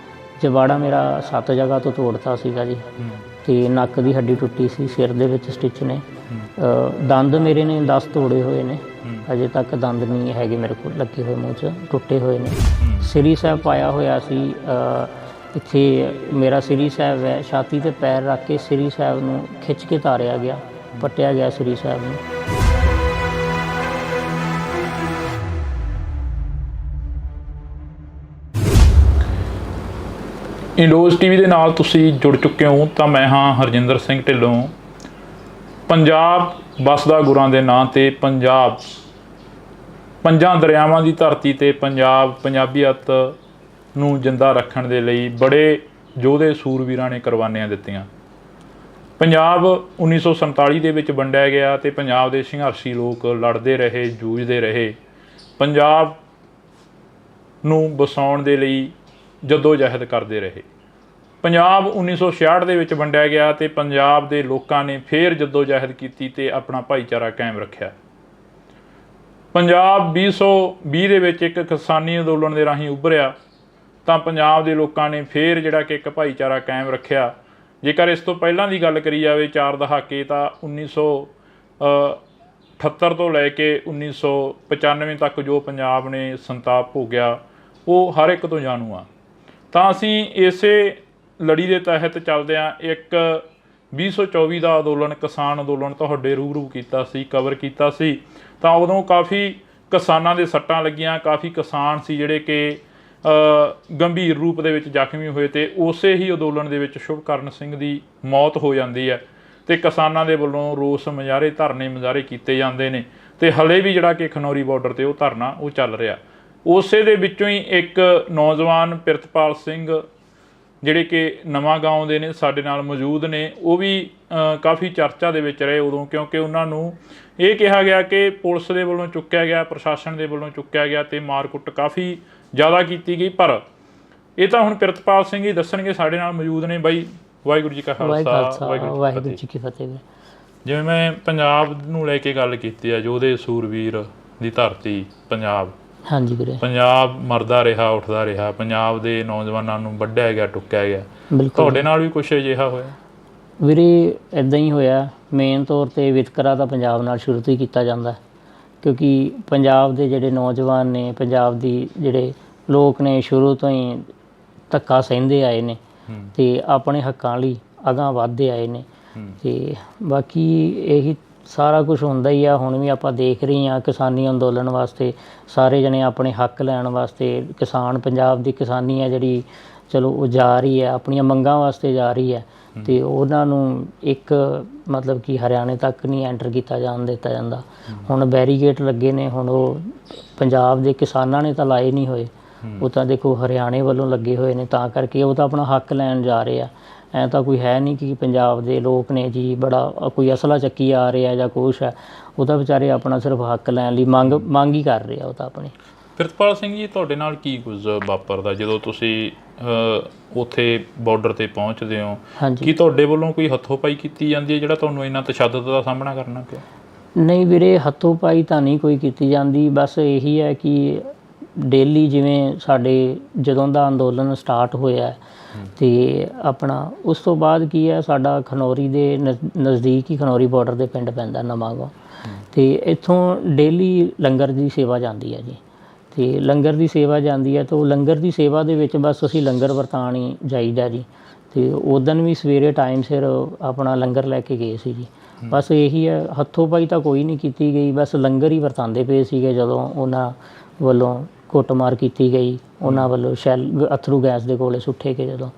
ਜਬਾੜਾ ਮੇਰਾ 7 ਜਗ੍ਹਾ ਤੋਂ ਤੋੜਤਾ ਸੀਗਾ ਜੀ, ਅਤੇ ਨੱਕ ਦੀ ਹੱਡੀ ਟੁੱਟੀ ਸੀ, ਸਿਰ ਦੇ ਵਿੱਚ ਸਟਿਚ ਨੇ, ਦੰਦ ਮੇਰੇ ਨੇ 10 ਤੋੜੇ ਹੋਏ ਨੇ, ਅਜੇ ਤੱਕ ਦੰਦ ਨਹੀਂ ਹੈਗੇ ਮੇਰੇ ਕੋਲ ਲੱਗੇ ਹੋਏ, ਮੂੰਹ 'ਚ ਟੁੱਟੇ ਹੋਏ ਨੇ। ਸ੍ਰੀ ਸਾਹਿਬ ਪਾਇਆ ਹੋਇਆ ਸੀ, ਇੱਥੇ ਮੇਰਾ ਸ੍ਰੀ ਸਾਹਿਬ ਹੈ, ਛਾਤੀ 'ਤੇ ਪੈਰ ਰੱਖ ਕੇ ਸ੍ਰੀ ਸਾਹਿਬ ਨੂੰ ਖਿੱਚ ਕੇ ਤਾਰਿਆ ਗਿਆ, ਪੱਟਿਆ ਗਿਆ ਸ੍ਰੀ ਸਾਹਿਬ ਨੂੰ। ਇੰਡੋਜ਼ TV ਦੇ ਨਾਲ ਤੁਸੀਂ ਜੁੜ ਚੁੱਕੇ ਹੋ, ਤਾਂ ਮੈਂ ਹਾਂ ਹਰਜਿੰਦਰ ਸਿੰਘ ਢਿੱਲੋਂ। ਪੰਜਾਬ ਵੱਸਦਾ ਗੁਰਾਂ ਦੇ ਨਾਂ 'ਤੇ, ਪੰਜਾਬ ਪੰਜਾਂ ਦਰਿਆਵਾਂ ਦੀ ਧਰਤੀ 'ਤੇ ਪੰਜਾਬ ਪੰਜਾਬੀਅਤ ਨੂੰ ਜਿੰਦਾ ਰੱਖਣ ਦੇ ਲਈ ਬੜੇ ਯੋਧੇ ਸੂਰਬੀਰਾਂ ਨੇ ਕੁਰਬਾਨੀਆਂ ਦਿੱਤੀਆਂ। ਪੰਜਾਬ 1947 ਦੇ ਵਿੱਚ ਵੰਡਿਆ ਗਿਆ ਤੇ ਪੰਜਾਬ ਦੇ ਸੰਘਰਸ਼ੀ ਲੋਕ ਲੜਦੇ ਰਹੇ, ਜੂਝਦੇ ਰਹੇ, ਪੰਜਾਬ ਨੂੰ ਵਸਾਉਣ ਦੇ ਲਈ ਜੱਦੋ-ਜਹਿਦ ਕਰਦੇ ਰਹੇ। ਪੰਜਾਬ 1966 ਦੇ ਵਿੱਚ ਵੰਡਿਆ ਗਿਆ ਤੇ ਪੰਜਾਬ ਦੇ ਲੋਕਾਂ ਨੇ ਫੇਰ ਜੱਦੋ-ਜਹਿਦ ਕੀਤੀ ਤੇ ਆਪਣਾ ਭਾਈਚਾਰਾ ਕਾਇਮ ਰੱਖਿਆ। ਪੰਜਾਬ 2020 ਦੇ ਵਿੱਚ ਇੱਕ ਕਿਸਾਨੀ ਅੰਦੋਲਨ ਦੇ ਰਾਹੀਂ ਉੱਭਰਿਆ ਤਾਂ ਪੰਜਾਬ ਦੇ ਲੋਕਾਂ ਨੇ ਫੇਰ ਜਿਹੜਾ ਕਿ ਇੱਕ ਭਾਈਚਾਰਾ ਕਾਇਮ ਰੱਖਿਆ। ਜੇਕਰ ਇਸ ਤੋਂ ਪਹਿਲਾਂ ਦੀ ਗੱਲ ਕਰੀ ਜਾਵੇ 4 ਦਹਾਕੇ ਤਾਂ 1978 ਤੋਂ ਲੈ ਕੇ 1995 ਤੱਕ ਜੋ ਪੰਜਾਬ ਨੇ ਸੰਤਾਪ ਭੋਗਿਆ ਉਹ ਹਰ ਇੱਕ ਤੋਂ ਜਾਣੂ ਆ। ਤਾਂ ਅਸੀਂ ਇਸੇ ਲੜੀ ਦੇ ਤਹਿਤ ਚੱਲਦਿਆਂ ਇੱਕ 2024 ਦਾ ਅੰਦੋਲਨ, ਕਿਸਾਨ ਅੰਦੋਲਨ ਤੁਹਾਡੇ ਰੂਬਰੂ ਕੀਤਾ ਸੀ, ਕਵਰ ਕੀਤਾ ਸੀ। ਤਾਂ ਉਦੋਂ ਕਾਫੀ ਕਿਸਾਨਾਂ ਦੇ ਸੱਟਾਂ ਲੱਗੀਆਂ, ਕਾਫੀ ਕਿਸਾਨ ਸੀ ਜਿਹੜੇ ਕਿ ਗੰਭੀਰ ਰੂਪ ਦੇ ਵਿੱਚ ਜ਼ਖਮੀ ਹੋਏ ਤੇ ਉਸੇ ਹੀ ਅੰਦੋਲਨ ਦੇ ਵਿੱਚ ਸ਼ੁਭਕਰਨ ਸਿੰਘ ਦੀ ਮੌਤ ਹੋ ਜਾਂਦੀ ਹੈ ਤੇ ਕਿਸਾਨਾਂ ਦੇ ਵੱਲੋਂ ਰੋਸ ਮੁਜ਼ਾਹਰੇ, ਧਰਨੇ ਮੁਜ਼ਾਹਰੇ ਕੀਤੇ ਜਾਂਦੇ ਨੇ ਤੇ ਹਲੇ ਵੀ ਜਿਹੜਾ ਕਿ ਖਨੌਰੀ ਬਾਰਡਰ ਤੇ ਉਹ ਧਰਨਾ ਉਹ ਚੱਲ ਰਿਹਾ। ਉਸੇ ਦੇ ਵਿੱਚੋਂ ਹੀ ਇੱਕ ਨੌਜਵਾਨ ਪ੍ਰਿਤਪਾਲ ਸਿੰਘ ਜਿਹੜੇ ਕਿ ਨਵਾਂ ਗਾਉਂ ਦੇ ਨੇ, ਸਾਡੇ ਨਾਲ ਮੌਜੂਦ ਨੇ, ਉਹ ਵੀ ਕਾਫੀ ਚਰਚਾ ਦੇ ਵਿੱਚ ਰਹੇ ਉਦੋਂ, ਕਿਉਂਕਿ ਉਹਨਾਂ ਨੂੰ ਇਹ ਕਿਹਾ ਗਿਆ ਕਿ ਪੁਲਿਸ ਦੇ ਵੱਲੋਂ ਚੁੱਕਿਆ ਗਿਆ, ਪ੍ਰਸ਼ਾਸਨ ਦੇ ਵੱਲੋਂ ਚੁੱਕਿਆ ਗਿਆ ਤੇ ਮਾਰਕੁੱਟ ਕਾਫੀ ਜ਼ਿਆਦਾ ਕੀਤੀ ਗਈ। ਪਰ ਇਹ ਤਾਂ ਹੁਣ ਪ੍ਰਿਤਪਾਲ ਸਿੰਘ ਹੀ ਦੱਸਣਗੇ, ਸਾਡੇ ਨਾਲ ਮੌਜੂਦ ਨੇ। ਬਾਈ, ਵਾਹਿਗੁਰੂ ਜੀ ਕਾ ਖਾਲਸਾ, ਵਾਹਿਗੁਰੂ ਜੀ ਕੀ ਫਤਿਹ। ਜਿਵੇਂ ਮੈਂ ਪੰਜਾਬ ਨੂੰ ਲੈ ਕੇ ਗੱਲ ਕੀਤੀ ਆ, ਯੋਧੇ ਸੂਰਵੀਰ ਦੀ ਧਰਤੀ ਪੰਜਾਬ, ਹਾਂਜੀ ਵੀਰੇ, ਪੰਜਾਬ ਮਰਦਾ ਰਿਹਾ, ਉੱਠਦਾ ਰਿਹਾ, ਪੰਜਾਬ ਦੇ ਨੌਜਵਾਨਾਂ ਨੂੰ ਵੱਢਿਆ ਗਿਆ, ਟੁੱਕਿਆ ਗਿਆ। ਤੁਹਾਡੇ ਨਾਲ ਵੀ ਕੁਛ ਅਜਿਹਾ ਹੋਇਆ? ਵੀਰੇ ਇੱਦਾਂ ਹੀ ਹੋਇਆ। ਮੇਨ ਤੌਰ 'ਤੇ ਵਿਤਕਰਾ ਤਾਂ ਪੰਜਾਬ ਨਾਲ ਸ਼ੁਰੂ ਤੋਂ ਹੀ ਕੀਤਾ ਜਾਂਦਾ, ਕਿਉਂਕਿ ਪੰਜਾਬ ਦੇ ਜਿਹੜੇ ਨੌਜਵਾਨ ਨੇ, ਪੰਜਾਬ ਦੀ ਜਿਹੜੇ ਲੋਕ ਨੇ, ਸ਼ੁਰੂ ਤੋਂ ਹੀ ਧੱਕਾ ਸਹਿੰਦੇ ਆਏ ਨੇ ਤੇ ਆਪਣੇ ਹੱਕਾਂ ਲਈ ਅਗਾਂਹ ਵੱਧਦੇ ਆਏ ਨੇ। ਤੇ ਬਾਕੀ ਇਹੀ ਸਾਰਾ ਕੁਝ ਹੁੰਦਾ ਹੀ ਆ। ਹੁਣ ਵੀ ਆਪਾਂ ਦੇਖ ਰਹੇ ਹਾਂ ਕਿਸਾਨੀ ਅੰਦੋਲਨ ਵਾਸਤੇ ਸਾਰੇ ਜਣੇ ਆਪਣੇ ਹੱਕ ਲੈਣ ਵਾਸਤੇ, ਕਿਸਾਨ, ਪੰਜਾਬ ਦੀ ਕਿਸਾਨੀ ਹੈ ਜਿਹੜੀ, ਚਲੋ ਉਹ ਜਾ ਰਹੀ ਹੈ, ਆਪਣੀਆਂ ਮੰਗਾਂ ਵਾਸਤੇ ਜਾ ਰਹੀ ਹੈ ਤੇ ਉਹਨਾਂ ਨੂੰ ਇੱਕ ਮਤਲਬ ਕਿ ਹਰਿਆਣੇ ਤੱਕ ਨਹੀਂ ਐਂਟਰ ਕੀਤਾ ਜਾਣ ਦਿੱਤਾ ਜਾਂਦਾ। ਹੁਣ ਬੈਰੀਕੇਡ ਲੱਗੇ ਨੇ, ਹੁਣ ਉਹ ਪੰਜਾਬ ਦੇ ਕਿਸਾਨਾਂ ਨੇ ਤਾਂ ਲਾਏ ਨਹੀਂ ਹੋਏ, ਉਹ ਤਾਂ ਦੇਖੋ ਹਰਿਆਣੇ ਵੱਲੋਂ ਲੱਗੇ ਹੋਏ ਨੇ, ਤਾਂ ਕਰਕੇ ਉਹ ਤਾਂ ਆਪਣਾ ਹੱਕ ਲੈਣ ਜਾ ਰਹੇ ਆ। ਐਂ ਤਾਂ ਕੋਈ ਹੈ ਨਹੀਂ ਕਿ ਪੰਜਾਬ ਦੇ ਲੋਕ ਨੇ ਜੀ ਬੜਾ ਕੋਈ ਅਸਲਾ ਚੱਕੀ ਆ ਰਿਹਾ ਜਾਂ ਕੁਛ ਹੈ। ਉਹ ਤਾਂ ਵਿਚਾਰੇ ਆਪਣਾ ਸਿਰਫ ਹੱਕ ਲੈਣ ਲਈ ਮੰਗ ਹੀ ਕਰ ਰਹੇ ਆ ਉਹ ਤਾਂ ਆਪਣੀ। ਪ੍ਰਿਤਪਾਲ ਸਿੰਘ ਜੀ, ਤੁਹਾਡੇ ਨਾਲ ਕੀ ਕੁਝ ਵਾਪਰਦਾ ਜਦੋਂ ਤੁਸੀਂ ਉੱਥੇ ਬਾਰਡਰ 'ਤੇ ਪਹੁੰਚਦੇ ਹੋ? ਕੀ ਤੁਹਾਡੇ ਵੱਲੋਂ ਕੋਈ ਹੱਥੋਂ-ਪਾਈ ਕੀਤੀ ਜਾਂਦੀ ਹੈ ਜਿਹੜਾ ਤੁਹਾਨੂੰ ਇੰਨਾ ਤਸ਼ੱਦਦ ਦਾ ਸਾਹਮਣਾ ਕਰਨਾ ਪਿਆ? ਨਹੀਂ ਵੀਰੇ, ਹੱਥੋਂ-ਪਾਈ ਤਾਂ ਨਹੀਂ ਕੋਈ ਕੀਤੀ ਜਾਂਦੀ। ਬਸ ਇਹੀ ਹੈ ਕਿ ਡੇਲੀ ਜਿਵੇਂ ਸਾਡੇ ਜਦੋਂ ਦਾ ਅੰਦੋਲਨ ਸਟਾਰਟ ਹੋਇਆ ਤੇ ਆਪਣਾ ਉਸ ਤੋਂ ਬਾਅਦ ਕੀ ਹੈ, ਸਾਡਾ ਖਨੌਰੀ ਦੇ ਨਜ਼ਦੀਕ ਹੀ ਖਨੌਰੀ ਬਾਰਡਰ ਦੇ ਪਿੰਡ ਪੈਂਦਾ ਨਵਾਂਗਾਂ, ਤੇ ਇੱਥੋਂ ਡੇਲੀ ਲੰਗਰ ਦੀ ਸੇਵਾ ਜਾਂਦੀ ਹੈ ਜੀ। ਤੇ ਲੰਗਰ ਦੀ ਸੇਵਾ ਜਾਂਦੀ ਹੈ ਤਾਂ ਉਹ ਲੰਗਰ ਦੀ ਸੇਵਾ ਦੇ ਵਿੱਚ ਬਸ ਅਸੀਂ ਲੰਗਰ ਵਰਤਾਉਣ ਹੀ ਜਾਈਦਾ ਜੀ। ਤੇ ਉਦੋਂ ਵੀ ਸਵੇਰੇ ਟਾਈਮ ਸਿਰ ਆਪਣਾ ਲੰਗਰ ਲੈ ਕੇ ਗਏ ਸੀ ਜੀ। ਬਸ ਇਹੀ ਹੈ, ਹੱਥੋਂ-ਪਾਈ ਤਾਂ ਕੋਈ ਨਹੀਂ ਕੀਤੀ ਗਈ, ਬਸ ਲੰਗਰ ਹੀ ਵਰਤਾਉਂਦੇ ਪਏ ਸੀਗੇ। ਜਦੋਂ ਉਹਨਾਂ ਵੱਲੋਂ ਕੁੱਟਮਾਰ ਕੀਤੀ ਗਈ, ਉਹਨਾਂ ਵੱਲੋਂ ਅਥਰੂ ਗੈਸ ਦੇ ਗੋਲੇ ਸੁੱਟੇ ਗਏ, ਜਦੋਂ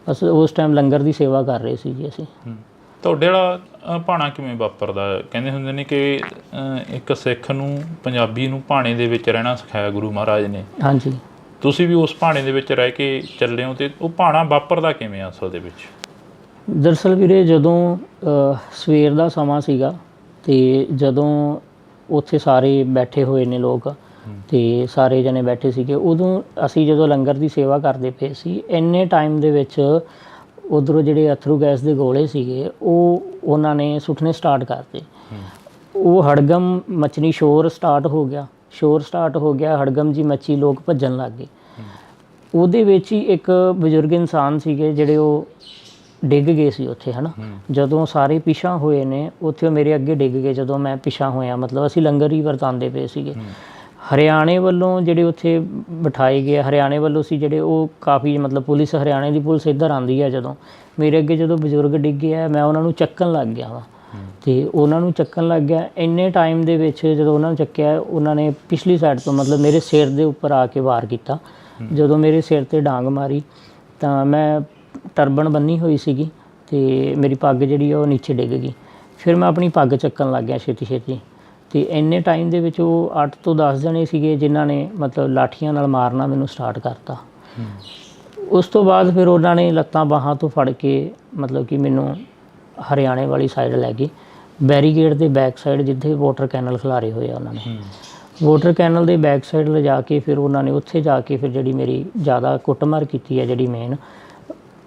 ਬਸ ਉਸ ਟਾਈਮ ਲੰਗਰ ਦੀ ਸੇਵਾ ਕਰ ਰਹੇ ਸੀ ਜੀ ਅਸੀਂ। ਤੁਹਾਡੇ ਵਾਲਾ ਭਾਣਾ ਕਿਵੇਂ ਵਾਪਰਦਾ? ਕਹਿੰਦੇ ਹੁੰਦੇ ਨੇ ਕਿ ਇੱਕ ਸਿੱਖ ਨੂੰ, ਪੰਜਾਬੀ ਨੂੰ ਭਾਣੇ ਦੇ ਵਿੱਚ ਰਹਿਣਾ ਸਿਖਾਇਆ ਗੁਰੂ ਮਹਾਰਾਜ ਨੇ। ਹਾਂਜੀ, ਤੁਸੀਂ ਵੀ ਉਸ ਭਾਣੇ ਦੇ ਵਿੱਚ ਰਹਿ ਕੇ ਚੱਲੇ ਹੋ, ਤੇ ਉਹ ਭਾਣਾ ਵਾਪਰਦਾ ਕਿਵੇਂ ਆ ਅਸਲ ਦੇ ਵਿੱਚ? ਦਰਅਸਲ ਵੀਰੇ, ਜਦੋਂ ਸਵੇਰ ਦਾ ਸਮਾਂ ਸੀਗਾ ਤੇ ਜਦੋਂ ਉੱਥੇ ਸਾਰੇ ਬੈਠੇ ਹੋਏ ਨੇ ਲੋਕ ਤੇ ਸਾਰੇ ਜਣੇ ਬੈਠੇ ਸੀਗੇ, ਉਦੋਂ ਅਸੀਂ ਜਦੋਂ ਲੰਗਰ ਦੀ ਸੇਵਾ ਕਰਦੇ ਪਏ ਸੀ, ਇੰਨੇ ਟਾਈਮ ਦੇ ਵਿੱਚ ਉੱਧਰੋਂ ਜਿਹੜੇ ਅਥਰੂ ਗੈਸ ਦੇ ਗੋਲੇ ਸੀਗੇ ਉਹ ਉਹਨਾਂ ਨੇ ਸੁੱਟਣੇ ਸਟਾਰਟ ਕਰਤੇ। ਉਹ ਹੜਗਮ ਮਚਣੀ, ਸ਼ੋਰ ਸਟਾਰਟ ਹੋ ਗਿਆ, ਹੜਗਮ ਜੀ ਮੱਚੀ, ਲੋਕ ਭੱਜਣ ਲੱਗ ਗਏ। ਉਹਦੇ ਵਿੱਚ ਹੀ ਇੱਕ ਬਜ਼ੁਰਗ ਇਨਸਾਨ ਸੀਗੇ ਜਿਹੜੇ ਉਹ ਡਿੱਗ ਗਏ ਸੀ ਉੱਥੇ, ਹੈ ਨਾ। ਜਦੋਂ ਸਾਰੇ ਪਿਛਾਂ ਹੋਏ ਨੇ ਉੱਥੇ, ਉਹ ਮੇਰੇ ਅੱਗੇ ਡਿੱਗ ਗਏ ਜਦੋਂ ਮੈਂ ਪਿਛਾਂ ਹੋਇਆ। ਮਤਲਬ ਅਸੀਂ ਲੰਗਰ ਹੀ ਵਰਤਾਉਂਦੇ ਪਏ ਸੀਗੇ। ਹਰਿਆਣੇ ਵੱਲੋਂ ਜਿਹੜੇ ਉੱਥੇ ਬਿਠਾਏ ਗਏ, ਹਰਿਆਣੇ ਵੱਲੋਂ ਸੀ ਜਿਹੜੇ, ਉਹ ਕਾਫੀ ਮਤਲਬ ਪੁਲਿਸ, ਹਰਿਆਣੇ ਦੀ ਪੁਲਿਸ ਇੱਧਰ ਆਉਂਦੀ ਹੈ। ਜਦੋਂ ਮੇਰੇ ਅੱਗੇ ਜਦੋਂ ਬਜ਼ੁਰਗ ਡਿੱਗੇ ਆ, ਮੈਂ ਉਹਨਾਂ ਨੂੰ ਚੱਕਣ ਲੱਗ ਗਿਆ ਵਾ ਤੇ ਉਹਨਾਂ ਨੂੰ ਚੱਕਣ ਲੱਗ ਗਿਆ। ਇੰਨੇ ਟਾਈਮ ਦੇ ਵਿੱਚ ਜਦੋਂ ਉਹਨਾਂ ਨੂੰ ਚੱਕਿਆ, ਉਹਨਾਂ ਨੇ ਪਿਛਲੀ ਸਾਈਡ ਤੋਂ ਮਤਲਬ ਮੇਰੇ ਸਿਰ ਦੇ ਉੱਪਰ ਆ ਕੇ ਵਾਰ ਕੀਤਾ। ਜਦੋਂ ਮੇਰੇ ਸਿਰ 'ਤੇ ਡਾਂਗ ਮਾਰੀ ਤਾਂ ਮੈਂ ਟਰਬਨ ਬੰਨੀ ਹੋਈ ਸੀਗੀ ਤੇ ਮੇਰੀ ਪੱਗ ਜਿਹੜੀ ਉਹ ਨੀਚੇ ਡਿੱਗ ਗਈ। ਫਿਰ ਮੈਂ ਆਪਣੀ ਪੱਗ ਚੱਕਣ ਲੱਗ ਗਿਆ ਛੇਤੀ। ਤੇ ਇੰਨੇ ਟਾਈਮ ਦੇ ਵਿੱਚ ਉਹ 8 ਤੋਂ 10 ਜਣੇ ਸੀਗੇ ਜਿਨ੍ਹਾਂ ਨੇ ਮਤਲਬ ਲਾਠੀਆਂ ਨਾਲ ਮਾਰਨਾ ਮੈਨੂੰ ਸਟਾਰਟ ਕਰਤਾ। ਉਸ ਤੋਂ ਬਾਅਦ ਫਿਰ ਉਹਨਾਂ ਨੇ ਲੱਤਾਂ ਬਾਹਾਂ ਤੋਂ ਫੜ ਕੇ ਮਤਲਬ ਕਿ ਮੈਨੂੰ ਹਰਿਆਣੇ ਵਾਲੀ ਸਾਈਡ ਲੈ ਗਏ, ਬੈਰੀਗੇਡ ਦੇ ਬੈਕ ਸਾਈਡ ਜਿੱਥੇ ਵਾਟਰ ਕੈਨਲ ਖਿਲਾਰੇ ਹੋਏ ਆ ਉਹਨਾਂ ਨੇ, ਵਾਟਰ ਕੈਨਲ ਦੇ ਬੈਕ ਸਾਈਡ ਲਿਜਾ ਕੇ ਫਿਰ ਉਹਨਾਂ ਨੇ ਉੱਥੇ ਜਾ ਕੇ ਫਿਰ ਜਿਹੜੀ ਮੇਰੀ ਜ਼ਿਆਦਾ ਕੁੱਟਮਾਰ ਕੀਤੀ ਹੈ, ਜਿਹੜੀ ਮੇਨ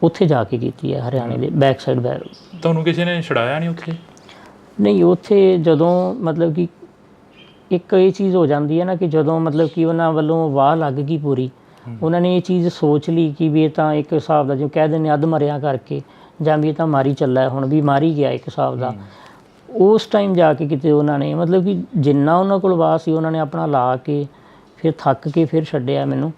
ਉੱਥੇ ਜਾ ਕੇ ਕੀਤੀ ਹੈ ਹਰਿਆਣੇ ਦੇ ਬੈਕ ਸਾਈਡ। ਤੁਹਾਨੂੰ ਕਿਸੇ ਨੇ ਛੁਡਾਇਆ ਨਹੀਂ ਉੱਥੇ? ਨਹੀਂ, ਉੱਥੇ ਜਦੋਂ ਮਤਲਬ ਕਿ ਇੱਕ ਇਹ ਚੀਜ਼ ਹੋ ਜਾਂਦੀ ਹੈ ਨਾ ਕਿ ਜਦੋਂ ਮਤਲਬ ਕਿ ਉਹਨਾਂ ਵੱਲੋਂ ਵਾਹ ਲੱਗ ਗਈ ਪੂਰੀ, ਉਹਨਾਂ ਨੇ ਇਹ ਚੀਜ਼ ਸੋਚ ਲਈ ਕਿ ਵੀ ਇਹ ਤਾਂ ਇੱਕ ਹਿਸਾਬ ਦਾ ਜੋ ਕਹਿ ਦਿੰਦੇ ਅੱਧ ਮਰਿਆ ਕਰਕੇ, ਜਾਂ ਵੀ ਇਹ ਤਾਂ ਮਾਰੀ ਚੱਲਾ ਹੁਣ ਵੀ ਮਾਰੀ ਗਿਆ ਇੱਕ ਹਿਸਾਬ ਦਾ। ਉਸ ਟਾਈਮ ਜਾ ਕੇ ਕਿਤੇ ਉਹਨਾਂ ਨੇ ਮਤਲਬ ਕਿ ਜਿੰਨਾ ਉਹਨਾਂ ਕੋਲ ਵਾਹ ਸੀ ਉਹਨਾਂ ਨੇ ਆਪਣਾ ਲਾ ਕੇ ਫਿਰ ਥੱਕ ਕੇ ਫਿਰ ਛੱਡਿਆ ਮੈਨੂੰ।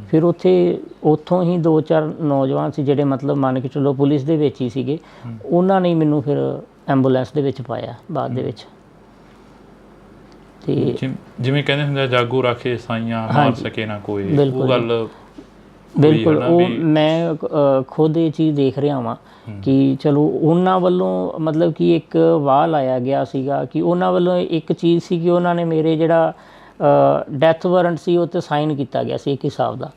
ਫਿਰ ਉੱਥੋਂ ਹੀ 2-4 ਨੌਜਵਾਨ ਸੀ ਜਿਹੜੇ ਮਤਲਬ ਮੰਨ ਕੇ ਚਲੋ ਪੁਲਿਸ ਦੇ ਵਿੱਚ ਹੀ ਸੀਗੇ, ਉਹਨਾਂ ਨੇ ਮੈਨੂੰ ਫਿਰ ਐਂਬੂਲੈਂਸ ਦੇ ਵਿੱਚ ਪਾਇਆ ਬਾਅਦ ਦੇ ਵਿੱਚ। ਤੇ ਜਿਵੇਂ ਕਹਿੰਦੇ ਹੁੰਦੇ ਜਾਗੋ ਰਾਖੇ ਸਾਈਆਂ ਮਾਰ ਸਕੇ ਨਾ ਕੋਈ, ਉਹ ਗੱਲ ਬਿਲਕੁਲ ਉਹ ਮੈਂ ਖੁਦ ਇਹ ਚੀਜ਼ ਦੇਖ ਰਿਹਾ ਵਾਂ ਕਿ ਚਲੋ ਉਹਨਾਂ ਵੱਲੋਂ ਮਤਲਬ ਕਿ ਇੱਕ ਵਾਹ ਲਾਇਆ ਗਿਆ ਸੀਗਾ ਕਿ ਉਹਨਾਂ ਵੱਲੋਂ ਇੱਕ ਚੀਜ਼ ਸੀ ਕਿ ਉਹਨਾਂ ਨੇ ਮੇਰੇ ਜਿਹੜਾ ਡੈਥ ਵਾਰੰਟ ਸੀ ਉਹ 'ਤੇ ਸਾਈਨ ਕੀਤਾ ਗਿਆ ਸੀ ਇੱਕ ਹਿਸਾਬ ਦਾ,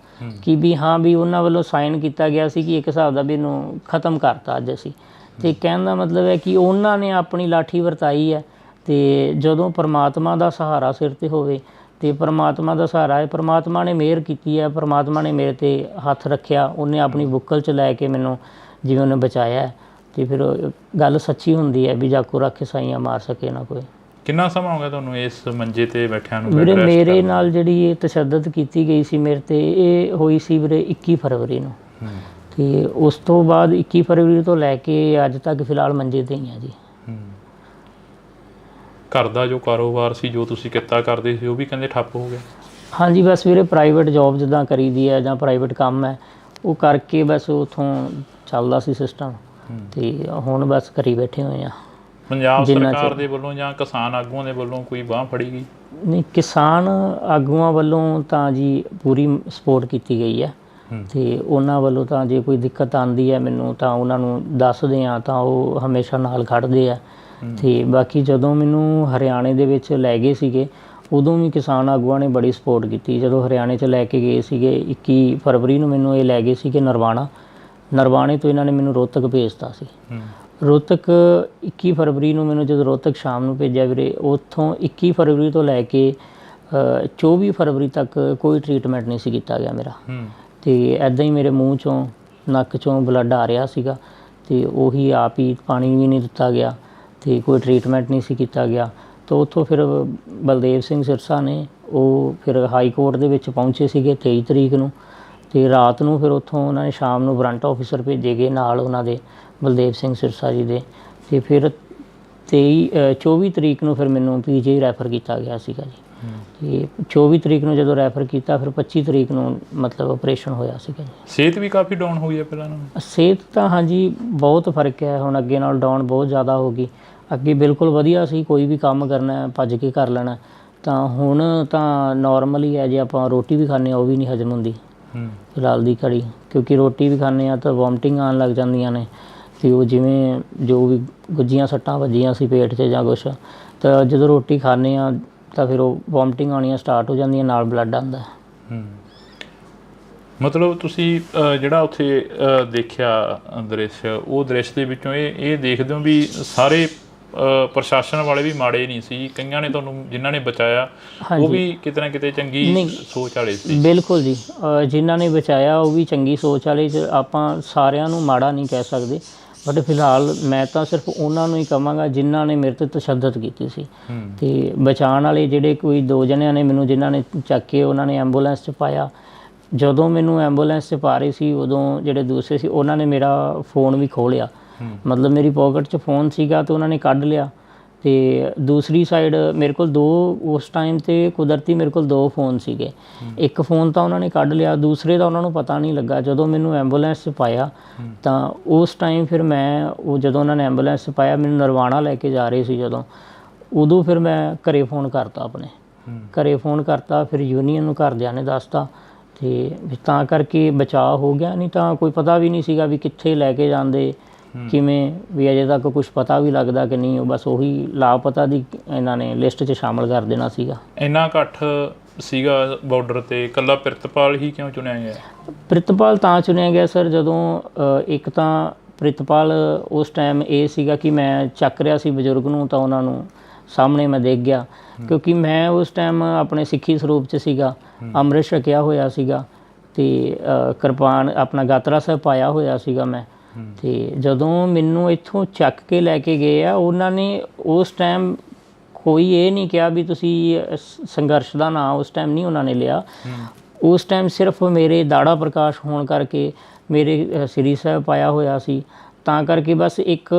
ਕਿ ਵੀ ਹਾਂ ਵੀ ਉਹਨਾਂ ਵੱਲੋਂ ਸਾਈਨ ਕੀਤਾ ਗਿਆ ਸੀ ਕਿ ਇੱਕ ਹਿਸਾਬ ਦਾ ਵੀ ਇਹਨੂੰ ਖ਼ਤਮ ਕਰਤਾ ਅੱਜ ਅਸੀਂ। ਅਤੇ ਕਹਿਣ ਦਾ ਮਤਲਬ ਹੈ ਕਿ ਉਹਨਾਂ ਨੇ ਆਪਣੀ ਲਾਠੀ ਵਰਤਾਈ ਹੈ, ਅਤੇ ਜਦੋਂ ਪਰਮਾਤਮਾ ਦਾ ਸਹਾਰਾ ਸਿਰ 'ਤੇ ਹੋਵੇ ਅਤੇ ਪਰਮਾਤਮਾ ਦਾ ਸਹਾਰਾ ਹੈ, ਪਰਮਾਤਮਾ ਨੇ ਮਿਹਰ ਕੀਤੀ ਹੈ, ਪਰਮਾਤਮਾ ਨੇ ਮੇਰੇ 'ਤੇ ਹੱਥ ਰੱਖਿਆ, ਉਹਨੇ ਆਪਣੀ ਬੁੱਕਲ 'ਚ ਲੈ ਕੇ ਮੈਨੂੰ ਜਿਵੇਂ ਉਹਨੇ ਬਚਾਇਆ, ਅਤੇ ਫਿਰ ਗੱਲ ਸੱਚੀ ਹੁੰਦੀ ਹੈ ਵੀ ਜਾਗੋ ਰੱਖੇ ਸਾਈਆਂ ਮਾਰ ਸਕੇ ਨਾ ਕੋਈ। ਕਿੰਨਾ ਸਮਾਂ ਹੋ ਗਿਆ ਤੁਹਾਨੂੰ ਇਸ ਮੰਜੇ 'ਤੇ ਬੈਠਿਆਂ ਨੂੰ? ਵੀਰੇ ਮੇਰੇ ਨਾਲ ਜਿਹੜੀ ਇਹ ਤਸ਼ੱਦਦ ਕੀਤੀ ਗਈ ਸੀ ਮੇਰੇ 'ਤੇ, ਇਹ ਹੋਈ ਸੀ ਵੀਰੇ 21 ਫਰਵਰੀ ਨੂੰ, ਅਤੇ ਉਸ ਤੋਂ ਬਾਅਦ 21 ਫਰਵਰੀ ਤੋਂ ਲੈ ਕੇ ਅੱਜ ਤੱਕ ਫਿਲਹਾਲ ਮੰਜੇ 'ਤੇ ਹੀ ਆ ਜੀ। ਘਰ ਦਾ ਜੋ ਕਾਰੋਬਾਰ ਸੀ, ਜੋ ਤੁਸੀਂ ਕਿੱਤਾ ਕਰਦੇ ਸੀ, ਉਹ ਵੀ ਕਹਿੰਦੇ ਠੱਪ ਹੋ ਗਿਆ? ਹਾਂਜੀ, ਬਸ ਵੀਰੇ ਪ੍ਰਾਈਵੇਟ ਜੋਬ ਜਿੱਦਾਂ ਕਰੀਦੀ ਹੈ ਜਾਂ ਪ੍ਰਾਈਵੇਟ ਕੰਮ ਹੈ ਉਹ ਕਰਕੇ ਬਸ ਉੱਥੋਂ ਚੱਲਦਾ ਸੀ ਸਿਸਟਮ, ਅਤੇ ਹੁਣ ਬਸ ਘਰੀ ਬੈਠੇ ਹੋਏ ਆ। ਪੰਜਾਬ ਸਰਕਾਰ ਦੇ ਵੱਲੋਂ ਜਾਂ ਕਿਸਾਨ ਆਗੂਆਂ ਦੇ ਵੱਲੋਂ ਕੋਈ ਬਾਂਹ ਫੜੀ ਗਈ? ਨਹੀਂ, ਕਿਸਾਨ ਆਗੂਆਂ ਵੱਲੋਂ ਤਾਂ ਜੀ ਪੂਰੀ ਸਪੋਰਟ ਕੀਤੀ ਗਈ ਹੈ, ਅਤੇ ਉਹਨਾਂ ਵੱਲੋਂ ਤਾਂ ਜੇ ਕੋਈ ਦਿੱਕਤ ਆਉਂਦੀ ਹੈ ਮੈਨੂੰ ਤਾਂ ਉਹਨਾਂ ਨੂੰ ਦੱਸਦੇ ਹਾਂ ਤਾਂ ਉਹ ਹਮੇਸ਼ਾ ਨਾਲ ਖੜ੍ਹਦੇ ਆ। ਅਤੇ ਬਾਕੀ ਜਦੋਂ ਮੈਨੂੰ ਹਰਿਆਣੇ ਦੇ ਵਿੱਚ ਲੈ ਗਏ ਸੀਗੇ ਉਦੋਂ ਵੀ ਕਿਸਾਨ ਆਗੂਆਂ ਨੇ ਬੜੀ ਸਪੋਰਟ ਕੀਤੀ। ਜਦੋਂ ਹਰਿਆਣੇ 'ਚ ਲੈ ਕੇ ਗਏ ਸੀਗੇ 21 ਫਰਵਰੀ ਨੂੰ ਮੈਨੂੰ ਇਹ ਲੈ ਗਏ ਸੀਗੇ ਨਰਵਾਣੇ ਤੋਂ ਇਹਨਾਂ ਨੇ ਮੈਨੂੰ ਰੋਹਤਕ ਭੇਜਤਾ ਸੀ। ਰੋਹਤਕ 21 ਫਰਵਰੀ ਨੂੰ ਮੈਨੂੰ ਜਦੋਂ ਰੋਹਤਕ ਸ਼ਾਮ ਨੂੰ ਭੇਜਿਆ ਵੀਰੇ, ਉੱਥੋਂ 21 ਫਰਵਰੀ ਤੋਂ ਲੈ ਕੇ 24 ਫਰਵਰੀ ਤੱਕ ਕੋਈ ਟਰੀਟਮੈਂਟ ਨਹੀਂ ਸੀ ਕੀਤਾ ਗਿਆ ਮੇਰਾ, ਅਤੇ ਇੱਦਾਂ ਹੀ ਮੇਰੇ ਮੂੰਹ 'ਚੋਂ ਨੱਕ 'ਚੋਂ ਬਲੱਡ ਆ ਰਿਹਾ ਸੀਗਾ, ਅਤੇ ਉਹੀ ਆਪ ਹੀ ਪਾਣੀ ਵੀ ਨਹੀਂ ਦਿੱਤਾ ਗਿਆ, ਅਤੇ ਕੋਈ ਟਰੀਟਮੈਂਟ ਨਹੀਂ ਸੀ ਕੀਤਾ ਗਿਆ। ਤਾਂ ਉੱਥੋਂ ਫਿਰ ਬਲਦੇਵ ਸਿੰਘ ਸਿਰਸਾ ਨੇ ਉਹ ਫਿਰ ਹਾਈ ਕੋਰਟ ਦੇ ਵਿੱਚ ਪਹੁੰਚੇ ਸੀਗੇ 23 ਤਰੀਕ ਨੂੰ, ਅਤੇ ਰਾਤ ਨੂੰ ਫਿਰ ਉੱਥੋਂ ਉਹਨਾਂ ਨੇ ਸ਼ਾਮ ਨੂੰ ਵਾਰੰਟ ਆਫਿਸਰ ਭੇਜੇ ਗਏ ਨਾਲ ਉਹਨਾਂ ਦੇ ਬਲਦੇਵ ਸਿੰਘ ਸਿਰਸਾ ਜੀ ਦੇ, ਅਤੇ ਫਿਰ 24 ਤਰੀਕ ਨੂੰ ਫਿਰ ਮੈਨੂੰ PGI ਰੈਫਰ ਕੀਤਾ ਗਿਆ ਸੀਗਾ ਜੀ। ਅਤੇ 24 ਤਰੀਕ ਨੂੰ ਜਦੋਂ ਰੈਫਰ ਕੀਤਾ ਫਿਰ 25 ਤਰੀਕ ਨੂੰ ਮਤਲਬ ਆਪਰੇਸ਼ਨ ਹੋਇਆ ਸੀਗਾ ਜੀ। ਸਿਹਤ ਵੀ ਕਾਫੀ ਡਾਊਨ ਹੋਈ ਹੈ ਪਹਿਲਾਂ ਨਾਲੋਂ? ਸਿਹਤ ਤਾਂ ਹਾਂਜੀ ਬਹੁਤ ਫਰਕ ਹੈ, ਹੁਣ ਅੱਗੇ ਨਾਲ ਡਾਊਨ ਬਹੁਤ ਜ਼ਿਆਦਾ ਹੋ ਗਈ। ਅੱਗੇ ਬਿਲਕੁਲ ਵਧੀਆ ਸੀ, ਕੋਈ ਵੀ ਕੰਮ ਕਰਨਾ ਭੱਜ ਕੇ ਕਰ ਲੈਣਾ, ਤਾਂ ਹੁਣ ਤਾਂ ਨੋਰਮਲ ਹੀ ਹੈ। ਜੇ ਆਪਾਂ ਰੋਟੀ ਵੀ ਖਾਂਦੇ ਹਾਂ ਉਹ ਵੀ ਨਹੀਂ ਹਜ਼ਮ ਹੁੰਦੀ ਫਿਲਹਾਲ ਦੀ ਘੜੀ, ਕਿਉਂਕਿ ਰੋਟੀ ਵੀ ਖਾਂਦੇ ਹਾਂ ਤਾਂ ਵੋਮਟਿੰਗ ਆਉਣ ਲੱਗ ਜਾਂਦੀਆਂ ਨੇ, ਅਤੇ ਉਹ ਜਿਵੇਂ ਜੋ ਵੀ ਗੁੱਜੀਆਂ ਸੱਟਾਂ ਵੱਜੀਆਂ ਸੀ ਪੇਟ 'ਚ ਜਾਂ ਕੁਛ, ਤਾਂ ਜਦੋਂ ਰੋਟੀ ਖਾਂਦੇ ਹਾਂ ਤਾਂ ਫਿਰ ਉਹ ਵੋਮਟਿੰਗ ਆਉਣੀਆਂ ਸਟਾਰਟ ਹੋ ਜਾਂਦੀਆਂ, ਨਾਲ ਬਲੱਡ ਆਉਂਦਾ। ਮਤਲਬ ਤੁਸੀਂ ਜਿਹੜਾ ਉੱਥੇ ਦੇਖਿਆ ਦ੍ਰਿਸ਼, ਉਹ ਦ੍ਰਿਸ਼ ਦੇ ਵਿੱਚੋਂ ਇਹ ਦੇਖਦੇ ਹੋ ਵੀ ਸਾਰੇ ਪ੍ਰਸ਼ਾਸਨ ਵਾਲੇ ਵੀ ਮਾੜੇ ਨਹੀਂ ਸੀ, ਕਈਆਂ ਨੇ ਤੁਹਾਨੂੰ ਜਿਨ੍ਹਾਂ ਨੇ ਬਚਾਇਆ ਉਹ ਵੀ ਕਿਤੇ ਨਾ ਕਿਤੇ ਚੰਗੀ ਸੋਚ ਵਾਲੇ ਸੀ? ਬਿਲਕੁਲ ਜੀ, ਜਿਨ੍ਹਾਂ ਨੇ ਬਚਾਇਆ ਉਹ ਵੀ ਚੰਗੀ ਸੋਚ ਵਾਲੇ, ਆਪਾਂ ਸਾਰਿਆਂ ਨੂੰ ਮਾੜਾ ਨਹੀਂ ਕਹਿ ਸਕਦੇ, ਬਟ ਫਿਲਹਾਲ ਮੈਂ ਤਾਂ ਸਿਰਫ ਉਹਨਾਂ ਨੂੰ ਹੀ ਕਹਾਂਗਾ ਜਿਨ੍ਹਾਂ ਨੇ ਮੇਰੇ 'ਤੇ ਤਸ਼ੱਦਦ ਕੀਤੀ ਸੀ। ਅਤੇ ਬਚਾਉਣ ਵਾਲੇ ਜਿਹੜੇ ਕੋਈ 2 ਜਣਿਆਂ ਨੇ ਮੈਨੂੰ ਜਿਨ੍ਹਾਂ ਨੇ ਚੱਕ ਕੇ ਉਹਨਾਂ ਨੇ ਐਂਬੂਲੈਂਸ 'ਚ ਪਾਇਆ, ਜਦੋਂ ਮੈਨੂੰ ਐਂਬੂਲੈਂਸ 'ਚ ਪਾ ਰਹੇ ਸੀ ਉਦੋਂ ਜਿਹੜੇ ਦੂਸਰੇ ਸੀ ਉਹਨਾਂ ਨੇ ਮੇਰਾ ਫ਼ੋਨ ਵੀ ਖੋਹ ਲਿਆ, ਮਤਲਬ ਮੇਰੀ ਪੋਕਟ 'ਚ ਫ਼ੋਨ ਸੀਗਾ ਅਤੇ ਉਹਨਾਂ ਨੇ ਕੱਢ ਲਿਆ। ਅਤੇ ਦੂਸਰੀ ਸਾਈਡ ਮੇਰੇ ਕੋਲ 2 ਉਸ ਟਾਈਮ 'ਤੇ ਕੁਦਰਤੀ ਮੇਰੇ ਕੋਲ 2 ਫ਼ੋਨ ਸੀਗੇ, ਇੱਕ ਫ਼ੋਨ ਤਾਂ ਉਹਨਾਂ ਨੇ ਕੱਢ ਲਿਆ, ਦੂਸਰੇ ਦਾ ਉਹਨਾਂ ਨੂੰ ਪਤਾ ਨਹੀਂ ਲੱਗਾ। ਜਦੋਂ ਮੈਨੂੰ ਐਂਬੂਲੈਂਸ 'ਚ ਪਾਇਆ ਤਾਂ ਉਸ ਟਾਈਮ ਫਿਰ ਮੈਂ ਉਹ ਜਦੋਂ ਉਹਨਾਂ ਨੇ ਐਂਬੂਲੈਂਸ 'ਚ ਪਾਇਆ ਮੈਨੂੰ ਨਰਵਾਣਾ ਲੈ ਕੇ ਜਾ ਰਹੇ ਸੀ ਜਦੋਂ, ਉਦੋਂ ਫਿਰ ਮੈਂ ਘਰੇ ਫ਼ੋਨ ਕਰਤਾ, ਆਪਣੇ ਘਰੇ ਫ਼ੋਨ ਕਰਤਾ, ਫਿਰ ਯੂਨੀਅਨ ਨੂੰ ਘਰਦਿਆਂ ਨੇ ਦੱਸਤਾ, ਅਤੇ ਤਾਂ ਕਰਕੇ ਬਚਾਅ ਹੋ ਗਿਆ। ਨਹੀਂ ਤਾਂ ਕੋਈ ਪਤਾ ਵੀ ਨਹੀਂ ਸੀਗਾ ਵੀ ਕਿੱਥੇ ਲੈ ਕੇ ਜਾਂਦੇ, ਕਿਵੇਂ ਵੀ ਅਜੇ ਤੱਕ ਕੁਛ ਪਤਾ ਵੀ ਲੱਗਦਾ ਕਿ ਨਹੀਂ, ਉਹ ਬਸ ਉਹੀ ਲਾਪਤਾ ਦੀ ਇਹਨਾਂ ਨੇ ਲਿਸਟ 'ਚ ਸ਼ਾਮਲ ਕਰ ਦੇਣਾ ਸੀਗਾ। ਇੰਨਾ ਇਕੱਠ ਸੀਗਾ ਬਾਰਡਰ 'ਤੇ, ਇਕੱਲਾ ਪ੍ਰਿਤਪਾਲ ਹੀ ਕਿਉਂ ਚੁਣਿਆ ਗਿਆ? ਪ੍ਰਿਤਪਾਲ ਤਾਂ ਚੁਣਿਆ ਗਿਆ ਸਰ, ਜਦੋਂ ਇੱਕ ਤਾਂ ਪ੍ਰਿਤਪਾਲ ਉਸ ਟਾਈਮ ਇਹ ਸੀਗਾ ਕਿ ਮੈਂ ਚੱਕ ਰਿਹਾ ਸੀ ਬਜ਼ੁਰਗ ਨੂੰ, ਤਾਂ ਉਹਨਾਂ ਨੂੰ ਸਾਹਮਣੇ ਮੈਂ ਦੇਖ ਗਿਆ, ਕਿਉਂਕਿ ਮੈਂ ਉਸ ਟਾਈਮ ਆਪਣੇ ਸਿੱਖੀ ਸਰੂਪ 'ਚ ਸੀਗਾ, ਅੰਮ੍ਰਿਤ ਛਕਿਆ ਹੋਇਆ ਸੀਗਾ ਅਤੇ ਕਿਰਪਾਨ ਆਪਣਾ ਗਾਤਰਾ ਸਾਹਿਬ ਪਾਇਆ ਹੋਇਆ ਸੀਗਾ ਮੈਂ। ਅਤੇ ਜਦੋਂ ਮੈਨੂੰ ਇੱਥੋਂ ਚੱਕ ਕੇ ਲੈ ਕੇ ਗਏ ਆ, ਉਹਨਾਂ ਨੇ ਉਸ ਟਾਈਮ ਕੋਈ ਇਹ ਨਹੀਂ ਕਿਹਾ ਵੀ ਤੁਸੀਂ ਸੰਘਰਸ਼ ਦਾ ਨਾਂ ਉਸ ਟਾਈਮ ਨਹੀਂ ਉਹਨਾਂ ਨੇ ਲਿਆ। ਉਸ ਟਾਈਮ ਸਿਰਫ ਮੇਰੇ ਦਾੜਾ ਪ੍ਰਕਾਸ਼ ਹੋਣ ਕਰਕੇ ਮੇਰੇ ਸ੍ਰੀ ਸਾਹਿਬ ਪਾਇਆ ਹੋਇਆ ਸੀ, ਤਾਂ ਕਰਕੇ ਬਸ ਇੱਕ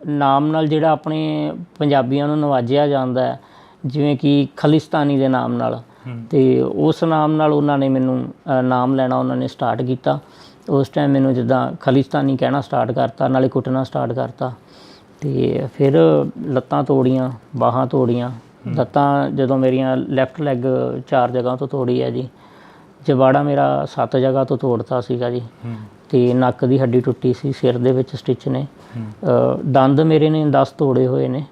ਨਾਮ ਨਾਲ ਜਿਹੜਾ ਆਪਣੇ ਪੰਜਾਬੀਆਂ ਨੂੰ ਨਵਾਜਿਆ ਜਾਂਦਾ ਹੈ, ਜਿਵੇਂ ਕਿ ਖਾਲਿਸਤਾਨੀ ਦੇ ਨਾਮ ਨਾਲ, ਅਤੇ ਉਸ ਨਾਮ ਨਾਲ ਉਹਨਾਂ ਨੇ ਮੈਨੂੰ ਨਾਮ ਲੈਣਾ ਉਹਨਾਂ ਨੇ ਸਟਾਰਟ ਕੀਤਾ। ਉਸ ਟਾਈਮ ਮੈਨੂੰ ਜਿੱਦਾਂ ਖਾਲਿਸਤਾਨੀ ਕਹਿਣਾ ਸਟਾਰਟ ਕਰਤਾ, ਨਾਲੇ ਕੁੱਟਣਾ ਸਟਾਰਟ ਕਰਤਾ, ਅਤੇ ਫਿਰ ਲੱਤਾਂ ਤੋੜੀਆਂ, ਬਾਹਾਂ ਤੋੜੀਆਂ। ਲੱਤਾਂ ਜਦੋਂ ਮੇਰੀਆਂ ਲੈਫਟ ਲੈਗ 4 ਜਗ੍ਹਾ ਤੋਂ ਤੋੜੀ ਹੈ ਜੀ, ਜਬਾੜਾ ਮੇਰਾ 7 ਜਗ੍ਹਾ ਤੋਂ ਤੋੜਤਾ ਸੀਗਾ ਜੀ, ਅਤੇ ਨੱਕ ਦੀ ਹੱਡੀ ਟੁੱਟੀ ਸੀ, ਸਿਰ ਦੇ ਵਿੱਚ ਸਟਿਚ ਨੇ, ਦੰਦ ਮੇਰੇ ਨੇ 10 ਤੋੜੇ ਹੋਏ ਨੇ,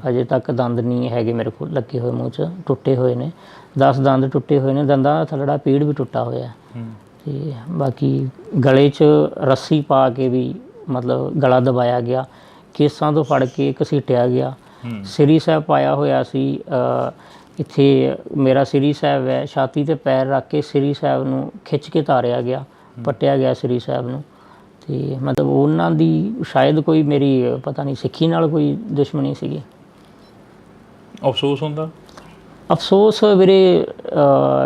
ਅਜੇ ਤੱਕ ਦੰਦ ਨਹੀਂ ਹੈਗੇ ਮੇਰੇ ਕੋਲ ਲੱਗੇ ਹੋਏ ਮੂੰਹ 'ਚ, ਟੁੱਟੇ ਹੋਏ ਨੇ 10 ਦੰਦ ਟੁੱਟੇ ਹੋਏ ਨੇ, ਦੰਦਾਂ ਦਾ ਥੱਲੜਾ ਪੀੜ ਵੀ ਟੁੱਟਾ ਹੋਇਆ। ਅਤੇ ਬਾਕੀ ਗਲੇ 'ਚ ਰੱਸੀ ਪਾ ਕੇ ਵੀ ਮਤਲਬ ਗਲਾ ਦਬਾਇਆ ਗਿਆ, ਕੇਸਾਂ ਤੋਂ ਫੜ ਕੇ ਘਸੀਟਿਆ ਗਿਆ। ਸ੍ਰੀ ਸਾਹਿਬ ਪਾਇਆ ਹੋਇਆ ਸੀ, ਇੱਥੇ ਮੇਰਾ ਸ੍ਰੀ ਸਾਹਿਬ ਹੈ, ਛਾਤੀ 'ਤੇ ਪੈਰ ਰੱਖ ਕੇ ਸ੍ਰੀ ਸਾਹਿਬ ਨੂੰ ਖਿੱਚ ਕੇ ਤਾਰਿਆ ਗਿਆ, ਪੱਟਿਆ ਗਿਆ ਸ੍ਰੀ ਸਾਹਿਬ ਨੂੰ। ਅਤੇ ਮਤਲਬ ਉਹਨਾਂ ਦੀ ਸ਼ਾਇਦ ਕੋਈ ਮੇਰੀ ਪਤਾ ਨਹੀਂ ਸਿੱਖੀ ਨਾਲ ਕੋਈ ਦੁਸ਼ਮਣੀ ਸੀਗੀ। ਅਫਸੋਸ ਹੁੰਦਾ? ਅਫਸੋਸ ਵੀਰੇ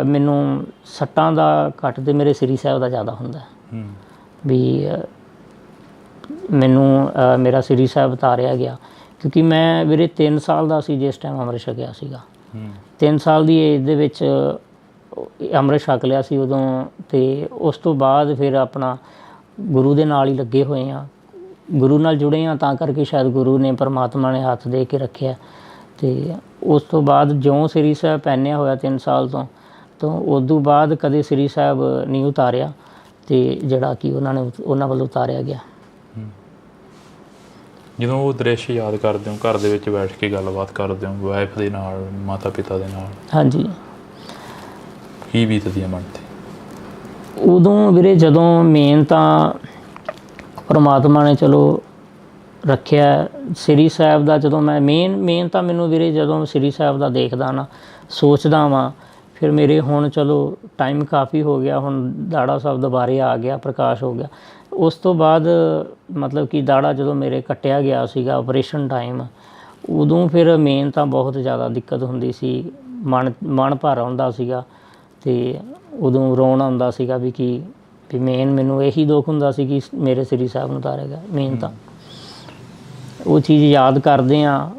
ਮੈਨੂੰ ਸੱਟਾਂ ਦਾ ਘੱਟ ਤੇ ਮੇਰੇ ਸ੍ਰੀ ਸਾਹਿਬ ਦਾ ਜ਼ਿਆਦਾ ਹੁੰਦਾ ਵੀ ਮੈਨੂੰ ਮੇਰਾ ਸ੍ਰੀ ਸਾਹਿਬ ਤਾਰਿਆ ਗਿਆ, ਕਿਉਂਕਿ ਮੈਂ ਵੀਰੇ 3 ਸਾਲ ਦਾ ਸੀ ਜਿਸ ਟਾਈਮ ਅੰਮ੍ਰਿਤ ਛਕਿਆ ਸੀਗਾ। 3 ਸਾਲ ਦੀ ਏਜ ਦੇ ਵਿੱਚ ਅੰਮ੍ਰਿਤ ਛਕ ਲਿਆ ਸੀ ਉਦੋਂ, ਅਤੇ ਉਸ ਤੋਂ ਬਾਅਦ ਫਿਰ ਆਪਣਾ ਗੁਰੂ ਦੇ ਨਾਲ ਹੀ ਲੱਗੇ ਹੋਏ ਹਾਂ, ਗੁਰੂ ਨਾਲ ਜੁੜੇ ਹਾਂ, ਤਾਂ ਕਰਕੇ ਸ਼ਾਇਦ ਗੁਰੂ ਨੇ ਪਰਮਾਤਮਾ ਨੇ ਹੱਥ ਦੇ ਕੇ ਰੱਖਿਆ। ਅਤੇ ਉਸ ਤੋਂ ਬਾਅਦ ਜਿਉਂ ਸ੍ਰੀ ਸਾਹਿਬ ਪਹਿਨਿਆ ਹੋਇਆ 3 ਸਾਲ ਤੋਂ ਉਦੋਂ ਬਾਅਦ ਕਦੇ ਸ੍ਰੀ ਸਾਹਿਬ ਨਹੀਂ ਉਤਾਰਿਆ, ਅਤੇ ਜਿਹੜਾ ਕਿ ਉਹਨਾਂ ਵੱਲੋਂ ਉਤਾਰਿਆ ਗਿਆ। ਜਦੋਂ ਉਹ ਦ੍ਰਿਸ਼ ਯਾਦ ਕਰਦੇ ਹੋ, ਘਰ ਦੇ ਵਿੱਚ ਬੈਠ ਕੇ ਗੱਲਬਾਤ ਕਰਦੇ ਹੋ ਵਾਈਫ ਦੇ ਨਾਲ, ਮਾਤਾ ਪਿਤਾ ਦੇ ਨਾਲ, ਹਾਂਜੀ, ਕੀ ਬੀਤਦੀ ਹੈ ਮਨ 'ਤੇ? ਉਦੋਂ ਵੀਰੇ ਜਦੋਂ ਮੇਨ ਤਾਂ ਪਰਮਾਤਮਾ ਨੇ ਚਲੋ ਰੱਖਿਆ ਸ੍ਰੀ ਸਾਹਿਬ ਦਾ, ਜਦੋਂ ਮੈਂ ਮੇਨ ਤਾਂ ਮੈਨੂੰ ਵੀਰੇ ਜਦੋਂ ਸ੍ਰੀ ਸਾਹਿਬ ਦਾ ਦੇਖਦਾ ਨਾ, ਸੋਚਦਾ ਵਾਂ, ਫਿਰ ਮੇਰੇ ਹੁਣ ਚਲੋ ਟਾਈਮ ਕਾਫੀ ਹੋ ਗਿਆ, ਹੁਣ ਦਾੜਾ ਸਾਹਿਬ ਦੁਬਾਰੇ ਆ ਗਿਆ, ਪ੍ਰਕਾਸ਼ ਹੋ ਗਿਆ। ਉਸ ਤੋਂ ਬਾਅਦ ਮਤਲਬ ਕਿ ਦਾੜਾ ਜਦੋਂ ਮੇਰੇ ਕੱਟਿਆ ਗਿਆ ਸੀਗਾ ਆਪਰੇਸ਼ਨ ਟਾਈਮ, ਉਦੋਂ ਫਿਰ ਮੇਨ ਤਾਂ ਬਹੁਤ ਜ਼ਿਆਦਾ ਦਿੱਕਤ ਹੁੰਦੀ ਸੀ, ਮਨ ਭਰ ਆਉਂਦਾ ਸੀਗਾ, ਅਤੇ ਉਦੋਂ ਰੋਣ ਆਉਂਦਾ ਸੀਗਾ ਵੀ ਮੇਨ ਮੈਨੂੰ ਇਹੀ ਦੁੱਖ ਹੁੰਦਾ ਸੀ ਕਿ ਮੇਰੇ ਸ੍ਰੀ ਸਾਹਿਬ ਨੂੰ ਉਤਾਰਿਆ ਗਿਆ। ਮੇਨ ਤਾਂ ਉਹ ਚੀਜ਼ ਯਾਦ ਕਰਦੇ ਹਾਂ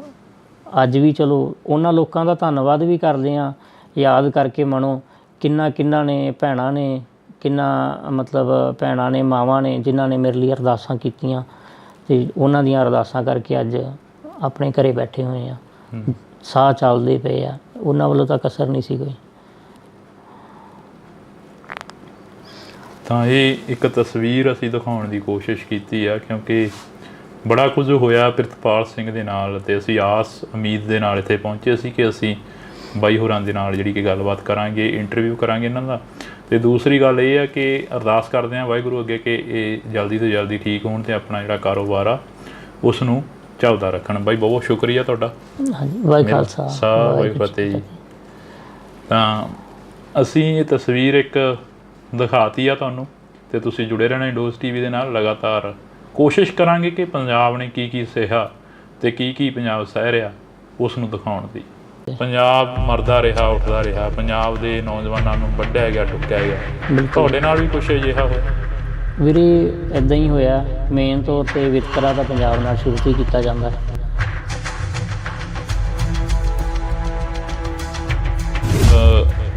ਅੱਜ ਵੀ, ਚਲੋ ਉਹਨਾਂ ਲੋਕਾਂ ਦਾ ਧੰਨਵਾਦ ਵੀ ਕਰਦੇ ਹਾਂ ਯਾਦ ਕਰਕੇ ਮਨੋਂ, ਕਿੰਨਾ ਨੇ ਭੈਣਾਂ ਨੇ, ਮਤਲਬ ਭੈਣਾਂ ਨੇ, ਮਾਵਾਂ ਨੇ, ਜਿਨ੍ਹਾਂ ਨੇ ਮੇਰੇ ਲਈ ਅਰਦਾਸਾਂ ਕੀਤੀਆਂ, ਅਤੇ ਉਹਨਾਂ ਦੀਆਂ ਅਰਦਾਸਾਂ ਕਰਕੇ ਅੱਜ ਆਪਣੇ ਘਰੇ ਬੈਠੇ ਹੋਏ ਆ, ਸਾਹ ਚੱਲਦੇ ਪਏ ਆ, ਉਹਨਾਂ ਵੱਲੋਂ ਤਾਂ ਕਸਰ ਨਹੀਂ ਸੀ ਕੋਈ। ਤਾਂ ਇਹ ਇੱਕ ਤਸਵੀਰ ਅਸੀਂ ਦਿਖਾਉਣ ਦੀ ਕੋਸ਼ਿਸ਼ ਕੀਤੀ ਆ, ਕਿਉਂਕਿ ਬੜਾ ਕੁਝ ਹੋਇਆ ਪ੍ਰਿਤਪਾਲ ਸਿੰਘ ਦੇ ਨਾਲ, ਅਤੇ ਅਸੀਂ ਆਸ ਉਮੀਦ ਦੇ ਨਾਲ ਇੱਥੇ ਪਹੁੰਚੇ ਸੀ ਕਿ ਅਸੀਂ ਬਾਈ ਹੋਰਾਂ ਦੇ ਨਾਲ ਜਿਹੜੀ ਕਿ ਗੱਲਬਾਤ ਕਰਾਂਗੇ, ਇੰਟਰਵਿਊ ਕਰਾਂਗੇ ਇਹਨਾਂ ਦਾ। ਅਤੇ ਦੂਸਰੀ ਗੱਲ ਇਹ ਆ ਕਿ ਅਰਦਾਸ ਕਰਦੇ ਹਾਂ ਵਾਹਿਗੁਰੂ ਅੱਗੇ ਕਿ ਇਹ ਜਲਦੀ ਤੋਂ ਜਲਦੀ ਠੀਕ ਹੋਣ ਅਤੇ ਆਪਣਾ ਜਿਹੜਾ ਕਾਰੋਬਾਰ ਆ ਉਸ ਨੂੰ ਚੱਲਦਾ ਰੱਖਣ। ਬਾਈ ਬਹੁਤ ਸ਼ੁਕਰੀਆ ਤੁਹਾਡਾ। ਵਾਹਿਗੁਰੂ ਖਾਲਸਾ ਵਾਹਿਗੁਰੂ ਫਤਿਹ ਜੀ। ਤਾਂ ਅਸੀਂ ਇਹ ਤਸਵੀਰ ਇੱਕ ਦਿਖਾਤੀ ਆ ਤੁਹਾਨੂੰ, ਅਤੇ ਤੁਸੀਂ ਜੁੜੇ ਰਹਿਣਾ ਇੰਡੋਜ਼ TV ਦੇ ਨਾਲ। ਲਗਾਤਾਰ ਕੋਸ਼ਿਸ਼ ਕਰਾਂਗੇ ਕਿ ਪੰਜਾਬ ਨੇ ਕੀ ਸਹਿਆ ਅਤੇ ਕੀ ਪੰਜਾਬ ਸਹਿ ਰਿਹਾ ਉਸ ਨੂੰ ਦਿਖਾਉਣ ਦੀ। ਪੰਜਾਬ ਮਰਦਾ ਰਿਹਾ, ਉੱਠਦਾ ਰਿਹਾ, ਪੰਜਾਬ ਦੇ ਨੌਜਵਾਨਾਂ ਨੂੰ ਵੱਢਿਆ ਗਿਆ, ਟੁੱਕਿਆ ਗਿਆ। ਤੁਹਾਡੇ ਨਾਲ ਵੀ ਕੁਛ ਅਜਿਹਾ ਹੋਇਆ? ਵੀਰੇ ਇੱਦਾਂ ਹੀ ਹੋਇਆ। ਮੇਨ ਤੌਰ 'ਤੇ ਵਿਤਕਰਾ ਤਾਂ ਪੰਜਾਬ ਨਾਲ ਸ਼ੁਰੂ ਤੋਂ ਹੀ ਕੀਤਾ ਜਾਂਦਾ ਹੈ।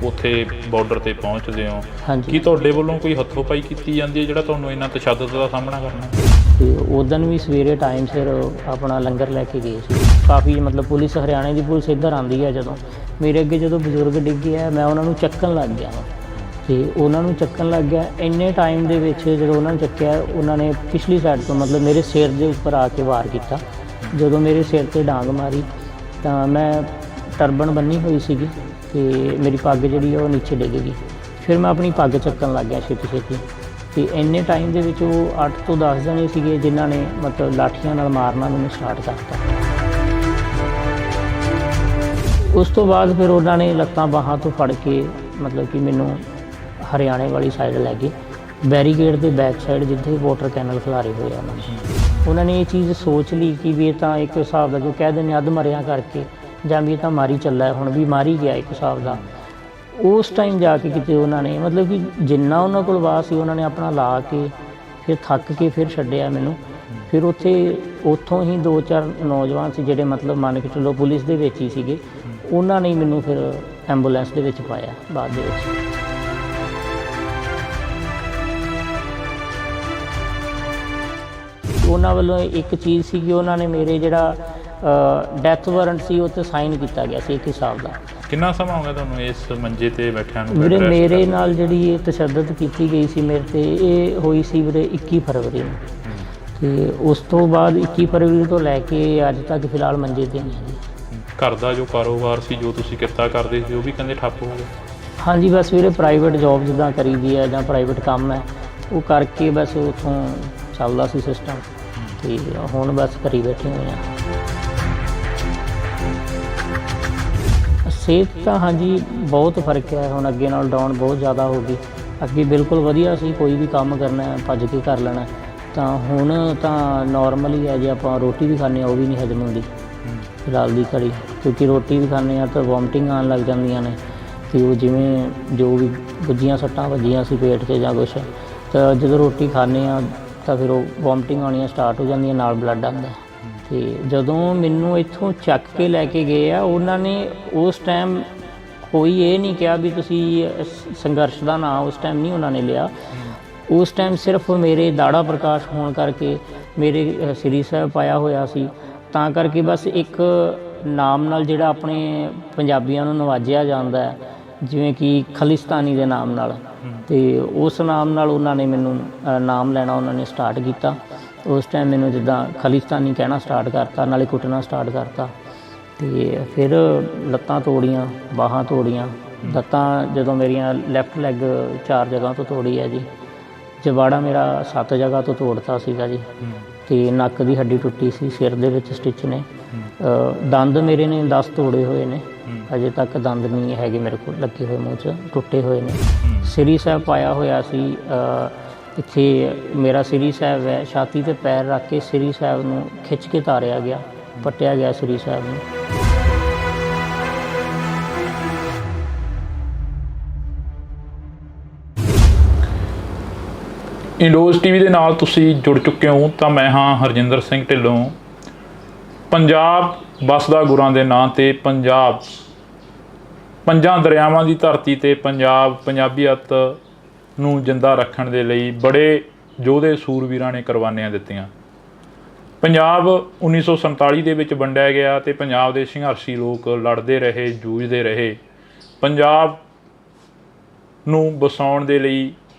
ਉੱਥੇ ਬਾਰਡਰ 'ਤੇ ਪਹੁੰਚਦੇ ਹੋ, ਹਾਂਜੀ, ਕੀ ਤੁਹਾਡੇ ਵੱਲੋਂ ਕੋਈ ਹੱਥੋਂ ਪਾਈ ਕੀਤੀ ਜਾਂਦੀ ਹੈ ਜਿਹੜਾ ਤੁਹਾਨੂੰ ਇੰਨਾ ਤਸ਼ੱਦਦ ਦਾ ਸਾਹਮਣਾ ਕਰਨਾ? ਅਤੇ ਉੱਦਣ ਵੀ ਸਵੇਰੇ ਟਾਈਮ ਸਿਰ ਆਪਣਾ ਲੰਗਰ ਲੈ ਕੇ ਗਏ ਸੀ। ਕਾਫੀ ਮਤਲਬ ਪੁਲਿਸ, ਹਰਿਆਣੇ ਦੀ ਪੁਲਿਸ ਇੱਧਰ ਆਉਂਦੀ ਹੈ। ਜਦੋਂ ਮੇਰੇ ਅੱਗੇ ਜਦੋਂ ਬਜ਼ੁਰਗ ਡਿੱਗੇ ਆ, ਮੈਂ ਉਹਨਾਂ ਨੂੰ ਚੱਕਣ ਲੱਗ ਗਿਆ, ਅਤੇ ਉਹਨਾਂ ਨੂੰ ਚੱਕਣ ਲੱਗ ਗਿਆ। ਇੰਨੇ ਟਾਈਮ ਦੇ ਵਿੱਚ ਜਦੋਂ ਉਹਨਾਂ ਨੂੰ ਚੱਕਿਆ, ਉਹਨਾਂ ਨੇ ਪਿਛਲੀ ਸਾਈਡ ਤੋਂ ਮਤਲਬ ਮੇਰੇ ਸਿਰ ਦੇ ਉੱਪਰ ਆ ਕੇ ਵਾਰ ਕੀਤਾ। ਜਦੋਂ ਮੇਰੇ ਸਿਰ 'ਤੇ ਡਾਂਗ ਮਾਰੀ ਤਾਂ ਮੈਂ ਟਰਬਨ ਬੰਨੀ ਹੋਈ ਸੀਗੀ, ਅਤੇ ਮੇਰੀ ਪੱਗ ਜਿਹੜੀ ਉਹ ਨੀਚੇ ਡਿੱਗ ਗਈ। ਫਿਰ ਮੈਂ ਆਪਣੀ ਪੱਗ ਚੱਕਣ ਲੱਗ ਗਿਆ ਛੇਤੀ, ਤੇ ਇੰਨੇ ਟਾਈਮ ਦੇ ਵਿੱਚ ਉਹ 8 ਤੋਂ 10 ਜਣੇ ਸੀਗੇ ਜਿਨ੍ਹਾਂ ਨੇ ਮਤਲਬ ਲਾਠੀਆਂ ਨਾਲ ਮਾਰਨਾ ਮੈਨੂੰ ਸਟਾਰਟ ਕਰਤਾ। ਉਸ ਤੋਂ ਬਾਅਦ ਫਿਰ ਉਹਨਾਂ ਨੇ ਲੱਤਾਂ ਬਾਹਾਂ ਤੋਂ ਫੜ ਕੇ ਮਤਲਬ ਕਿ ਮੈਨੂੰ ਹਰਿਆਣੇ ਵਾਲੀ ਸਾਈਡ ਲੈ ਗਏ, ਬੈਰੀਕੇਡ ਦੇ ਬੈਕ ਸਾਈਡ ਜਿੱਥੇ ਵਾਟਰ ਕੈਨਲ ਖਿਲਾਰੇ ਹੋਏ ਆ ਉਹਨਾਂ ਨੇ ਇਹ ਚੀਜ਼ ਸੋਚ ਲਈ ਕਿ ਵੀ ਇਹ ਤਾਂ ਇੱਕ ਹਿਸਾਬ ਦਾ ਜੋ ਕਹਿ ਦਿੰਦੇ ਅੱਧ ਮਰਿਆਂ ਕਰਕੇ ਜਾਂ ਵੀ ਇਹ ਤਾਂ ਮਾਰੀ ਚੱਲਾ, ਹੁਣ ਵੀ ਮਾਰੀ ਗਿਆ ਇੱਕ ਹਿਸਾਬ ਦਾ। ਉਸ ਟਾਈਮ ਜਾ ਕੇ ਕਿਤੇ ਉਹਨਾਂ ਨੇ ਮਤਲਬ ਕਿ ਜਿੰਨਾ ਉਹਨਾਂ ਕੋਲ ਵਾਹ ਸੀ ਉਹਨਾਂ ਨੇ ਆਪਣਾ ਲਾ ਕੇ ਫਿਰ ਥੱਕ ਕੇ ਫਿਰ ਛੱਡਿਆ ਮੈਨੂੰ। ਫਿਰ ਉੱਥੋਂ ਹੀ 2-4 ਨੌਜਵਾਨ ਸੀ ਜਿਹੜੇ ਮਤਲਬ ਮੰਨ ਕੇ ਚੱਲੋ ਪੁਲਿਸ ਦੇ ਵਿੱਚ ਹੀ ਸੀਗੇ, ਉਹਨਾਂ ਨੇ ਮੈਨੂੰ ਫਿਰ ਐਂਬੂਲੈਂਸ ਦੇ ਵਿੱਚ ਪਾਇਆ ਬਾਅਦ ਦੇ ਵਿੱਚ। ਉਹਨਾਂ ਵੱਲੋਂ ਇੱਕ ਚੀਜ਼ ਸੀ ਕਿ ਉਹਨਾਂ ਨੇ ਮੇਰੇ ਜਿਹੜਾ ਡੈਥ ਵਾਰੰਟ ਸੀ ਉਹ 'ਤੇ ਸਾਈਨ ਕੀਤਾ ਗਿਆ ਸੀ ਇੱਕ ਹਿਸਾਬ ਦਾ। ਕਿੰਨਾ ਸਮਾਂ ਹੋ ਗਿਆ ਤੁਹਾਨੂੰ ਇਸ ਮੰਜੇ ਤੇ ਬੈਠਿਆਂ ਨੂੰ? ਵੀਰੇ ਮੇਰੇ ਨਾਲ ਜਿਹੜੀ ਇਹ ਤਸ਼ੱਦਦ ਕੀਤੀ ਗਈ ਸੀ ਮੇਰੇ ਤੇ, ਇਹ ਹੋਈ ਸੀ ਵੀਰੇ 21 ਫਰਵਰੀ ਨੂੰ, ਤੇ ਉਸ ਤੋਂ ਬਾਅਦ 21 ਫਰਵਰੀ ਤੋਂ ਲੈ ਕੇ ਅੱਜ ਤੱਕ ਫਿਲਹਾਲ ਮੰਜੇ ਤੇ ਨਹੀਂ ਜੀ। ਘਰ ਦਾ ਜੋ ਕਾਰੋਬਾਰ ਸੀ, ਜੋ ਤੁਸੀਂ ਕਿੱਤਾ ਕਰਦੇ ਸੀ, ਉਹ ਵੀ ਕਹਿੰਦੇ ਠੱਪ ਹੋ ਗਿਆ? ਹਾਂਜੀ, ਬਸ ਵੀਰੇ ਪ੍ਰਾਈਵੇਟ ਜੋਬ ਜਿੱਦਾਂ ਕਰੀਦੀ ਹੈ ਜਾਂ ਪ੍ਰਾਈਵੇਟ ਕੰਮ ਹੈ ਉਹ ਕਰਕੇ ਬਸ ਉੱਥੋਂ ਚੱਲਦਾ ਸੀ ਸਿਸਟਮ, ਤੇ ਹੁਣ ਬਸ ਘਰੀ ਬੈਠੇ ਹੋਏ ਹਾਂ। ਸਿਹਤ ਤਾਂ ਹਾਂਜੀ ਬਹੁਤ ਫਰਕ ਹੈ, ਹੁਣ ਅੱਗੇ ਨਾਲ ਡਾਊਨ ਬਹੁਤ ਜ਼ਿਆਦਾ ਹੋ ਗਈ। ਅੱਗੇ ਬਿਲਕੁਲ ਵਧੀਆ ਸੀ, ਕੋਈ ਵੀ ਕੰਮ ਕਰਨਾ ਭੱਜ ਕੇ ਕਰ ਲੈਣਾ, ਤਾਂ ਹੁਣ ਤਾਂ ਨੋਰਮਲ ਹੀ ਹੈ। ਜੇ ਆਪਾਂ ਰੋਟੀ ਵੀ ਖਾਂਦੇ ਹਾਂ ਉਹ ਵੀ ਨਹੀਂ ਹਜਮ ਹੁੰਦੀ ਫਿਲਹਾਲ ਦੀ ਘੜੀ, ਕਿਉਂਕਿ ਰੋਟੀ ਵੀ ਖਾਂਦੇ ਹਾਂ ਤਾਂ ਵੋਮਟਿੰਗ ਆਉਣ ਲੱਗ ਜਾਂਦੀਆਂ ਨੇ, ਅਤੇ ਉਹ ਜਿਵੇਂ ਜੋ ਵੀ ਗੁੱਜੀਆਂ ਸੱਟਾਂ ਵੱਜੀਆਂ ਸੀ ਪੇਟ 'ਚ ਜਾਂ ਕੁਛ, ਤਾਂ ਜਦੋਂ ਰੋਟੀ ਖਾਂਦੇ ਹਾਂ ਤਾਂ ਫਿਰ ਉਹ ਵੋਮਟਿੰਗ ਆਉਣੀਆਂ ਸਟਾਰਟ ਹੋ ਜਾਂਦੀਆਂ, ਨਾਲ ਬਲੱਡ ਆਉਂਦਾ। ਅਤੇ ਜਦੋਂ ਮੈਨੂੰ ਇੱਥੋਂ ਚੱਕ ਕੇ ਲੈ ਕੇ ਗਏ ਆ ਉਹਨਾਂ ਨੇ, ਉਸ ਟਾਈਮ ਕੋਈ ਇਹ ਨਹੀਂ ਕਿਹਾ ਵੀ ਤੁਸੀਂ ਸੰਘਰਸ਼ ਦਾ ਨਾਂ ਉਸ ਟਾਈਮ ਨਹੀਂ ਉਹਨਾਂ ਨੇ ਲਿਆ। ਉਸ ਟਾਈਮ ਸਿਰਫ ਮੇਰੇ ਦਾੜਾ ਪ੍ਰਕਾਸ਼ ਹੋਣ ਕਰਕੇ ਮੇਰੇ ਸ੍ਰੀ ਸਾਹਿਬ ਪਾਇਆ ਹੋਇਆ ਸੀ, ਤਾਂ ਕਰਕੇ ਬਸ ਇੱਕ ਨਾਮ ਨਾਲ ਜਿਹੜਾ ਆਪਣੇ ਪੰਜਾਬੀਆਂ ਨੂੰ ਨਵਾਜਿਆ ਜਾਂਦਾ ਹੈ, ਜਿਵੇਂ ਕਿ ਖਾਲਿਸਤਾਨੀ ਦੇ ਨਾਮ ਨਾਲ, ਅਤੇ ਉਸ ਨਾਮ ਨਾਲ ਉਹਨਾਂ ਨੇ ਮੈਨੂੰ ਨਾਮ ਲੈਣਾ ਉਹਨਾਂ ਨੇ ਸਟਾਰਟ ਕੀਤਾ। ਉਸ ਟਾਈਮ ਮੈਨੂੰ ਜਿੱਦਾਂ ਖਾਲਿਸਤਾਨੀ ਕਹਿਣਾ ਸਟਾਰਟ ਕਰਤਾ, ਨਾਲੇ ਕੁੱਟਣਾ ਸਟਾਰਟ ਕਰਤਾ, ਅਤੇ ਫਿਰ ਲੱਤਾਂ ਤੋੜੀਆਂ, ਬਾਹਾਂ ਤੋੜੀਆਂ। ਲੱਤਾਂ ਜਦੋਂ ਮੇਰੀਆਂ ਲੈਫਟ ਲੈਗ 4 ਜਗ੍ਹਾ ਤੋਂ ਤੋੜੀ ਹੈ ਜੀ, ਜਵਾੜਾ ਮੇਰਾ 7 ਜਗ੍ਹਾ ਤੋਂ ਤੋੜਤਾ ਸੀਗਾ ਜੀ, ਅਤੇ ਨੱਕ ਦੀ ਹੱਡੀ ਟੁੱਟੀ ਸੀ, ਸਿਰ ਦੇ ਵਿੱਚ ਸਟਿਚ ਨੇ, ਦੰਦ ਮੇਰੇ ਨੇ 10 ਤੋੜੇ ਹੋਏ ਨੇ, ਅਜੇ ਤੱਕ ਦੰਦ ਨਹੀਂ ਹੈਗੇ ਮੇਰੇ ਕੋਲ ਲੱਗੇ ਹੋਏ, ਮੂੰਹ 'ਚ ਟੁੱਟੇ ਹੋਏ ਨੇ। ਸ੍ਰੀ ਸਾਹਿਬ ਪਾਇਆ ਹੋਇਆ ਸੀ, ਇੱਥੇ ਮੇਰਾ ਸ੍ਰੀ ਸਾਹਿਬ ਹੈ, ਛਾਤੀ 'ਤੇ ਪੈਰ ਰੱਖ ਕੇ ਸ੍ਰੀ ਸਾਹਿਬ ਨੂੰ ਖਿੱਚ ਕੇ ਤਾਰਿਆ ਗਿਆ, ਪੱਟਿਆ ਗਿਆ ਸ੍ਰੀ ਸਾਹਿਬ ਨੂੰ। ਇੰਡੋਜ਼ ਟੀਵੀ ਦੇ ਨਾਲ ਤੁਸੀਂ ਜੁੜ ਚੁੱਕੇ ਹੋ, ਤਾਂ ਮੈਂ ਹਾਂ ਹਰਜਿੰਦਰ ਸਿੰਘ ਢਿੱਲੋਂ। ਪੰਜਾਬ ਵੱਸਦਾ ਗੁਰਾਂ ਦੇ ਨਾਂ ਤੇ, ਪੰਜਾਬ ਪੰਜਾਂ ਦਰਿਆਵਾਂ ਦੀ ਧਰਤੀ ਤੇ ਪੰਜਾਬ ਪੰਜਾਬੀਅਤ ਨੂੰ ਜਿੰਦਾ ਰੱਖਣ ਦੇ ਲਈ ਬੜੇ ਯੋਧੇ ਸੂਰਵੀਰਾਂ ਨੇ ਕੁਰਬਾਨੀਆਂ ਦਿੱਤੀਆਂ। ਪੰਜਾਬ 1947 ਦੇ ਵਿੱਚ ਵੰਡਿਆ ਗਿਆ ਅਤੇ ਪੰਜਾਬ ਦੇ ਸੰਘਰਸ਼ੀ ਲੋਕ ਲੜਦੇ ਰਹੇ, ਜੂਝਦੇ ਰਹੇ, ਪੰਜਾਬ ਨੂੰ ਵਸਾਉਣ ਦੇ ਲਈ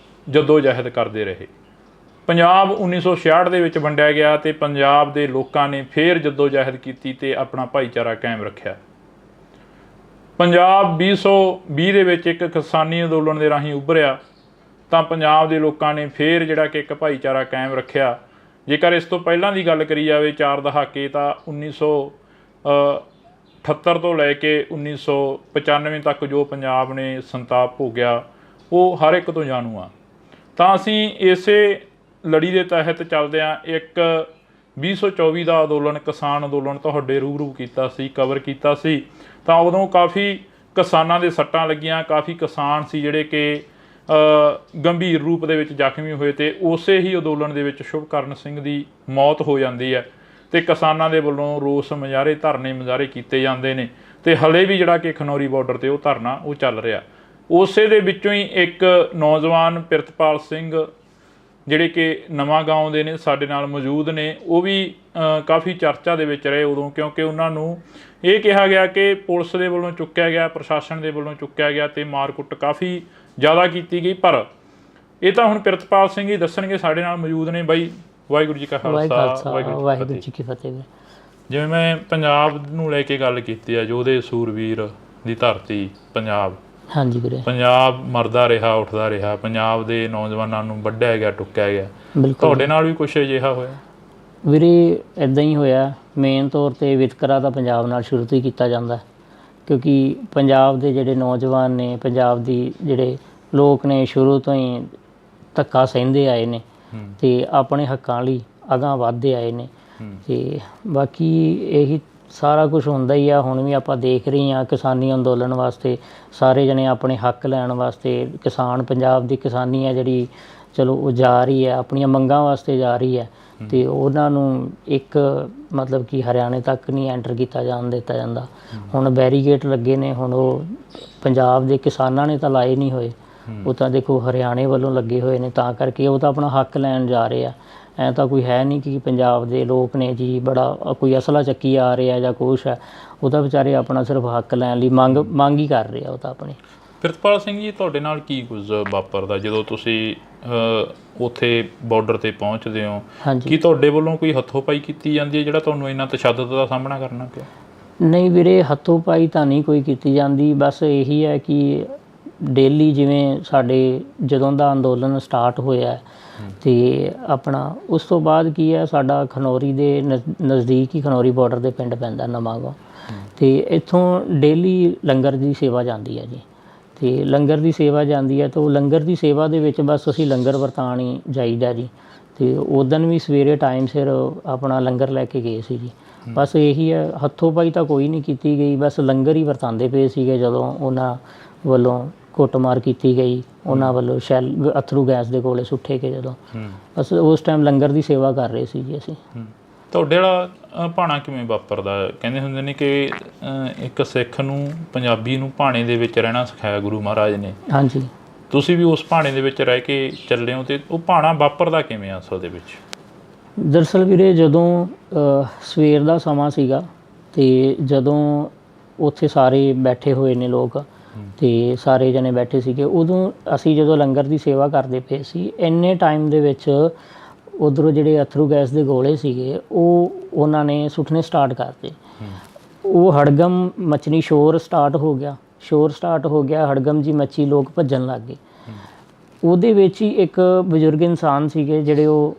ਜੱਦੋ-ਜਹਿਦ ਕਰਦੇ ਰਹੇ। ਪੰਜਾਬ 1966 ਦੇ ਵਿੱਚ ਵੰਡਿਆ ਗਿਆ ਅਤੇ ਪੰਜਾਬ ਦੇ ਲੋਕਾਂ ਨੇ ਫਿਰ ਜੱਦੋ-ਜਹਿਦ ਕੀਤੀ ਅਤੇ ਆਪਣਾ ਭਾਈਚਾਰਾ ਕਾਇਮ ਰੱਖਿਆ। ਪੰਜਾਬ 2020 ਦੇ ਵਿੱਚ ਇੱਕ ਕਿਸਾਨੀ ਅੰਦੋਲਨ ਦੇ ਰਾਹੀਂ ਉੱਭਰਿਆ, ਤਾਂ ਪੰਜਾਬ ਦੇ ਲੋਕਾਂ ਨੇ ਫਿਰ ਜਿਹੜਾ ਕਿ ਇੱਕ ਭਾਈਚਾਰਾ ਕਾਇਮ ਰੱਖਿਆ। ਜੇਕਰ ਇਸ ਤੋਂ ਪਹਿਲਾਂ ਦੀ ਗੱਲ ਕਰੀ ਜਾਵੇ 4 ਦਹਾਕੇ, ਤਾਂ 1978 ਤੋਂ ਲੈ ਕੇ 1995 ਤੱਕ ਜੋ ਪੰਜਾਬ ਨੇ ਸੰਤਾਪ ਭੋਗਿਆ ਉਹ ਹਰ ਇੱਕ ਤੋਂ ਜਾਣੂ ਆ। ਤਾਂ ਅਸੀਂ ਇਸੇ ਲੜੀ ਦੇ ਤਹਿਤ ਚੱਲਦਿਆਂ ਇੱਕ 2024 ਦਾ ਅੰਦੋਲਨ, ਕਿਸਾਨ ਅੰਦੋਲਨ ਤੁਹਾਡੇ ਰੂਬਰੂ ਕੀਤਾ ਸੀ, ਕਵਰ ਕੀਤਾ ਸੀ। ਤਾਂ ਉਦੋਂ ਕਾਫੀ ਕਿਸਾਨਾਂ ਦੇ ਸੱਟਾਂ ਲੱਗੀਆਂ, ਕਾਫੀ ਕਿਸਾਨ ਸੀ ਜਿਹੜੇ ਕਿ ਗੰਭੀਰ ਰੂਪ ਦੇ ਵਿੱਚ ਜ਼ਖਮੀ ਹੋਏ, ਅਤੇ ਉਸੇ ਹੀ ਅੰਦੋਲਨ ਦੇ ਵਿੱਚ ਸ਼ੁਭਕਰਨ ਸਿੰਘ ਦੀ ਮੌਤ ਹੋ ਜਾਂਦੀ ਹੈ, ਅਤੇ ਕਿਸਾਨਾਂ ਦੇ ਵੱਲੋਂ ਰੋਸ ਮੁਜ਼ਾਹਰੇ, ਧਰਨੇ ਮੁਜ਼ਾਹਰੇ ਕੀਤੇ ਜਾਂਦੇ ਨੇ, ਅਤੇ ਹਲੇ ਵੀ ਜਿਹੜਾ ਕਿ ਖਨੌਰੀ ਬਾਰਡਰ 'ਤੇ ਉਹ ਧਰਨਾ ਉਹ ਚੱਲ ਰਿਹਾ। ਉਸੇ ਦੇ ਵਿੱਚੋਂ ਹੀ ਇੱਕ ਨੌਜਵਾਨ ਪ੍ਰਿਤਪਾਲ ਸਿੰਘ ਜਿਹੜੇ ਕਿ ਨਵਾਂ ਗਾਉਂ ਦੇ ਨੇ, ਸਾਡੇ ਨਾਲ ਮੌਜੂਦ ਨੇ, ਉਹ ਵੀ ਕਾਫੀ ਚਰਚਾ ਦੇ ਵਿੱਚ ਰਹੇ ਉਦੋਂ, ਕਿਉਂਕਿ ਉਹਨਾਂ ਨੂੰ ਇਹ ਕਿਹਾ ਗਿਆ ਕਿ ਪੁਲਿਸ ਦੇ ਵੱਲੋਂ ਚੁੱਕਿਆ ਗਿਆ, ਪ੍ਰਸ਼ਾਸਨ ਦੇ ਵੱਲੋਂ ਚੁੱਕਿਆ ਗਿਆ, ਅਤੇ ਮਾਰ ਕੁੱਟ ਕਾਫੀ ਜ਼ਿਆਦਾ ਕੀਤੀ ਗਈ। ਪਰ ਇਹ ਤਾਂ ਹੁਣ ਪ੍ਰਿਤਪਾਲ ਸਿੰਘ ਹੀ ਦੱਸਣਗੇ, ਸਾਡੇ ਨਾਲ ਮੌਜੂਦ ਨੇ। ਬਾਈ, ਵਾਹਿਗੁਰੂ ਜੀ ਕਾ ਖਾਲਸਾ, ਵਾਹਿਗੁਰੂ ਜੀ ਕੀ ਫਤਿਹ। ਜਿਵੇਂ ਮੈਂ ਪੰਜਾਬ ਨੂੰ ਲੈ ਕੇ ਗੱਲ ਕੀਤੀ ਹੈ, ਯੋਧੇ ਸੂਰਵੀਰ ਦੀ ਧਰਤੀ ਪੰਜਾਬ, ਹਾਂਜੀ ਵੀਰੇ, ਪੰਜਾਬ ਮਰਦਾ ਰਿਹਾ, ਉੱਠਦਾ ਰਿਹਾ, ਪੰਜਾਬ ਦੇ ਨੌਜਵਾਨਾਂ ਨੂੰ ਵੱਢਿਆ ਗਿਆ, ਟੁੱਕਿਆ ਗਿਆ। ਬਿਲਕੁਲ ਤੁਹਾਡੇ ਨਾਲ ਵੀ ਕੁਛ ਅਜਿਹਾ ਹੋਇਆ? ਵੀਰੇ ਇੱਦਾਂ ਹੀ ਹੋਇਆ। ਮੇਨ ਤੌਰ 'ਤੇ ਵਿਤਕਰਾ ਤਾਂ ਪੰਜਾਬ ਨਾਲ ਸ਼ੁਰੂ ਤੋਂ ਹੀ ਕੀਤਾ ਜਾਂਦਾ, ਕਿਉਂਕਿ ਪੰਜਾਬ ਦੇ ਜਿਹੜੇ ਨੌਜਵਾਨ ਨੇ, ਪੰਜਾਬ ਦੀ ਜਿਹੜੇ ਲੋਕ ਨੇ, ਸ਼ੁਰੂ ਤੋਂ ਹੀ ਧੱਕਾ ਸਹਿੰਦੇ ਆਏ ਨੇ ਅਤੇ ਆਪਣੇ ਹੱਕਾਂ ਲਈ ਅਗਾਂਹ ਵੱਧਦੇ ਆਏ ਨੇ। ਅਤੇ ਬਾਕੀ ਇਹੀ ਸਾਰਾ ਕੁਛ ਹੁੰਦਾ ਹੀ ਆ। ਹੁਣ ਵੀ ਆਪਾਂ ਦੇਖ ਰਹੇ ਹਾਂ ਕਿਸਾਨੀ ਅੰਦੋਲਨ ਵਾਸਤੇ ਸਾਰੇ ਜਣੇ ਆਪਣੇ ਹੱਕ ਲੈਣ ਵਾਸਤੇ, ਕਿਸਾਨ ਪੰਜਾਬ ਦੀ ਕਿਸਾਨੀ ਹੈ ਜਿਹੜੀ, ਚਲੋ ਉਹ ਜਾ ਰਹੀ ਹੈ, ਆਪਣੀਆਂ ਮੰਗਾਂ ਵਾਸਤੇ ਜਾ ਰਹੀ ਹੈ। ਅਤੇ ਉਹਨਾਂ ਨੂੰ ਇੱਕ ਮਤਲਬ ਕਿ ਹਰਿਆਣੇ ਤੱਕ ਨਹੀਂ ਐਂਟਰ ਕੀਤਾ ਜਾਣ ਦਿੱਤਾ ਜਾਂਦਾ। ਹੁਣ ਬੈਰੀਗੇਟ ਲੱਗੇ ਨੇ, ਹੁਣ ਉਹ ਪੰਜਾਬ ਦੇ ਕਿਸਾਨਾਂ ਨੇ ਤਾਂ ਲਾਏ ਨਹੀਂ ਹੋਏ, ਉਹ ਤਾਂ ਦੇਖੋ ਹਰਿਆਣੇ ਵੱਲੋਂ ਲੱਗੇ ਹੋਏ ਨੇ, ਤਾਂ ਕਰਕੇ ਉਹ ਤਾਂ ਆਪਣਾ ਹੱਕ ਲੈਣ ਜਾ ਰਹੇ ਆ। ਐਂ ਤਾਂ ਕੋਈ ਹੈ ਨਹੀਂ ਕਿ ਪੰਜਾਬ ਦੇ ਲੋਕ ਨੇ ਜੀ ਬੜਾ ਕੋਈ ਅਸਲਾ ਚੱਕੀ ਆ ਰਿਹਾ ਜਾਂ ਕੁਛ ਹੈ। ਉਹ ਤਾਂ ਵਿਚਾਰੇ ਆਪਣਾ ਸਿਰਫ ਹੱਕ ਲੈਣ ਲਈ ਮੰਗ ਹੀ ਕਰ ਰਹੇ ਆ ਉਹ ਤਾਂ ਆਪਣੀ। ਪ੍ਰਿਤਪਾਲ ਸਿੰਘ ਜੀ, ਤੁਹਾਡੇ ਨਾਲ ਕੀ ਕੁਝ ਵਾਪਰਦਾ ਜਦੋਂ ਤੁਸੀਂ ਉੱਥੇ ਬਾਰਡਰ 'ਤੇ ਪਹੁੰਚਦੇ ਹੋ? ਹਾਂਜੀ, ਕੀ ਤੁਹਾਡੇ ਵੱਲੋਂ ਕੋਈ ਹੱਥੋਂ ਪਾਈ ਕੀਤੀ ਜਾਂਦੀ ਹੈ ਜਿਹੜਾ ਤੁਹਾਨੂੰ ਇੰਨਾ ਤਸ਼ੱਦਦ ਦਾ ਸਾਹਮਣਾ ਕਰਨਾ ਪਿਆ? ਨਹੀਂ ਵੀਰੇ, ਹੱਥੋਂ ਪਾਈ ਤਾਂ ਨਹੀਂ ਕੋਈ ਕੀਤੀ ਜਾਂਦੀ। ਬਸ ਇਹੀ ਹੈ ਕਿ ਡੇਲੀ ਜਿਵੇਂ ਸਾਡੇ ਜਦੋਂ ਦਾ ਅੰਦੋਲਨ ਸਟਾਰਟ ਹੋਇਆ ਅਤੇ ਆਪਣਾ ਉਸ ਤੋਂ ਬਾਅਦ ਕੀ ਹੈ, ਸਾਡਾ ਖਨੌਰੀ ਦੇ ਨਜ਼ਦੀਕ ਹੀ ਖਨੌਰੀ ਬਾਰਡਰ ਦੇ ਪਿੰਡ ਪੈਂਦਾ ਨਵਾਂਗਾਂ, ਅਤੇ ਇੱਥੋਂ ਡੇਲੀ ਲੰਗਰ ਦੀ ਸੇਵਾ ਜਾਂਦੀ ਹੈ ਜੀ। ਅਤੇ ਲੰਗਰ ਦੀ ਸੇਵਾ ਜਾਂਦੀ ਹੈ ਤਾਂ ਉਹ ਲੰਗਰ ਦੀ ਸੇਵਾ ਦੇ ਵਿੱਚ ਬਸ ਅਸੀਂ ਲੰਗਰ ਵਰਤਾਉਣ ਹੀ ਜਾਈਦਾ ਜੀ। ਅਤੇ ਉੱਦਣ ਵੀ ਸਵੇਰੇ ਟਾਈਮ ਸਿਰ ਆਪਣਾ ਲੰਗਰ ਲੈ ਕੇ ਗਏ ਸੀ ਜੀ। ਬਸ ਇਹੀ ਹੈ, ਹੱਥੋਂ ਪਾਈ ਤਾਂ ਕੋਈ ਨਹੀਂ ਕੀਤੀ ਗਈ, ਬਸ ਲੰਗਰ ਹੀ ਵਰਤਾਉਂਦੇ ਪਏ ਸੀਗੇ। ਜਦੋਂ ਉਹਨਾਂ ਵੱਲੋਂ ਕੁੱਟਮਾਰ ਕੀਤੀ ਗਈ, ਉਹਨਾਂ ਵੱਲੋਂ ਅਥਰੂ ਗੈਸ ਦੇ ਗੋਲੇ ਸੁੱਟੇ ਗਏ, ਜਦੋਂ ਬਸ ਉਸ ਟਾਈਮ ਲੰਗਰ ਦੀ ਸੇਵਾ ਕਰ ਰਹੇ ਸੀ ਜੀ ਅਸੀਂ। ਤੁਹਾਡੇ ਵਾਲਾ ਭਾਣਾ ਕਿਵੇਂ ਵਾਪਰਦਾ? ਕਹਿੰਦੇ ਹੁੰਦੇ ਨੇ ਕਿ ਇੱਕ ਸਿੱਖ ਨੂੰ, ਪੰਜਾਬੀ ਨੂੰ ਭਾਣੇ ਦੇ ਵਿੱਚ ਰਹਿਣਾ ਸਿਖਾਇਆ ਗੁਰੂ ਮਹਾਰਾਜ ਨੇ। ਹਾਂਜੀ, ਤੁਸੀਂ ਵੀ ਉਸ ਭਾਣੇ ਦੇ ਵਿੱਚ ਰਹਿ ਕੇ ਚੱਲੇ ਹੋ, ਅਤੇ ਉਹ ਭਾਣਾ ਵਾਪਰਦਾ ਕਿਵੇਂ ਆ ਅਸਲ ਦੇ ਵਿੱਚ? ਦਰਅਸਲ ਵੀਰੇ, ਜਦੋਂ ਸਵੇਰ ਦਾ ਸਮਾਂ ਸੀਗਾ ਅਤੇ ਜਦੋਂ ਉੱਥੇ ਸਾਰੇ ਬੈਠੇ ਹੋਏ ਨੇ ਲੋਕ ਅਤੇ ਸਾਰੇ ਜਣੇ ਬੈਠੇ ਸੀਗੇ, ਉਦੋਂ ਅਸੀਂ ਜਦੋਂ ਲੰਗਰ ਦੀ ਸੇਵਾ ਕਰਦੇ ਪਏ ਸੀ, ਇੰਨੇ ਟਾਈਮ ਦੇ ਵਿੱਚ ਉੱਧਰੋਂ ਜਿਹੜੇ ਅਥਰੂ ਗੈਸ ਦੇ ਗੋਲੇ ਸੀਗੇ ਉਹ ਉਹਨਾਂ ਨੇ ਸੁੱਟਣੇ ਸਟਾਰਟ ਕਰਤੇ। ਉਹ ਹੜਗਮ ਮਚਣੀ, ਸ਼ੋਰ ਸਟਾਰਟ ਹੋ ਗਿਆ, ਹੜਗਮ ਜੀ ਮੱਚੀ, ਲੋਕ ਭੱਜਣ ਲੱਗ ਗਏ। ਉਹਦੇ ਵਿੱਚ ਹੀ ਇੱਕ ਬਜ਼ੁਰਗ ਇਨਸਾਨ ਸੀਗੇ ਜਿਹੜੇ ਉਹ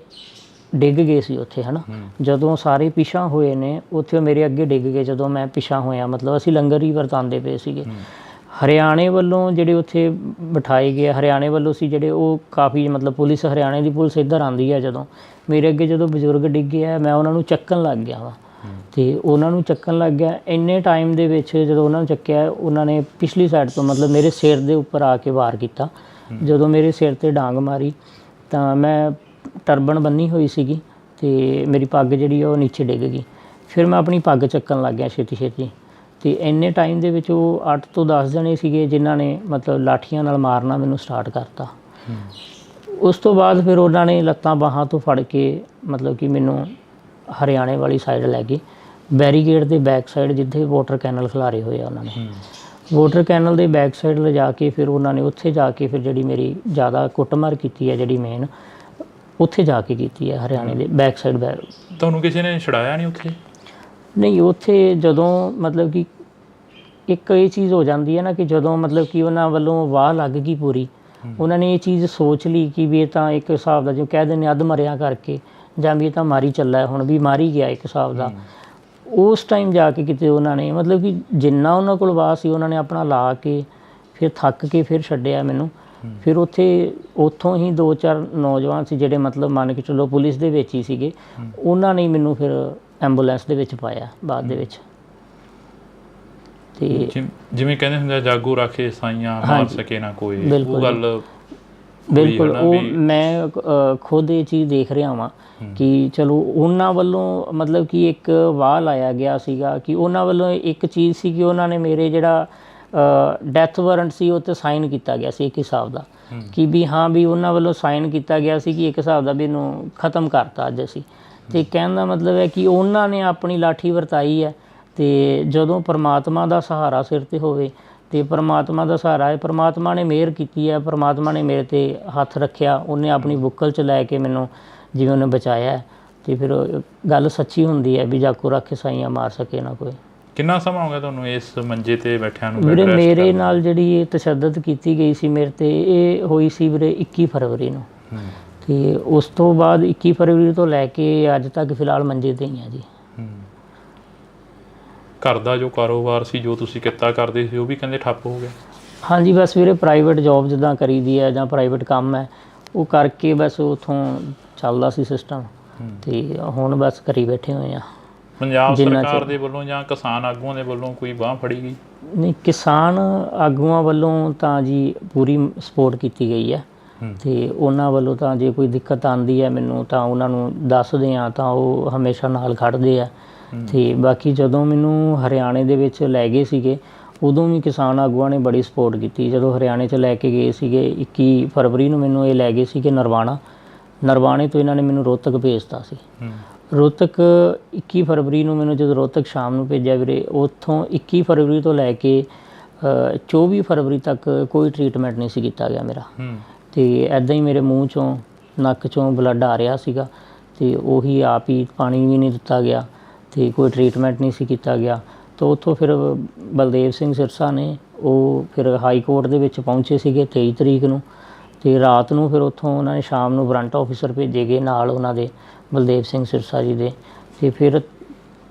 ਡਿੱਗ ਗਏ ਸੀ ਉੱਥੇ, ਹੈ ਨਾ। ਜਦੋਂ ਸਾਰੇ ਪਿਛਾਂਹ ਹੋਏ ਨੇ ਉੱਥੇ, ਮੇਰੇ ਅੱਗੇ ਡਿੱਗ ਗਏ ਜਦੋਂ ਮੈਂ ਪਿਛਾਂਹ ਹੋਇਆ। ਮਤਲਬ ਅਸੀਂ ਲੰਗਰ ਹੀ ਵਰਤਾਉਂਦੇ ਪਏ ਸੀਗੇ। ਹਰਿਆਣੇ ਵੱਲੋਂ ਜਿਹੜੇ ਉੱਥੇ ਬਿਠਾਏ ਗਏ, ਹਰਿਆਣੇ ਵੱਲੋਂ ਸੀ ਜਿਹੜੇ, ਉਹ ਕਾਫੀ ਮਤਲਬ ਪੁਲਿਸ, ਹਰਿਆਣੇ ਦੀ ਪੁਲਿਸ ਇੱਧਰ ਆਉਂਦੀ ਹੈ। ਜਦੋਂ ਮੇਰੇ ਅੱਗੇ ਜਦੋਂ ਬਜ਼ੁਰਗ ਡਿੱਗੇ ਆ, ਮੈਂ ਉਹਨਾਂ ਨੂੰ ਚੱਕਣ ਲੱਗ ਗਿਆ ਵਾ, ਅਤੇ ਉਹਨਾਂ ਨੂੰ ਚੱਕਣ ਲੱਗ ਗਿਆ। ਇੰਨੇ ਟਾਈਮ ਦੇ ਵਿੱਚ ਜਦੋਂ ਉਹਨਾਂ ਨੂੰ ਚੱਕਿਆ, ਉਹਨਾਂ ਨੇ ਪਿਛਲੀ ਸਾਈਡ ਤੋਂ ਮਤਲਬ ਮੇਰੇ ਸਿਰ ਦੇ ਉੱਪਰ ਆ ਕੇ ਵਾਰ ਕੀਤਾ। ਜਦੋਂ ਮੇਰੇ ਸਿਰ 'ਤੇ ਡਾਂਗ ਮਾਰੀ ਤਾਂ ਮੈਂ ਟਰਬਨ ਬੰਨੀ ਹੋਈ ਸੀਗੀ ਅਤੇ ਮੇਰੀ ਪੱਗ ਜਿਹੜੀ ਉਹ ਨੀਚੇ ਡਿੱਗ ਗਈ। ਫਿਰ ਮੈਂ ਆਪਣੀ ਪੱਗ ਚੱਕਣ ਲੱਗ ਗਿਆ ਛੇਤੀ ਛੇਤੀ, ਅਤੇ ਇੰਨੇ ਟਾਈਮ ਦੇ ਵਿੱਚ ਉਹ 8 ਤੋਂ 10 ਜਣੇ ਸੀਗੇ ਜਿਨ੍ਹਾਂ ਨੇ ਮਤਲਬ ਲਾਠੀਆਂ ਨਾਲ ਮਾਰਨਾ ਮੈਨੂੰ ਸਟਾਰਟ ਕਰਤਾ। ਉਸ ਤੋਂ ਬਾਅਦ ਫਿਰ ਉਹਨਾਂ ਨੇ ਲੱਤਾਂ ਬਾਹਾਂ ਤੋਂ ਫੜ ਕੇ ਮਤਲਬ ਕਿ ਮੈਨੂੰ ਹਰਿਆਣੇ ਵਾਲੀ ਸਾਈਡ ਲੈ ਗਏ, ਬੈਰੀਗੇਡ ਦੇ ਬੈਕ ਸਾਈਡ ਜਿੱਥੇ ਵਾਟਰ ਕੈਨਲ ਖਿਲਾਰੇ ਹੋਏ ਆ ਉਹਨਾਂ ਨੇ। ਵਾਟਰ ਕੈਨਲ ਦੇ ਬੈਕ ਸਾਈਡ ਲਿਜਾ ਕੇ ਫਿਰ ਉਹਨਾਂ ਨੇ ਉੱਥੇ ਜਾ ਕੇ ਫਿਰ ਜਿਹੜੀ ਮੇਰੀ ਜ਼ਿਆਦਾ ਕੁੱਟਮਾਰ ਕੀਤੀ ਹੈ, ਜਿਹੜੀ ਮੇਨ ਉੱਥੇ ਜਾ ਕੇ ਕੀਤੀ ਹੈ, ਹਰਿਆਣੇ ਦੇ ਬੈਕ ਸਾਈਡ। ਤੁਹਾਨੂੰ ਕਿਸੇ ਨੇ ਛੁਡਾਇਆ ਨਹੀਂ ਉੱਥੇ? ਨਹੀਂ, ਉੱਥੇ ਜਦੋਂ ਮਤਲਬ ਕਿ ਇੱਕ ਇਹ ਚੀਜ਼ ਹੋ ਜਾਂਦੀ ਹੈ ਨਾ ਕਿ ਜਦੋਂ ਮਤਲਬ ਕਿ ਉਹਨਾਂ ਵੱਲੋਂ ਵਾਹ ਲੱਗ ਗਈ ਪੂਰੀ, ਉਹਨਾਂ ਨੇ ਇਹ ਚੀਜ਼ ਸੋਚ ਲਈ ਕਿ ਵੀ ਇਹ ਤਾਂ ਇੱਕ ਹਿਸਾਬ ਦਾ, ਜੋ ਕਹਿ ਦਿੰਦੇ ਅੱਧ ਮਰਿਆ ਕਰਕੇ, ਜਾਂ ਵੀ ਇਹ ਤਾਂ ਮਾਰੀ ਚੱਲਾ, ਹੁਣ ਵੀ ਮਾਰੀ ਗਿਆ ਇੱਕ ਹਿਸਾਬ ਦਾ। ਉਸ ਟਾਈਮ ਜਾ ਕੇ ਕਿਤੇ ਉਹਨਾਂ ਨੇ ਮਤਲਬ ਕਿ ਜਿੰਨਾ ਉਹਨਾਂ ਕੋਲ ਵਾਹ ਸੀ ਉਹਨਾਂ ਨੇ ਆਪਣਾ ਲਾ ਕੇ ਫਿਰ ਥੱਕ ਕੇ ਫਿਰ ਛੱਡਿਆ ਮੈਨੂੰ। ਫਿਰ ਉੱਥੋਂ ਹੀ 2-4 ਨੌਜਵਾਨ ਸੀ ਜਿਹੜੇ ਮਤਲਬ ਮੰਨ ਕੇ ਚਲੋ ਪੁਲਿਸ ਦੇ ਵਿੱਚ ਹੀ ਸੀਗੇ, ਉਹਨਾਂ ਨੇ ਮੈਨੂੰ ਫਿਰ ਐਂਬੂਲੈਂਸ ਦੇ ਵਿੱਚ ਪਾਇਆ ਬਾਅਦ ਦੇ ਵਿੱਚ। ਅਤੇ ਜਿਵੇਂ ਕਹਿੰਦੇ ਹੁੰਦੇ ਜਾਗੋ ਰਾਖੇ ਸਾਈਆਂ, ਮਾਰ ਸਕੇ ਨਾ ਕੋਈ, ਉਹ ਗੱਲ ਬਿਲਕੁਲ। ਉਹ ਮੈਂ ਖੁਦ ਇਹ ਚੀਜ਼ ਦੇਖ ਰਿਹਾ ਵਾਂ ਕਿ ਚਲੋ ਉਹਨਾਂ ਵੱਲੋਂ ਮਤਲਬ ਕਿ ਇੱਕ ਵਾਹ ਲਾਇਆ ਗਿਆ ਸੀਗਾ ਕਿ ਉਹਨਾਂ ਵੱਲੋਂ ਇੱਕ ਚੀਜ਼ ਸੀ ਕਿ ਉਹਨਾਂ ਨੇ ਮੇਰੇ ਜਿਹੜਾ ਡੈਥ ਵਾਰੰਟ ਸੀ ਉਹ 'ਤੇ ਸਾਈਨ ਕੀਤਾ ਗਿਆ ਸੀ ਇੱਕ ਹਿਸਾਬ ਦਾ, ਕਿ ਵੀ ਹਾਂ ਵੀ ਉਹਨਾਂ ਵੱਲੋਂ ਸਾਈਨ ਕੀਤਾ ਗਿਆ ਸੀ ਕਿ ਇੱਕ ਹਿਸਾਬ ਦਾ ਵੀ ਇਹਨੂੰ ਖ਼ਤਮ ਕਰਤਾ ਅੱਜ ਅਸੀਂ। ਅਤੇ ਕਹਿਣ ਦਾ ਮਤਲਬ ਹੈ ਕਿ ਉਹਨਾਂ ਨੇ ਆਪਣੀ ਲਾਠੀ ਵਰਤਾਈ ਹੈ, ਅਤੇ ਜਦੋਂ ਪਰਮਾਤਮਾ ਦਾ ਸਹਾਰਾ ਸਿਰ 'ਤੇ ਹੋਵੇ ਅਤੇ ਪਰਮਾਤਮਾ ਦਾ ਸਹਾਰਾ ਹੈ, ਪਰਮਾਤਮਾ ਨੇ ਮਿਹਰ ਕੀਤੀ ਹੈ, ਪਰਮਾਤਮਾ ਨੇ ਮੇਰੇ 'ਤੇ ਹੱਥ ਰੱਖਿਆ, ਉਹਨੇ ਆਪਣੀ ਬੁੱਕਲ 'ਚ ਲੈ ਕੇ ਮੈਨੂੰ ਜਿਵੇਂ ਉਹਨੇ ਬਚਾਇਆ। ਅਤੇ ਫਿਰ ਗੱਲ ਸੱਚੀ ਹੁੰਦੀ ਹੈ ਵੀ ਜਾਗੋ ਰੱਖੇ ਸਾਈਆਂ, ਮਾਰ ਸਕੇ ਨਾ ਕੋਈ। ਕਿੰਨਾ ਸਮਾਂ ਹੋ ਗਿਆ ਤੁਹਾਨੂੰ ਇਸ ਮੰਜੇ ਤੇ ਬੈਠਿਆਂ ਨੂੰ? ਵੀਰੇ bed rest ਮੇਰੇ ਕਰਨ ਨੂੰ? ਨਾਲ ਜਿਹੜੀ ਇਹ ਤਸ਼ੱਦਦ ਕੀਤੀ ਗਈ ਸੀ ਮੇਰੇ ਤੇ, ਇਹ ਹੋਈ ਸੀ ਵੀਰੇ 21 ਫਰਵਰੀ ਨੂੰ। ਹੂੰ, ਤੇ ਉਸ ਤੋਂ ਬਾਅਦ 21 ਫਰਵਰੀ ਤੋਂ ਲੈ ਕੇ ਅੱਜ ਤੱਕ ਫਿਲਹਾਲ ਮੰਜੇ ਤੇ ਹੀ ਆ ਜੀ। ਹੂੰ। ਘਰ ਦਾ ਜੋ ਕਾਰੋਬਾਰ ਸੀ, ਜੋ ਤੁਸੀਂ ਕਿੱਤਾ ਕਰਦੇ ਸੀ, ਉਹ ਵੀ ਕਹਿੰਦੇ ਠੱਪ ਹੋ ਗਿਆ? ਹਾਂਜੀ, ਬਸ ਵੀਰੇ ਪ੍ਰਾਈਵੇਟ ਜੌਬ ਜਿੱਦਾਂ ਕਰੀਦੀ ਹੈ ਜਾਂ ਪ੍ਰਾਈਵੇਟ ਕੰਮ ਹੈ ਉਹ ਕਰਕੇ ਬਸ ਉੱਥੋਂ ਚੱਲਦਾ ਸੀ ਸਿਸਟਮ। ਤੇ ਹੁਣ ਬਸ ਘਰੀ ਬੈਠੇ ਹੋਏ ਆ। ਪੰਜਾਬ ਜਿੰਨਾ ਸਰਕਾਰ ਚਿਰ- ਦੇ ਵੱਲੋਂ ਜਾਂ ਕਿਸਾਨ ਆਗੂਆਂ ਦੇ ਵੱਲੋਂ ਕੋਈ ਬਾਂਹ ਫੜੀ ਗਈ? ਨਹੀਂ, ਕਿਸਾਨ ਆਗੂਆਂ ਵੱਲੋਂ ਤਾਂ ਜੀ ਪੂਰੀ ਸਪੋਰਟ ਕੀਤੀ ਗਈ ਹੈ। ਤੇ ਉਹਨਾਂ ਵੱਲੋਂ ਤਾਂ ਜੇ ਕੋਈ ਦਿੱਕਤ ਆਉਂਦੀ ਹੈ ਮੈਨੂੰ ਤਾਂ ਉਹਨਾਂ ਨੂੰ ਦੱਸਦੇ ਆ ਤਾਂ ਉਹ ਹਮੇਸ਼ਾ ਨਾਲ ਖੜ੍ਹਦੇ ਆ। ਤੇ ਬਾਕੀ ਜਦੋਂ ਮੈਨੂੰ ਹਰਿਆਣੇ ਦੇ ਵਿੱਚ ਲੈ ਗਏ ਸੀਗੇ ਉਦੋਂ ਵੀ ਕਿਸਾਨ ਆਗੂਆਂ ਨੇ ਬੜੀ ਸਪੋਰਟ ਕੀਤੀ। ਜਦੋਂ ਹਰਿਆਣੇ 'ਚ ਲੈ ਕੇ ਗਏ ਸੀਗੇ 21 ਫਰਵਰੀ ਨੂੰ ਮੈਨੂੰ ਇਹ ਲੈ ਗਏ ਸੀਗੇ ਨਰਵਾਣੇ ਤੋਂ ਇਹਨਾਂ ਨੇ ਮੈਨੂੰ ਰੋਹਤਕ ਭੇਜਤਾ ਸੀ। ਰੋਹਤਕ 21 ਫਰਵਰੀ ਨੂੰ ਮੈਨੂੰ ਜਦੋਂ ਰੋਹਤਕ ਸ਼ਾਮ ਨੂੰ ਭੇਜਿਆ ਵੀਰੇ, ਉੱਥੋਂ 21 ਫਰਵਰੀ ਤੋਂ ਲੈ ਕੇ 24 ਫਰਵਰੀ ਤੱਕ ਕੋਈ ਟਰੀਟਮੈਂਟ ਨਹੀਂ ਸੀ ਕੀਤਾ ਗਿਆ ਮੇਰਾ। ਤੇ ਐਦਾਂ ਹੀ ਮੇਰੇ ਮੂੰਹ 'ਚੋਂ ਨੱਕ 'ਚੋਂ ਬਲੱਡ ਆ ਰਿਹਾ ਸੀਗਾ ਤੇ ਉਹੀ ਆਪ ਹੀ ਪਾਣੀ ਵੀ ਨਹੀਂ ਦਿੱਤਾ ਗਿਆ ਤੇ ਕੋਈ ਟਰੀਟਮੈਂਟ ਨਹੀਂ ਸੀ ਕੀਤਾ ਗਿਆ। ਤਾਂ ਉੱਥੋਂ ਫਿਰ ਬਲਦੇਵ ਸਿੰਘ ਸਿਰਸਾ ਨੇ ਉਹ ਫਿਰ ਹਾਈ ਕੋਰਟ ਦੇ ਵਿੱਚ ਪਹੁੰਚੇ ਸੀਗੇ 23 ਤਰੀਕ ਨੂੰ। ਤੇ ਰਾਤ ਨੂੰ ਫਿਰ ਉੱਥੋਂ ਉਹਨਾਂ ਨੇ ਸ਼ਾਮ ਨੂੰ ਵਾਰੰਟ ਆਫਿਸਰ ਭੇਜੇ ਗਏ ਨਾਲ ਉਹਨਾਂ ਦੇ ਬਲਦੇਵ ਸਿੰਘ ਸਿਰਸਾ ਜੀ ਦੇ। ਤੇ ਫਿਰ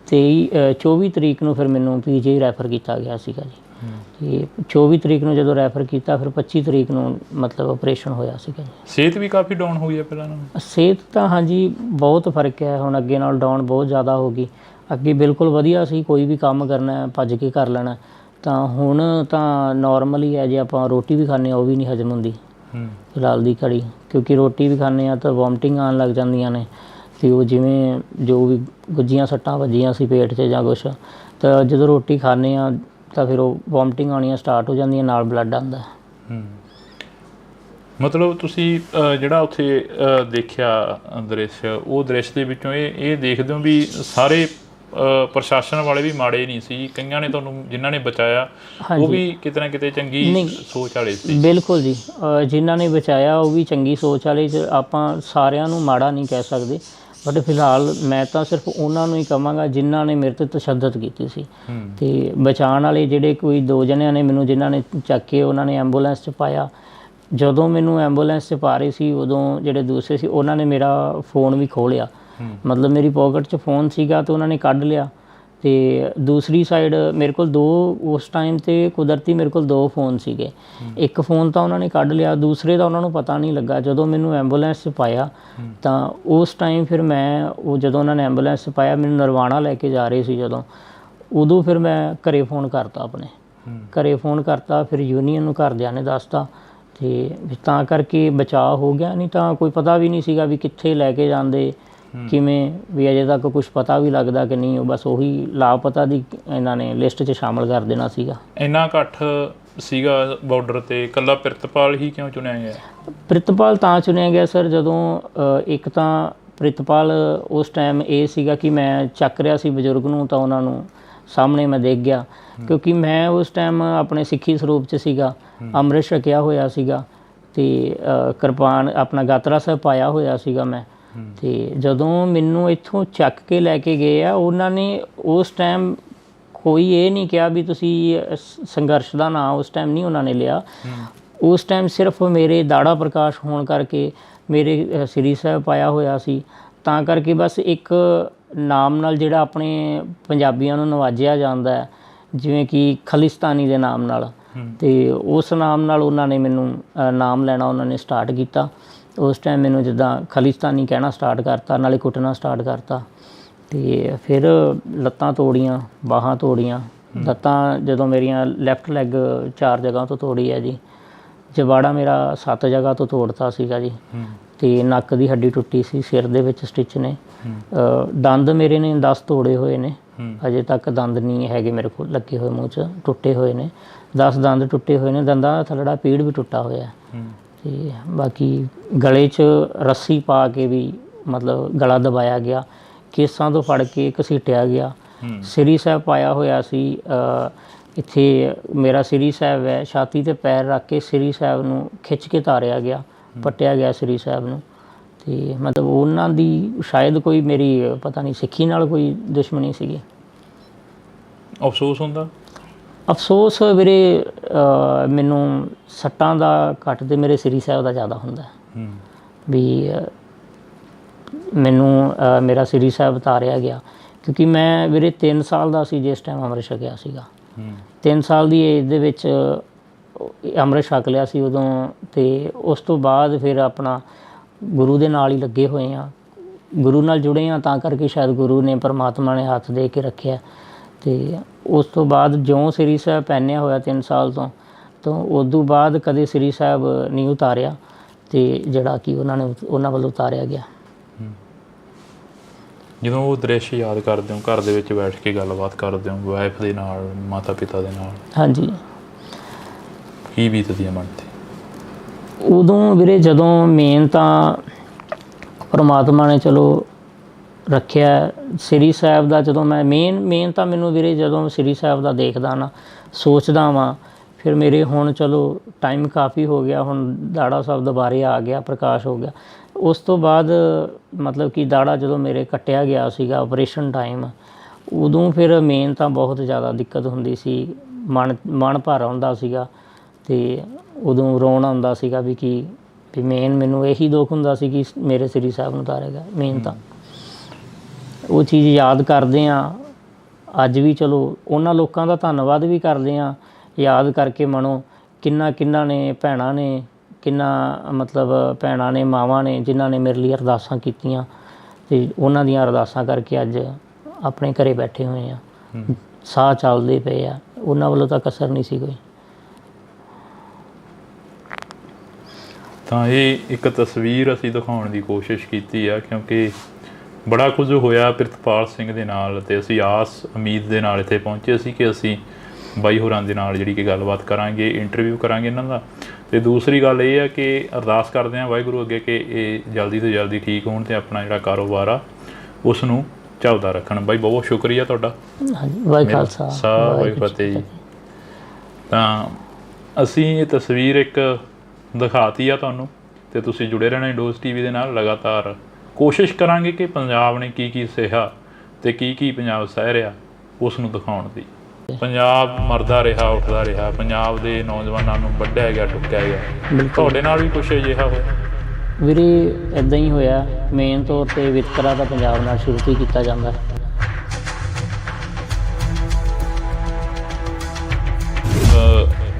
24 ਤਰੀਕ ਨੂੰ ਫਿਰ ਮੈਨੂੰ PGI ਰੈਫਰ ਕੀਤਾ ਗਿਆ ਸੀਗਾ ਜੀ। ਤੇ 24 ਤਰੀਕ ਨੂੰ ਜਦੋਂ ਰੈਫਰ ਕੀਤਾ ਫਿਰ 25 ਤਰੀਕ ਨੂੰ ਮਤਲਬ ਆਪਰੇਸ਼ਨ ਹੋਇਆ ਸੀਗਾ ਜੀ। ਸਿਹਤ ਵੀ ਕਾਫੀ ਡਾਊਨ ਹੋਈ ਹੈ ਪਹਿਲਾਂ ਨਾਲੋਂ? ਸਿਹਤ ਤਾਂ ਹਾਂਜੀ ਬਹੁਤ ਫਰਕ ਹੈ ਹੁਣ, ਅੱਗੇ ਨਾਲ ਡਾਊਨ ਬਹੁਤ ਜ਼ਿਆਦਾ ਹੋ ਗਈ। ਅੱਗੇ ਬਿਲਕੁਲ ਵਧੀਆ ਸੀ, ਕੋਈ ਵੀ ਕੰਮ ਕਰਨਾ ਭੱਜ ਕੇ ਕਰ ਲੈਣਾ। ਤਾਂ ਹੁਣ ਤਾਂ ਨੋਰਮਲ ਹੀ ਹੈ, ਜੇ ਆਪਾਂ ਰੋਟੀ ਵੀ ਖਾਂਦੇ ਹਾਂ ਉਹ ਵੀ ਨਹੀਂ ਹਜਮ ਹੁੰਦੀ ਫਿਲਹਾਲ ਦੀ ਘੜੀ, ਕਿਉਂਕਿ ਰੋਟੀ ਵੀ ਖਾਂਦੇ ਹਾਂ ਤਾਂ ਵੋਮਟਿੰਗ ਆਉਣ ਲੱਗ ਜਾਂਦੀਆਂ ਨੇ। ਅਤੇ ਉਹ ਜਿਵੇਂ ਜੋ ਵੀ ਗੁੱਝੀਆਂ ਸੱਟਾਂ ਵੱਜੀਆਂ ਸੀ ਪੇਟ 'ਚ ਜਾਂ ਕੁਛ, ਤਾਂ ਜਦੋਂ ਰੋਟੀ ਖਾਂਦੇ ਹਾਂ ਤਾਂ ਫਿਰ ਉਹ ਵੋਮਟਿੰਗ ਆਉਣੀਆਂ ਸਟਾਰਟ ਹੋ ਜਾਂਦੀਆਂ, ਨਾਲ ਬਲੱਡ ਆਉਂਦਾ। ਮਤਲਬ ਤੁਸੀਂ ਜਿਹੜਾ ਉੱਥੇ ਦੇਖਿਆ ਦ੍ਰਿਸ਼, ਉਹ ਦ੍ਰਿਸ਼ ਦੇ ਵਿੱਚੋਂ ਇਹ ਦੇਖਦੇ ਹੋ ਵੀ ਸਾਰੇ ਪ੍ਰਸ਼ਾਸਨ ਵਾਲੇ ਵੀ ਮਾੜੇ ਨਹੀਂ ਸੀ, ਕਈਆਂ ਨੇ ਤੁਹਾਨੂੰ ਜਿਨ੍ਹਾਂ ਨੇ ਬਚਾਇਆ ਉਹ ਵੀ ਕਿਤੇ ਨਾ ਕਿਤੇ ਚੰਗੀ ਸੋਚ ਵਾਲੇ ਸੀ? ਬਿਲਕੁਲ ਜੀ, ਜਿਨ੍ਹਾਂ ਨੇ ਬਚਾਇਆ ਉਹ ਵੀ ਚੰਗੀ ਸੋਚ ਵਾਲੇ। ਆਪਾਂ ਸਾਰਿਆਂ ਨੂੰ ਮਾੜਾ ਨਹੀਂ ਕਹਿ ਸਕਦੇ, ਬਟ ਫਿਲਹਾਲ ਮੈਂ ਤਾਂ ਸਿਰਫ ਉਹਨਾਂ ਨੂੰ ਹੀ ਕਹਾਂਗਾ ਜਿਨ੍ਹਾਂ ਨੇ ਮੇਰੇ 'ਤੇ ਤਸ਼ੱਦਦ ਕੀਤੀ ਸੀ। ਅਤੇ ਬਚਾਉਣ ਵਾਲੇ ਜਿਹੜੇ ਕੋਈ 2 ਜਣਿਆਂ ਨੇ ਮੈਨੂੰ ਜਿਨ੍ਹਾਂ ਨੇ ਚੱਕ ਕੇ ਉਹਨਾਂ ਨੇ ਐਂਬੂਲੈਂਸ 'ਚ ਪਾਇਆ। ਜਦੋਂ ਮੈਨੂੰ ਐਂਬੂਲੈਂਸ 'ਚ ਪਾ ਰਹੇ ਸੀ ਉਦੋਂ ਜਿਹੜੇ ਦੂਸਰੇ ਸੀ ਉਹਨਾਂ ਨੇ ਮੇਰਾ ਫ਼ੋਨ ਵੀ ਖੋਹ ਲਿਆ। ਮਤਲਬ ਮੇਰੀ ਪੋਕਟ 'ਚ ਫ਼ੋਨ ਸੀਗਾ ਅਤੇ ਉਹਨਾਂ ਨੇ ਕੱਢ ਲਿਆ। ਅਤੇ ਦੂਸਰੀ ਸਾਈਡ ਮੇਰੇ ਕੋਲ 2 ਉਸ ਟਾਈਮ 'ਤੇ ਕੁਦਰਤੀ ਮੇਰੇ ਕੋਲ 2 ਫ਼ੋਨ ਸੀਗੇ। ਇੱਕ ਫ਼ੋਨ ਤਾਂ ਉਹਨਾਂ ਨੇ ਕੱਢ ਲਿਆ, ਦੂਸਰੇ ਦਾ ਉਹਨਾਂ ਨੂੰ ਪਤਾ ਨਹੀਂ ਲੱਗਾ। ਜਦੋਂ ਮੈਨੂੰ ਐਂਬੂਲੈਂਸ 'ਚ ਪਾਇਆ ਤਾਂ ਉਸ ਟਾਈਮ ਫਿਰ ਮੈਂ ਜਦੋਂ ਉਹਨਾਂ ਨੇ ਐਂਬੂਲੈਂਸ 'ਚ ਪਾਇਆ ਮੈਨੂੰ ਨਰਵਾਣਾ ਲੈ ਕੇ ਜਾ ਰਹੇ ਸੀ ਉਦੋਂ ਫਿਰ ਮੈਂ ਘਰੇ ਫ਼ੋਨ ਕਰਤਾ, ਆਪਣੇ ਘਰੇ ਫ਼ੋਨ ਕਰਤਾ। ਫਿਰ ਯੂਨੀਅਨ ਨੂੰ ਘਰਦਿਆਂ ਨੇ ਦੱਸਤਾ ਅਤੇ ਤਾਂ ਕਰਕੇ ਬਚਾਅ ਹੋ ਗਿਆ, ਨਹੀਂ ਤਾਂ ਕੋਈ ਪਤਾ ਵੀ ਨਹੀਂ ਸੀਗਾ ਵੀ ਕਿੱਥੇ ਲੈ ਕੇ ਜਾਂਦੇ, ਕਿਵੇਂ ਵੀ ਅਜੇ ਤੱਕ ਕੁਛ ਪਤਾ ਵੀ ਲੱਗਦਾ ਕਿ ਨਹੀਂ। ਉਹ ਬਸ ਉਹੀ ਲਾਪਤਾ ਦੀ ਇਹਨਾਂ ਨੇ ਲਿਸਟ 'ਚ ਸ਼ਾਮਲ ਕਰ ਦੇਣਾ ਸੀਗਾ। ਇੰਨਾ ਇਕੱਠ ਸੀਗਾ ਬਾਰਡਰ 'ਤੇ, ਇਕੱਲਾ ਪ੍ਰਿਤਪਾਲ ਹੀ ਕਿਉਂ ਚੁਣਿਆ ਗਿਆ? ਪ੍ਰਿਤਪਾਲ ਤਾਂ ਚੁਣਿਆ ਗਿਆ ਸਰ, ਜਦੋਂ ਇੱਕ ਤਾਂ ਪ੍ਰਿਤਪਾਲ ਉਸ ਟਾਈਮ ਇਹ ਸੀਗਾ ਕਿ ਮੈਂ ਚੱਕ ਰਿਹਾ ਸੀ ਬਜ਼ੁਰਗ ਨੂੰ ਤਾਂ ਉਹਨਾਂ ਨੂੰ ਸਾਹਮਣੇ ਮੈਂ ਦੇਖ ਗਿਆ, ਕਿਉਂਕਿ ਮੈਂ ਉਸ ਟਾਈਮ ਆਪਣੇ ਸਿੱਖੀ ਸਰੂਪ 'ਚ ਸੀਗਾ, ਅੰਮ੍ਰਿਤ ਛਕਿਆ ਹੋਇਆ ਸੀਗਾ ਅਤੇ ਕਿਰਪਾਨ ਆਪਣਾ ਗਾਤਰਾ ਸਾਹਿਬ ਪਾਇਆ ਹੋਇਆ ਸੀਗਾ ਮੈਂ। ਅਤੇ ਜਦੋਂ ਮੈਨੂੰ ਇੱਥੋਂ ਚੱਕ ਕੇ ਲੈ ਕੇ ਗਏ ਆ ਉਹਨਾਂ ਨੇ ਉਸ ਟਾਈਮ ਕੋਈ ਇਹ ਨਹੀਂ ਕਿਹਾ ਵੀ ਤੁਸੀਂ ਸੰਘਰਸ਼ ਦਾ ਨਾਂ ਉਸ ਟਾਈਮ ਨਹੀਂ ਉਹਨਾਂ ਨੇ ਲਿਆ। ਉਸ ਟਾਈਮ ਸਿਰਫ ਮੇਰੇ ਦਾੜਾ ਪ੍ਰਕਾਸ਼ ਹੋਣ ਕਰਕੇ ਮੇਰੇ ਸ੍ਰੀ ਸਾਹਿਬ ਪਾਇਆ ਹੋਇਆ ਸੀ, ਤਾਂ ਕਰਕੇ ਬਸ ਇੱਕ ਨਾਮ ਨਾਲ ਜਿਹੜਾ ਆਪਣੇ ਪੰਜਾਬੀਆਂ ਨੂੰ ਨਵਾਜਿਆ ਜਾਂਦਾ ਹੈ ਜਿਵੇਂ ਕਿ ਖਾਲਿਸਤਾਨੀ ਦੇ ਨਾਮ ਨਾਲ, ਅਤੇ ਉਸ ਨਾਮ ਨਾਲ ਉਹਨਾਂ ਨੇ ਮੈਨੂੰ ਨਾਮ ਲੈਣਾ ਉਹਨਾਂ ਨੇ ਸਟਾਰਟ ਕੀਤਾ। ਉਸ ਟਾਈਮ ਮੈਨੂੰ ਜਿੱਦਾਂ ਖਾਲਿਸਤਾਨੀ ਕਹਿਣਾ ਸਟਾਰਟ ਕਰਤਾ, ਨਾਲੇ ਕੁੱਟਣਾ ਸਟਾਰਟ ਕਰਤਾ। ਅਤੇ ਫਿਰ ਲੱਤਾਂ ਤੋੜੀਆਂ, ਬਾਹਾਂ ਤੋੜੀਆਂ। ਲੱਤਾਂ ਜਦੋਂ ਮੇਰੀਆਂ ਲੈਫਟ ਲੈਗ 4 ਜਗ੍ਹਾ ਤੋਂ ਤੋੜੀ ਹੈ ਜੀ, ਜਬਾੜਾ ਮੇਰਾ 7 ਜਗ੍ਹਾ ਤੋਂ ਤੋੜਤਾ ਸੀਗਾ ਜੀ, ਅਤੇ ਨੱਕ ਦੀ ਹੱਡੀ ਟੁੱਟੀ ਸੀ, ਸਿਰ ਦੇ ਵਿੱਚ ਸਟਿਚ ਨੇ, ਦੰਦ ਮੇਰੇ ਨੇ 10 ਤੋੜੇ ਹੋਏ ਨੇ, ਅਜੇ ਤੱਕ ਦੰਦ ਨਹੀਂ ਹੈਗੇ ਮੇਰੇ ਕੋਲ ਲੱਗੇ ਹੋਏ, ਮੂੰਹ 'ਚ ਟੁੱਟੇ ਹੋਏ ਨੇ 10 ਦੰਦ ਟੁੱਟੇ ਹੋਏ ਨੇ, ਦੰਦਾਂ ਦਾ ਥੱਲੜਾ ਪੀੜ ਵੀ ਟੁੱਟਾ ਹੋਇਆ। ਅਤੇ ਬਾਕੀ ਗਲੇ 'ਚ ਰੱਸੀ ਪਾ ਕੇ ਵੀ ਮਤਲਬ ਗਲਾ ਦਬਾਇਆ ਗਿਆ, ਕੇਸਾਂ ਤੋਂ ਫੜ ਕੇ ਘਸੀਟਿਆ ਗਿਆ। ਸ੍ਰੀ ਸਾਹਿਬ ਪਾਇਆ ਹੋਇਆ ਸੀ, ਇੱਥੇ ਮੇਰਾ ਸ੍ਰੀ ਸਾਹਿਬ ਹੈ, ਛਾਤੀ 'ਤੇ ਪੈਰ ਰੱਖ ਕੇ ਸ੍ਰੀ ਸਾਹਿਬ ਨੂੰ ਖਿੱਚ ਕੇ ਤਾਰਿਆ ਗਿਆ, ਪੱਟਿਆ ਗਿਆ ਸ੍ਰੀ ਸਾਹਿਬ ਨੂੰ। ਅਤੇ ਮਤਲਬ ਉਹਨਾਂ ਦੀ ਸ਼ਾਇਦ ਕੋਈ ਮੇਰੀ ਪਤਾ ਨਹੀਂ ਸਿੱਖੀ ਨਾਲ ਕੋਈ ਦੁਸ਼ਮਣੀ ਸੀਗੀ। ਅਫਸੋਸ ਹੁੰਦਾ? ਅਫਸੋਸ ਵੀਰੇ ਮੈਨੂੰ ਸੱਟਾਂ ਦਾ ਘੱਟ ਤੇ ਮੇਰੇ ਸ੍ਰੀ ਸਾਹਿਬ ਦਾ ਜ਼ਿਆਦਾ ਹੁੰਦਾ ਵੀ ਮੈਨੂੰ ਮੇਰਾ ਸ੍ਰੀ ਸਾਹਿਬ ਉਤਾਰਿਆ ਗਿਆ, ਕਿਉਂਕਿ ਮੈਂ ਵੀਰੇ 3 ਸਾਲ ਦਾ ਸੀ ਜਿਸ ਟਾਈਮ ਅੰਮ੍ਰਿਤ ਛਕਿਆ ਸੀਗਾ। 3 ਸਾਲ ਦੀ ਏਜ ਦੇ ਵਿੱਚ ਅੰਮ੍ਰਿਤ ਛਕ ਲਿਆ ਸੀ ਉਦੋਂ, ਅਤੇ ਉਸ ਤੋਂ ਬਾਅਦ ਫਿਰ ਆਪਣਾ ਗੁਰੂ ਦੇ ਨਾਲ ਹੀ ਲੱਗੇ ਹੋਏ ਹਾਂ, ਗੁਰੂ ਨਾਲ ਜੁੜੇ ਹਾਂ, ਤਾਂ ਕਰਕੇ ਸ਼ਾਇਦ ਗੁਰੂ ਨੇ ਪਰਮਾਤਮਾ ਨੇ ਹੱਥ ਦੇ ਕੇ ਰੱਖਿਆ। ਅਤੇ ਉਸ ਤੋਂ ਬਾਅਦ ਜਿਉਂ ਸ੍ਰੀ ਸਾਹਿਬ ਪਹਿਨਿਆ ਹੋਇਆ 3 ਸਾਲ ਤੋਂ ਉਦੋਂ ਬਾਅਦ ਕਦੇ ਸ੍ਰੀ ਸਾਹਿਬ ਨਹੀਂ ਉਤਾਰਿਆ, ਅਤੇ ਜਿਹੜਾ ਕਿ ਉਹਨਾਂ ਵੱਲੋਂ ਉਤਾਰਿਆ ਗਿਆ। ਜਦੋਂ ਉਹ ਦ੍ਰਿਸ਼ ਯਾਦ ਕਰਦੇ ਹੋ, ਘਰ ਦੇ ਵਿੱਚ ਬੈਠ ਕੇ ਗੱਲਬਾਤ ਕਰਦੇ ਹੋ ਵਾਈਫ ਦੇ ਨਾਲ, ਮਾਤਾ ਪਿਤਾ ਦੇ ਨਾਲ, ਹਾਂਜੀ, ਕੀ ਬੀਤਦੀ ਹੈ ਮਨ 'ਤੇ? ਉਦੋਂ ਵੀਰੇ ਜਦੋਂ ਮੇਨ ਤਾਂ ਪਰਮਾਤਮਾ ਨੇ ਚਲੋ ਰੱਖਿਆ ਸ੍ਰੀ ਸਾਹਿਬ ਦਾ, ਜਦੋਂ ਮੈਂ ਮੇਨ ਤਾਂ ਮੈਨੂੰ ਵੀਰੇ ਜਦੋਂ ਸ੍ਰੀ ਸਾਹਿਬ ਦਾ ਦੇਖਦਾ ਨਾ, ਸੋਚਦਾ ਵਾਂ, ਫਿਰ ਮੇਰੇ ਹੁਣ ਚਲੋ ਟਾਈਮ ਕਾਫੀ ਹੋ ਗਿਆ, ਹੁਣ ਦਾੜਾ ਸਾਹਿਬ ਦੁਬਾਰੇ ਆ ਗਿਆ, ਪ੍ਰਕਾਸ਼ ਹੋ ਗਿਆ। ਉਸ ਤੋਂ ਬਾਅਦ ਮਤਲਬ ਕਿ ਦਾੜਾ ਜਦੋਂ ਮੇਰੇ ਕੱਟਿਆ ਗਿਆ ਸੀਗਾ ਆਪਰੇਸ਼ਨ ਟਾਈਮ, ਉਦੋਂ ਫਿਰ ਮੇਨ ਤਾਂ ਬਹੁਤ ਜ਼ਿਆਦਾ ਦਿੱਕਤ ਹੁੰਦੀ ਸੀ, ਮਨ ਭਰ ਆਉਂਦਾ ਸੀਗਾ, ਅਤੇ ਉਦੋਂ ਰੋਣ ਆਉਂਦਾ ਸੀਗਾ ਵੀ ਮੇਨ ਮੈਨੂੰ ਇਹੀ ਦੁੱਖ ਹੁੰਦਾ ਸੀ ਕਿ ਮੇਰੇ ਸ੍ਰੀ ਸਾਹਿਬ ਨੂੰ ਉਤਾਰਿਆ ਗਿਆ। ਮੇਨ ਤਾਂ ਉਹ ਚੀਜ਼ ਯਾਦ ਕਰਦੇ ਹਾਂ ਅੱਜ ਵੀ, ਚਲੋ ਉਹਨਾਂ ਲੋਕਾਂ ਦਾ ਧੰਨਵਾਦ ਵੀ ਕਰਦੇ ਹਾਂ ਯਾਦ ਕਰਕੇ ਮਨੋਂ, ਕਿੰਨਾ ਨੇ ਭੈਣਾਂ ਨੇ, ਮਤਲਬ ਭੈਣਾਂ ਨੇ, ਮਾਵਾਂ ਨੇ, ਜਿਨ੍ਹਾਂ ਨੇ ਮੇਰੇ ਲਈ ਅਰਦਾਸਾਂ ਕੀਤੀਆਂ, ਅਤੇ ਉਹਨਾਂ ਦੀਆਂ ਅਰਦਾਸਾਂ ਕਰਕੇ ਅੱਜ ਆਪਣੇ ਘਰੇ ਬੈਠੇ ਹੋਏ ਆ, ਸਾਹ ਚੱਲਦੇ ਪਏ ਆ, ਉਹਨਾਂ ਵੱਲੋਂ ਤਾਂ ਕਸਰ ਨਹੀਂ ਸੀ ਕੋਈ। ਤਾਂ ਇਹ ਇੱਕ ਤਸਵੀਰ ਅਸੀਂ ਦਿਖਾਉਣ ਦੀ ਕੋਸ਼ਿਸ਼ ਕੀਤੀ ਆ, ਕਿਉਂਕਿ ਬੜਾ ਕੁਝ ਹੋਇਆ ਪ੍ਰਿਤਪਾਲ ਸਿੰਘ ਦੇ ਨਾਲ, ਅਤੇ ਅਸੀਂ ਆਸ ਉਮੀਦ ਦੇ ਨਾਲ ਇੱਥੇ ਪਹੁੰਚੇ ਸੀ ਕਿ ਅਸੀਂ ਬਾਈ ਹੋਰਾਂ ਦੇ ਨਾਲ ਜਿਹੜੀ ਕਿ ਗੱਲਬਾਤ ਕਰਾਂਗੇ, ਇੰਟਰਵਿਊ ਕਰਾਂਗੇ ਇਹਨਾਂ ਦਾ। ਅਤੇ ਦੂਸਰੀ ਗੱਲ ਇਹ ਆ ਕਿ ਅਰਦਾਸ ਕਰਦੇ ਹਾਂ ਵਾਹਿਗੁਰੂ ਅੱਗੇ ਕਿ ਇਹ ਜਲਦੀ ਤੋਂ ਜਲਦੀ ਠੀਕ ਹੋਣ ਅਤੇ ਆਪਣਾ ਜਿਹੜਾ ਕਾਰੋਬਾਰ ਆ ਉਸ ਨੂੰ ਚੱਲਦਾ ਰੱਖਣ। ਬਾਈ ਬਹੁਤ ਸ਼ੁਕਰੀਆ ਤੁਹਾਡਾ। ਵਾਹਿਗੁਰੂ ਖਾਲਸਾ ਵਾਹਿਗੁਰੂ ਫਤਿਹ ਜੀ। ਤਾਂ ਅਸੀਂ ਇਹ ਤਸਵੀਰ ਇੱਕ ਦਿਖਾਤੀ ਆ ਤੁਹਾਨੂੰ, ਅਤੇ ਤੁਸੀਂ ਜੁੜੇ ਰਹਿਣਾ ਇੰਡੋਜ਼ TV ਦੇ ਨਾਲ। ਲਗਾਤਾਰ ਕੋਸ਼ਿਸ਼ ਕਰਾਂਗੇ ਕਿ ਪੰਜਾਬ ਨੇ ਕੀ ਸਹਿਆ ਅਤੇ ਕੀ ਪੰਜਾਬ ਸਹਿ ਰਿਹਾ ਉਸ ਨੂੰ ਦਿਖਾਉਣ ਦੀ। ਪੰਜਾਬ ਮਰਦਾ ਰਿਹਾ, ਉੱਠਦਾ ਰਿਹਾ, ਪੰਜਾਬ ਦੇ ਨੌਜਵਾਨਾਂ ਨੂੰ ਵੱਢਿਆ ਗਿਆ, ਟੁੱਕਿਆ ਗਿਆ। ਤੁਹਾਡੇ ਨਾਲ ਵੀ ਕੁਛ ਅਜਿਹਾ ਹੋਇਆ? ਵੀਰੇ ਇੱਦਾਂ ਹੀ ਹੋਇਆ। ਮੇਨ ਤੌਰ 'ਤੇ ਵਿਤਕਰਾ ਤਾਂ ਪੰਜਾਬ ਨਾਲ ਸ਼ੁਰੂ ਤੋਂ ਹੀ ਕੀਤਾ ਜਾਂਦਾ ਹੈ।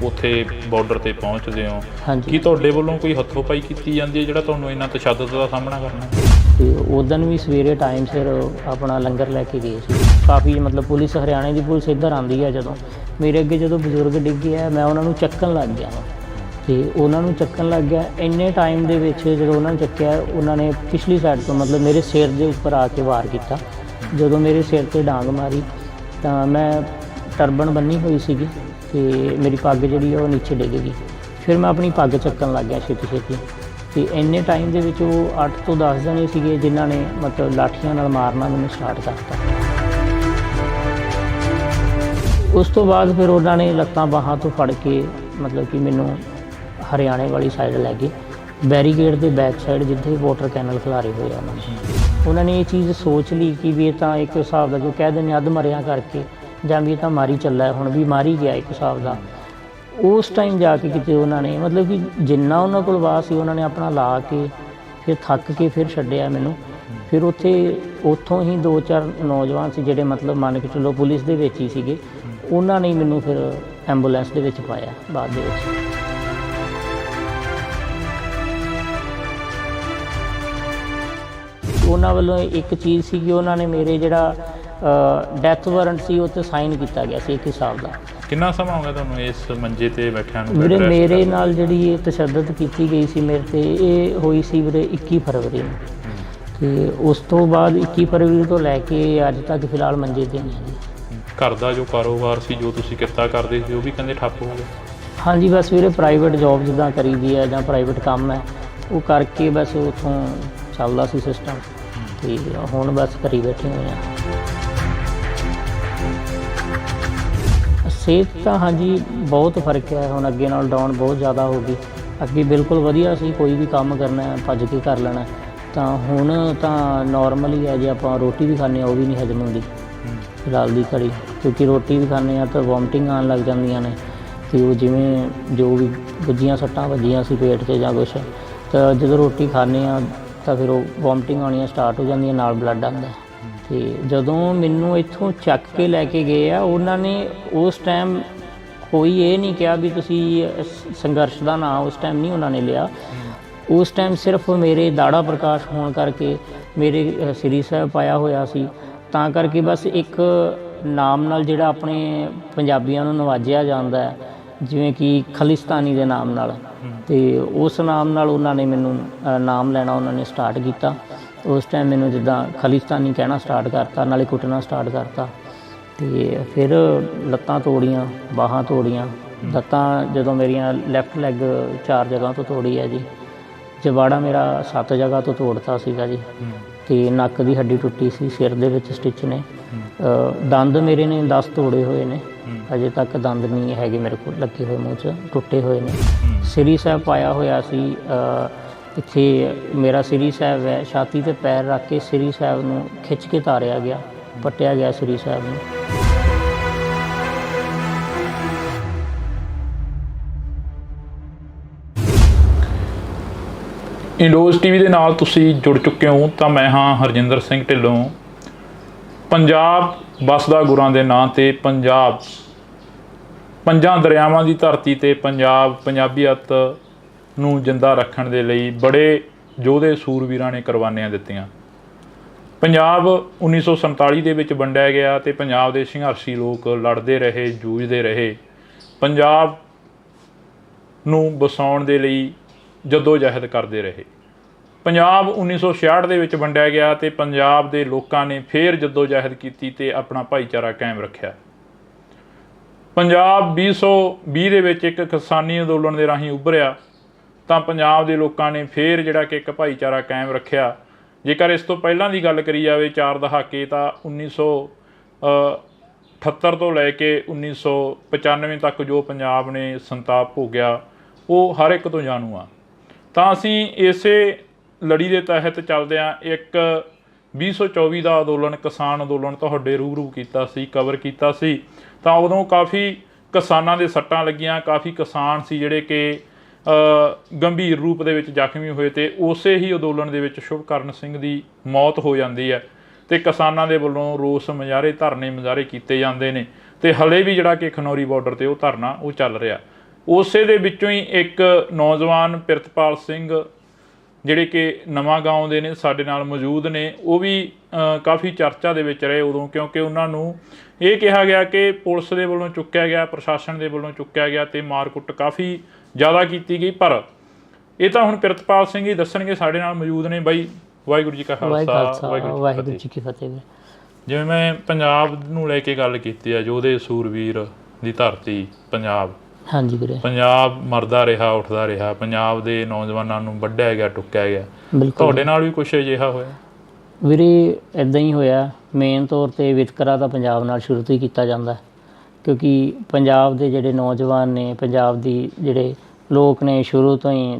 ਉੱਥੇ ਬਾਰਡਰ 'ਤੇ ਪਹੁੰਚਦੇ ਹੋ, ਹਾਂਜੀ, ਕੀ ਤੁਹਾਡੇ ਵੱਲੋਂ ਕੋਈ ਹੱਥੋਂ-ਪਾਈ ਕੀਤੀ ਜਾਂਦੀ ਹੈ ਜਿਹੜਾ ਤੁਹਾਨੂੰ ਇੰਨਾ ਤਸ਼ੱਦਦ ਦਾ ਸਾਹਮਣਾ ਕਰਨਾ? ਅਤੇ ਉਦੋਂ ਵੀ ਸਵੇਰੇ ਟਾਈਮ ਸਿਰ ਆਪਣਾ ਲੰਗਰ ਲੈ ਕੇ ਗਏ ਸੀ। ਕਾਫੀ ਮਤਲਬ ਪੁਲਿਸ, ਹਰਿਆਣੇ ਦੀ ਪੁਲਿਸ ਇੱਧਰ ਆਉਂਦੀ ਹੈ। ਜਦੋਂ ਮੇਰੇ ਅੱਗੇ ਜਦੋਂ ਬਜ਼ੁਰਗ ਡਿੱਗੇ ਆ, ਮੈਂ ਉਹਨਾਂ ਨੂੰ ਚੱਕਣ ਲੱਗ ਗਿਆ ਵਾ, ਅਤੇ ਉਹਨਾਂ ਨੂੰ ਚੱਕਣ ਲੱਗ ਗਿਆ। ਇੰਨੇ ਟਾਈਮ ਦੇ ਵਿੱਚ ਜਦੋਂ ਉਹਨਾਂ ਨੂੰ ਚੱਕਿਆ, ਉਹਨਾਂ ਨੇ ਪਿਛਲੀ ਸਾਈਡ ਤੋਂ ਮਤਲਬ ਮੇਰੇ ਸਿਰ ਦੇ ਉੱਪਰ ਆ ਕੇ ਵਾਰ ਕੀਤਾ। ਜਦੋਂ ਮੇਰੇ ਸਿਰ 'ਤੇ ਡਾਂਗ ਮਾਰੀ ਤਾਂ ਮੈਂ ਟਰਬਨ ਬੰਨੀ ਹੋਈ ਸੀਗੀ, ਅਤੇ ਮੇਰੀ ਪੱਗ ਜਿਹੜੀ ਉਹ ਨੀਚੇ ਡਿੱਗ ਗਈ। ਫਿਰ ਮੈਂ ਆਪਣੀ ਪੱਗ ਚੱਕਣ ਲੱਗ ਗਿਆ ਛੇਤੀ, ਅਤੇ ਇੰਨੇ ਟਾਈਮ ਦੇ ਵਿੱਚ ਉਹ 8 ਤੋਂ 10 ਜਣੇ ਸੀਗੇ ਜਿਨ੍ਹਾਂ ਨੇ ਮਤਲਬ ਲਾਠੀਆਂ ਨਾਲ ਮਾਰਨਾ ਮੈਨੂੰ ਸਟਾਰਟ ਕਰਤਾ। ਉਸ ਤੋਂ ਬਾਅਦ ਫਿਰ ਉਹਨਾਂ ਨੇ ਲੱਤਾਂ ਬਾਹਾਂ ਤੋਂ ਫੜ ਕੇ ਮਤਲਬ ਕਿ ਮੈਨੂੰ ਹਰਿਆਣੇ ਵਾਲੀ ਸਾਈਡ ਲੈ ਗਏ, ਬੈਰੀਗੇਡ ਦੇ ਬੈਕ ਸਾਈਡ ਜਿੱਥੇ ਵਾਟਰ ਕੈਨਲ ਖਿਲਾਰੇ ਹੋਏ ਆ। ਉਹਨਾਂ ਨੇ ਇਹ ਚੀਜ਼ ਸੋਚ ਲਈ ਕਿ ਵੀ ਇਹ ਤਾਂ ਇੱਕ ਹਿਸਾਬ ਦਾ ਜੋ ਕਹਿ ਦਿੰਦੇ ਅੱਧ ਮਰਿਆ ਕਰਕੇ, ਜਾਂ ਵੀ ਇਹ ਤਾਂ ਮਾਰੀ ਚੱਲਾ, ਹੁਣ ਵੀ ਮਾਰੀ ਗਿਆ ਇੱਕ ਹਿਸਾਬ ਦਾ। ਉਸ ਟਾਈਮ ਜਾ ਕੇ ਕਿਤੇ ਉਹਨਾਂ ਨੇ ਮਤਲਬ ਕਿ ਜਿੰਨਾ ਉਹਨਾਂ ਕੋਲ ਵਾਹ ਸੀ ਉਹਨਾਂ ਨੇ ਆਪਣਾ ਲਾ ਕੇ ਫਿਰ ਥੱਕ ਕੇ ਫਿਰ ਛੱਡਿਆ ਮੈਨੂੰ। ਫਿਰ ਉੱਥੋਂ ਹੀ 2-4 ਨੌਜਵਾਨ ਸੀ ਜਿਹੜੇ ਮਤਲਬ ਮੰਨ ਕੇ ਚੱਲੋ ਪੁਲਿਸ ਦੇ ਵਿੱਚ ਹੀ ਸੀਗੇ, ਉਹਨਾਂ ਨੇ ਮੈਨੂੰ ਫਿਰ ਐਂਬੂਲੈਂਸ ਦੇ ਵਿੱਚ ਪਾਇਆ ਬਾਅਦ ਦੇ ਵਿੱਚ। ਉਹਨਾਂ ਵੱਲੋਂ ਇੱਕ ਚੀਜ਼ ਸੀ ਕਿ ਉਹਨਾਂ ਨੇ ਮੇਰੇ ਜਿਹੜਾ ਡੈਥ ਵਾਰੰਟ ਸੀ ਉਹ 'ਤੇ ਸਾਈਨ ਕੀਤਾ ਗਿਆ ਸੀ ਇੱਕ ਹਿਸਾਬ ਦਾ। ਕਿੰਨਾ ਸਮਾਂ ਹੋ ਗਿਆ ਤੁਹਾਨੂੰ ਇਸ ਮੰਜੇ 'ਤੇ ਬੈਠਿਆਂ ਨੂੰ? ਵੀਰੇ ਮੇਰੇ ਨਾਲ ਜਿਹੜੀ ਇਹ ਤਸ਼ੱਦਦ ਕੀਤੀ ਗਈ ਸੀ ਮੇਰੇ 'ਤੇ, ਇਹ ਹੋਈ ਸੀ ਵੀਰੇ 21 ਫਰਵਰੀ ਨੂੰ, ਅਤੇ ਉਸ ਤੋਂ ਬਾਅਦ 21 ਫਰਵਰੀ ਤੋਂ ਲੈ ਕੇ ਅੱਜ ਤੱਕ ਫਿਲਹਾਲ ਮੰਜੇ 'ਤੇ ਨਹੀਂ ਹੈ ਜੀ। ਘਰ ਦਾ ਜੋ ਕਾਰੋਬਾਰ ਸੀ, ਜੋ ਤੁਸੀਂ ਕਿੱਤਾ ਕਰਦੇ ਸੀ, ਉਹ ਵੀ ਕਹਿੰਦੇ ਠੱਪ ਹੋ ਗਿਆ? ਹਾਂਜੀ, ਬਸ ਵੀਰੇ ਪ੍ਰਾਈਵੇਟ ਜੋਬ ਜਿੱਦਾਂ ਕਰੀਦੀ ਹੈ ਜਾਂ ਪ੍ਰਾਈਵੇਟ ਕੰਮ ਹੈ ਉਹ ਕਰਕੇ ਬਸ ਉੱਥੋਂ ਚੱਲਦਾ ਸੀ ਸਿਸਟਮ, ਅਤੇ ਹੁਣ ਬਸ ਘਰ ਬੈਠੇ ਹੋਏ ਹਾਂ। ਸਿਹਤ ਤਾਂ ਹਾਂਜੀ ਬਹੁਤ ਫਰਕ ਹੈ, ਹੁਣ ਅੱਗੇ ਨਾਲ ਡਾਊਨ ਬਹੁਤ ਜ਼ਿਆਦਾ ਹੋ ਗਈ। ਅੱਗੇ ਬਿਲਕੁਲ ਵਧੀਆ ਸੀ, ਕੋਈ ਵੀ ਕੰਮ ਕਰਨਾ ਭੱਜ ਕੇ ਕਰ ਲੈਣਾ, ਤਾਂ ਹੁਣ ਤਾਂ ਨੋਰਮਲ ਹੀ ਹੈ। ਜੇ ਆਪਾਂ ਰੋਟੀ ਵੀ ਖਾਂਦੇ ਹਾਂ ਉਹ ਵੀ ਨਹੀਂ ਹਜਮ ਹੁੰਦੀ। ਫਿਲਹਾਲ ਦੀ ਘੜੀ, ਕਿਉਂਕਿ ਰੋਟੀ ਵੀ ਖਾਂਦੇ ਹਾਂ ਤਾਂ ਵੋਮਟਿੰਗ ਆਉਣ ਲੱਗ ਜਾਂਦੀਆਂ ਨੇ। ਅਤੇ ਉਹ ਜਿਵੇਂ ਜੋ ਵੀ ਵੱਜੀਆਂ ਸੱਟਾਂ ਵੱਜੀਆਂ ਸੀ ਪੇਟ 'ਚ ਜਾਂ ਕੁਛ, ਤਾਂ ਜਦੋਂ ਰੋਟੀ ਖਾਂਦੇ ਹਾਂ ਤਾਂ ਫਿਰ ਉਹ ਵੋਮਟਿੰਗ ਆਉਣੀਆਂ ਸਟਾਰਟ ਹੋ ਜਾਂਦੀਆਂ, ਨਾਲ ਬਲੱਡ ਆਉਂਦਾ। ਅਤੇ ਜਦੋਂ ਮੈਨੂੰ ਇੱਥੋਂ ਚੱਕ ਕੇ ਲੈ ਕੇ ਗਏ ਆ, ਉਹਨਾਂ ਨੇ ਉਸ ਟਾਈਮ ਕੋਈ ਇਹ ਨਹੀਂ ਕਿਹਾ ਵੀ ਤੁਸੀਂ ਸੰਘਰਸ਼ ਦਾ ਨਾਂ ਉਸ ਟਾਈਮ ਨਹੀਂ ਉਹਨਾਂ ਨੇ ਲਿਆ। ਉਸ ਟਾਈਮ ਸਿਰਫ ਮੇਰੇ ਦਾੜਾ ਪ੍ਰਕਾਸ਼ ਹੋਣ ਕਰਕੇ, ਮੇਰੇ ਸ੍ਰੀ ਸਾਹਿਬ ਪਾਇਆ ਹੋਇਆ ਸੀ, ਤਾਂ ਕਰਕੇ ਬਸ ਇੱਕ ਨਾਮ ਨਾਲ ਜਿਹੜਾ ਆਪਣੇ ਪੰਜਾਬੀਆਂ ਨੂੰ ਨਵਾਜਿਆ ਜਾਂਦਾ ਹੈ, ਜਿਵੇਂ ਕਿ ਖਾਲਿਸਤਾਨੀ ਦੇ ਨਾਮ ਨਾਲ, ਅਤੇ ਉਸ ਨਾਮ ਨਾਲ ਉਹਨਾਂ ਨੇ ਮੈਨੂੰ ਨਾਮ ਲੈਣਾ ਉਹਨਾਂ ਨੇ ਸਟਾਰਟ ਕੀਤਾ। ਉਸ ਟਾਈਮ ਮੈਨੂੰ ਜਿੱਦਾਂ ਖਾਲਿਸਤਾਨੀ ਕਹਿਣਾ ਸਟਾਰਟ ਕਰਤਾ, ਨਾਲੇ ਕੁੱਟਣਾ ਸਟਾਰਟ ਕਰਤਾ। ਅਤੇ ਫਿਰ ਲੱਤਾਂ ਤੋੜੀਆਂ, ਬਾਹਾਂ ਤੋੜੀਆਂ। ਲੱਤਾਂ ਜਦੋਂ ਮੇਰੀਆਂ ਲੈਫਟ ਲੈਗ 4 ਜਗ੍ਹਾ ਤੋਂ ਤੋੜੀ ਹੈ ਜੀ, ਜਬਾੜਾ ਮੇਰਾ 7 ਜਗ੍ਹਾ ਤੋਂ ਤੋੜਤਾ ਸੀਗਾ ਜੀ, ਅਤੇ ਨੱਕ ਦੀ ਹੱਡੀ ਟੁੱਟੀ ਸੀ, ਸਿਰ ਦੇ ਵਿੱਚ ਸਟਿਚ ਨੇ, ਦੰਦ ਮੇਰੇ ਨੇ 10 ਤੋੜੇ ਹੋਏ ਨੇ, ਅਜੇ ਤੱਕ ਦੰਦ ਨਹੀਂ ਹੈਗੇ ਮੇਰੇ ਕੋਲ ਲੱਗੇ ਹੋਏ, ਮੂੰਹ 'ਚ ਟੁੱਟੇ ਹੋਏ ਨੇ। ਸ੍ਰੀ ਸਾਹਿਬ ਪਾਇਆ ਹੋਇਆ ਸੀ, ਇੱਥੇ ਮੇਰਾ ਸ੍ਰੀ ਸਾਹਿਬ ਹੈ, ਛਾਤੀ 'ਤੇ ਪੈਰ ਰੱਖ ਕੇ ਸ੍ਰੀ ਸਾਹਿਬ ਨੂੰ ਖਿੱਚ ਕੇ ਤਾਰਿਆ ਗਿਆ, ਪੱਟਿਆ ਗਿਆ ਸ੍ਰੀ ਸਾਹਿਬ ਨੂੰ। ਇੰਡੋਜ਼ ਟੀਵੀ ਦੇ ਨਾਲ ਤੁਸੀਂ ਜੁੜ ਚੁੱਕੇ ਹੋ, ਤਾਂ ਮੈਂ ਹਾਂ ਹਰਜਿੰਦਰ ਸਿੰਘ ਢਿੱਲੋਂ। ਪੰਜਾਬ ਵੱਸਦਾ ਗੁਰਾਂ ਦੇ ਨਾਂ 'ਤੇ, ਪੰਜਾਬ ਪੰਜਾਂ ਦਰਿਆਵਾਂ ਦੀ ਧਰਤੀ 'ਤੇ ਪੰਜਾਬ ਪੰਜਾਬੀਅਤ ਨੂੰ ਜਿੰਦਾ ਰੱਖਣ ਦੇ ਲਈ ਬੜੇ ਯੋਧੇ ਸੂਰਵੀਰਾਂ ਨੇ ਕੁਰਬਾਨੀਆਂ ਦਿੱਤੀਆਂ। ਪੰਜਾਬ 1947 ਦੇ ਵਿੱਚ ਵੰਡਿਆ ਗਿਆ ਅਤੇ ਪੰਜਾਬ ਦੇ ਸੰਘਰਸ਼ੀ ਲੋਕ ਲੜਦੇ ਰਹੇ, ਜੂਝਦੇ ਰਹੇ, ਪੰਜਾਬ ਨੂੰ ਵਸਾਉਣ ਦੇ ਲਈ ਜੱਦੋ-ਜਹਿਦ ਕਰਦੇ ਰਹੇ। ਪੰਜਾਬ 1966 ਦੇ ਵਿੱਚ ਵੰਡਿਆ ਗਿਆ ਅਤੇ ਪੰਜਾਬ ਦੇ ਲੋਕਾਂ ਨੇ ਫਿਰ ਜੱਦੋ-ਜਹਿਦ ਕੀਤੀ ਅਤੇ ਆਪਣਾ ਭਾਈਚਾਰਾ ਕਾਇਮ ਰੱਖਿਆ। ਪੰਜਾਬ 2020 ਦੇ ਵਿੱਚ ਇੱਕ ਕਿਸਾਨੀ ਅੰਦੋਲਨ ਦੇ ਰਾਹੀਂ ਉੱਭਰਿਆ, ਤਾਂ ਪੰਜਾਬ ਦੇ ਲੋਕਾਂ ਨੇ ਫਿਰ ਜਿਹੜਾ ਕਿ ਇੱਕ ਭਾਈਚਾਰਾ ਕਾਇਮ ਰੱਖਿਆ। ਜੇਕਰ ਇਸ ਤੋਂ ਪਹਿਲਾਂ ਦੀ ਗੱਲ ਕਰੀ ਜਾਵੇ, 4 ਦਹਾਕੇ, ਤਾਂ 1978 ਤੋਂ ਲੈ ਕੇ 1995 ਤੱਕ ਜੋ ਪੰਜਾਬ ਨੇ ਸੰਤਾਪ ਭੋਗਿਆ, ਉਹ ਹਰ ਇੱਕ ਤੋਂ ਜਾਣੂ ਆ। ਤਾਂ ਅਸੀਂ ਇਸੇ ਲੜੀ ਦੇ ਤਹਿਤ ਚੱਲਦਿਆਂ ਇੱਕ 2024 ਦਾ ਅੰਦੋਲਨ, ਕਿਸਾਨ ਅੰਦੋਲਨ ਤੁਹਾਡੇ ਰੂਬਰੂ ਕੀਤਾ ਸੀ, ਕਵਰ ਕੀਤਾ ਸੀ। ਤਾਂ ਉਦੋਂ ਕਾਫੀ ਕਿਸਾਨਾਂ ਦੇ ਸੱਟਾਂ ਲੱਗੀਆਂ, ਕਾਫੀ ਕਿਸਾਨ ਸੀ ਜਿਹੜੇ ਕਿ ਗੰਭੀਰ ਰੂਪ ਦੇ ਵਿੱਚ ਜ਼ਖਮੀ ਹੋਏ, ਅਤੇ ਉਸੇ ਹੀ ਅੰਦੋਲਨ ਦੇ ਵਿੱਚ ਸ਼ੁਭਕਰਨ ਸਿੰਘ ਦੀ ਮੌਤ ਹੋ ਜਾਂਦੀ ਹੈ, ਅਤੇ ਕਿਸਾਨਾਂ ਦੇ ਵੱਲੋਂ ਰੋਸ ਮੁਜ਼ਾਹਰੇ, ਧਰਨੇ ਮੁਜ਼ਾਹਰੇ ਕੀਤੇ ਜਾਂਦੇ ਨੇ, ਅਤੇ ਹਲੇ ਵੀ ਜਿਹੜਾ ਕਿ ਖਨੌਰੀ ਬਾਰਡਰ 'ਤੇ ਉਹ ਧਰਨਾ ਉਹ ਚੱਲ ਰਿਹਾ। ਉਸੇ ਦੇ ਵਿੱਚੋਂ ਹੀ ਇੱਕ ਨੌਜਵਾਨ ਪ੍ਰਿਤਪਾਲ ਸਿੰਘ ਜਿਹੜੇ ਕਿ ਨਵਾਂ ਗਾਉਂ ਦੇ ਨੇ, ਸਾਡੇ ਨਾਲ ਮੌਜੂਦ ਨੇ, ਉਹ ਵੀ ਕਾਫੀ ਚਰਚਾ ਦੇ ਵਿੱਚ ਰਹੇ ਉਦੋਂ, ਕਿਉਂਕਿ ਉਹਨਾਂ ਨੂੰ ਇਹ ਕਿਹਾ ਗਿਆ ਕਿ ਪੁਲਿਸ ਦੇ ਵੱਲੋਂ ਚੁੱਕਿਆ ਗਿਆ, ਪ੍ਰਸ਼ਾਸਨ ਦੇ ਵੱਲੋਂ ਚੁੱਕਿਆ ਗਿਆ, ਅਤੇ ਮਾਰ ਕੁੱਟ ਕਾਫੀ ਜ਼ਿਆਦਾ ਕੀਤੀ ਗਈ। ਪਰ ਇਹ ਤਾਂ ਹੁਣ ਪ੍ਰਿਤਪਾਲ ਸਿੰਘ ਹੀ ਦੱਸਣਗੇ, ਸਾਡੇ ਨਾਲ ਮੌਜੂਦ ਨੇ। ਬਾਈ, ਵਾਹਿਗੁਰੂ ਜੀ ਕਾ ਖਾਲਸਾ, ਵਾਹਿਗੁਰੂ ਜੀ ਕੀ ਫਤਿਹ। ਜਿਵੇਂ ਮੈਂ ਪੰਜਾਬ ਨੂੰ ਲੈ ਕੇ ਗੱਲ ਕੀਤੀ ਆ, ਯੋਧੇ ਸੂਰਵੀਰ ਦੀ ਧਰਤੀ ਪੰਜਾਬ, ਹਾਂਜੀ ਵੀਰੇ, ਪੰਜਾਬ ਮਰਦਾ ਰਿਹਾ, ਉੱਠਦਾ ਰਿਹਾ, ਪੰਜਾਬ ਦੇ ਨੌਜਵਾਨਾਂ ਨੂੰ ਵੱਢਿਆ ਗਿਆ, ਟੁੱਕਿਆ ਗਿਆ। ਤੁਹਾਡੇ ਨਾਲ ਵੀ ਕੁਛ ਅਜਿਹਾ ਹੋਇਆ? ਵੀਰੇ ਇੱਦਾਂ ਹੀ ਹੋਇਆ। ਮੇਨ ਤੌਰ 'ਤੇ ਵਿਤਕਰਾ ਤਾਂ ਪੰਜਾਬ ਨਾਲ ਸ਼ੁਰੂ ਤੋਂ ਹੀ ਕੀਤਾ ਜਾਂਦਾ, ਕਿਉਂਕਿ ਪੰਜਾਬ ਦੇ ਜਿਹੜੇ ਨੌਜਵਾਨ ਨੇ, ਪੰਜਾਬ ਦੀ ਜਿਹੜੇ ਲੋਕ ਨੇ, ਸ਼ੁਰੂ ਤੋਂ ਹੀ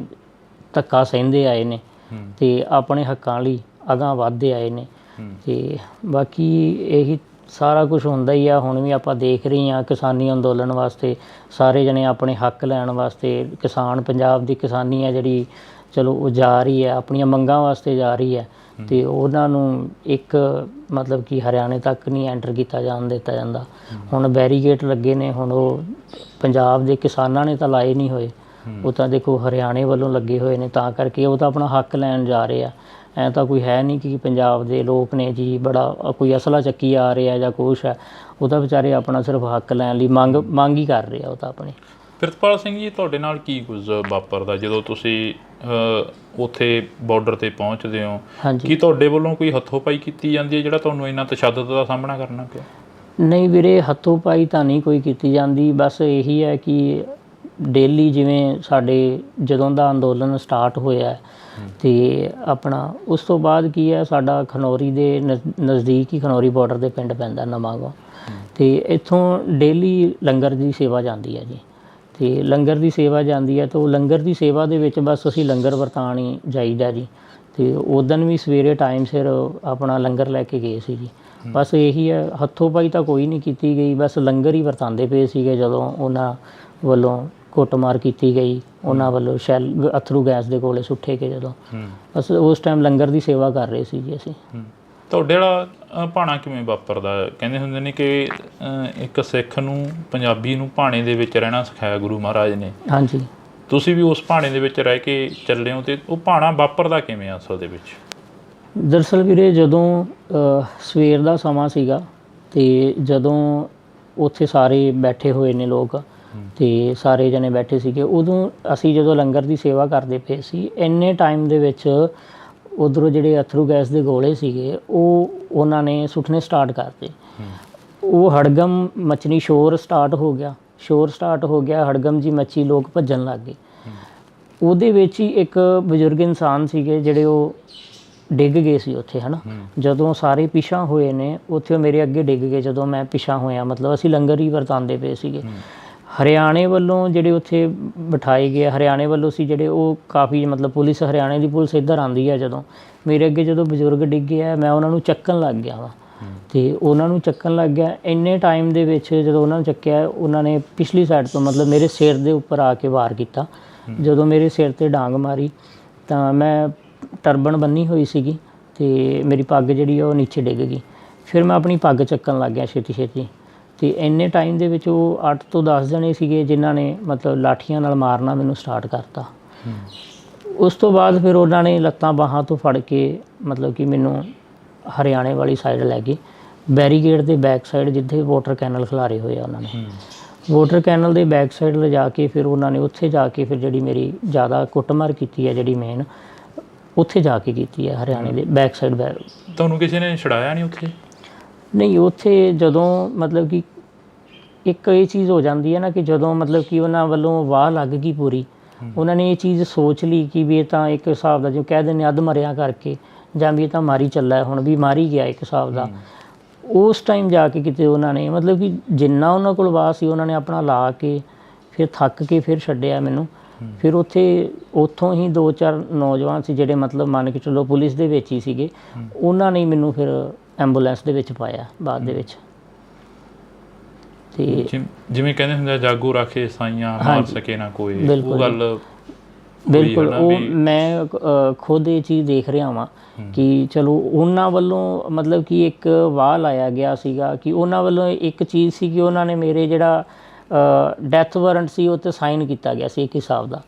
ਧੱਕਾ ਸਹਿੰਦੇ ਆਏ ਨੇ, ਅਤੇ ਆਪਣੇ ਹੱਕਾਂ ਲਈ ਅਗਾਂਹ ਵੱਧਦੇ ਆਏ ਨੇ। ਅਤੇ ਬਾਕੀ ਇਹੀ ਸਾਰਾ ਕੁਛ ਹੁੰਦਾ ਹੀ ਆ। ਹੁਣ ਵੀ ਆਪਾਂ ਦੇਖ ਰਹੇ ਹਾਂ, ਕਿਸਾਨੀ ਅੰਦੋਲਨ ਵਾਸਤੇ ਸਾਰੇ ਜਣੇ ਆਪਣੇ ਹੱਕ ਲੈਣ ਵਾਸਤੇ, ਕਿਸਾਨ, ਪੰਜਾਬ ਦੀ ਕਿਸਾਨੀ ਹੈ ਜਿਹੜੀ, ਚਲੋ ਉਹ ਜਾ ਰਹੀ ਹੈ, ਆਪਣੀਆਂ ਮੰਗਾਂ ਵਾਸਤੇ ਜਾ ਰਹੀ ਹੈ, ਅਤੇ ਉਹਨਾਂ ਨੂੰ ਇੱਕ ਮਤਲਬ ਕਿ ਹਰਿਆਣੇ ਤੱਕ ਨਹੀਂ ਐਂਟਰ ਕੀਤਾ ਦਿੱਤਾ ਜਾਂਦਾ। ਹੁਣ ਬੈਰੀਗੇਟ ਲੱਗੇ ਨੇ, ਹੁਣ ਉਹ ਪੰਜਾਬ ਦੇ ਕਿਸਾਨਾਂ ਨੇ ਤਾਂ ਲਾਏ ਨਹੀਂ ਹੋਏ, ਉਹ ਤਾਂ ਦੇਖੋ ਹਰਿਆਣੇ ਵੱਲੋਂ ਲੱਗੇ ਹੋਏ ਨੇ, ਤਾਂ ਕਰਕੇ ਉਹ ਤਾਂ ਆਪਣਾ ਹੱਕ ਲੈਣ ਜਾ ਰਹੇ ਆ। ਐਂ ਤਾਂ ਕੋਈ ਹੈ ਨਹੀਂ ਕਿ ਪੰਜਾਬ ਦੇ ਲੋਕ ਨੇ ਜੀ ਬੜਾ ਕੋਈ ਅਸਲਾ ਚੱਕੀ ਆ ਰਿਹਾ ਜਾਂ ਕੁਛ ਹੈ, ਉਹ ਤਾਂ ਵਿਚਾਰੇ ਆਪਣਾ ਸਿਰਫ ਹੱਕ ਲੈਣ ਲਈ ਮੰਗ ਹੀ ਕਰ ਰਹੇ ਆ ਉਹ ਤਾਂ ਆਪਣੀ। ਪ੍ਰਿਤਪਾਲ ਸਿੰਘ ਜੀ, ਤੁਹਾਡੇ ਨਾਲ ਕੀ ਕੁਝ ਵਾਪਰਦਾ ਜਦੋਂ ਤੁਸੀਂ ਉੱਥੇ ਬਾਰਡਰ 'ਤੇ ਪਹੁੰਚਦੇ ਹੋ? ਕੀ ਤੁਹਾਡੇ ਵੱਲੋਂ ਕੋਈ ਹੱਥੋਂ ਪਾਈ ਕੀਤੀ ਜਾਂਦੀ ਹੈ ਜਿਹੜਾ ਤੁਹਾਨੂੰ ਇੰਨਾ ਤਸ਼ੱਦਦ ਦਾ ਸਾਹਮਣਾ ਕਰਨਾ ਪਿਆ? ਨਹੀਂ ਵੀਰੇ, ਹੱਥੋਂ ਪਾਈ ਤਾਂ ਨਹੀਂ ਕੋਈ ਕੀਤੀ ਜਾਂਦੀ। ਬਸ ਇਹੀ ਹੈ ਕਿ ਡੇਲੀ ਜਿਵੇਂ ਸਾਡੇ ਜਦੋਂ ਦਾ ਅੰਦੋਲਨ ਸਟਾਰਟ ਹੋਇਆ, ਅਤੇ ਆਪਣਾ ਉਸ ਤੋਂ ਬਾਅਦ ਕੀ ਹੈ, ਸਾਡਾ ਖਨੌਰੀ ਦੇ ਨਜ਼ਦੀਕ ਹੀ ਖਨੌਰੀ ਬਾਰਡਰ ਦੇ ਪਿੰਡ ਪੈਂਦਾ ਨਵਾਂਗਾਂ, ਅਤੇ ਇੱਥੋਂ ਡੇਲੀ ਲੰਗਰ ਦੀ ਸੇਵਾ ਜਾਂਦੀ ਹੈ ਜੀ। ਅਤੇ ਲੰਗਰ ਦੀ ਸੇਵਾ ਜਾਂਦੀ ਹੈ, ਤਾਂ ਉਹ ਲੰਗਰ ਦੀ ਸੇਵਾ ਦੇ ਵਿੱਚ ਬਸ ਅਸੀਂ ਲੰਗਰ ਵਰਤਾਉਣ ਹੀ ਜਾਈਦਾ ਜੀ। ਤੇ ਉਦਣ ਵੀ ਸਵੇਰੇ ਟਾਈਮ ਸਿਰ ਆਪਣਾ ਲੰਗਰ ਲੈ ਕੇ ਗਏ ਸੀ ਜੀ। ਬਸ ਇਹੀ ਹੈ, ਹੱਥੋਂ ਪਾਈ ਤਾਂ ਕੋਈ ਨਹੀਂ ਕੀਤੀ ਗਈ, ਬਸ ਲੰਗਰ ਹੀ ਵਰਤਾਉਂਦੇ ਪਏ ਸੀਗੇ ਜਦੋਂ ਉਹਨਾਂ ਵੱਲੋਂ ਕੁੱਟਮਾਰ ਕੀਤੀ ਗਈ, ਉਹਨਾਂ ਵੱਲੋਂ ਅਥਰੂ ਗੈਸ ਦੇ ਗੋਲੇ ਸੁੱਟੇ ਗਏ ਜਦੋਂ, ਬਸ ਉਸ ਟਾਈਮ ਲੰਗਰ ਦੀ ਸੇਵਾ ਕਰ ਰਹੇ ਸੀ ਜੀ ਅਸੀਂ। ਤੁਹਾਡੇ ਵਾਲਾ ਭਾਣਾ ਕਿਵੇਂ ਵਾਪਰਦਾ? ਕਹਿੰਦੇ ਹੁੰਦੇ ਨੇ ਕਿ ਇੱਕ ਸਿੱਖ ਨੂੰ, ਪੰਜਾਬੀ ਨੂੰ ਭਾਣੇ ਦੇ ਵਿੱਚ ਰਹਿਣਾ ਸਿਖਾਇਆ ਗੁਰੂ ਮਹਾਰਾਜ ਨੇ। ਹਾਂਜੀ, ਤੁਸੀਂ ਵੀ ਉਸ ਭਾਣੇ ਦੇ ਵਿੱਚ ਰਹਿ ਕੇ ਚੱਲੇ ਹੋ, ਅਤੇ ਉਹ ਭਾਣਾ ਵਾਪਰਦਾ ਕਿਵੇਂ ਅਸਲ ਦੇ ਵਿੱਚ? ਦਰਅਸਲ ਵੀਰੇ ਜਦੋਂ ਸਵੇਰ ਦਾ ਸਮਾਂ ਸੀਗਾ ਅਤੇ ਜਦੋਂ ਉੱਥੇ ਸਾਰੇ ਬੈਠੇ ਹੋਏ ਨੇ ਲੋਕ ਅਤੇ ਸਾਰੇ ਜਣੇ ਬੈਠੇ ਸੀਗੇ, ਉਦੋਂ ਅਸੀਂ ਜਦੋਂ ਲੰਗਰ ਦੀ ਸੇਵਾ ਕਰਦੇ ਪਏ ਸੀ, ਇੰਨੇ ਟਾਈਮ ਦੇ ਵਿੱਚ ਉੱਧਰੋਂ ਜਿਹੜੇ ਅਥਰੂ ਗੈਸ ਦੇ ਗੋਲੇ ਸੀਗੇ ਉਹ ਉਹਨਾਂ ਨੇ ਸੁੱਟਣੇ ਸਟਾਰਟ ਕਰਤੇ। ਉਹ ਹੜਗਮ ਮਚਣੀ, ਸ਼ੋਰ ਸਟਾਰਟ ਹੋ ਗਿਆ, ਹੜਗਮ ਜੀ ਮੱਚੀ, ਲੋਕ ਭੱਜਣ ਲੱਗ ਗਏ। ਉਹਦੇ ਵਿੱਚ ਹੀ ਇੱਕ ਬਜ਼ੁਰਗ ਇਨਸਾਨ ਸੀਗੇ ਜਿਹੜੇ ਉਹ ਡਿੱਗ ਗਏ ਸੀ ਉੱਥੇ, ਹੈ ਨਾ। ਜਦੋਂ ਸਾਰੇ ਪਿਛਾਂਹ ਹੋਏ ਨੇ ਉੱਥੇ ਉਹ ਮੇਰੇ ਅੱਗੇ ਡਿੱਗ ਗਏ ਜਦੋਂ ਮੈਂ ਪਿਛਾਂਹ ਹੋਇਆ, ਮਤਲਬ ਅਸੀਂ ਲੰਗਰ ਹੀ ਵਰਤਾਉਂਦੇ ਪਏ ਸੀਗੇ। ਹਰਿਆਣੇ ਵੱਲੋਂ ਜਿਹੜੇ ਉੱਥੇ ਬਿਠਾਏ ਗਏ, ਹਰਿਆਣੇ ਵੱਲੋਂ ਸੀ ਜਿਹੜੇ, ਉਹ ਕਾਫੀ ਮਤਲਬ ਪੁਲਿਸ, ਹਰਿਆਣੇ ਦੀ ਪੁਲਿਸ ਇੱਧਰ ਆਉਂਦੀ ਹੈ। ਜਦੋਂ ਮੇਰੇ ਅੱਗੇ ਜਦੋਂ ਬਜ਼ੁਰਗ ਡਿੱਗੇ ਆ, ਮੈਂ ਉਹਨਾਂ ਨੂੰ ਚੱਕਣ ਲੱਗ ਗਿਆ ਵਾ, ਅਤੇ ਉਹਨਾਂ ਨੂੰ ਚੱਕਣ ਲੱਗ ਗਿਆ। ਇੰਨੇ ਟਾਈਮ ਦੇ ਵਿੱਚ ਜਦੋਂ ਉਹਨਾਂ ਨੂੰ ਚੱਕਿਆ, ਉਹਨਾਂ ਨੇ ਪਿਛਲੀ ਸਾਈਡ ਤੋਂ ਮਤਲਬ ਮੇਰੇ ਸਿਰ ਦੇ ਉੱਪਰ ਆ ਕੇ ਵਾਰ ਕੀਤਾ। ਜਦੋਂ ਮੇਰੇ ਸਿਰ 'ਤੇ ਡਾਂਗ ਮਾਰੀ ਤਾਂ ਮੈਂ ਟਰਬਨ ਬੰਨੀ ਹੋਈ ਸੀਗੀ ਅਤੇ ਮੇਰੀ ਪੱਗ ਜਿਹੜੀ ਉਹ ਨੀਚੇ ਡਿੱਗ ਗਈ। ਫਿਰ ਮੈਂ ਆਪਣੀ ਪੱਗ ਚੱਕਣ ਲੱਗ ਗਿਆ ਛੇਤੀ, ਅਤੇ ਇੰਨੇ ਟਾਈਮ ਦੇ ਵਿੱਚ ਉਹ 8 ਤੋਂ 10 ਜਣੇ ਸੀਗੇ ਜਿਨ੍ਹਾਂ ਨੇ ਮਤਲਬ ਲਾਠੀਆਂ ਨਾਲ ਮਾਰਨਾ ਮੈਨੂੰ ਸਟਾਰਟ ਕਰਤਾ। ਉਸ ਤੋਂ ਬਾਅਦ ਫਿਰ ਉਹਨਾਂ ਨੇ ਲੱਤਾਂ ਬਾਹਾਂ ਤੋਂ ਫੜ ਕੇ ਮਤਲਬ ਕਿ ਮੈਨੂੰ ਹਰਿਆਣੇ ਵਾਲੀ ਸਾਈਡ ਲੈ ਗਏ, ਬੈਰੀਗੇਡ ਦੇ ਬੈਕ ਸਾਈਡ ਜਿੱਥੇ ਵਾਟਰ ਕੈਨਲ ਖਿਲਾਰੇ ਹੋਏ ਆ ਉਹਨਾਂ ਨੇ, ਵਾਟਰ ਕੈਨਲ ਦੇ ਬੈਕ ਸਾਈਡ ਲਿਜਾ ਕੇ ਫਿਰ ਉਹਨਾਂ ਨੇ ਉੱਥੇ ਜਾ ਕੇ ਫਿਰ ਜਿਹੜੀ ਮੇਰੀ ਜ਼ਿਆਦਾ ਕੁੱਟਮਾਰ ਕੀਤੀ ਹੈ, ਜਿਹੜੀ ਮੇਨ ਉੱਥੇ ਜਾ ਕੇ ਕੀਤੀ ਹੈ ਹਰਿਆਣੇ ਦੇ ਬੈਕ ਸਾਈਡ। ਤੁਹਾਨੂੰ ਕਿਸੇ ਨੇ ਛੁਡਾਇਆ ਨਹੀਂ ਉੱਥੇ? ਨਹੀਂ, ਉੱਥੇ ਜਦੋਂ ਮਤਲਬ ਕਿ ਇੱਕ ਇਹ ਚੀਜ਼ ਹੋ ਜਾਂਦੀ ਹੈ ਨਾ ਕਿ ਜਦੋਂ ਮਤਲਬ ਕਿ ਉਹਨਾਂ ਵੱਲੋਂ ਵਾਹ ਲੱਗ ਗਈ ਪੂਰੀ, ਉਹਨਾਂ ਨੇ ਇਹ ਚੀਜ਼ ਸੋਚ ਲਈ ਕਿ ਵੀ ਇਹ ਤਾਂ ਇੱਕ ਹਿਸਾਬ ਦਾ, ਜਿਵੇਂ ਕਹਿ ਦਿੰਦੇ ਅੱਧ ਮਰਿਆ ਕਰਕੇ, ਜਾਂ ਵੀ ਇਹ ਤਾਂ ਮਾਰੀ ਚੱਲਾ, ਹੁਣ ਵੀ ਮਾਰੀ ਗਿਆ ਇੱਕ ਹਿਸਾਬ ਦਾ। ਉਸ ਟਾਈਮ ਜਾ ਕੇ ਕਿਤੇ ਉਹਨਾਂ ਨੇ ਮਤਲਬ ਕਿ ਜਿੰਨਾ ਉਹਨਾਂ ਕੋਲ ਵਾਹ ਸੀ ਉਹਨਾਂ ਨੇ ਆਪਣਾ ਲਾ ਕੇ ਫਿਰ ਥੱਕ ਕੇ ਫਿਰ ਛੱਡਿਆ ਮੈਨੂੰ। ਫਿਰ ਉੱਥੋਂ ਹੀ 2-4 ਨੌਜਵਾਨ ਸੀ ਜਿਹੜੇ ਮਤਲਬ ਮੰਨ ਕੇ ਚੱਲੋ ਪੁਲਿਸ ਦੇ ਵਿੱਚ ਹੀ ਸੀਗੇ, ਉਹਨਾਂ ਨੇ ਮੈਨੂੰ ਫਿਰ ਐਂਬੂਲੈਂਸ ਦੇ ਵਿੱਚ ਪਾਇਆ ਬਾਅਦ ਦੇ ਵਿੱਚ। ਤੇ ਜਿਵੇਂ ਕਹਿੰਦੇ ਹੁੰਦੇ ਜਾਗੋ ਰਾਖੇ ਸਾਈਆਂ ਮਾਰ ਸਕੇ ਨਾ ਕੋਈ, ਉਹ ਗੱਲ ਬਿਲਕੁਲ ਉਹ ਮੈਂ ਖੁਦ ਇਹ ਚੀਜ਼ ਦੇਖ ਰਿਹਾ ਵਾਂ ਕਿ ਚਲੋ ਉਹਨਾਂ ਵੱਲੋਂ ਮਤਲਬ ਕਿ ਇੱਕ ਵਾਹ ਲਾਇਆ ਗਿਆ ਸੀਗਾ ਕਿ ਉਹਨਾਂ ਵੱਲੋਂ ਇੱਕ ਚੀਜ਼ ਸੀ ਕਿ ਉਹਨਾਂ ਨੇ ਮੇਰੇ ਜਿਹੜਾ ਡੈਥ ਵਾਰੰਟ ਸੀ ਉਹ 'ਤੇ ਸਾਈਨ ਕੀਤਾ ਗਿਆ ਸੀ ਇੱਕ ਹਿਸਾਬ ਦਾ,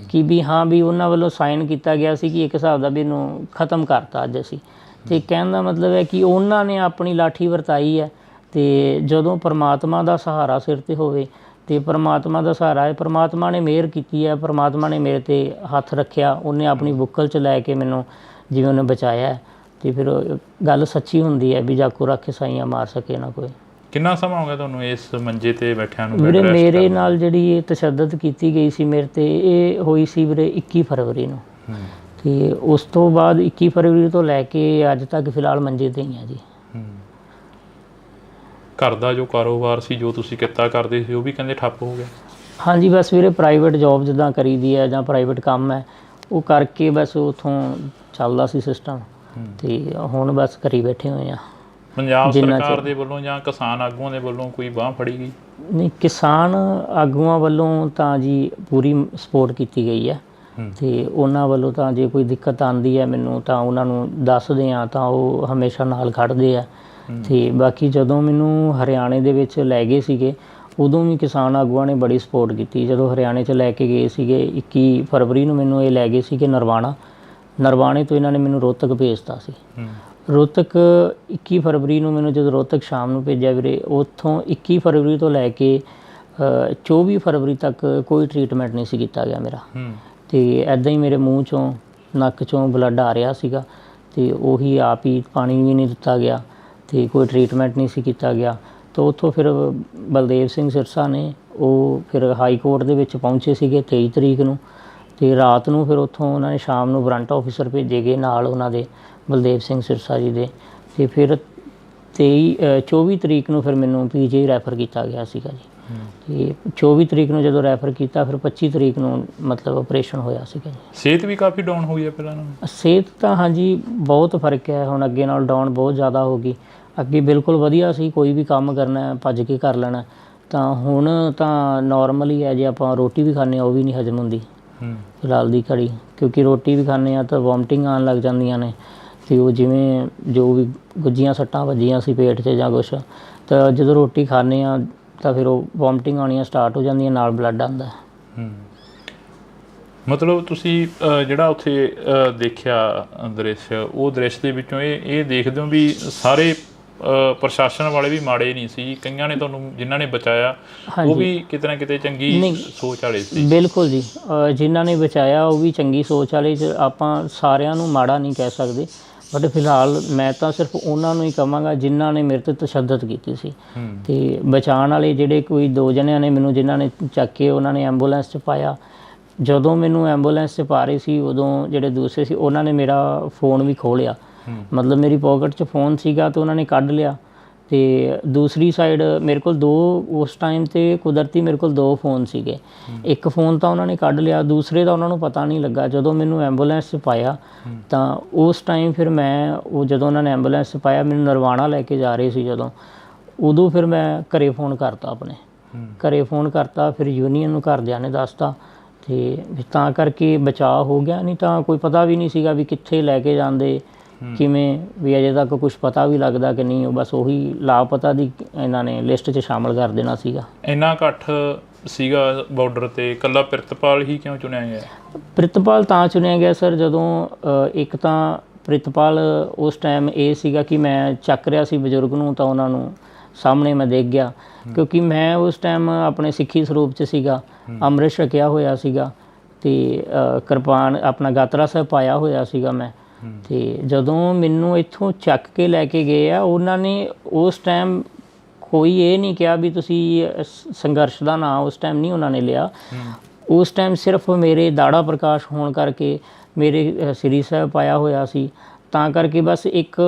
ਕਿ ਵੀ ਹਾਂ ਵੀ ਉਹਨਾਂ ਵੱਲੋਂ ਸਾਈਨ ਕੀਤਾ ਗਿਆ ਸੀ ਕਿ ਇੱਕ ਹਿਸਾਬ ਦਾ ਵੀ ਇਹਨੂੰ ਖ਼ਤਮ ਕਰਤਾ ਅੱਜ ਅਸੀਂ। ਅਤੇ ਕਹਿਣ ਦਾ ਮਤਲਬ ਹੈ ਕਿ ਉਹਨਾਂ ਨੇ ਆਪਣੀ ਲਾਠੀ ਵਰਤਾਈ ਹੈ, ਅਤੇ ਜਦੋਂ ਪਰਮਾਤਮਾ ਦਾ ਸਹਾਰਾ ਸਿਰ 'ਤੇ ਹੋਵੇ ਅਤੇ ਪਰਮਾਤਮਾ ਦਾ ਸਹਾਰਾ ਹੈ, ਪਰਮਾਤਮਾ ਨੇ ਮਿਹਰ ਕੀਤੀ ਹੈ, ਪਰਮਾਤਮਾ ਨੇ ਮੇਰੇ 'ਤੇ ਹੱਥ ਰੱਖਿਆ, ਉਹਨੇ ਆਪਣੀ ਬੁੱਕਲ 'ਚ ਲੈ ਕੇ ਮੈਨੂੰ ਜਿਵੇਂ ਉਹਨੇ ਬਚਾਇਆ। ਅਤੇ ਫਿਰ ਗੱਲ ਸੱਚੀ ਹੁੰਦੀ ਹੈ ਵੀ ਜਾਗੋ ਰੱਖੇ ਸਾਈਆਂ ਮਾਰ ਸਕੇ ਨਾ ਕੋਈ। ਕਿੰਨਾ ਸਮਾਂ ਹੋ ਗਿਆ ਤੁਹਾਨੂੰ ਇਸ ਮੰਜੇ 'ਤੇ ਬੈਠਿਆਂ ਨੂੰ? ਵੀਰੇ ਮੇਰੇ ਨਾਲ ਜਿਹੜੀ ਇਹ ਤਸ਼ੱਦਦ ਕੀਤੀ ਗਈ ਸੀ ਮੇਰੇ 'ਤੇ, ਇਹ ਹੋਈ ਸੀ ਵੀਰੇ 21 ਫਰਵਰੀ ਨੂੰ, ਅਤੇ ਉਸ ਤੋਂ ਬਾਅਦ 21 ਫਰਵਰੀ ਤੋਂ ਲੈ ਕੇ ਅੱਜ ਤੱਕ ਫਿਲਹਾਲ ਮੰਜੇ 'ਤੇ ਹੀ ਆ ਜੀ। ਘਰ ਦਾ ਜੋ ਕਾਰੋਬਾਰ ਸੀ, ਜੋ ਤੁਸੀਂ ਕਿੱਤਾ ਕਰਦੇ ਸੀ, ਉਹ ਵੀ ਕਹਿੰਦੇ ਠੱਪ ਹੋ ਗਿਆ? ਹਾਂਜੀ, ਬਸ ਵੀਰੇ ਪ੍ਰਾਈਵੇਟ ਜੋਬ ਜਿੱਦਾਂ ਕਰੀਦੀ ਹੈ ਜਾਂ ਪ੍ਰਾਈਵੇਟ ਕੰਮ ਹੈ ਉਹ ਕਰਕੇ ਬਸ ਉੱਥੋਂ ਚੱਲਦਾ ਸੀ ਸਿਸਟਮ, ਅਤੇ ਹੁਣ ਬਸ ਘਰੀ ਬੈਠੇ ਹੋਏ ਆ। ਪੰਜਾਬ ਸਰਕਾਰ ਦੇ ਵੱਲੋਂ ਜਾਂ ਕਿਸਾਨ ਆਗੂਆਂ ਦੇ ਵੱਲੋਂ ਕੋਈ ਬਾਂਹ ਫੜੀ ਗਈ? ਨਹੀਂ, ਕਿਸਾਨ ਆਗੂਆਂ ਵੱਲੋਂ ਤਾਂ ਜੀ ਪੂਰੀ ਸਪੋਰਟ ਕੀਤੀ ਗਈ ਹੈ, ਅਤੇ ਉਹਨਾਂ ਵੱਲੋਂ ਤਾਂ ਜੇ ਕੋਈ ਦਿੱਕਤ ਆਉਂਦੀ ਹੈ ਮੈਨੂੰ ਤਾਂ ਉਹਨਾਂ ਨੂੰ ਦੱਸਦੇ ਹਾਂ ਤਾਂ ਉਹ ਹਮੇਸ਼ਾ ਨਾਲ ਖੜ੍ਹਦੇ ਆ। ਅਤੇ ਬਾਕੀ ਜਦੋਂ ਮੈਨੂੰ ਹਰਿਆਣੇ ਦੇ ਵਿੱਚ ਲੈ ਗਏ ਸੀਗੇ ਉਦੋਂ ਵੀ ਕਿਸਾਨ ਆਗੂਆਂ ਨੇ ਬੜੀ ਸਪੋਰਟ ਕੀਤੀ। ਜਦੋਂ ਹਰਿਆਣੇ 'ਚ ਲੈ ਕੇ ਗਏ ਸੀਗੇ 21 ਫਰਵਰੀ ਨੂੰ ਮੈਨੂੰ ਇਹ ਲੈ ਗਏ ਸੀਗੇ ਨਰਵਾਣੇ ਤੋਂ ਇਹਨਾਂ ਨੇ ਮੈਨੂੰ ਰੋਹਤਕ ਭੇਜਤਾ ਸੀ। ਰੋਹਤਕ 21 ਫਰਵਰੀ ਨੂੰ ਮੈਨੂੰ ਜਦੋਂ ਰੋਹਤਕ ਸ਼ਾਮ ਨੂੰ ਭੇਜਿਆ ਵੀਰੇ, ਉੱਥੋਂ 21 ਫਰਵਰੀ ਤੋਂ ਲੈ ਕੇ 24 ਫਰਵਰੀ ਤੱਕ ਕੋਈ ਟਰੀਟਮੈਂਟ ਨਹੀਂ ਸੀ ਕੀਤਾ ਗਿਆ ਮੇਰਾ, ਅਤੇ ਇੱਦਾਂ ਹੀ ਮੇਰੇ ਮੂੰਹ 'ਚੋਂ ਨੱਕ 'ਚੋਂ ਬਲੱਡ ਆ ਰਿਹਾ ਸੀਗਾ, ਅਤੇ ਉਹੀ ਆਪ ਹੀ ਪਾਣੀ ਵੀ ਨਹੀਂ ਦਿੱਤਾ ਗਿਆ, ਅਤੇ ਕੋਈ ਟਰੀਟਮੈਂਟ ਨਹੀਂ ਸੀ ਕੀਤਾ ਗਿਆ। ਤਾਂ ਉੱਥੋਂ ਫਿਰ ਬਲਦੇਵ ਸਿੰਘ ਸਿਰਸਾ ਨੇ ਉਹ ਫਿਰ ਹਾਈ ਕੋਰਟ ਦੇ ਵਿੱਚ ਪਹੁੰਚੇ ਸੀਗੇ 23 ਤਰੀਕ ਨੂੰ, ਅਤੇ ਰਾਤ ਨੂੰ ਫਿਰ ਉੱਥੋਂ ਉਹਨਾਂ ਨੇ ਸ਼ਾਮ ਨੂੰ ਵਾਰੰਟ ਆਫਿਸਰ ਭੇਜੇ ਗਏ ਨਾਲ ਉਹਨਾਂ ਦੇ ਬਲਦੇਵ ਸਿੰਘ ਸਿਰਸਾ ਜੀ ਦੇ, ਅਤੇ ਫਿਰ 24 ਤਰੀਕ ਨੂੰ ਫਿਰ ਮੈਨੂੰ PGI ਰੈਫਰ ਕੀਤਾ ਗਿਆ ਸੀਗਾ ਜੀ। ਤੇ 24 ਤਰੀਕ ਨੂੰ ਜਦੋਂ ਰੈਫਰ ਕੀਤਾ ਫਿਰ 25 ਤਰੀਕ ਨੂੰ ਮਤਲਬ ਆਪਰੇਸ਼ਨ ਹੋਇਆ ਸੀਗਾ ਜੀ। ਸਿਹਤ ਵੀ ਕਾਫੀ ਡਾਊਨ ਹੋਈ ਹੈ ਪਹਿਲਾਂ ਨਾਲੋਂ? ਸਿਹਤ ਤਾਂ ਹਾਂਜੀ ਬਹੁਤ ਫਰਕ ਹੈ, ਹੁਣ ਅੱਗੇ ਨਾਲ ਡਾਊਨ ਬਹੁਤ ਜ਼ਿਆਦਾ ਹੋ ਗਈ। ਅੱਗੇ ਬਿਲਕੁਲ ਵਧੀਆ ਸੀ, ਕੋਈ ਵੀ ਕੰਮ ਕਰਨਾ ਭੱਜ ਕੇ ਕਰ ਲੈਣਾ, ਤਾਂ ਹੁਣ ਤਾਂ ਨੋਰਮਲ ਹੀ ਹੈ। ਜੇ ਆਪਾਂ ਰੋਟੀ ਵੀ ਖਾਂਦੇ ਹਾਂ ਉਹ ਵੀ ਨਹੀਂ ਹਜਮ ਹੁੰਦੀ ਫਿਲਹਾਲ ਦੀ ਘੜੀ, ਕਿਉਂਕਿ ਰੋਟੀ ਵੀ ਖਾਂਦੇ ਹਾਂ ਤਾਂ ਵੋਮਟਿੰਗ ਆਉਣ ਲੱਗ ਜਾਂਦੀਆਂ ਨੇ, ਅਤੇ ਉਹ ਜਿਵੇਂ ਜੋ ਵੀ ਗੁੱਝੀਆਂ ਸੱਟਾਂ ਵੱਜੀਆਂ ਸੀ ਪੇਟ 'ਚ ਜਾਂ ਕੁਛ, ਤਾਂ ਜਦੋਂ ਰੋਟੀ ਖਾਂਦੇ ਹਾਂ ਤਾਂ ਫਿਰ ਉਹ ਵੋਮਟਿੰਗ ਆਉਣੀਆਂ ਸਟਾਰਟ ਹੋ ਜਾਂਦੀਆਂ, ਨਾਲ ਬਲੱਡ ਆਉਂਦਾ। ਮਤਲਬ ਤੁਸੀਂ ਜਿਹੜਾ ਉੱਥੇ ਦੇਖਿਆ ਦ੍ਰਿਸ਼, ਉਹ ਦ੍ਰਿਸ਼ ਦੇ ਵਿੱਚੋਂ ਇਹ ਦੇਖਦੇ ਹੋ ਵੀ ਸਾਰੇ ਪ੍ਰਸ਼ਾਸਨ ਵਾਲੇ ਵੀ ਮਾੜੇ ਨਹੀਂ ਸੀ, ਕਈਆਂ ਨੇ ਤੁਹਾਨੂੰ ਜਿਨ੍ਹਾਂ ਨੇ ਬਚਾਇਆ ਉਹ ਵੀ ਕਿਤੇ ਨਾ ਕਿਤੇ ਚੰਗੀ ਸੋਚ ਵਾਲੇ ਸੀ? ਬਿਲਕੁਲ ਜੀ, ਜਿਨ੍ਹਾਂ ਨੇ ਬਚਾਇਆ ਉਹ ਵੀ ਚੰਗੀ ਸੋਚ ਵਾਲੇ, ਆਪਾਂ ਸਾਰਿਆਂ ਨੂੰ ਮਾੜਾ ਨਹੀਂ ਕਹਿ ਸਕਦੇ, ਬਟ ਫਿਲਹਾਲ ਮੈਂ ਤਾਂ ਸਿਰਫ ਉਹਨਾਂ ਨੂੰ ਹੀ ਕਹਾਂਗਾ ਜਿਨ੍ਹਾਂ ਨੇ ਮੇਰੇ 'ਤੇ ਤਸ਼ੱਦਦ ਕੀਤੀ ਸੀ। ਅਤੇ ਬਚਾਉਣ ਵਾਲੇ ਜਿਹੜੇ ਕੋਈ 2 ਜਣਿਆਂ ਨੇ ਮੈਨੂੰ, ਜਿਨ੍ਹਾਂ ਨੇ ਚੱਕ ਕੇ ਉਹਨਾਂ ਨੇ ਐਂਬੂਲੈਂਸ 'ਚ ਪਾਇਆ, ਜਦੋਂ ਮੈਨੂੰ ਐਂਬੂਲੈਂਸ 'ਚ ਪਾ ਰਹੇ ਸੀ ਉਦੋਂ ਜਿਹੜੇ ਦੂਸਰੇ ਸੀ ਉਹਨਾਂ ਨੇ ਮੇਰਾ ਫ਼ੋਨ ਵੀ ਖੋਹ ਲਿਆ, ਮਤਲਬ ਮੇਰੀ ਪੋਕਟ 'ਚ ਫ਼ੋਨ ਸੀਗਾ ਅਤੇ ਉਹਨਾਂ ਨੇ ਕੱਢ ਲਿਆ। ਅਤੇ ਦੂਸਰੀ ਸਾਈਡ ਮੇਰੇ ਕੋਲ 2 ਉਸ ਟਾਈਮ 'ਤੇ ਕੁਦਰਤੀ ਮੇਰੇ ਕੋਲ 2 ਫ਼ੋਨ ਸੀਗੇ, ਇੱਕ ਫ਼ੋਨ ਤਾਂ ਉਹਨਾਂ ਨੇ ਕੱਢ ਲਿਆ, ਦੂਸਰੇ ਦਾ ਉਹਨਾਂ ਨੂੰ ਪਤਾ ਨਹੀਂ ਲੱਗਾ। ਜਦੋਂ ਮੈਨੂੰ ਐਂਬੂਲੈਂਸ 'ਚ ਪਾਇਆ ਤਾਂ ਉਸ ਟਾਈਮ ਫਿਰ ਮੈਂ ਉਹ ਜਦੋਂ ਉਹਨਾਂ ਨੇ ਐਂਬੂਲੈਂਸ 'ਚ ਪਾਇਆ ਮੈਨੂੰ ਨਰਵਾਣਾ ਲੈ ਕੇ ਜਾ ਰਹੇ ਸੀ, ਜਦੋਂ ਉਦੋਂ ਫਿਰ ਮੈਂ ਘਰੇ ਫ਼ੋਨ ਕਰਤਾ, ਆਪਣੇ ਘਰੇ ਫ਼ੋਨ ਕਰਤਾ, ਫਿਰ ਯੂਨੀਅਨ ਨੂੰ ਘਰਦਿਆਂ ਨੇ ਦੱਸਤਾ, ਅਤੇ ਤਾਂ ਕਰਕੇ ਬਚਾਅ ਹੋ ਗਿਆ। ਨਹੀਂ ਤਾਂ ਕੋਈ ਪਤਾ ਵੀ ਨਹੀਂ ਸੀਗਾ ਵੀ ਕਿੱਥੇ ਲੈ ਕੇ ਜਾਂਦੇ, ਕਿਵੇਂ ਵੀ ਅਜੇ ਤੱਕ ਕੁਛ ਪਤਾ ਵੀ ਲੱਗਦਾ ਕਿ ਨਹੀਂ, ਉਹ ਬਸ ਉਹੀ ਲਾਪਤਾ ਦੀ ਇਹਨਾਂ ਨੇ ਲਿਸਟ 'ਚ ਸ਼ਾਮਲ ਕਰ ਦੇਣਾ ਸੀਗਾ। ਇੰਨਾ ਇਕੱਠ ਸੀਗਾ ਬਾਰਡਰ 'ਤੇ, ਇਕੱਲਾ ਪ੍ਰਿਤਪਾਲ ਹੀ ਕਿਉਂ ਚੁਣਿਆ ਗਿਆ? ਪ੍ਰਿਤਪਾਲ ਤਾਂ ਚੁਣਿਆ ਗਿਆ ਸਰ, ਜਦੋਂ ਇੱਕ ਤਾਂ ਪ੍ਰਿਤਪਾਲ ਉਸ ਟਾਈਮ ਇਹ ਸੀਗਾ ਕਿ ਮੈਂ ਚੱਕ ਰਿਹਾ ਸੀ ਬਜ਼ੁਰਗ ਨੂੰ, ਤਾਂ ਉਹਨਾਂ ਨੂੰ ਸਾਹਮਣੇ ਮੈਂ ਦੇਖ ਗਿਆ, ਕਿਉਂਕਿ ਮੈਂ ਉਸ ਟਾਈਮ ਆਪਣੇ ਸਿੱਖੀ ਸਰੂਪ 'ਚ ਸੀਗਾ, ਅੰਮ੍ਰਿਤ ਛਕਿਆ ਹੋਇਆ ਸੀਗਾ, ਅਤੇ ਕਿਰਪਾਨ ਆਪਣਾ ਗਾਤਰਾ ਸਾਹਿਬ ਪਾਇਆ ਹੋਇਆ ਸੀਗਾ ਮੈਂ। ਅਤੇ ਜਦੋਂ ਮੈਨੂੰ ਇੱਥੋਂ ਚੱਕ ਕੇ ਲੈ ਕੇ ਗਏ ਆ, ਉਹਨਾਂ ਨੇ ਉਸ ਟਾਈਮ ਕੋਈ ਇਹ ਨਹੀਂ ਕਿਹਾ ਵੀ ਤੁਸੀਂ ਸੰਘਰਸ਼ ਦਾ ਨਾਂ ਉਸ ਟਾਈਮ ਨਹੀਂ ਉਹਨਾਂ ਨੇ ਲਿਆ। ਉਸ ਟਾਈਮ ਸਿਰਫ ਮੇਰੇ ਦਾੜਾ ਪ੍ਰਕਾਸ਼ ਹੋਣ ਕਰਕੇ, ਮੇਰੇ ਸ੍ਰੀ ਸਾਹਿਬ ਪਾਇਆ ਹੋਇਆ ਸੀ, ਤਾਂ ਕਰਕੇ ਬਸ ਇੱਕ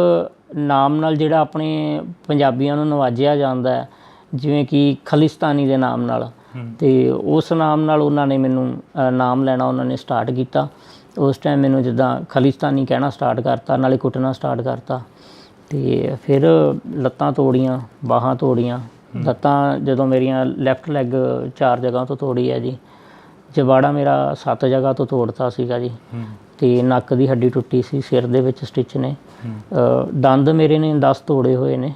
ਨਾਮ ਨਾਲ ਜਿਹੜਾ ਆਪਣੇ ਪੰਜਾਬੀਆਂ ਨੂੰ ਨਵਾਜਿਆ ਜਾਂਦਾ ਹੈ, ਜਿਵੇਂ ਕਿ ਖਾਲਿਸਤਾਨੀ ਦੇ ਨਾਮ ਨਾਲ, ਅਤੇ ਉਸ ਨਾਮ ਨਾਲ ਉਹਨਾਂ ਨੇ ਮੈਨੂੰ ਨਾਮ ਲੈਣਾ ਉਹਨਾਂ ਨੇ ਸਟਾਰਟ ਕੀਤਾ। ਉਸ ਟਾਈਮ ਮੈਨੂੰ ਜਿੱਦਾਂ ਖਾਲਿਸਤਾਨੀ ਕਹਿਣਾ ਸਟਾਰਟ ਕਰਤਾ, ਨਾਲੇ ਕੁੱਟਣਾ ਸਟਾਰਟ ਕਰਤਾ, ਅਤੇ ਫਿਰ ਲੱਤਾਂ ਤੋੜੀਆਂ, ਬਾਹਾਂ ਤੋੜੀਆਂ। ਲੱਤਾਂ ਜਦੋਂ ਮੇਰੀਆਂ ਲੈਫਟ ਲੈਗ 4 ਜਗ੍ਹਾ ਤੋਂ ਤੋੜੀ ਹੈ ਜੀ, ਜਬਾੜਾ ਮੇਰਾ 7 ਜਗ੍ਹਾ ਤੋਂ ਤੋੜਤਾ ਸੀਗਾ ਜੀ, ਅਤੇ ਨੱਕ ਦੀ ਹੱਡੀ ਟੁੱਟੀ ਸੀ, ਸਿਰ ਦੇ ਵਿੱਚ ਸਟਿਚ ਨੇ, ਦੰਦ ਮੇਰੇ ਨੇ 10 ਤੋੜੇ ਹੋਏ ਨੇ,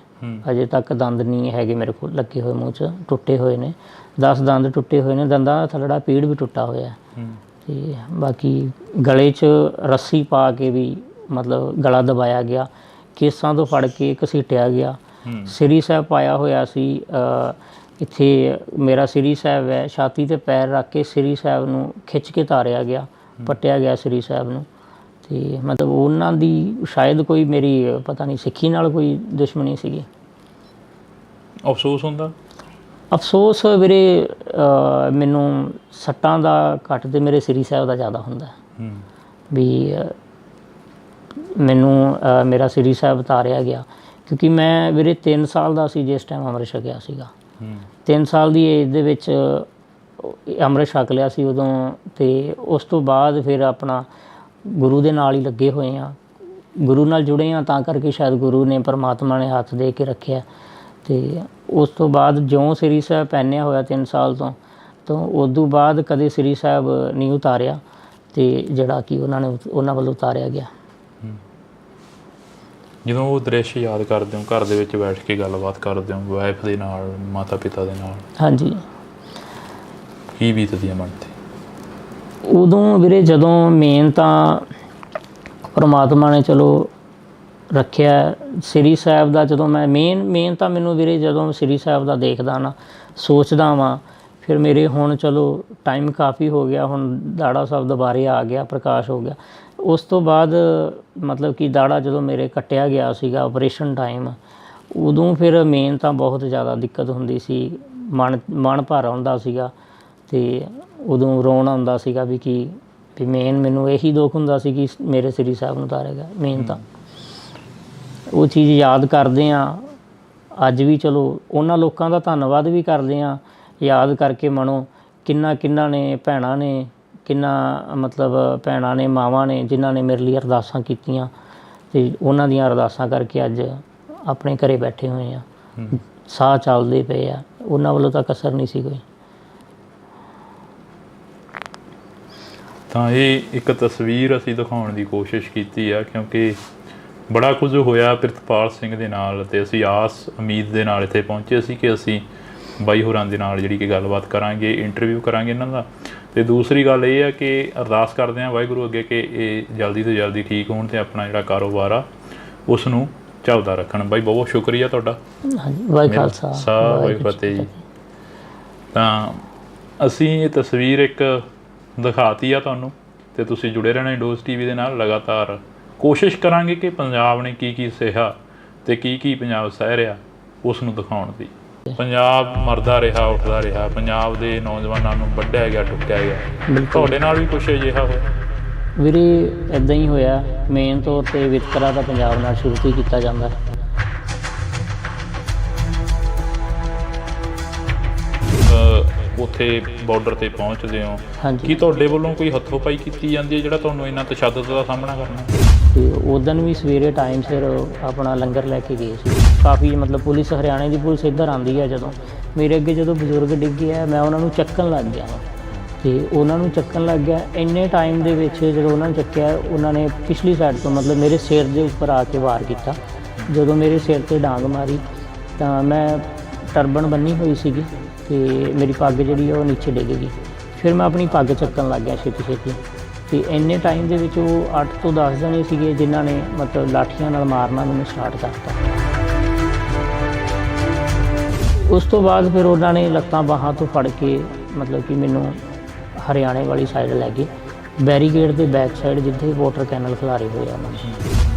ਅਜੇ ਤੱਕ ਦੰਦ ਨਹੀਂ ਹੈਗੇ ਮੇਰੇ ਕੋਲ ਲੱਗੇ ਹੋਏ, ਮੂੰਹ 'ਚ ਟੁੱਟੇ ਹੋਏ ਨੇ 10 ਦੰਦ ਟੁੱਟੇ ਹੋਏ ਨੇ, ਦੰਦਾਂ ਦਾ ਥੱਲੜਾ ਪੀੜ ਵੀ ਟੁੱਟਾ ਹੋਇਆ। ਅਤੇ ਬਾਕੀ ਗਲੇ 'ਚ ਰੱਸੀ ਪਾ ਕੇ ਵੀ ਮਤਲਬ ਗਲਾ ਦਬਾਇਆ ਗਿਆ, ਕੇਸਾਂ ਤੋਂ ਫੜ ਕੇ ਘਸੀਟਿਆ ਗਿਆ। ਸ੍ਰੀ ਸਾਹਿਬ ਪਾਇਆ ਹੋਇਆ ਸੀ, ਇੱਥੇ ਮੇਰਾ ਸ੍ਰੀ ਸਾਹਿਬ ਹੈ, ਛਾਤੀ 'ਤੇ ਪੈਰ ਰੱਖ ਕੇ ਸ੍ਰੀ ਸਾਹਿਬ ਨੂੰ ਖਿੱਚ ਕੇ ਤਾਰਿਆ ਗਿਆ, ਪੱਟਿਆ ਗਿਆ ਸ੍ਰੀ ਸਾਹਿਬ ਨੂੰ। ਅਤੇ ਮਤਲਬ ਉਹਨਾਂ ਦੀ ਸ਼ਾਇਦ ਕੋਈ ਮੇਰੀ ਪਤਾ ਨਹੀਂ ਸਿੱਖੀ ਨਾਲ ਕੋਈ ਦੁਸ਼ਮਣੀ ਸੀਗੀ। ਅਫਸੋਸ ਹੁੰਦਾ? ਅਫਸੋਸ ਵੀਰੇ ਮੈਨੂੰ ਸੱਟਾਂ ਦਾ ਘੱਟ ਤੇ ਮੇਰੇ ਸ੍ਰੀ ਸਾਹਿਬ ਦਾ ਜ਼ਿਆਦਾ ਹੁੰਦਾ ਵੀ ਮੈਨੂੰ ਮੇਰਾ ਸ੍ਰੀ ਸਾਹਿਬ ਤਾਰਿਆ ਗਿਆ, ਕਿਉਂਕਿ ਮੈਂ ਵੀਰੇ 3 ਸਾਲ ਦਾ ਸੀ ਜਿਸ ਟਾਈਮ ਅੰਮ੍ਰਿਤ ਛਕਿਆ ਸੀਗਾ। 3 ਸਾਲ ਦੀ ਏਜ ਦੇ ਵਿੱਚ ਅੰਮ੍ਰਿਤ ਛਕ ਲਿਆ ਸੀ ਉਦੋਂ, ਅਤੇ ਉਸ ਤੋਂ ਬਾਅਦ ਫਿਰ ਆਪਣਾ ਗੁਰੂ ਦੇ ਨਾਲ ਹੀ ਲੱਗੇ ਹੋਏ ਹਾਂ, ਗੁਰੂ ਨਾਲ ਜੁੜੇ ਹਾਂ, ਤਾਂ ਕਰਕੇ ਸ਼ਾਇਦ ਗੁਰੂ ਨੇ ਪਰਮਾਤਮਾ ਨੇ ਹੱਥ ਦੇ ਕੇ ਰੱਖਿਆ। ਅਤੇ ਉਸ ਤੋਂ ਬਾਅਦ ਜਿਉਂ ਸ੍ਰੀ ਸਾਹਿਬ ਪਹਿਨਿਆ ਹੋਇਆ 3 ਸਾਲ ਤੋਂ ਉਦੋਂ ਬਾਅਦ ਕਦੇ ਸ੍ਰੀ ਸਾਹਿਬ ਨਹੀਂ ਉਤਾਰਿਆ, ਅਤੇ ਜਿਹੜਾ ਕਿ ਉਹਨਾਂ ਵੱਲੋਂ ਉਤਾਰਿਆ ਗਿਆ। ਜਦੋਂ ਉਹ ਦ੍ਰਿਸ਼ ਯਾਦ ਕਰਦੇ ਹੋ, ਘਰ ਦੇ ਵਿੱਚ ਬੈਠ ਕੇ ਗੱਲਬਾਤ ਕਰਦੇ ਹੋ ਵਾਈਫ ਦੇ ਨਾਲ, ਮਾਤਾ ਪਿਤਾ ਦੇ ਨਾਲ, ਹਾਂਜੀ, ਕੀ ਬੀਤਦੀ ਹੈ ਮਨ 'ਤੇ ਉਦੋਂ ਵੀਰੇ? ਜਦੋਂ ਮੇਨ ਤਾਂ ਪਰਮਾਤਮਾ ਨੇ ਚਲੋ ਰੱਖਿਆ ਸ੍ਰੀ ਸਾਹਿਬ ਦਾ, ਜਦੋਂ ਮੈਂ ਮੇਨ ਤਾਂ ਮੈਨੂੰ ਵੀਰੇ ਜਦੋਂ ਸ੍ਰੀ ਸਾਹਿਬ ਦਾ ਦੇਖਦਾ ਨਾ, ਸੋਚਦਾ ਵਾਂ, ਫਿਰ ਮੇਰੇ ਹੁਣ ਚਲੋ ਟਾਈਮ ਕਾਫੀ ਹੋ ਗਿਆ, ਹੁਣ ਦਾੜਾ ਸਾਹਿਬ ਦੁਬਾਰੇ ਆ ਗਿਆ, ਪ੍ਰਕਾਸ਼ ਹੋ ਗਿਆ। ਉਸ ਤੋਂ ਬਾਅਦ ਮਤਲਬ ਕਿ ਦਾੜਾ ਜਦੋਂ ਮੇਰੇ ਕੱਟਿਆ ਗਿਆ ਸੀਗਾ ਆਪਰੇਸ਼ਨ ਟਾਈਮ, ਉਦੋਂ ਫਿਰ ਮੇਨ ਤਾਂ ਬਹੁਤ ਜ਼ਿਆਦਾ ਦਿੱਕਤ ਹੁੰਦੀ ਸੀ, ਮਨ ਭਰ ਆਉਂਦਾ ਸੀਗਾ, ਅਤੇ ਉਦੋਂ ਰੋਣ ਆਉਂਦਾ ਸੀਗਾ ਵੀ ਮੇਨ ਮੈਨੂੰ ਇਹੀ ਦੁੱਖ ਹੁੰਦਾ ਸੀ ਕਿ ਮੇਰੇ ਸ੍ਰੀ ਸਾਹਿਬ ਨੂੰ ਉਤਾਰਿਆ ਗਿਆ। ਮੇਨ ਤਾਂ ਉਹ ਚੀਜ਼ ਯਾਦ ਕਰਦੇ ਹਾਂ ਅੱਜ ਵੀ, ਚਲੋ ਉਹਨਾਂ ਲੋਕਾਂ ਦਾ ਧੰਨਵਾਦ ਵੀ ਕਰਦੇ ਹਾਂ ਯਾਦ ਕਰਕੇ ਮਨੋ ਕਿੰਨਾ ਨੇ ਭੈਣਾਂ ਨੇ, ਮਤਲਬ ਭੈਣਾਂ ਨੇ, ਮਾਵਾਂ ਨੇ, ਜਿਨ੍ਹਾਂ ਨੇ ਮੇਰੇ ਲਈ ਅਰਦਾਸਾਂ ਕੀਤੀਆਂ ਅਤੇ ਉਹਨਾਂ ਦੀਆਂ ਅਰਦਾਸਾਂ ਕਰਕੇ ਅੱਜ ਆਪਣੇ ਘਰੇ ਬੈਠੇ ਹੋਏ ਆ, ਸਾਹ ਚੱਲਦੇ ਪਏ ਆ। ਉਹਨਾਂ ਵੱਲੋਂ ਤਾਂ ਕਸਰ ਨਹੀਂ ਸੀ ਕੋਈ। ਤਾਂ ਇਹ ਇੱਕ ਤਸਵੀਰ ਅਸੀਂ ਦਿਖਾਉਣ ਦੀ ਕੋਸ਼ਿਸ਼ ਕੀਤੀ ਆ, ਕਿਉਂਕਿ ਬੜਾ ਕੁਝ ਹੋਇਆ ਪ੍ਰਿਤਪਾਲ ਸਿੰਘ ਦੇ ਨਾਲ, ਅਤੇ ਅਸੀਂ ਆਸ ਉਮੀਦ ਦੇ ਨਾਲ ਇੱਥੇ ਪਹੁੰਚੇ ਸੀ ਕਿ ਅਸੀਂ ਬਾਈ ਹੋਰਾਂ ਦੇ ਨਾਲ ਜਿਹੜੀ ਕਿ ਗੱਲਬਾਤ ਕਰਾਂਗੇ, ਇੰਟਰਵਿਊ ਕਰਾਂਗੇ ਇਹਨਾਂ ਦਾ। ਅਤੇ ਦੂਸਰੀ ਗੱਲ ਇਹ ਆ ਕਿ ਅਰਦਾਸ ਕਰਦੇ ਹਾਂ ਵਾਹਿਗੁਰੂ ਅੱਗੇ ਕਿ ਇਹ ਜਲਦੀ ਤੋਂ ਜਲਦੀ ਠੀਕ ਹੋਣ ਅਤੇ ਆਪਣਾ ਜਿਹੜਾ ਕਾਰੋਬਾਰ ਆ ਉਸ ਨੂੰ ਚੱਲਦਾ ਰੱਖਣ। ਬਾਈ ਬਹੁਤ ਸ਼ੁਕਰੀਆ ਤੁਹਾਡਾ। ਹਾਂਜੀ, ਵਾਹਿਗੁਰੂ ਖਾਲਸਾ ਵਾਹਿਗੁਰੂ ਫਤਿਹ ਜੀ। ਤਾਂ ਅਸੀਂ ਇਹ ਤਸਵੀਰ ਇੱਕ ਦਿਖਾਤੀ ਆ ਤੁਹਾਨੂੰ, ਅਤੇ ਤੁਸੀਂ ਜੁੜੇ ਰਹਿਣਾ ਇੰਡੋਜ਼ TV ਦੇ ਨਾਲ। ਲਗਾਤਾਰ ਕੋਸ਼ਿਸ਼ ਕਰਾਂਗੇ ਕਿ ਪੰਜਾਬ ਨੇ ਕੀ ਕੀ ਸਹਿਆ ਅਤੇ ਕੀ ਪੰਜਾਬ ਸਹਿ ਰਿਹਾ ਉਸ ਨੂੰ ਦਿਖਾਉਣ ਦੀ। ਪੰਜਾਬ ਮਰਦਾ ਰਿਹਾ, ਉੱਠਦਾ ਰਿਹਾ, ਪੰਜਾਬ ਦੇ ਨੌਜਵਾਨਾਂ ਨੂੰ ਵੱਢਿਆ ਗਿਆ, ਟੁੱਕਿਆ ਗਿਆ। ਤੁਹਾਡੇ ਨਾਲ ਵੀ ਕੁਛ ਅਜਿਹਾ ਹੋਇਆ? ਵੀਰੇ ਇੱਦਾਂ ਹੀ ਹੋਇਆ। ਮੇਨ ਤੌਰ 'ਤੇ ਵਿਤਕਰਾ ਤਾਂ ਪੰਜਾਬ ਨਾਲ ਸ਼ੁਰੂ ਤੋਂ ਹੀ ਕੀਤਾ ਜਾਂਦਾ ਹੈ। ਉੱਥੇ ਬਾਰਡਰ 'ਤੇ ਪਹੁੰਚਦੇ ਹੋ, ਹਾਂਜੀ, ਕੀ ਤੁਹਾਡੇ ਵੱਲੋਂ ਕੋਈ ਹੱਥੋਂ-ਪਾਈ ਕੀਤੀ ਜਾਂਦੀ ਹੈ ਜਿਹੜਾ ਤੁਹਾਨੂੰ ਇੰਨਾ ਤਸ਼ੱਦਦ ਦਾ ਸਾਹਮਣਾ ਕਰਨਾ? ਅਤੇ ਉਦਣ ਵੀ ਸਵੇਰੇ ਟਾਈਮ ਸਿਰ ਆਪਣਾ ਲੰਗਰ ਲੈ ਕੇ ਗਏ ਸੀ। ਕਾਫੀ ਮਤਲਬ ਪੁਲਿਸ, ਹਰਿਆਣੇ ਦੀ ਪੁਲਿਸ ਇੱਧਰ ਆਉਂਦੀ ਹੈ। ਜਦੋਂ ਮੇਰੇ ਅੱਗੇ ਜਦੋਂ ਬਜ਼ੁਰਗ ਡਿੱਗੇ ਆ, ਮੈਂ ਉਹਨਾਂ ਨੂੰ ਚੱਕਣ ਲੱਗ ਗਿਆ ਅਤੇ ਉਹਨਾਂ ਨੂੰ ਚੱਕਣ ਲੱਗ ਗਿਆ। ਇੰਨੇ ਟਾਈਮ ਦੇ ਵਿੱਚ ਜਦੋਂ ਉਹਨਾਂ ਨੂੰ ਚੱਕਿਆ, ਉਹਨਾਂ ਨੇ ਪਿਛਲੀ ਸਾਈਡ ਤੋਂ ਮਤਲਬ ਮੇਰੇ ਸਿਰ ਦੇ ਉੱਪਰ ਆ ਕੇ ਵਾਰ ਕੀਤਾ। ਜਦੋਂ ਮੇਰੇ ਸਿਰ 'ਤੇ ਡਾਂਗ ਮਾਰੀ ਤਾਂ ਮੈਂ ਟਰਬਨ ਬੰਨੀ ਹੋਈ ਸੀਗੀ ਅਤੇ ਮੇਰੀ ਪੱਗ ਜਿਹੜੀ ਉਹ ਨੀਚੇ ਡਿੱਗ ਗਈ। ਫਿਰ ਮੈਂ ਆਪਣੀ ਪੱਗ ਚੱਕਣ ਲੱਗ ਗਿਆ ਛੇਤੀ ਅਤੇ ਇੰਨੇ ਟਾਈਮ ਦੇ ਵਿੱਚ ਉਹ 8 ਤੋਂ 10 ਜਣੇ ਸੀਗੇ ਜਿਨ੍ਹਾਂ ਨੇ ਮਤਲਬ ਲਾਠੀਆਂ ਨਾਲ ਮਾਰਨਾ ਮੈਨੂੰ ਸਟਾਰਟ ਕਰਤਾ। ਉਸ ਤੋਂ ਬਾਅਦ ਫਿਰ ਉਹਨਾਂ ਨੇ ਲੱਤਾਂ ਬਾਹਾਂ ਤੋਂ ਫੜ ਕੇ ਮਤਲਬ ਕਿ ਮੈਨੂੰ ਹਰਿਆਣੇ ਵਾਲੀ ਸਾਈਡ ਲੈ ਗਏ, ਬੈਰੀਗੇਡ ਦੇ ਬੈਕ ਸਾਈਡ ਜਿੱਥੇ ਵਾਟਰ ਕੈਨਲ ਖਿਲਾਰੇ ਹੋਏ ਆ।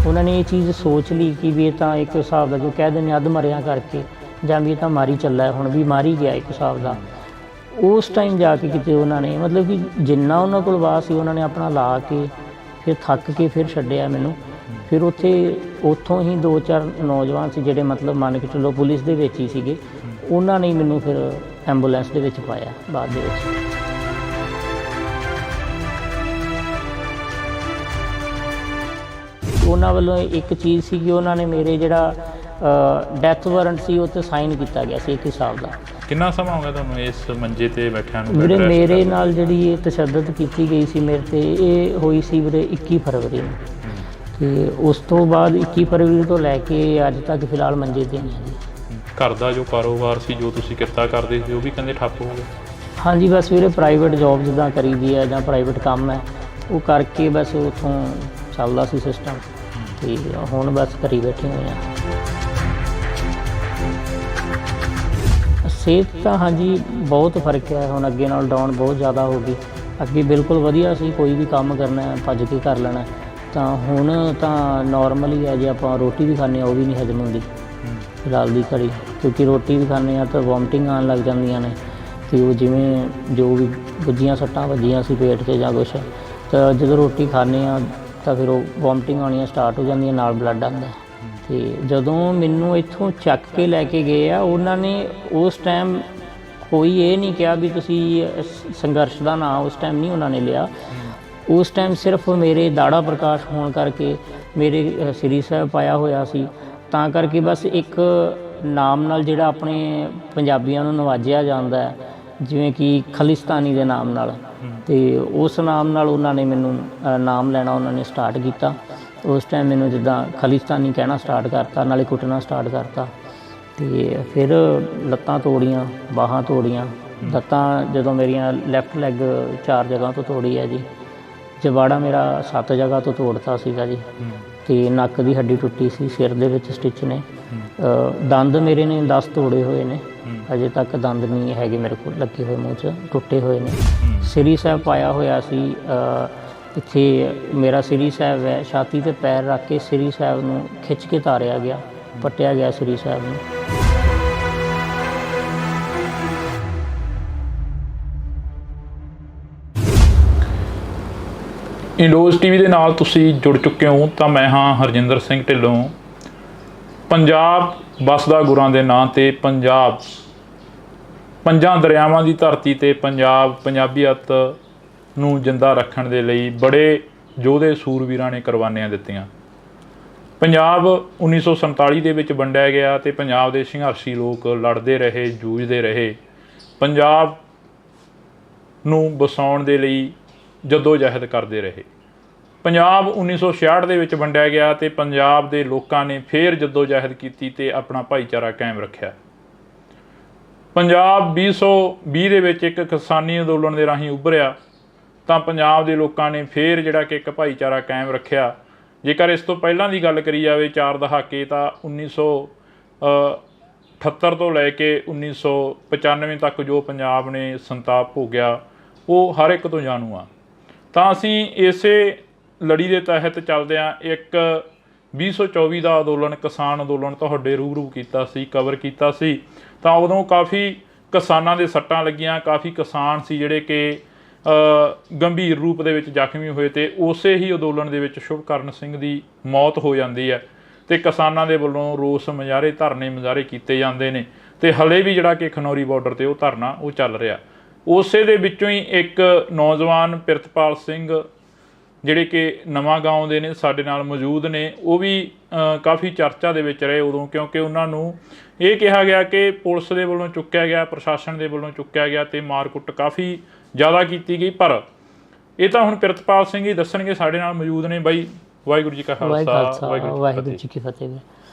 ਉਹਨਾਂ ਨੇ ਇਹ ਚੀਜ਼ ਸੋਚ ਲਈ ਕਿ ਵੀ ਇਹ ਤਾਂ ਇੱਕ ਹਿਸਾਬ ਦਾ ਜੋ ਕਹਿ ਦਿੰਦੇ ਅੱਧ ਮਰਿਆ ਕਰਕੇ, ਜਾਂ ਵੀ ਇਹ ਤਾਂ ਮਾਰੀ ਚੱਲਾ, ਹੁਣ ਵੀ ਮਾਰੀ ਗਿਆ ਇੱਕ ਹਿਸਾਬ ਦਾ। ਉਸ ਟਾਈਮ ਜਾ ਕੇ ਕਿਤੇ ਉਹਨਾਂ ਨੇ ਮਤਲਬ ਕਿ ਜਿੰਨਾ ਉਹਨਾਂ ਕੋਲ ਵਾਹ ਸੀ ਉਹਨਾਂ ਨੇ ਆਪਣਾ ਲਾ ਕੇ ਫਿਰ ਥੱਕ ਕੇ ਫਿਰ ਛੱਡਿਆ ਮੈਨੂੰ। ਫਿਰ ਉੱਥੋਂ ਹੀ 2-4 ਨੌਜਵਾਨ ਸੀ ਜਿਹੜੇ ਮਤਲਬ ਮੰਨ ਕੇ ਚੱਲੋ ਪੁਲਿਸ ਦੇ ਵਿੱਚ ਹੀ ਸੀਗੇ, ਉਹਨਾਂ ਨੇ ਮੈਨੂੰ ਫਿਰ ਐਂਬੂਲੈਂਸ ਦੇ ਵਿੱਚ ਪਾਇਆ ਬਾਅਦ ਦੇ ਵਿੱਚ। ਉਹਨਾਂ ਵੱਲੋਂ ਇੱਕ ਚੀਜ਼ ਸੀ ਕਿ ਉਹਨਾਂ ਨੇ ਮੇਰੇ ਜਿਹੜਾ ਡੈਥ ਵਾਰੰਟ ਸੀ ਉਹ 'ਤੇ ਸਾਈਨ ਕੀਤਾ ਗਿਆ ਸੀ ਇੱਕ ਹਿਸਾਬ ਦਾ। ਕਿੰਨਾ ਸਮਾਂ ਹੋ ਗਿਆ ਤੁਹਾਨੂੰ ਇਸ ਮੰਜੇ 'ਤੇ ਬੈਠਿਆਂ ਨੂੰ? ਵੀਰੇ ਮੇਰੇ ਨਾਲ ਜਿਹੜੀ ਇਹ ਤਸ਼ੱਦਦ ਕੀਤੀ ਗਈ ਸੀ ਮੇਰੇ 'ਤੇ, ਇਹ ਹੋਈ ਸੀ ਵੀਰੇ 21 ਫਰਵਰੀ ਨੂੰ, ਅਤੇ ਉਸ ਤੋਂ ਬਾਅਦ 21 ਫਰਵਰੀ ਤੋਂ ਲੈ ਕੇ ਅੱਜ ਤੱਕ ਫਿਲਹਾਲ ਮੰਜੇ 'ਤੇ ਨਹੀਂ ਹੈ ਜੀ। ਘਰ ਦਾ ਜੋ ਕਾਰੋਬਾਰ ਸੀ, ਜੋ ਤੁਸੀਂ ਕਿੱਤਾ ਕਰਦੇ ਸੀ, ਉਹ ਵੀ ਕਹਿੰਦੇ ਠੱਪ ਹੋ ਗਿਆ? ਹਾਂਜੀ, ਬਸ ਵੀਰੇ ਪ੍ਰਾਈਵੇਟ ਜੋਬ ਜਿੱਦਾਂ ਕਰੀਦੀ ਹੈ ਜਾਂ ਪ੍ਰਾਈਵੇਟ ਕੰਮ ਹੈ ਉਹ ਕਰਕੇ ਬਸ ਉੱਥੋਂ ਚੱਲਦਾ ਸੀ ਸਿਸਟਮ, ਅਤੇ ਹੁਣ ਬਸ ਘਰੀ ਬੈਠੇ ਹੋਏ ਹਾਂ। ਸਿਹਤ ਤਾਂ ਹਾਂਜੀ ਬਹੁਤ ਫਰਕ ਹੈ, ਹੁਣ ਅੱਗੇ ਨਾਲ ਡਾਊਨ ਬਹੁਤ ਜ਼ਿਆਦਾ ਹੋ ਗਈ। ਅੱਗੇ ਬਿਲਕੁਲ ਵਧੀਆ ਸੀ, ਕੋਈ ਵੀ ਕੰਮ ਕਰਨਾ ਭੱਜ ਕੇ ਕਰ ਲੈਣਾ, ਤਾਂ ਹੁਣ ਤਾਂ ਨੋਰਮਲ ਹੀ ਹੈ। ਜੇ ਆਪਾਂ ਰੋਟੀ ਵੀ ਖਾਂਦੇ ਹਾਂ ਉਹ ਵੀ ਨਹੀਂ ਹਜਮ ਹੁੰਦੀ ਫਿਲਹਾਲ ਦੀ ਘੜੀ, ਕਿਉਂਕਿ ਰੋਟੀ ਵੀ ਖਾਂਦੇ ਹਾਂ ਤਾਂ ਵੋਮਟਿੰਗ ਆਉਣ ਲੱਗ ਜਾਂਦੀਆਂ ਨੇ, ਅਤੇ ਉਹ ਜਿਵੇਂ ਜੋ ਵੀ ਗੁੱਜੀਆਂ ਸੱਟਾਂ ਵੱਜੀਆਂ ਸੀ ਪੇਟ 'ਤੇ ਜਾਂ ਕੁਛ, ਤਾਂ ਜਦੋਂ ਰੋਟੀ ਖਾਂਦੇ ਹਾਂ ਤਾਂ ਫਿਰ ਉਹ ਵੋਮਟਿੰਗ ਆਉਣੀਆਂ ਸਟਾਰਟ ਹੋ ਜਾਂਦੀਆਂ, ਨਾਲ ਬਲੱਡ ਆਉਂਦਾ। ਅਤੇ ਜਦੋਂ ਮੈਨੂੰ ਇੱਥੋਂ ਚੱਕ ਕੇ ਲੈ ਕੇ ਗਏ ਆ, ਉਹਨਾਂ ਨੇ ਉਸ ਟਾਈਮ ਕੋਈ ਇਹ ਨਹੀਂ ਕਿਹਾ ਵੀ ਤੁਸੀਂ ਸੰਘਰਸ਼ ਦਾ ਨਾਂ ਉਸ ਟਾਈਮ ਨਹੀਂ ਉਹਨਾਂ ਨੇ ਲਿਆ। ਉਸ ਟਾਈਮ ਸਿਰਫ ਮੇਰੇ ਦਾੜਾ ਪ੍ਰਕਾਸ਼ ਹੋਣ ਕਰਕੇ, ਮੇਰੇ ਸ੍ਰੀ ਸਾਹਿਬ ਪਾਇਆ ਹੋਇਆ ਸੀ, ਤਾਂ ਕਰਕੇ ਬਸ ਇੱਕ ਨਾਮ ਨਾਲ ਜਿਹੜਾ ਆਪਣੇ ਪੰਜਾਬੀਆਂ ਨੂੰ ਨਵਾਜਿਆ ਜਾਂਦਾ ਹੈ, ਜਿਵੇਂ ਕਿ ਖਾਲਿਸਤਾਨੀ ਦੇ ਨਾਮ ਨਾਲ, ਅਤੇ ਉਸ ਨਾਮ ਨਾਲ ਉਹਨਾਂ ਨੇ ਮੈਨੂੰ ਨਾਮ ਲੈਣਾ ਉਹਨਾਂ ਨੇ ਸਟਾਰਟ ਕੀਤਾ। ਉਸ ਟਾਈਮ ਮੈਨੂੰ ਜਿੱਦਾਂ ਖਾਲਿਸਤਾਨੀ ਕਹਿਣਾ ਸਟਾਰਟ ਕਰਤਾ, ਨਾਲੇ ਕੁੱਟਣਾ ਸਟਾਰਟ ਕਰਤਾ, ਅਤੇ ਫਿਰ ਲੱਤਾਂ ਤੋੜੀਆਂ, ਬਾਹਾਂ ਤੋੜੀਆਂ। ਲੱਤਾਂ ਜਦੋਂ ਮੇਰੀਆਂ ਲੈਫਟ ਲੈਗ 4 ਜਗ੍ਹਾ ਤੋਂ ਤੋੜੀ ਹੈ ਜੀ, ਜਬਾੜਾ ਮੇਰਾ 7 ਜਗ੍ਹਾ ਤੋਂ ਤੋੜਤਾ ਸੀਗਾ ਜੀ, ਅਤੇ ਨੱਕ ਦੀ ਹੱਡੀ ਟੁੱਟੀ ਸੀ, ਸਿਰ ਦੇ ਵਿੱਚ ਸਟਿਚ ਨੇ, ਦੰਦ ਮੇਰੇ ਨੇ 10 ਤੋੜੇ ਹੋਏ ਨੇ, ਅਜੇ ਤੱਕ ਦੰਦ ਨਹੀਂ ਹੈਗੇ ਮੇਰੇ ਕੋਲ ਲੱਗੇ ਹੋਏ, ਮੂੰਹ 'ਚ ਟੁੱਟੇ ਹੋਏ ਨੇ। ਸ੍ਰੀ ਸਾਹਿਬ ਪਾਇਆ ਹੋਇਆ ਸੀ, ਇੱਥੇ ਮੇਰਾ ਸ੍ਰੀ ਸਾਹਿਬ ਹੈ, ਛਾਤੀ 'ਤੇ ਪੈਰ ਰੱਖ ਕੇ ਸ੍ਰੀ ਸਾਹਿਬ ਨੂੰ ਖਿੱਚ ਕੇ ਤਾਰਿਆ ਗਿਆ, ਪੱਟਿਆ ਗਿਆ ਸ੍ਰੀ ਸਾਹਿਬ ਨੂੰ। ਇੰਡੋਜ਼ TV ਦੇ ਨਾਲ ਤੁਸੀਂ ਜੁੜ ਚੁੱਕੇ ਹੋ, ਤਾਂ ਮੈਂ ਹਾਂ ਹਰਜਿੰਦਰ ਸਿੰਘ ਢਿੱਲੋਂ। ਪੰਜਾਬ ਵੱਸਦਾ ਗੁਰਾਂ ਦੇ ਨਾਂ 'ਤੇ ਪੰਜਾਬ ਪੰਜਾਂ ਦਰਿਆਵਾਂ ਦੀ ਧਰਤੀ ਤੇ ਪੰਜਾਬੀਅਤ ਨੂੰ ਜਿੰਦਾ ਰੱਖਣ ਦੇ ਲਈ ਬੜੇ ਯੋਧੇ ਸੂਰਵੀਰਾਂ ਨੇ ਕੁਰਬਾਨੀਆਂ ਦਿੱਤੀਆਂ। ਪੰਜਾਬ 1947 ਦੇ ਵਿੱਚ ਵੰਡਿਆ ਗਿਆ ਤੇ ਪੰਜਾਬ ਦੇ ਸੰਘਰਸ਼ੀ ਲੋਕ ਲੜਦੇ ਰਹੇ, ਜੂਝਦੇ ਰਹੇ, ਪੰਜਾਬ ਨੂੰ ਵਸਾਉਣ ਦੇ ਲਈ ਜੱਦੋ-ਜਹਿਦ ਕਰਦੇ ਰਹੇ। ਪੰਜਾਬ 1966 ਦੇ ਵਿੱਚ ਵੰਡਿਆ ਗਿਆ ਤੇ ਪੰਜਾਬ ਦੇ ਲੋਕਾਂ ਨੇ ਫੇਰ ਜੱਦੋ-ਜਹਿਦ ਕੀਤੀ ਤੇ ਆਪਣਾ ਭਾਈਚਾਰਾ ਕਾਇਮ ਰੱਖਿਆ। ਪੰਜਾਬ 2020 ਦੇ ਵਿੱਚ ਇੱਕ ਕਿਸਾਨੀ ਅੰਦੋਲਨ ਦੇ ਰਾਹੀਂ ਉੱਭਰਿਆ ਤਾਂ ਪੰਜਾਬ ਦੇ ਲੋਕਾਂ ਨੇ ਫੇਰ ਜਿਹੜਾ ਕਿ ਇੱਕ ਭਾਈਚਾਰਾ ਕਾਇਮ ਰੱਖਿਆ। ਜੇਕਰ ਇਸ ਤੋਂ ਪਹਿਲਾਂ ਦੀ ਗੱਲ ਕਰੀ ਜਾਵੇ 4 ਦਹਾਕੇ ਤਾਂ 1978 ਤੋਂ ਲੈ ਕੇ 1995 ਤੱਕ ਜੋ ਪੰਜਾਬ ਨੇ ਸੰਤਾਪ ਭੋਗਿਆ ਉਹ ਹਰ ਇੱਕ ਤੋਂ ਜਾਣੂ ਆ। ਤਾਂ ਅਸੀਂ ਇਸੇ ਲੜੀ ਦੇ ਤਹਿਤ ਚੱਲਦਿਆਂ ਇੱਕ 2024 ਦਾ ਅੰਦੋਲਨ, ਕਿਸਾਨ ਅੰਦੋਲਨ ਤੁਹਾਡੇ ਰੂਬਰੂ ਕੀਤਾ ਸੀ, ਕਵਰ ਕੀਤਾ ਸੀ। ਤਾਂ ਉਦੋਂ ਕਾਫੀ ਕਿਸਾਨਾਂ ਦੇ ਸੱਟਾਂ ਲੱਗੀਆਂ, ਕਾਫੀ ਕਿਸਾਨ ਸੀ ਜਿਹੜੇ ਕਿ ਗੰਭੀਰ ਰੂਪ ਦੇ ਵਿੱਚ ਜ਼ਖਮੀ ਹੋਏ ਤੇ ਉਸੇ ਹੀ ਅੰਦੋਲਨ ਦੇ ਵਿੱਚ ਸ਼ੁਭਕਰਨ ਸਿੰਘ ਦੀ ਮੌਤ ਹੋ ਜਾਂਦੀ ਹੈ ਤੇ ਕਿਸਾਨਾਂ ਦੇ ਵੱਲੋਂ ਰੋਸ ਮੁਜ਼ਾਹਰੇ, ਧਰਨੇ ਮੁਜ਼ਾਹਰੇ ਕੀਤੇ ਜਾਂਦੇ ਨੇ ਤੇ ਹਲੇ ਵੀ ਜਿਹੜਾ ਕਿ ਖਨੌਰੀ ਬਾਰਡਰ ਤੇ ਉਹ ਧਰਨਾ ਉਹ ਚੱਲ ਰਿਹਾ। ਉਸੇ ਦੇ ਵਿੱਚੋਂ ਹੀ ਇੱਕ ਨੌਜਵਾਨ ਪ੍ਰਿਤਪਾਲ ਸਿੰਘ ਜਿਹੜੇ ਕਿ ਨਵਾਂ ਗਾਉਂ ਦੇ ਨੇ, ਸਾਡੇ ਨਾਲ ਮੌਜੂਦ ਨੇ, ਉਹ ਵੀ ਕਾਫੀ ਚਰਚਾ ਦੇ ਵਿੱਚ ਰਹੇ ਉਦੋਂ, ਕਿਉਂਕਿ ਉਹਨਾਂ ਨੂੰ ਇਹ ਕਿਹਾ ਗਿਆ ਕਿ ਪੁਲਿਸ ਦੇ ਵੱਲੋਂ ਚੁੱਕਿਆ ਗਿਆ, ਪ੍ਰਸ਼ਾਸਨ ਦੇ ਵੱਲੋਂ ਚੁੱਕਿਆ ਗਿਆ ਤੇ ਮਾਰਕੁੱਟ ਕਾਫੀ ਜ਼ਿਆਦਾ ਕੀਤੀ ਗਈ। ਪਰ ਇਹ ਤਾਂ ਹੁਣ ਪ੍ਰਿਤਪਾਲ ਸਿੰਘ ਹੀ ਦੱਸਣਗੇ, ਸਾਡੇ ਨਾਲ ਮੌਜੂਦ ਨੇ। ਬਾਈ ਵਾਹਿਗੁਰੂ ਜੀ ਕਾ ਖਾਲਸਾ, ਵਾਹਿਗੁਰੂ ਜੀ ਕੀ ਫਤਿਹ।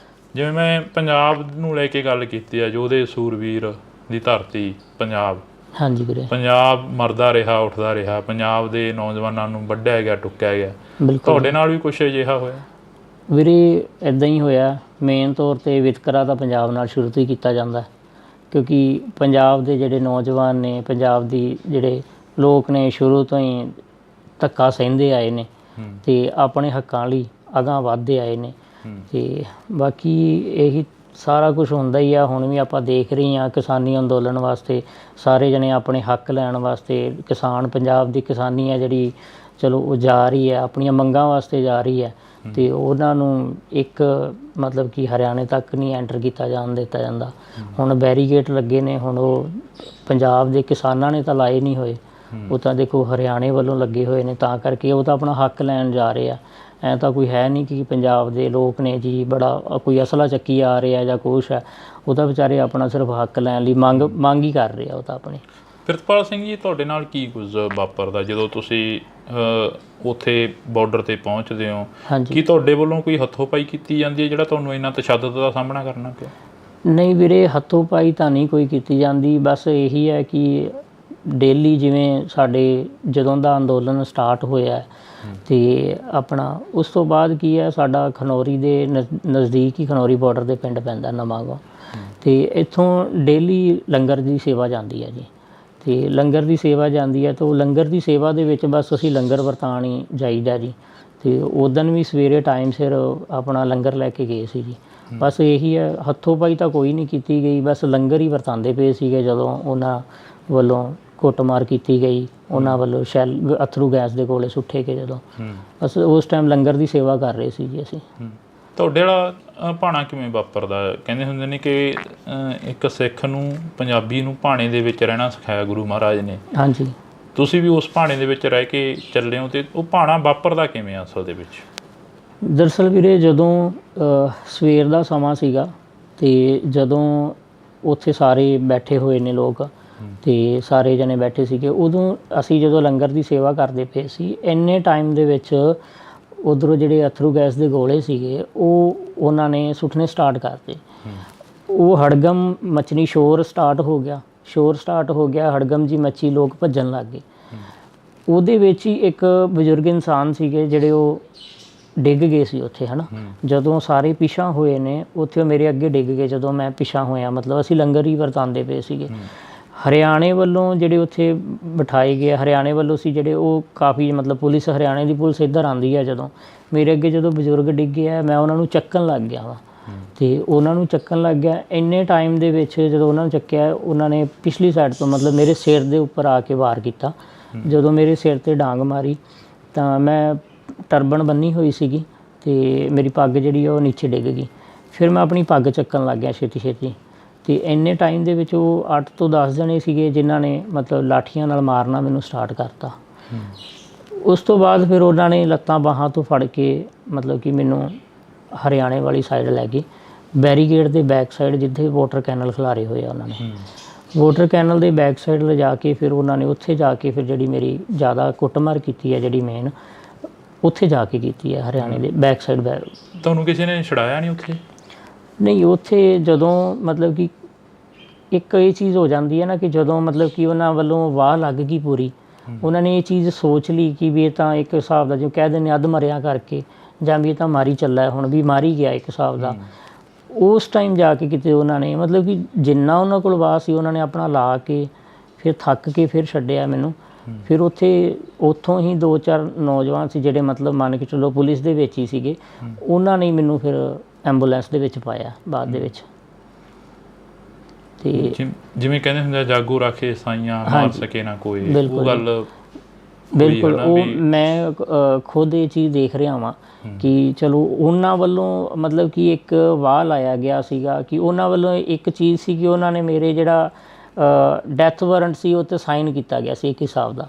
ਜਿਵੇਂ ਮੈਂ ਪੰਜਾਬ ਨੂੰ ਲੈ ਕੇ ਗੱਲ ਕੀਤੀ ਆ, ਯੋਧੇ ਸੂਰਵੀਰ ਦੀ ਧਰਤੀ ਪੰਜਾਬ, ਹਾਂਜੀ ਵੀਰੇ, ਪੰਜਾਬ ਮਰਦਾ ਰਿਹਾ, ਉੱਠਦਾ ਰਿਹਾ, ਪੰਜਾਬ ਦੇ ਨੌਜਵਾਨਾਂ ਨੂੰ ਵੱਢਿਆ ਗਿਆ, ਟੁੱਕਿਆ ਗਿਆ। ਤੁਹਾਡੇ ਨਾਲ ਵੀ ਕੁਛ ਅਜਿਹਾ ਹੋਇਆ? ਵੀਰੇ ਇੱਦਾਂ ਹੀ ਹੋਇਆ। ਮੇਨ ਤੌਰ 'ਤੇ ਵਿਤਕਰਾ ਤਾਂ ਪੰਜਾਬ ਨਾਲ ਸ਼ੁਰੂ ਤੋਂ ਹੀ ਕੀਤਾ ਜਾਂਦਾ, ਕਿਉਂਕਿ ਪੰਜਾਬ ਦੇ ਜਿਹੜੇ ਨੌਜਵਾਨ ਨੇ, ਪੰਜਾਬ ਦੀ ਜਿਹੜੇ ਲੋਕ ਨੇ, ਸ਼ੁਰੂ ਤੋਂ ਹੀ ਧੱਕਾ ਸਹਿੰਦੇ ਆਏ ਨੇ ਤੇ ਆਪਣੇ ਹੱਕਾਂ ਲਈ ਅਗਾਂਹ ਵੱਧਦੇ ਆਏ ਨੇ। ਤੇ ਬਾਕੀ ਇਹੀ ਸਾਰਾ ਕੁਝ ਹੁੰਦਾ ਹੀ ਆ। ਹੁਣ ਵੀ ਆਪਾਂ ਦੇਖ ਰਹੇ ਹਾਂ ਕਿਸਾਨੀ ਅੰਦੋਲਨ ਵਾਸਤੇ ਸਾਰੇ ਜਣੇ ਆਪਣੇ ਹੱਕ ਲੈਣ ਵਾਸਤੇ, ਕਿਸਾਨ, ਪੰਜਾਬ ਦੀ ਕਿਸਾਨੀ ਹੈ ਜਿਹੜੀ, ਚਲੋ ਉਹ ਜਾ ਰਹੀ ਹੈ, ਆਪਣੀਆਂ ਮੰਗਾਂ ਵਾਸਤੇ ਜਾ ਰਹੀ ਹੈ ਤੇ ਉਹਨਾਂ ਨੂੰ ਇੱਕ ਮਤਲਬ ਕਿ ਹਰਿਆਣੇ ਤੱਕ ਨਹੀਂ ਐਂਟਰ ਕੀਤਾ ਜਾਣ ਦਿੱਤਾ ਜਾਂਦਾ। ਹੁਣ ਬੈਰੀਕੇਡ ਲੱਗੇ ਨੇ, ਹੁਣ ਉਹ ਪੰਜਾਬ ਦੇ ਕਿਸਾਨਾਂ ਨੇ ਤਾਂ ਲਾਏ ਨਹੀਂ ਹੋਏ, ਉਹ ਤਾਂ ਦੇਖੋ ਹਰਿਆਣੇ ਵੱਲੋਂ ਲੱਗੇ ਹੋਏ ਨੇ, ਤਾਂ ਕਰਕੇ ਉਹ ਤਾਂ ਆਪਣਾ ਹੱਕ ਲੈਣ ਜਾ ਰਹੇ ਆ। ਐਂ ਤਾਂ ਕੋਈ ਹੈ ਨਹੀਂ ਕਿ ਪੰਜਾਬ ਦੇ ਲੋਕ ਨੇ ਜੀ ਬੜਾ ਕੋਈ ਅਸਲਾ ਚੱਕੀ ਆ ਰਿਹਾ ਜਾਂ ਕੁਛ ਹੈ, ਉਹ ਤਾਂ ਵਿਚਾਰੇ ਆਪਣਾ ਸਿਰਫ ਹੱਕ ਲੈਣ ਲਈ ਮੰਗ ਹੀ ਕਰ ਰਹੇ ਆ ਉਹ ਤਾਂ ਆਪਣੀ। ਪ੍ਰਿਤਪਾਲ ਸਿੰਘ ਜੀ, ਤੁਹਾਡੇ ਨਾਲ ਕੀ ਕੁਝ ਵਾਪਰਦਾ ਜਦੋਂ ਤੁਸੀਂ ਉੱਥੇ ਬਾਰਡਰ 'ਤੇ ਪਹੁੰਚਦੇ ਹੋ? ਕੀ ਤੁਹਾਡੇ ਵੱਲੋਂ ਕੋਈ ਹੱਥੋਂ-ਪਾਈ ਕੀਤੀ ਜਾਂਦੀ ਹੈ ਜਿਹੜਾ ਤੁਹਾਨੂੰ ਇੰਨਾ ਤਸ਼ੱਦਦ ਦਾ ਸਾਹਮਣਾ ਕਰਨਾ ਪਿਆ? ਨਹੀਂ ਵੀਰੇ, ਹੱਥੋਂ-ਪਾਈ ਤਾਂ ਨਹੀਂ ਕੋਈ ਕੀਤੀ ਜਾਂਦੀ। ਬਸ ਇਹੀ ਹੈ ਕਿ ਡੇਲੀ ਜਿਵੇਂ ਸਾਡੇ ਜਦੋਂ ਦਾ ਅੰਦੋਲਨ ਸਟਾਰਟ ਹੋਇਆ ਤੇ ਆਪਣਾ ਉਸ ਤੋਂ ਬਾਅਦ ਕੀ ਹੈ, ਸਾਡਾ ਖਨੌਰੀ ਦੇ ਨਜ਼ਦੀਕ ਹੀ ਖਨੌਰੀ ਬਾਰਡਰ ਦੇ ਪਿੰਡ ਪੈਂਦਾ ਨਵਾਂਗਾਂ, ਤੇ ਇੱਥੋਂ ਡੇਲੀ ਲੰਗਰ ਦੀ ਸੇਵਾ ਜਾਂਦੀ ਹੈ ਜੀ। ਤੇ ਲੰਗਰ ਦੀ ਸੇਵਾ ਜਾਂਦੀ ਹੈ ਤਾਂ ਉਹ ਲੰਗਰ ਦੀ ਸੇਵਾ ਦੇ ਵਿੱਚ ਬਸ ਅਸੀਂ ਲੰਗਰ ਵਰਤਾਉਣ ਹੀ ਜਾਈਦਾ ਜੀ। ਤੇ ਉਦਣ ਵੀ ਸਵੇਰੇ ਟਾਈਮ ਸਿਰ ਆਪਣਾ ਲੰਗਰ ਲੈ ਕੇ ਗਏ ਸੀ ਜੀ। ਬਸ ਇਹੀ ਹੈ, ਹੱਥੋਂ ਪਾਈ ਤਾਂ ਕੋਈ ਨਹੀਂ ਕੀਤੀ ਗਈ, ਬਸ ਲੰਗਰ ਹੀ ਵਰਤਾਉਂਦੇ ਪਏ ਸੀਗੇ। ਜਦੋਂ ਉਹਨਾਂ ਵੱਲੋਂ ਕੁੱਟਮਾਰ ਕੀਤੀ ਗਈ, ਉਹਨਾਂ ਵੱਲੋਂ ਅਥਰੂ ਗੈਸ ਦੇ ਗੋਲੇ ਸੁੱਟੇ ਗਏ, ਜਦੋਂ ਬਸ ਉਸ ਟਾਈਮ ਲੰਗਰ ਦੀ ਸੇਵਾ ਕਰ ਰਹੇ ਸੀ ਜੀ ਅਸੀਂ। ਤੁਹਾਡੇ ਵਾਲਾ ਭਾਣਾ ਕਿਵੇਂ ਵਾਪਰਦਾ? ਕਹਿੰਦੇ ਹੁੰਦੇ ਨੇ ਕਿ ਇੱਕ ਸਿੱਖ ਨੂੰ, ਪੰਜਾਬੀ ਨੂੰ ਭਾਣੇ ਦੇ ਵਿੱਚ ਰਹਿਣਾ ਸਿਖਾਇਆ ਗੁਰੂ ਮਹਾਰਾਜ ਨੇ। ਹਾਂਜੀ, ਤੁਸੀਂ ਵੀ ਉਸ ਭਾਣੇ ਦੇ ਵਿੱਚ ਰਹਿ ਕੇ ਚੱਲੇ ਹੋ, ਤੇ ਉਹ ਭਾਣਾ ਵਾਪਰਦਾ ਕਿਵੇਂ ਅਸਲ ਦੇ ਵਿੱਚ? ਦਰਅਸਲ ਵੀਰੇ, ਜਦੋਂ ਸਵੇਰ ਦਾ ਸਮਾਂ ਸੀਗਾ ਤੇ ਜਦੋਂ ਉੱਥੇ ਸਾਰੇ ਬੈਠੇ ਹੋਏ ਨੇ ਲੋਕ ਤੇ ਸਾਰੇ ਜਣੇ ਬੈਠੇ ਸੀਗੇ, ਉਦੋਂ ਅਸੀਂ ਜਦੋਂ ਲੰਗਰ ਦੀ ਸੇਵਾ ਕਰਦੇ ਪਏ ਸੀ, ਇੰਨੇ ਟਾਈਮ ਦੇ ਵਿੱਚ ਉੱਧਰੋਂ ਜਿਹੜੇ ਅਥਰੂ ਗੈਸ ਦੇ ਗੋਲੇ ਸੀਗੇ ਉਹ ਉਹਨਾਂ ਨੇ ਸੁੱਟਣੇ ਸਟਾਰਟ ਕਰਤੇ। ਉਹ ਹੜਗਮ ਮਚਣੀ, ਸ਼ੋਰ ਸਟਾਰਟ ਹੋ ਗਿਆ, ਹੜਗਮ ਜੀ ਮੱਚੀ, ਲੋਕ ਭੱਜਣ ਲੱਗ ਗਏ। ਉਹਦੇ ਵਿੱਚ ਹੀ ਇੱਕ ਬਜ਼ੁਰਗ ਇਨਸਾਨ ਸੀਗੇ ਜਿਹੜੇ ਉਹ ਡਿੱਗ ਗਏ ਸੀ ਉੱਥੇ, ਹੈ ਨਾ। ਜਦੋਂ ਸਾਰੇ ਪਿਛਾਂ ਹੋਏ ਨੇ, ਉੱਥੇ ਉਹ ਮੇਰੇ ਅੱਗੇ ਡਿੱਗ ਗਏ ਜਦੋਂ ਮੈਂ ਪਿਛਾਂ ਹੋਇਆ। ਮਤਲਬ ਅਸੀਂ ਲੰਗਰ ਹੀ ਵਰਤਾਉਂਦੇ ਪਏ ਸੀਗੇ। ਹਰਿਆਣੇ ਵੱਲੋਂ ਜਿਹੜੇ ਉੱਥੇ ਬਿਠਾਏ ਗਏ, ਹਰਿਆਣੇ ਵੱਲੋਂ ਸੀ ਜਿਹੜੇ, ਉਹ ਕਾਫੀ ਮਤਲਬ ਪੁਲਿਸ, ਹਰਿਆਣੇ ਦੀ ਪੁਲਿਸ ਇੱਧਰ ਆਉਂਦੀ ਹੈ। ਜਦੋਂ ਮੇਰੇ ਅੱਗੇ ਜਦੋਂ ਬਜ਼ੁਰਗ ਡਿੱਗੇ ਆ, ਮੈਂ ਉਹਨਾਂ ਨੂੰ ਚੱਕਣ ਲੱਗ ਗਿਆ ਵਾ ਤੇ ਉਹਨਾਂ ਨੂੰ ਚੱਕਣ ਲੱਗ ਗਿਆ। ਇੰਨੇ ਟਾਈਮ ਦੇ ਵਿੱਚ ਜਦੋਂ ਉਹਨਾਂ ਨੂੰ ਚੱਕਿਆ, ਉਹਨਾਂ ਨੇ ਪਿਛਲੀ ਸਾਈਡ ਤੋਂ ਮਤਲਬ ਮੇਰੇ ਸਿਰ ਦੇ ਉੱਪਰ ਆ ਕੇ ਵਾਰ ਕੀਤਾ। ਜਦੋਂ ਮੇਰੇ ਸਿਰ 'ਤੇ ਡਾਂਗ ਮਾਰੀ ਤਾਂ ਮੈਂ ਟਰਬਨ ਬੰਨੀ ਹੋਈ ਸੀਗੀ ਤੇ ਮੇਰੀ ਪੱਗ ਜਿਹੜੀ ਉਹ ਨੀਚੇ ਡਿੱਗ ਗਈ। ਫਿਰ ਮੈਂ ਆਪਣੀ ਪੱਗ ਚੱਕਣ ਲੱਗ ਗਿਆ ਛੇਤੀ ਛੇਤੀ ਤੇ ਇੰਨੇ ਟਾਈਮ ਦੇ ਵਿੱਚ ਉਹ 8 ਤੋਂ 10 ਜਣੇ ਸੀਗੇ ਜਿਨ੍ਹਾਂ ਨੇ ਮਤਲਬ ਲਾਠੀਆਂ ਨਾਲ ਮਾਰਨਾ ਮੈਨੂੰ ਸਟਾਰਟ ਕਰਤਾ। ਉਸ ਤੋਂ ਬਾਅਦ ਫਿਰ ਉਹਨਾਂ ਨੇ ਲੱਤਾਂ ਬਾਹਾਂ ਤੋਂ ਫੜ ਕੇ ਮਤਲਬ ਕਿ ਮੈਨੂੰ ਹਰਿਆਣੇ ਵਾਲੀ ਸਾਈਡ ਲੈ ਗਏ, ਬੈਰੀਗੇਡ ਦੇ ਬੈਕ ਸਾਈਡ ਜਿੱਥੇ ਵਾਟਰ ਕੈਨਲ ਖਿਲਾਰੇ ਹੋਏ ਆ ਉਹਨਾਂ ਨੇ, ਵਾਟਰ ਕੈਨਲ ਦੇ ਬੈਕ ਸਾਈਡ ਲਿਜਾ ਕੇ ਫਿਰ ਉਹਨਾਂ ਨੇ ਉੱਥੇ ਜਾ ਕੇ ਫਿਰ ਜਿਹੜੀ ਮੇਰੀ ਜ਼ਿਆਦਾ ਕੁੱਟਮਾਰ ਕੀਤੀ ਹੈ, ਜਿਹੜੀ ਮੇਨ ਉੱਥੇ ਜਾ ਕੇ ਕੀਤੀ ਹੈ ਹਰਿਆਣੇ ਦੇ ਬੈਕ ਸਾਈਡ। ਤੁਹਾਨੂੰ ਕਿਸੇ ਨੇ ਛੁਡਾਇਆ ਨਹੀਂ ਉੱਥੇ? ਨਹੀਂ, ਉੱਥੇ ਜਦੋਂ ਮਤਲਬ ਕਿ ਇੱਕ ਇਹ ਚੀਜ਼ ਹੋ ਜਾਂਦੀ ਹੈ ਨਾ ਕਿ ਜਦੋਂ ਮਤਲਬ ਕਿ ਉਹਨਾਂ ਵੱਲੋਂ ਵਾਹ ਲੱਗ ਗਈ ਪੂਰੀ, ਉਹਨਾਂ ਨੇ ਇਹ ਚੀਜ਼ ਸੋਚ ਲਈ ਕਿ ਵੀ ਇਹ ਤਾਂ ਇੱਕ ਹਿਸਾਬ ਦਾ ਜਿਵੇਂ ਕਹਿ ਦਿੰਦੇ ਅੱਧ ਮਰਿਆ ਕਰਕੇ, ਜਾਂ ਵੀ ਇਹ ਤਾਂ ਮਾਰੀ ਚੱਲਾ ਹੁਣ ਵੀ ਮਾਰੀ ਗਿਆ ਇੱਕ ਹਿਸਾਬ ਦਾ। ਉਸ ਟਾਈਮ ਜਾ ਕੇ ਕਿਤੇ ਉਹਨਾਂ ਨੇ ਮਤਲਬ ਕਿ ਜਿੰਨਾ ਉਹਨਾਂ ਕੋਲ ਵਾਹ ਸੀ ਉਹਨਾਂ ਨੇ ਆਪਣਾ ਲਾ ਕੇ ਫਿਰ ਥੱਕ ਕੇ ਫਿਰ ਛੱਡਿਆ ਮੈਨੂੰ। ਫਿਰ ਉੱਥੋਂ ਹੀ 2-4 ਨੌਜਵਾਨ ਸੀ ਜਿਹੜੇ ਮਤਲਬ ਮੰਨ ਕੇ ਚੱਲੋ ਪੁਲਿਸ ਦੇ ਵਿੱਚ ਹੀ ਸੀਗੇ, ਉਹਨਾਂ ਨੇ ਮੈਨੂੰ ਫਿਰ ਐਂਬੂਲੈਂਸ ਦੇ ਵਿੱਚ ਪਾਇਆ ਬਾਅਦ ਦੇ ਵਿੱਚ। ਤੇ ਜਿਵੇਂ ਕਹਿੰਦੇ ਹੁੰਦੇ ਆ ਜਾਗੋ ਰੱਖੇ ਸਾਈਆਂ ਮਾਰ ਸਕੇ ਨਾ ਕੋਈ, ਉਹ ਗੱਲ ਬਿਲਕੁਲ ਉਹ ਮੈਂ ਖੁਦ ਇਹ ਚੀਜ਼ ਦੇਖ ਰਿਹਾ ਵਾਂ ਕਿ ਚਲੋ ਉਹਨਾਂ ਵੱਲੋਂ ਮਤਲਬ ਕਿ ਇੱਕ ਵਾਹ ਲਾਇਆ ਗਿਆ ਸੀਗਾ ਕਿ ਉਹਨਾਂ ਵੱਲੋਂ ਇੱਕ ਚੀਜ਼ ਸੀ ਕਿ ਉਹਨਾਂ ਨੇ ਮੇਰੇ ਜਿਹੜਾ ਡੈਥ ਵਾਰੰਟ ਸੀ ਉਹ 'ਤੇ ਸਾਈਨ ਕੀਤਾ ਗਿਆ ਸੀ ਇੱਕ ਹਿਸਾਬ ਦਾ,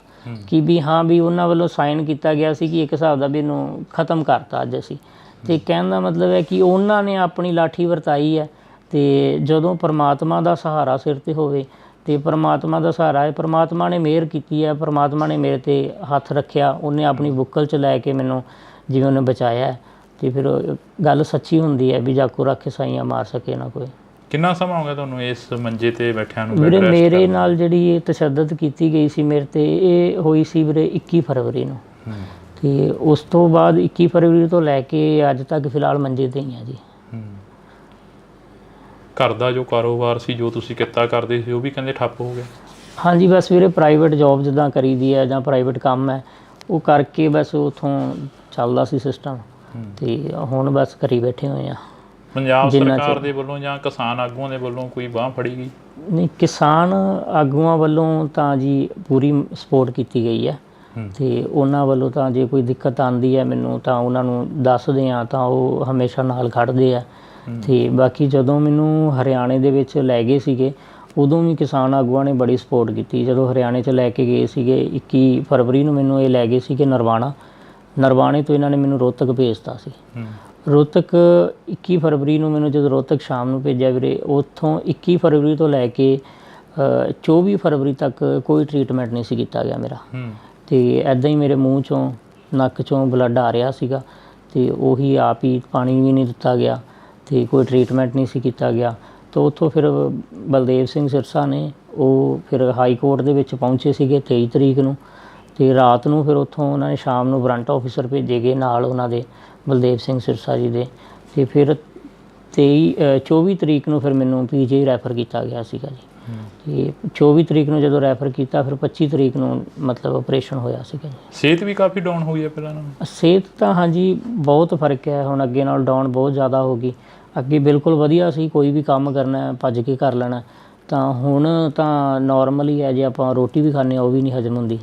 ਕਿ ਵੀ ਹਾਂ ਵੀ ਉਹਨਾਂ ਵੱਲੋਂ ਸਾਈਨ ਕੀਤਾ ਗਿਆ ਸੀ ਕਿ ਇੱਕ ਹਿਸਾਬ ਦਾ ਵੀ ਇਹਨੂੰ ਖ਼ਤਮ ਕਰਤਾ ਅੱਜ ਅਸੀਂ। ਅਤੇ ਕਹਿਣ ਦਾ ਮਤਲਬ ਹੈ ਕਿ ਉਹਨਾਂ ਨੇ ਆਪਣੀ ਲਾਠੀ ਵਰਤਾਈ ਹੈ, ਅਤੇ ਜਦੋਂ ਪਰਮਾਤਮਾ ਦਾ ਸਹਾਰਾ ਸਿਰ 'ਤੇ ਹੋਵੇ ਅਤੇ ਪਰਮਾਤਮਾ ਦਾ ਸਹਾਰਾ ਹੈ, ਪਰਮਾਤਮਾ ਨੇ ਮਿਹਰ ਕੀਤੀ ਹੈ, ਪਰਮਾਤਮਾ ਨੇ ਮੇਰੇ 'ਤੇ ਹੱਥ ਰੱਖਿਆ, ਉਹਨੇ ਆਪਣੀ ਬੁੱਕਲ 'ਚ ਲੈ ਕੇ ਮੈਨੂੰ ਜਿਵੇਂ ਉਹਨੇ ਬਚਾਇਆ। ਅਤੇ ਫਿਰ ਗੱਲ ਸੱਚੀ ਹੁੰਦੀ ਹੈ ਵੀ ਜਾਗੋ ਰੱਖ ਕੇ ਸਾਈਆਂ ਮਾਰ ਸਕੇ ਨਾ ਕੋਈ। ਕਿੰਨਾ ਸਮਾਂ ਹੋ ਗਿਆ ਤੁਹਾਨੂੰ ਇਸ ਮੰਜੇ 'ਤੇ ਬੈਠਿਆਂ ਨੂੰ? ਵੀਰੇ ਮੇਰੇ ਨਾਲ ਜਿਹੜੀ ਇਹ ਤਸ਼ੱਦਦ ਕੀਤੀ ਗਈ ਸੀ ਮੇਰੇ 'ਤੇ, ਇਹ ਹੋਈ ਸੀ ਵੀਰੇ 21 ਫਰਵਰੀ ਨੂੰ, ਅਤੇ ਉਸ ਤੋਂ ਬਾਅਦ 21 ਫਰਵਰੀ ਤੋਂ ਲੈ ਕੇ ਅੱਜ ਤੱਕ ਫਿਲਹਾਲ ਮੰਜੇ 'ਤੇ ਹੀ ਆ ਜੀ। ਘਰ ਦਾ ਜੋ ਕਾਰੋਬਾਰ ਸੀ, ਜੋ ਤੁਸੀਂ ਕਿੱਤਾ ਕਰਦੇ ਸੀ, ਉਹ ਵੀ ਕਹਿੰਦੇ ਠੱਪ ਹੋ ਗਿਆ? ਹਾਂਜੀ, ਬਸ ਵੀਰੇ ਪ੍ਰਾਈਵੇਟ ਜੋਬ ਜਿੱਦਾਂ ਕਰੀਦੀ ਹੈ ਜਾਂ ਪ੍ਰਾਈਵੇਟ ਕੰਮ ਹੈ ਉਹ ਕਰਕੇ ਬਸ ਉੱਥੋਂ ਚੱਲਦਾ ਸੀ ਸਿਸਟਮ, ਅਤੇ ਹੁਣ ਬਸ ਘਰੀ ਬੈਠੇ ਹੋਏ ਆ। ਪੰਜਾਬ ਸਰਕਾਰ ਦੇ ਵੱਲੋਂ ਜਾਂ ਕਿਸਾਨ ਆਗੂਆਂ ਦੇ ਵੱਲੋਂ ਕੋਈ ਬਾਂਹ ਫੜੀ ਗਈ? ਨਹੀਂ, ਕਿਸਾਨ ਆਗੂਆਂ ਵੱਲੋਂ ਤਾਂ ਜੀ ਪੂਰੀ ਸਪੋਰਟ ਕੀਤੀ ਗਈ ਹੈ, ਅਤੇ ਉਹਨਾਂ ਵੱਲੋਂ ਤਾਂ ਜੇ ਕੋਈ ਦਿੱਕਤ ਆਉਂਦੀ ਹੈ ਮੈਨੂੰ ਤਾਂ ਉਹਨਾਂ ਨੂੰ ਦੱਸਦੇ ਹਾਂ ਤਾਂ ਉਹ ਹਮੇਸ਼ਾ ਨਾਲ ਖੜ੍ਹਦੇ ਆ। ਅਤੇ ਬਾਕੀ ਜਦੋਂ ਮੈਨੂੰ ਹਰਿਆਣੇ ਦੇ ਵਿੱਚ ਲੈ ਗਏ ਸੀਗੇ ਉਦੋਂ ਵੀ ਕਿਸਾਨ ਆਗੂਆਂ ਨੇ ਬੜੀ ਸਪੋਰਟ ਕੀਤੀ। ਜਦੋਂ ਹਰਿਆਣੇ 'ਚ ਲੈ ਕੇ ਗਏ ਸੀਗੇ 21 ਫਰਵਰੀ ਨੂੰ ਮੈਨੂੰ ਇਹ ਲੈ ਗਏ ਸੀਗੇ ਨਰਵਾਣੇ ਤੋਂ ਇਹਨਾਂ ਨੇ ਮੈਨੂੰ ਰੋਹਤਕ ਭੇਜਤਾ ਸੀ। ਰੋਹਤਕ 21 ਫਰਵਰੀ ਨੂੰ ਮੈਨੂੰ ਜਦੋਂ ਰੋਹਤਕ ਸ਼ਾਮ ਨੂੰ ਭੇਜਿਆ ਵੀਰੇ, ਉੱਥੋਂ 21 ਫਰਵਰੀ ਤੋਂ ਲੈ ਕੇ 24 ਫਰਵਰੀ ਤੱਕ ਕੋਈ ਟਰੀਟਮੈਂਟ ਨਹੀਂ ਸੀ ਕੀਤਾ ਗਿਆ ਮੇਰਾ, ਅਤੇ ਇੱਦਾਂ ਹੀ ਮੇਰੇ ਮੂੰਹ 'ਚੋਂ ਨੱਕ 'ਚੋਂ ਬਲੱਡ ਆ ਰਿਹਾ ਸੀਗਾ, ਅਤੇ ਉਹੀ ਆਪ ਹੀ ਪਾਣੀ ਵੀ ਨਹੀਂ ਦਿੱਤਾ ਗਿਆ ਅਤੇ ਕੋਈ ਟਰੀਟਮੈਂਟ ਨਹੀਂ ਸੀ ਕੀਤਾ ਗਿਆ। ਤਾਂ ਉੱਥੋਂ ਫਿਰ ਬਲਦੇਵ ਸਿੰਘ ਸਿਰਸਾ ਨੇ ਉਹ ਫਿਰ ਹਾਈ ਕੋਰਟ ਦੇ ਵਿੱਚ ਪਹੁੰਚੇ ਸੀਗੇ 23 ਤਰੀਕ ਨੂੰ, ਅਤੇ ਰਾਤ ਨੂੰ ਫਿਰ ਉੱਥੋਂ ਉਹਨਾਂ ਨੇ ਸ਼ਾਮ ਨੂੰ ਵਾਰੰਟ ਆਫਿਸਰ ਭੇਜੇ ਗਏ ਨਾਲ ਉਹਨਾਂ ਦੇ ਬਲਦੇਵ ਸਿੰਘ ਸਿਰਸਾ ਜੀ ਦੇ, ਅਤੇ ਫਿਰ 24 ਤਰੀਕ ਨੂੰ ਫਿਰ ਮੈਨੂੰ PGI ਰੈਫਰ ਕੀਤਾ ਗਿਆ ਸੀਗਾ ਜੀ। ਅਤੇ 24 ਤਰੀਕ ਨੂੰ ਜਦੋਂ ਰੈਫਰ ਕੀਤਾ ਫਿਰ 25 ਤਰੀਕ ਨੂੰ ਮਤਲਬ ਆਪਰੇਸ਼ਨ ਹੋਇਆ ਸੀਗਾ ਜੀ। ਸਿਹਤ ਵੀ ਕਾਫੀ ਡਾਊਨ ਹੋ ਗਈ ਹੈ ਪਹਿਲਾਂ ਨਾਲੋਂ? ਸਿਹਤ ਤਾਂ ਹਾਂਜੀ ਬਹੁਤ ਫਰਕ ਹੈ, ਹੁਣ ਅੱਗੇ ਨਾਲ ਡਾਊਨ ਬਹੁਤ ਜ਼ਿਆਦਾ ਹੋ ਗਈ। ਅੱਗੇ ਬਿਲਕੁਲ ਵਧੀਆ ਸੀ, ਕੋਈ ਵੀ ਕੰਮ ਕਰਨਾ ਭੱਜ ਕੇ ਕਰ ਲੈਣਾ, ਤਾਂ ਹੁਣ ਤਾਂ ਨੋਰਮਲ ਹੀ ਹੈ। ਜੇ ਆਪਾਂ ਰੋਟੀ ਵੀ ਖਾਂਦੇ ਹਾਂ ਉਹ ਵੀ ਨਹੀਂ ਹਜਮ ਹੁੰਦੀ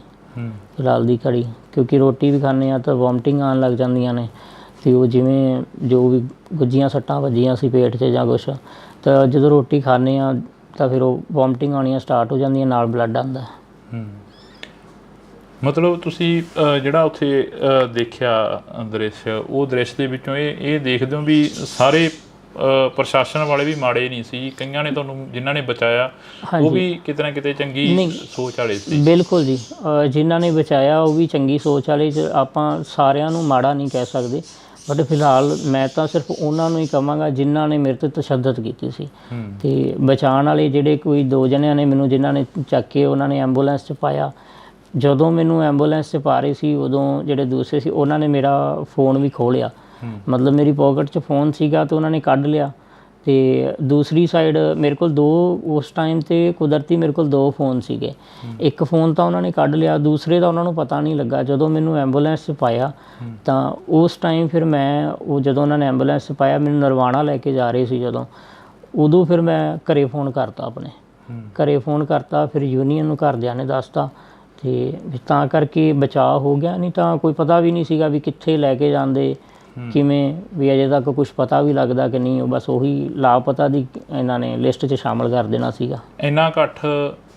ਫਿਲਹਾਲ ਦੀ ਘੜੀ, ਕਿਉਂਕਿ ਰੋਟੀ ਵੀ ਖਾਂਦੇ ਹਾਂ ਤਾਂ ਵੋਮਟਿੰਗ ਆਉਣ ਲੱਗ ਜਾਂਦੀਆਂ ਨੇ, ਅਤੇ ਉਹ ਜਿਵੇਂ ਜੋ ਵੀ ਗੁੱਜੀਆਂ ਸੱਟਾਂ ਵੱਜੀਆਂ ਸੀ ਪੇਟ 'ਚ ਜਾਂ ਕੁਛ, ਤਾਂ ਜਦੋਂ ਰੋਟੀ ਖਾਂਦੇ ਹਾਂ ਤਾਂ ਫਿਰ ਉਹ ਵੋਮਟਿੰਗ ਆਉਣੀਆਂ ਸਟਾਰਟ ਹੋ ਜਾਂਦੀਆਂ, ਨਾਲ ਬਲੱਡ ਆਉਂਦਾ। ਮਤਲਬ ਤੁਸੀਂ ਜਿਹੜਾ ਉੱਥੇ ਦੇਖਿਆ ਦ੍ਰਿਸ਼, ਉਹ ਦ੍ਰਿਸ਼ ਦੇ ਵਿੱਚੋਂ ਇਹ ਦੇਖਦੇ ਹੋ ਵੀ ਸਾਰੇ ਪ੍ਰਸ਼ਾਸਨ ਵਾਲੇ ਵੀ ਮਾੜੇ ਨਹੀਂ ਸੀ, ਕਈਆਂ ਨੇ ਤੁਹਾਨੂੰ ਜਿਨ੍ਹਾਂ ਨੇ ਬਚਾਇਆ ਉਹ ਵੀ ਕਿਤੇ ਨਾ ਕਿਤੇ ਚੰਗੀ ਸੋਚ ਵਾਲੇ ਸੀ? ਬਿਲਕੁਲ ਜੀ, ਜਿਨ੍ਹਾਂ ਨੇ ਬਚਾਇਆ ਉਹ ਵੀ ਚੰਗੀ ਸੋਚ ਵਾਲੇ, ਆਪਾਂ ਸਾਰਿਆਂ ਨੂੰ ਮਾੜਾ ਨਹੀਂ ਕਹਿ ਸਕਦੇ, ਬਟ ਫਿਲਹਾਲ ਮੈਂ ਤਾਂ ਸਿਰਫ ਉਹਨਾਂ ਨੂੰ ਹੀ ਕਹਾਂਗਾ ਜਿਨ੍ਹਾਂ ਨੇ ਮੇਰੇ 'ਤੇ ਤਸ਼ੱਦਦ ਕੀਤੀ ਸੀ। ਅਤੇ ਬਚਾਉਣ ਵਾਲੇ ਜਿਹੜੇ ਕੋਈ 2 ਜਣਿਆਂ ਨੇ ਮੈਨੂੰ ਜਿਨ੍ਹਾਂ ਨੇ ਚੱਕ ਕੇ ਉਹਨਾਂ ਨੇ ਐਂਬੂਲੈਂਸ 'ਚ ਪਾਇਆ, ਜਦੋਂ ਮੈਨੂੰ ਐਂਬੂਲੈਂਸ 'ਚ ਪਾ ਰਹੇ ਸੀ ਉਦੋਂ ਜਿਹੜੇ ਦੂਸਰੇ ਸੀ ਉਹਨਾਂ ਨੇ ਮੇਰਾ ਫ਼ੋਨ ਵੀ ਖੋਹ ਲਿਆ, ਮਤਲਬ ਮੇਰੀ ਪੋਕਟ 'ਚ ਫ਼ੋਨ ਸੀਗਾ ਅਤੇ ਉਹਨਾਂ ਨੇ ਕੱਢ ਲਿਆ। ਅਤੇ ਦੂਸਰੀ ਸਾਈਡ ਮੇਰੇ ਕੋਲ 2 ਉਸ ਟਾਈਮ 'ਤੇ ਕੁਦਰਤੀ ਮੇਰੇ ਕੋਲ 2 ਫ਼ੋਨ ਸੀਗੇ, ਇੱਕ ਫ਼ੋਨ ਤਾਂ ਉਹਨਾਂ ਨੇ ਕੱਢ ਲਿਆ, ਦੂਸਰੇ ਦਾ ਉਹਨਾਂ ਨੂੰ ਪਤਾ ਨਹੀਂ ਲੱਗਾ। ਜਦੋਂ ਮੈਨੂੰ ਐਂਬੂਲੈਂਸ 'ਚ ਪਾਇਆ ਤਾਂ ਉਸ ਟਾਈਮ ਫਿਰ ਮੈਂ ਜਦੋਂ ਉਹਨਾਂ ਨੇ ਐਂਬੂਲੈਂਸ 'ਚ ਪਾਇਆ ਮੈਨੂੰ ਨਰਵਾਣਾ ਲੈ ਕੇ ਜਾ ਰਹੇ ਸੀ ਉਦੋਂ ਫਿਰ ਮੈਂ ਘਰੇ ਫ਼ੋਨ ਕਰਤਾ, ਆਪਣੇ ਘਰੇ ਫ਼ੋਨ ਕਰਤਾ, ਫਿਰ ਯੂਨੀਅਨ ਨੂੰ ਘਰਦਿਆਂ ਨੇ ਦੱਸਤਾ, ਅਤੇ ਤਾਂ ਕਰਕੇ ਬਚਾਅ ਹੋ ਗਿਆ। ਨਹੀਂ ਤਾਂ ਕੋਈ ਪਤਾ ਵੀ ਨਹੀਂ ਸੀਗਾ ਵੀ ਕਿੱਥੇ ਲੈ ਕੇ ਜਾਂਦੇ ਕਿਵੇਂ ਵੀ ਅਜੇ ਤੱਕ ਕੁਝ ਪਤਾ ਵੀ ਲੱਗਦਾ ਕਿ ਨਹੀਂ, ਉਹ ਬਸ ਉਹੀ ਲਾਪਤਾ ਦੀ ਇਹਨਾਂ ਨੇ ਲਿਸਟ 'ਚ ਸ਼ਾਮਲ ਕਰ ਦੇਣਾ ਸੀਗਾ। ਇੰਨਾ ਇਕੱਠ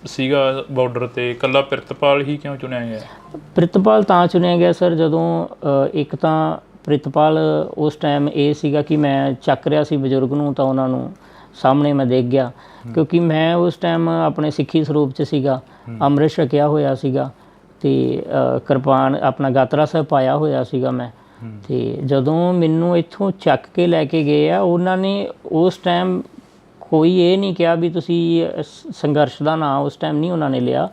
ਸੀਗਾ ਬਾਰਡਰ ਤੇ, ਇਕੱਲਾ ਪ੍ਰਿਤਪਾਲ ਹੀ ਕਿਉਂ ਚੁਣਿਆ ਗਿਆ? ਪ੍ਰਿਤਪਾਲ ਤਾਂ ਚੁਣਿਆ ਗਿਆ ਸਰ, ਜਦੋਂ ਇੱਕ ਤਾਂ ਪ੍ਰਿਤਪਾਲ ਉਸ ਟਾਈਮ ਇਹ ਸੀਗਾ ਕਿ ਮੈਂ ਚੱਕ ਰਿਹਾ ਸੀ ਬਜ਼ੁਰਗ ਨੂੰ, ਤਾਂ ਉਹਨਾਂ ਨੂੰ ਸਾਹਮਣੇ ਮੈਂ ਦੇਖ ਗਿਆ, ਕਿਉਂਕਿ ਮੈਂ ਉਸ ਟਾਈਮ ਆਪਣੇ ਸਿੱਖੀ ਸਰੂਪ 'ਚ ਸੀਗਾ, ਅੰਮ੍ਰਿਤ ਛਕਿਆ ਹੋਇਆ ਸੀਗਾ ਅਤੇ ਕਿਰਪਾਨ ਆਪਣਾ ਗਾਤਰਾ ਸਾਹਿਬ ਪਾਇਆ ਹੋਇਆ ਸੀਗਾ ਮੈਂ। ਅਤੇ ਜਦੋਂ ਮੈਨੂੰ ਇੱਥੋਂ ਚੱਕ ਕੇ ਲੈ ਕੇ ਗਏ ਆ, ਉਹਨਾਂ ਨੇ ਉਸ ਟਾਈਮ ਕੋਈ ਇਹ ਨਹੀਂ ਕਿਹਾ ਵੀ ਤੁਸੀਂ ਸੰਘਰਸ਼ ਦਾ ਨਾਂ ਉਸ ਟਾਈਮ ਨਹੀਂ ਉਹਨਾਂ ਨੇ ਲਿਆ।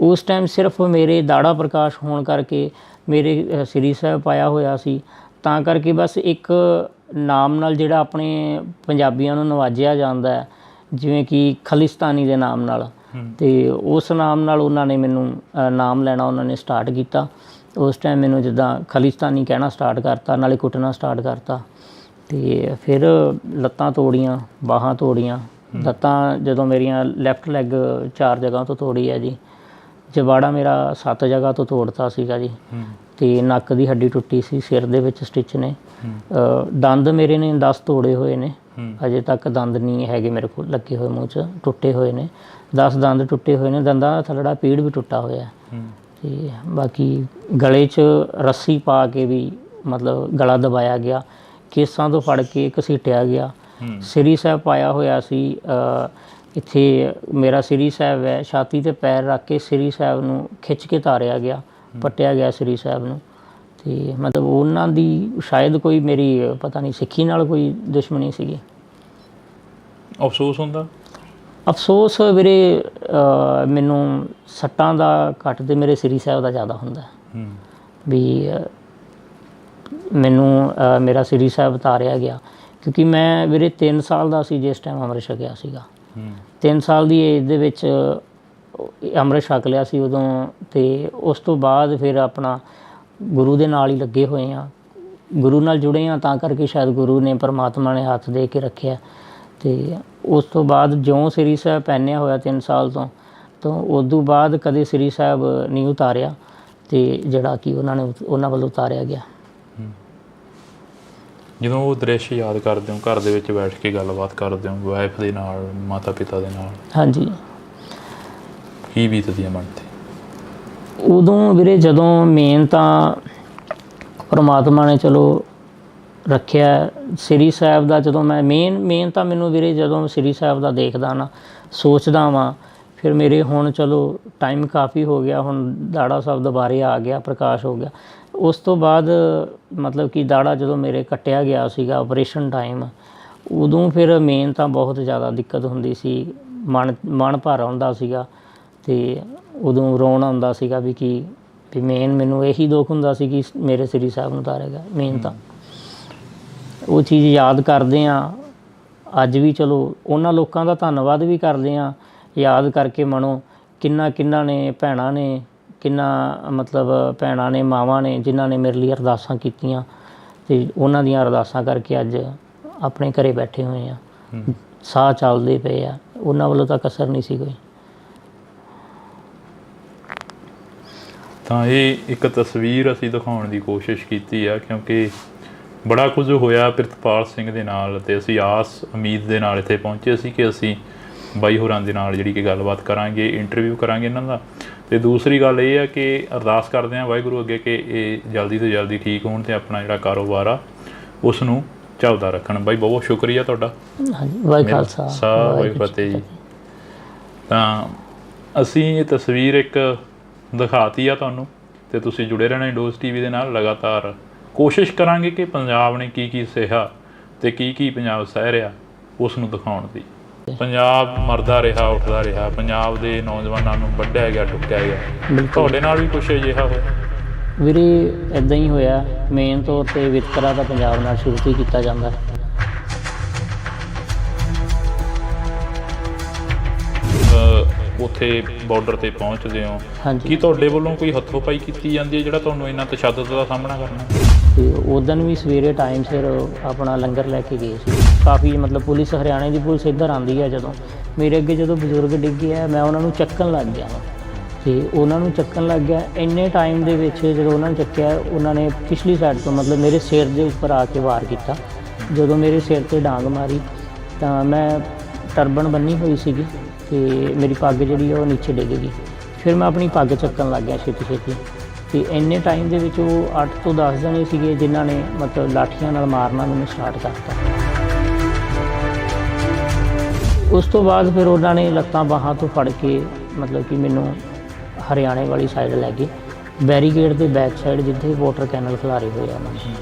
ਉਸ ਟਾਈਮ ਸਿਰਫ ਮੇਰੇ ਦਾੜਾ ਪ੍ਰਕਾਸ਼ ਹੋਣ ਕਰਕੇ, ਮੇਰੇ ਸ੍ਰੀ ਸਾਹਿਬ ਪਾਇਆ ਹੋਇਆ ਸੀ, ਤਾਂ ਕਰਕੇ ਬਸ ਇੱਕ ਨਾਮ ਨਾਲ ਜਿਹੜਾ ਆਪਣੇ ਪੰਜਾਬੀਆਂ ਨੂੰ ਨਵਾਜਿਆ ਜਾਂਦਾ ਹੈ, ਜਿਵੇਂ ਕਿ ਖਾਲਿਸਤਾਨੀ ਦੇ ਨਾਮ ਨਾਲ, ਅਤੇ ਉਸ ਨਾਮ ਨਾਲ ਉਹਨਾਂ ਨੇ ਮੈਨੂੰ ਨਾਮ ਲੈਣਾ ਉਹਨਾਂ ਨੇ ਸਟਾਰਟ ਕੀਤਾ। ਉਸ ਟਾਈਮ ਮੈਨੂੰ ਜਿੱਦਾਂ ਖਾਲਿਸਤਾਨੀ ਕਹਿਣਾ ਸਟਾਰਟ ਕਰਤਾ, ਨਾਲੇ ਕੁੱਟਣਾ ਸਟਾਰਟ ਕਰਤਾ, ਅਤੇ ਫਿਰ ਲੱਤਾਂ ਤੋੜੀਆਂ, ਬਾਹਾਂ ਤੋੜੀਆਂ। ਲੱਤਾਂ ਜਦੋਂ ਮੇਰੀਆਂ ਲੈਫਟ ਲੈਗ 4 ਜਗ੍ਹਾ ਤੋਂ ਤੋੜੀ ਹੈ ਜੀ, ਜਬਾੜਾ ਮੇਰਾ 7 ਜਗ੍ਹਾ ਤੋਂ ਤੋੜਤਾ ਸੀਗਾ ਜੀ, ਅਤੇ ਨੱਕ ਦੀ ਹੱਡੀ ਟੁੱਟੀ ਸੀ, ਸਿਰ ਦੇ ਵਿੱਚ ਸਟਿਚ ਨੇ, ਦੰਦ ਮੇਰੇ ਨੇ 10 ਤੋੜੇ ਹੋਏ ਨੇ, ਅਜੇ ਤੱਕ ਦੰਦ ਨਹੀਂ ਹੈਗੇ ਮੇਰੇ ਕੋਲ ਲੱਗੇ ਹੋਏ ਮੂੰਹ 'ਚ, ਟੁੱਟੇ ਹੋਏ ਨੇ 10 ਦੰਦ ਟੁੱਟੇ ਹੋਏ ਨੇ, ਦੰਦਾਂ ਦਾ ਥੱਲੜਾ ਪੀੜ ਵੀ ਟੁੱਟਾ ਹੋਇਆ। ਅਤੇ ਬਾਕੀ ਗਲੇ 'ਚ ਰੱਸੀ ਪਾ ਕੇ ਵੀ ਮਤਲਬ ਗਲਾ ਦਬਾਇਆ ਗਿਆ, ਕੇਸਾਂ ਤੋਂ ਫੜ ਕੇ ਘਸੀਟਿਆ ਗਿਆ। ਸ੍ਰੀ ਸਾਹਿਬ ਪਾਇਆ ਹੋਇਆ ਸੀ, ਇੱਥੇ ਮੇਰਾ ਸ੍ਰੀ ਸਾਹਿਬ ਹੈ, ਛਾਤੀ 'ਤੇ ਪੈਰ ਰੱਖ ਕੇ ਸ੍ਰੀ ਸਾਹਿਬ ਨੂੰ ਖਿੱਚ ਕੇ ਤਾਰਿਆ ਗਿਆ, ਪੱਟਿਆ ਗਿਆ ਸ੍ਰੀ ਸਾਹਿਬ ਨੂੰ। ਅਤੇ ਮਤਲਬ ਉਹਨਾਂ ਦੀ ਸ਼ਾਇਦ ਕੋਈ ਮੇਰੀ ਪਤਾ ਨਹੀਂ ਸਿੱਖੀ ਨਾਲ ਕੋਈ ਦੁਸ਼ਮਣੀ ਸੀਗੀ। ਅਫਸੋਸ ਹੁੰਦਾ? ਅਫਸੋਸ ਵੀਰੇ ਮੈਨੂੰ ਸੱਟਾਂ ਦਾ ਘੱਟ ਤੇ ਮੇਰੇ ਸ੍ਰੀ ਸਾਹਿਬ ਦਾ ਜ਼ਿਆਦਾ ਹੁੰਦਾ ਵੀ ਮੈਨੂੰ ਮੇਰਾ ਸ੍ਰੀ ਸਾਹਿਬ ਤਾਰਿਆ ਗਿਆ, ਕਿਉਂਕਿ ਮੈਂ ਵੀਰੇ 3 ਸਾਲ ਦਾ ਸੀ ਜਿਸ ਟਾਈਮ ਅੰਮ੍ਰਿਤ ਛਕਿਆ ਸੀਗਾ। 3 ਸਾਲ ਦੀ ਏਜ ਦੇ ਵਿੱਚ ਅੰਮ੍ਰਿਤ ਛਕ ਲਿਆ ਸੀ ਉਦੋਂ, ਅਤੇ ਉਸ ਤੋਂ ਬਾਅਦ ਫਿਰ ਆਪਣਾ ਗੁਰੂ ਦੇ ਨਾਲ ਹੀ ਲੱਗੇ ਹੋਏ ਹਾਂ, ਗੁਰੂ ਨਾਲ ਜੁੜੇ ਹਾਂ, ਤਾਂ ਕਰਕੇ ਸ਼ਾਇਦ ਗੁਰੂ ਨੇ ਪਰਮਾਤਮਾ ਨੇ ਹੱਥ ਦੇ ਕੇ ਰੱਖਿਆ। ਅਤੇ ਉਸ ਤੋਂ ਬਾਅਦ ਜਿਉਂ ਸ੍ਰੀ ਸਾਹਿਬ ਪਹਿਨਿਆ ਹੋਇਆ 3 ਸਾਲ ਤੋਂ ਉਦੋਂ ਬਾਅਦ ਕਦੇ ਸ੍ਰੀ ਸਾਹਿਬ ਨਹੀਂ ਉਤਾਰਿਆ, ਅਤੇ ਜਿਹੜਾ ਕਿ ਉਹਨਾਂ ਵੱਲੋਂ ਉਤਾਰਿਆ ਗਿਆ। ਜਦੋਂ ਉਹ ਦ੍ਰਿਸ਼ ਯਾਦ ਕਰਦੇ ਹੋ, ਘਰ ਦੇ ਵਿੱਚ ਬੈਠ ਕੇ ਗੱਲਬਾਤ ਕਰਦੇ ਹੋ ਵਾਈਫ ਦੇ ਨਾਲ, ਮਾਤਾ ਪਿਤਾ ਦੇ ਨਾਲ, ਹਾਂਜੀ, ਕੀ ਬੀਤਦੀ ਹੈ ਮਨ 'ਤੇ ਉਦੋਂ ਵੀਰੇ? ਜਦੋਂ ਮੇਨ ਤਾਂ ਪਰਮਾਤਮਾ ਨੇ ਚਲੋ ਰੱਖਿਆ ਸ੍ਰੀ ਸਾਹਿਬ ਦਾ, ਜਦੋਂ ਮੈਂ ਮੇਨ ਤਾਂ ਮੈਨੂੰ ਵੀਰੇ ਜਦੋਂ ਸ੍ਰੀ ਸਾਹਿਬ ਦਾ ਦੇਖਦਾ ਨਾ, ਸੋਚਦਾ ਵਾਂ, ਫਿਰ ਮੇਰੇ ਹੁਣ ਚਲੋ ਟਾਈਮ ਕਾਫੀ ਹੋ ਗਿਆ, ਹੁਣ ਦਾੜਾ ਸਾਹਿਬ ਦੁਬਾਰੇ ਆ ਗਿਆ, ਪ੍ਰਕਾਸ਼ ਹੋ ਗਿਆ। ਉਸ ਤੋਂ ਬਾਅਦ ਮਤਲਬ ਕਿ ਦਾੜਾ ਜਦੋਂ ਮੇਰੇ ਕੱਟਿਆ ਗਿਆ ਸੀਗਾ ਆਪਰੇਸ਼ਨ ਟਾਈਮ, ਉਦੋਂ ਫਿਰ ਮੇਨ ਤਾਂ ਬਹੁਤ ਜ਼ਿਆਦਾ ਦਿੱਕਤ ਹੁੰਦੀ ਸੀ, ਮਨ ਭਰ ਆਉਂਦਾ ਸੀਗਾ, ਅਤੇ ਉਦੋਂ ਰੋਣ ਆਉਂਦਾ ਸੀਗਾ ਵੀ ਮੇਨ ਮੈਨੂੰ ਇਹੀ ਦੁੱਖ ਹੁੰਦਾ ਸੀ ਕਿ ਮੇਰੇ ਸ੍ਰੀ ਸਾਹਿਬ ਨੂੰ ਉਤਾਰਿਆ। ਮੇਨ ਤਾਂ ਉਹ ਚੀਜ਼ ਯਾਦ ਕਰਦੇ ਹਾਂ ਅੱਜ ਵੀ, ਚਲੋ ਉਹਨਾਂ ਲੋਕਾਂ ਦਾ ਧੰਨਵਾਦ ਵੀ ਕਰਦੇ ਹਾਂ ਯਾਦ ਕਰਕੇ ਮਨੋਂ, ਕਿੰਨਾ ਨੇ ਭੈਣਾਂ ਨੇ, ਮਤਲਬ ਭੈਣਾਂ ਨੇ, ਮਾਵਾਂ ਨੇ, ਜਿਨ੍ਹਾਂ ਨੇ ਮੇਰੇ ਲਈ ਅਰਦਾਸਾਂ ਕੀਤੀਆਂ, ਅਤੇ ਉਹਨਾਂ ਦੀਆਂ ਅਰਦਾਸਾਂ ਕਰਕੇ ਅੱਜ ਆਪਣੇ ਘਰੇ ਬੈਠੇ ਹੋਏ ਆ, ਸਾਹ ਚੱਲਦੇ ਪਏ ਆ, ਉਹਨਾਂ ਵੱਲੋਂ ਤਾਂ ਕਸਰ ਨਹੀਂ ਸੀ ਕੋਈ। ਤਾਂ ਇਹ ਇੱਕ ਤਸਵੀਰ ਅਸੀਂ ਦਿਖਾਉਣ ਦੀ ਕੋਸ਼ਿਸ਼ ਕੀਤੀ ਆ, ਕਿਉਂਕਿ ਬੜਾ ਕੁਝ ਹੋਇਆ ਪ੍ਰਿਤਪਾਲ ਸਿੰਘ ਦੇ ਨਾਲ, ਅਤੇ ਅਸੀਂ ਆਸ ਉਮੀਦ ਦੇ ਨਾਲ ਇੱਥੇ ਪਹੁੰਚੇ ਸੀ ਕਿ ਅਸੀਂ ਬਾਈ ਹੋਰਾਂ ਦੇ ਨਾਲ ਜਿਹੜੀ ਕਿ ਗੱਲਬਾਤ ਕਰਾਂਗੇ, ਇੰਟਰਵਿਊ ਕਰਾਂਗੇ ਇਹਨਾਂ ਦਾ। ਅਤੇ ਦੂਸਰੀ ਗੱਲ ਇਹ ਆ ਕਿ ਅਰਦਾਸ ਕਰਦੇ ਹਾਂ ਵਾਹਿਗੁਰੂ ਅੱਗੇ ਕਿ ਇਹ ਜਲਦੀ ਤੋਂ ਜਲਦੀ ਠੀਕ ਹੋਣ ਅਤੇ ਆਪਣਾ ਜਿਹੜਾ ਕਾਰੋਬਾਰ ਆ ਉਸ ਨੂੰ ਚੱਲਦਾ ਰੱਖਣ। ਬਾਈ ਬਹੁਤ ਸ਼ੁਕਰੀਆ ਤੁਹਾਡਾ। ਵਾਹਿਗੁਰੂ ਖਾਲਸਾ ਵਾਹਿਗੁਰੂ ਫਤਿਹ ਜੀ। ਤਾਂ ਅਸੀਂ ਇਹ ਤਸਵੀਰ ਇੱਕ ਦਿਖਾਤੀ ਆ ਤੁਹਾਨੂੰ, ਅਤੇ ਤੁਸੀਂ ਜੁੜੇ ਰਹਿਣਾ ਇੰਡੋਜ਼ TV ਦੇ ਨਾਲ। ਲਗਾਤਾਰ ਕੋਸ਼ਿਸ਼ ਕਰਾਂਗੇ ਕਿ ਪੰਜਾਬ ਨੇ ਕੀ ਸਿਹਾ ਅਤੇ ਕੀ ਪੰਜਾਬ ਸਹਿ ਰਿਹਾ ਉਸ ਨੂੰ ਦਿਖਾਉਣ ਦੀ। ਪੰਜਾਬ ਮਰਦਾ ਰਿਹਾ, ਉੱਠਦਾ ਰਿਹਾ, ਪੰਜਾਬ ਦੇ ਨੌਜਵਾਨਾਂ ਨੂੰ ਵੱਢਿਆ ਗਿਆ, ਟੁੱਕਿਆ ਗਿਆ। ਤੁਹਾਡੇ ਨਾਲ ਵੀ ਕੁਛ ਅਜਿਹਾ ਹੋਇਆ? ਵੀਰੇ ਇੱਦਾਂ ਹੀ ਹੋਇਆ। ਮੇਨ ਤੌਰ 'ਤੇ ਵਿਤਕਰਾ ਤਾਂ ਪੰਜਾਬ ਨਾਲ ਸ਼ੁਰੂ ਤੋਂ ਹੀ ਕੀਤਾ ਜਾਂਦਾ। ਉੱਥੇ ਬਾਰਡਰ 'ਤੇ ਪਹੁੰਚਦੇ ਹੋ, ਹਾਂਜੀ, ਕੀ ਤੁਹਾਡੇ ਵੱਲੋਂ ਕੋਈ ਹੱਥੋਂ-ਪਾਈ ਕੀਤੀ ਜਾਂਦੀ ਹੈ ਜਿਹੜਾ ਤੁਹਾਨੂੰ ਇੰਨਾ ਤਸ਼ੱਦਦ ਦਾ ਸਾਹਮਣਾ ਕਰਨਾ? ਅਤੇ ਉਦੋਂ ਵੀ ਸਵੇਰੇ ਟਾਈਮ ਸਿਰ ਆਪਣਾ ਲੰਗਰ ਲੈ ਕੇ ਗਏ ਸੀ। ਕਾਫੀ ਮਤਲਬ ਪੁਲਿਸ, ਹਰਿਆਣੇ ਦੀ ਪੁਲਿਸ ਇੱਧਰ ਆਉਂਦੀ ਹੈ, ਜਦੋਂ ਮੇਰੇ ਅੱਗੇ ਜਦੋਂ ਬਜ਼ੁਰਗ ਡਿੱਗੇ ਆ, ਮੈਂ ਉਹਨਾਂ ਨੂੰ ਚੱਕਣ ਲੱਗ ਗਿਆ, ਤੇ ਉਹਨਾਂ ਨੂੰ ਚੱਕਣ ਲੱਗ ਗਿਆ। ਇੰਨੇ ਟਾਈਮ ਦੇ ਵਿੱਚ ਜਦੋਂ ਉਹਨਾਂ ਨੂੰ ਚੱਕਿਆ, ਉਹਨਾਂ ਨੇ ਪਿਛਲੀ ਸਾਈਡ ਤੋਂ ਮਤਲਬ ਮੇਰੇ ਸਿਰ ਦੇ ਉੱਪਰ ਆ ਕੇ ਵਾਰ ਕੀਤਾ। ਜਦੋਂ ਮੇਰੇ ਸਿਰ 'ਤੇ ਡਾਂਗ ਮਾਰੀ ਤਾਂ ਮੈਂ ਟਰਬਨ ਬੰਨੀ ਹੋਈ ਸੀਗੀ ਤੇ ਮੇਰੀ ਪੱਗ ਜਿਹੜੀ ਉਹ ਨੀਚੇ ਡਿੱਗ ਗਈ। ਫਿਰ ਮੈਂ ਆਪਣੀ ਪੱਗ ਚੱਕਣ ਲੱਗ ਗਿਆ ਛੇਤੀ ਛੇਤੀ, ਤੇ ਇੰਨੇ ਟਾਈਮ ਦੇ ਵਿੱਚ ਉਹ 8 ਤੋਂ 10 ਜਣੇ ਸੀਗੇ ਜਿਨ੍ਹਾਂ ਨੇ ਮਤਲਬ ਲਾਠੀਆਂ ਨਾਲ ਮਾਰਨਾ ਮੈਨੂੰ ਸਟਾਰਟ ਕਰਤਾ। ਉਸ ਤੋਂ ਬਾਅਦ ਫਿਰ ਉਹਨਾਂ ਨੇ ਲੱਤਾਂ ਬਾਹਾਂ ਤੋਂ ਫੜ ਕੇ ਮਤਲਬ ਕਿ ਮੈਨੂੰ ਹਰਿਆਣੇ ਵਾਲੀ ਸਾਈਡ ਲੈ ਗਏ, ਬੈਰੀਕੇਡ ਦੇ ਬੈਕ ਸਾਈਡ ਜਿੱਥੇ ਵਾਟਰ ਕੈਨਲ ਖਿਲਾਰੇ ਹੋਏ ਆ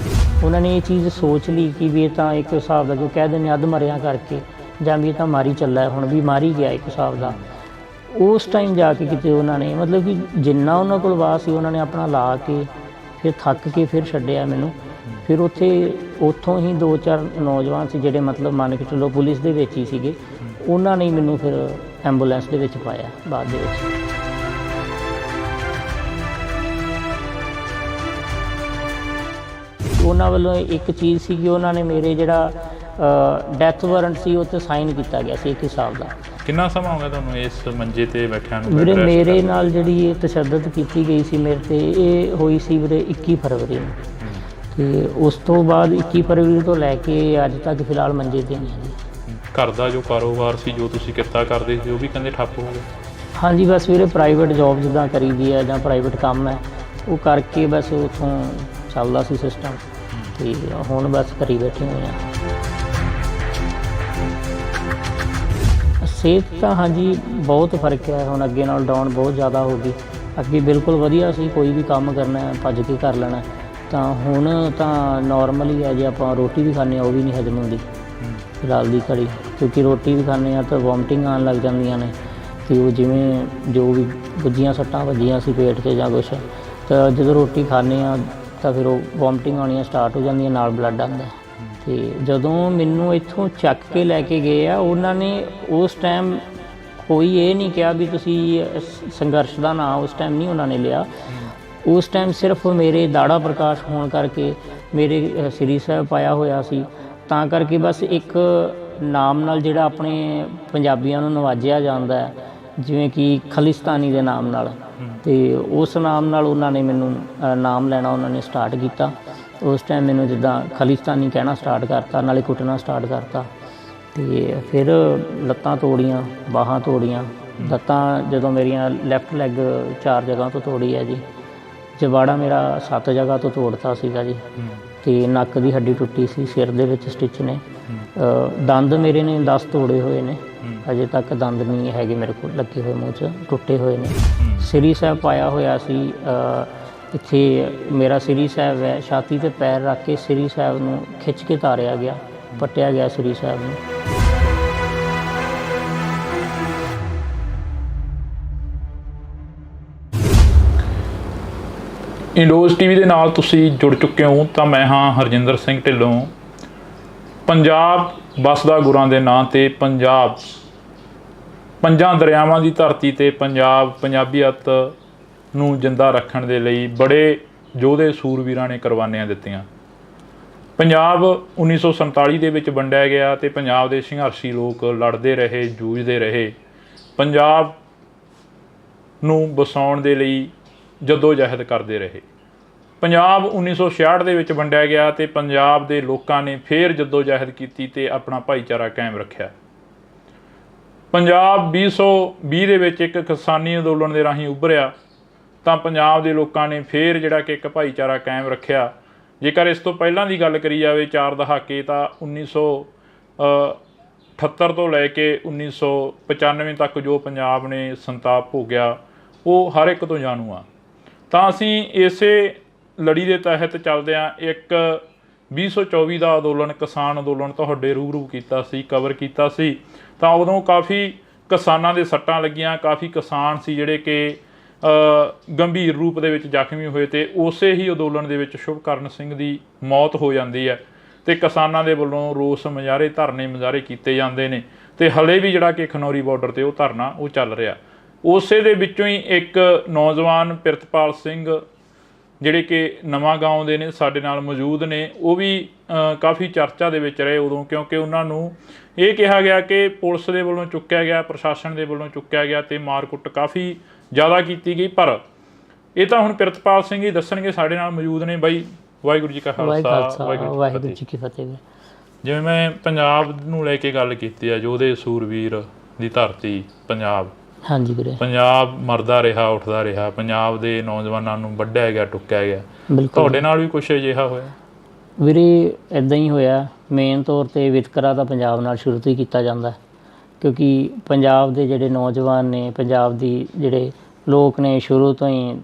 ਉਹਨਾਂ ਨੇ ਇਹ ਚੀਜ਼ ਸੋਚ ਲਈ ਕਿ ਵੀ ਇਹ ਤਾਂ ਇੱਕ ਹਿਸਾਬ ਦਾ ਜੋ ਕਹਿ ਦਿੰਦੇ ਅੱਧ ਮਰਿਆ ਕਰਕੇ, ਜਾਂ ਵੀ ਇਹ ਤਾਂ ਮਾਰੀ ਚੱਲਾ, ਹੁਣ ਵੀ ਮਾਰੀ ਗਿਆ ਇੱਕ ਹਿਸਾਬ ਦਾ। ਉਸ ਟਾਈਮ ਜਾ ਕੇ ਕਿਤੇ ਉਹਨਾਂ ਨੇ ਮਤਲਬ ਕਿ ਜਿੰਨਾ ਉਹਨਾਂ ਕੋਲ ਵਾਹ ਸੀ ਉਹਨਾਂ ਨੇ ਆਪਣਾ ਲਾ ਕੇ ਫਿਰ ਥੱਕ ਕੇ ਫਿਰ ਛੱਡਿਆ ਮੈਨੂੰ। ਫਿਰ ਉੱਥੋਂ ਹੀ 2-4 ਨੌਜਵਾਨ ਸੀ ਜਿਹੜੇ ਮਤਲਬ ਮੰਨ ਕੇ ਚੱਲੋ ਪੁਲਿਸ ਦੇ ਵਿੱਚ ਹੀ ਸੀਗੇ, ਉਹਨਾਂ ਨੇ ਮੈਨੂੰ ਫਿਰ ਐਂਬੂਲੈਂਸ ਦੇ ਵਿੱਚ ਪਾਇਆ ਬਾਅਦ ਦੇ ਵਿੱਚ। ਉਹਨਾਂ ਵੱਲੋਂ ਇੱਕ ਚੀਜ਼ ਸੀ ਕਿ ਉਹਨਾਂ ਨੇ ਮੇਰੇ ਜਿਹੜਾ ਡੈਥ ਵਾਰੰਟ ਸੀ ਉਹ 'ਤੇ ਸਾਈਨ ਕੀਤਾ ਗਿਆ ਸੀ ਇੱਕ ਹਿਸਾਬ ਦਾ। ਕਿੰਨਾ ਸਮਾਂ ਹੋ ਗਿਆ ਤੁਹਾਨੂੰ ਇਸ ਮੰਜੇ ਤੇ ਬੈਠਿਆਂ ਨੂੰ? ਵੀਰੇ ਮੇਰੇ ਨਾਲ ਜਿਹੜੀ ਇਹ ਤਸ਼ੱਦਦ ਕੀਤੀ ਗਈ ਸੀ ਮੇਰੇ 'ਤੇ, ਇਹ ਹੋਈ ਸੀ ਵੀਰੇ 21 ਫਰਵਰੀ ਨੂੰ, ਤੇ ਉਸ ਤੋਂ ਬਾਅਦ 21 ਫਰਵਰੀ ਤੋਂ ਲੈ ਕੇ ਅੱਜ ਤੱਕ ਫਿਲਹਾਲ ਮੰਜੇ 'ਤੇ ਨਹੀਂ ਹਾਂ ਜੀ। ਘਰ ਦਾ ਜੋ ਕਾਰੋਬਾਰ ਸੀ, ਜੋ ਤੁਸੀਂ ਕਿੱਤਾ ਕਰਦੇ ਸੀ, ਉਹ ਵੀ ਕਹਿੰਦੇ ਠੱਪ ਹੋ ਗਿਆ? ਹਾਂਜੀ, ਬਸ ਵੀਰੇ ਪ੍ਰਾਈਵੇਟ ਜੋਬ ਜਿੱਦਾਂ ਕਰੀਦੀ ਹੈ ਜਾਂ ਪ੍ਰਾਈਵੇਟ ਕੰਮ ਹੈ ਉਹ ਕਰਕੇ ਬਸ ਉੱਥੋਂ ਚੱਲਦਾ ਸੀ ਸਿਸਟਮ, ਤੇ ਹੁਣ ਬਸ ਘਰੀ ਬੈਠੇ ਹੋਏ ਹਾਂ। ਸਿਹਤ ਤਾਂ ਹਾਂਜੀ ਬਹੁਤ ਫਰਕ ਹੈ, ਹੁਣ ਅੱਗੇ ਨਾਲ ਡਾਊਨ ਬਹੁਤ ਜ਼ਿਆਦਾ ਹੋ ਗਈ। ਅੱਗੇ ਬਿਲਕੁਲ ਵਧੀਆ ਸੀ, ਕੋਈ ਵੀ ਕੰਮ ਕਰਨਾ ਭੱਜ ਕੇ ਕਰ ਲੈਣਾ, ਤਾਂ ਹੁਣ ਤਾਂ ਨੋਰਮਲ ਹੀ ਹੈ। ਜੇ ਆਪਾਂ ਰੋਟੀ ਵੀ ਖਾਂਦੇ ਹਾਂ ਉਹ ਵੀ ਨਹੀਂ ਹਜਮ ਹੁੰਦੀ ਫਿਲਹਾਲ ਦੀ ਘੜੀ, ਕਿਉਂਕਿ ਰੋਟੀ ਵੀ ਖਾਂਦੇ ਹਾਂ ਤਾਂ ਵੋਮਟਿੰਗ ਆਉਣ ਲੱਗ ਜਾਂਦੀਆਂ ਨੇ, ਅਤੇ ਉਹ ਜਿਵੇਂ ਜੋ ਵੀ ਗੁੱਜੀਆਂ ਸੱਟਾਂ ਵੱਜੀਆਂ ਸੀ ਪੇਟ 'ਚ ਜਾਂ ਕੁਛ, ਤਾਂ ਜਦੋਂ ਰੋਟੀ ਖਾਂਦੇ ਹਾਂ ਤਾਂ ਫਿਰ ਉਹ ਵੋਮਟਿੰਗ ਆਉਣੀਆਂ ਸਟਾਰਟ ਹੋ ਜਾਂਦੀਆਂ, ਨਾਲ ਬਲੱਡ ਆਉਂਦਾ। ਅਤੇ ਜਦੋਂ ਮੈਨੂੰ ਇੱਥੋਂ ਚੱਕ ਕੇ ਲੈ ਕੇ ਗਏ ਆ, ਉਹਨਾਂ ਨੇ ਉਸ ਟਾਈਮ ਕੋਈ ਇਹ ਨਹੀਂ ਕਿਹਾ ਵੀ ਤੁਸੀਂ ਸੰਘਰਸ਼ ਦਾ ਨਾਂ ਉਸ ਟਾਈਮ ਨਹੀਂ ਉਹਨਾਂ ਨੇ ਲਿਆ। ਉਸ ਟਾਈਮ ਸਿਰਫ ਮੇਰੇ ਦਾੜਾ ਪ੍ਰਕਾਸ਼ ਹੋਣ ਕਰਕੇ ਮੇਰੇ ਸ੍ਰੀ ਸਾਹਿਬ ਪਾਇਆ ਹੋਇਆ ਸੀ, ਤਾਂ ਕਰਕੇ ਬਸ ਇੱਕ ਨਾਮ ਨਾਲ ਜਿਹੜਾ ਆਪਣੇ ਪੰਜਾਬੀਆਂ ਨੂੰ ਨਵਾਜਿਆ ਜਾਂਦਾ ਹੈ, ਜਿਵੇਂ ਕਿ ਖਾਲਿਸਤਾਨੀ ਦੇ ਨਾਮ ਨਾਲ, ਅਤੇ ਉਸ ਨਾਮ ਨਾਲ ਉਹਨਾਂ ਨੇ ਮੈਨੂੰ ਨਾਮ ਲੈਣਾ ਉਹਨਾਂ ਨੇ ਸਟਾਰਟ ਕੀਤਾ। ਉਸ ਟਾਈਮ ਮੈਨੂੰ ਜਿੱਦਾਂ ਖਾਲਿਸਤਾਨੀ ਕਹਿਣਾ ਸਟਾਰਟ ਕਰਤਾ, ਨਾਲੇ ਕੁੱਟਣਾ ਸਟਾਰਟ ਕਰਤਾ, ਅਤੇ ਫਿਰ ਲੱਤਾਂ ਤੋੜੀਆਂ, ਬਾਹਾਂ ਤੋੜੀਆਂ। ਲੱਤਾਂ ਜਦੋਂ ਮੇਰੀਆਂ ਲੈਫਟ ਲੈਗ 4 ਜਗ੍ਹਾ ਤੋਂ ਤੋੜੀ ਹੈ ਜੀ, ਜਬਾੜਾ ਮੇਰਾ 7 ਜਗ੍ਹਾ ਤੋਂ ਤੋੜਤਾ ਸੀਗਾ ਜੀ, ਅਤੇ ਨੱਕ ਦੀ ਹੱਡੀ ਟੁੱਟੀ ਸੀ, ਸਿਰ ਦੇ ਵਿੱਚ ਸਟਿਚ ਨੇ, ਦੰਦ ਮੇਰੇ ਨੇ 10 ਤੋੜੇ ਹੋਏ ਨੇ, ਅਜੇ ਤੱਕ ਦੰਦ ਨਹੀਂ ਹੈਗੇ ਮੇਰੇ ਕੋਲ ਲੱਗੇ ਹੋਏ, ਮੂੰਹ 'ਚ ਟੁੱਟੇ ਹੋਏ ਨੇ। ਸ੍ਰੀ ਸਾਹਿਬ ਪਾਇਆ ਹੋਇਆ ਸੀ, ਇੱਥੇ ਮੇਰਾ ਸ੍ਰੀ ਸਾਹਿਬ ਹੈ, ਛਾਤੀ 'ਤੇ ਪੈਰ ਰੱਖ ਕੇ ਸ੍ਰੀ ਸਾਹਿਬ ਨੂੰ ਖਿੱਚ ਕੇ ਤਾਰਿਆ ਗਿਆ, ਪੱਟਿਆ ਗਿਆ ਸ੍ਰੀ ਸਾਹਿਬ ਨੂੰ। ਇੰਡੋਜ਼ ਟੀਵੀ ਦੇ ਨਾਲ ਤੁਸੀਂ ਜੁੜ ਚੁੱਕੇ ਹੋ, ਤਾਂ ਮੈਂ ਹਾਂ ਹਰਜਿੰਦਰ ਸਿੰਘ ਢਿੱਲੋਂ। ਪੰਜਾਬ ਵੱਸਦਾ ਗੁਰਾਂ ਦੇ ਨਾਂ 'ਤੇ, ਪੰਜਾਬ ਪੰਜਾਂ ਦਰਿਆਵਾਂ ਦੀ ਧਰਤੀ 'ਤੇ ਪੰਜਾਬ ਪੰਜਾਬੀਅਤ ਨੂੰ ਜਿੰਦਾ ਰੱਖਣ ਦੇ ਲਈ ਬੜੇ ਯੋਧੇ ਸੂਰਵੀਰਾਂ ਨੇ ਕੁਰਬਾਨੀਆਂ ਦਿੱਤੀਆਂ। ਪੰਜਾਬ 1947 ਦੇ ਵਿੱਚ ਵੰਡਿਆ ਗਿਆ ਅਤੇ ਪੰਜਾਬ ਦੇ ਸੰਘਰਸ਼ੀ ਲੋਕ ਲੜਦੇ ਰਹੇ, ਜੂਝਦੇ ਰਹੇ, ਪੰਜਾਬ ਨੂੰ ਵਸਾਉਣ ਦੇ ਲਈ ਜੱਦੋ-ਜਹਿਦ ਕਰਦੇ ਰਹੇ। ਪੰਜਾਬ 1966 ਦੇ ਵਿੱਚ ਵੰਡਿਆ ਗਿਆ ਅਤੇ ਪੰਜਾਬ ਦੇ ਲੋਕਾਂ ਨੇ ਫਿਰ ਜੱਦੋ-ਜਹਿਦ ਕੀਤੀ ਅਤੇ ਆਪਣਾ ਭਾਈਚਾਰਾ ਕਾਇਮ ਰੱਖਿਆ। ਪੰਜਾਬ 2020 ਦੇ ਵਿੱਚ ਇੱਕ ਕਿਸਾਨੀ ਅੰਦੋਲਨ ਦੇ ਰਾਹੀਂ ਉੱਭਰਿਆ, ਤਾਂ ਪੰਜਾਬ ਦੇ ਲੋਕਾਂ ਨੇ ਫਿਰ ਜਿਹੜਾ ਕਿ ਇੱਕ ਭਾਈਚਾਰਾ ਕਾਇਮ ਰੱਖਿਆ। ਜੇਕਰ ਇਸ ਤੋਂ ਪਹਿਲਾਂ ਦੀ ਗੱਲ ਕਰੀ ਜਾਵੇ 4 ਦਹਾਕੇ, ਤਾਂ 1978 ਤੋਂ ਲੈ ਕੇ 1995 ਤੱਕ ਜੋ ਪੰਜਾਬ ਨੇ ਸੰਤਾਪ ਭੋਗਿਆ ਉਹ ਹਰ ਇੱਕ ਤੋਂ ਜਾਣੂ ਆ। ਤਾਂ ਅਸੀਂ ਇਸੇ ਲੜੀ ਦੇ ਤਹਿਤ ਚੱਲਦਿਆਂ ਇੱਕ 2024 ਦਾ ਅੰਦੋਲਨ, ਕਿਸਾਨ ਅੰਦੋਲਨ ਤੁਹਾਡੇ ਰੂਬਰੂ ਕੀਤਾ ਸੀ, ਕਵਰ ਕੀਤਾ ਸੀ। ਤਾਂ ਉਦੋਂ ਕਾਫੀ ਕਿਸਾਨਾਂ ਦੇ ਸੱਟਾਂ ਲੱਗੀਆਂ, ਕਾਫੀ ਕਿਸਾਨ ਸੀ ਜਿਹੜੇ ਕਿ ਗੰਭੀਰ ਰੂਪ ਦੇ ਵਿੱਚ ਜ਼ਖਮੀ ਹੋਏ, ਅਤੇ ਉਸੇ ਹੀ ਅੰਦੋਲਨ ਦੇ ਵਿੱਚ ਸ਼ੁਭਕਰਨ ਸਿੰਘ ਦੀ ਮੌਤ ਹੋ ਜਾਂਦੀ ਹੈ, ਅਤੇ ਕਿਸਾਨਾਂ ਦੇ ਵੱਲੋਂ ਰੋਸ ਮੁਜ਼ਾਹਰੇ, ਧਰਨੇ ਮੁਜ਼ਾਹਰੇ ਕੀਤੇ ਜਾਂਦੇ ਨੇ, ਅਤੇ ਹਲੇ ਵੀ ਜਿਹੜਾ ਕਿ ਖਨੌਰੀ ਬਾਰਡਰ 'ਤੇ ਉਹ ਧਰਨਾ ਉਹ ਚੱਲ ਰਿਹਾ। ਉਸੇ ਦੇ ਵਿੱਚੋਂ ਹੀ ਇੱਕ ਨੌਜਵਾਨ ਪ੍ਰਿਤਪਾਲ ਸਿੰਘ ਜਿਹੜੇ ਕਿ ਨਵਾਂ ਗਾਉਂ ਦੇ ਨੇ, ਸਾਡੇ ਨਾਲ ਮੌਜੂਦ ਨੇ, ਉਹ ਵੀ ਕਾਫੀ ਚਰਚਾ ਦੇ ਵਿੱਚ ਰਹੇ ਉਦੋਂ, ਕਿਉਂਕਿ ਉਹਨਾਂ ਨੂੰ ਇਹ ਕਿਹਾ ਗਿਆ ਕਿ ਪੁਲਿਸ ਦੇ ਵੱਲੋਂ ਚੁੱਕਿਆ ਗਿਆ, ਪ੍ਰਸ਼ਾਸਨ ਦੇ ਵੱਲੋਂ ਚੁੱਕਿਆ ਗਿਆ, ਅਤੇ ਮਾਰ ਕੁੱਟ ਕਾਫੀ ਜ਼ਿਆਦਾ ਕੀਤੀ ਗਈ। ਪਰ ਇਹ ਤਾਂ ਹੁਣ ਪ੍ਰਿਤਪਾਲ ਸਿੰਘ ਹੀ ਦੱਸਣਗੇ, ਸਾਡੇ ਨਾਲ ਮੌਜੂਦ ਨੇ ਬਾਈ। ਵਾਹਿਗੁਰੂ ਜੀ ਕਾ ਖਾਲਸਾ, ਵਾਹਿਗੁਰੂ ਜੀ ਕੀ ਫਤਿਹ। ਜਿਵੇਂ ਮੈਂ ਪੰਜਾਬ ਨੂੰ ਲੈ ਕੇ ਗੱਲ ਕੀਤੀ ਆ, ਯੋਧੇ ਸੂਰਵੀਰ ਦੀ ਧਰਤੀ ਪੰਜਾਬ। ਹਾਂਜੀ ਵੀਰੇ। ਪੰਜਾਬ ਮਰਦਾ ਰਿਹਾ, ਉੱਠਦਾ ਰਿਹਾ, ਪੰਜਾਬ ਦੇ ਨੌਜਵਾਨਾਂ ਨੂੰ ਵੱਢਿਆ ਗਿਆ, ਟੁੱਕਿਆ ਗਿਆ। ਤੁਹਾਡੇ ਨਾਲ ਵੀ ਕੁਛ ਅਜਿਹਾ ਹੋਇਆ? ਵੀਰੇ ਇੱਦਾਂ ਹੀ ਹੋਇਆ। ਮੇਨ ਤੌਰ 'ਤੇ ਵਿਤਕਰਾ ਤਾਂ ਪੰਜਾਬ ਨਾਲ ਸ਼ੁਰੂ ਤੋਂ ਹੀ ਕੀਤਾ ਜਾਂਦਾ, ਕਿਉਂਕਿ ਪੰਜਾਬ ਦੇ ਜਿਹੜੇ ਨੌਜਵਾਨ ਨੇ, ਪੰਜਾਬ ਦੀ ਜਿਹੜੇ ਲੋਕ ਨੇ, ਸ਼ੁਰੂ ਤੋਂ ਹੀ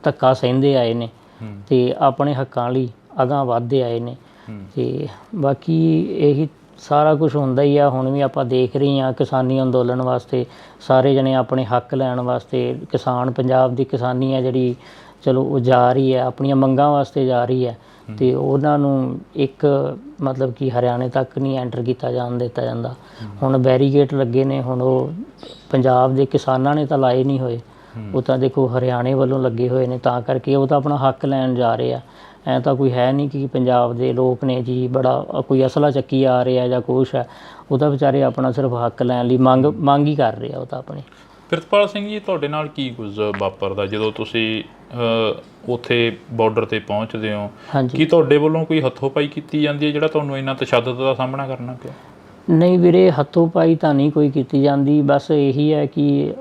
ਧੱਕਾ ਸਹਿੰਦੇ ਆਏ ਨੇ ਅਤੇ ਆਪਣੇ ਹੱਕਾਂ ਲਈ ਅਗਾਂਹ ਵੱਧਦੇ ਆਏ ਨੇ। ਅਤੇ ਬਾਕੀ ਇਹੀ ਸਾਰਾ ਕੁਛ ਹੁੰਦਾ ਹੀ ਆ। ਹੁਣ ਵੀ ਆਪਾਂ ਦੇਖ ਰਹੇ ਹਾਂ ਕਿਸਾਨੀ ਅੰਦੋਲਨ ਵਾਸਤੇ ਸਾਰੇ ਜਣੇ ਆਪਣੇ ਹੱਕ ਲੈਣ ਵਾਸਤੇ, ਕਿਸਾਨ ਪੰਜਾਬ ਦੀ ਕਿਸਾਨੀ ਹੈ ਜਿਹੜੀ, ਚਲੋ ਉਹ ਜਾ ਰਹੀ ਹੈ, ਆਪਣੀਆਂ ਮੰਗਾਂ ਵਾਸਤੇ ਜਾ ਰਹੀ ਹੈ। ਅਤੇ ਉਹਨਾਂ ਨੂੰ ਇੱਕ ਮਤਲਬ ਕਿ ਹਰਿਆਣੇ ਤੱਕ ਨਹੀਂ ਐਂਟਰ ਕੀਤਾ ਜਾਣ ਦਿੱਤਾ ਜਾਂਦਾ। ਹੁਣ ਬੈਰੀਗੇਟ ਲੱਗੇ ਨੇ, ਹੁਣ ਉਹ ਪੰਜਾਬ ਦੇ ਕਿਸਾਨਾਂ ਨੇ ਤਾਂ ਲਾਏ ਨਹੀਂ ਹੋਏ, ਉਹ ਤਾਂ ਦੇਖੋ ਹਰਿਆਣੇ ਵੱਲੋਂ ਲੱਗੇ ਹੋਏ ਨੇ। ਤਾਂ ਕਰਕੇ ਉਹ ਤਾਂ ਆਪਣਾ ਹੱਕ ਲੈਣ ਜਾ ਰਹੇ ਆ। ਐਂ ਤਾਂ ਕੋਈ ਹੈ ਨਹੀਂ ਕਿ ਪੰਜਾਬ ਦੇ ਲੋਕ ਨੇ ਜੀ ਬੜਾ ਕੋਈ ਅਸਲਾ ਚੱਕੀ ਆ ਰਿਹਾ ਜਾਂ ਕੁਛ ਹੈ। ਉਹ ਤਾਂ ਵਿਚਾਰੇ ਆਪਣਾ ਸਿਰਫ ਹੱਕ ਲੈਣ ਲਈ ਮੰਗ ਹੀ ਕਰ ਰਹੇ ਆ ਉਹ ਤਾਂ ਆਪਣੀ। ਪ੍ਰਿਤਪਾਲ ਸਿੰਘ ਜੀ, ਤੁਹਾਡੇ ਨਾਲ ਕੀ ਕੁਝ ਵਾਪਰਦਾ ਜਦੋਂ ਤੁਸੀਂ ਉੱਥੇ ਬਾਰਡਰ 'ਤੇ ਪਹੁੰਚਦੇ ਹੋ? ਕੀ ਤੁਹਾਡੇ ਵੱਲੋਂ ਕੋਈ ਹੱਥੋਂ ਪਾਈ ਕੀਤੀ ਜਾਂਦੀ ਹੈ ਜਿਹੜਾ ਤੁਹਾਨੂੰ ਇੰਨਾ ਤਸ਼ੱਦਦ ਦਾ ਸਾਹਮਣਾ ਕਰਨਾ ਪਿਆ? ਨਹੀਂ ਵੀਰੇ, ਹੱਥੋਂ ਪਾਈ ਤਾਂ ਨਹੀਂ ਕੋਈ ਕੀਤੀ ਜਾਂਦੀ। ਬਸ ਇਹੀ ਹੈ ਕਿ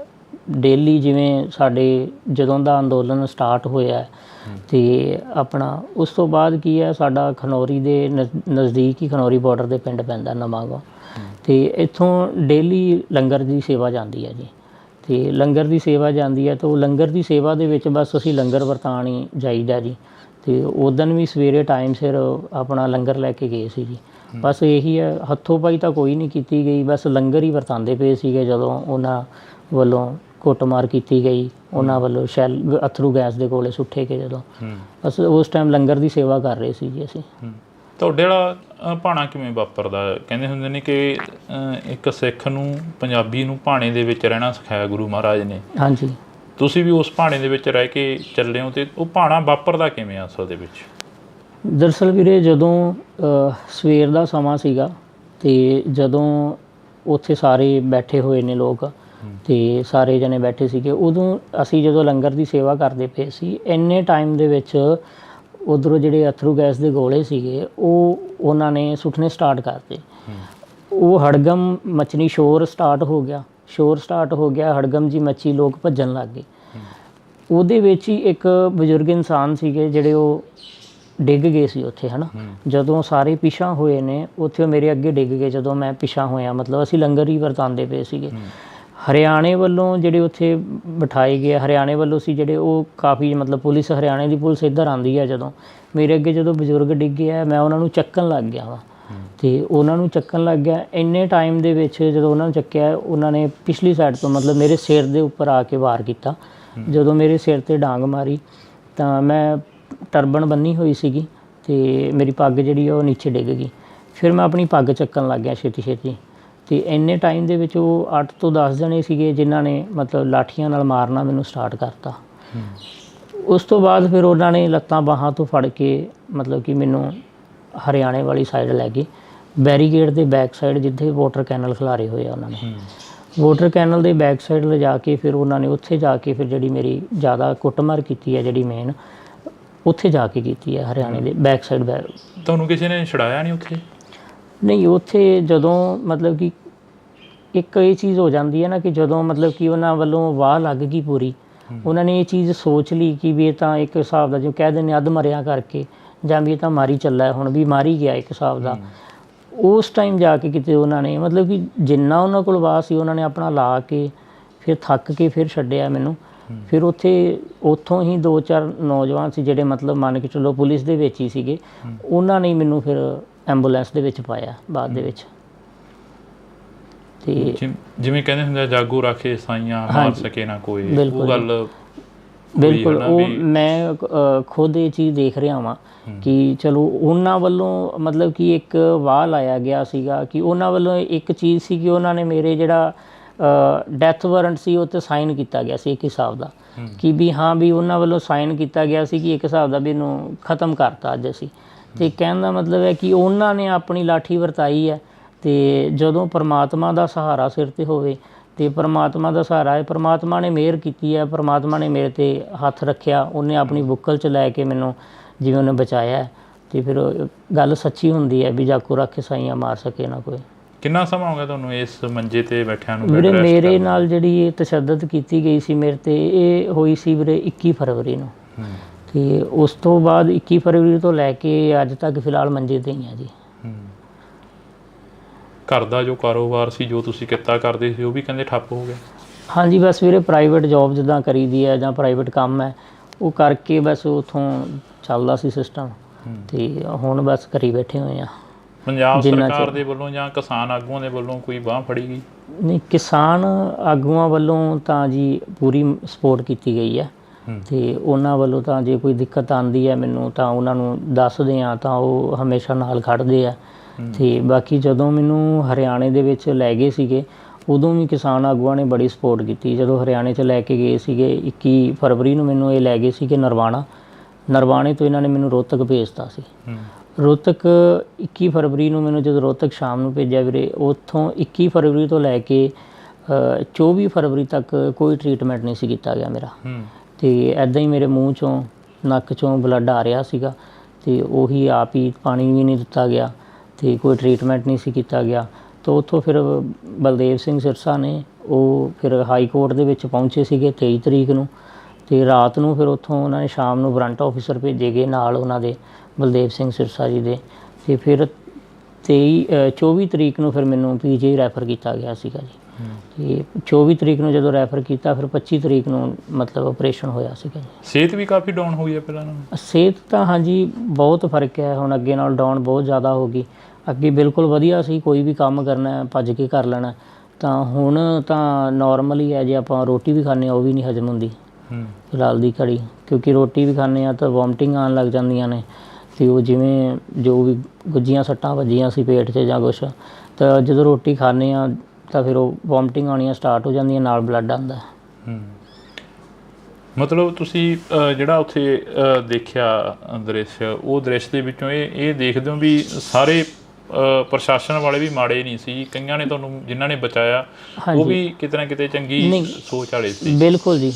ਡੇਲੀ ਜਿਵੇਂ ਸਾਡੇ ਜਦੋਂ ਦਾ ਅੰਦੋਲਨ ਸਟਾਰਟ ਹੋਇਆ ਅਤੇ ਆਪਣਾ ਉਸ ਤੋਂ ਬਾਅਦ ਕੀ ਹੈ, ਸਾਡਾ ਖਨੌਰੀ ਦੇ ਨਜ਼ਦੀਕ ਹੀ ਖਨੌਰੀ ਬਾਰਡਰ ਦੇ ਪਿੰਡ ਪੈਂਦਾ ਨਵਾਂਗਾਂ, ਅਤੇ ਇੱਥੋਂ ਡੇਲੀ ਲੰਗਰ ਦੀ ਸੇਵਾ ਜਾਂਦੀ ਹੈ ਜੀ। ਅਤੇ ਲੰਗਰ ਦੀ ਸੇਵਾ ਜਾਂਦੀ ਹੈ ਤਾਂ ਉਹ ਲੰਗਰ ਦੀ ਸੇਵਾ ਦੇ ਵਿੱਚ ਬਸ ਅਸੀਂ ਲੰਗਰ ਵਰਤਾਉਣ ਹੀ ਜਾਈਦਾ ਜੀ। ਅਤੇ ਉਦਣ ਵੀ ਸਵੇਰੇ ਟਾਈਮ ਸਿਰ ਆਪਣਾ ਲੰਗਰ ਲੈ ਕੇ ਗਏ ਸੀ ਜੀ। ਬਸ ਇਹੀ ਹੈ, ਹੱਥੋਂ ਪਾਈ ਤਾਂ ਕੋਈ ਨਹੀਂ ਕੀਤੀ ਗਈ, ਬਸ ਲੰਗਰ ਹੀ ਵਰਤਾਉਂਦੇ ਪਏ ਸੀਗੇ। ਜਦੋਂ ਉਹਨਾਂ ਵੱਲੋਂ ਕੁੱਟਮਾਰ ਕੀਤੀ ਗਈ, ਉਹਨਾਂ ਵੱਲੋਂ ਅਥਰੂ ਗੈਸ ਦੇ ਗੋਲੇ ਸੁੱਟੇ ਗਏ, ਜਦੋਂ ਬਸ ਉਸ ਟਾਈਮ ਲੰਗਰ ਦੀ ਸੇਵਾ ਕਰ ਰਹੇ ਸੀ ਜੀ ਅਸੀਂ। ਤੁਹਾਡੇ ਵਾਲਾ ਭਾਣਾ ਕਿਵੇਂ ਵਾਪਰਦਾ? ਕਹਿੰਦੇ ਹੁੰਦੇ ਨੇ ਕਿ ਇੱਕ ਸਿੱਖ ਨੂੰ, ਪੰਜਾਬੀ ਨੂੰ ਭਾਣੇ ਦੇ ਵਿੱਚ ਰਹਿਣਾ ਸਿਖਾਇਆ ਗੁਰੂ ਮਹਾਰਾਜ ਨੇ। ਹਾਂਜੀ। ਤੁਸੀਂ ਵੀ ਉਸ ਭਾਣੇ ਦੇ ਵਿੱਚ ਰਹਿ ਕੇ ਚੱਲੇ ਹੋ, ਅਤੇ ਉਹ ਭਾਣਾ ਵਾਪਰਦਾ ਕਿਵੇਂ ਆ ਅਸਲ ਦੇ ਵਿੱਚ? ਦਰਅਸਲ ਵੀਰੇ, ਜਦੋਂ ਸਵੇਰ ਦਾ ਸਮਾਂ ਸੀਗਾ ਅਤੇ ਜਦੋਂ ਉੱਥੇ ਸਾਰੇ ਬੈਠੇ ਹੋਏ ਨੇ ਲੋਕ ਅਤੇ ਸਾਰੇ ਜਣੇ ਬੈਠੇ ਸੀਗੇ, ਉਦੋਂ ਅਸੀਂ ਜਦੋਂ ਲੰਗਰ ਦੀ ਸੇਵਾ ਕਰਦੇ ਪਏ ਸੀ, ਇੰਨੇ ਟਾਈਮ ਦੇ ਵਿੱਚ ਉੱਧਰੋਂ ਜਿਹੜੇ ਅਥਰੂ ਗੈਸ ਦੇ ਗੋਲੇ ਸੀਗੇ ਉਹ ਉਹਨਾਂ ਨੇ ਸੁੱਟਣੇ ਸਟਾਰਟ ਕਰਤੇ। ਉਹ ਹੜਗਮ ਮਚਣੀ, ਸ਼ੋਰ ਸਟਾਰਟ ਹੋ ਗਿਆ, ਹੜਗਮ ਜੀ ਮੱਛੀ, ਲੋਕ ਭੱਜਣ ਲੱਗ ਗਏ। ਉਹਦੇ ਵਿੱਚ ਹੀ ਇੱਕ ਬਜ਼ੁਰਗ ਇਨਸਾਨ ਸੀਗੇ ਜਿਹੜੇ ਉਹ ਡਿੱਗ ਗਏ ਸੀ ਉੱਥੇ, ਹੈ ਨਾ। ਜਦੋਂ ਸਾਰੇ ਪਿਛਾਂਹ ਹੋਏ ਨੇ ਉੱਥੇ, ਉਹ ਮੇਰੇ ਅੱਗੇ ਡਿੱਗ ਗਏ ਜਦੋਂ ਮੈਂ ਪਿਛਾਂਹ ਹੋਇਆ। ਮਤਲਬ ਅਸੀਂ ਲੰਗਰ ਹੀ ਵਰਤਾਉਂਦੇ ਪਏ ਸੀਗੇ। ਹਰਿਆਣੇ ਵੱਲੋਂ ਜਿਹੜੇ ਉੱਥੇ ਬਿਠਾਏ ਗਏ, ਹਰਿਆਣੇ ਵੱਲੋਂ ਸੀ ਜਿਹੜੇ, ਉਹ ਕਾਫੀ ਮਤਲਬ ਪੁਲਿਸ, ਹਰਿਆਣੇ ਦੀ ਪੁਲਿਸ ਇੱਧਰ ਆਉਂਦੀ ਹੈ। ਜਦੋਂ ਮੇਰੇ ਅੱਗੇ ਜਦੋਂ ਬਜ਼ੁਰਗ ਡਿੱਗੇ ਆ, ਮੈਂ ਉਹਨਾਂ ਨੂੰ ਚੱਕਣ ਲੱਗ ਗਿਆ ਵਾ, ਅਤੇ ਉਹਨਾਂ ਨੂੰ ਚੱਕਣ ਲੱਗ ਗਿਆ। ਇੰਨੇ ਟਾਈਮ ਦੇ ਵਿੱਚ ਜਦੋਂ ਉਹਨਾਂ ਨੂੰ ਚੱਕਿਆ, ਉਹਨਾਂ ਨੇ ਪਿਛਲੀ ਸਾਈਡ ਤੋਂ ਮਤਲਬ ਮੇਰੇ ਸਿਰ ਦੇ ਉੱਪਰ ਆ ਕੇ ਵਾਰ ਕੀਤਾ। ਜਦੋਂ ਮੇਰੇ ਸਿਰ 'ਤੇ ਡਾਂਗ ਮਾਰੀ ਤਾਂ ਮੈਂ ਟਰਬਨ ਬੰਨੀ ਹੋਈ ਸੀਗੀ ਅਤੇ ਮੇਰੀ ਪੱਗ ਜਿਹੜੀ ਉਹ ਨੀਚੇ ਡਿੱਗ ਗਈ। ਫਿਰ ਮੈਂ ਆਪਣੀ ਪੱਗ ਚੱਕਣ ਲੱਗ ਗਿਆ ਛੇਤੀ ਛੇਤੀ, ਅਤੇ ਇੰਨੇ ਟਾਈਮ ਦੇ ਵਿੱਚ ਉਹ 8 ਤੋਂ 10 ਜਣੇ ਸੀਗੇ ਜਿਨ੍ਹਾਂ ਨੇ ਮਤਲਬ ਲਾਠੀਆਂ ਨਾਲ ਮਾਰਨਾ ਮੈਨੂੰ ਸਟਾਰਟ ਕਰਤਾ। ਉਸ ਤੋਂ ਬਾਅਦ ਫਿਰ ਉਹਨਾਂ ਨੇ ਲੱਤਾਂ ਬਾਹਾਂ ਤੋਂ ਫੜ ਕੇ ਮਤਲਬ ਕਿ ਮੈਨੂੰ ਹਰਿਆਣੇ ਵਾਲੀ ਸਾਈਡ ਲੈ ਗਏ, ਬੈਰੀਗੇਡ ਦੇ ਬੈਕ ਸਾਈਡ ਜਿੱਥੇ ਵਾਟਰ ਕੈਨਲ ਖਿਲਾਰੇ ਹੋਏ ਆ ਉਹਨਾਂ ਨੇ। ਵਾਟਰ ਕੈਨਲ ਦੇ ਬੈਕ ਸਾਈਡ ਲਿਜਾ ਕੇ ਫਿਰ ਉਹਨਾਂ ਨੇ ਉੱਥੇ ਜਾ ਕੇ ਫਿਰ ਜਿਹੜੀ ਮੇਰੀ ਜ਼ਿਆਦਾ ਕੁੱਟਮਾਰ ਕੀਤੀ ਹੈ, ਜਿਹੜੀ ਮੇਨ ਉੱਥੇ ਜਾ ਕੇ ਕੀਤੀ ਹੈ ਹਰਿਆਣੇ ਦੇ ਬੈਕ ਸਾਈਡ। ਤੁਹਾਨੂੰ ਕਿਸੇ ਨੇ ਛੁਡਾਇਆ ਨਹੀਂ ਉੱਥੇ? ਨਹੀਂ, ਉੱਥੇ ਜਦੋਂ ਮਤਲਬ ਕਿ ਇੱਕ ਇਹ ਚੀਜ਼ ਹੋ ਜਾਂਦੀ ਹੈ ਨਾ ਕਿ ਜਦੋਂ ਮਤਲਬ ਕਿ ਉਹਨਾਂ ਵੱਲੋਂ ਵਾਹ ਲੱਗ ਗਈ ਪੂਰੀ, ਉਹਨਾਂ ਨੇ ਇਹ ਚੀਜ਼ ਸੋਚ ਲਈ ਕਿ ਵੀ ਇਹ ਤਾਂ ਇੱਕ ਹਿਸਾਬ ਦਾ ਜੋ ਕਹਿ ਦਿੰਦੇ ਅੱਧ ਮਰਿਆ ਕਰਕੇ, ਜਾਂ ਵੀ ਇਹ ਤਾਂ ਮਾਰੀ ਚੱਲਾ, ਹੁਣ ਵੀ ਮਾਰੀ ਗਿਆ ਇੱਕ ਹਿਸਾਬ ਦਾ। ਉਸ ਟਾਈਮ ਜਾ ਕੇ ਕਿਤੇ ਉਹਨਾਂ ਨੇ ਮਤਲਬ ਕਿ ਜਿੰਨਾ ਉਹਨਾਂ ਕੋਲ ਵਾਹ ਸੀ ਉਹਨਾਂ ਨੇ ਆਪਣਾ ਲਾ ਕੇ ਫਿਰ ਥੱਕ ਕੇ ਫਿਰ ਛੱਡਿਆ ਮੈਨੂੰ। ਫਿਰ ਉੱਥੋਂ ਹੀ 2-4 ਨੌਜਵਾਨ ਸੀ ਜਿਹੜੇ ਮਤਲਬ ਮੰਨ ਕੇ ਚੱਲੋ ਪੁਲਿਸ ਦੇ ਵਿੱਚ ਹੀ ਸੀਗੇ, ਉਹਨਾਂ ਨੇ ਮੈਨੂੰ ਫਿਰ ਐਂਬੂਲੈਂਸ ਦੇ ਵਿੱਚ ਪਾਇਆ ਬਾਅਦ ਦੇ ਵਿੱਚ। ਅਤੇ ਜਿਵੇਂ ਕਹਿੰਦੇ ਹੁੰਦੇ ਜਾਗੋ ਰਾਖੇ ਸਾਈਆਂ ਮਾਰ ਸਕੇ ਨਾ ਕੋਈ, ਉਹ ਗੱਲ ਬਿਲਕੁਲ ਉਹ ਮੈਂ ਖੁਦ ਇਹ ਚੀਜ਼ ਦੇਖ ਰਿਹਾ ਵਾਂ ਕਿ ਚਲੋ ਉਹਨਾਂ ਵੱਲੋਂ ਮਤਲਬ ਕਿ ਇੱਕ ਵਾਹ ਲਾਇਆ ਗਿਆ ਸੀਗਾ ਕਿ ਉਹਨਾਂ ਵੱਲੋਂ ਇੱਕ ਚੀਜ਼ ਸੀ ਕਿ ਉਹਨਾਂ ਨੇ ਮੇਰੇ ਜਿਹੜਾ ਡੈਥ ਵਾਰੰਟ ਸੀ ਉਹ 'ਤੇ ਸਾਈਨ ਕੀਤਾ ਗਿਆ ਸੀ ਇੱਕ ਹਿਸਾਬ ਦਾ, ਕਿ ਵੀ ਹਾਂ ਵੀ ਉਹਨਾਂ ਵੱਲੋਂ ਸਾਈਨ ਕੀਤਾ ਗਿਆ ਸੀ ਕਿ ਇੱਕ ਹਿਸਾਬ ਦਾ ਵੀ ਇਹਨੂੰ ਖ਼ਤਮ ਕਰਤਾ ਅੱਜ ਅਸੀਂ। ਅਤੇ ਕਹਿਣ ਦਾ ਮਤਲਬ ਹੈ ਕਿ ਉਹਨਾਂ ਨੇ ਆਪਣੀ ਲਾਠੀ ਵਰਤਾਈ ਹੈ, ਅਤੇ ਜਦੋਂ ਪਰਮਾਤਮਾ ਦਾ ਸਹਾਰਾ ਸਿਰ 'ਤੇ ਹੋਵੇ ਤੇ ਪਰਮਾਤਮਾ ਦਾ ਸਹਾਰਾ ਹੈ। ਪਰਮਾਤਮਾ ਨੇ ਮਿਹਰ ਕੀਤੀ ਹੈ, ਪਰਮਾਤਮਾ ਨੇ ਮੇਰੇ ਤੇ ਹੱਥ ਰੱਖਿਆ, ਉਹਨੇ ਆਪਣੀ ਬੁੱਕਲ 'ਚ ਲੈ ਕੇ ਮੈਨੂੰ ਜਿਵੇਂ ਉਹਨੇ ਬਚਾਇਆ। ਤੇ ਫਿਰ ਗੱਲ ਸੱਚੀ ਹੁੰਦੀ ਹੈ ਵੀ ਜਾਕੂ ਰੱਖ ਕੇ ਸਾਈਆਂ ਮਾਰ ਸਕੇ ਨਾ ਕੋਈ। ਕਿੰਨਾ ਸਮਾਂ ਹੋ ਗਿਆ ਤੁਹਾਨੂੰ ਇਸ ਮੰਜੇ ਤੇ ਬੈਠਿਆਂ ਨੂੰ? ਵੀਰੇ ਮੇਰੇ ਨਾਲ ਜਿਹੜੀ ਇਹ ਤਸ਼ੱਦਦ ਕੀਤੀ ਗਈ ਸੀ ਮੇਰੇ ਤੇ, ਇਹ ਹੋਈ ਸੀ ਵੀਰੇ 21 ਫਰਵਰੀ ਨੂੰ। ਤੇ ਉਸ ਤੋਂ ਬਾਅਦ 21 ਫਰਵਰੀ ਤੋਂ ਲੈ ਕੇ ਅੱਜ ਤੱਕ ਫਿਲਹਾਲ ਮੰਜੇ ਤੇ ਹੀ ਆ ਜੀ। ਘਰ ਦਾ ਜੋ ਕਾਰੋਬਾਰ ਸੀ, ਜੋ ਤੁਸੀਂ ਕਿੱਤਾ ਕਰਦੇ ਸੀ, ਉਹ ਵੀ ਕਹਿੰਦੇ ਠੱਪ ਹੋ ਗਿਆ? ਹਾਂਜੀ, ਬਸ ਵੀਰੇ ਪ੍ਰਾਈਵੇਟ ਜੋਬ ਜਿੱਦਾਂ ਕਰੀਦੀ ਹੈ ਜਾਂ ਪ੍ਰਾਈਵੇਟ ਕੰਮ ਹੈ ਉਹ ਕਰਕੇ ਬਸ ਉੱਥੋਂ ਚੱਲਦਾ ਸੀ ਸਿਸਟਮ। ਤੇ ਹੁਣ ਬਸ ਘਰੀ ਬੈਠੇ ਹੋਏ ਆ। ਪੰਜਾਬ ਸਰਕਾਰ ਦੇ ਵੱਲੋਂ ਜਾਂ ਕਿਸਾਨ ਆਗੂਆਂ ਦੇ ਵੱਲੋਂ ਕੋਈ ਬਾਂਹ ਫੜੀ ਗਈ? ਨਹੀਂ, ਕਿਸਾਨ ਆਗੂਆਂ ਵੱਲੋਂ ਤਾਂ ਜੀ ਪੂਰੀ ਸਪੋਰਟ ਕੀਤੀ ਗਈ ਹੈ। ਤੇ ਉਹਨਾਂ ਵੱਲੋਂ ਤਾਂ ਜੇ ਕੋਈ ਦਿੱਕਤ ਆਉਂਦੀ ਹੈ ਮੈਨੂੰ ਤਾਂ ਉਹਨਾਂ ਨੂੰ ਦੱਸਦੇ ਆ ਤਾਂ ਉਹ ਹਮੇਸ਼ਾ ਨਾਲ ਖੜ੍ਹਦੇ ਆ। ਤੇ ਬਾਕੀ ਜਦੋਂ ਮੈਨੂੰ ਹਰਿਆਣੇ ਦੇ ਵਿੱਚ ਲੈ ਗਏ ਸੀਗੇ ਉਦੋਂ ਵੀ ਕਿਸਾਨ ਆਗੂਆਂ ਨੇ ਬੜੀ ਸਪੋਰਟ ਕੀਤੀ। ਜਦੋਂ ਹਰਿਆਣੇ 'ਚ ਲੈ ਕੇ ਗਏ ਸੀਗੇ 21 ਫਰਵਰੀ ਨੂੰ ਮੈਨੂੰ ਇਹ ਲੈ ਗਏ ਸੀਗੇ ਨਰਵਾਣੇ ਤੋਂ ਇਹਨਾਂ ਨੇ ਮੈਨੂੰ ਰੋਹਤਕ ਭੇਜਤਾ ਸੀ। ਰੋਹਤਕ 21 ਫਰਵਰੀ ਨੂੰ ਮੈਨੂੰ ਜਦੋਂ ਰੋਹਤਕ ਸ਼ਾਮ ਨੂੰ ਭੇਜਿਆ ਵੀਰੇ, ਉੱਥੋਂ 21 ਫਰਵਰੀ ਤੋਂ ਲੈ ਕੇ 24 ਫਰਵਰੀ ਤੱਕ ਕੋਈ ਟਰੀਟਮੈਂਟ ਨਹੀਂ ਸੀ ਕੀਤਾ ਗਿਆ ਮੇਰਾ। ਤੇ ਐਦਾਂ ਹੀ ਮੇਰੇ ਮੂੰਹ 'ਚੋਂ ਨੱਕ 'ਚੋਂ ਬਲੱਡ ਆ ਰਿਹਾ ਸੀਗਾ ਤੇ ਉਹੀ ਆਪ ਹੀ ਪਾਣੀ ਵੀ ਨਹੀਂ ਦਿੱਤਾ ਗਿਆ ਤੇ ਕੋਈ ਟਰੀਟਮੈਂਟ ਨਹੀਂ ਸੀ ਕੀਤਾ ਗਿਆ। ਤਾਂ ਉੱਥੋਂ ਫਿਰ ਬਲਦੇਵ ਸਿੰਘ ਸਿਰਸਾ ਨੇ ਉਹ ਫਿਰ ਹਾਈ ਕੋਰਟ ਦੇ ਵਿੱਚ ਪਹੁੰਚੇ ਸੀਗੇ 23 ਤਰੀਕ ਨੂੰ। ਤੇ ਰਾਤ ਨੂੰ ਫਿਰ ਉੱਥੋਂ ਉਹਨਾਂ ਨੇ ਸ਼ਾਮ ਨੂੰ ਵਾਰੰਟ ਆਫਿਸਰ ਭੇਜੇ ਗਏ ਨਾਲ ਉਹਨਾਂ ਦੇ ਬਲਦੇਵ ਸਿੰਘ ਸਿਰਸਾ ਜੀ ਦੇ। ਤੇ ਫਿਰ 24 ਤਰੀਕ ਨੂੰ ਫਿਰ ਮੈਨੂੰ PGI ਰੈਫਰ ਕੀਤਾ ਗਿਆ ਸੀਗਾ ਜੀ। ਤੇ 24 ਤਰੀਕ ਨੂੰ ਜਦੋਂ ਰੈਫਰ ਕੀਤਾ ਫਿਰ 25 ਤਰੀਕ ਨੂੰ ਮਤਲਬ ਆਪਰੇਸ਼ਨ ਹੋਇਆ ਸੀਗਾ ਜੀ। ਸਿਹਤ ਵੀ ਕਾਫੀ ਡਾਊਨ ਹੋਈ ਹੈ ਪਹਿਲਾਂ ਨਾਲੋਂ? ਸਿਹਤ ਤਾਂ ਹਾਂਜੀ ਬਹੁਤ ਫਰਕ ਹੈ ਹੁਣ, ਅੱਗੇ ਨਾਲ ਡਾਊਨ ਬਹੁਤ ਜ਼ਿਆਦਾ ਹੋ ਗਈ। ਅੱਗੇ ਬਿਲਕੁਲ ਵਧੀਆ ਸੀ, ਕੋਈ ਵੀ ਕੰਮ ਕਰਨਾ ਭੱਜ ਕੇ ਕਰ ਲੈਣਾ, ਤਾਂ ਹੁਣ ਤਾਂ ਨੋਰਮਲ ਹੀ ਹੈ। ਜੇ ਆਪਾਂ ਰੋਟੀ ਵੀ ਖਾਂਦੇ ਹਾਂ ਉਹ ਵੀ ਨਹੀਂ ਹਜਮ ਹੁੰਦੀ ਫਿਲਹਾਲ ਦੀ ਘੜੀ, ਕਿਉਂਕਿ ਰੋਟੀ ਵੀ ਖਾਂਦੇ ਹਾਂ ਤਾਂ ਵੋਮਟਿੰਗ ਆਉਣ ਲੱਗ ਜਾਂਦੀਆਂ ਨੇ। ਤੇ ਉਹ ਜਿਵੇਂ ਜੋ ਵੀ ਗੁੱਜੀਆਂ ਸੱਟਾਂ ਵੱਜੀਆਂ ਸੀ ਪੇਟ 'ਚ ਜਾਂ ਕੁਛ, ਤਾਂ ਜਦੋਂ ਰੋਟੀ ਖਾਂਦੇ ਹਾਂ ਤਾਂ ਫਿਰ ਉਹ ਵੋਮਟਿੰਗ ਆਉਣੀਆਂ ਸਟਾਰਟ ਹੋ ਜਾਂਦੀਆਂ, ਨਾਲ ਬਲੱਡ ਆਉਂਦਾ। ਮਤਲਬ ਤੁਸੀਂ ਜਿਹੜਾ ਉੱਥੇ ਦੇਖਿਆ ਦ੍ਰਿਸ਼, ਉਹ ਦ੍ਰਿਸ਼ ਦੇ ਵਿੱਚੋਂ ਇਹ ਦੇਖਦੇ ਹੋ ਵੀ ਸਾਰੇ ਪ੍ਰਸ਼ਾਸਨ ਵਾਲੇ ਵੀ ਮਾੜੇ ਨਹੀਂ ਸੀ, ਕਈਆਂ ਨੇ ਤੁਹਾਨੂੰ ਜਿਨ੍ਹਾਂ ਨੇ ਬਚਾਇਆ ਉਹ ਵੀ ਕਿਤੇ ਨਾ ਕਿਤੇ ਚੰਗੀ ਸੋਚ ਵਾਲੇ ਸੀ? ਬਿਲਕੁਲ ਜੀ,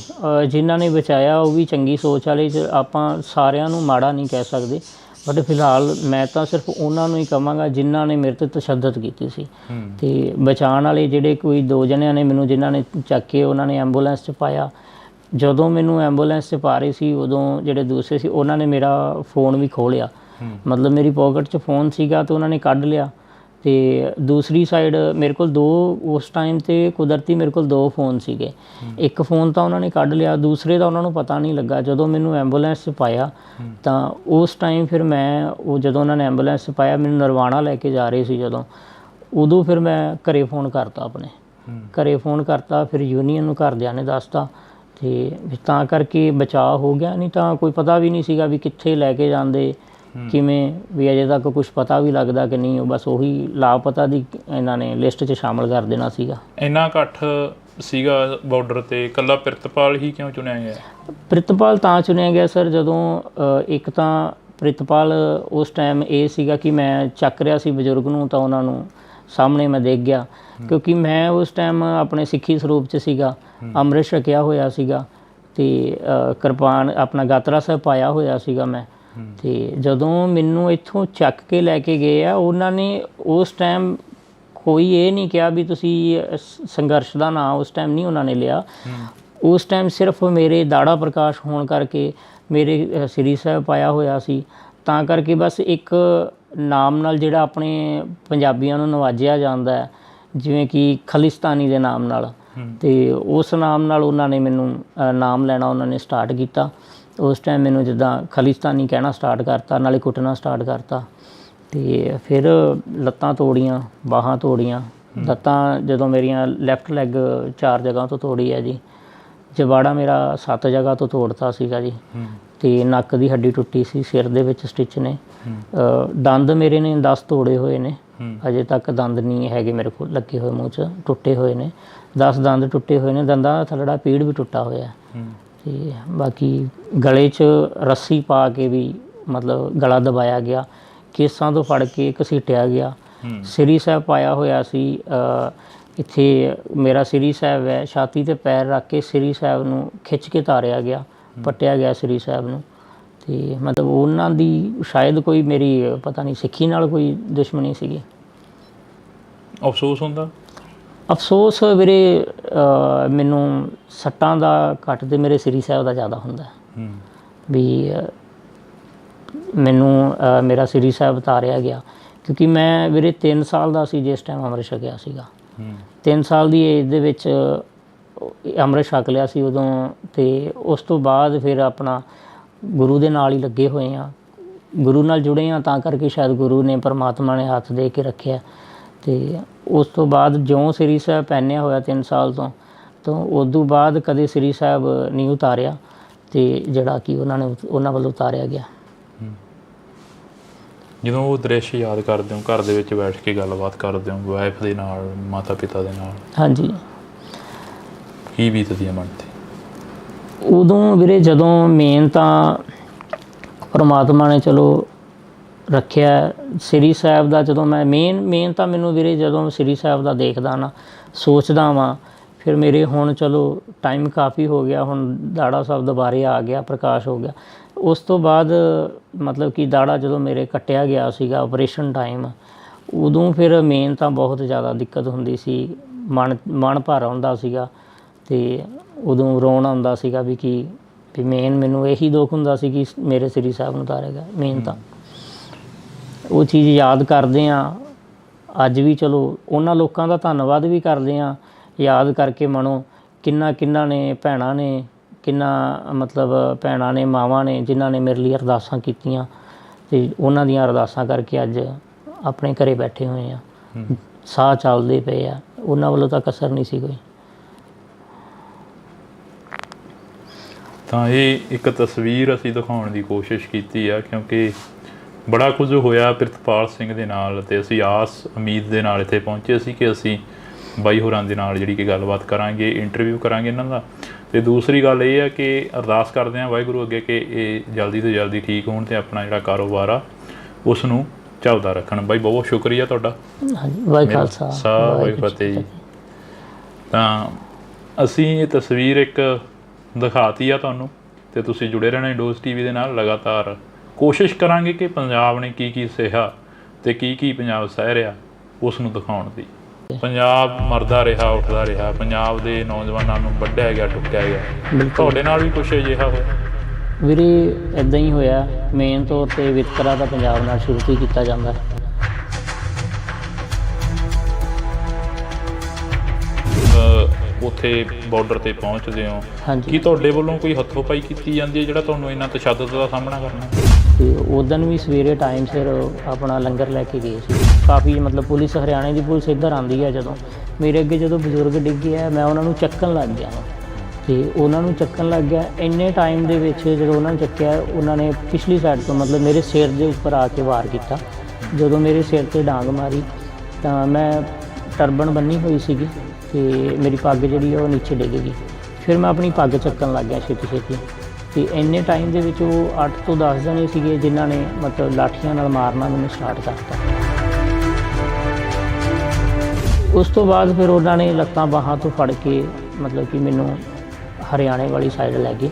ਜਿਨ੍ਹਾਂ ਨੇ ਬਚਾਇਆ ਉਹ ਵੀ ਚੰਗੀ ਸੋਚ ਵਾਲੇ। ਆਪਾਂ ਸਾਰਿਆਂ ਨੂੰ ਮਾੜਾ ਨਹੀਂ ਕਹਿ ਸਕਦੇ, ਬਟ ਫਿਲਹਾਲ ਮੈਂ ਤਾਂ ਸਿਰਫ ਉਹਨਾਂ ਨੂੰ ਹੀ ਕਹਾਂਗਾ ਜਿਨ੍ਹਾਂ ਨੇ ਮੇਰੇ 'ਤੇ ਤਸ਼ੱਦਦ ਕੀਤੀ ਸੀ। ਤੇ ਬਚਾਉਣ ਵਾਲੇ ਜਿਹੜੇ ਕੋਈ 2 ਜਣਿਆਂ ਨੇ ਮੈਨੂੰ ਜਿਨ੍ਹਾਂ ਨੇ ਚੱਕ ਕੇ ਉਹਨਾਂ ਨੇ ਐਂਬੂਲੈਂਸ 'ਚ ਪਾਇਆ। ਜਦੋਂ ਮੈਨੂੰ ਐਂਬੂਲੈਂਸ 'ਚ ਪਾ ਰਹੇ ਸੀ ਉਦੋਂ ਜਿਹੜੇ ਦੂਸਰੇ ਸੀ ਉਹਨਾਂ ਨੇ ਮੇਰਾ ਫ਼ੋਨ ਵੀ ਖੋਹ ਲਿਆ। ਮਤਲਬ ਮੇਰੀ ਪੋਕਟ 'ਚ ਫ਼ੋਨ ਸੀਗਾ ਅਤੇ ਉਹਨਾਂ ਨੇ ਕੱਢ ਲਿਆ। ਤੇ ਦੂਸਰੀ ਸਾਈਡ ਮੇਰੇ ਕੋਲ 2 ਉਸ ਟਾਈਮ 'ਤੇ ਕੁਦਰਤੀ ਮੇਰੇ ਕੋਲ 2 ਫ਼ੋਨ ਸੀਗੇ। ਇੱਕ ਫ਼ੋਨ ਤਾਂ ਉਹਨਾਂ ਨੇ ਕੱਢ ਲਿਆ, ਦੂਸਰੇ ਦਾ ਉਹਨਾਂ ਨੂੰ ਪਤਾ ਨਹੀਂ ਲੱਗਾ। ਜਦੋਂ ਮੈਨੂੰ ਐਂਬੂਲੈਂਸ 'ਚ ਪਾਇਆ ਤਾਂ ਉਸ ਟਾਈਮ ਫਿਰ ਮੈਂ ਉਹ ਜਦੋਂ ਉਹਨਾਂ ਨੇ ਐਂਬੂਲੈਂਸ 'ਚ ਪਾਇਆ ਮੈਨੂੰ ਨਰਵਾਣਾ ਲੈ ਕੇ ਜਾ ਰਹੇ ਸੀ ਉਦੋਂ ਫਿਰ ਮੈਂ ਘਰੇ ਫ਼ੋਨ ਕਰਤਾ, ਘਰੇ ਫ਼ੋਨ ਕਰਤਾ। ਫਿਰ ਯੂਨੀਅਨ ਨੂੰ ਘਰਦਿਆਂ ਨੇ ਦੱਸਤਾ ਤੇ ਤਾਂ ਕਰਕੇ ਬਚਾਅ ਹੋ ਗਿਆ, ਨਹੀਂ ਤਾਂ ਕੋਈ ਪਤਾ ਵੀ ਨਹੀਂ ਸੀਗਾ ਵੀ ਕਿੱਥੇ ਲੈ ਕੇ ਜਾਂਦੇ, ਕਿਵੇਂ ਵੀ ਅਜੇ ਤੱਕ ਕੁਛ ਪਤਾ ਵੀ ਲੱਗਦਾ ਕਿ ਨਹੀਂ। ਉਹ ਬਸ ਉਹੀ ਲਾਪਤਾ ਦੀ ਇਹਨਾਂ ਨੇ ਲਿਸਟ 'ਚ ਸ਼ਾਮਲ ਕਰ ਦੇਣਾ ਸੀਗਾ। ਇੰਨਾ ਇਕੱਠ ਸੀਗਾ ਬਾਰਡਰ 'ਤੇ, ਇਕੱਲਾ ਪ੍ਰਿਤਪਾਲ ਹੀ ਕਿਉਂ ਚੁਣਿਆ ਗਿਆ? ਪ੍ਰਿਤਪਾਲ ਤਾਂ ਚੁਣਿਆ ਗਿਆ ਸਰ, ਜਦੋਂ ਇੱਕ ਤਾਂ ਪ੍ਰਿਤਪਾਲ ਉਸ ਟਾਈਮ ਇਹ ਸੀਗਾ ਕਿ ਮੈਂ ਚੱਕ ਰਿਹਾ ਸੀ ਬਜ਼ੁਰਗ ਨੂੰ ਤਾਂ ਉਹਨਾਂ ਨੂੰ ਸਾਹਮਣੇ ਮੈਂ ਦੇਖ ਗਿਆ, ਕਿਉਂਕਿ ਮੈਂ ਉਸ ਟਾਈਮ ਆਪਣੇ ਸਿੱਖੀ ਸਰੂਪ 'ਚ ਸੀਗਾ, ਅੰਮ੍ਰਿਤ ਛਕਿਆ ਹੋਇਆ ਸੀਗਾ ਤੇ ਕਿਰਪਾਨ ਆਪਣਾ ਗਾਤਰਾ ਸਾਹਿਬ ਪਾਇਆ ਹੋਇਆ ਸੀਗਾ ਮੈਂ। ਤੇ ਜਦੋਂ ਮੈਨੂੰ ਇੱਥੋਂ ਚੱਕ ਕੇ ਲੈ ਕੇ ਗਏ ਆ ਉਹਨਾਂ ਨੇ ਉਸ ਟਾਈਮ ਕੋਈ ਇਹ ਨਹੀਂ ਕਿਹਾ ਵੀ ਤੁਸੀਂ ਸੰਘਰਸ਼ ਦਾ ਨਾਂ ਉਸ ਟਾਈਮ ਨਹੀਂ ਉਹਨਾਂ ਨੇ ਲਿਆ। ਉਸ ਟਾਈਮ ਸਿਰਫ ਮੇਰੇ ਦਾੜਾ ਪ੍ਰਕਾਸ਼ ਹੋਣ ਕਰਕੇ ਮੇਰੇ ਸ੍ਰੀ ਸਾਹਿਬ ਪਾਇਆ ਹੋਇਆ ਸੀ, ਤਾਂ ਕਰਕੇ ਬਸ ਇੱਕ ਨਾਮ ਨਾਲ ਜਿਹੜਾ ਆਪਣੇ ਪੰਜਾਬੀਆਂ ਨੂੰ ਨਵਾਜਿਆ ਜਾਂਦਾ ਹੈ ਜਿਵੇਂ ਕਿ ਖਾਲਿਸਤਾਨੀ ਦੇ ਨਾਮ ਨਾਲ, ਤੇ ਉਸ ਨਾਮ ਨਾਲ ਉਹਨਾਂ ਨੇ ਮੈਨੂੰ ਨਾਮ ਲੈਣਾ ਉਹਨਾਂ ਨੇ ਸਟਾਰਟ ਕੀਤਾ। ਉਸ ਟਾਈਮ ਮੈਨੂੰ ਜਿੱਦਾਂ ਖਾਲਿਸਤਾਨੀ ਕਹਿਣਾ ਸਟਾਰਟ ਕਰਤਾ, ਨਾਲੇ ਕੁੱਟਣਾ ਸਟਾਰਟ ਕਰਤਾ। ਤੇ ਫਿਰ ਲੱਤਾਂ ਤੋੜੀਆਂ, ਬਾਹਾਂ ਤੋੜੀਆਂ। ਲੱਤਾਂ ਜਦੋਂ ਮੇਰੀਆਂ ਲੈਫਟ ਲੈਗ 4 ਜਗ੍ਹਾ ਤੋਂ ਤੋੜੀ ਹੈ ਜੀ, ਜਬਾੜਾ ਮੇਰਾ 7 ਜਗ੍ਹਾ ਤੋਂ ਤੋੜਤਾ ਸੀਗਾ ਜੀ। ਤੇ ਨੱਕ ਦੀ ਹੱਡੀ ਟੁੱਟੀ ਸੀ, ਸਿਰ ਦੇ ਵਿੱਚ ਸਟਿਚ ਨੇ, ਦੰਦ ਮੇਰੇ ਨੇ 10 ਤੋੜੇ ਹੋਏ ਨੇ, ਅਜੇ ਤੱਕ ਦੰਦ ਨਹੀਂ ਹੈਗੇ ਮੇਰੇ ਕੋਲ ਲੱਗੇ ਹੋਏ, ਮੂੰਹ 'ਚ ਟੁੱਟੇ ਹੋਏ ਨੇ 10 ਦੰਦ ਟੁੱਟੇ ਹੋਏ ਨੇ, ਦੰਦਾਂ ਦਾ ਥੱਲੜਾ ਪੀੜ ਵੀ ਟੁੱਟਾ ਹੋਇਆ। ਤੇ ਬਾਕੀ ਗਲੇ 'ਚ ਰੱਸੀ ਪਾ ਕੇ ਵੀ ਮਤਲਬ ਗਲਾ ਦਬਾਇਆ ਗਿਆ, ਕੇਸਾਂ ਤੋਂ ਫੜ ਕੇ ਘਸੀਟਿਆ ਗਿਆ। ਸ੍ਰੀ ਸਾਹਿਬ ਪਾਇਆ ਹੋਇਆ ਸੀ, ਇੱਥੇ ਮੇਰਾ ਸ੍ਰੀ ਸਾਹਿਬ ਹੈ, ਛਾਤੀ 'ਤੇ ਪੈਰ ਰੱਖ ਕੇ ਸ੍ਰੀ ਸਾਹਿਬ ਨੂੰ ਖਿੱਚ ਕੇ ਤਾਰਿਆ ਗਿਆ, ਪੱਟਿਆ ਗਿਆ ਸ੍ਰੀ ਸਾਹਿਬ ਨੂੰ। ਅਤੇ ਮਤਲਬ ਉਹਨਾਂ ਦੀ ਸ਼ਾਇਦ ਕੋਈ ਮੇਰੀ ਪਤਾ ਨਹੀਂ ਸਿੱਖੀ ਨਾਲ ਕੋਈ ਦੁਸ਼ਮਣੀ ਸੀਗੀ। ਅਫਸੋਸ ਹੁੰਦਾ? ਅਫਸੋਸ ਵੀਰੇ ਮੈਨੂੰ ਸੱਟਾਂ ਦਾ ਘੱਟ ਤੇ ਮੇਰੇ ਸ੍ਰੀ ਸਾਹਿਬ ਦਾ ਜ਼ਿਆਦਾ ਹੁੰਦਾ ਵੀ ਮੈਨੂੰ ਮੇਰਾ ਸ੍ਰੀ ਸਾਹਿਬ ਤਾਰਿਆ ਗਿਆ, ਕਿਉਂਕਿ ਮੈਂ ਵੀਰੇ 3 ਸਾਲ ਦਾ ਸੀ ਜਿਸ ਟਾਈਮ ਅੰਮ੍ਰਿਤ ਛਕਿਆ ਸੀਗਾ। 3 ਸਾਲ ਦੀ ਏਜ ਦੇ ਵਿੱਚ ਅੰਮ੍ਰਿਤ ਛਕ ਲਿਆ ਸੀ ਉਦੋਂ। ਅਤੇ ਉਸ ਤੋਂ ਬਾਅਦ ਫਿਰ ਆਪਣਾ ਗੁਰੂ ਦੇ ਨਾਲ ਹੀ ਲੱਗੇ ਹੋਏ ਹਾਂ, ਗੁਰੂ ਨਾਲ ਜੁੜੇ ਹਾਂ, ਤਾਂ ਕਰਕੇ ਸ਼ਾਇਦ ਗੁਰੂ ਨੇ ਪਰਮਾਤਮਾ ਨੇ ਹੱਥ ਦੇ ਕੇ ਰੱਖਿਆ। ਅਤੇ ਉਸ ਤੋਂ ਬਾਅਦ ਜਿਉਂ ਸ੍ਰੀ ਸਾਹਿਬ ਪਹਿਨਿਆ ਹੋਇਆ 3 ਸਾਲ ਤੋਂ ਉਦੋਂ ਬਾਅਦ ਕਦੇ ਸ੍ਰੀ ਸਾਹਿਬ ਨਹੀਂ ਉਤਾਰਿਆ, ਅਤੇ ਜਿਹੜਾ ਕਿ ਉਹਨਾਂ ਵੱਲੋਂ ਉਤਾਰਿਆ ਗਿਆ। ਜਦੋਂ ਉਹ ਦ੍ਰਿਸ਼ ਯਾਦ ਕਰਦੇ ਹੋ, ਘਰ ਦੇ ਵਿੱਚ ਬੈਠ ਕੇ ਗੱਲਬਾਤ ਕਰਦੇ ਹੋ ਵਾਈਫ ਦੇ ਨਾਲ, ਮਾਤਾ ਪਿਤਾ ਦੇ ਨਾਲ, ਹਾਂਜੀ, ਕੀ ਬੀਤਦੀ ਹੈ ਮਨ 'ਤੇ? ਉਦੋਂ ਵੀਰੇ ਜਦੋਂ ਮੇਨ ਤਾਂ ਪਰਮਾਤਮਾ ਨੇ ਚਲੋ ਰੱਖਿਆ ਸ੍ਰੀ ਸਾਹਿਬ ਦਾ, ਜਦੋਂ ਮੈਂ ਮੇਨ ਤਾਂ ਮੈਨੂੰ ਵੀਰੇ ਜਦੋਂ ਸ੍ਰੀ ਸਾਹਿਬ ਦਾ ਦੇਖਦਾ ਨਾ, ਸੋਚਦਾ ਵਾਂ, ਫਿਰ ਮੇਰੇ ਹੁਣ ਚਲੋ ਟਾਈਮ ਕਾਫੀ ਹੋ ਗਿਆ, ਹੁਣ ਦਾੜਾ ਸਾਹਿਬ ਦੁਬਾਰੇ ਆ ਗਿਆ, ਪ੍ਰਕਾਸ਼ ਹੋ ਗਿਆ। ਉਸ ਤੋਂ ਬਾਅਦ ਮਤਲਬ ਕਿ ਦਾੜਾ ਜਦੋਂ ਮੇਰੇ ਕੱਟਿਆ ਗਿਆ ਸੀਗਾ ਆਪਰੇਸ਼ਨ ਟਾਈਮ, ਉਦੋਂ ਫਿਰ ਮੇਨ ਤਾਂ ਬਹੁਤ ਜ਼ਿਆਦਾ ਦਿੱਕਤ ਹੁੰਦੀ ਸੀ, ਮਨ ਭਰ ਆਉਂਦਾ ਸੀਗਾ, ਅਤੇ ਉਦੋਂ ਰੋਣ ਆਉਂਦਾ ਸੀਗਾ ਵੀ ਮੇਨ ਮੈਨੂੰ ਇਹੀ ਦੁੱਖ ਹੁੰਦਾ ਸੀ ਕਿ ਮੇਰੇ ਸ੍ਰੀ ਸਾਹਿਬ ਨੂੰ ਉਤਾਰਿਆ ਗਿਆ। ਮੇਨ ਤਾਂ ਉਹ ਚੀਜ਼ ਯਾਦ ਕਰਦੇ ਹਾਂ ਅੱਜ ਵੀ, ਚਲੋ ਉਹਨਾਂ ਲੋਕਾਂ ਦਾ ਧੰਨਵਾਦ ਵੀ ਕਰਦੇ ਹਾਂ ਯਾਦ ਕਰਕੇ ਮਨੋਂ, ਕਿੰਨਾ ਨੇ ਭੈਣਾਂ ਨੇ, ਮਤਲਬ ਭੈਣਾਂ ਨੇ, ਮਾਵਾਂ ਨੇ, ਜਿਨ੍ਹਾਂ ਨੇ ਮੇਰੇ ਲਈ ਅਰਦਾਸਾਂ ਕੀਤੀਆਂ, ਅਤੇ ਉਹਨਾਂ ਦੀਆਂ ਅਰਦਾਸਾਂ ਕਰਕੇ ਅੱਜ ਆਪਣੇ ਘਰੇ ਬੈਠੇ ਹੋਏ ਆ, ਸਾਹ ਚੱਲਦੇ ਪਏ ਆ, ਉਹਨਾਂ ਵੱਲੋਂ ਤਾਂ ਕਸਰ ਨਹੀਂ ਸੀ ਕੋਈ। ਤਾਂ ਇਹ ਇੱਕ ਤਸਵੀਰ ਅਸੀਂ ਦਿਖਾਉਣ ਦੀ ਕੋਸ਼ਿਸ਼ ਕੀਤੀ ਆ, ਕਿਉਂਕਿ ਬੜਾ ਕੁਝ ਹੋਇਆ ਪ੍ਰਿਤਪਾਲ ਸਿੰਘ ਦੇ ਨਾਲ, ਅਤੇ ਅਸੀਂ ਆਸ ਉਮੀਦ ਦੇ ਨਾਲ ਇੱਥੇ ਪਹੁੰਚੇ ਸੀ ਕਿ ਅਸੀਂ ਬਾਈ ਹੋਰਾਂ ਦੇ ਨਾਲ ਜਿਹੜੀ ਕਿ ਗੱਲਬਾਤ ਕਰਾਂਗੇ, ਇੰਟਰਵਿਊ ਕਰਾਂਗੇ ਇਹਨਾਂ ਦਾ। ਅਤੇ ਦੂਸਰੀ ਗੱਲ ਇਹ ਆ ਕਿ ਅਰਦਾਸ ਕਰਦੇ ਹਾਂ ਵਾਹਿਗੁਰੂ ਅੱਗੇ ਕਿ ਇਹ ਜਲਦੀ ਤੋਂ ਜਲਦੀ ਠੀਕ ਹੋਣ ਅਤੇ ਆਪਣਾ ਜਿਹੜਾ ਕਾਰੋਬਾਰ ਆ ਉਸ ਨੂੰ ਚੱਲਦਾ ਰੱਖਣ। ਬਾਈ ਬਹੁਤ ਸ਼ੁਕਰੀਆ ਤੁਹਾਡਾ। ਵਾਹਿਗੁਰੂ ਖਾਲਸਾ ਵਾਹਿਗੁਰੂ ਫਤਿਹ ਜੀ। ਤਾਂ ਅਸੀਂ ਇਹ ਤਸਵੀਰ ਇੱਕ ਦਿਖਾਤੀ ਆ ਤੁਹਾਨੂੰ, ਅਤੇ ਤੁਸੀਂ ਜੁੜੇ ਰਹਿਣਾ ਡੋਜ਼ TV ਦੇ ਨਾਲ। ਲਗਾਤਾਰ ਕੋਸ਼ਿਸ਼ ਕਰਾਂਗੇ ਕਿ ਪੰਜਾਬ ਨੇ ਕੀ ਸਹਿਆ ਅਤੇ ਕੀ ਪੰਜਾਬ ਸਹਿ ਰਿਹਾ ਉਸ ਨੂੰ ਦਿਖਾਉਣ ਦੀ। ਪੰਜਾਬ ਮਰਦਾ ਰਿਹਾ, ਉੱਠਦਾ ਰਿਹਾ, ਪੰਜਾਬ ਦੇ ਨੌਜਵਾਨਾਂ ਨੂੰ ਵੱਢਿਆ ਗਿਆ, ਟੁੱਕਿਆ ਗਿਆ। ਤੁਹਾਡੇ ਨਾਲ ਵੀ ਕੁਛ ਅਜਿਹਾ ਹੋਇਆ? ਵੀਰੇ ਇੱਦਾਂ ਹੀ ਹੋਇਆ। ਮੇਨ ਤੌਰ 'ਤੇ ਵਿਤਕਰਾ ਤਾਂ ਪੰਜਾਬ ਨਾਲ ਸ਼ੁਰੂ ਤੋਂ ਹੀ ਕੀਤਾ ਜਾਂਦਾ। ਉੱਥੇ ਬਾਰਡਰ 'ਤੇ ਪਹੁੰਚਦੇ ਹੋ, ਹਾਂਜੀ, ਕੀ ਤੁਹਾਡੇ ਵੱਲੋਂ ਕੋਈ ਹੱਥੋਂ ਪਾਈ ਕੀਤੀ ਜਾਂਦੀ ਹੈ ਜਿਹੜਾ ਤੁਹਾਨੂੰ ਇੰਨਾ ਤਸ਼ੱਦਦ ਦਾ ਸਾਹਮਣਾ ਕਰਨਾ? ਅਤੇ ਉਦੋਂ ਵੀ ਸਵੇਰੇ ਟਾਈਮ ਸਿਰ ਆਪਣਾ ਲੰਗਰ ਲੈ ਕੇ ਗਏ ਸੀ। ਕਾਫੀ ਮਤਲਬ ਪੁਲਿਸ, ਹਰਿਆਣੇ ਦੀ ਪੁਲਿਸ ਇੱਧਰ ਆਉਂਦੀ ਹੈ। ਜਦੋਂ ਮੇਰੇ ਅੱਗੇ ਜਦੋਂ ਬਜ਼ੁਰਗ ਡਿੱਗੇ ਆ, ਮੈਂ ਉਹਨਾਂ ਨੂੰ ਚੱਕਣ ਲੱਗ ਗਿਆ, ਅਤੇ ਉਹਨਾਂ ਨੂੰ ਚੱਕਣ ਲੱਗ ਗਿਆ। ਇੰਨੇ ਟਾਈਮ ਦੇ ਵਿੱਚ ਜਦੋਂ ਉਹਨਾਂ ਨੂੰ ਚੱਕਿਆ, ਉਹਨਾਂ ਨੇ ਪਿਛਲੀ ਸਾਈਡ ਤੋਂ ਮਤਲਬ ਮੇਰੇ ਸਿਰ ਦੇ ਉੱਪਰ ਆ ਕੇ ਵਾਰ ਕੀਤਾ। ਜਦੋਂ ਮੇਰੇ ਸਿਰ 'ਤੇ ਡਾਂਗ ਮਾਰੀ ਤਾਂ ਮੈਂ ਟਰਬਨ ਬੰਨੀ ਹੋਈ ਸੀਗੀ, ਅਤੇ ਮੇਰੀ ਪੱਗ ਜਿਹੜੀ ਉਹ ਨੀਚੇ ਡਿੱਗ ਗਈ। ਫਿਰ ਮੈਂ ਆਪਣੀ ਪੱਗ ਚੱਕਣ ਲੱਗ ਗਿਆ ਛੇਤੀ, ਅਤੇ ਇੰਨੇ ਟਾਈਮ ਦੇ ਵਿੱਚ ਉਹ 8 ਤੋਂ 10 ਜਣੇ ਸੀਗੇ ਜਿਨ੍ਹਾਂ ਨੇ ਮਤਲਬ ਲਾਠੀਆਂ ਨਾਲ ਮਾਰਨਾ ਮੈਨੂੰ ਸਟਾਰਟ ਕਰਤਾ। ਉਸ ਤੋਂ ਬਾਅਦ ਫਿਰ ਉਹਨਾਂ ਨੇ ਲੱਤਾਂ ਬਾਹਾਂ ਤੋਂ ਫੜ ਕੇ ਮਤਲਬ ਕਿ ਮੈਨੂੰ ਹਰਿਆਣੇ ਵਾਲੀ ਸਾਈਡ ਲੈ ਗਏ,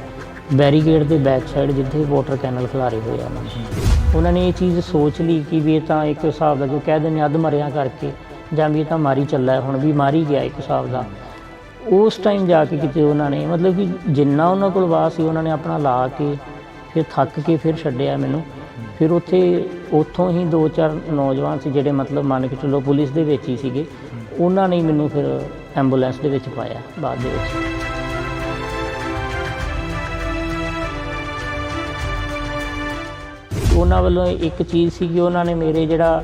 ਬੈਰੀਕੇਡ ਦੇ ਬੈਕ ਸਾਈਡ ਜਿੱਥੇ ਵਾਟਰ ਕੈਨਲ ਖਿਲਾਰੇ ਹੋਏ ਆ। ਉਹਨਾਂ ਨੇ ਇਹ ਚੀਜ਼ ਸੋਚ ਲਈ ਕਿ ਵੀ ਇਹ ਤਾਂ ਇੱਕ ਹਿਸਾਬ ਦਾ ਜੋ ਕਹਿ ਦਿੰਦੇ ਅੱਧ ਮਰਿਆ ਕਰਕੇ, ਜਾਂ ਵੀ ਇਹ ਤਾਂ ਮਾਰੀ ਚੱਲਾ, ਹੁਣ ਵੀ ਮਾਰੀ ਗਿਆ ਇੱਕ ਹਿਸਾਬ ਦਾ। ਉਸ ਟਾਈਮ ਜਾ ਕੇ ਕਿਤੇ ਉਹਨਾਂ ਨੇ ਮਤਲਬ ਕਿ ਜਿੰਨਾ ਉਹਨਾਂ ਕੋਲ ਵਾਹ ਸੀ ਉਹਨਾਂ ਨੇ ਆਪਣਾ ਲਾ ਕੇ ਫਿਰ ਥੱਕ ਕੇ ਫਿਰ ਛੱਡਿਆ ਮੈਨੂੰ। ਫਿਰ ਉੱਥੋਂ ਹੀ 2-4 ਨੌਜਵਾਨ ਸੀ ਜਿਹੜੇ ਮਤਲਬ ਮੰਨ ਕੇ ਚੱਲੋ ਪੁਲਿਸ ਦੇ ਵਿੱਚ ਹੀ ਸੀਗੇ, ਉਹਨਾਂ ਨੇ ਮੈਨੂੰ ਫਿਰ ਐਂਬੂਲੈਂਸ ਦੇ ਵਿੱਚ ਪਾਇਆ ਬਾਅਦ ਦੇ ਵਿੱਚ। ਉਹਨਾਂ ਵੱਲੋਂ ਇੱਕ ਚੀਜ਼ ਸੀ ਕਿ ਉਹਨਾਂ ਨੇ ਮੇਰੇ ਜਿਹੜਾ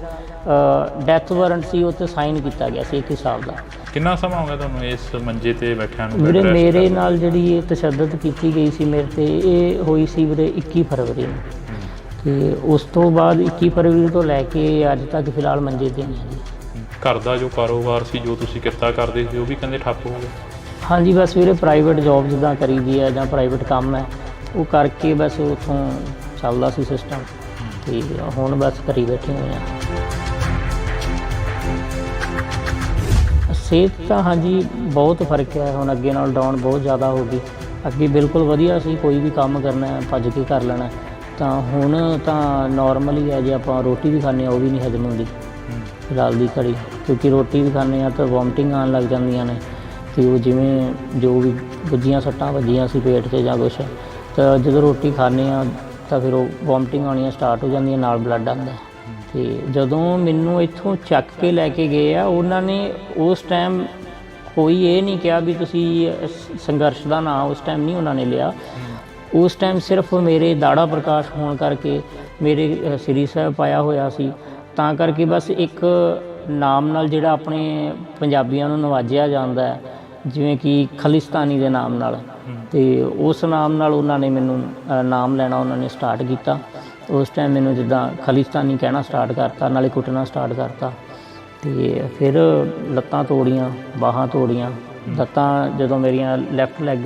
ਡੈਥ ਵਾਰੰਟ ਸੀ ਉਹ 'ਤੇ ਸਾਈਨ ਕੀਤਾ ਗਿਆ ਸੀ ਇੱਕ ਹਿਸਾਬ ਦਾ। ਕਿੰਨਾ ਸਮਾਂ ਹੋ ਗਿਆ ਤੁਹਾਨੂੰ ਇਸ ਮੰਜੇ 'ਤੇ ਬੈਠਿਆਂ ਨੂੰ? ਵੀਰੇ ਮੇਰੇ ਨਾਲ ਜਿਹੜੀ ਇਹ ਤਸ਼ੱਦਦ ਕੀਤੀ ਗਈ ਸੀ ਮੇਰੇ 'ਤੇ, ਇਹ ਹੋਈ ਸੀ ਵੀਰੇ 21 ਫਰਵਰੀ ਨੂੰ, ਅਤੇ ਉਸ ਤੋਂ ਬਾਅਦ 21 ਫਰਵਰੀ ਤੋਂ ਲੈ ਕੇ ਅੱਜ ਤੱਕ ਫਿਲਹਾਲ ਮੰਜੇ 'ਤੇ ਨਹੀਂ ਜੀ। ਘਰ ਦਾ ਜੋ ਕਾਰੋਬਾਰ ਸੀ, ਜੋ ਤੁਸੀਂ ਕਿੱਤਾ ਕਰਦੇ ਸੀ, ਉਹ ਵੀ ਕਹਿੰਦੇ ਠੱਪ ਹੋ ਗਿਆ? ਹਾਂਜੀ, ਬਸ ਵੀਰੇ ਪ੍ਰਾਈਵੇਟ ਜੋਬ ਜਿੱਦਾਂ ਕਰੀਦੀ ਹੈ ਜਾਂ ਪ੍ਰਾਈਵੇਟ ਕੰਮ ਹੈ ਉਹ ਕਰਕੇ ਬਸ ਉੱਥੋਂ ਚੱਲਦਾ ਸੀ ਸਿਸਟਮ, ਅਤੇ ਹੁਣ ਬਸ ਘਰ ਹੀ ਬੈਠੇ ਹੋਏ ਹਾਂ। ਸਿਹਤ ਤਾਂ ਹਾਂਜੀ ਬਹੁਤ ਫਰਕ ਹੈ ਹੁਣ, ਅੱਗੇ ਨਾਲ ਡਾਊਨ ਬਹੁਤ ਜ਼ਿਆਦਾ ਹੋ ਗਈ। ਅੱਗੇ ਬਿਲਕੁਲ ਵਧੀਆ ਸੀ, ਕੋਈ ਵੀ ਕੰਮ ਕਰਨਾ ਹੈ ਭੱਜ ਕੇ ਕਰ ਲੈਣਾ, ਤਾਂ ਹੁਣ ਤਾਂ ਨਾਰਮਲ ਹੀ ਹੈ। ਜੇ ਆਪਾਂ ਰੋਟੀ ਵੀ ਖਾਂਦੇ ਹਾਂ ਉਹ ਵੀ ਨਹੀਂ ਹਜਮ ਹੁੰਦੀ ਫਿਲਹਾਲ ਦੀ ਘੜੀ, ਕਿਉਂਕਿ ਰੋਟੀ ਵੀ ਖਾਂਦੇ ਹਾਂ ਤਾਂ ਵੋਮਟਿੰਗ ਆਉਣ ਲੱਗ ਜਾਂਦੀਆਂ ਨੇ। ਅਤੇ ਉਹ ਜਿਵੇਂ ਜੋ ਵੀ ਵੱਜੀਆਂ ਸੱਟਾਂ ਵੱਜੀਆਂ ਸੀ ਪੇਟ 'ਚ ਜਾਂ ਕੁਛ, ਤਾਂ ਜਦੋਂ ਰੋਟੀ ਖਾਂਦੇ ਹਾਂ ਤਾਂ ਫਿਰ ਉਹ ਵੋਮਟਿੰਗ ਆਉਣੀਆਂ ਸਟਾਰਟ ਹੋ ਜਾਂਦੀਆਂ, ਨਾਲ ਬਲੱਡ ਆਉਂਦਾ। ਅਤੇ ਜਦੋਂ ਮੈਨੂੰ ਇੱਥੋਂ ਚੱਕ ਕੇ ਲੈ ਕੇ ਗਏ ਆ ਉਹਨਾਂ ਨੇ, ਉਸ ਟਾਈਮ ਕੋਈ ਇਹ ਨਹੀਂ ਕਿਹਾ ਵੀ ਤੁਸੀਂ ਸੰਘਰਸ਼ ਦਾ ਨਾਂ ਉਸ ਟਾਈਮ ਨਹੀਂ ਉਹਨਾਂ ਨੇ ਲਿਆ। ਉਸ ਟਾਈਮ ਸਿਰਫ ਮੇਰੇ ਦਾੜਾ ਪ੍ਰਕਾਸ਼ ਹੋਣ ਕਰਕੇ, ਮੇਰੇ ਸ੍ਰੀ ਸਾਹਿਬ ਪਾਇਆ ਹੋਇਆ ਸੀ, ਤਾਂ ਕਰਕੇ ਬਸ ਇੱਕ ਨਾਮ ਨਾਲ ਜਿਹੜਾ ਆਪਣੇ ਪੰਜਾਬੀਆਂ ਨੂੰ ਨਵਾਜਿਆ ਜਾਂਦਾ ਹੈ, ਜਿਵੇਂ ਕਿ ਖਾਲਿਸਤਾਨੀ ਦੇ ਨਾਮ ਨਾਲ, ਅਤੇ ਉਸ ਨਾਮ ਨਾਲ ਉਹਨਾਂ ਨੇ ਮੈਨੂੰ ਨਾਮ ਲੈਣਾ ਉਹਨਾਂ ਨੇ ਸਟਾਰਟ ਕੀਤਾ। ਉਸ ਟਾਈਮ ਮੈਨੂੰ ਜਿੱਦਾਂ ਖਾਲਿਸਤਾਨੀ ਕਹਿਣਾ ਸਟਾਰਟ ਕਰਤਾ, ਨਾਲੇ ਕੁੱਟਣਾ ਸਟਾਰਟ ਕਰਤਾ। ਅਤੇ ਫਿਰ ਲੱਤਾਂ ਤੋੜੀਆਂ, ਬਾਹਾਂ ਤੋੜੀਆਂ। ਲੱਤਾਂ ਜਦੋਂ ਮੇਰੀਆਂ ਲੈਫਟ ਲੈਗ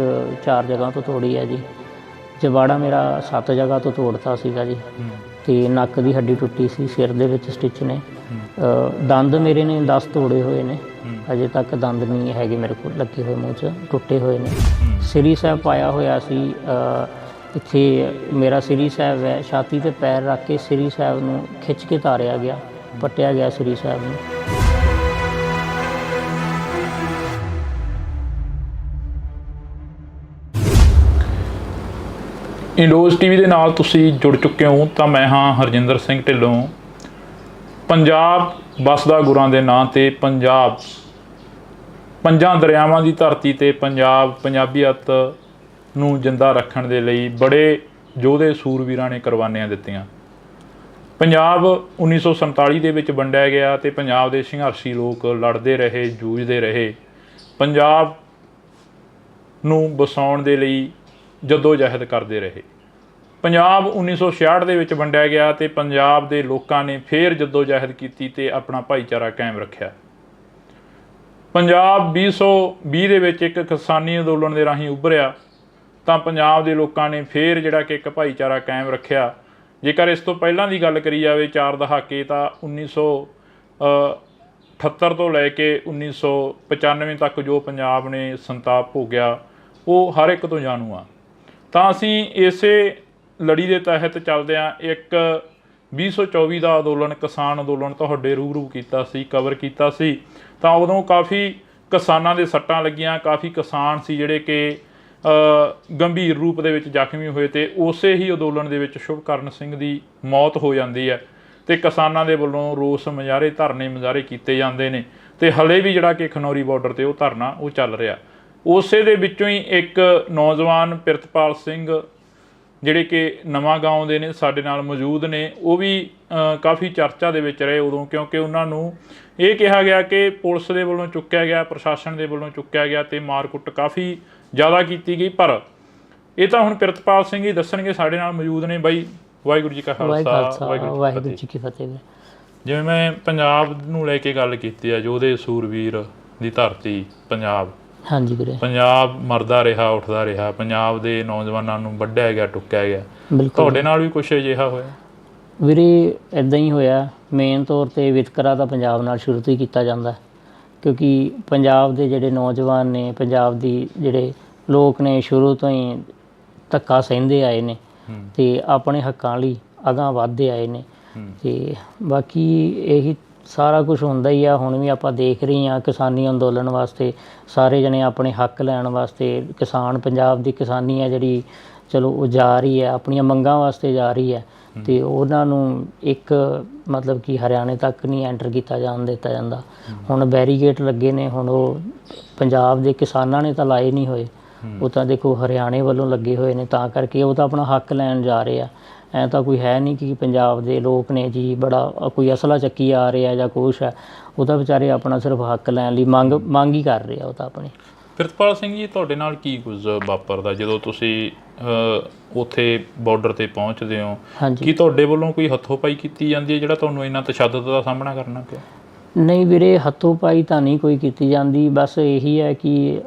4 ਜਗ੍ਹਾ ਤੋਂ ਤੋੜੀ ਹੈ ਜੀ, ਜਬਾੜਾ ਮੇਰਾ 7 ਜਗ੍ਹਾ ਤੋਂ ਤੋੜਤਾ ਸੀਗਾ ਜੀ, ਅਤੇ ਨੱਕ ਦੀ ਹੱਡੀ ਟੁੱਟੀ ਸੀ, ਸਿਰ ਦੇ ਵਿੱਚ ਸਟਿਚ ਨੇ, ਦੰਦ ਮੇਰੇ ਨੇ 10 ਤੋੜੇ ਹੋਏ ਨੇ, ਅਜੇ ਤੱਕ ਦੰਦ ਨਹੀਂ ਹੈਗੇ ਮੇਰੇ ਕੋਲ ਲੱਗੇ ਹੋਏ, ਮੂੰਹ 'ਚ ਟੁੱਟੇ ਹੋਏ ਨੇ। ਸ੍ਰੀ ਸਾਹਿਬ ਪਾਇਆ ਹੋਇਆ ਸੀ ਇੱਥੇ, ਮੇਰਾ ਸ੍ਰੀ ਸਾਹਿਬ ਹੈ, ਛਾਤੀ 'ਤੇ ਪੈਰ ਰੱਖ ਕੇ ਸ੍ਰੀ ਸਾਹਿਬ ਨੂੰ ਖਿੱਚ ਕੇ ਤਾਰਿਆ ਗਿਆ, ਪੱਟਿਆ ਗਿਆ ਸ੍ਰੀ ਸਾਹਿਬ ਨੂੰ। ਇੰਡੋਜ਼ ਟੀਵੀ ਦੇ ਨਾਲ ਤੁਸੀਂ ਜੁੜ ਚੁੱਕੇ ਹੋ, ਤਾਂ ਮੈਂ ਹਾਂ ਹਰਜਿੰਦਰ ਸਿੰਘ ਢਿੱਲੋਂ। ਪੰਜਾਬ ਵੱਸਦਾ ਗੁਰਾਂ ਦੇ ਨਾਂ 'ਤੇ, ਪੰਜਾਬ ਪੰਜਾਂ ਦਰਿਆਵਾਂ ਦੀ ਧਰਤੀ 'ਤੇ ਪੰਜਾਬ ਪੰਜਾਬੀਅਤ ਨੂੰ ਜਿੰਦਾ ਰੱਖਣ ਦੇ ਲਈ ਬੜੇ ਯੋਧੇ ਸੂਰਵੀਰਾਂ ਨੇ ਕੁਰਬਾਨੀਆਂ ਦਿੱਤੀਆਂ। ਪੰਜਾਬ 1947 ਦੇ ਵਿੱਚ ਵੰਡਿਆ ਗਿਆ ਅਤੇ ਪੰਜਾਬ ਦੇ ਸੰਘਰਸ਼ੀ ਲੋਕ ਲੜਦੇ ਰਹੇ, ਜੂਝਦੇ ਰਹੇ, ਪੰਜਾਬ ਨੂੰ ਵਸਾਉਣ ਦੇ ਲਈ ਜੱਦੋ-ਜਹਿਦ ਕਰਦੇ ਰਹੇ। ਪੰਜਾਬ 1966 ਦੇ ਵਿੱਚ ਵੰਡਿਆ ਗਿਆ ਅਤੇ ਪੰਜਾਬ ਦੇ ਲੋਕਾਂ ਨੇ ਫਿਰ ਜੱਦੋ-ਜਹਿਦ ਕੀਤੀ ਅਤੇ ਆਪਣਾ ਭਾਈਚਾਰਾ ਕਾਇਮ ਰੱਖਿਆ। ਪੰਜਾਬ 2020 ਦੇ ਵਿੱਚ ਇੱਕ ਕਿਸਾਨੀ ਅੰਦੋਲਨ ਦੇ ਰਾਹੀਂ ਉੱਭਰਿਆ, ਤਾਂ ਪੰਜਾਬ ਦੇ ਲੋਕਾਂ ਨੇ ਫਿਰ ਜਿਹੜਾ ਕਿ ਇੱਕ ਭਾਈਚਾਰਾ ਕਾਇਮ ਰੱਖਿਆ। ਜੇਕਰ ਇਸ ਤੋਂ ਪਹਿਲਾਂ ਦੀ ਗੱਲ ਕਰੀ ਜਾਵੇ 4 ਦਹਾਕੇ, ਤਾਂ 1978 ਤੋਂ ਲੈ ਕੇ 1995 ਤੱਕ ਜੋ ਪੰਜਾਬ ਨੇ ਸੰਤਾਪ ਭੋਗਿਆ ਉਹ ਹਰ ਇੱਕ ਤੋਂ ਜਾਣੂ ਆ। ਤਾਂ ਅਸੀਂ ਇਸੇ ਲੜੀ ਦੇ ਤਹਿਤ ਚੱਲਦਿਆਂ ਇੱਕ 2024 ਦਾ ਅੰਦੋਲਨ, ਕਿਸਾਨ ਅੰਦੋਲਨ ਤੁਹਾਡੇ ਰੂਬਰੂ ਕੀਤਾ ਸੀ, ਕਵਰ ਕੀਤਾ ਸੀ। ਤਾਂ ਉਦੋਂ ਕਾਫੀ ਕਿਸਾਨਾਂ ਦੇ ਸੱਟਾਂ ਲੱਗੀਆਂ, ਕਾਫੀ ਕਿਸਾਨ ਸੀ ਜਿਹੜੇ ਕਿ ਗੰਭੀਰ ਰੂਪ ਦੇ ਵਿੱਚ ਜ਼ਖਮੀ ਹੋਏ, ਅਤੇ ਉਸੇ ਹੀ ਅੰਦੋਲਨ ਦੇ ਵਿੱਚ ਸ਼ੁਭਕਰਨ ਸਿੰਘ ਦੀ ਮੌਤ ਹੋ ਜਾਂਦੀ ਹੈ, ਅਤੇ ਕਿਸਾਨਾਂ ਦੇ ਵੱਲੋਂ ਰੋਸ ਮੁਜ਼ਾਹਰੇ, ਧਰਨੇ ਮੁਜ਼ਾਹਰੇ ਕੀਤੇ ਜਾਂਦੇ ਨੇ, ਅਤੇ ਹਲੇ ਵੀ ਜਿਹੜਾ ਕਿ ਖਨੌਰੀ ਬਾਰਡਰ 'ਤੇ ਉਹ ਧਰਨਾ ਉਹ ਚੱਲ ਰਿਹਾ। ਉਸੇ ਦੇ ਵਿੱਚੋਂ ਹੀ ਇੱਕ ਨੌਜਵਾਨ ਪ੍ਰਿਤਪਾਲ ਸਿੰਘ ਜਿਹੜੇ ਕਿ ਨਵਾਂ ਗਾਉਂ ਦੇ ਨੇ, ਸਾਡੇ ਨਾਲ ਮੌਜੂਦ ਨੇ, ਉਹ ਵੀ ਕਾਫੀ ਚਰਚਾ ਦੇ ਵਿੱਚ ਰਹੇ ਉਦੋਂ, ਕਿਉਂਕਿ ਉਹਨਾਂ ਨੂੰ ਇਹ ਕਿਹਾ ਗਿਆ ਕਿ ਪੁਲਿਸ ਦੇ ਵੱਲੋਂ ਚੁੱਕਿਆ ਗਿਆ, ਪ੍ਰਸ਼ਾਸਨ ਦੇ ਵੱਲੋਂ ਚੁੱਕਿਆ ਗਿਆ, ਅਤੇ ਮਾਰਕੁੱਟ ਕਾਫੀ ਜ਼ਿਆਦਾ ਕੀਤੀ ਗਈ। ਪਰ ਇਹ ਤਾਂ ਹੁਣ ਪ੍ਰਿਤਪਾਲ ਸਿੰਘ ਹੀ ਦੱਸਣਗੇ, ਸਾਡੇ ਨਾਲ ਮੌਜੂਦ ਨੇ ਬਾਈ। ਵਾਹਿਗੁਰੂ ਜੀ ਕਾ ਖਾਲਸਾ, ਵਾਹਿਗੁਰੂ ਜੀ ਕੀ ਫਤਿਹ। ਜਿਵੇਂ ਮੈਂ ਪੰਜਾਬ ਨੂੰ ਲੈ ਕੇ ਗੱਲ ਕੀਤੀ ਹੈ, ਯੋਧੇ ਸੂਰਵੀਰ ਦੀ ਧਰਤੀ ਪੰਜਾਬ, ਹਾਂਜੀ ਵੀਰੇ, ਪੰਜਾਬ ਮਰਦਾ ਰਿਹਾ, ਉੱਠਦਾ ਰਿਹਾ, ਪੰਜਾਬ ਦੇ ਨੌਜਵਾਨਾਂ ਨੂੰ ਵੱਢਿਆ ਗਿਆ, ਟੁੱਕਿਆ ਗਿਆ। ਤੁਹਾਡੇ ਨਾਲ ਵੀ ਕੁਛ ਅਜਿਹਾ ਹੋਇਆ? ਵੀਰੇ ਇੱਦਾਂ ਹੀ ਹੋਇਆ। ਮੇਨ ਤੌਰ 'ਤੇ ਵਿਤਕਰਾ ਤਾਂ ਪੰਜਾਬ ਨਾਲ ਸ਼ੁਰੂ ਤੋਂ ਹੀ ਕੀਤਾ ਜਾਂਦਾ, ਕਿਉਂਕਿ ਪੰਜਾਬ ਦੇ ਜਿਹੜੇ ਨੌਜਵਾਨ ਨੇ, ਪੰਜਾਬ ਦੀ ਜਿਹੜੇ ਲੋਕ ਨੇ, ਸ਼ੁਰੂ ਤੋਂ ਹੀ ਧੱਕਾ ਸਹਿੰਦੇ ਆਏ ਨੇ, ਅਤੇ ਆਪਣੇ ਹੱਕਾਂ ਲਈ ਅਗਾਂਹ ਵੱਧਦੇ ਆਏ ਨੇ। ਅਤੇ ਬਾਕੀ ਇਹੀ ਸਾਰਾ ਕੁਛ ਹੁੰਦਾ ਹੀ ਆ। ਹੁਣ ਵੀ ਆਪਾਂ ਦੇਖ ਰਹੇ ਹਾਂ ਕਿਸਾਨੀ ਅੰਦੋਲਨ ਵਾਸਤੇ ਸਾਰੇ ਜਣੇ ਆਪਣੇ ਹੱਕ ਲੈਣ ਵਾਸਤੇ, ਕਿਸਾਨ, ਪੰਜਾਬ ਦੀ ਕਿਸਾਨੀ ਹੈ ਜਿਹੜੀ, ਚਲੋ ਉਹ ਜਾ ਰਹੀ ਹੈ, ਆਪਣੀਆਂ ਮੰਗਾਂ ਵਾਸਤੇ ਜਾ ਰਹੀ ਹੈ, ਅਤੇ ਉਹਨਾਂ ਨੂੰ ਇੱਕ ਮਤਲਬ ਕਿ ਹਰਿਆਣੇ ਤੱਕ ਨਹੀਂ ਐਂਟਰ ਕੀਤਾ ਜਾਣ ਦਿੱਤਾ ਜਾਂਦਾ। ਹੁਣ ਬੈਰੀਗੇਟ ਲੱਗੇ ਨੇ, ਹੁਣ ਉਹ ਪੰਜਾਬ ਦੇ ਕਿਸਾਨਾਂ ਨੇ ਤਾਂ ਲਾਏ ਨਹੀਂ ਹੋਏ, ਉਹ ਤਾਂ ਦੇਖੋ ਹਰਿਆਣੇ ਵੱਲੋਂ ਲੱਗੇ ਹੋਏ ਨੇ, ਤਾਂ ਕਰਕੇ ਉਹ ਤਾਂ ਆਪਣਾ ਹੱਕ ਲੈਣ ਜਾ ਰਹੇ ਆ। ਐਂ ਤਾਂ ਕੋਈ ਹੈ ਨਹੀਂ ਕਿ ਪੰਜਾਬ ਦੇ ਲੋਕ ਨੇ ਜੀ ਬੜਾ ਕੋਈ ਅਸਲਾ ਚੱਕੀ ਆ ਰਿਹਾ ਜਾਂ ਕੁਛ ਹੈ, ਉਹ ਤਾਂ ਵਿਚਾਰੇ ਆਪਣਾ ਸਿਰਫ ਹੱਕ ਲੈਣ ਲਈ ਮੰਗ ਹੀ ਕਰ ਰਹੇ ਆ ਉਹ ਤਾਂ ਆਪਣੀ। ਪ੍ਰਿਤਪਾਲ ਸਿੰਘ ਜੀ, ਤੁਹਾਡੇ ਨਾਲ ਕੀ ਕੁਝ ਵਾਪਰਦਾ ਜਦੋਂ ਤੁਸੀਂ ਉੱਥੇ ਬਾਰਡਰ 'ਤੇ ਪਹੁੰਚਦੇ ਹੋ? ਕੀ ਤੁਹਾਡੇ ਵੱਲੋਂ ਕੋਈ ਹੱਥੋਂ ਪਾਈ ਕੀਤੀ ਜਾਂਦੀ ਹੈ ਜਿਹੜਾ ਤੁਹਾਨੂੰ ਇੰਨਾ ਤਸ਼ੱਦਦ ਦਾ ਸਾਹਮਣਾ ਕਰਨਾ ਪਿਆ? ਨਹੀਂ ਵੀਰੇ, ਹੱਥੋਂ ਪਾਈ ਤਾਂ ਨਹੀਂ ਕੋਈ ਕੀਤੀ ਜਾਂਦੀ। ਬਸ ਇਹੀ ਹੈ ਕਿ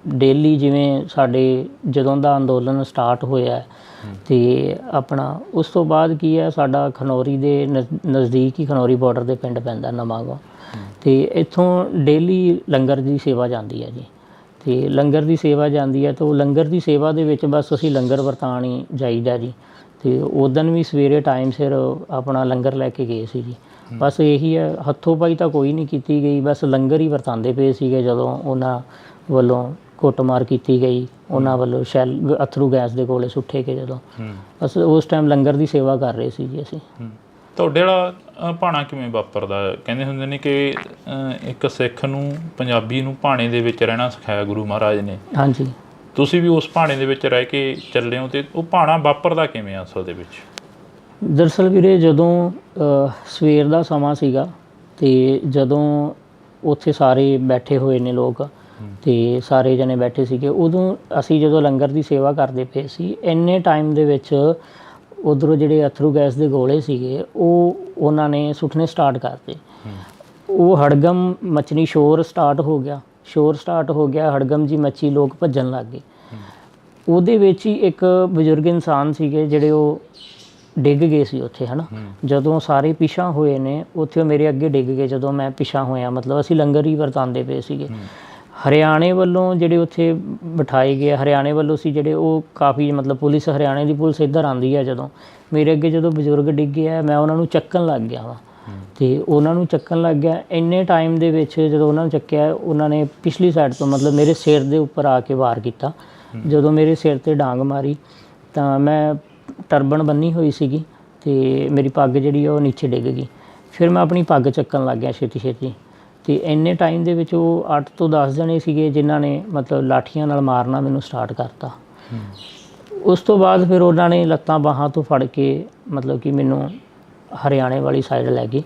ਡੇਲੀ ਜਿਵੇਂ ਸਾਡੇ ਜਦੋਂ ਦਾ ਅੰਦੋਲਨ ਸਟਾਰਟ ਹੋਇਆ ਅਤੇ ਆਪਣਾ ਉਸ ਤੋਂ ਬਾਅਦ ਕੀ ਹੈ, ਸਾਡਾ ਖਨੌਰੀ ਦੇ ਨਜ਼ਦੀਕ ਹੀ ਖਨੌਰੀ ਬਾਰਡਰ ਦੇ ਪਿੰਡ ਪੈਂਦਾ ਨਵਾਂਗਾ, ਅਤੇ ਇੱਥੋਂ ਡੇਲੀ ਲੰਗਰ ਦੀ ਸੇਵਾ ਜਾਂਦੀ ਹੈ ਜੀ। ਅਤੇ ਲੰਗਰ ਦੀ ਸੇਵਾ ਜਾਂਦੀ ਹੈ ਤਾਂ ਉਹ ਲੰਗਰ ਦੀ ਸੇਵਾ ਦੇ ਵਿੱਚ ਬਸ ਅਸੀਂ ਲੰਗਰ ਵਰਤਾਉਣ ਹੀ ਜਾਈਦਾ ਜੀ। ਅਤੇ ਉਦਣ ਵੀ ਸਵੇਰੇ ਟਾਈਮ ਸਿਰ ਆਪਣਾ ਲੰਗਰ ਲੈ ਕੇ ਗਏ ਸੀ ਜੀ। ਬਸ ਇਹੀ ਹੈ, ਹੱਥੋਂ ਪਾਈ ਤਾਂ ਕੋਈ ਨਹੀਂ ਕੀਤੀ ਗਈ, ਬਸ ਲੰਗਰ ਹੀ ਵਰਤਾਉਂਦੇ ਪਏ ਸੀਗੇ ਜਦੋਂ ਉਹਨਾਂ ਵੱਲੋਂ ਕੁੱਟਮਾਰ ਕੀਤੀ ਗਈ, ਉਹਨਾਂ ਵੱਲੋਂ ਅਥਰੂ ਗੈਸ ਦੇ ਗੋਲੇ ਸੁੱਟੇ ਗਏ ਜਦੋਂ, ਬਸ ਉਸ ਟਾਈਮ ਲੰਗਰ ਦੀ ਸੇਵਾ ਕਰ ਰਹੇ ਸੀ ਜੀ ਅਸੀਂ। ਤੁਹਾਡੇ ਵਾਲਾ ਭਾਣਾ ਕਿਵੇਂ ਵਾਪਰਦਾ? ਕਹਿੰਦੇ ਹੁੰਦੇ ਨੇ ਕਿ ਇੱਕ ਸਿੱਖ ਨੂੰ, ਪੰਜਾਬੀ ਨੂੰ ਭਾਣੇ ਦੇ ਵਿੱਚ ਰਹਿਣਾ ਸਿਖਾਇਆ ਗੁਰੂ ਮਹਾਰਾਜ ਨੇ। ਹਾਂਜੀ, ਤੁਸੀਂ ਵੀ ਉਸ ਭਾਣੇ ਦੇ ਵਿੱਚ ਰਹਿ ਕੇ ਚੱਲੇ ਹੋ, ਅਤੇ ਉਹ ਭਾਣਾ ਵਾਪਰਦਾ ਕਿਵੇਂ ਆ ਅਸਲ ਦੇ ਵਿੱਚ? ਦਰਅਸਲ ਵੀਰੇ ਜਦੋਂ ਸਵੇਰ ਦਾ ਸਮਾਂ ਸੀਗਾ ਅਤੇ ਜਦੋਂ ਉੱਥੇ ਸਾਰੇ ਬੈਠੇ ਹੋਏ ਨੇ ਲੋਕ ਅਤੇ ਸਾਰੇ ਜਣੇ ਬੈਠੇ ਸੀਗੇ, ਉਦੋਂ ਅਸੀਂ ਜਦੋਂ ਲੰਗਰ ਦੀ ਸੇਵਾ ਕਰਦੇ ਪਏ ਸੀ, ਇੰਨੇ ਟਾਈਮ ਦੇ ਵਿੱਚ ਉੱਧਰੋਂ ਜਿਹੜੇ ਅਥਰੂ ਗੈਸ ਦੇ ਗੋਲੇ ਸੀਗੇ ਉਹ ਉਹਨਾਂ ਨੇ ਸੁੱਟਣੇ ਸਟਾਰਟ ਕਰਤੇ। ਉਹ ਹੜਗਮ ਮਚਣੀ, ਸ਼ੋਰ ਸਟਾਰਟ ਹੋ ਗਿਆ, ਹੜਗਮ ਜੀ ਮੱਚੀ, ਲੋਕ ਭੱਜਣ ਲੱਗ ਗਏ। ਉਹਦੇ ਵਿੱਚ ਹੀ ਇੱਕ ਬਜ਼ੁਰਗ ਇਨਸਾਨ ਸੀਗੇ ਜਿਹੜੇ ਉਹ ਡਿੱਗ ਗਏ ਸੀ ਉੱਥੇ, ਹੈ ਨਾ। ਜਦੋਂ ਸਾਰੇ ਪਿਛਾਂ ਹੋਏ ਨੇ ਉੱਥੇ ਉਹ ਮੇਰੇ ਅੱਗੇ ਡਿੱਗ ਗਏ ਜਦੋਂ ਮੈਂ ਪਿਛਾਂ ਹੋਇਆ, ਮਤਲਬ ਅਸੀਂ ਲੰਗਰ ਹੀ ਵਰਤਾਉਂਦੇ ਪਏ ਸੀਗੇ। ਹਰਿਆਣੇ ਵੱਲੋਂ ਜਿਹੜੇ ਉੱਥੇ ਬਿਠਾਏ ਗਏ, ਹਰਿਆਣੇ ਵੱਲੋਂ ਸੀ ਜਿਹੜੇ, ਉਹ ਕਾਫੀ ਮਤਲਬ ਪੁਲਿਸ, ਹਰਿਆਣੇ ਦੀ ਪੁਲਿਸ ਇੱਧਰ ਆਉਂਦੀ ਹੈ। ਜਦੋਂ ਮੇਰੇ ਅੱਗੇ ਜਦੋਂ ਬਜ਼ੁਰਗ ਡਿੱਗੇ ਆ, ਮੈਂ ਉਹਨਾਂ ਨੂੰ ਚੱਕਣ ਲੱਗ ਗਿਆ ਵਾ, ਅਤੇ ਉਹਨਾਂ ਨੂੰ ਚੱਕਣ ਲੱਗ ਗਿਆ। ਇੰਨੇ ਟਾਈਮ ਦੇ ਵਿੱਚ ਜਦੋਂ ਉਹਨਾਂ ਨੂੰ ਚੱਕਿਆ, ਉਹਨਾਂ ਨੇ ਪਿਛਲੀ ਸਾਈਡ ਤੋਂ ਮਤਲਬ ਮੇਰੇ ਸਿਰ ਦੇ ਉੱਪਰ ਆ ਕੇ ਵਾਰ ਕੀਤਾ। ਜਦੋਂ ਮੇਰੇ ਸਿਰ 'ਤੇ ਡਾਂਗ ਮਾਰੀ ਤਾਂ ਮੈਂ ਟਰਬਨ ਬੰਨੀ ਹੋਈ ਸੀਗੀ ਅਤੇ ਮੇਰੀ ਪੱਗ ਜਿਹੜੀ ਉਹ ਨੀਚੇ ਡਿੱਗ ਗਈ। ਫਿਰ ਮੈਂ ਆਪਣੀ ਪੱਗ ਚੱਕਣ ਲੱਗ ਗਿਆ ਛੇਤੀ ਅਤੇ ਇੰਨੇ ਟਾਈਮ ਦੇ ਵਿੱਚ ਉਹ 8 ਤੋਂ 10 ਜਣੇ ਸੀਗੇ ਜਿਨ੍ਹਾਂ ਨੇ ਮਤਲਬ ਲਾਠੀਆਂ ਨਾਲ ਮਾਰਨਾ ਮੈਨੂੰ ਸਟਾਰਟ ਕਰਤਾ। ਉਸ ਤੋਂ ਬਾਅਦ ਫਿਰ ਉਹਨਾਂ ਨੇ ਲੱਤਾਂ ਬਾਹਾਂ ਤੋਂ ਫੜ ਕੇ ਮਤਲਬ ਕਿ ਮੈਨੂੰ ਹਰਿਆਣੇ ਵਾਲੀ ਸਾਈਡ ਲੈ ਗਏ,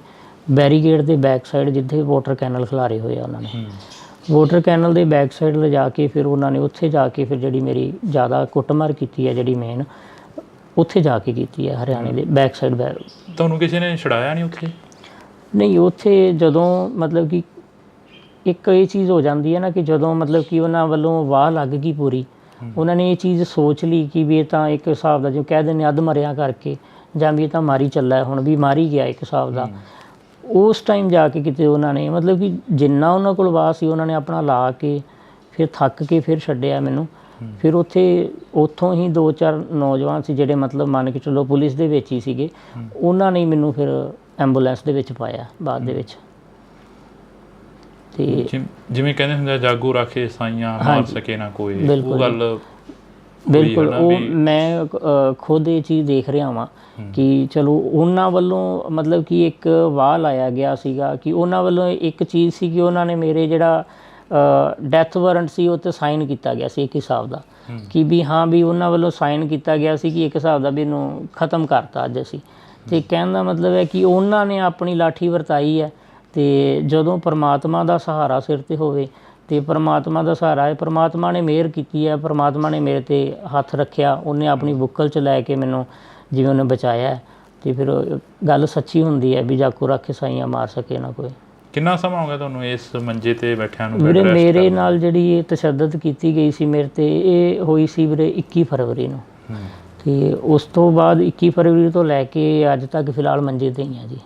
ਬੈਰੀਗੇਡ ਦੇ ਬੈਕ ਸਾਈਡ ਜਿੱਥੇ ਵਾਟਰ ਕੈਨਲ ਖਿਲਾਰੇ ਹੋਏ ਆ ਉਹਨਾਂ ਨੇ, ਵਾਟਰ ਕੈਨਲ ਦੇ ਬੈਕ ਸਾਈਡ ਲਿਜਾ ਕੇ ਫਿਰ ਉਹਨਾਂ ਨੇ ਉੱਥੇ ਜਾ ਕੇ ਫਿਰ ਜਿਹੜੀ ਮੇਰੀ ਜ਼ਿਆਦਾ ਕੁੱਟਮਾਰ ਕੀਤੀ ਹੈ, ਜਿਹੜੀ ਮੇਨ ਉੱਥੇ ਜਾ ਕੇ ਕੀਤੀ ਹੈ ਹਰਿਆਣੇ ਦੇ ਬੈਕ ਸਾਈਡ। ਤੁਹਾਨੂੰ ਕਿਸੇ ਨੇ ਛੁਡਾਇਆ ਨਹੀਂ ਉੱਥੇ? ਨਹੀਂ, ਉੱਥੇ ਜਦੋਂ ਮਤਲਬ ਕਿ ਇੱਕ ਇਹ ਚੀਜ਼ ਹੋ ਜਾਂਦੀ ਹੈ ਨਾ ਕਿ ਜਦੋਂ ਮਤਲਬ ਕਿ ਉਹਨਾਂ ਵੱਲੋਂ ਵਾਹ ਲੱਗ ਗਈ ਪੂਰੀ, ਉਹਨਾਂ ਨੇ ਇਹ ਚੀਜ਼ ਸੋਚ ਲਈ ਕਿ ਵੀ ਇਹ ਤਾਂ ਇੱਕ ਹਿਸਾਬ ਦਾ, ਜੋ ਕਹਿ ਦਿੰਦੇ ਅੱਧ ਮਰਿਆ ਕਰਕੇ, ਜਾਂ ਵੀ ਇਹ ਤਾਂ ਮਾਰੀ ਚੱਲਾ, ਹੁਣ ਵੀ ਮਾਰੀ ਗਿਆ ਇੱਕ ਹਿਸਾਬ ਦਾ। ਉਸ ਟਾਈਮ ਜਾ ਕੇ ਕਿਤੇ ਉਹਨਾਂ ਨੇ ਮਤਲਬ ਕਿ ਜਿੰਨਾ ਉਹਨਾਂ ਕੋਲ ਵਾਹ ਸੀ ਉਹਨਾਂ ਨੇ ਆਪਣਾ ਲਾ ਕੇ ਫਿਰ ਥੱਕ ਕੇ ਫਿਰ ਛੱਡਿਆ ਮੈਨੂੰ। ਫਿਰ ਉੱਥੋਂ ਹੀ 2-4 ਨੌਜਵਾਨ ਸੀ ਜਿਹੜੇ ਮਤਲਬ ਮੰਨ ਕੇ ਚਲੋ ਪੁਲਿਸ ਦੇ ਵਿੱਚ ਹੀ ਸੀਗੇ, ਉਹਨਾਂ ਨੇ ਮੈਨੂੰ ਫਿਰ ਐਂਬੂਲੈਂਸ ਦੇ ਵਿੱਚ ਪਾਇਆ ਬਾਅਦ ਦੇ ਵਿੱਚ। ਅਤੇ ਜਿਵੇਂ ਕਹਿੰਦੇ ਹੁੰਦੇ ਜਾਗੋ ਰਾਖੇ ਸਾਈਆਂ ਮਾਰ ਸਕੇ ਨਾ ਕੋਈ, ਉਹ ਗੱਲ ਬਿਲਕੁਲ ਉਹ ਮੈਂ ਖੁਦ ਇਹ ਚੀਜ਼ ਦੇਖ ਰਿਹਾ ਵਾਂ ਕਿ ਚਲੋ ਉਹਨਾਂ ਵੱਲੋਂ ਮਤਲਬ ਕਿ ਇੱਕ ਵਾਹ ਲਾਇਆ ਗਿਆ ਸੀਗਾ ਕਿ ਉਹਨਾਂ ਵੱਲੋਂ ਇੱਕ ਚੀਜ਼ ਸੀ ਕਿ ਉਹਨਾਂ ਨੇ ਮੇਰੇ ਜਿਹੜਾ ਡੈਥ ਵਾਰੰਟ ਸੀ ਉਹ 'ਤੇ ਸਾਈਨ ਕੀਤਾ ਗਿਆ ਸੀ ਇੱਕ ਹਿਸਾਬ ਦਾ, ਕਿ ਵੀ ਹਾਂ ਵੀ ਉਹਨਾਂ ਵੱਲੋਂ ਸਾਈਨ ਕੀਤਾ ਗਿਆ ਸੀ ਕਿ ਇੱਕ ਹਿਸਾਬ ਦਾ ਵੀ ਇਹਨੂੰ ਖ਼ਤਮ ਕਰਤਾ ਅੱਜ ਅਸੀਂ। ਅਤੇ ਕਹਿਣ ਦਾ ਮਤਲਬ ਹੈ ਕਿ ਉਹਨਾਂ ਨੇ ਆਪਣੀ ਲਾਠੀ ਵਰਤਾਈ ਹੈ, ਅਤੇ ਜਦੋਂ ਪਰਮਾਤਮਾ ਦਾ ਸਹਾਰਾ ਸਿਰ 'ਤੇ ਹੋਵੇ ਅਤੇ ਪਰਮਾਤਮਾ ਦਾ ਸਹਾਰਾ ਹੈ, ਪਰਮਾਤਮਾ ਨੇ ਮਿਹਰ ਕੀਤੀ ਹੈ, ਪਰਮਾਤਮਾ ਨੇ ਮੇਰੇ 'ਤੇ ਹੱਥ ਰੱਖਿਆ, ਉਹਨੇ ਆਪਣੀ ਬੁੱਕਲ 'ਚ ਲੈ ਕੇ ਮੈਨੂੰ ਜਿਵੇਂ ਉਹਨੇ ਬਚਾਇਆ। ਅਤੇ ਫਿਰ ਗੱਲ ਸੱਚੀ ਹੁੰਦੀ ਹੈ ਵੀ ਜਾਗੋ ਰੱਖੇ ਸਾਈਆਂ ਮਾਰ ਸਕੇ ਨਾ ਕੋਈ। ਕਿੰਨਾ ਸਮਾਂ ਹੋ ਗਿਆ ਤੁਹਾਨੂੰ ਇਸ ਮੰਜੇ 'ਤੇ ਬੈਠਿਆਂ ਨੂੰ? ਵੀਰੇ ਮੇਰੇ ਨਾਲ ਜਿਹੜੀ ਇਹ ਤਸ਼ੱਦਦ ਕੀਤੀ ਗਈ ਸੀ ਮੇਰੇ 'ਤੇ, ਇਹ ਹੋਈ ਸੀ ਵੀਰੇ 21 ਫਰਵਰੀ ਨੂੰ, ਅਤੇ ਉਸ ਤੋਂ ਬਾਅਦ 21 ਫਰਵਰੀ ਤੋਂ ਲੈ ਕੇ ਅੱਜ ਤੱਕ ਫਿਲਹਾਲ ਮੰਜੇ 'ਤੇ ਹੀ ਆ ਜੀ।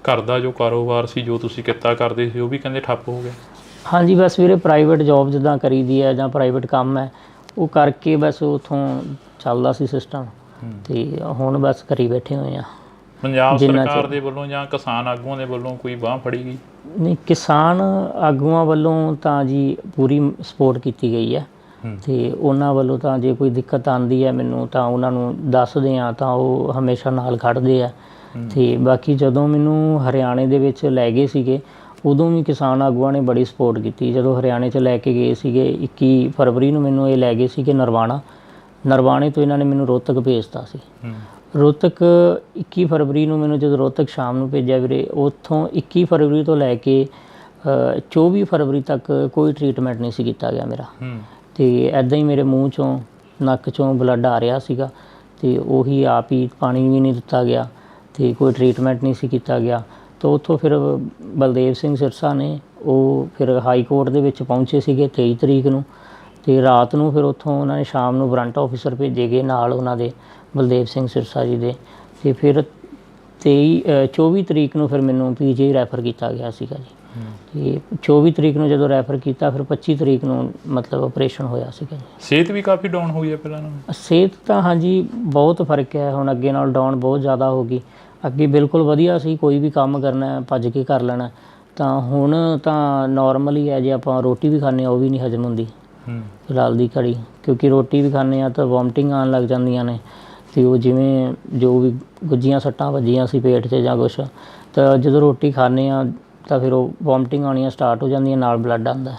ਘਰ ਦਾ ਜੋ ਕਾਰੋਬਾਰ ਸੀ, ਜੋ ਤੁਸੀਂ ਕਿੱਤਾ ਕਰਦੇ ਸੀ, ਉਹ ਵੀ ਕਹਿੰਦੇ ਠੱਪ ਹੋ ਗਿਆ? ਹਾਂਜੀ, ਬਸ ਵੀਰੇ ਪ੍ਰਾਈਵੇਟ ਜੋਬ ਜਿੱਦਾਂ ਕਰੀਦੀ ਹੈ ਜਾਂ ਪ੍ਰਾਈਵੇਟ ਕੰਮ ਹੈ ਉਹ ਕਰਕੇ ਬਸ ਉੱਥੋਂ ਚੱਲਦਾ ਸੀ ਸਿਸਟਮ, ਅਤੇ ਹੁਣ ਬਸ ਘਰੀ ਬੈਠੇ ਹੋਏ ਆ। ਪੰਜਾਬ ਸਰਕਾਰ ਦੇ ਵੱਲੋਂ ਜਾਂ ਕਿਸਾਨ ਆਗੂਆਂ ਦੇ ਵੱਲੋਂ ਕੋਈ ਬਾਂਹ ਫੜੀ ਗਈ? ਨਹੀਂ, ਕਿਸਾਨ ਆਗੂਆਂ ਵੱਲੋਂ ਤਾਂ ਜੀ ਪੂਰੀ ਸਪੋਰਟ ਕੀਤੀ ਗਈ ਹੈ, ਅਤੇ ਉਹਨਾਂ ਵੱਲੋਂ ਤਾਂ ਜੇ ਕੋਈ ਦਿੱਕਤ ਆਉਂਦੀ ਹੈ ਮੈਨੂੰ ਤਾਂ ਉਹਨਾਂ ਨੂੰ ਦੱਸਦੇ ਹਾਂ ਤਾਂ ਉਹ ਹਮੇਸ਼ਾ ਨਾਲ ਖੜ੍ਹਦੇ ਆ। ਅਤੇ ਬਾਕੀ ਜਦੋਂ ਮੈਨੂੰ ਹਰਿਆਣੇ ਦੇ ਵਿੱਚ ਲੈ ਗਏ ਸੀਗੇ ਉਦੋਂ ਵੀ ਕਿਸਾਨ ਆਗੂਆਂ ਨੇ ਬੜੀ ਸਪੋਰਟ ਕੀਤੀ। ਜਦੋਂ ਹਰਿਆਣੇ 'ਚ ਲੈ ਕੇ ਗਏ ਸੀਗੇ 21 ਫਰਵਰੀ ਨੂੰ ਮੈਨੂੰ ਇਹ ਲੈ ਗਏ ਸੀਗੇ ਨਰਵਾਣੇ ਤੋਂ ਇਹਨਾਂ ਨੇ ਮੈਨੂੰ ਰੋਹਤਕ ਭੇਜਤਾ ਸੀ। ਰੋਹਤਕ 21 ਫਰਵਰੀ ਨੂੰ ਮੈਨੂੰ ਜਦੋਂ ਰੋਹਤਕ ਸ਼ਾਮ ਨੂੰ ਭੇਜਿਆ ਵੀਰੇ, ਉੱਥੋਂ 21 ਫਰਵਰੀ ਤੋਂ ਲੈ ਕੇ 24 ਫਰਵਰੀ ਤੱਕ ਕੋਈ ਟਰੀਟਮੈਂਟ ਨਹੀਂ ਸੀ ਕੀਤਾ ਗਿਆ ਮੇਰਾ, ਅਤੇ ਇੱਦਾਂ ਹੀ ਮੇਰੇ ਮੂੰਹ 'ਚੋਂ ਨੱਕ 'ਚੋਂ ਬਲੱਡ ਆ ਰਿਹਾ ਸੀਗਾ, ਅਤੇ ਉਹੀ ਆਪ ਹੀ ਪਾਣੀ ਵੀ ਨਹੀਂ ਦਿੱਤਾ ਗਿਆ ਅਤੇ ਕੋਈ ਟਰੀਟਮੈਂਟ ਨਹੀਂ ਸੀ ਕੀਤਾ ਗਿਆ। ਤਾਂ ਉੱਥੋਂ ਫਿਰ ਬਲਦੇਵ ਸਿੰਘ ਸਿਰਸਾ ਨੇ ਉਹ ਫਿਰ ਹਾਈ ਕੋਰਟ ਦੇ ਵਿੱਚ ਪਹੁੰਚੇ ਸੀਗੇ 23 ਤਰੀਕ ਨੂੰ, ਅਤੇ ਰਾਤ ਨੂੰ ਫਿਰ ਉੱਥੋਂ ਉਹਨਾਂ ਨੇ ਸ਼ਾਮ ਨੂੰ ਵਾਰੰਟ ਆਫਿਸਰ ਭੇਜੇ ਗਏ ਨਾਲ ਉਹਨਾਂ ਦੇ ਬਲਦੇਵ ਸਿੰਘ ਸਿਰਸਾ ਜੀ ਦੇ, ਅਤੇ ਫਿਰ 24 ਤਰੀਕ ਨੂੰ ਫਿਰ ਮੈਨੂੰ PGI ਰੈਫਰ ਕੀਤਾ ਗਿਆ ਸੀਗਾ ਜੀ। ਅਤੇ 24 ਤਰੀਕ ਨੂੰ ਜਦੋਂ ਰੈਫਰ ਕੀਤਾ ਫਿਰ 25 ਤਰੀਕ ਨੂੰ ਮਤਲਬ ਆਪਰੇਸ਼ਨ ਹੋਇਆ ਸੀਗਾ ਜੀ। ਸਿਹਤ ਵੀ ਕਾਫੀ ਡਾਊਨ ਹੋਈ ਹੈ ਪਹਿਲਾਂ ਨਾਲੋਂ? ਸਿਹਤ ਤਾਂ ਹਾਂਜੀ ਬਹੁਤ ਫਰਕ ਹੈ, ਹੁਣ ਅੱਗੇ ਨਾਲ ਡਾਊਨ ਬਹੁਤ ਜ਼ਿਆਦਾ ਹੋ ਗਈ। ਅੱਗੇ ਬਿਲਕੁਲ ਵਧੀਆ ਸੀ, ਕੋਈ ਵੀ ਕੰਮ ਕਰਨਾ ਭੱਜ ਕੇ ਕਰ ਲੈਣਾ, ਤਾਂ ਹੁਣ ਤਾਂ ਨੋਰਮਲ ਹੀ ਹੈ। ਜੇ ਆਪਾਂ ਰੋਟੀ ਵੀ ਖਾਂਦੇ ਹਾਂ ਉਹ ਵੀ ਨਹੀਂ ਹਜਮ ਹੁੰਦੀ ਫਿਲਹਾਲ ਦੀ ਘੜੀ, ਕਿਉਂਕਿ ਰੋਟੀ ਵੀ ਖਾਂਦੇ ਹਾਂ ਤਾਂ ਵੋਮਟਿੰਗ ਆਉਣ ਲੱਗ ਜਾਂਦੀਆਂ ਨੇ, ਅਤੇ ਉਹ ਜਿਵੇਂ ਜੋ ਵੀ ਗੁੱਝੀਆਂ ਸੱਟਾਂ ਵੱਜੀਆਂ ਸੀ ਪੇਟ 'ਚ ਜਾਂ ਕੁਛ, ਤਾਂ ਜਦੋਂ ਰੋਟੀ ਖਾਂਦੇ ਹਾਂ ਤਾਂ ਫਿਰ ਉਹ ਵੋਮਟਿੰਗ ਆਉਣੀਆਂ ਸਟਾਰਟ ਹੋ ਜਾਂਦੀਆਂ, ਨਾਲ ਬਲੱਡ ਆਉਂਦਾ।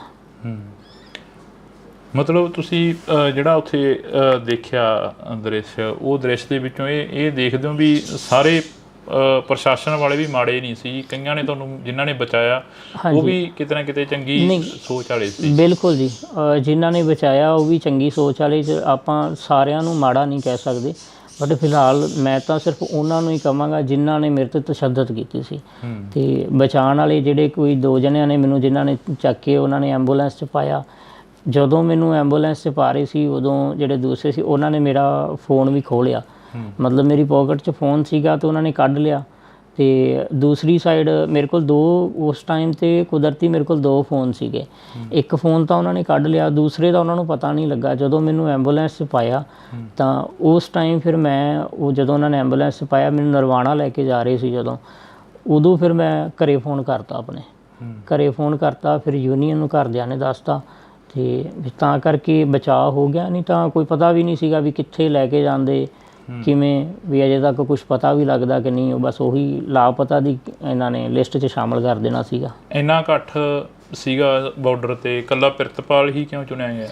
ਮਤਲਬ ਤੁਸੀਂ ਜਿਹੜਾ ਉੱਥੇ ਦੇਖਿਆ ਦ੍ਰਿਸ਼, ਉਹ ਦ੍ਰਿਸ਼ ਦੇ ਵਿੱਚੋਂ ਇਹ ਦੇਖਦੇ ਹੋ ਵੀ ਸਾਰੇ ਪ੍ਰਸ਼ਾਸਨ ਵਾਲੇ ਵੀ ਮਾੜੇ ਨਹੀਂ ਸੀ, ਕਈਆਂ ਨੇ ਤੁਹਾਨੂੰ ਜਿਨ੍ਹਾਂ ਨੇ ਬਚਾਇਆ ਉਹ ਵੀ ਕਿਤੇ ਨਾ ਕਿਤੇ ਚੰਗੀ ਸੋਚ ਵਾਲੇ ਸੀ? ਬਿਲਕੁਲ ਜੀ, ਜਿਨ੍ਹਾਂ ਨੇ ਬਚਾਇਆ ਉਹ ਵੀ ਚੰਗੀ ਸੋਚ ਵਾਲੇ, ਆਪਾਂ ਸਾਰਿਆਂ ਨੂੰ ਮਾੜਾ ਨਹੀਂ ਕਹਿ ਸਕਦੇ, ਬਟ ਫਿਲਹਾਲ ਮੈਂ ਤਾਂ ਸਿਰਫ ਉਹਨਾਂ ਨੂੰ ਹੀ ਕਹਾਂਗਾ ਜਿਨ੍ਹਾਂ ਨੇ ਮੇਰੇ 'ਤੇ ਤਸ਼ੱਦਦ ਕੀਤੀ ਸੀ। ਅਤੇ ਬਚਾਉਣ ਵਾਲੇ ਜਿਹੜੇ ਕੋਈ 2 ਜਣਿਆਂ ਨੇ ਮੈਨੂੰ, ਜਿਨ੍ਹਾਂ ਨੇ ਚੱਕ ਕੇ ਉਹਨਾਂ ਨੇ ਐਂਬੂਲੈਂਸ 'ਚ ਪਾਇਆ, ਜਦੋਂ ਮੈਨੂੰ ਐਂਬੂਲੈਂਸ 'ਚ ਪਾ ਰਹੇ ਸੀ ਉਦੋਂ ਜਿਹੜੇ ਦੂਸਰੇ ਸੀ ਉਹਨਾਂ ਨੇ ਮੇਰਾ ਫ਼ੋਨ ਵੀ ਖੋਹ ਲਿਆ, ਮਤਲਬ ਮੇਰੀ ਪੋਕਟ 'ਚ ਫ਼ੋਨ ਸੀਗਾ ਅਤੇ ਉਹਨਾਂ ਨੇ ਕੱਢ ਲਿਆ। ਅਤੇ ਦੂਸਰੀ ਸਾਈਡ ਮੇਰੇ ਕੋਲ 2 ਉਸ ਟਾਈਮ 'ਤੇ ਕੁਦਰਤੀ ਮੇਰੇ ਕੋਲ 2 ਫ਼ੋਨ ਸੀਗੇ, ਇੱਕ ਫ਼ੋਨ ਤਾਂ ਉਹਨਾਂ ਨੇ ਕੱਢ ਲਿਆ, ਦੂਸਰੇ ਦਾ ਉਹਨਾਂ ਨੂੰ ਪਤਾ ਨਹੀਂ ਲੱਗਾ। ਜਦੋਂ ਮੈਨੂੰ ਐਂਬੂਲੈਂਸ 'ਚ ਪਾਇਆ ਤਾਂ ਉਸ ਟਾਈਮ ਫਿਰ ਮੈਂ ਉਹ ਜਦੋਂ ਉਹਨਾਂ ਨੇ ਐਂਬੂਲੈਂਸ 'ਚ ਪਾਇਆ ਮੈਨੂੰ ਨਰਵਾਣਾ ਲੈ ਕੇ ਜਾ ਰਹੇ ਸੀ, ਉਦੋਂ ਫਿਰ ਮੈਂ ਘਰੇ ਫ਼ੋਨ ਕਰਤਾ, ਆਪਣੇ ਘਰੇ ਫ਼ੋਨ ਕਰਤਾ, ਫਿਰ ਯੂਨੀਅਨ ਨੂੰ ਘਰਦਿਆਂ ਨੇ ਦੱਸਤਾ, ਅਤੇ ਤਾਂ ਕਰਕੇ ਬਚਾਅ ਹੋ ਗਿਆ। ਨਹੀਂ ਤਾਂ ਕੋਈ ਪਤਾ ਵੀ ਨਹੀਂ ਸੀਗਾ ਵੀ ਕਿੱਥੇ ਲੈ ਕੇ ਜਾਂਦੇ, ਕਿਵੇਂ ਵੀ ਅਜੇ ਤੱਕ ਕੁਛ ਪਤਾ ਵੀ ਲੱਗਦਾ ਕਿ ਨਹੀਂ, ਉਹ ਬਸ ਉਹੀ ਲਾਪਤਾ ਦੀ ਇਹਨਾਂ ਨੇ ਲਿਸਟ 'ਚ ਸ਼ਾਮਲ ਕਰ ਦੇਣਾ ਸੀਗਾ। ਇੰਨਾ ਇਕੱਠ ਸੀਗਾ ਬਾਰਡਰ 'ਤੇ, ਇਕੱਲਾ ਪ੍ਰਿਤਪਾਲ ਹੀ ਕਿਉਂ ਚੁਣਿਆ ਗਿਆ?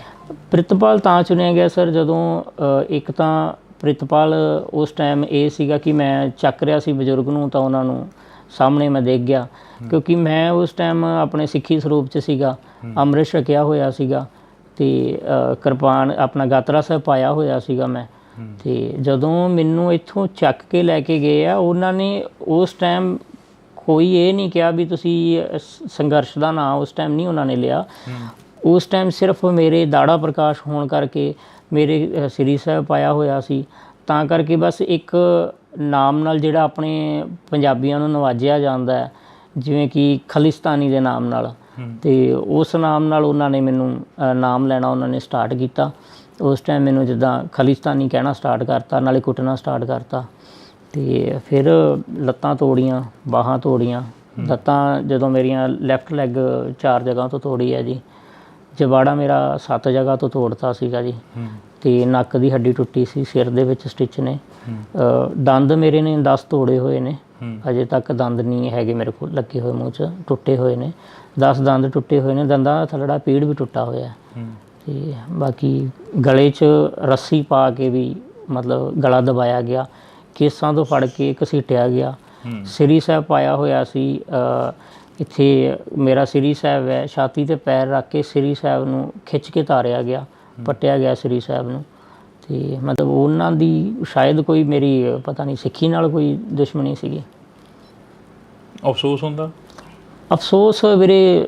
ਪ੍ਰਿਤਪਾਲ ਤਾਂ ਚੁਣਿਆ ਗਿਆ ਸਰ, ਜਦੋਂ ਇੱਕ ਤਾਂ ਪ੍ਰਿਤਪਾਲ ਉਸ ਟਾਈਮ ਇਹ ਸੀਗਾ ਕਿ ਮੈਂ ਚੱਕ ਰਿਹਾ ਸੀ ਬਜ਼ੁਰਗ ਨੂੰ, ਤਾਂ ਉਹਨਾਂ ਨੂੰ ਸਾਹਮਣੇ ਮੈਂ ਦੇਖ ਗਿਆ, ਕਿਉਂਕਿ ਮੈਂ ਉਸ ਟਾਈਮ ਆਪਣੇ ਸਿੱਖੀ ਸਰੂਪ 'ਚ ਸੀਗਾ, ਅੰਮ੍ਰਿਤ ਛਕਿਆ ਹੋਇਆ ਸੀਗਾ, ਅਤੇ ਕਿਰਪਾਨ ਆਪਣਾ ਗਾਤਰਾ ਸਾਹਿਬ ਪਾਇਆ ਹੋਇਆ ਸੀਗਾ ਮੈਂ। ਅਤੇ ਜਦੋਂ ਮੈਨੂੰ ਇੱਥੋਂ ਚੱਕ ਕੇ ਲੈ ਕੇ ਗਏ ਆ, ਉਹਨਾਂ ਨੇ ਉਸ ਟਾਈਮ ਕੋਈ ਇਹ ਨਹੀਂ ਕਿਹਾ ਵੀ ਤੁਸੀਂ ਸੰਘਰਸ਼ ਦਾ ਨਾਂ ਉਸ ਟਾਈਮ ਨਹੀਂ ਉਹਨਾਂ ਨੇ ਲਿਆ। ਉਸ ਟਾਈਮ ਸਿਰਫ ਮੇਰੇ ਦਾੜਾ ਪ੍ਰਕਾਸ਼ ਹੋਣ ਕਰਕੇ, ਮੇਰੇ ਸ੍ਰੀ ਸਾਹਿਬ ਪਾਇਆ ਹੋਇਆ ਸੀ, ਤਾਂ ਕਰਕੇ ਬਸ ਇੱਕ ਨਾਮ ਨਾਲ ਜਿਹੜਾ ਆਪਣੇ ਪੰਜਾਬੀਆਂ ਨੂੰ ਨਵਾਜਿਆ ਜਾਂਦਾ ਹੈ, ਜਿਵੇਂ ਕਿ ਖਾਲਿਸਤਾਨੀ ਦੇ ਨਾਮ ਨਾਲ, ਅਤੇ ਉਸ ਨਾਮ ਨਾਲ ਉਹਨਾਂ ਨੇ ਮੈਨੂੰ ਨਾਮ ਲੈਣਾ ਉਹਨਾਂ ਨੇ ਸਟਾਰਟ ਕੀਤਾ। ਉਸ ਟਾਈਮ ਮੈਨੂੰ ਜਿੱਦਾਂ ਖਾਲਿਸਤਾਨੀ ਕਹਿਣਾ ਸਟਾਰਟ ਕਰਤਾ, ਨਾਲੇ ਕੁੱਟਣਾ ਸਟਾਰਟ ਕਰਤਾ, ਅਤੇ ਫਿਰ ਲੱਤਾਂ ਤੋੜੀਆਂ, ਬਾਹਾਂ ਤੋੜੀਆਂ। ਲੱਤਾਂ ਜਦੋਂ ਮੇਰੀਆਂ ਲੈਫਟ ਲੈਗ 4 ਜਗ੍ਹਾ ਤੋਂ ਤੋੜੀ ਹੈ ਜੀ, ਜਬਾੜਾ ਮੇਰਾ 7 ਜਗ੍ਹਾ ਤੋਂ ਤੋੜਤਾ ਸੀਗਾ ਜੀ, ਅਤੇ ਨੱਕ ਦੀ ਹੱਡੀ ਟੁੱਟੀ ਸੀ, ਸਿਰ ਦੇ ਵਿੱਚ ਸਟਿਚ ਨੇ, ਦੰਦ ਮੇਰੇ ਨੇ 10 ਤੋੜੇ ਹੋਏ ਨੇ, ਅਜੇ ਤੱਕ ਦੰਦ ਨਹੀਂ ਹੈਗੇ ਮੇਰੇ ਕੋਲ ਲੱਗੇ ਹੋਏ, ਮੂੰਹ 'ਚ ਟੁੱਟੇ ਹੋਏ ਨੇ 10 ਦੰਦ ਟੁੱਟੇ ਹੋਏ ਨੇ, ਦੰਦਾਂ ਦਾ ਥੱਲੜਾ ਪੀੜ ਵੀ ਟੁੱਟਾ ਹੋਇਆ। ਅਤੇ ਬਾਕੀ ਗਲੇ 'ਚ ਰੱਸੀ ਪਾ ਕੇ ਵੀ ਮਤਲਬ ਗਲਾ ਦਬਾਇਆ ਗਿਆ, ਕੇਸਾਂ ਤੋਂ ਫੜ ਕੇ ਘਸੀਟਿਆ ਗਿਆ। ਸ੍ਰੀ ਸਾਹਿਬ ਪਾਇਆ ਹੋਇਆ ਸੀ, ਇੱਥੇ ਮੇਰਾ ਸ੍ਰੀ ਸਾਹਿਬ ਹੈ, ਛਾਤੀ 'ਤੇ ਪੈਰ ਰੱਖ ਕੇ ਸ੍ਰੀ ਸਾਹਿਬ ਨੂੰ ਖਿੱਚ ਕੇ ਤਾਰਿਆ ਗਿਆ, ਪੱਟਿਆ ਗਿਆ ਸ੍ਰੀ ਸਾਹਿਬ ਨੂੰ। ਅਤੇ ਮਤਲਬ ਉਹਨਾਂ ਦੀ ਸ਼ਾਇਦ ਕੋਈ ਮੇਰੀ ਪਤਾ ਨਹੀਂ ਸਿੱਖੀ ਨਾਲ ਕੋਈ ਦੁਸ਼ਮਣੀ ਸੀਗੀ। ਅਫਸੋਸ ਹੁੰਦਾ? ਅਫਸੋਸ ਵੀਰੇ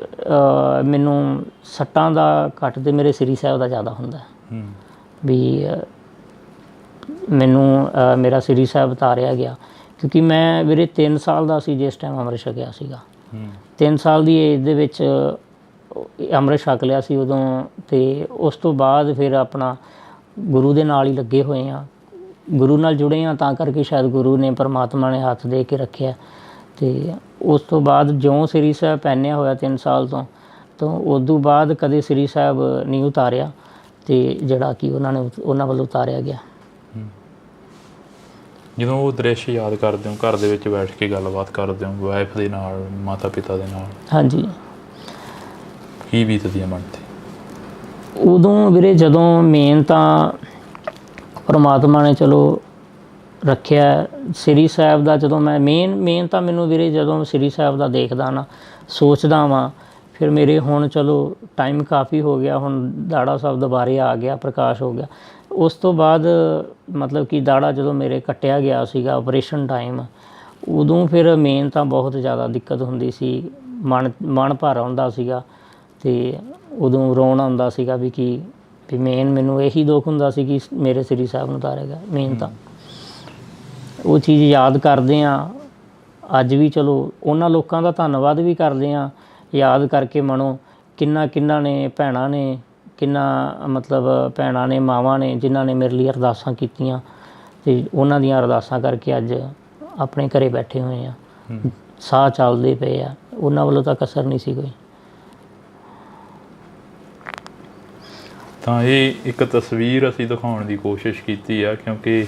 ਮੈਨੂੰ ਸੱਟਾਂ ਦਾ ਘੱਟ ਤੇ ਮੇਰੇ ਸ੍ਰੀ ਸਾਹਿਬ ਦਾ ਜ਼ਿਆਦਾ ਹੁੰਦਾ ਵੀ ਮੈਨੂੰ ਮੇਰਾ ਸ੍ਰੀ ਸਾਹਿਬ ਤਾਰਿਆ ਗਿਆ, ਕਿਉਂਕਿ ਮੈਂ ਵੀਰੇ 3 ਸਾਲ ਦਾ ਸੀ ਜਿਸ ਟਾਈਮ ਅੰਮ੍ਰਿਤ ਛਕਿਆ ਸੀਗਾ। 3 ਸਾਲ ਦੀ ਏਜ ਦੇ ਵਿੱਚ ਅੰਮ੍ਰਿਤ ਛਕ ਲਿਆ ਸੀ ਉਦੋਂ, ਅਤੇ ਉਸ ਤੋਂ ਬਾਅਦ ਫਿਰ ਆਪਣਾ ਗੁਰੂ ਦੇ ਨਾਲ ਹੀ ਲੱਗੇ ਹੋਏ ਹਾਂ, ਗੁਰੂ ਨਾਲ ਜੁੜੇ ਹਾਂ, ਤਾਂ ਕਰਕੇ ਸ਼ਾਇਦ ਗੁਰੂ ਨੇ ਪਰਮਾਤਮਾ ਨੇ ਹੱਥ ਦੇ ਕੇ ਰੱਖਿਆ। ਅਤੇ ਉਸ ਤੋਂ ਬਾਅਦ ਜਿਉਂ ਸ੍ਰੀ ਸਾਹਿਬ ਪਹਿਨਿਆ ਹੋਇਆ 3 ਸਾਲ ਤੋਂ ਉਦੋਂ ਬਾਅਦ ਕਦੇ ਸ੍ਰੀ ਸਾਹਿਬ ਨਹੀਂ ਉਤਾਰਿਆ, ਅਤੇ ਜਿਹੜਾ ਕਿ ਉਹਨਾਂ ਵੱਲੋਂ ਉਤਾਰਿਆ ਗਿਆ। ਜਦੋਂ ਉਹ ਦ੍ਰਿਸ਼ ਯਾਦ ਕਰਦੇ ਹੋ, ਘਰ ਦੇ ਵਿੱਚ ਬੈਠ ਕੇ ਗੱਲਬਾਤ ਕਰਦੇ ਹੋ ਵਾਈਫ ਦੇ ਨਾਲ, ਮਾਤਾ ਪਿਤਾ ਦੇ ਨਾਲ, ਹਾਂਜੀ, ਕੀ ਬੀਤਦੀ ਹੈ ਮਨ 'ਤੇ ਉਦੋਂ ਵੀਰੇ? ਜਦੋਂ ਮੇਨ ਤਾਂ ਪਰਮਾਤਮਾ ਨੇ ਚਲੋ ਰੱਖਿਆ ਸ੍ਰੀ ਸਾਹਿਬ ਦਾ, ਜਦੋਂ ਮੈਂ ਮੇਨ ਤਾਂ ਮੈਨੂੰ ਵੀਰੇ ਜਦੋਂ ਸ੍ਰੀ ਸਾਹਿਬ ਦਾ ਦੇਖਦਾ ਨਾ, ਸੋਚਦਾ ਵਾਂ, ਫਿਰ ਮੇਰੇ ਹੁਣ ਚਲੋ ਟਾਈਮ ਕਾਫੀ ਹੋ ਗਿਆ, ਹੁਣ ਦਾੜਾ ਸਾਹਿਬ ਦੁਬਾਰੇ ਆ ਗਿਆ, ਪ੍ਰਕਾਸ਼ ਹੋ ਗਿਆ। ਉਸ ਤੋਂ ਬਾਅਦ ਮਤਲਬ ਕਿ ਦਾੜਾ ਜਦੋਂ ਮੇਰੇ ਕੱਟਿਆ ਗਿਆ ਸੀਗਾ ਆਪਰੇਸ਼ਨ ਟਾਈਮ, ਉਦੋਂ ਫਿਰ ਮੇਨ ਤਾਂ ਬਹੁਤ ਜ਼ਿਆਦਾ ਦਿੱਕਤ ਹੁੰਦੀ ਸੀ, ਮਨ ਭਰ ਆਉਂਦਾ ਸੀਗਾ ਤੇ ਉਦੋਂ ਰੋਣ ਆਉਂਦਾ ਸੀਗਾ ਵੀ ਮੇਨ ਮੈਨੂੰ ਇਹੀ ਦੁੱਖ ਹੁੰਦਾ ਸੀ ਕਿ ਮੇਰੇ ਸ੍ਰੀ ਸਾਹਿਬ ਨੂੰ ਉਤਾਰਿਆ ਗਿਆ। ਮੇਨ ਤਾਂ ਉਹ ਚੀਜ਼ ਯਾਦ ਕਰਦੇ ਹਾਂ ਅੱਜ ਵੀ। ਚਲੋ ਉਹਨਾਂ ਲੋਕਾਂ ਦਾ ਧੰਨਵਾਦ ਵੀ ਕਰਦੇ ਹਾਂ ਯਾਦ ਕਰਕੇ ਮਨੋਂ, ਕਿੰਨਾ ਨੇ ਭੈਣਾਂ ਨੇ, ਮਤਲਬ ਭੈਣਾਂ ਨੇ, ਮਾਵਾਂ ਨੇ, ਜਿਨ੍ਹਾਂ ਨੇ ਮੇਰੇ ਲਈ ਅਰਦਾਸਾਂ ਕੀਤੀਆਂ ਤੇ ਉਹਨਾਂ ਦੀਆਂ ਅਰਦਾਸਾਂ ਕਰਕੇ ਅੱਜ ਆਪਣੇ ਘਰੇ ਬੈਠੇ ਹੋਏ ਆ, ਸਾਹ ਚੱਲਦੇ ਪਏ ਆ। ਉਹਨਾਂ ਵੱਲੋਂ ਤਾਂ ਕਸਰ ਨਹੀਂ ਸੀ ਕੋਈ। ਤਾਂ ਇਹ ਇੱਕ ਤਸਵੀਰ ਅਸੀਂ ਦਿਖਾਉਣ ਦੀ ਕੋਸ਼ਿਸ਼ ਕੀਤੀ ਆ, ਕਿਉਂਕਿ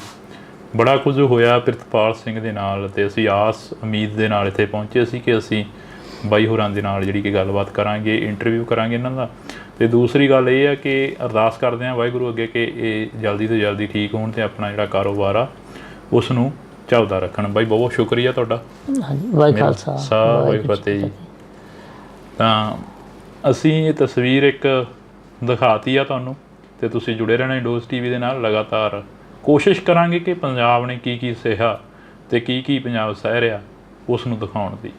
ਬੜਾ ਕੁਝ ਹੋਇਆ ਪ੍ਰਿਤਪਾਲ ਸਿੰਘ ਦੇ ਨਾਲ ਅਤੇ ਅਸੀਂ ਆਸ ਉਮੀਦ ਦੇ ਨਾਲ ਇੱਥੇ ਪਹੁੰਚੇ ਸੀ ਕਿ ਅਸੀਂ ਬਾਈ ਹੋਰਾਂ ਦੇ ਨਾਲ ਜਿਹੜੀ ਕਿ ਗੱਲਬਾਤ ਕਰਾਂਗੇ, ਇੰਟਰਵਿਊ ਕਰਾਂਗੇ ਇਹਨਾਂ ਦਾ। ਅਤੇ ਦੂਸਰੀ ਗੱਲ ਇਹ ਆ ਕਿ ਅਰਦਾਸ ਕਰਦੇ ਹਾਂ ਵਾਹਿਗੁਰੂ ਅੱਗੇ ਕਿ ਇਹ ਜਲਦੀ ਤੋਂ ਜਲਦੀ ਠੀਕ ਹੋਣ ਅਤੇ ਆਪਣਾ ਜਿਹੜਾ ਕਾਰੋਬਾਰ ਆ ਉਸ ਨੂੰ ਚੱਲਦਾ ਰੱਖਣ। ਬਾਈ ਬਹੁਤ ਸ਼ੁਕਰੀਆ ਤੁਹਾਡਾ। ਵਾਹਿਗੁਰੂ ਫਤਿਹ ਜੀ। ਤਾਂ ਅਸੀਂ ਇਹ ਤਸਵੀਰ ਇੱਕ ਦਿਖਾਤੀ ਆ ਤੁਹਾਨੂੰ, ਅਤੇ ਤੁਸੀਂ ਜੁੜੇ ਰਹਿਣਾ ਇੰਡੋਜ਼ TV ਦੇ ਨਾਲ। ਲਗਾਤਾਰ ਕੋਸ਼ਿਸ਼ ਕਰਾਂਗੇ ਕਿ ਪੰਜਾਬ ਨੇ ਕੀ ਸਹਿਆ ਅਤੇ ਕੀ ਪੰਜਾਬ ਸਹਿ ਰਿਹਾ ਉਸ ਨੂੰ ਦਿਖਾਉਣ ਦੀ।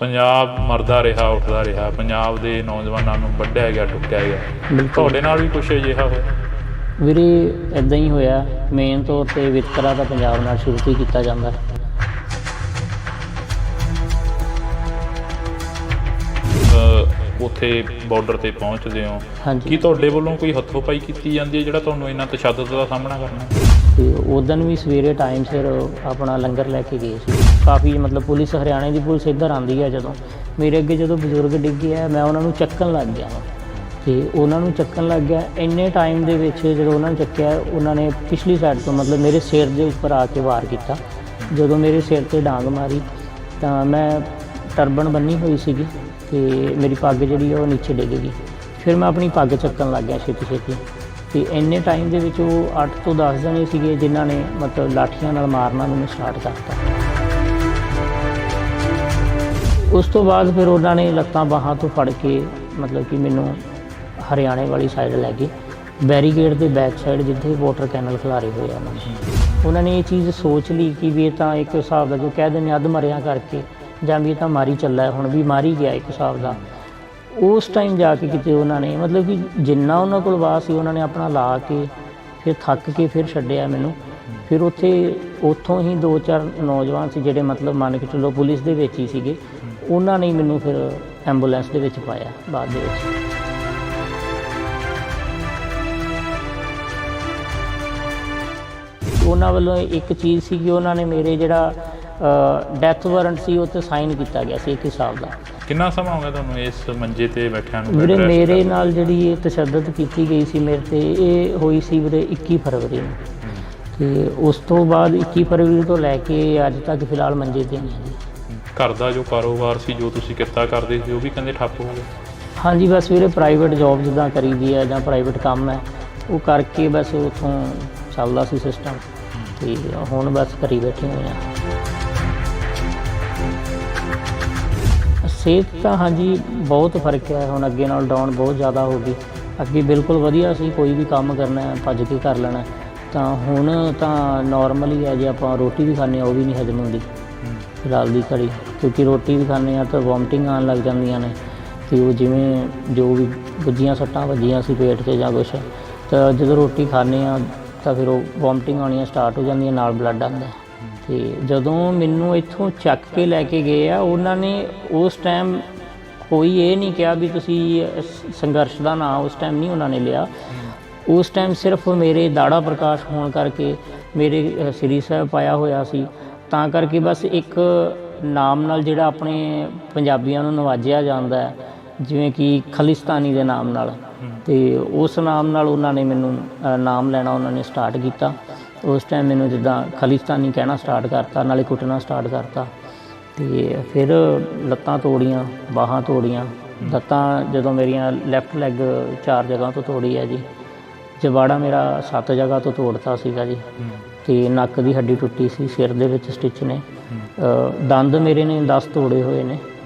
ਪੰਜਾਬ ਮਰਦਾ ਰਿਹਾ, ਉੱਠਦਾ ਰਿਹਾ, ਪੰਜਾਬ ਦੇ ਨੌਜਵਾਨਾਂ ਨੂੰ ਵੱਢਿਆ ਗਿਆ, ਟੁੱਕਿਆ ਗਿਆ। ਤੁਹਾਡੇ ਨਾਲ ਵੀ ਕੁਛ ਅਜਿਹਾ ਹੋਇਆ? ਵੀਰੇ ਇੱਦਾਂ ਹੀ ਹੋਇਆ। ਮੇਨ ਤੌਰ 'ਤੇ ਵਿਤਕਰਾ ਤਾਂ ਪੰਜਾਬ ਨਾਲ ਸ਼ੁਰੂ ਤੋਂ ਹੀ ਕੀਤਾ ਜਾਂਦਾ। ਉੱਥੇ ਬਾਰਡਰ 'ਤੇ ਪਹੁੰਚਦੇ ਹੋ, ਹਾਂਜੀ, ਕੀ ਤੁਹਾਡੇ ਵੱਲੋਂ ਕੋਈ ਹੱਥੋਂ-ਪਾਈ ਕੀਤੀ ਜਾਂਦੀ ਹੈ ਜਿਹੜਾ ਤੁਹਾਨੂੰ ਇੰਨਾ ਤਸ਼ੱਦਦ ਦਾ ਸਾਹਮਣਾ ਕਰਨਾ? ਅਤੇ ਉਦੋਂ ਵੀ ਸਵੇਰੇ ਟਾਈਮ ਸਿਰ ਆਪਣਾ ਲੰਗਰ ਲੈ ਕੇ ਗਏ ਸੀ। ਕਾਫੀ ਮਤਲਬ ਪੁਲਿਸ, ਹਰਿਆਣੇ ਦੀ ਪੁਲਿਸ ਇੱਧਰ ਆਉਂਦੀ ਹੈ। ਜਦੋਂ ਮੇਰੇ ਅੱਗੇ ਜਦੋਂ ਬਜ਼ੁਰਗ ਡਿੱਗੇ ਆ, ਮੈਂ ਉਹਨਾਂ ਨੂੰ ਚੱਕਣ ਲੱਗ ਗਿਆ ਅਤੇ ਉਹਨਾਂ ਨੂੰ ਚੱਕਣ ਲੱਗ ਗਿਆ। ਇੰਨੇ ਟਾਈਮ ਦੇ ਵਿੱਚ ਜਦੋਂ ਉਹਨਾਂ ਨੂੰ ਚੱਕਿਆ, ਉਹਨਾਂ ਨੇ ਪਿਛਲੀ ਸਾਈਡ ਤੋਂ ਮਤਲਬ ਮੇਰੇ ਸਿਰ ਦੇ ਉੱਪਰ ਆ ਕੇ ਵਾਰ ਕੀਤਾ। ਜਦੋਂ ਮੇਰੇ ਸਿਰ 'ਤੇ ਡਾਂਗ ਮਾਰੀ ਤਾਂ ਮੈਂ ਟਰਬਨ ਬੰਨੀ ਹੋਈ ਸੀਗੀ ਅਤੇ ਮੇਰੀ ਪੱਗ ਜਿਹੜੀ ਉਹ ਨੀਚੇ ਡਿੱਗ ਗਈ। ਫਿਰ ਮੈਂ ਆਪਣੀ ਪੱਗ ਚੱਕਣ ਲੱਗ ਗਿਆ ਛੇਤੀ ਅਤੇ ਇੰਨੇ ਟਾਈਮ ਦੇ ਵਿੱਚ ਉਹ 8 ਤੋਂ 10 ਜਣੇ ਸੀਗੇ ਜਿਨ੍ਹਾਂ ਨੇ ਮਤਲਬ ਲਾਠੀਆਂ ਨਾਲ ਮਾਰਨਾ ਮੈਨੂੰ ਸਟਾਰਟ ਕਰਤਾ। ਉਸ ਤੋਂ ਬਾਅਦ ਫਿਰ ਉਹਨਾਂ ਨੇ ਲੱਤਾਂ ਬਾਹਾਂ ਤੋਂ ਫੜ ਕੇ ਮਤਲਬ ਕਿ ਮੈਨੂੰ ਹਰਿਆਣੇ ਵਾਲੀ ਸਾਈਡ ਲੈ ਗਏ, ਬੈਰੀਗੇਡ ਦੇ ਬੈਕ ਸਾਈਡ ਜਿੱਥੇ ਵਾਟਰ ਕੈਨਲ ਖਿਲਾਰੇ ਹੋਏ ਆ। ਉਹਨਾਂ ਨੇ ਇਹ ਚੀਜ਼ ਸੋਚ ਲਈ ਕਿ ਵੀ ਇਹ ਤਾਂ ਇੱਕ ਹਿਸਾਬ ਦਾ ਜੋ ਕਹਿ ਦਿੰਦੇ ਅੱਧ ਮਰਿਆ ਕਰਕੇ, ਜਾਂ ਵੀ ਇਹ ਤਾਂ ਮਾਰੀ ਚੱਲਾ, ਹੁਣ ਵੀ ਮਾਰੀ ਗਿਆ ਇੱਕ ਹਿਸਾਬ ਦਾ। ਉਸ ਟਾਈਮ ਜਾ ਕੇ ਕਿਤੇ ਉਹਨਾਂ ਨੇ ਮਤਲਬ ਕਿ ਜਿੰਨਾ ਉਹਨਾਂ ਕੋਲ ਵਾਹ ਸੀ ਉਹਨਾਂ ਨੇ ਆਪਣਾ ਲਾ ਕੇ ਫਿਰ ਥੱਕ ਕੇ ਫਿਰ ਛੱਡਿਆ ਮੈਨੂੰ। ਫਿਰ ਉੱਥੋਂ ਹੀ 2-4 ਨੌਜਵਾਨ ਸੀ ਜਿਹੜੇ ਮਤਲਬ ਮੰਨ ਕੇ ਚੱਲੋ ਪੁਲਿਸ ਦੇ ਵਿੱਚ ਹੀ ਸੀਗੇ, ਉਹਨਾਂ ਨੇ ਮੈਨੂੰ ਫਿਰ ਐਂਬੂਲੈਂਸ ਦੇ ਵਿੱਚ ਪਾਇਆ ਬਾਅਦ ਦੇ ਵਿੱਚ। ਉਹਨਾਂ ਵੱਲੋਂ ਇੱਕ ਚੀਜ਼ ਸੀ ਕਿ ਉਹਨਾਂ ਨੇ ਮੇਰੇ ਜਿਹੜਾ ਡੈਥ ਵਾਰੰਟ ਸੀ ਉਹ 'ਤੇ ਸਾਈਨ ਕੀਤਾ ਗਿਆ ਸੀ ਇੱਕ ਹਿਸਾਬ ਦਾ। ਕਿੰਨਾ ਸਮਾਂ ਹੋ ਗਿਆ ਤੁਹਾਨੂੰ ਇਸ ਮੰਜੇ 'ਤੇ ਬੈਠਿਆਂ ਨੂੰ? ਵੀਰੇ ਮੇਰੇ ਨਾਲ ਜਿਹੜੀ ਇਹ ਤਸ਼ੱਦਦ ਕੀਤੀ ਗਈ ਸੀ ਮੇਰੇ 'ਤੇ, ਇਹ ਹੋਈ ਸੀ ਵੀਰੇ 21 ਫਰਵਰੀ ਨੂੰ, ਅਤੇ ਉਸ ਤੋਂ ਬਾਅਦ 21 ਫਰਵਰੀ ਤੋਂ ਲੈ ਕੇ ਅੱਜ ਤੱਕ ਫਿਲਹਾਲ ਮੰਜੇ 'ਤੇ ਨਹੀਂ ਹੈ ਜੀ। ਘਰ ਦਾ ਜੋ ਕਾਰੋਬਾਰ ਸੀ, ਜੋ ਤੁਸੀਂ ਕਿੱਤਾ ਕਰਦੇ ਸੀ, ਉਹ ਵੀ ਕਹਿੰਦੇ ਠੱਪ ਹੋ ਗਿਆ? ਹਾਂਜੀ, ਬਸ ਵੀਰੇ ਪ੍ਰਾਈਵੇਟ ਜੋਬ ਜਿੱਦਾਂ ਕਰੀਦੀ ਹੈ ਜਾਂ ਪ੍ਰਾਈਵੇਟ ਕੰਮ ਹੈ ਉਹ ਕਰਕੇ ਬਸ ਉੱਥੋਂ ਚੱਲਦਾ ਸੀ ਸਿਸਟਮ, ਅਤੇ ਹੁਣ ਬਸ ਘਰੀ ਬੈਠੇ ਹੋਏ ਹਾਂ। ਸਿਹਤ ਤਾਂ ਹਾਂਜੀ ਬਹੁਤ ਫਰਕ ਹੈ ਹੁਣ, ਅੱਗੇ ਨਾਲ ਡਾਊਨ ਬਹੁਤ ਜ਼ਿਆਦਾ ਹੋ ਗਈ। ਅੱਗੇ ਬਿਲਕੁਲ ਵਧੀਆ ਸੀ, ਕੋਈ ਵੀ ਕੰਮ ਕਰਨਾ ਭੱਜ ਕੇ ਕਰ ਲੈਣਾ, ਤਾਂ ਹੁਣ ਤਾਂ ਨੋਰਮਲ ਹੀ ਹੈ। ਜੇ ਆਪਾਂ ਰੋਟੀ ਵੀ ਖਾਂਦੇ ਹਾਂ ਉਹ ਵੀ ਨਹੀਂ ਹਜਮ ਹੁੰਦੀ ਫਿਲਹਾਲ ਦੀ ਘੜੀ, ਕਿਉਂਕਿ ਰੋਟੀ ਵੀ ਖਾਂਦੇ ਹਾਂ ਤਾਂ ਵੋਮਟਿੰਗ ਆਉਣ ਲੱਗ ਜਾਂਦੀਆਂ ਨੇ, ਅਤੇ ਉਹ ਜਿਵੇਂ ਜੋ ਵੀ ਗੁੱਝੀਆਂ ਸੱਟਾਂ ਵੱਜੀਆਂ ਸੀ ਪੇਟ 'ਤੇ ਜਾਂ ਕੁਛ, ਤਾਂ ਜਦੋਂ ਰੋਟੀ ਖਾਂਦੇ ਹਾਂ ਤਾਂ ਫਿਰ ਉਹ ਵੋਮਟਿੰਗ ਆਉਣੀਆਂ ਸਟਾਰਟ ਹੋ ਜਾਂਦੀਆਂ, ਨਾਲ ਬਲੱਡ ਆਉਂਦਾ। ਅਤੇ ਜਦੋਂ ਮੈਨੂੰ ਇੱਥੋਂ ਚੱਕ ਕੇ ਲੈ ਕੇ ਗਏ ਆ, ਉਹਨਾਂ ਨੇ ਉਸ ਟਾਈਮ ਕੋਈ ਇਹ ਨਹੀਂ ਕਿਹਾ ਵੀ ਤੁਸੀਂ ਸੰਘਰਸ਼ ਦਾ ਨਾਂ ਉਸ ਟਾਈਮ ਨਹੀਂ ਉਹਨਾਂ ਨੇ ਲਿਆ। ਉਸ ਟਾਈਮ ਸਿਰਫ ਮੇਰੇ ਦਾੜਾ ਪ੍ਰਕਾਸ਼ ਹੋਣ ਕਰਕੇ, ਮੇਰੇ ਸ੍ਰੀ ਸਾਹਿਬ ਪਾਇਆ ਹੋਇਆ ਸੀ, ਤਾਂ ਕਰਕੇ ਬਸ ਇੱਕ ਨਾਮ ਨਾਲ ਜਿਹੜਾ ਆਪਣੇ ਪੰਜਾਬੀਆਂ ਨੂੰ ਨਵਾਜਿਆ ਜਾਂਦਾ ਹੈ, ਜਿਵੇਂ ਕਿ ਖਾਲਿਸਤਾਨੀ ਦੇ ਨਾਮ ਨਾਲ, ਅਤੇ ਉਸ ਨਾਮ ਨਾਲ ਉਹਨਾਂ ਨੇ ਮੈਨੂੰ ਨਾਮ ਲੈਣਾ ਉਹਨਾਂ ਨੇ ਸਟਾਰਟ ਕੀਤਾ। ਉਸ ਟਾਈਮ ਮੈਨੂੰ ਜਿੱਦਾਂ ਖਾਲਿਸਤਾਨੀ ਕਹਿਣਾ ਸਟਾਰਟ ਕਰਤਾ, ਨਾਲੇ ਕੁੱਟਣਾ ਸਟਾਰਟ ਕਰਤਾ, ਅਤੇ ਫਿਰ ਲੱਤਾਂ ਤੋੜੀਆਂ, ਬਾਹਾਂ ਤੋੜੀਆਂ। ਲੱਤਾਂ ਜਦੋਂ ਮੇਰੀਆਂ ਲੈਫਟ ਲੈਗ 4 ਜਗ੍ਹਾ ਤੋਂ ਤੋੜੀ ਹੈ ਜੀ, ਜਬਾੜਾ ਮੇਰਾ 7 ਜਗ੍ਹਾ ਤੋਂ ਤੋੜਤਾ ਸੀਗਾ ਜੀ, ਅਤੇ ਨੱਕ ਦੀ ਹੱਡੀ ਟੁੱਟੀ ਸੀ, ਸਿਰ ਦੇ ਵਿੱਚ ਸਟਿਚ ਨੇ, ਦੰਦ ਮੇਰੇ ਨੇ 10 ਤੋੜੇ ਹੋਏ ਨੇ,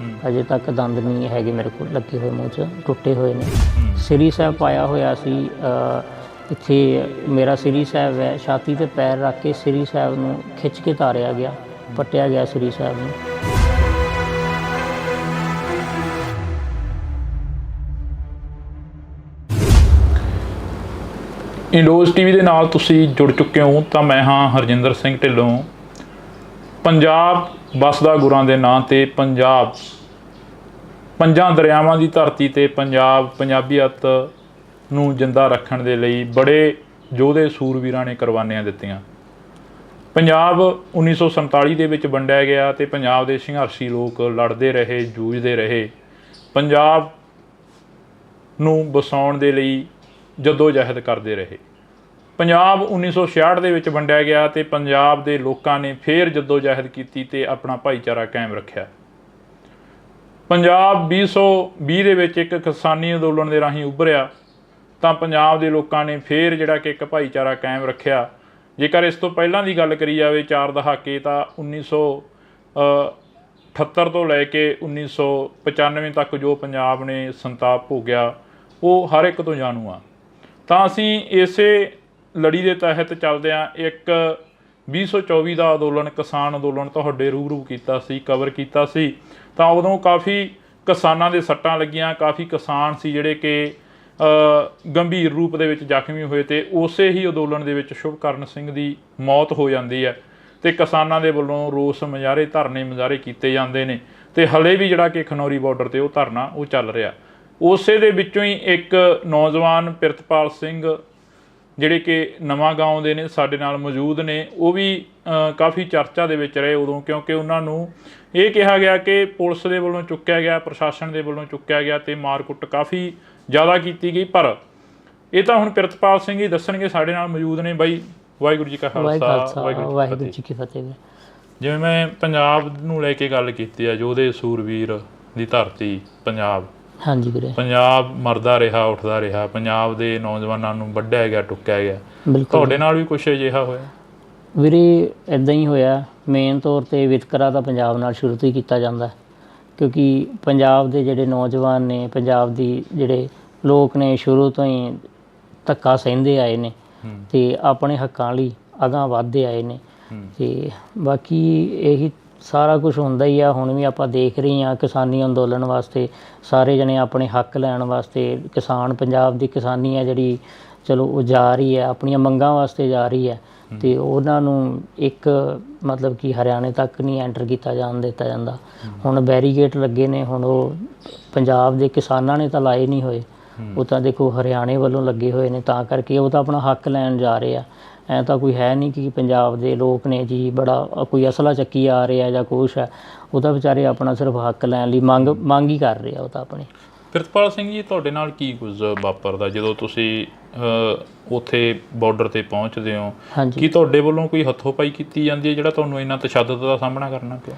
ਅਜੇ ਤੱਕ ਦੰਦ ਨਹੀਂ ਹੈਗੇ ਮੇਰੇ ਕੋਲ ਲੱਗੇ ਹੋਏ, ਮੂੰਹ 'ਚ ਟੁੱਟੇ ਹੋਏ ਨੇ। ਸ੍ਰੀ ਸਾਹਿਬ ਪਾਇਆ ਹੋਇਆ ਸੀ, ਇੱਥੇ ਮੇਰਾ ਸ੍ਰੀ ਸਾਹਿਬ ਹੈ, ਛਾਤੀ 'ਤੇ ਪੈਰ ਰੱਖ ਕੇ ਸ੍ਰੀ ਸਾਹਿਬ ਨੂੰ ਖਿੱਚ ਕੇ ਤਾਰਿਆ ਗਿਆ, ਪੱਟਿਆ ਗਿਆ ਸ੍ਰੀ ਸਾਹਿਬ ਨੂੰ। ਇੰਡੋਜ਼ ਟੀਵੀ ਦੇ ਨਾਲ ਤੁਸੀਂ ਜੁੜ ਚੁੱਕੇ ਹੋ ਤਾਂ ਮੈਂ ਹਾਂ ਹਰਜਿੰਦਰ ਸਿੰਘ ਢਿੱਲੋਂ। ਪੰਜਾਬ ਵਸਦਾ ਗੁਰਾਂ ਦੇ ਨਾਂ ਤੇ ਪੰਜਾਬ ਪੰਜਾਂ ਦਰਿਆਵਾਂ ਦੀ ਧਰਤੀ ਤੇ ਪੰਜਾਬੀਅਤ ਨੂੰ ਜਿੰਦਾ ਰੱਖਣ ਦੇ ਲਈ ਬੜੇ ਯੋਧੇ ਸੂਰਵੀਰਾਂ ਨੇ ਕੁਰਬਾਨੀਆਂ ਦਿੱਤੀਆਂ। ਪੰਜਾਬ 1947 ਦੇ ਵਿੱਚ ਵੰਡਿਆ ਗਿਆ ਤੇ ਪੰਜਾਬ ਦੇ ਸੰਘਰਸ਼ੀ ਲੋਕ ਲੜਦੇ ਰਹੇ, ਜੂਝਦੇ ਰਹੇ, ਪੰਜਾਬ ਨੂੰ ਵਸਾਉਣ ਦੇ ਲਈ ਜਦੋਜਹਿਦ ਕਰਦੇ ਰਹੇ। ਪੰਜਾਬ 1966 ਦੇ ਵਿੱਚ ਵੰਡਿਆ ਗਿਆ ਤੇ ਪੰਜਾਬ ਦੇ ਲੋਕਾਂ ਨੇ ਫਿਰ ਜਦੋਜਹਿਦ ਕੀਤੀ ਤੇ ਆਪਣਾ ਭਾਈਚਾਰਾ ਕਾਇਮ ਰੱਖਿਆ। ਪੰਜਾਬ 2020 ਦੇ ਵਿੱਚ ਇੱਕ ਕਿਸਾਨੀ ਅੰਦੋਲਨ ਦੇ ਰਾਹੀਂ ਉੱਭਰਿਆ ਤਾਂ ਪੰਜਾਬ ਦੇ ਲੋਕਾਂ ਨੇ ਫਿਰ ਜਿਹੜਾ ਕਿ ਇੱਕ ਭਾਈਚਾਰਾ ਕਾਇਮ ਰੱਖਿਆ। ਜੇਕਰ ਇਸ ਤੋਂ ਪਹਿਲਾਂ ਦੀ ਗੱਲ ਕਰੀ ਜਾਵੇ 4 ਦਹਾਕੇ ਤਾਂ 1978 ਤੋਂ ਲੈ ਕੇ 1995 ਤੱਕ ਜੋ ਪੰਜਾਬ ਨੇ ਸੰਤਾਪ ਭੋਗਿਆ ਉਹ ਹਰ ਇੱਕ ਤੋਂ ਜਾਣੂ ਆ। ਤਾਂ ਅਸੀਂ ਇਸੇ ਲੜੀ ਦੇ ਤਹਿਤ ਚੱਲਦਿਆਂ ਇੱਕ 2024 ਦਾ ਅੰਦੋਲਨ, ਕਿਸਾਨ ਅੰਦੋਲਨ ਤੁਹਾਡੇ ਰੂਬਰੂ ਕੀਤਾ ਸੀ, ਕਵਰ ਕੀਤਾ ਸੀ। ਤਾਂ ਉਦੋਂ ਕਾਫੀ ਕਿਸਾਨਾਂ ਦੇ ਸੱਟਾਂ ਲੱਗੀਆਂ, ਕਾਫੀ ਕਿਸਾਨ ਸੀ ਜਿਹੜੇ ਕਿ ਗੰਭੀਰ ਰੂਪ ਦੇ ਵਿੱਚ ਜ਼ਖਮੀ ਹੋਏ ਤੇ ਉਸੇ ਹੀ ਅੰਦੋਲਨ ਦੇ ਵਿੱਚ ਸ਼ੁਭਕਰਨ ਸਿੰਘ ਦੀ ਮੌਤ ਹੋ ਜਾਂਦੀ ਹੈ ਤੇ ਕਿਸਾਨਾਂ ਦੇ ਵੱਲੋਂ ਰੋਸ ਮੁਜ਼ਾਹਰੇ, ਧਰਨੇ ਮੁਜ਼ਾਹਰੇ ਕੀਤੇ ਜਾਂਦੇ ਨੇ ਤੇ ਹਲੇ ਵੀ ਜਿਹੜਾ ਕਿ ਖਨੌਰੀ ਬਾਰਡਰ ਤੇ ਉਹ ਧਰਨਾ ਉਹ ਚੱਲ ਰਿਹਾ। ਉਸੇ ਦੇ ਵਿੱਚੋਂ ਹੀ ਇੱਕ ਨੌਜਵਾਨ ਪ੍ਰਿਤਪਾਲ ਸਿੰਘ ਜਿਹੜੇ ਕਿ ਨਵਾਂ ਗਾਉਂ ਦੇ ਨੇ, ਸਾਡੇ ਨਾਲ ਮੌਜੂਦ ਨੇ, ਉਹ ਵੀ ਕਾਫੀ ਚਰਚਾ ਦੇ ਵਿੱਚ ਰਹੇ ਉਦੋਂ, ਕਿਉਂਕਿ ਉਹਨਾਂ ਨੂੰ ਇਹ ਕਿਹਾ ਗਿਆ ਕਿ ਪੁਲਿਸ ਦੇ ਵੱਲੋਂ ਚੁੱਕਿਆ ਗਿਆ, ਪ੍ਰਸ਼ਾਸਨ ਦੇ ਵੱਲੋਂ ਚੁੱਕਿਆ ਗਿਆ ਤੇ ਮਾਰਕੁੱਟ ਕਾਫੀ ਜ਼ਿਆਦਾ ਕੀਤੀ ਗਈ। ਪਰ ਇਹ ਤਾਂ ਹੁਣ ਪ੍ਰਿਤਪਾਲ ਸਿੰਘ ਹੀ ਦੱਸਣਗੇ, ਸਾਡੇ ਨਾਲ ਮੌਜੂਦ ਨੇ। ਬਾਈ ਵਾਹਿਗੁਰੂ ਜੀ ਕਾ ਖਾਲਸਾ, ਵਾਹਿਗੁਰੂ ਜੀ ਕੀ ਫਤਿਹ। ਜਿਵੇਂ ਮੈਂ ਪੰਜਾਬ ਨੂੰ ਲੈ ਕੇ ਗੱਲ ਕੀਤੀ ਆ, ਯੋਧੇ ਸੂਰਵੀਰ ਦੀ ਧਰਤੀ ਪੰਜਾਬ। ਹਾਂਜੀ ਵੀਰੇ, ਪੰਜਾਬ ਮਰਦਾ ਰਿਹਾ, ਉੱਠਦਾ ਰਿਹਾ, ਪੰਜਾਬ ਦੇ ਨੌਜਵਾਨਾਂ ਨੂੰ ਵੱਢਿਆ ਗਿਆ, ਟੁੱਕਿਆ ਗਿਆ। ਤੁਹਾਡੇ ਨਾਲ ਵੀ ਕੁਛ ਅਜਿਹਾ ਹੋਇਆ? ਵੀਰੇ ਇੱਦਾਂ ਹੀ ਹੋਇਆ। ਮੇਨ ਤੌਰ 'ਤੇ ਵਿਤਕਰਾ ਤਾਂ ਪੰਜਾਬ ਨਾਲ ਸ਼ੁਰੂ ਤੋਂ ਹੀ ਕੀਤਾ ਜਾਂਦਾ, ਕਿਉਂਕਿ ਪੰਜਾਬ ਦੇ ਜਿਹੜੇ ਨੌਜਵਾਨ ਨੇ, ਪੰਜਾਬ ਦੀ ਜਿਹੜੇ ਲੋਕ ਨੇ, ਸ਼ੁਰੂ ਤੋਂ ਹੀ ਧੱਕਾ ਸਹਿੰਦੇ ਆਏ ਨੇ ਤੇ ਆਪਣੇ ਹੱਕਾਂ ਲਈ ਅਗਾਂਹ ਵੱਧਦੇ ਆਏ ਨੇ। ਤੇ ਬਾਕੀ ਇਹੀ ਸਾਰਾ ਕੁਝ ਹੁੰਦਾ ਹੀ ਆ। ਹੁਣ ਵੀ ਆਪਾਂ ਦੇਖ ਰਹੇ ਹਾਂ ਕਿਸਾਨੀ ਅੰਦੋਲਨ ਵਾਸਤੇ ਸਾਰੇ ਜਣੇ ਆਪਣੇ ਹੱਕ ਲੈਣ ਵਾਸਤੇ, ਕਿਸਾਨ ਪੰਜਾਬ ਦੀ ਕਿਸਾਨੀ ਹੈ ਜਿਹੜੀ, ਚਲੋ ਉਹ ਜਾ ਰਹੀ ਹੈ, ਆਪਣੀਆਂ ਮੰਗਾਂ ਵਾਸਤੇ ਜਾ ਰਹੀ ਹੈ ਤੇ ਉਹਨਾਂ ਨੂੰ ਇੱਕ ਮਤਲਬ ਕਿ ਹਰਿਆਣੇ ਤੱਕ ਨਹੀਂ ਐਂਟਰ ਕੀਤਾ ਦਿੱਤਾ ਜਾਂਦਾ। ਹੁਣ ਬੈਰੀਗੇਟ ਲੱਗੇ ਨੇ, ਹੁਣ ਉਹ ਪੰਜਾਬ ਦੇ ਕਿਸਾਨਾਂ ਨੇ ਤਾਂ ਲਾਏ ਨਹੀਂ ਹੋਏ, ਉਹ ਤਾਂ ਦੇਖੋ ਹਰਿਆਣੇ ਵੱਲੋਂ ਲੱਗੇ ਹੋਏ ਨੇ, ਤਾਂ ਕਰਕੇ ਉਹ ਤਾਂ ਆਪਣਾ ਹੱਕ ਲੈਣ ਜਾ ਰਹੇ ਆ। ਐਂ ਤਾਂ ਕੋਈ ਹੈ ਨਹੀਂ ਕਿ ਪੰਜਾਬ ਦੇ ਲੋਕ ਨੇ ਜੀ ਬੜਾ ਕੋਈ ਅਸਲਾ ਚੱਕੀ ਆ ਰਿਹਾ ਜਾਂ ਕੁਛ ਹੈ। ਉਹ ਤਾਂ ਵਿਚਾਰੇ ਆਪਣਾ ਸਿਰਫ ਹੱਕ ਲੈਣ ਲਈ ਮੰਗ ਹੀ ਕਰ ਰਹੇ ਆ ਉਹ ਤਾਂ ਆਪਣੀ। ਪ੍ਰਿਤਪਾਲ ਸਿੰਘ ਜੀ, ਤੁਹਾਡੇ ਨਾਲ ਕੀ ਕੁਝ ਵਾਪਰਦਾ ਜਦੋਂ ਤੁਸੀਂ ਉੱਥੇ ਬਾਰਡਰ 'ਤੇ ਪਹੁੰਚਦੇ ਹੋ? ਕੀ ਤੁਹਾਡੇ ਵੱਲੋਂ ਕੋਈ ਹੱਥੋਂ ਪਾਈ ਕੀਤੀ ਜਾਂਦੀ ਹੈ ਜਿਹੜਾ ਤੁਹਾਨੂੰ ਇੰਨਾ ਤਸ਼ੱਦਦ ਦਾ ਸਾਹਮਣਾ ਕਰਨਾ ਪਿਆ?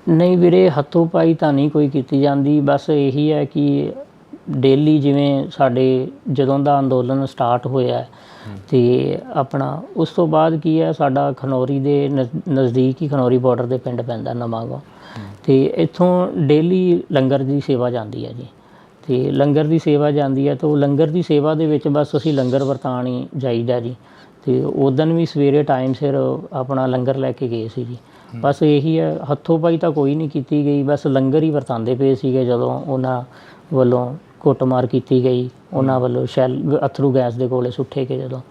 ਨਹੀਂ ਵੀਰੇ, ਹੱਥੋਂ ਪਾਈ ਤਾਂ ਨਹੀਂ ਕੋਈ ਕੀਤੀ ਜਾਂਦੀ। ਬਸ ਇਹੀ ਹੈ ਕਿ ਡੇਲੀ ਜਿਵੇਂ ਸਾਡੇ ਜਦੋਂ ਦਾ ਅੰਦੋਲਨ ਸਟਾਰਟ ਹੋਇਆ ਤੇ ਆਪਣਾ ਉਸ ਤੋਂ ਬਾਅਦ ਕੀ ਹੈ, ਸਾਡਾ ਖਨੌਰੀ ਦੇ ਨਜ਼ਦੀਕ ਹੀ ਖਨੌਰੀ ਬਾਰਡਰ ਦੇ ਪਿੰਡ ਪੈਂਦਾ ਨਵਾਂਗਾਂ, ਤੇ ਇੱਥੋਂ ਡੇਲੀ ਲੰਗਰ ਦੀ ਸੇਵਾ ਜਾਂਦੀ ਹੈ ਜੀ। ਤੇ ਲੰਗਰ ਦੀ ਸੇਵਾ ਜਾਂਦੀ ਹੈ ਤਾਂ ਉਹ ਲੰਗਰ ਦੀ ਸੇਵਾ ਦੇ ਵਿੱਚ ਬਸ ਅਸੀਂ ਲੰਗਰ ਵਰਤਾਉਣ ਹੀ ਜਾਈਦਾ ਜੀ। ਤੇ ਉਦਣ ਵੀ ਸਵੇਰੇ ਟਾਈਮ ਸਿਰ ਆਪਣਾ ਲੰਗਰ ਲੈ ਕੇ ਗਏ ਸੀ ਜੀ। ਬਸ ਇਹੀ ਹੈ, ਹੱਥੋਂ ਪਾਈ ਤਾਂ ਕੋਈ ਨਹੀਂ ਕੀਤੀ ਗਈ, ਬਸ ਲੰਗਰ ਹੀ ਵਰਤਾਉਂਦੇ ਪਏ ਸੀਗੇ। ਜਦੋਂ ਉਹਨਾਂ ਵੱਲੋਂ ਕੁੱਟਮਾਰ ਕੀਤੀ ਗਈ, ਉਹਨਾਂ ਵੱਲੋਂ ਅਥਰੂ ਗੈਸ ਦੇ ਗੋਲੇ ਸੁੱਟੇ ਗਏ, ਜਦੋਂ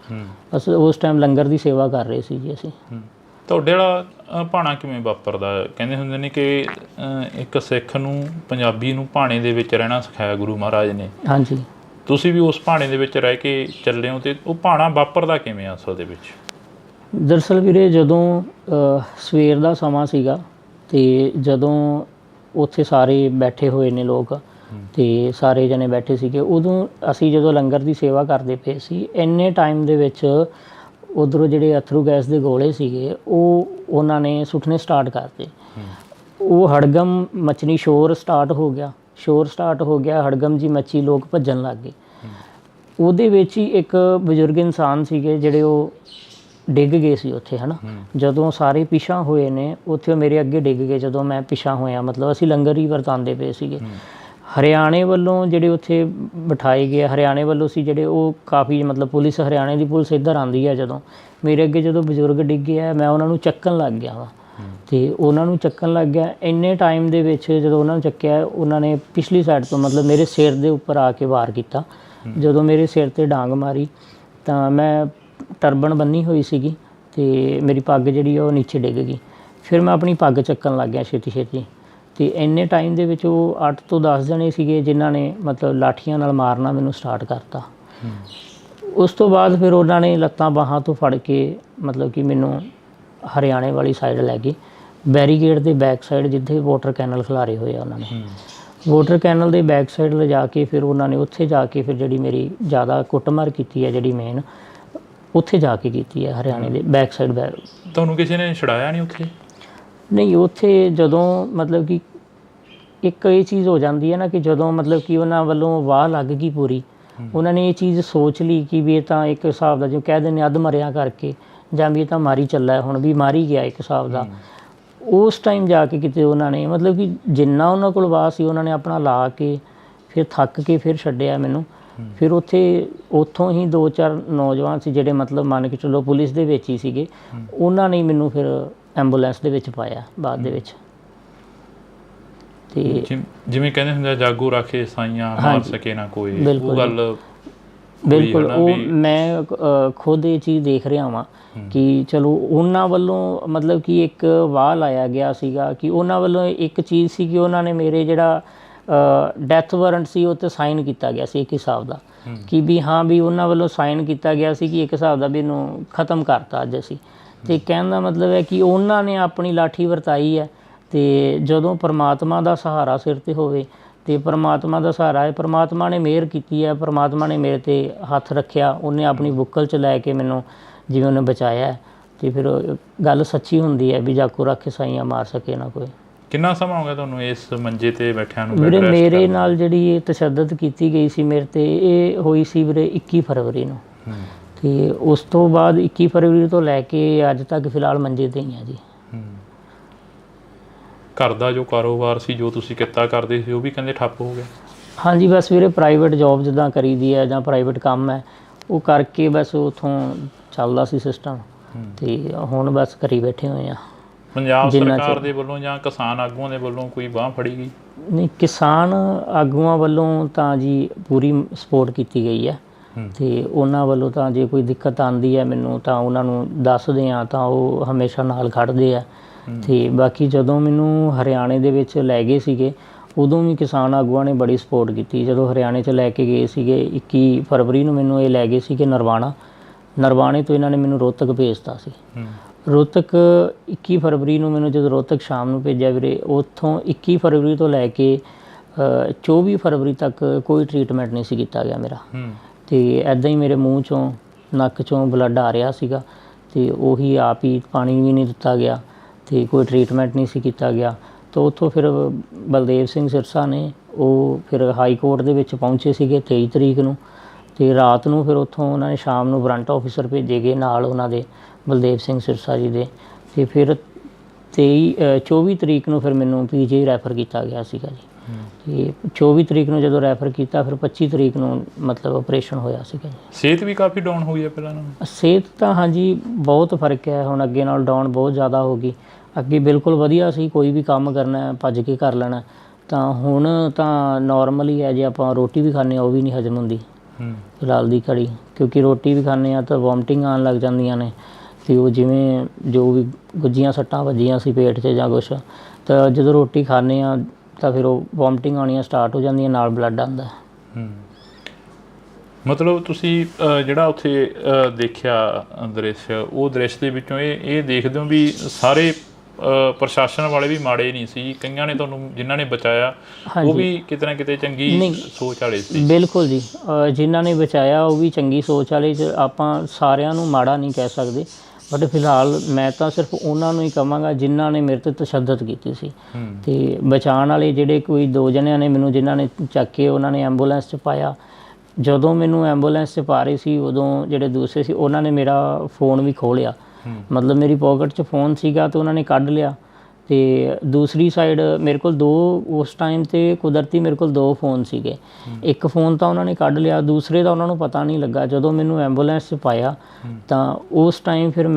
ਬਸ ਉਸ ਟਾਈਮ ਲੰਗਰ ਦੀ ਸੇਵਾ ਕਰ ਰਹੇ ਸੀ ਜੀ ਅਸੀਂ। ਤੁਹਾਡੇ ਵਾਲਾ ਭਾਣਾ ਕਿਵੇਂ ਵਾਪਰਦਾ? ਕਹਿੰਦੇ ਹੁੰਦੇ ਨੇ ਕਿ ਇੱਕ ਸਿੱਖ ਨੂੰ, ਪੰਜਾਬੀ ਨੂੰ ਭਾਣੇ ਦੇ ਵਿੱਚ ਰਹਿਣਾ ਸਿਖਾਇਆ ਗੁਰੂ ਮਹਾਰਾਜ ਨੇ। ਹਾਂਜੀ, ਤੁਸੀਂ ਵੀ ਉਸ ਭਾਣੇ ਦੇ ਵਿੱਚ ਰਹਿ ਕੇ ਚੱਲੇ ਹੋ, ਤੇ ਉਹ ਭਾਣਾ ਵਾਪਰਦਾ ਕਿਵੇਂ ਅਸਲ ਦੇ ਵਿੱਚ? ਦਰਅਸਲ ਵੀਰੇ, ਜਦੋਂ ਸਵੇਰ ਦਾ ਸਮਾਂ ਸੀਗਾ ਤੇ ਜਦੋਂ ਉੱਥੇ ਸਾਰੇ ਬੈਠੇ ਹੋਏ ਨੇ ਲੋਕ ਤੇ ਸਾਰੇ ਜਣੇ ਬੈਠੇ ਸੀਗੇ, ਉਦੋਂ ਅਸੀਂ ਜਦੋਂ ਲੰਗਰ ਦੀ ਸੇਵਾ ਕਰਦੇ ਪਏ ਸੀ, ਇੰਨੇ ਟਾਈਮ ਦੇ ਵਿੱਚ ਉੱਧਰੋਂ ਜਿਹੜੇ ਅਥਰੂ ਗੈਸ ਦੇ ਗੋਲੇ ਸੀਗੇ ਉਹ ਉਹਨਾਂ ਨੇ ਸੁੱਟਣੇ ਸਟਾਰਟ ਕਰਤੇ। ਉਹ ਹੜਗਮ ਮਚਣੀ, ਸ਼ੋਰ ਸਟਾਰਟ ਹੋ ਗਿਆ, ਹੜਗਮ ਜੀ ਮੱਚੀ, ਲੋਕ ਭੱਜਣ ਲੱਗ ਗਏ। ਉਹਦੇ ਵਿੱਚ ਹੀ ਇੱਕ ਬਜ਼ੁਰਗ ਇਨਸਾਨ ਸੀਗੇ ਜਿਹੜੇ ਉਹ ਡਿੱਗ ਗਏ ਸੀ ਉੱਥੇ, ਹੈ ਨਾ। ਜਦੋਂ ਸਾਰੇ ਪਿਛਾਂ ਹੋਏ ਨੇ ਉੱਥੇ ਉਹ ਮੇਰੇ ਅੱਗੇ ਡਿੱਗ ਗਏ ਜਦੋਂ ਮੈਂ ਪਿਛਾਂ ਹੋਇਆ, ਮਤਲਬ ਅਸੀਂ ਲੰਗਰ ਹੀ ਵਰਤਾਉਂਦੇ ਪਏ ਸੀਗੇ। ਹਰਿਆਣੇ ਵੱਲੋਂ ਜਿਹੜੇ ਉੱਥੇ ਬਿਠਾਏ ਗਏ, ਹਰਿਆਣੇ ਵੱਲੋਂ ਸੀ ਜਿਹੜੇ, ਉਹ ਕਾਫੀ ਮਤਲਬ ਪੁਲਿਸ, ਹਰਿਆਣੇ ਦੀ ਪੁਲਿਸ ਇੱਧਰ ਆਉਂਦੀ ਹੈ। ਜਦੋਂ ਮੇਰੇ ਅੱਗੇ ਜਦੋਂ ਬਜ਼ੁਰਗ ਡਿੱਗੇ ਆ, ਮੈਂ ਉਹਨਾਂ ਨੂੰ ਚੱਕਣ ਲੱਗ ਗਿਆ ਵਾ ਤੇ ਉਹਨਾਂ ਨੂੰ ਚੱਕਣ ਲੱਗ ਗਿਆ। ਇੰਨੇ ਟਾਈਮ ਦੇ ਵਿੱਚ ਜਦੋਂ ਉਹਨਾਂ ਨੂੰ ਚੱਕਿਆ, ਉਹਨਾਂ ਨੇ ਪਿਛਲੀ ਸਾਈਡ ਤੋਂ ਮਤਲਬ ਮੇਰੇ ਸਿਰ ਦੇ ਉੱਪਰ ਆ ਕੇ ਵਾਰ ਕੀਤਾ। ਜਦੋਂ ਮੇਰੇ ਸਿਰ 'ਤੇ ਡਾਂਗ ਮਾਰੀ ਤਾਂ ਮੈਂ ਟਰਬਨ ਬੰਨੀ ਹੋਈ ਸੀਗੀ ਅਤੇ ਮੇਰੀ ਪੱਗ ਜਿਹੜੀ ਉਹ ਨੀਚੇ ਡਿੱਗ ਗਈ। ਫਿਰ ਮੈਂ ਆਪਣੀ ਪੱਗ ਚੱਕਣ ਲੱਗ ਗਿਆ ਛੇਤੀ ਛੇਤੀ, ਅਤੇ ਇੰਨੇ ਟਾਈਮ ਦੇ ਵਿੱਚ ਉਹ 8 ਤੋਂ 10 ਜਣੇ ਸੀਗੇ ਜਿਨ੍ਹਾਂ ਨੇ ਮਤਲਬ ਲਾਠੀਆਂ ਨਾਲ ਮਾਰਨਾ ਮੈਨੂੰ ਸਟਾਰਟ ਕਰਤਾ। ਉਸ ਤੋਂ ਬਾਅਦ ਫਿਰ ਉਹਨਾਂ ਨੇ ਲੱਤਾਂ ਬਾਹਾਂ ਤੋਂ ਫੜ ਕੇ ਮਤਲਬ ਕਿ ਮੈਨੂੰ ਹਰਿਆਣੇ ਵਾਲੀ ਸਾਈਡ ਲੈ ਗਏ, ਬੈਰੀਗੇਡ ਦੇ ਬੈਕ ਸਾਈਡ ਜਿੱਥੇ ਵਾਟਰ ਕੈਨਲ ਖਿਲਾਰੇ ਹੋਏ ਆ ਉਹਨਾਂ ਨੇ, ਵਾਟਰ ਕੈਨਲ ਦੇ ਬੈਕ ਸਾਈਡ ਲਿਜਾ ਕੇ ਫਿਰ ਉਹਨਾਂ ਨੇ ਉੱਥੇ ਜਾ ਕੇ ਫਿਰ ਜਿਹੜੀ ਮੇਰੀ ਜ਼ਿਆਦਾ ਕੁੱਟਮਾਰ ਕੀਤੀ ਹੈ ਜਿਹੜੀ ਮੇਨ ਉੱਥੇ ਜਾ ਕੇ ਕੀਤੀ ਹੈ ਹਰਿਆਣੇ ਦੇ ਬੈਕ ਸਾਈਡ। ਤੁਹਾਨੂੰ ਕਿਸੇ ਨੇ ਛੁਡਾਇਆ ਨਹੀਂ ਉੱਥੇ? ਨਹੀਂ, ਉੱਥੇ ਜਦੋਂ ਮਤਲਬ ਕਿ ਇੱਕ ਇਹ ਚੀਜ਼ ਹੋ ਜਾਂਦੀ ਹੈ ਨਾ ਕਿ ਜਦੋਂ ਮਤਲਬ ਕਿ ਉਹਨਾਂ ਵੱਲੋਂ ਵਾਹ ਲੱਗ ਗਈ ਪੂਰੀ, ਉਹਨਾਂ ਨੇ ਇਹ ਚੀਜ਼ ਸੋਚ ਲਈ ਕਿ ਵੀ ਇਹ ਤਾਂ ਇੱਕ ਹਿਸਾਬ ਦਾ ਜੋ ਕਹਿ ਦਿੰਦੇ ਅੱਧ ਮਰਿਆ ਕਰਕੇ, ਜਾਂ ਵੀ ਇਹ ਤਾਂ ਮਾਰੀ ਚੱਲਾ ਹੁਣ ਵੀ ਮਾਰੀ ਗਿਆ ਇੱਕ ਹਿਸਾਬ ਦਾ। ਉਸ ਟਾਈਮ ਜਾ ਕੇ ਕਿਤੇ ਉਹਨਾਂ ਨੇ ਮਤਲਬ ਕਿ ਜਿੰਨਾ ਉਹਨਾਂ ਕੋਲ ਵਾਹ ਸੀ ਉਹਨਾਂ ਨੇ ਆਪਣਾ ਲਾ ਕੇ ਫਿਰ ਥੱਕ ਕੇ ਫਿਰ ਛੱਡਿਆ ਮੈਨੂੰ। ਫਿਰ ਉੱਥੋਂ ਹੀ 2-4 ਨੌਜਵਾਨ ਸੀ ਜਿਹੜੇ ਮਤਲਬ ਮੰਨ ਕੇ ਚੱਲੋ ਪੁਲਿਸ ਦੇ ਵਿੱਚ ਹੀ ਸੀਗੇ, ਉਹਨਾਂ ਨੇ ਮੈਨੂੰ ਫਿਰ ਐਂਬੂਲੈਂਸ ਦੇ ਵਿੱਚ ਪਾਇਆ ਬਾਅਦ ਦੇ ਵਿੱਚ। ਤੇ ਜਿਵੇਂ ਕਹਿੰਦੇ ਹੁੰਦੇ ਜਾਗੋ ਰਾਖੇ ਸਾਈਆਂ ਮਾਰ ਸਕੇ ਨਾ ਕੋਈ, ਉਹ ਗੱਲ ਬਿਲਕੁਲ ਉਹ ਮੈਂ ਖੁਦ ਇਹ ਚੀਜ਼ ਦੇਖ ਰਿਹਾ ਵਾਂ ਕਿ ਚਲੋ ਉਹਨਾਂ ਵੱਲੋਂ ਮਤਲਬ ਕਿ ਇੱਕ ਵਾਹ ਲਾਇਆ ਗਿਆ ਸੀਗਾ ਕਿ ਉਹਨਾਂ ਵੱਲੋਂ ਇੱਕ ਚੀਜ਼ ਸੀ ਕਿ ਉਹਨਾਂ ਨੇ ਮੇਰੇ ਜਿਹੜਾ ਡੈਥ ਵਾਰੰਟ ਸੀ ਉਹ 'ਤੇ ਸਾਈਨ ਕੀਤਾ ਗਿਆ ਸੀ ਇੱਕ ਹਿਸਾਬ ਦਾ, ਕਿ ਵੀ ਹਾਂ ਵੀ ਉਹਨਾਂ ਵੱਲੋਂ ਸਾਈਨ ਕੀਤਾ ਗਿਆ ਸੀ ਕਿ ਇੱਕ ਹਿਸਾਬ ਦਾ ਵੀ ਇਹਨੂੰ ਖ਼ਤਮ ਕਰਤਾ ਅੱਜ ਅਸੀਂ। ਅਤੇ ਕਹਿਣ ਦਾ ਮਤਲਬ ਹੈ ਕਿ ਉਹਨਾਂ ਨੇ ਆਪਣੀ ਲਾਠੀ ਵਰਤਾਈ ਹੈ, ਅਤੇ ਜਦੋਂ ਪਰਮਾਤਮਾ ਦਾ ਸਹਾਰਾ ਸਿਰ 'ਤੇ ਹੋਵੇ ਅਤੇ ਪਰਮਾਤਮਾ ਦਾ ਸਹਾਰਾ ਹੈ, ਪਰਮਾਤਮਾ ਨੇ ਮਿਹਰ ਕੀਤੀ ਹੈ, ਪਰਮਾਤਮਾ ਨੇ ਮੇਰੇ 'ਤੇ ਹੱਥ ਰੱਖਿਆ, ਉਹਨੇ ਆਪਣੀ ਬੁੱਕਲ 'ਚ ਲੈ ਕੇ ਮੈਨੂੰ ਜਿਵੇਂ ਉਹਨੇ ਬਚਾਇਆ। ਅਤੇ ਫਿਰ ਗੱਲ ਸੱਚੀ ਹੁੰਦੀ ਹੈ ਵੀ ਜਾਗੋ ਰਾਖੇ ਸਾਈਆਂ ਮਾਰ ਸਕੇ ਨਾ ਕੋਈ। ਕਿੰਨਾ ਸਮਾਂ ਹੋ ਗਿਆ ਤੁਹਾਨੂੰ ਇਸ ਮੰਜੇ 'ਤੇ ਬੈਠਿਆਂ ਨੂੰ? ਵੀਰੇ ਮੇਰੇ ਨਾਲ ਜਿਹੜੀ ਇਹ ਤਸ਼ੱਦਦ ਕੀਤੀ ਗਈ ਸੀ ਮੇਰੇ 'ਤੇ, ਇਹ ਹੋਈ ਸੀ ਵੀਰੇ 21 ਫਰਵਰੀ ਨੂੰ, ਅਤੇ ਉਸ ਤੋਂ ਬਾਅਦ 21 ਫਰਵਰੀ ਤੋਂ ਲੈ ਕੇ ਅੱਜ ਤੱਕ ਫਿਲਹਾਲ ਮੰਜੇ 'ਤੇ ਹੀ ਆ ਜੀ। ਘਰ ਦਾ ਜੋ ਕਾਰੋਬਾਰ ਸੀ ਜੋ ਤੁਸੀਂ ਕਿੱਤਾ ਕਰਦੇ ਸੀ ਉਹ ਵੀ ਕਹਿੰਦੇ ਠੱਪ ਹੋ ਗਿਆ? ਹਾਂਜੀ, ਬਸ ਵੀਰੇ ਪ੍ਰਾਈਵੇਟ ਜੋਬ ਜਿੱਦਾਂ ਕਰੀਦੀ ਹੈ ਜਾਂ ਪ੍ਰਾਈਵੇਟ ਕੰਮ ਹੈ ਉਹ ਕਰਕੇ ਬਸ ਉੱਥੋਂ ਚੱਲਦਾ ਸੀ ਸਿਸਟਮ, ਅਤੇ ਹੁਣ ਬਸ ਕਰੀ ਬੈਠੇ ਹੋਏ ਆ। ਪੰਜਾਬ ਸਰਕਾਰ ਦੇ ਵੱਲੋਂ ਜਾਂ ਕਿਸਾਨ ਆਗੂਆਂ ਦੇ ਵੱਲੋਂ ਕੋਈ ਬਾਂਹ ਫੜੀ ਗਈ? ਨਹੀਂ, ਕਿਸਾਨ ਆਗੂਆਂ ਵੱਲੋਂ ਤਾਂ ਜੀ ਪੂਰੀ ਸਪੋਰਟ ਕੀਤੀ ਗਈ ਹੈ, ਅਤੇ ਉਹਨਾਂ ਵੱਲੋਂ ਤਾਂ ਜੇ ਕੋਈ ਦਿੱਕਤ ਆਉਂਦੀ ਹੈ ਮੈਨੂੰ ਤਾਂ ਉਹਨਾਂ ਨੂੰ ਦੱਸਦੇ ਹਾਂ ਤਾਂ ਉਹ ਹਮੇਸ਼ਾ ਨਾਲ ਖੜ੍ਹਦੇ ਆ। ਅਤੇ ਬਾਕੀ ਜਦੋਂ ਮੈਨੂੰ ਹਰਿਆਣੇ ਦੇ ਵਿੱਚ ਲੈ ਗਏ ਸੀਗੇ ਉਦੋਂ ਵੀ ਕਿਸਾਨ ਆਗੂਆਂ ਨੇ ਬੜੀ ਸਪੋਰਟ ਕੀਤੀ। ਜਦੋਂ ਹਰਿਆਣੇ 'ਚ ਲੈ ਕੇ ਗਏ ਸੀਗੇ 21 ਫਰਵਰੀ ਨੂੰ ਮੈਨੂੰ ਇਹ ਲੈ ਗਏ ਸੀਗੇ ਨਰਵਾਣੇ ਤੋਂ ਇਹਨਾਂ ਨੇ ਮੈਨੂੰ ਰੋਹਤਕ ਭੇਜਤਾ ਸੀ। ਰੋਹਤਕ 21 ਫਰਵਰੀ ਨੂੰ ਮੈਨੂੰ ਜਦੋਂ ਰੋਹਤਕ ਸ਼ਾਮ ਨੂੰ ਭੇਜਿਆ ਵੀਰੇ, ਉੱਥੋਂ 21 ਫਰਵਰੀ ਤੋਂ ਲੈ ਕੇ 24 ਫਰਵਰੀ ਤੱਕ ਕੋਈ ਟਰੀਟਮੈਂਟ ਨਹੀਂ ਸੀ ਕੀਤਾ ਗਿਆ ਮੇਰਾ, ਅਤੇ ਇੱਦਾਂ ਹੀ ਮੇਰੇ ਮੂੰਹ 'ਚੋਂ ਨੱਕ 'ਚੋਂ ਬਲੱਡ ਆ ਰਿਹਾ ਸੀਗਾ, ਅਤੇ ਉਹੀ ਆਪ ਹੀ ਪਾਣੀ ਵੀ ਨਹੀਂ ਦਿੱਤਾ ਗਿਆ, ਅਤੇ ਕੋਈ ਟਰੀਟਮੈਂਟ ਨਹੀਂ ਸੀ ਕੀਤਾ ਗਿਆ। ਤਾਂ ਉੱਥੋਂ ਫਿਰ ਬਲਦੇਵ ਸਿੰਘ ਸਿਰਸਾ ਨੇ ਉਹ ਫਿਰ ਹਾਈ ਕੋਰਟ ਦੇ ਵਿੱਚ ਪਹੁੰਚੇ ਸੀਗੇ 23 ਤਰੀਕ ਨੂੰ, ਅਤੇ ਰਾਤ ਨੂੰ ਫਿਰ ਉੱਥੋਂ ਉਹਨਾਂ ਨੇ ਸ਼ਾਮ ਨੂੰ ਵਾਰੰਟ ਆਫਿਸਰ ਭੇਜੇ ਗਏ ਨਾਲ ਉਹਨਾਂ ਦੇ ਬਲਦੇਵ ਸਿੰਘ ਸਿਰਸਾ ਜੀ ਦੇ, ਅਤੇ ਫਿਰ 24 ਤਰੀਕ ਨੂੰ ਫਿਰ ਮੈਨੂੰ PGI ਰੈਫਰ ਕੀਤਾ ਗਿਆ ਸੀਗਾ ਜੀ। ਅਤੇ 24 ਤਰੀਕ ਨੂੰ ਜਦੋਂ ਰੈਫਰ ਕੀਤਾ ਫਿਰ 25 ਤਰੀਕ ਨੂੰ ਮਤਲਬ ਆਪਰੇਸ਼ਨ ਹੋਇਆ ਸੀਗਾ ਜੀ। ਸਿਹਤ ਵੀ ਕਾਫੀ ਡਾਊਨ ਹੋਈ ਹੈ ਪਹਿਲਾਂ ਨਾਲੋਂ? ਸਿਹਤ ਤਾਂ ਹਾਂਜੀ ਬਹੁਤ ਫਰਕ ਹੈ, ਹੁਣ ਅੱਗੇ ਨਾਲ ਡਾਊਨ ਬਹੁਤ ਜ਼ਿਆਦਾ ਹੋ ਗਈ। ਅੱਗੇ ਬਿਲਕੁਲ ਵਧੀਆ ਸੀ, ਕੋਈ ਵੀ ਕੰਮ ਕਰਨਾ ਭੱਜ ਕੇ ਕਰ ਲੈਣਾ, ਤਾਂ ਹੁਣ ਤਾਂ ਨੋਰਮਲ ਹੀ ਹੈ। ਜੇ ਆਪਾਂ ਰੋਟੀ ਵੀ ਖਾਂਦੇ ਹਾਂ ਉਹ ਵੀ ਨਹੀਂ ਹਜ਼ਮ ਹੁੰਦੀ ਫਿਲਹਾਲ ਦੀ ਘੜੀ, ਕਿਉਂਕਿ ਰੋਟੀ ਵੀ ਖਾਂਦੇ ਹਾਂ ਤਾਂ ਵੋਮਟਿੰਗ ਆਉਣ ਲੱਗ ਜਾਂਦੀਆਂ ਨੇ, ਅਤੇ ਉਹ ਜਿਵੇਂ ਜੋ ਵੀ ਗੁੱਝੀਆਂ ਸੱਟਾਂ ਵੱਜੀਆਂ ਸੀ ਪੇਟ 'ਚ ਜਾਂ ਕੁਛ, ਤਾਂ ਜਦੋਂ ਰੋਟੀ ਖਾਂਦੇ ਹਾਂ ਤਾਂ ਫਿਰ ਉਹ ਵੋਮਟਿੰਗ ਆਉਣੀਆਂ ਸਟਾਰਟ ਹੋ ਜਾਂਦੀਆਂ, ਨਾਲ ਬਲੱਡ ਆਉਂਦਾ। ਮਤਲਬ ਤੁਸੀਂ ਜਿਹੜਾ ਉੱਥੇ ਦੇਖਿਆ ਦ੍ਰਿਸ਼, ਉਹ ਦ੍ਰਿਸ਼ ਦੇ ਵਿੱਚੋਂ ਇਹ ਦੇਖਦੇ ਹੋ ਵੀ ਸਾਰੇ ਪ੍ਰਸ਼ਾਸਨ ਵਾਲੇ ਵੀ ਮਾੜੇ ਨਹੀਂ ਸੀ, ਕਈਆਂ ਨੇ ਤੁਹਾਨੂੰ ਜਿਨ੍ਹਾਂ ਨੇ ਬਚਾਇਆ ਉਹ ਵੀ ਕਿਤੇ ਨਾ ਕਿਤੇ ਚੰਗੀ ਸੋਚ ਵਾਲੇ ਸੀ? ਬਿਲਕੁਲ ਜੀ, ਜਿਨ੍ਹਾਂ ਨੇ ਬਚਾਇਆ ਉਹ ਵੀ ਚੰਗੀ ਸੋਚ ਵਾਲੇ, ਆਪਾਂ ਸਾਰਿਆਂ ਨੂੰ ਮਾੜਾ ਨਹੀਂ ਕਹਿ ਸਕਦੇ, ਬਟ ਫਿਲਹਾਲ ਮੈਂ ਤਾਂ ਸਿਰਫ ਉਹਨਾਂ ਨੂੰ ਹੀ ਕਹਾਂਗਾ ਜਿਨ੍ਹਾਂ ਨੇ ਮੇਰੇ 'ਤੇ ਤਸ਼ੱਦਦ ਕੀਤੀ ਸੀ। ਅਤੇ ਬਚਾਉਣ ਵਾਲੇ ਜਿਹੜੇ ਕੋਈ 2 ਜਣਿਆਂ ਨੇ ਮੈਨੂੰ ਜਿਨ੍ਹਾਂ ਨੇ ਚੱਕ ਕੇ ਉਹਨਾਂ ਨੇ ਐਂਬੂਲੈਂਸ 'ਚ ਪਾਇਆ, ਜਦੋਂ ਮੈਨੂੰ ਐਂਬੂਲੈਂਸ 'ਚ ਪਾ ਰਹੇ ਸੀ ਉਦੋਂ ਜਿਹੜੇ ਦੂਸਰੇ ਸੀ ਉਹਨਾਂ ਨੇ ਮੇਰਾ ਫ਼ੋਨ ਵੀ ਖੋਹ ਲਿਆ, ਮਤਲਬ ਮੇਰੀ ਪੋਕਟ 'ਚ ਫ਼ੋਨ ਸੀਗਾ ਅਤੇ ਉਹਨਾਂ ਨੇ ਕੱਢ ਲਿਆ। ਅਤੇ ਦੂਸਰੀ ਸਾਈਡ ਮੇਰੇ ਕੋਲ 2 ਉਸ ਟਾਈਮ 'ਤੇ ਕੁਦਰਤੀ ਮੇਰੇ ਕੋਲ 2 ਫ਼ੋਨ ਸੀਗੇ, ਇੱਕ ਫ਼ੋਨ ਤਾਂ ਉਹਨਾਂ ਨੇ ਕੱਢ ਲਿਆ, ਦੂਸਰੇ ਦਾ ਉਹਨਾਂ ਨੂੰ ਪਤਾ ਨਹੀਂ ਲੱਗਾ। ਜਦੋਂ ਮੈਨੂੰ ਐਂਬੂਲੈਂਸ 'ਚ ਪਾਇਆ ਤਾਂ ਉਸ ਟਾਈਮ ਫਿਰ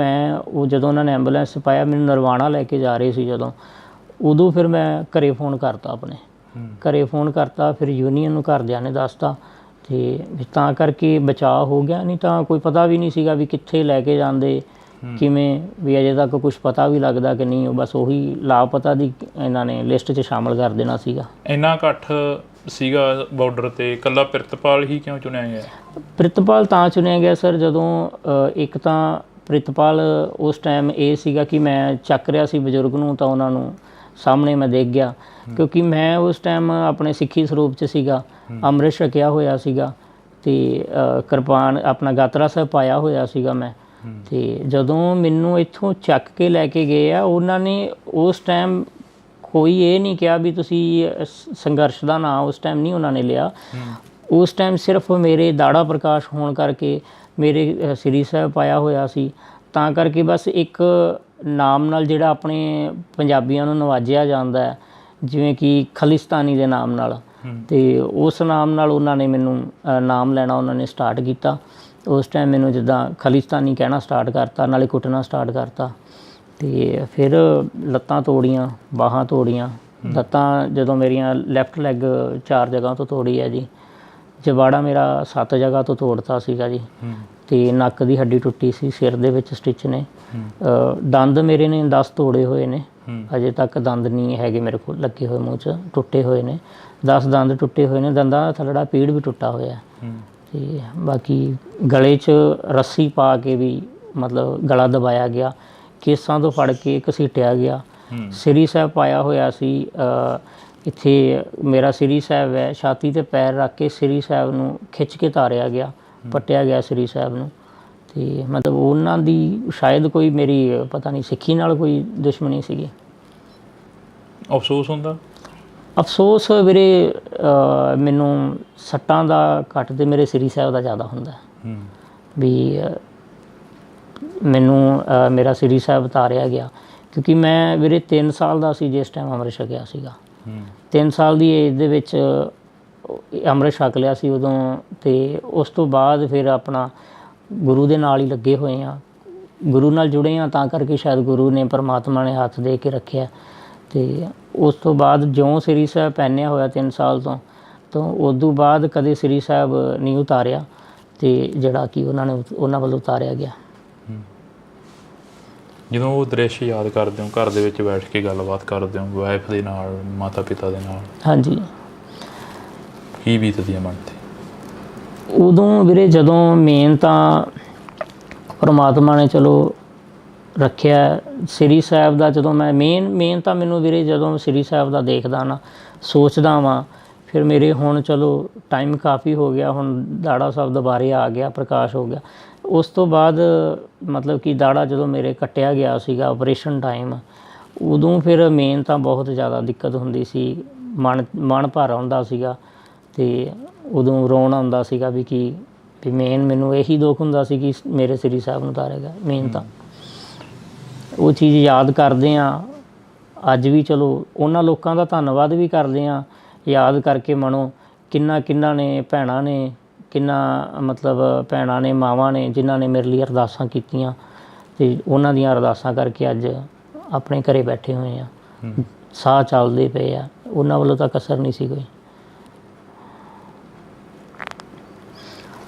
ਉਹ ਜਦੋਂ ਉਹਨਾਂ ਨੇ ਐਂਬੂਲੈਂਸ 'ਚ ਪਾਇਆ ਮੈਨੂੰ ਨਰਵਾਣਾ ਲੈ ਕੇ ਜਾ ਰਹੇ ਸੀ ਉਦੋਂ ਫਿਰ ਮੈਂ ਘਰੇ ਫ਼ੋਨ ਕਰਤਾ, ਆਪਣੇ ਘਰੇ ਫ਼ੋਨ ਕਰਤਾ, ਫਿਰ ਯੂਨੀਅਨ ਨੂੰ ਘਰਦਿਆਂ ਨੇ ਦੱਸਤਾ, ਤੇ ਤਾਂ ਕਰਕੇ ਬਚਾਅ ਹੋ ਗਿਆ, ਨਹੀਂ ਤਾਂ ਕੋਈ ਪਤਾ ਵੀ ਨਹੀਂ ਸੀਗਾ ਵੀ ਕਿੱਥੇ ਲੈ ਕੇ ਜਾਂਦੇ, ਕਿਵੇਂ ਵੀ ਅਜੇ ਤੱਕ ਕੁਝ ਪਤਾ ਵੀ ਲੱਗਦਾ ਕਿ ਨਹੀਂ। ਉਹ ਬਸ ਉਹੀ ਲਾਪਤਾ ਦੀ ਇਹਨਾਂ ਨੇ ਲਿਸਟ 'ਚ ਸ਼ਾਮਲ ਕਰ ਦੇਣਾ ਸੀਗਾ। ਇੰਨਾ ਇਕੱਠ ਸੀਗਾ ਬਾਰਡਰ ਤੇ, ਇਕੱਲਾ ਪ੍ਰਿਤਪਾਲ ਹੀ ਕਿਉਂ ਚੁਣਿਆ ਗਿਆ? ਪ੍ਰਿਤਪਾਲ ਤਾਂ ਚੁਣਿਆ ਗਿਆ ਸਰ, ਜਦੋਂ ਇੱਕ ਤਾਂ ਪ੍ਰਿਤਪਾਲ ਉਸ ਟਾਈਮ ਇਹ ਸੀਗਾ ਕਿ ਮੈਂ ਚੱਕ ਰਿਹਾ ਸੀ ਬਜ਼ੁਰਗ ਨੂੰ, ਤਾਂ ਉਹਨਾਂ ਨੂੰ ਸਾਹਮਣੇ ਮੈਂ ਦੇਖ ਗਿਆ, ਕਿਉਂਕਿ ਮੈਂ ਉਸ ਟਾਈਮ ਆਪਣੇ ਸਿੱਖੀ ਸਰੂਪ 'ਚ ਸੀਗਾ, ਅੰਮ੍ਰਿਤ ਛਕਿਆ ਹੋਇਆ ਸੀਗਾ ਤੇ ਕਿਰਪਾਨ ਆਪਣਾ ਗਾਤਰਾ ਸਾਹਿਬ ਪਾਇਆ ਹੋਇਆ ਸੀਗਾ ਮੈਂ। ਤੇ ਜਦੋਂ ਮੈਨੂੰ ਇੱਥੋਂ ਚੱਕ ਕੇ ਲੈ ਕੇ ਗਏ ਆ, ਉਹਨਾਂ ਨੇ ਉਸ ਟਾਈਮ ਕੋਈ ਇਹ ਨਹੀਂ ਕਿਹਾ ਵੀ ਤੁਸੀਂ ਸੰਘਰਸ਼ ਦਾ ਨਾਂ ਉਸ ਟਾਈਮ ਨਹੀਂ ਉਹਨਾਂ ਨੇ ਲਿਆ। ਉਸ ਟਾਈਮ ਸਿਰਫ ਮੇਰੇ ਦਾੜਾ ਪ੍ਰਕਾਸ਼ ਹੋਣ ਕਰਕੇ, ਮੇਰੇ ਸ੍ਰੀ ਸਾਹਿਬ ਪਾਇਆ ਹੋਇਆ ਸੀ, ਤਾਂ ਕਰਕੇ ਬਸ ਇੱਕ ਨਾਮ ਨਾਲ ਜਿਹੜਾ ਆਪਣੇ ਪੰਜਾਬੀਆਂ ਨੂੰ ਨਵਾਜਿਆ ਜਾਂਦਾ ਹੈ, ਜਿਵੇਂ ਕਿ ਖਾਲਿਸਤਾਨੀ ਦੇ ਨਾਮ ਨਾਲ, ਤੇ ਉਸ ਨਾਮ ਨਾਲ ਉਹਨਾਂ ਨੇ ਮੈਨੂੰ ਨਾਮ ਲੈਣਾ ਉਹਨਾਂ ਨੇ ਸਟਾਰਟ ਕੀਤਾ। ਉਸ ਟਾਈਮ ਮੈਨੂੰ ਜਿੱਦਾਂ ਖਾਲਿਸਤਾਨੀ ਕਹਿਣਾ ਸਟਾਰਟ ਕਰਤਾ, ਨਾਲੇ ਕੁੱਟਣਾ ਸਟਾਰਟ ਕਰਤਾ। ਤੇ ਫਿਰ ਲੱਤਾਂ ਤੋੜੀਆਂ, ਬਾਹਾਂ ਤੋੜੀਆਂ। ਲੱਤਾਂ ਜਦੋਂ ਮੇਰੀਆਂ ਲੈਫਟ ਲੈਗ 4 ਜਗ੍ਹਾ ਤੋਂ ਤੋੜੀ ਹੈ ਜੀ, ਜਬਾੜਾ ਮੇਰਾ 7 ਜਗ੍ਹਾ ਤੋਂ ਤੋੜਤਾ ਸੀਗਾ ਜੀ, ਤੇ ਨੱਕ ਦੀ ਹੱਡੀ ਟੁੱਟੀ ਸੀ, ਸਿਰ ਦੇ ਵਿੱਚ ਸਟਿਚ ਨੇ, ਦੰਦ ਮੇਰੇ ਨੇ 10 ਤੋੜੇ ਹੋਏ ਨੇ, ਅਜੇ ਤੱਕ ਦੰਦ ਨਹੀਂ ਹੈਗੇ ਮੇਰੇ ਕੋਲ ਲੱਗੇ ਹੋਏ, ਮੂੰਹ 'ਚ ਟੁੱਟੇ ਹੋਏ ਨੇ 10 ਦੰਦ ਟੁੱਟੇ ਹੋਏ ਨੇ, ਦੰਦਾਂ ਦਾ ਥੱਲੜਾ ਪੀੜ ਵੀ ਟੁੱਟਾ ਹੋਇਆ। ਤੇ ਬਾਕੀ ਗਲੇ 'ਚ ਰੱਸੀ ਪਾ ਕੇ ਵੀ ਮਤਲਬ ਗਲਾ ਦਬਾਇਆ ਗਿਆ, ਕੇਸਾਂ ਤੋਂ ਫੜ ਕੇ ਘਸੀਟਿਆ ਗਿਆ। ਸ੍ਰੀ ਸਾਹਿਬ ਪਾਇਆ ਹੋਇਆ ਸੀ, ਇੱਥੇ ਮੇਰਾ ਸ੍ਰੀ ਸਾਹਿਬ ਹੈ, ਛਾਤੀ 'ਤੇ ਪੈਰ ਰੱਖ ਕੇ ਸ੍ਰੀ ਸਾਹਿਬ ਨੂੰ ਖਿੱਚ ਕੇ ਤਾਰਿਆ ਗਿਆ, ਪੱਟਿਆ ਗਿਆ ਸ੍ਰੀ ਸਾਹਿਬ ਨੂੰ। ਤੇ ਮਤਲਬ ਉਹਨਾਂ ਦੀ ਸ਼ਾਇਦ ਕੋਈ ਮੇਰੀ ਪਤਾ ਨਹੀਂ ਸਿੱਖੀ ਨਾਲ ਕੋਈ ਦੁਸ਼ਮਣੀ ਸੀਗੀ। ਅਫਸੋਸ ਹੁੰਦਾ? ਅਫਸੋਸ ਵੀਰੇ ਮੈਨੂੰ ਸੱਟਾਂ ਦਾ ਘੱਟ ਤੇ ਮੇਰੇ ਸ੍ਰੀ ਸਾਹਿਬ ਦਾ ਜ਼ਿਆਦਾ ਹੁੰਦਾ ਵੀ ਮੈਨੂੰ ਮੇਰਾ ਸ੍ਰੀ ਸਾਹਿਬ ਤਾਰਿਆ ਗਿਆ, ਕਿਉਂਕਿ ਮੈਂ ਵੀਰੇ 3 ਸਾਲ ਦਾ ਸੀ ਜਿਸ ਟਾਈਮ ਅੰਮ੍ਰਿਤ ਛਕਿਆ ਸੀਗਾ। 3 ਸਾਲ ਦੀ ਏਜ ਦੇ ਵਿੱਚ ਅੰਮ੍ਰਿਤ ਛਕ ਲਿਆ ਸੀ ਉਦੋਂ, ਤੇ ਉਸ ਤੋਂ ਬਾਅਦ ਫਿਰ ਆਪਣਾ ਗੁਰੂ ਦੇ ਨਾਲ ਹੀ ਲੱਗੇ ਹੋਏ ਹਾਂ, ਗੁਰੂ ਨਾਲ ਜੁੜੇ ਹਾਂ, ਤਾਂ ਕਰਕੇ ਸ਼ਾਇਦ ਗੁਰੂ ਨੇ ਪਰਮਾਤਮਾ ਨੇ ਹੱਥ ਦੇ ਕੇ ਰੱਖਿਆ। ਤੇ ਉਸ ਤੋਂ ਬਾਅਦ ਜਿਉਂ ਸ੍ਰੀ ਸਾਹਿਬ ਪਹਿਨਿਆ ਹੋਇਆ 3 ਸਾਲ ਤੋਂ ਉਦੋਂ ਬਾਅਦ ਕਦੇ ਸ੍ਰੀ ਸਾਹਿਬ ਨਹੀਂ ਉਤਾਰਿਆ, ਤੇ ਜਿਹੜਾ ਕਿ ਉਹਨਾਂ ਵੱਲੋਂ ਉਤਾਰਿਆ ਗਿਆ। ਜਦੋਂ ਉਹ ਦ੍ਰਿਸ਼ ਯਾਦ ਕਰਦੇ ਹੋ, ਘਰ ਦੇ ਵਿੱਚ ਬੈਠ ਕੇ ਗੱਲਬਾਤ ਕਰਦੇ ਹੋ ਵਾਈਫ ਦੇ ਨਾਲ, ਮਾਤਾ ਪਿਤਾ ਦੇ ਨਾਲ, ਹਾਂਜੀ, ਕੀ ਬੀਤਦੀ ਹੈ ਮਨ 'ਤੇ ਉਦੋਂ ਵੀਰੇ? ਜਦੋਂ ਮੇਨ ਤਾਂ ਪਰਮਾਤਮਾ ਨੇ ਚਲੋ ਰੱਖਿਆ ਸ੍ਰੀ ਸਾਹਿਬ ਦਾ, ਜਦੋਂ ਮੈਂ ਮੇਨ ਤਾਂ ਮੈਨੂੰ ਵੀਰੇ ਜਦੋਂ ਸ੍ਰੀ ਸਾਹਿਬ ਦਾ ਦੇਖਦਾ ਨਾ, ਸੋਚਦਾ ਵਾਂ, ਫਿਰ ਮੇਰੇ ਹੁਣ ਚਲੋ ਟਾਈਮ ਕਾਫੀ ਹੋ ਗਿਆ, ਹੁਣ ਦਾੜਾ ਸਾਹਿਬ ਦੁਬਾਰੇ ਆ ਗਿਆ, ਪ੍ਰਕਾਸ਼ ਹੋ ਗਿਆ। ਉਸ ਤੋਂ ਬਾਅਦ ਮਤਲਬ ਕਿ ਦਾੜਾ ਜਦੋਂ ਮੇਰੇ ਕੱਟਿਆ ਗਿਆ ਸੀਗਾ ਆਪਰੇਸ਼ਨ ਟਾਈਮ, ਉਦੋਂ ਫਿਰ ਮੇਨ ਤਾਂ ਬਹੁਤ ਜ਼ਿਆਦਾ ਦਿੱਕਤ ਹੁੰਦੀ ਸੀ, ਮਨ ਭਰ ਆਉਂਦਾ ਸੀਗਾ, ਤੇ ਉਦੋਂ ਰੋਣ ਆਉਂਦਾ ਸੀਗਾ ਵੀ ਮੇਨ ਮੈਨੂੰ ਇਹੀ ਦੁੱਖ ਹੁੰਦਾ ਸੀ ਕਿ ਮੇਰੇ ਸ੍ਰੀ ਸਾਹਿਬ ਨੂੰ ਉਤਾਰੇਗਾ। ਮੇਨ ਤਾਂ ਉਹ ਚੀਜ਼ ਯਾਦ ਕਰਦੇ ਹਾਂ ਅੱਜ ਵੀ, ਚਲੋ ਉਹਨਾਂ ਲੋਕਾਂ ਦਾ ਧੰਨਵਾਦ ਵੀ ਕਰਦੇ ਹਾਂ ਯਾਦ ਕਰਕੇ ਮਨੋਂ, ਕਿੰਨਾ ਨੇ ਭੈਣਾਂ ਨੇ, ਮਤਲਬ ਭੈਣਾਂ ਨੇ, ਮਾਵਾਂ ਨੇ, ਜਿਨ੍ਹਾਂ ਨੇ ਮੇਰੇ ਲਈ ਅਰਦਾਸਾਂ ਕੀਤੀਆਂ, ਤੇ ਉਹਨਾਂ ਦੀਆਂ ਅਰਦਾਸਾਂ ਕਰਕੇ ਅੱਜ ਆਪਣੇ ਘਰੇ ਬੈਠੇ ਹੋਏ ਆ, ਸਾਹ ਚੱਲਦੇ ਪਏ ਆ, ਉਹਨਾਂ ਵੱਲੋਂ ਤਾਂ ਕਸਰ ਨਹੀਂ ਸੀ ਕੋਈ।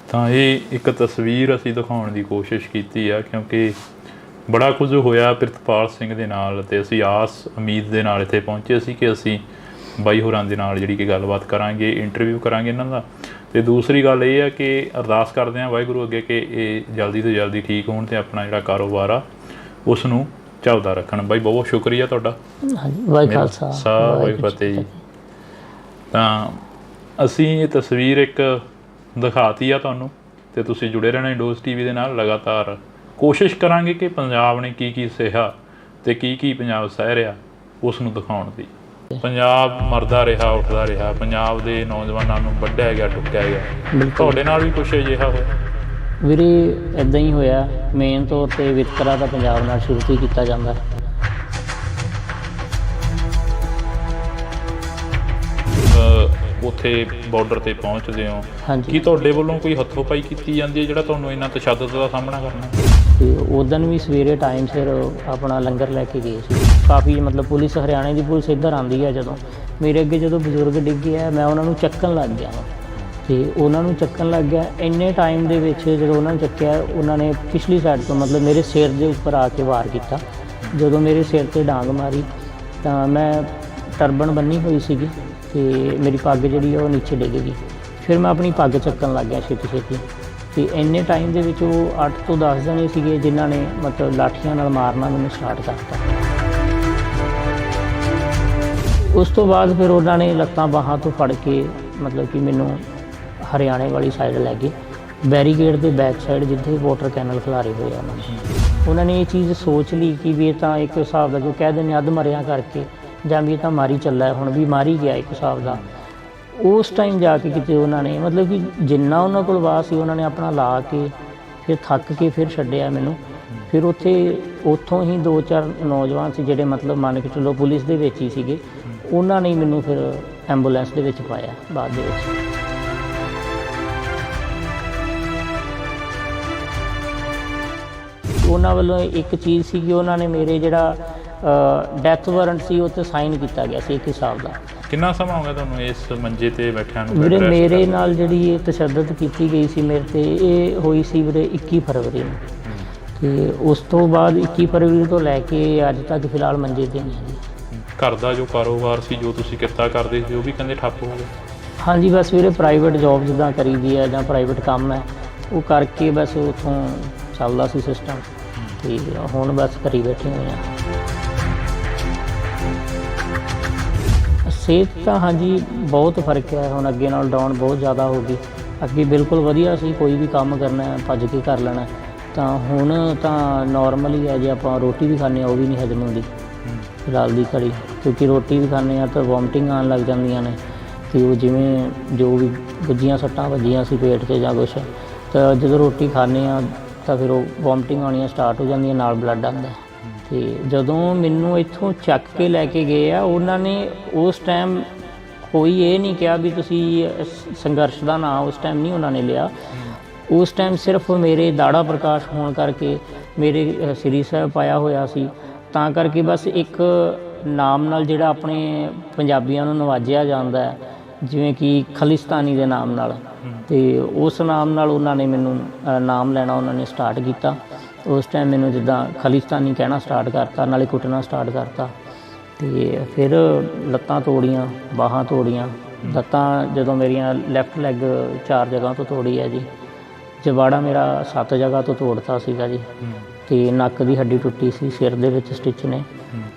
ਤਾਂ ਇਹ ਇੱਕ ਤਸਵੀਰ ਅਸੀਂ ਦਿਖਾਉਣ ਦੀ ਕੋਸ਼ਿਸ਼ ਕੀਤੀ ਆ, ਕਿਉਂਕਿ ਬੜਾ ਕੁਝ ਹੋਇਆ ਪ੍ਰਿਤਪਾਲ ਸਿੰਘ ਦੇ ਨਾਲ, ਤੇ ਅਸੀਂ ਆਸ ਉਮੀਦ ਦੇ ਨਾਲ ਇੱਥੇ ਪਹੁੰਚੇ ਸੀ ਕਿ ਅਸੀਂ ਬਾਈ ਹੋਰਾਂ ਦੇ ਨਾਲ ਜਿਹੜੀ ਕਿ ਗੱਲਬਾਤ ਕਰਾਂਗੇ, ਇੰਟਰਵਿਊ ਕਰਾਂਗੇ ਇਹਨਾਂ ਦਾ। ਤੇ ਦੂਸਰੀ ਗੱਲ ਇਹ ਆ ਕਿ ਅਰਦਾਸ ਕਰਦੇ ਹਾਂ ਵਾਹਿਗੁਰੂ ਅੱਗੇ ਕਿ ਇਹ ਜਲਦੀ ਤੋਂ ਜਲਦੀ ਠੀਕ ਹੋਣ ਤੇ ਆਪਣਾ ਜਿਹੜਾ ਕਾਰੋਬਾਰ ਆ ਉਸ ਨੂੰ ਚੱਲਦਾ ਰੱਖਣ। ਬਾਈ ਬਹੁਤ ਸ਼ੁਕਰੀਆ ਤੁਹਾਡਾ। ਵਾਹਿਗੁਰੂ ਖਾਲਸਾ ਵਾਹਿਗੁਰੂ ਫਤਿਹ ਜੀ। ਤਾਂ ਅਸੀਂ ਇਹ ਤਸਵੀਰ ਇੱਕ ਦਿਖਾਤੀ ਆ ਤੁਹਾਨੂੰ, ਤੇ ਤੁਸੀਂ ਜੁੜੇ ਰਹਿਣਾ ਡੋਜ਼ TV ਦੇ ਨਾਲ। ਲਗਾਤਾਰ ਕੋਸ਼ਿਸ਼ ਕਰਾਂਗੇ ਕਿ ਪੰਜਾਬ ਨੇ ਕੀ ਸਹਿਆ ਤੇ ਕੀ ਪੰਜਾਬ ਸਹਿ ਰਿਹਾ ਉਸ ਨੂੰ ਦਿਖਾਉਣ ਦੀ। ਪੰਜਾਬ ਮਰਦਾ ਰਿਹਾ, ਉੱਠਦਾ ਰਿਹਾ, ਪੰਜਾਬ ਦੇ ਨੌਜਵਾਨਾਂ ਨੂੰ ਵੱਢਿਆ ਗਿਆ, ਟੁੱਕਿਆ ਗਿਆ। ਤੁਹਾਡੇ ਨਾਲ ਵੀ ਕੁਛ ਅਜਿਹਾ ਹੋਇਆ? ਵੀਰੇ ਇੱਦਾਂ ਹੀ ਹੋਇਆ। ਮੇਨ ਤੌਰ 'ਤੇ ਵਿਤਕਰਾ ਤਾਂ ਪੰਜਾਬ ਨਾਲ ਸ਼ੁਰੂ ਤੋਂ ਹੀ ਕੀਤਾ ਜਾਂਦਾ। ਉੱਥੇ ਬਾਰਡਰ 'ਤੇ ਪਹੁੰਚਦੇ ਹੋ, ਹਾਂਜੀ, ਕੀ ਤੁਹਾਡੇ ਵੱਲੋਂ ਕੋਈ ਹੱਥੋਂ ਪਾਈ ਕੀਤੀ ਜਾਂਦੀ ਹੈ ਜਿਹੜਾ ਤੁਹਾਨੂੰ ਇੰਨਾ ਤਸ਼ੱਦਦ ਦਾ ਸਾਹਮਣਾ ਕਰਨਾ? ਤੇ ਉਦੋਂ ਵੀ ਸਵੇਰੇ ਟਾਈਮ ਸਿਰ ਆਪਣਾ ਲੰਗਰ ਲੈ ਕੇ ਗਏ ਸੀ। ਕਾਫੀ ਮਤਲਬ ਪੁਲਿਸ, ਹਰਿਆਣੇ ਦੀ ਪੁਲਿਸ ਇੱਧਰ ਆਉਂਦੀ ਹੈ। ਜਦੋਂ ਮੇਰੇ ਅੱਗੇ ਜਦੋਂ ਬਜ਼ੁਰਗ ਡਿੱਗੇ ਆ, ਮੈਂ ਉਹਨਾਂ ਨੂੰ ਚੱਕਣ ਲੱਗ ਗਿਆ ਤੇ ਉਹਨਾਂ ਨੂੰ ਚੱਕਣ ਲੱਗ ਗਿਆ। ਇੰਨੇ ਟਾਈਮ ਦੇ ਵਿੱਚ ਜਦੋਂ ਉਹਨਾਂ ਨੂੰ ਚੱਕਿਆ, ਉਹਨਾਂ ਨੇ ਪਿਛਲੀ ਸਾਈਡ ਤੋਂ ਮਤਲਬ ਮੇਰੇ ਸਿਰ ਦੇ ਉੱਪਰ ਆ ਕੇ ਵਾਰ ਕੀਤਾ। ਜਦੋਂ ਮੇਰੇ ਸਿਰ 'ਤੇ ਡਾਂਗ ਮਾਰੀ ਤਾਂ ਮੈਂ ਟਰਬਨ ਬੰਨੀ ਹੋਈ ਸੀਗੀ ਤੇ ਮੇਰੀ ਪੱਗ ਜਿਹੜੀ ਉਹ ਨੀਚੇ ਡਿੱਗ ਗਈ। ਫਿਰ ਮੈਂ ਆਪਣੀ ਪੱਗ ਚੱਕਣ ਲੱਗ ਗਿਆ ਛੇਤੀ ਤੇ ਇੰਨੇ ਟਾਈਮ ਦੇ ਵਿੱਚ ਉਹ 8 ਤੋਂ 10 ਜਣੇ ਸੀਗੇ ਜਿਨ੍ਹਾਂ ਨੇ ਮਤਲਬ ਲਾਠੀਆਂ ਨਾਲ ਮਾਰਨਾ ਮੈਨੂੰ ਸਟਾਰਟ ਕਰਤਾ। ਉਸ ਤੋਂ ਬਾਅਦ ਫਿਰ ਉਹਨਾਂ ਨੇ ਲੱਤਾਂ ਬਾਹਾਂ ਤੋਂ ਫੜ ਕੇ ਮਤਲਬ ਕਿ ਮੈਨੂੰ ਹਰਿਆਣੇ ਵਾਲੀ ਸਾਈਡ ਲੈ ਗਏ, ਬੈਰੀਕੇਡ ਦੇ ਬੈਕ ਸਾਈਡ ਜਿੱਥੇ ਵਾਟਰ ਕੈਨਲ ਖਿਲਾਰੇ ਹੋਏ ਆ ਉਹਨਾਂ ਨੇ ਇਹ ਚੀਜ਼ ਸੋਚ ਲਈ ਕਿ ਵੀ ਇਹ ਤਾਂ ਇੱਕ ਹਿਸਾਬ ਦਾ ਜੋ ਕਹਿ ਦਿੰਦੇ ਅੱਧ ਮਰਿਆ ਕਰਕੇ ਜਾਂ ਵੀ ਇਹ ਤਾਂ ਮਾਰੀ ਚੱਲਾ, ਹੁਣ ਵੀ ਮਾਰੀ ਗਿਆ ਇੱਕ ਹਿਸਾਬ ਦਾ। ਉਸ ਟਾਈਮ ਜਾ ਕੇ ਕਿਤੇ ਉਹਨਾਂ ਨੇ ਮਤਲਬ ਕਿ ਜਿੰਨਾ ਉਹਨਾਂ ਕੋਲ ਵਾਹ ਸੀ ਉਹਨਾਂ ਨੇ ਆਪਣਾ ਲਾ ਕੇ ਫਿਰ ਥੱਕ ਕੇ ਫਿਰ ਛੱਡਿਆ ਮੈਨੂੰ। ਫਿਰ ਉੱਥੋਂ ਹੀ 2-4 ਨੌਜਵਾਨ ਸੀ ਜਿਹੜੇ ਮਤਲਬ ਮੰਨ ਕੇ ਚੱਲੋ ਪੁਲਿਸ ਦੇ ਵਿੱਚ ਹੀ ਸੀਗੇ, ਉਹਨਾਂ ਨੇ ਮੈਨੂੰ ਫਿਰ ਐਂਬੂਲੈਂਸ ਦੇ ਵਿੱਚ ਪਾਇਆ ਬਾਅਦ ਦੇ ਵਿੱਚ। ਉਹਨਾਂ ਵੱਲੋਂ ਇੱਕ ਚੀਜ਼ ਸੀ ਕਿ ਉਹਨਾਂ ਨੇ ਮੇਰੇ ਜਿਹੜਾ ਡੈਥ ਵਾਰੰਟ ਸੀ ਉਹ 'ਤੇ ਸਾਈਨ ਕੀਤਾ ਗਿਆ ਸੀ ਇੱਕ ਹਿਸਾਬ ਦਾ। ਕਿੰਨਾ ਸਮਾਂ ਹੋ ਗਿਆ ਤੁਹਾਨੂੰ ਇਸ ਮੰਜੇ ਤੇ ਬੈਠਿਆਂ ਨੂੰ? ਵੀਰੇ ਮੇਰੇ ਨਾਲ ਜਿਹੜੀ ਇਹ ਤਸ਼ੱਦਦ ਕੀਤੀ ਗਈ ਸੀ ਮੇਰੇ 'ਤੇ, ਇਹ ਹੋਈ ਸੀ ਵੀਰੇ 21 ਫਰਵਰੀ ਨੂੰ ਤੇ ਉਸ ਤੋਂ ਬਾਅਦ 21 ਫਰਵਰੀ ਤੋਂ ਲੈ ਕੇ ਅੱਜ ਤੱਕ ਫਿਲਹਾਲ ਮੰਜੇ 'ਤੇ ਨਹੀਂ ਜੀ। ਘਰ ਦਾ ਜੋ ਕਾਰੋਬਾਰ ਸੀ, ਜੋ ਤੁਸੀਂ ਕਿੱਤਾ ਕਰਦੇ ਸੀ, ਉਹ ਵੀ ਕਹਿੰਦੇ ਠੱਪ ਹੋ ਗਿਆ? ਹਾਂਜੀ, ਬਸ ਵੀਰੇ ਪ੍ਰਾਈਵੇਟ ਜੋਬ ਜਿੱਦਾਂ ਕਰੀਦੀ ਹੈ ਜਾਂ ਪ੍ਰਾਈਵੇਟ ਕੰਮ ਹੈ ਉਹ ਕਰਕੇ ਬਸ ਉੱਥੋਂ ਚੱਲਦਾ ਸੀ ਸਿਸਟਮ ਤੇ ਹੁਣ ਬਸ ਘਰੀ ਬੈਠੇ ਹੋਏ ਹਾਂ। ਸਿਹਤ ਤਾਂ ਹਾਂਜੀ ਬਹੁਤ ਫਰਕ ਹੈ, ਹੁਣ ਅੱਗੇ ਨਾਲ ਡਾਊਨ ਬਹੁਤ ਜ਼ਿਆਦਾ ਹੋ ਗਈ। ਅੱਗੇ ਬਿਲਕੁਲ ਵਧੀਆ ਸੀ, ਕੋਈ ਵੀ ਕੰਮ ਕਰਨਾ ਭੱਜ ਕੇ ਕਰ ਲੈਣਾ, ਤਾਂ ਹੁਣ ਤਾਂ ਨੋਰਮਲ ਹੀ ਹੈ। ਜੇ ਆਪਾਂ ਰੋਟੀ ਵੀ ਖਾਂਦੇ ਹਾਂ ਉਹ ਵੀ ਨਹੀਂ ਹਜਮ ਹੁੰਦੀ ਫਿਲਹਾਲ ਦੀ ਘੜੀ, ਕਿਉਂਕਿ ਰੋਟੀ ਵੀ ਖਾਂਦੇ ਹਾਂ ਤਾਂ ਵੋਮਟਿੰਗ ਆਉਣ ਲੱਗ ਜਾਂਦੀਆਂ ਨੇ ਅਤੇ ਉਹ ਜਿਵੇਂ ਜੋ ਵੀ ਵੱਜੀਆਂ ਸੱਟਾਂ ਵੱਜੀਆਂ ਸੀ ਪੇਟ 'ਤੇ ਜਾਂ ਕੁਛ, ਤਾਂ ਜਦੋਂ ਰੋਟੀ ਖਾਂਦੇ ਹਾਂ ਤਾਂ ਫਿਰ ਉਹ ਵੋਮਟਿੰਗ ਆਉਣੀਆਂ ਸਟਾਰਟ ਹੋ ਜਾਂਦੀਆਂ, ਨਾਲ ਬਲੱਡ ਆਉਂਦਾ। ਅਤੇ ਜਦੋਂ ਮੈਨੂੰ ਇੱਥੋਂ ਚੱਕ ਕੇ ਲੈ ਕੇ ਗਏ ਆ ਉਹਨਾਂ ਨੇ ਉਸ ਟਾਈਮ ਕੋਈ ਇਹ ਨਹੀਂ ਕਿਹਾ ਵੀ ਤੁਸੀਂ ਸੰਘਰਸ਼ ਦਾ ਨਾਂ ਉਸ ਟਾਈਮ ਨਹੀਂ ਉਹਨਾਂ ਨੇ ਲਿਆ। ਉਸ ਟਾਈਮ ਸਿਰਫ ਮੇਰੇ ਦਾੜਾ ਪ੍ਰਕਾਸ਼ ਹੋਣ ਕਰਕੇ ਮੇਰੇ ਸ੍ਰੀ ਸਾਹਿਬ ਪਾਇਆ ਹੋਇਆ ਸੀ, ਤਾਂ ਕਰਕੇ ਬਸ ਇੱਕ ਨਾਮ ਨਾਲ ਜਿਹੜਾ ਆਪਣੇ ਪੰਜਾਬੀਆਂ ਨੂੰ ਨਵਾਜਿਆ ਜਾਂਦਾ ਹੈ ਜਿਵੇਂ ਕਿ ਖਾਲਿਸਤਾਨੀ ਦੇ ਨਾਮ ਨਾਲ, ਅਤੇ ਉਸ ਨਾਮ ਨਾਲ ਉਹਨਾਂ ਨੇ ਮੈਨੂੰ ਨਾਮ ਲੈਣਾ ਉਹਨਾਂ ਨੇ ਸਟਾਰਟ ਕੀਤਾ। ਉਸ ਟਾਈਮ ਮੈਨੂੰ ਜਿੱਦਾਂ ਖਾਲਿਸਤਾਨੀ ਕਹਿਣਾ ਸਟਾਰਟ ਕਰਤਾ, ਨਾਲੇ ਕੁੱਟਣਾ ਸਟਾਰਟ ਕਰਤਾ ਅਤੇ ਫਿਰ ਲੱਤਾਂ ਤੋੜੀਆਂ, ਬਾਹਾਂ ਤੋੜੀਆਂ। ਲੱਤਾਂ ਜਦੋਂ ਮੇਰੀਆਂ ਲੈਫਟ ਲੈਗ 4 ਜਗ੍ਹਾ ਤੋਂ ਤੋੜੀ ਹੈ ਜੀ, ਜਬਾੜਾ ਮੇਰਾ 7 ਜਗ੍ਹਾ ਤੋਂ ਤੋੜਤਾ ਸੀਗਾ ਜੀ, ਅਤੇ ਨੱਕ ਦੀ ਹੱਡੀ ਟੁੱਟੀ ਸੀ, ਸਿਰ ਦੇ ਵਿੱਚ ਸਟਿਚ ਨੇ,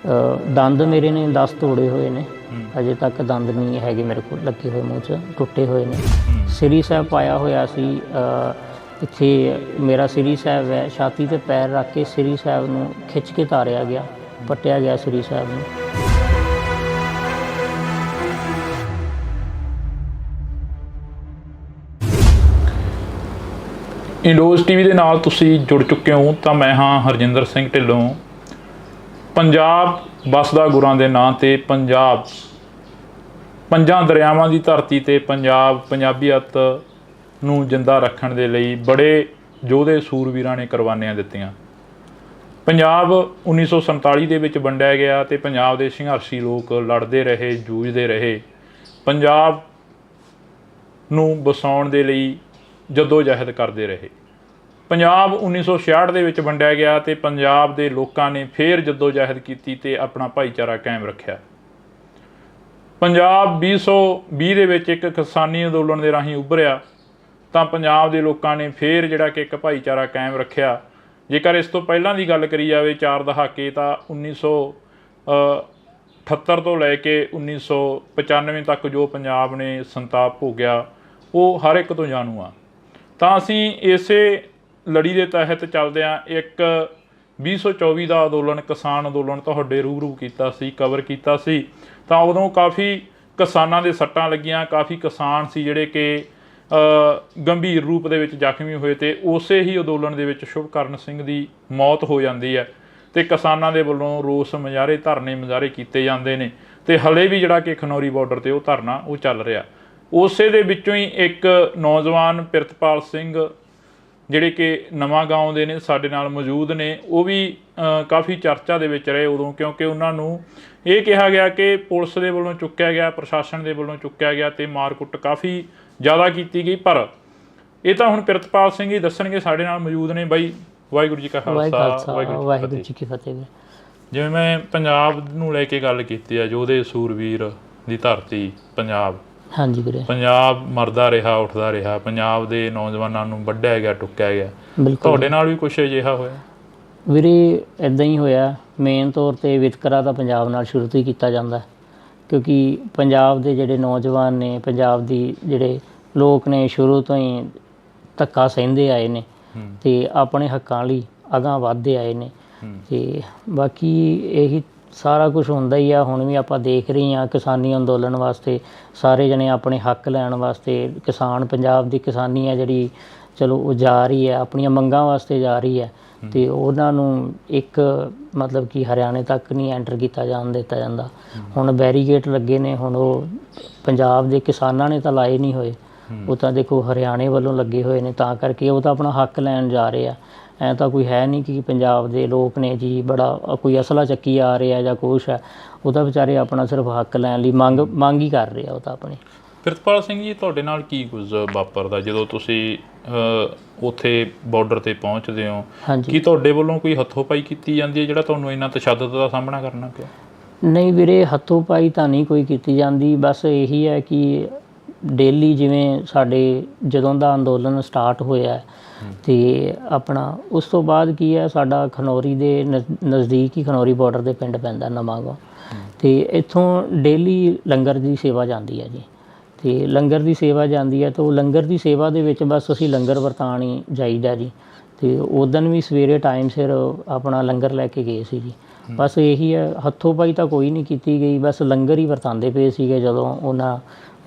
ਦੰਦ ਮੇਰੇ ਨੇ 10 ਤੋੜੇ ਹੋਏ ਨੇ, ਅਜੇ ਤੱਕ ਦੰਦ ਨਹੀਂ ਹੈਗੇ ਮੇਰੇ ਕੋਲ ਲੱਗੇ ਹੋਏ, ਮੂੰਹ 'ਚ ਟੁੱਟੇ ਹੋਏ ਨੇ। ਸ੍ਰੀ ਸਾਹਿਬ ਪਾਇਆ ਹੋਇਆ ਸੀ, ਇੱਥੇ ਮੇਰਾ ਸ੍ਰੀ ਸਾਹਿਬ ਹੈ, ਛਾਤੀ 'ਤੇ ਪੈਰ ਰੱਖ ਕੇ ਸ੍ਰੀ ਸਾਹਿਬ ਨੂੰ ਖਿੱਚ ਕੇ ਤਾਰਿਆ ਗਿਆ, ਪੱਟਿਆ ਗਿਆ ਸ੍ਰੀ ਸਾਹਿਬ ਨੂੰ। ਇੰਡੋਜ਼ ਟੀਵੀ ਦੇ ਨਾਲ ਤੁਸੀਂ ਜੁੜ ਚੁੱਕੇ ਹੋ, ਤਾਂ ਮੈਂ ਹਾਂ ਹਰਜਿੰਦਰ ਸਿੰਘ ਢਿੱਲੋਂ। ਪੰਜਾਬ ਵੱਸਦਾ ਗੁਰਾਂ ਦੇ ਨਾਂ 'ਤੇ, ਪੰਜਾਬ ਪੰਜਾਂ ਦਰਿਆਵਾਂ ਦੀ ਧਰਤੀ 'ਤੇ ਪੰਜਾਬ ਪੰਜਾਬੀਅਤ ਨੂੰ ਜਿੰਦਾ ਰੱਖਣ ਦੇ ਲਈ ਬੜੇ ਯੋਧੇ ਸੂਰਵੀਰਾਂ ਨੇ ਕੁਰਬਾਨੀਆਂ ਦਿੱਤੀਆਂ। ਪੰਜਾਬ 1947 ਦੇ ਵਿੱਚ ਵੰਡਿਆ ਗਿਆ ਅਤੇ ਪੰਜਾਬ ਦੇ ਸੰਘਰਸ਼ੀ ਲੋਕ ਲੜਦੇ ਰਹੇ, ਜੂਝਦੇ ਰਹੇ, ਪੰਜਾਬ ਨੂੰ ਵਸਾਉਣ ਦੇ ਲਈ ਜੱਦੋ-ਜਹਿਦ ਕਰਦੇ ਰਹੇ। ਪੰਜਾਬ 1966 ਦੇ ਵਿੱਚ ਵੰਡਿਆ ਗਿਆ ਅਤੇ ਪੰਜਾਬ ਦੇ ਲੋਕਾਂ ਨੇ ਫਿਰ ਜੱਦੋ-ਜਹਿਦ ਕੀਤੀ ਅਤੇ ਆਪਣਾ ਭਾਈਚਾਰਾ ਕਾਇਮ ਰੱਖਿਆ। ਪੰਜਾਬ 2020 ਦੇ ਵਿੱਚ ਇੱਕ ਕਿਸਾਨੀ ਅੰਦੋਲਨ ਦੇ ਰਾਹੀਂ ਉੱਭਰਿਆ, ਤਾਂ ਪੰਜਾਬ ਦੇ ਲੋਕਾਂ ਨੇ ਫਿਰ ਜਿਹੜਾ ਕਿ ਇੱਕ ਭਾਈਚਾਰਾ ਕਾਇਮ ਰੱਖਿਆ। ਜੇਕਰ ਇਸ ਤੋਂ ਪਹਿਲਾਂ ਦੀ ਗੱਲ ਕਰੀ ਜਾਵੇ 4 ਦਹਾਕੇ, ਤਾਂ 1978 ਤੋਂ ਲੈ ਕੇ 1995 ਤੱਕ ਜੋ ਪੰਜਾਬ ਨੇ ਸੰਤਾਪ ਭੋਗਿਆ ਉਹ ਹਰ ਇੱਕ ਤੋਂ ਜਾਣੂ ਆ। ਤਾਂ ਅਸੀਂ ਇਸੇ ਲੜੀ ਦੇ ਤਹਿਤ ਚੱਲਦਿਆਂ ਇੱਕ 2024 ਦਾ ਅੰਦੋਲਨ, ਕਿਸਾਨ ਅੰਦੋਲਨ ਤੁਹਾਡੇ ਰੂਬਰੂ ਕੀਤਾ ਸੀ, ਕਵਰ ਕੀਤਾ ਸੀ। ਤਾਂ ਉਦੋਂ ਕਾਫੀ ਕਿਸਾਨਾਂ ਦੇ ਸੱਟਾਂ ਲੱਗੀਆਂ, ਕਾਫੀ ਕਿਸਾਨ ਸੀ ਜਿਹੜੇ ਕਿ ਗੰਭੀਰ ਰੂਪ ਦੇ ਵਿੱਚ ਜ਼ਖਮੀ ਹੋਏ, ਅਤੇ ਉਸੇ ਹੀ ਅੰਦੋਲਨ ਦੇ ਵਿੱਚ ਸ਼ੁਭਕਰਨ ਸਿੰਘ ਦੀ ਮੌਤ ਹੋ ਜਾਂਦੀ ਹੈ ਅਤੇ ਕਿਸਾਨਾਂ ਦੇ ਵੱਲੋਂ ਰੋਸ ਮੁਜ਼ਾਹਰੇ, ਧਰਨੇ ਮੁਜ਼ਾਹਰੇ ਕੀਤੇ ਜਾਂਦੇ ਨੇ, ਅਤੇ ਹਲੇ ਵੀ ਜਿਹੜਾ ਕਿ ਖਨੌਰੀ ਬਾਰਡਰ 'ਤੇ ਉਹ ਧਰਨਾ ਉਹ ਚੱਲ ਰਿਹਾ। ਉਸੇ ਦੇ ਵਿੱਚੋਂ ਹੀ ਇੱਕ ਨੌਜਵਾਨ ਪ੍ਰਿਤਪਾਲ ਸਿੰਘ ਜਿਹੜੇ ਕਿ ਨਵਾਂ ਗਾਉਂ ਦੇ ਨੇ, ਸਾਡੇ ਨਾਲ ਮੌਜੂਦ ਨੇ, ਉਹ ਵੀ ਕਾਫੀ ਚਰਚਾ ਦੇ ਵਿੱਚ ਰਹੇ ਉਦੋਂ, ਕਿਉਂਕਿ ਉਹਨਾਂ ਨੂੰ ਇਹ ਕਿਹਾ ਗਿਆ ਕਿ ਪੁਲਿਸ ਦੇ ਵੱਲੋਂ ਚੁੱਕਿਆ ਗਿਆ, ਪ੍ਰਸ਼ਾਸਨ ਦੇ ਵੱਲੋਂ ਚੁੱਕਿਆ ਗਿਆ ਅਤੇ ਮਾਰ ਕੁੱਟ ਕਾਫੀ ਜ਼ਿਆਦਾ ਕੀਤੀ ਗਈ। ਪਰ ਇਹ ਤਾਂ ਹੁਣ ਪ੍ਰਿਤਪਾਲ ਸਿੰਘ ਹੀ ਦੱਸਣਗੇ, ਸਾਡੇ ਨਾਲ ਮੌਜੂਦ ਨੇ ਬਾਈ। ਵਾਹਿਗੁਰੂ ਜੀ ਕਾ ਖਾਲਸਾ, ਵਾਹਿਗੁਰੂ ਜੀ ਕੀ ਫਤਿਹ। ਜਿਵੇਂ ਮੈਂ ਪੰਜਾਬ ਨੂੰ ਲੈ ਕੇ ਗੱਲ ਕੀਤੀ ਹੈ, ਯੋਧੇ ਸੂਰਵੀਰ ਦੀ ਧਰਤੀ ਪੰਜਾਬ। ਹਾਂਜੀ ਵੀਰੇ। ਪੰਜਾਬ ਮਰਦਾ ਰਿਹਾ, ਉੱਠਦਾ ਰਿਹਾ, ਪੰਜਾਬ ਦੇ ਨੌਜਵਾਨਾਂ ਨੂੰ ਵੱਢਿਆ ਗਿਆ, ਟੁੱਕਿਆ ਗਿਆ। ਤੁਹਾਡੇ ਨਾਲ ਵੀ ਕੁਛ ਅਜਿਹਾ ਹੋਇਆ? ਵੀਰੇ ਇੱਦਾਂ ਹੀ ਹੋਇਆ। ਮੇਨ ਤੌਰ 'ਤੇ ਵਿਤਕਰਾ ਤਾਂ ਪੰਜਾਬ ਨਾਲ ਸ਼ੁਰੂ ਤੋਂ ਹੀ ਕੀਤਾ ਜਾਂਦਾ, ਕਿਉਂਕਿ ਪੰਜਾਬ ਦੇ ਜਿਹੜੇ ਨੌਜਵਾਨ ਨੇ, ਪੰਜਾਬ ਦੀ ਜਿਹੜੇ ਲੋਕ ਨੇ, ਸ਼ੁਰੂ ਤੋਂ ਹੀ ਧੱਕਾ ਸਹਿੰਦੇ ਆਏ ਨੇ ਅਤੇ ਆਪਣੇ ਹੱਕਾਂ ਲਈ ਅਗਾਂਹ ਵੱਧਦੇ ਆਏ ਨੇ। ਅਤੇ ਬਾਕੀ ਇਹੀ ਸਾਰਾ ਕੁਛ ਹੁੰਦਾ ਹੀ ਆ। ਹੁਣ ਵੀ ਆਪਾਂ ਦੇਖ ਰਹੇ ਹਾਂ ਕਿਸਾਨੀ ਅੰਦੋਲਨ ਵਾਸਤੇ ਸਾਰੇ ਜਣੇ ਆਪਣੇ ਹੱਕ ਲੈਣ ਵਾਸਤੇ, ਕਿਸਾਨ ਪੰਜਾਬ ਦੀ ਕਿਸਾਨੀ ਹੈ ਜਿਹੜੀ, ਚਲੋ ਉਹ ਜਾ ਰਹੀ ਹੈ, ਆਪਣੀਆਂ ਮੰਗਾਂ ਵਾਸਤੇ ਜਾ ਰਹੀ ਹੈ। ਅਤੇ ਉਹਨਾਂ ਨੂੰ ਇੱਕ ਮਤਲਬ ਕਿ ਹਰਿਆਣੇ ਤੱਕ ਨਹੀਂ ਐਂਟਰ ਕੀਤਾ ਜਾਣ ਦਿੱਤਾ ਜਾਂਦਾ। ਹੁਣ ਬੈਰੀਗੇਟ ਲੱਗੇ ਨੇ, ਹੁਣ ਉਹ ਪੰਜਾਬ ਦੇ ਕਿਸਾਨਾਂ ਨੇ ਤਾਂ ਲਾਏ ਨਹੀਂ ਹੋਏ, ਉਹ ਤਾਂ ਦੇਖੋ ਹਰਿਆਣੇ ਵੱਲੋਂ ਲੱਗੇ ਹੋਏ ਨੇ। ਤਾਂ ਕਰਕੇ ਉਹ ਤਾਂ ਆਪਣਾ ਹੱਕ ਲੈਣ ਜਾ ਰਹੇ ਆ। ਐਂ ਤਾਂ ਕੋਈ ਹੈ ਨਹੀਂ ਕਿ ਪੰਜਾਬ ਦੇ ਲੋਕ ਨੇ ਜੀ ਬੜਾ ਕੋਈ ਅਸਲਾ ਚੱਕੀ ਆ ਰਿਹਾ ਜਾਂ ਕੁਛ ਹੈ। ਉਹ ਤਾਂ ਵਿਚਾਰੇ ਆਪਣਾ ਸਿਰਫ ਹੱਕ ਲੈਣ ਲਈ ਮੰਗ ਹੀ ਕਰ ਰਹੇ ਆ ਉਹ ਤਾਂ ਆਪਣੀ। ਪ੍ਰਿਤਪਾਲ ਸਿੰਘ ਜੀ, ਤੁਹਾਡੇ ਨਾਲ ਕੀ ਕੁਝ ਵਾਪਰਦਾ ਜਦੋਂ ਤੁਸੀਂ ਉੱਥੇ ਬਾਰਡਰ 'ਤੇ ਪਹੁੰਚਦੇ ਹੋ? ਕੀ ਤੁਹਾਡੇ ਵੱਲੋਂ ਕੋਈ ਹੱਥੋਂ ਪਾਈ ਕੀਤੀ ਜਾਂਦੀ ਹੈ ਜਿਹੜਾ ਤੁਹਾਨੂੰ ਇੰਨਾ ਤਸ਼ੱਦਦ ਦਾ ਸਾਹਮਣਾ ਕਰਨਾ ਪਿਆ? ਨਹੀਂ ਵੀਰੇ, ਹੱਥੋਂ ਪਾਈ ਤਾਂ ਨਹੀਂ ਕੋਈ ਕੀਤੀ ਜਾਂਦੀ। ਬਸ ਇਹੀ ਹੈ ਕਿ ਡੇਲੀ ਜਿਵੇਂ ਸਾਡੇ ਜਦੋਂ ਦਾ ਅੰਦੋਲਨ ਸਟਾਰਟ ਹੋਇਆ ਅਤੇ ਆਪਣਾ ਉਸ ਤੋਂ ਬਾਅਦ ਕੀ ਹੈ, ਸਾਡਾ ਖਨੌਰੀ ਦੇ ਨਜ਼ਦੀਕ ਹੀ ਖਨੌਰੀ ਬਾਰਡਰ ਦੇ ਪਿੰਡ ਪੈਂਦਾ ਨਵਾਂਗਾਂ, ਅਤੇ ਇੱਥੋਂ ਡੇਲੀ ਲੰਗਰ ਦੀ ਸੇਵਾ ਜਾਂਦੀ ਹੈ ਜੀ। ਅਤੇ ਲੰਗਰ ਦੀ ਸੇਵਾ ਜਾਂਦੀ ਹੈ ਤਾਂ ਉਹ ਲੰਗਰ ਦੀ ਸੇਵਾ ਦੇ ਵਿੱਚ ਬਸ ਅਸੀਂ ਲੰਗਰ ਵਰਤਾਉਣ ਹੀ ਜਾਈਦਾ ਜੀ। ਅਤੇ ਉਦਣ ਵੀ ਸਵੇਰੇ ਟਾਈਮ ਸਿਰ ਆਪਣਾ ਲੰਗਰ ਲੈ ਕੇ ਗਏ ਸੀ ਜੀ। ਬਸ ਇਹੀ ਹੈ, ਹੱਥੋਂ ਪਾਈ ਤਾਂ ਕੋਈ ਨਹੀਂ ਕੀਤੀ ਗਈ। ਬਸ ਲੰਗਰ ਹੀ ਵਰਤਾਉਂਦੇ ਪਏ ਸੀਗੇ ਜਦੋਂ ਉਹਨਾਂ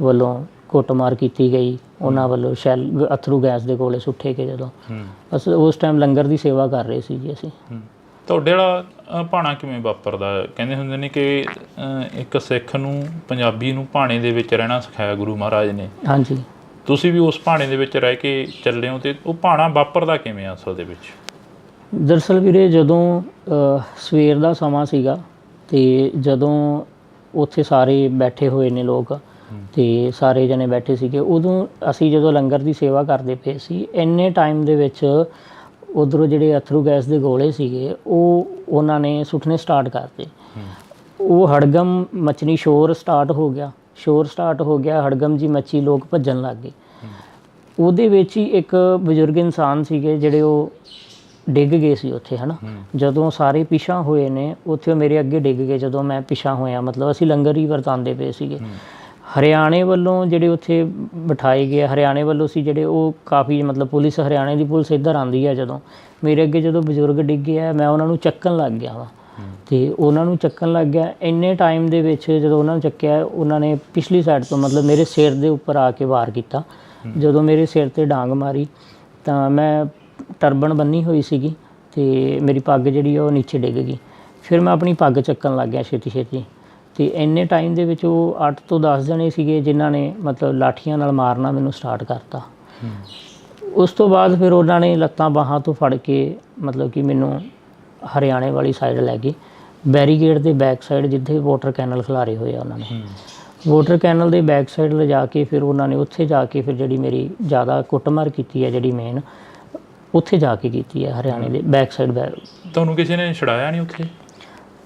ਵੱਲੋਂ ਕੁੱਟਮਾਰ ਕੀਤੀ ਗਈ, ਉਹਨਾਂ ਵੱਲੋਂ ਅਥਰੂ ਗੈਸ ਦੇ ਗੋਲੇ ਸੁੱਟੇ ਗਏ ਜਦੋਂ। ਬਸ ਉਸ ਟਾਈਮ ਲੰਗਰ ਦੀ ਸੇਵਾ ਕਰ ਰਹੇ ਸੀ ਜੀ ਅਸੀਂ। ਤੁਹਾਡੇ ਵਾਲਾ ਭਾਣਾ ਕਿਵੇਂ ਵਾਪਰਦਾ? ਕਹਿੰਦੇ ਹੁੰਦੇ ਨੇ ਕਿ ਇੱਕ ਸਿੱਖ ਨੂੰ, ਪੰਜਾਬੀ ਨੂੰ ਭਾਣੇ ਦੇ ਵਿੱਚ ਰਹਿਣਾ ਸਿਖਾਇਆ ਗੁਰੂ ਮਹਾਰਾਜ ਨੇ। ਹਾਂਜੀ। ਤੁਸੀਂ ਵੀ ਉਸ ਭਾਣੇ ਦੇ ਵਿੱਚ ਰਹਿ ਕੇ ਚੱਲੇ ਹੋ, ਅਤੇ ਉਹ ਭਾਣਾ ਵਾਪਰਦਾ ਕਿਵੇਂ ਆ ਅਸਲ ਦੇ ਵਿੱਚ? ਦਰਅਸਲ ਵੀਰੇ, ਜਦੋਂ ਸਵੇਰ ਦਾ ਸਮਾਂ ਸੀਗਾ ਅਤੇ ਜਦੋਂ ਉੱਥੇ ਸਾਰੇ ਬੈਠੇ ਹੋਏ ਨੇ ਲੋਕ ਅਤੇ ਸਾਰੇ ਜਣੇ ਬੈਠੇ ਸੀਗੇ, ਉਦੋਂ ਅਸੀਂ ਜਦੋਂ ਲੰਗਰ ਦੀ ਸੇਵਾ ਕਰਦੇ ਪਏ ਸੀ, ਇੰਨੇ ਟਾਈਮ ਦੇ ਵਿੱਚ ਉੱਧਰੋਂ ਜਿਹੜੇ ਅਥਰੂ ਗੈਸ ਦੇ ਗੋਲੇ ਸੀਗੇ ਉਹ ਉਹਨਾਂ ਨੇ ਸੁੱਟਣੇ ਸਟਾਰਟ ਕਰਤੇ। ਉਹ ਹੜਗਮ ਮਚਣੀ, ਸ਼ੋਰ ਸਟਾਰਟ ਹੋ ਗਿਆ, ਹੜਗਮ ਜੀ ਮੱਚੀ, ਲੋਕ ਭੱਜਣ ਲੱਗ ਗਏ। ਉਹਦੇ ਵਿੱਚ ਹੀ ਇੱਕ ਬਜ਼ੁਰਗ ਇਨਸਾਨ ਸੀਗੇ ਜਿਹੜੇ ਉਹ ਡਿੱਗ ਗਏ ਸੀ ਉੱਥੇ, ਹੈ ਨਾ। ਜਦੋਂ ਸਾਰੇ ਪਿਛਾਂਹ ਹੋਏ ਨੇ ਉੱਥੇ, ਉਹ ਮੇਰੇ ਅੱਗੇ ਡਿੱਗ ਗਏ ਜਦੋਂ ਮੈਂ ਪਿਛਾਂਹ ਹੋਇਆ। ਮਤਲਬ ਅਸੀਂ ਲੰਗਰ ਹੀ ਵਰਤਾਉਂਦੇ ਪਏ ਸੀਗੇ। ਹਰਿਆਣੇ ਵੱਲੋਂ ਜਿਹੜੇ ਉੱਥੇ ਬਿਠਾਏ ਗਏ, ਹਰਿਆਣੇ ਵੱਲੋਂ ਸੀ ਜਿਹੜੇ, ਉਹ ਕਾਫੀ ਮਤਲਬ ਪੁਲਿਸ, ਹਰਿਆਣੇ ਦੀ ਪੁਲਿਸ ਇੱਧਰ ਆਉਂਦੀ ਹੈ। ਜਦੋਂ ਮੇਰੇ ਅੱਗੇ ਜਦੋਂ ਬਜ਼ੁਰਗ ਡਿੱਗੇ ਆ, ਮੈਂ ਉਹਨਾਂ ਨੂੰ ਚੱਕਣ ਲੱਗ ਗਿਆ ਵਾ, ਅਤੇ ਉਹਨਾਂ ਨੂੰ ਚੱਕਣ ਲੱਗ ਗਿਆ। ਇੰਨੇ ਟਾਈਮ ਦੇ ਵਿੱਚ ਜਦੋਂ ਉਹਨਾਂ ਨੂੰ ਚੱਕਿਆ, ਉਹਨਾਂ ਨੇ ਪਿਛਲੀ ਸਾਈਡ ਤੋਂ ਮਤਲਬ ਮੇਰੇ ਸਿਰ ਦੇ ਉੱਪਰ ਆ ਕੇ ਵਾਰ ਕੀਤਾ। ਜਦੋਂ ਮੇਰੇ ਸਿਰ 'ਤੇ ਡਾਂਗ ਮਾਰੀ ਤਾਂ ਮੈਂ ਟਰਬਨ ਬੰਨੀ ਹੋਈ ਸੀਗੀ ਅਤੇ ਮੇਰੀ ਪੱਗ ਜਿਹੜੀ ਉਹ ਨੀਚੇ ਡਿੱਗ ਗਈ। ਫਿਰ ਮੈਂ ਆਪਣੀ ਪੱਗ ਚੱਕਣ ਲੱਗ ਗਿਆ ਛੇਤੀ ਛੇਤੀ, ਅਤੇ ਇੰਨੇ ਟਾਈਮ ਦੇ ਵਿੱਚ ਉਹ 8 ਤੋਂ 10 ਜਣੇ ਸੀਗੇ ਜਿਨ੍ਹਾਂ ਨੇ ਮਤਲਬ ਲਾਠੀਆਂ ਨਾਲ ਮਾਰਨਾ ਮੈਨੂੰ ਸਟਾਰਟ ਕਰਤਾ। ਉਸ ਤੋਂ ਬਾਅਦ ਫਿਰ ਉਹਨਾਂ ਨੇ ਲੱਤਾਂ ਬਾਹਾਂ ਤੋਂ ਫੜ ਕੇ ਮਤਲਬ ਕਿ ਮੈਨੂੰ ਹਰਿਆਣੇ ਵਾਲੀ ਸਾਈਡ ਲੈ ਗਏ, ਬੈਰੀਗੇਡ ਦੇ ਬੈਕ ਸਾਈਡ ਜਿੱਥੇ ਵਾਟਰ ਕੈਨਲ ਖਿਲਾਰੇ ਹੋਏ ਆ ਉਹਨਾਂ ਨੇ। ਵਾਟਰ ਕੈਨਲ ਦੇ ਬੈਕ ਸਾਈਡ ਲਿਜਾ ਕੇ ਫਿਰ ਉਹਨਾਂ ਨੇ ਉੱਥੇ ਜਾ ਕੇ ਫਿਰ ਜਿਹੜੀ ਮੇਰੀ ਜ਼ਿਆਦਾ ਕੁੱਟਮਾਰ ਕੀਤੀ ਹੈ, ਜਿਹੜੀ ਮੇਨ ਉੱਥੇ ਜਾ ਕੇ ਕੀਤੀ ਹੈ ਹਰਿਆਣੇ ਦੇ ਬੈਕ ਸਾਈਡ। ਤੁਹਾਨੂੰ ਕਿਸੇ ਨੇ ਛੁਡਾਇਆ ਨਹੀਂ ਉੱਥੇ?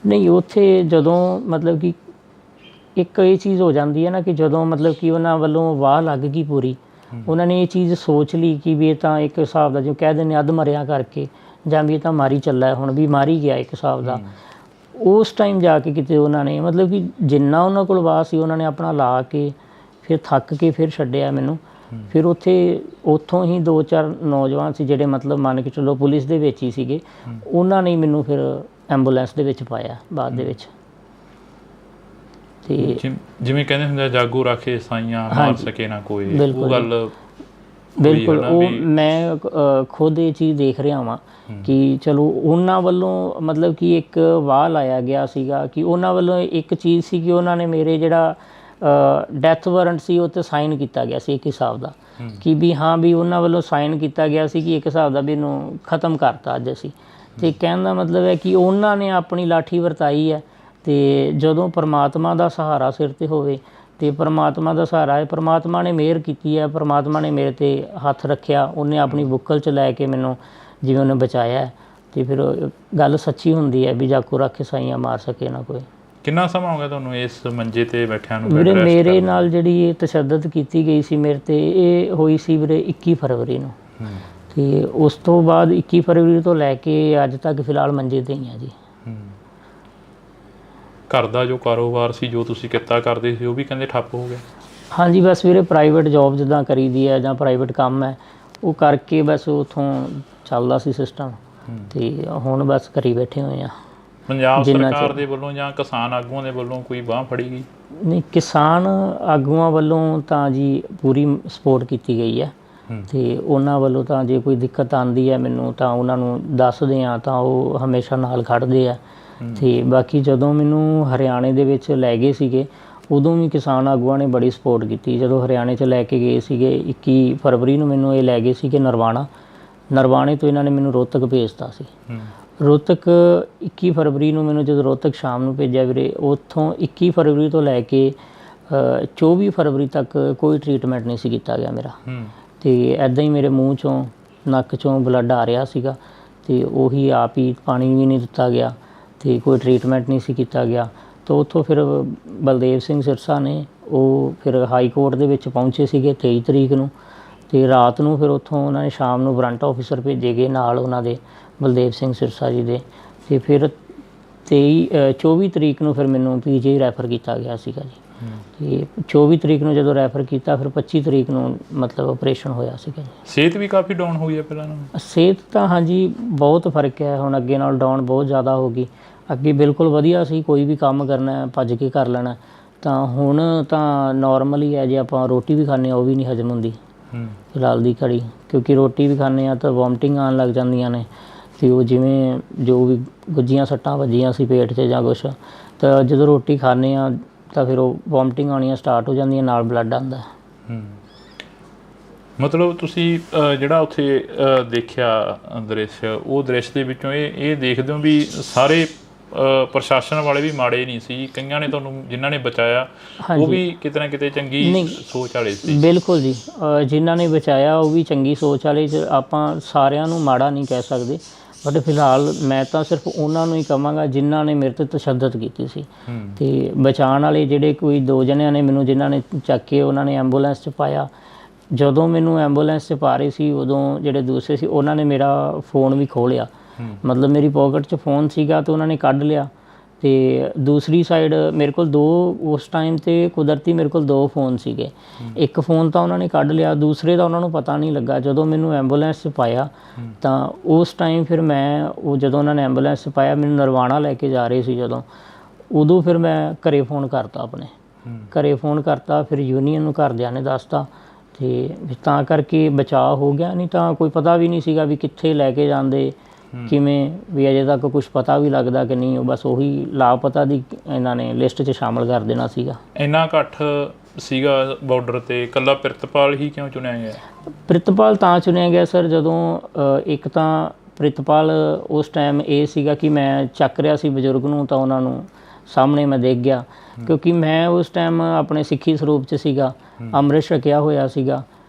ਨਹੀਂ, ਉੱਥੇ ਜਦੋਂ ਮਤਲਬ ਕਿ ਇੱਕ ਇਹ ਚੀਜ਼ ਹੋ ਜਾਂਦੀ ਹੈ ਨਾ ਕਿ ਜਦੋਂ ਮਤਲਬ ਕਿ ਉਹਨਾਂ ਵੱਲੋਂ ਵਾਹ ਲੱਗ ਗਈ ਪੂਰੀ, ਉਹਨਾਂ ਨੇ ਇਹ ਚੀਜ਼ ਸੋਚ ਲਈ ਕਿ ਵੀ ਇਹ ਤਾਂ ਇੱਕ ਹਿਸਾਬ ਦਾ ਜੋ ਕਹਿ ਦਿੰਦੇ ਅੱਧ ਮਰਿਆ ਕਰਕੇ, ਜਾਂ ਵੀ ਇਹ ਤਾਂ ਮਾਰੀ ਚੱਲਾ, ਹੁਣ ਵੀ ਮਾਰੀ ਗਿਆ ਇੱਕ ਹਿਸਾਬ ਦਾ। ਉਸ ਟਾਈਮ ਜਾ ਕੇ ਕਿਤੇ ਉਹਨਾਂ ਨੇ ਮਤਲਬ ਕਿ ਜਿੰਨਾ ਉਹਨਾਂ ਕੋਲ ਵਾਹ ਸੀ ਉਹਨਾਂ ਨੇ ਆਪਣਾ ਲਾ ਕੇ ਫਿਰ ਥੱਕ ਕੇ ਫਿਰ ਛੱਡਿਆ ਮੈਨੂੰ। ਫਿਰ ਉੱਥੋਂ ਹੀ 2-4 ਨੌਜਵਾਨ ਸੀ ਜਿਹੜੇ ਮਤਲਬ ਮੰਨ ਕੇ ਚੱਲੋ ਪੁਲਿਸ ਦੇ ਵਿੱਚ ਹੀ ਸੀਗੇ, ਉਹਨਾਂ ਨੇ ਮੈਨੂੰ ਫਿਰ ਐਂਬੂਲੈਂਸ ਦੇ ਵਿੱਚ ਪਾਇਆ ਬਾਅਦ ਦੇ ਵਿੱਚ। ਅਤੇ ਜਿਵੇਂ ਕਹਿੰਦੇ ਹੁੰਦੇ ਜਾਗੋ ਰਾਖੇ ਸਾਈਆਂ ਮਾਰ ਸਕੇ ਨਾ ਕੋਈ, ਉਹ ਗੱਲ ਬਿਲਕੁਲ ਉਹ ਮੈਂ ਖੁਦ ਇਹ ਚੀਜ਼ ਦੇਖ ਰਿਹਾ ਵਾਂ ਕਿ ਚਲੋ ਉਹਨਾਂ ਵੱਲੋਂ ਮਤਲਬ ਕਿ ਇੱਕ ਵਾਹ ਲਾਇਆ ਗਿਆ ਸੀਗਾ ਕਿ ਉਹਨਾਂ ਵੱਲੋਂ ਇੱਕ ਚੀਜ਼ ਸੀ ਕਿ ਉਹਨਾਂ ਨੇ ਮੇਰੇ ਜਿਹੜਾ ਡੈਥ ਵਾਰੰਟ ਸੀ ਉਹ 'ਤੇ ਸਾਈਨ ਕੀਤਾ ਗਿਆ ਸੀ ਇੱਕ ਹਿਸਾਬ ਦਾ, ਕਿ ਵੀ ਹਾਂ ਵੀ ਉਹਨਾਂ ਵੱਲੋਂ ਸਾਈਨ ਕੀਤਾ ਗਿਆ ਸੀ ਕਿ ਇੱਕ ਹਿਸਾਬ ਦਾ ਵੀ ਇਹਨੂੰ ਖ਼ਤਮ ਕਰਤਾ ਅੱਜ ਅਸੀਂ। ਅਤੇ ਕਹਿਣ ਦਾ ਮਤਲਬ ਹੈ ਕਿ ਉਹਨਾਂ ਨੇ ਆਪਣੀ ਲਾਠੀ ਵਰਤਾਈ ਹੈ, ਅਤੇ ਜਦੋਂ ਪਰਮਾਤਮਾ ਦਾ ਸਹਾਰਾ ਸਿਰ 'ਤੇ ਹੋਵੇ ਤੇ ਪਰਮਾਤਮਾ ਦਾ ਸਹਾਰਾ ਹੈ। ਪਰਮਾਤਮਾ ਨੇ ਮਿਹਰ ਕੀਤੀ ਹੈ, ਪਰਮਾਤਮਾ ਨੇ ਮੇਰੇ ਤੇ ਹੱਥ ਰੱਖਿਆ, ਉਹਨੇ ਆਪਣੀ ਬੁੱਕਲ 'ਚ ਲੈ ਕੇ ਮੈਨੂੰ ਜਿਵੇਂ ਉਹਨੇ ਬਚਾਇਆ ਹੈ। ਤੇ ਫਿਰ ਗੱਲ ਸੱਚੀ ਹੁੰਦੀ ਹੈ ਵੀ ਜਾਕੋ ਰੱਖ ਕੇ ਸਾਈਆਂ ਮਾਰ ਸਕੇ ਨਾ ਕੋਈ। ਕਿੰਨਾ ਸਮਾਂ ਹੋ ਗਿਆ ਤੁਹਾਨੂੰ ਇਸ ਮੰਜੇ ਤੇ ਬੈਠਿਆਂ ਨੂੰ? ਵੀਰੇ ਮੇਰੇ ਨਾਲ ਜਿਹੜੀ ਇਹ ਤਸ਼ੱਦਦ ਕੀਤੀ ਗਈ ਸੀ ਮੇਰੇ ਤੇ, ਇਹ ਹੋਈ ਸੀ ਵੀਰੇ 21 ਫਰਵਰੀ ਨੂੰ। ਤੇ ਉਸ ਤੋਂ ਬਾਅਦ 21 ਫਰਵਰੀ ਤੋਂ ਲੈ ਕੇ ਅੱਜ ਤੱਕ ਫਿਲਹਾਲ ਮੰਜੇ ਤੇ ਹੀ ਆ ਜੀ। ਘਰ ਦਾ ਜੋ ਕਾਰੋਬਾਰ ਸੀ, ਜੋ ਤੁਸੀਂ ਕਿੱਤਾ ਕਰਦੇ ਸੀ, ਉਹ ਵੀ ਕਹਿੰਦੇ ਠੱਪ ਹੋ ਗਿਆ? ਹਾਂਜੀ, ਬਸ ਵੀਰੇ ਪ੍ਰਾਈਵੇਟ ਜੋਬ ਜਿੱਦਾਂ ਕਰੀਦੀ ਹੈ ਜਾਂ ਪ੍ਰਾਈਵੇਟ ਕੰਮ ਹੈ ਉਹ ਕਰਕੇ ਬਸ ਉੱਥੋਂ ਚੱਲਦਾ ਸੀ ਸਿਸਟਮ। ਤੇ ਹੁਣ ਬਸ ਘਰੀ ਬੈਠੇ ਹੋਏ ਆ। ਪੰਜਾਬ ਸਰਕਾਰ ਦੇ ਵੱਲੋਂ ਜਾਂ ਕਿਸਾਨ ਆਗੂਆਂ ਦੇ ਵੱਲੋਂ ਕੋਈ ਬਾਂਹ ਫੜੀ ਗਈ? ਨਹੀਂ, ਕਿਸਾਨ ਆਗੂਆਂ ਵੱਲੋਂ ਤਾਂ ਜੀ ਪੂਰੀ ਸਪੋਰਟ ਕੀਤੀ ਗਈ ਹੈ। ਤੇ ਉਹਨਾਂ ਵੱਲੋਂ ਤਾਂ ਜੇ ਕੋਈ ਦਿੱਕਤ ਆਉਂਦੀ ਹੈ ਮੈਨੂੰ ਤਾਂ ਉਹਨਾਂ ਨੂੰ ਦੱਸਦੇ ਆ ਤਾਂ ਉਹ ਹਮੇਸ਼ਾ ਨਾਲ ਖੜ੍ਹਦੇ ਆ। ਤੇ ਬਾਕੀ ਜਦੋਂ ਮੈਨੂੰ ਹਰਿਆਣੇ ਦੇ ਵਿੱਚ ਲੈ ਗਏ ਸੀਗੇ ਉਦੋਂ ਵੀ ਕਿਸਾਨ ਆਗੂਆਂ ਨੇ ਬੜੀ ਸਪੋਰਟ ਕੀਤੀ। ਜਦੋਂ ਹਰਿਆਣੇ 'ਚ ਲੈ ਕੇ ਗਏ ਸੀਗੇ 21 ਫਰਵਰੀ ਨੂੰ ਮੈਨੂੰ ਇਹ ਲੈ ਗਏ ਸੀਗੇ ਨਰਵਾਣੇ ਤੋਂ ਇਹਨਾਂ ਨੇ ਮੈਨੂੰ ਰੋਹਤਕ ਭੇਜਤਾ ਸੀ। ਰੋਹਤਕ 21 ਫਰਵਰੀ ਨੂੰ ਮੈਨੂੰ ਜਦੋਂ ਰੋਹਤਕ ਸ਼ਾਮ ਨੂੰ ਭੇਜਿਆ ਵੀਰੇ, ਉੱਥੋਂ 21 ਫਰਵਰੀ ਤੋਂ ਲੈ ਕੇ 24 ਫਰਵਰੀ ਤੱਕ ਕੋਈ ਟਰੀਟਮੈਂਟ ਨਹੀਂ ਸੀ ਕੀਤਾ ਗਿਆ ਮੇਰਾ। ਤੇ ਐਦਾਂ ਹੀ ਮੇਰੇ ਮੂੰਹ 'ਚੋਂ ਨੱਕ 'ਚੋਂ ਬਲੱਡ ਆ ਰਿਹਾ ਸੀਗਾ ਤੇ ਉਹੀ ਆਪ ਹੀ ਪਾਣੀ ਵੀ ਨਹੀਂ ਦਿੱਤਾ ਗਿਆ ਤੇ ਕੋਈ ਟਰੀਟਮੈਂਟ ਨਹੀਂ ਸੀ ਕੀਤਾ ਗਿਆ। ਤਾਂ ਉੱਥੋਂ ਫਿਰ ਬਲਦੇਵ ਸਿੰਘ ਸਿਰਸਾ ਨੇ ਉਹ ਫਿਰ ਹਾਈ ਕੋਰਟ ਦੇ ਵਿੱਚ ਪਹੁੰਚੇ ਸੀਗੇ 23 ਤਰੀਕ ਨੂੰ। ਤੇ ਰਾਤ ਨੂੰ ਫਿਰ ਉੱਥੋਂ ਉਹਨਾਂ ਨੇ ਸ਼ਾਮ ਨੂੰ ਵਾਰੰਟ ਆਫਿਸਰ ਭੇਜੇ ਗਏ ਨਾਲ ਉਹਨਾਂ ਦੇ ਬਲਦੇਵ ਸਿੰਘ ਸਿਰਸਾ ਜੀ ਦੇ। ਤੇ ਫਿਰ 24 ਤਰੀਕ ਨੂੰ ਫਿਰ ਮੈਨੂੰ PGI ਰੈਫਰ ਕੀਤਾ ਗਿਆ ਸੀਗਾ ਜੀ। ਤੇ 24 ਤਰੀਕ ਨੂੰ ਜਦੋਂ ਰੈਫਰ ਕੀਤਾ ਫਿਰ 25 ਤਰੀਕ ਨੂੰ ਮਤਲਬ ਆਪਰੇਸ਼ਨ ਹੋਇਆ ਸੀਗਾ ਜੀ। ਸਿਹਤ ਵੀ ਕਾਫੀ ਡਾਊਨ ਹੋਈ ਹੈ ਪਹਿਲਾਂ ਨਾਲੋਂ? ਸਿਹਤ ਤਾਂ ਹਾਂਜੀ ਬਹੁਤ ਫਰਕ ਹੈ ਹੁਣ, ਅੱਗੇ ਨਾਲ ਡਾਊਨ ਬਹੁਤ ਜ਼ਿਆਦਾ ਹੋ ਗਈ। ਅੱਗੇ ਬਿਲਕੁਲ ਵਧੀਆ ਸੀ, ਕੋਈ ਵੀ ਕੰਮ ਕਰਨਾ ਭੱਜ ਕੇ ਕਰ ਲੈਣਾ। ਤਾਂ ਹੁਣ ਤਾਂ ਨੋਰਮਲ ਹੀ ਹੈ, ਜੇ ਆਪਾਂ ਰੋਟੀ ਵੀ ਖਾਂਦੇ ਹਾਂ ਉਹ ਵੀ ਨਹੀਂ ਹਜਮ ਹੁੰਦੀ ਫਿਲਹਾਲ ਦੀ ਘੜੀ, ਕਿਉਂਕਿ ਰੋਟੀ ਵੀ ਖਾਂਦੇ ਹਾਂ ਤਾਂ ਵੋਮਟਿੰਗ ਆਉਣ ਲੱਗ ਜਾਂਦੀਆਂ ਨੇ। ਤੇ ਉਹ ਜਿਵੇਂ ਜੋ ਵੀ ਗੁੱਜੀਆਂ ਸੱਟਾਂ ਵੱਜੀਆਂ ਸੀ ਪੇਟ 'ਚ ਜਾਂ ਕੁਛ, ਤਾਂ ਜਦੋਂ ਰੋਟੀ ਖਾਂਦੇ ਹਾਂ ਤਾਂ ਫਿਰ ਉਹ ਵੋਮਟਿੰਗ ਆਉਣੀਆਂ ਸਟਾਰਟ ਹੋ ਜਾਂਦੀਆਂ, ਨਾਲ ਬਲੱਡ ਆਉਂਦਾ। ਮਤਲਬ ਤੁਸੀਂ ਜਿਹੜਾ ਉੱਥੇ ਦੇਖਿਆ ਦ੍ਰਿਸ਼, ਉਹ ਦ੍ਰਿਸ਼ ਦੇ ਵਿੱਚੋਂ ਇਹ ਦੇਖਦੇ ਹੋ ਵੀ ਸਾਰੇ ਪ੍ਰਸ਼ਾਸਨ ਵਾਲੇ ਵੀ ਮਾੜੇ ਨਹੀਂ ਸੀ, ਕਈਆਂ ਨੇ ਤੁਹਾਨੂੰ ਜਿਨ੍ਹਾਂ ਨੇ ਬਚਾਇਆ ਉਹ ਵੀ ਕਿਤੇ ਨਾ ਕਿਤੇ ਚੰਗੀ ਸੋਚ ਵਾਲੇ ਸੀ? ਬਿਲਕੁਲ ਜੀ, ਜਿਨ੍ਹਾਂ ਨੇ ਬਚਾਇਆ ਉਹ ਵੀ ਚੰਗੀ ਸੋਚ ਵਾਲੇ। ਆਪਾਂ ਸਾਰਿਆਂ ਨੂੰ ਮਾੜਾ ਨਹੀਂ ਕਹਿ ਸਕਦੇ, ਬਟ ਫਿਲਹਾਲ ਮੈਂ ਤਾਂ ਸਿਰਫ ਉਹਨਾਂ ਨੂੰ ਹੀ ਕਹਾਂਗਾ ਜਿਨ੍ਹਾਂ ਨੇ ਮੇਰੇ 'ਤੇ ਤਸ਼ੱਦਦ ਕੀਤੀ ਸੀ। ਤੇ ਬਚਾਉਣ ਵਾਲੇ ਜਿਹੜੇ ਕੋਈ 2 ਜਣਿਆਂ ਨੇ ਮੈਨੂੰ ਜਿਨ੍ਹਾਂ ਨੇ ਚੱਕ ਕੇ ਉਹਨਾਂ ਨੇ ਐਂਬੂਲੈਂਸ 'ਚ ਪਾਇਆ। ਜਦੋਂ ਮੈਨੂੰ ਐਂਬੂਲੈਂਸ 'ਚ ਪਾ ਰਹੇ ਸੀ ਉਦੋਂ ਜਿਹੜੇ ਦੂਸਰੇ ਸੀ ਉਹਨਾਂ ਨੇ ਮੇਰਾ ਫ਼ੋਨ ਵੀ ਖੋਹ ਲਿਆ। ਮਤਲਬ ਮੇਰੀ ਪੋਕਟ 'ਚ ਫ਼ੋਨ ਸੀਗਾ ਅਤੇ ਉਹਨਾਂ ਨੇ ਕੱਢ ਲਿਆ। ਤੇ ਦੂਸਰੀ ਸਾਈਡ ਮੇਰੇ ਕੋਲ 2 ਉਸ ਟਾਈਮ 'ਤੇ ਕੁਦਰਤੀ ਮੇਰੇ ਕੋਲ 2 ਫ਼ੋਨ ਸੀਗੇ। ਇੱਕ ਫ਼ੋਨ ਤਾਂ ਉਹਨਾਂ ਨੇ ਕੱਢ ਲਿਆ, ਦੂਸਰੇ ਦਾ ਉਹਨਾਂ ਨੂੰ ਪਤਾ ਨਹੀਂ ਲੱਗਾ। ਜਦੋਂ ਮੈਨੂੰ ਐਂਬੂਲੈਂਸ 'ਚ ਪਾਇਆ ਤਾਂ ਉਸ ਟਾਈਮ ਫਿਰ ਮੈਂ ਜਦੋਂ ਉਹਨਾਂ ਨੇ ਐਂਬੂਲੈਂਸ 'ਚ ਪਾਇਆ ਮੈਨੂੰ ਨਰਵਾਣਾ ਲੈ ਕੇ ਜਾ ਰਹੇ ਸੀ ਉਦੋਂ ਫਿਰ ਮੈਂ ਘਰੇ ਫ਼ੋਨ ਕਰਤਾ, ਆਪਣੇ ਘਰੇ ਫ਼ੋਨ ਕਰਤਾ। ਫਿਰ ਯੂਨੀਅਨ ਨੂੰ ਘਰਦਿਆਂ ਨੇ ਦੱਸਤਾ ਤੇ ਤਾਂ ਕਰਕੇ ਬਚਾਅ ਹੋ ਗਿਆ, ਨਹੀਂ ਤਾਂ ਕੋਈ ਪਤਾ ਵੀ ਨਹੀਂ ਸੀਗਾ ਵੀ ਕਿੱਥੇ ਲੈ ਕੇ ਜਾਂਦੇ, ਕਿਵੇਂ ਵੀ ਅਜੇ ਤੱਕ ਕੁਛ ਪਤਾ ਵੀ ਲੱਗਦਾ ਕਿ ਨਹੀਂ। ਉਹ ਬਸ ਉਹੀ ਲਾਪਤਾ ਦੀ ਇਹਨਾਂ ਨੇ ਲਿਸਟ 'ਚ ਸ਼ਾਮਲ ਕਰ ਦੇਣਾ ਸੀਗਾ। ਇੰਨਾ ਇਕੱਠ ਸੀਗਾ ਬਾਰਡਰ 'ਤੇ, ਇਕੱਲਾ ਪ੍ਰਿਤਪਾਲ ਹੀ ਕਿਉਂ ਚੁਣਿਆ ਗਿਆ? ਪ੍ਰਿਤਪਾਲ ਤਾਂ ਚੁਣਿਆ ਗਿਆ ਸਰ, ਜਦੋਂ ਇੱਕ ਤਾਂ ਪ੍ਰਿਤਪਾਲ ਉਸ ਟਾਈਮ ਇਹ ਸੀਗਾ ਕਿ ਮੈਂ ਚੱਕ ਰਿਹਾ ਸੀ ਬਜ਼ੁਰਗ ਨੂੰ ਤਾਂ ਉਹਨਾਂ ਨੂੰ ਸਾਹਮਣੇ ਮੈਂ ਦੇਖ ਗਿਆ, ਕਿਉਂਕਿ ਮੈਂ ਉਸ ਟਾਈਮ ਆਪਣੇ ਸਿੱਖੀ ਸਰੂਪ 'ਚ ਸੀਗਾ, ਅੰਮ੍ਰਿਤ ਛਕਿਆ ਹੋਇਆ ਸੀਗਾ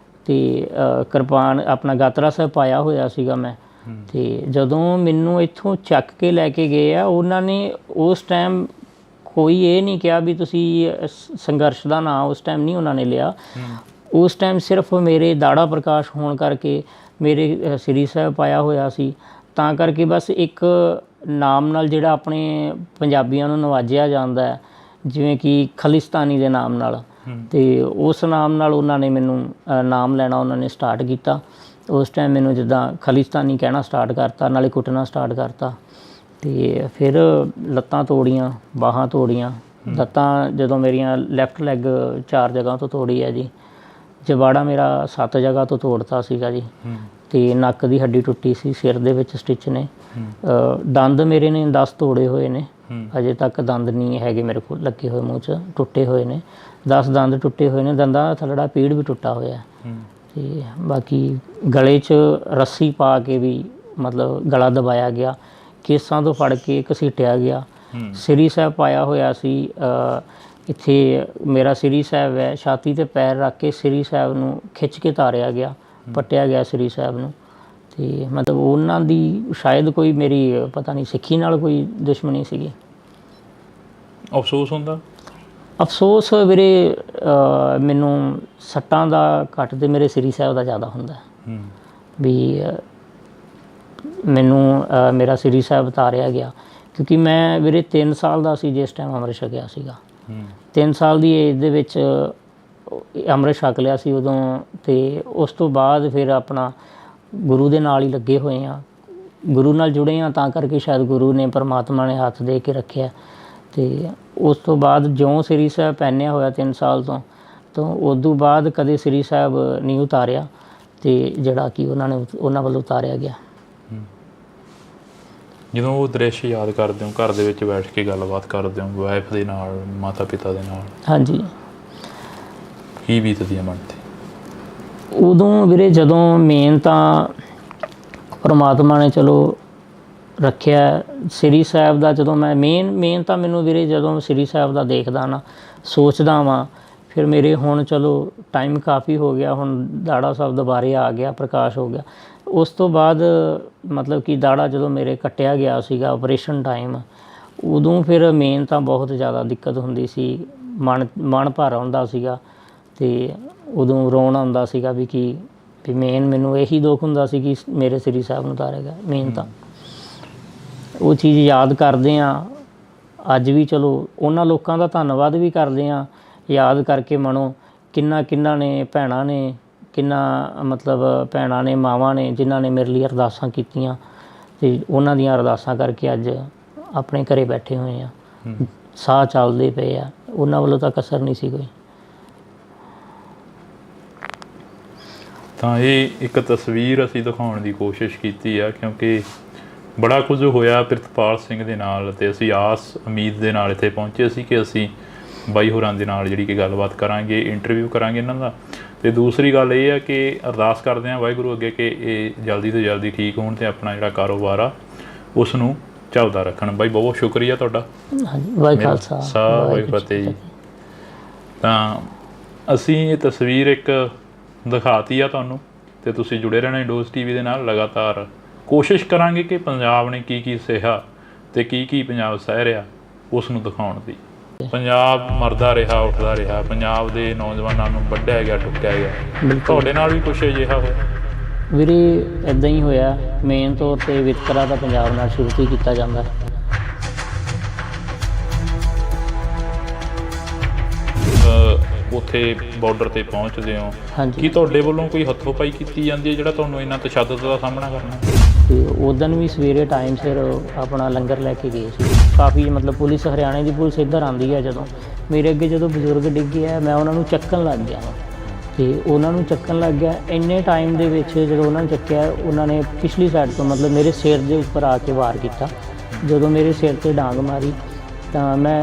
ਤੇ ਕਿਰਪਾਨ ਆਪਣਾ ਗਾਤਰਾ ਸਾਹਿਬ ਪਾਇਆ ਹੋਇਆ ਸੀਗਾ ਮੈਂ। ਤੇ ਜਦੋਂ ਮੈਨੂੰ ਇੱਥੋਂ ਚੱਕ ਕੇ ਲੈ ਕੇ ਗਏ ਆ ਉਹਨਾਂ ਨੇ ਉਸ ਟਾਈਮ ਕੋਈ ਇਹ ਨਹੀਂ ਕਿਹਾ ਵੀ ਤੁਸੀਂ ਸੰਘਰਸ਼ ਦਾ ਨਾਂ ਉਸ ਟਾਈਮ ਨਹੀਂ ਉਹਨਾਂ ਨੇ ਲਿਆ। ਉਸ ਟਾਈਮ ਸਿਰਫ ਮੇਰੇ ਦਾੜਾ ਪ੍ਰਕਾਸ਼ ਹੋਣ ਕਰਕੇ ਮੇਰੇ ਸ੍ਰੀ ਸਾਹਿਬ ਪਾਇਆ ਹੋਇਆ ਸੀ, ਤਾਂ ਕਰਕੇ ਬਸ ਇੱਕ ਨਾਮ ਨਾਲ ਜਿਹੜਾ ਆਪਣੇ ਪੰਜਾਬੀਆਂ ਨੂੰ ਨਵਾਜਿਆ ਜਾਂਦਾ ਹੈ ਜਿਵੇਂ ਕਿ ਖਾਲਿਸਤਾਨੀ ਦੇ ਨਾਮ ਨਾਲ, ਤੇ ਉਸ ਨਾਮ ਨਾਲ ਉਹਨਾਂ ਨੇ ਮੈਨੂੰ ਨਾਮ ਲੈਣਾ ਉਹਨਾਂ ਨੇ ਸਟਾਰਟ ਕੀਤਾ। ਉਸ ਟਾਈਮ ਮੈਨੂੰ ਜਿੱਦਾਂ ਖਾਲਿਸਤਾਨੀ ਕਹਿਣਾ ਸਟਾਰਟ ਕਰਤਾ, ਨਾਲੇ ਕੁੱਟਣਾ ਸਟਾਰਟ ਕਰਤਾ। ਤੇ ਫਿਰ ਲੱਤਾਂ ਤੋੜੀਆਂ, ਬਾਹਾਂ ਤੋੜੀਆਂ। ਲੱਤਾਂ ਜਦੋਂ ਮੇਰੀਆਂ ਲੈਫਟ ਲੈਗ 4 ਜਗ੍ਹਾ ਤੋਂ ਤੋੜੀ ਹੈ ਜੀ, ਜਬਾੜਾ ਮੇਰਾ 7 ਜਗ੍ਹਾ ਤੋਂ ਤੋੜਤਾ ਸੀਗਾ ਜੀ। ਤੇ ਨੱਕ ਦੀ ਹੱਡੀ ਟੁੱਟੀ ਸੀ, ਸਿਰ ਦੇ ਵਿੱਚ ਸਟਿਚ ਨੇ, ਦੰਦ ਮੇਰੇ ਨੇ 10 ਤੋੜੇ ਹੋਏ ਨੇ, ਅਜੇ ਤੱਕ ਦੰਦ ਨਹੀਂ ਹੈਗੇ ਮੇਰੇ ਕੋਲ ਲੱਗੇ ਹੋਏ, ਮੂੰਹ 'ਚ ਟੁੱਟੇ ਹੋਏ ਨੇ 10 ਦੰਦ ਟੁੱਟੇ ਹੋਏ ਨੇ, ਦੰਦਾਂ ਦਾ ਥੱਲੜਾ ਪੀੜ ਵੀ ਟੁੱਟਾ ਹੋਇਆ। ਤੇ ਬਾਕੀ ਗਲੇ 'ਚ ਰੱਸੀ ਪਾ ਕੇ ਵੀ ਮਤਲਬ ਗਲਾ ਦਬਾਇਆ ਗਿਆ, ਕੇਸਾਂ ਤੋਂ ਫੜ ਕੇ ਘਸੀਟਿਆ ਗਿਆ। ਸ੍ਰੀ ਸਾਹਿਬ ਪਾਇਆ ਹੋਇਆ ਸੀ, ਇੱਥੇ ਮੇਰਾ ਸ੍ਰੀ ਸਾਹਿਬ ਹੈ, ਛਾਤੀ 'ਤੇ ਪੈਰ ਰੱਖ ਕੇ ਸ੍ਰੀ ਸਾਹਿਬ ਨੂੰ ਖਿੱਚ ਕੇ ਤਾਰਿਆ ਗਿਆ, ਪੱਟਿਆ ਗਿਆ ਸ੍ਰੀ ਸਾਹਿਬ ਨੂੰ। ਅਤੇ ਮਤਲਬ ਉਹਨਾਂ ਦੀ ਸ਼ਾਇਦ ਕੋਈ ਮੇਰੀ ਪਤਾ ਨਹੀਂ ਸਿੱਖੀ ਨਾਲ ਕੋਈ ਦੁਸ਼ਮਣੀ ਸੀਗੀ। ਅਫਸੋਸ ਹੁੰਦਾ? ਅਫਸੋਸ ਵੀਰੇ ਮੈਨੂੰ ਸੱਟਾਂ ਦਾ ਘੱਟ ਤੇ ਮੇਰੇ ਸ੍ਰੀ ਸਾਹਿਬ ਦਾ ਜ਼ਿਆਦਾ ਹੁੰਦਾ ਵੀ ਮੈਨੂੰ ਮੇਰਾ ਸ੍ਰੀ ਸਾਹਿਬ ਤਾਰਿਆ ਗਿਆ, ਕਿਉਂਕਿ ਮੈਂ ਵੀਰੇ 3 ਸਾਲ ਦਾ ਸੀ ਜਿਸ ਟਾਈਮ ਅੰਮ੍ਰਿਤ ਛਕਿਆ ਸੀਗਾ। 3 ਸਾਲ ਦੀ ਏਜ ਦੇ ਵਿੱਚ ਅੰਮ੍ਰਿਤ ਛਕ ਲਿਆ ਸੀ ਉਦੋਂ, ਅਤੇ ਉਸ ਤੋਂ ਬਾਅਦ ਫਿਰ ਆਪਣਾ ਗੁਰੂ ਦੇ ਨਾਲ ਹੀ ਲੱਗੇ ਹੋਏ ਹਾਂ, ਗੁਰੂ ਨਾਲ ਜੁੜੇ ਹਾਂ, ਤਾਂ ਕਰਕੇ ਸ਼ਾਇਦ ਗੁਰੂ ਨੇ ਪਰਮਾਤਮਾ ਨੇ ਹੱਥ ਦੇ ਕੇ ਰੱਖਿਆ। ਅਤੇ ਉਸ ਤੋਂ ਬਾਅਦ ਜਿਉਂ ਸ੍ਰੀ ਸਾਹਿਬ ਪਹਿਨਿਆ ਹੋਇਆ 3 ਸਾਲ ਤੋਂ ਉਦੋਂ ਬਾਅਦ ਕਦੇ ਸ੍ਰੀ ਸਾਹਿਬ ਨਹੀਂ ਉਤਾਰਿਆ, ਅਤੇ ਜਿਹੜਾ ਕਿ ਉਹਨਾਂ ਵੱਲੋਂ ਉਤਾਰਿਆ ਗਿਆ। ਜਦੋਂ ਉਹ ਦ੍ਰਿਸ਼ ਯਾਦ ਕਰਦੇ ਹੋ, ਘਰ ਦੇ ਵਿੱਚ ਬੈਠ ਕੇ ਗੱਲਬਾਤ ਕਰਦੇ ਹੋ ਵਾਈਫ ਦੇ ਨਾਲ, ਮਾਤਾ ਪਿਤਾ ਦੇ ਨਾਲ, ਹਾਂਜੀ, ਕੀ ਬੀਤਦੀ ਹੈ ਮਨ 'ਤੇ? ਉਦੋਂ ਵੀਰੇ ਜਦੋਂ ਮੇਨ ਤਾਂ ਪਰਮਾਤਮਾ ਨੇ ਚਲੋ ਰੱਖਿਆ ਸ੍ਰੀ ਸਾਹਿਬ ਦਾ, ਜਦੋਂ ਮੈਂ ਮੇਨ ਤਾਂ ਮੈਨੂੰ ਵੀਰੇ ਜਦੋਂ ਸ੍ਰੀ ਸਾਹਿਬ ਦਾ ਦੇਖਦਾ ਨਾ, ਸੋਚਦਾ ਵਾਂ, ਫਿਰ ਮੇਰੇ ਹੁਣ ਚਲੋ ਟਾਈਮ ਕਾਫੀ ਹੋ ਗਿਆ, ਹੁਣ ਦਾੜਾ ਸਾਹਿਬ ਦੁਬਾਰੇ ਆ ਗਿਆ, ਪ੍ਰਕਾਸ਼ ਹੋ ਗਿਆ। ਉਸ ਤੋਂ ਬਾਅਦ ਮਤਲਬ ਕਿ ਦਾੜਾ ਜਦੋਂ ਮੇਰੇ ਕੱਟਿਆ ਗਿਆ ਸੀਗਾ ਆਪਰੇਸ਼ਨ ਟਾਈਮ, ਉਦੋਂ ਫਿਰ ਮੇਨ ਤਾਂ ਬਹੁਤ ਜ਼ਿਆਦਾ ਦਿੱਕਤ ਹੁੰਦੀ ਸੀ, ਮਨ ਭਰ ਆਉਂਦਾ ਸੀਗਾ, ਅਤੇ ਉਦੋਂ ਰੋਣ ਆਉਂਦਾ ਸੀਗਾ ਵੀ ਮੇਨ ਮੈਨੂੰ ਇਹੀ ਦੁੱਖ ਹੁੰਦਾ ਸੀ ਕਿ ਮੇਰੇ ਸ੍ਰੀ ਸਾਹਿਬ ਨੂੰ ਉਤਾਰੇਗਾ। ਮੇਨ ਤਾਂ ਉਹ ਚੀਜ਼ ਯਾਦ ਕਰਦੇ ਹਾਂ ਅੱਜ ਵੀ, ਚਲੋ ਉਹਨਾਂ ਲੋਕਾਂ ਦਾ ਧੰਨਵਾਦ ਵੀ ਕਰਦੇ ਹਾਂ ਯਾਦ ਕਰਕੇ ਮਨੋਂ, ਕਿੰਨਾ ਨੇ ਭੈਣਾਂ ਨੇ, ਮਤਲਬ ਭੈਣਾਂ ਨੇ, ਮਾਵਾਂ ਨੇ, ਜਿਨ੍ਹਾਂ ਨੇ ਮੇਰੇ ਲਈ ਅਰਦਾਸਾਂ ਕੀਤੀਆਂ, ਅਤੇ ਉਹਨਾਂ ਦੀਆਂ ਅਰਦਾਸਾਂ ਕਰਕੇ ਅੱਜ ਆਪਣੇ ਘਰੇ ਬੈਠੇ ਹੋਏ ਆ, ਸਾਹ ਚੱਲਦੇ ਪਏ ਆ, ਉਹਨਾਂ ਵੱਲੋਂ ਤਾਂ ਕਸਰ ਨਹੀਂ ਸੀ ਕੋਈ। ਤਾਂ ਇਹ ਇੱਕ ਤਸਵੀਰ ਅਸੀਂ ਦਿਖਾਉਣ ਦੀ ਕੋਸ਼ਿਸ਼ ਕੀਤੀ ਆ, ਕਿਉਂਕਿ ਬੜਾ ਕੁਝ ਹੋਇਆ ਪ੍ਰਿਤਪਾਲ ਸਿੰਘ ਦੇ ਨਾਲ, ਅਤੇ ਅਸੀਂ ਆਸ ਉਮੀਦ ਦੇ ਨਾਲ ਇੱਥੇ ਪਹੁੰਚੇ ਸੀ ਕਿ ਅਸੀਂ ਬਾਈ ਹੋਰਾਂ ਦੇ ਨਾਲ ਜਿਹੜੀ ਕਿ ਗੱਲਬਾਤ ਕਰਾਂਗੇ, ਇੰਟਰਵਿਊ ਕਰਾਂਗੇ ਇਹਨਾਂ ਦਾ। ਅਤੇ ਦੂਸਰੀ ਗੱਲ ਇਹ ਆ ਕਿ ਅਰਦਾਸ ਕਰਦੇ ਹਾਂ ਵਾਹਿਗੁਰੂ ਅੱਗੇ ਕਿ ਇਹ ਜਲਦੀ ਤੋਂ ਜਲਦੀ ਠੀਕ ਹੋਣ ਅਤੇ ਆਪਣਾ ਜਿਹੜਾ ਕਾਰੋਬਾਰ ਆ ਉਸ ਨੂੰ ਚੱਲਦਾ ਰੱਖਣ। ਬਾਈ ਬਹੁਤ ਬਹੁਤ ਸ਼ੁਕਰੀਆ ਤੁਹਾਡਾ। ਵਾਹਿਗੁਰੂ ਫਤਿਹ ਜੀ। ਤਾਂ ਅਸੀਂ ਇਹ ਤਸਵੀਰ ਇੱਕ ਦਿਖਾਤੀ ਆ ਤੁਹਾਨੂੰ, ਅਤੇ ਤੁਸੀਂ ਜੁੜੇ ਰਹਿਣਾ ਡੋਜ਼ TV ਦੇ ਨਾਲ। ਲਗਾਤਾਰ ਕੋਸ਼ਿਸ਼ ਕਰਾਂਗੇ ਕਿ ਪੰਜਾਬ ਨੇ ਕੀ ਸਹਿਆ ਅਤੇ ਕੀ ਪੰਜਾਬ ਸਹਿ ਰਿਹਾ ਉਸ ਨੂੰ ਦਿਖਾਉਣ ਦੀ। ਪੰਜਾਬ ਮਰਦਾ ਰਿਹਾ, ਉੱਠਦਾ ਰਿਹਾ, ਪੰਜਾਬ ਦੇ ਨੌਜਵਾਨਾਂ ਨੂੰ ਵੱਢਿਆ ਗਿਆ, ਟੁੱਕਿਆ ਗਿਆ। ਤੁਹਾਡੇ ਨਾਲ ਵੀ ਕੁਛ ਅਜਿਹਾ ਹੋਇਆ? ਵੀਰੇ ਇੱਦਾਂ ਹੀ ਹੋਇਆ। ਮੇਨ ਤੌਰ 'ਤੇ ਵਿਤਕਰਾ ਤਾਂ ਪੰਜਾਬ ਨਾਲ ਸ਼ੁਰੂ ਤੋਂ ਹੀ ਕੀਤਾ ਜਾਂਦਾ। ਉੱਥੇ ਬਾਰਡਰ 'ਤੇ ਪਹੁੰਚਦੇ ਹੋ, ਹਾਂਜੀ, ਕੀ ਤੁਹਾਡੇ ਵੱਲੋਂ ਕੋਈ ਹੱਥੋਂ ਪਾਈ ਕੀਤੀ ਜਾਂਦੀ ਹੈ ਜਿਹੜਾ ਤੁਹਾਨੂੰ ਇੰਨਾ ਤਸ਼ੱਦਦ ਦਾ ਸਾਹਮਣਾ ਕਰਨਾ? ਅਤੇ ਉਦੋਂ ਵੀ ਸਵੇਰੇ ਟਾਈਮ ਸਿਰ ਆਪਣਾ ਲੰਗਰ ਲੈ ਕੇ ਗਏ ਸੀ। ਕਾਫੀ ਮਤਲਬ ਪੁਲਿਸ, ਹਰਿਆਣੇ ਦੀ ਪੁਲਿਸ ਇੱਧਰ ਆਉਂਦੀ ਹੈ। ਜਦੋਂ ਮੇਰੇ ਅੱਗੇ ਜਦੋਂ ਬਜ਼ੁਰਗ ਡਿੱਗੇ ਆ, ਮੈਂ ਉਹਨਾਂ ਨੂੰ ਚੱਕਣ ਲੱਗ ਗਿਆ, ਅਤੇ ਉਹਨਾਂ ਨੂੰ ਚੱਕਣ ਲੱਗ ਗਿਆ। ਇੰਨੇ ਟਾਈਮ ਦੇ ਵਿੱਚ ਜਦੋਂ ਉਹਨਾਂ ਨੂੰ ਚੱਕਿਆ, ਉਹਨਾਂ ਨੇ ਪਿਛਲੀ ਸਾਈਡ ਤੋਂ ਮਤਲਬ ਮੇਰੇ ਸਿਰ ਦੇ ਉੱਪਰ ਆ ਕੇ ਵਾਰ ਕੀਤਾ। ਜਦੋਂ ਮੇਰੇ ਸਿਰ 'ਤੇ ਡਾਂਗ ਮਾਰੀ ਤਾਂ ਮੈਂ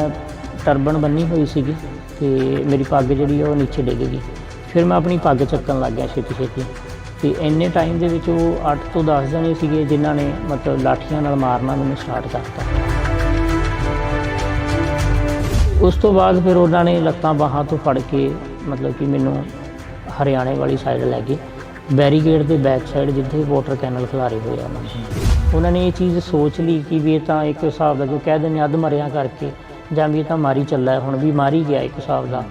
ਟਰਬਨ ਬੰਨੀ ਹੋਈ ਸੀਗੀ, ਅਤੇ ਮੇਰੀ ਪੱਗ ਜਿਹੜੀ ਆ ਉਹ ਨੀਚੇ ਡਿੱਗ ਗਈ। ਫਿਰ ਮੈਂ ਆਪਣੀ ਪੱਗ ਚੱਕਣ ਲੱਗ ਗਿਆ ਛੇਤੀ, ਅਤੇ ਇੰਨੇ ਟਾਈਮ ਦੇ ਵਿੱਚ ਉਹ 8 ਤੋਂ 10 ਜਣੇ ਸੀਗੇ ਜਿਨ੍ਹਾਂ ਨੇ ਮਤਲਬ ਲਾਠੀਆਂ ਨਾਲ ਮਾਰਨਾ ਮੈਨੂੰ ਸਟਾਰਟ ਕਰਤਾ। ਉਸ ਤੋਂ ਬਾਅਦ ਫਿਰ ਉਹਨਾਂ ਨੇ ਲੱਤਾਂ ਬਾਹਾਂ ਤੋਂ ਫੜ ਕੇ ਮਤਲਬ ਕਿ ਮੈਨੂੰ ਹਰਿਆਣੇ ਵਾਲੀ ਸਾਈਡ ਲੈ ਗਏ, ਬੈਰੀਕੇਡ ਦੇ ਬੈਕ ਸਾਈਡ ਜਿੱਥੇ ਵਾਟਰ ਕੈਨਲ ਖਿਲਾਰੇ ਹੋਏ ਆ। ਉਹਨਾਂ ਨੇ ਇਹ ਚੀਜ਼ ਸੋਚ ਲਈ ਕਿ ਵੀ ਇਹ ਤਾਂ ਇੱਕ ਹਿਸਾਬ ਦਾ ਜੋ ਕਹਿ ਦਿੰਦੇ ਅੱਧ ਮਰਿਆ ਕਰਕੇ, ਜਾਂ ਵੀ ਇਹ ਤਾਂ ਮਾਰੀ ਚੱਲਾ, ਹੁਣ ਵੀ ਮਾਰੀ ਗਿਆ ਇੱਕ ਹਿਸਾਬ ਦਾ।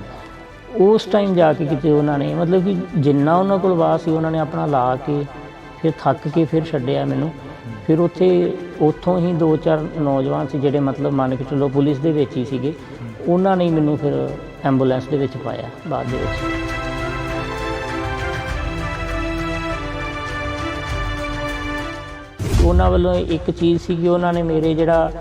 ਉਸ ਟਾਈਮ ਜਾ ਕੇ ਕਿਤੇ ਉਹਨਾਂ ਨੇ ਮਤਲਬ ਕਿ ਜਿੰਨਾ ਉਹਨਾਂ ਕੋਲ ਵਾਹ ਸੀ ਉਹਨਾਂ ਨੇ ਆਪਣਾ ਲਾ ਕੇ ਫਿਰ ਥੱਕ ਕੇ ਫਿਰ ਛੱਡਿਆ ਮੈਨੂੰ। ਫਿਰ ਉੱਥੋਂ ਹੀ 2-4 ਨੌਜਵਾਨ ਸੀ ਜਿਹੜੇ ਮਤਲਬ ਮੰਨ ਕੇ ਚੱਲੋ ਪੁਲਿਸ ਦੇ ਵਿੱਚ ਹੀ ਸੀਗੇ, ਉਹਨਾਂ ਨੇ ਮੈਨੂੰ ਫਿਰ ਐਂਬੂਲੈਂਸ ਦੇ ਵਿੱਚ ਪਾਇਆ ਬਾਅਦ ਦੇ ਵਿੱਚ। ਉਹਨਾਂ ਵੱਲੋਂ ਇੱਕ ਚੀਜ਼ ਸੀ ਕਿ ਉਹਨਾਂ ਨੇ ਮੇਰੇ ਜਿਹੜਾ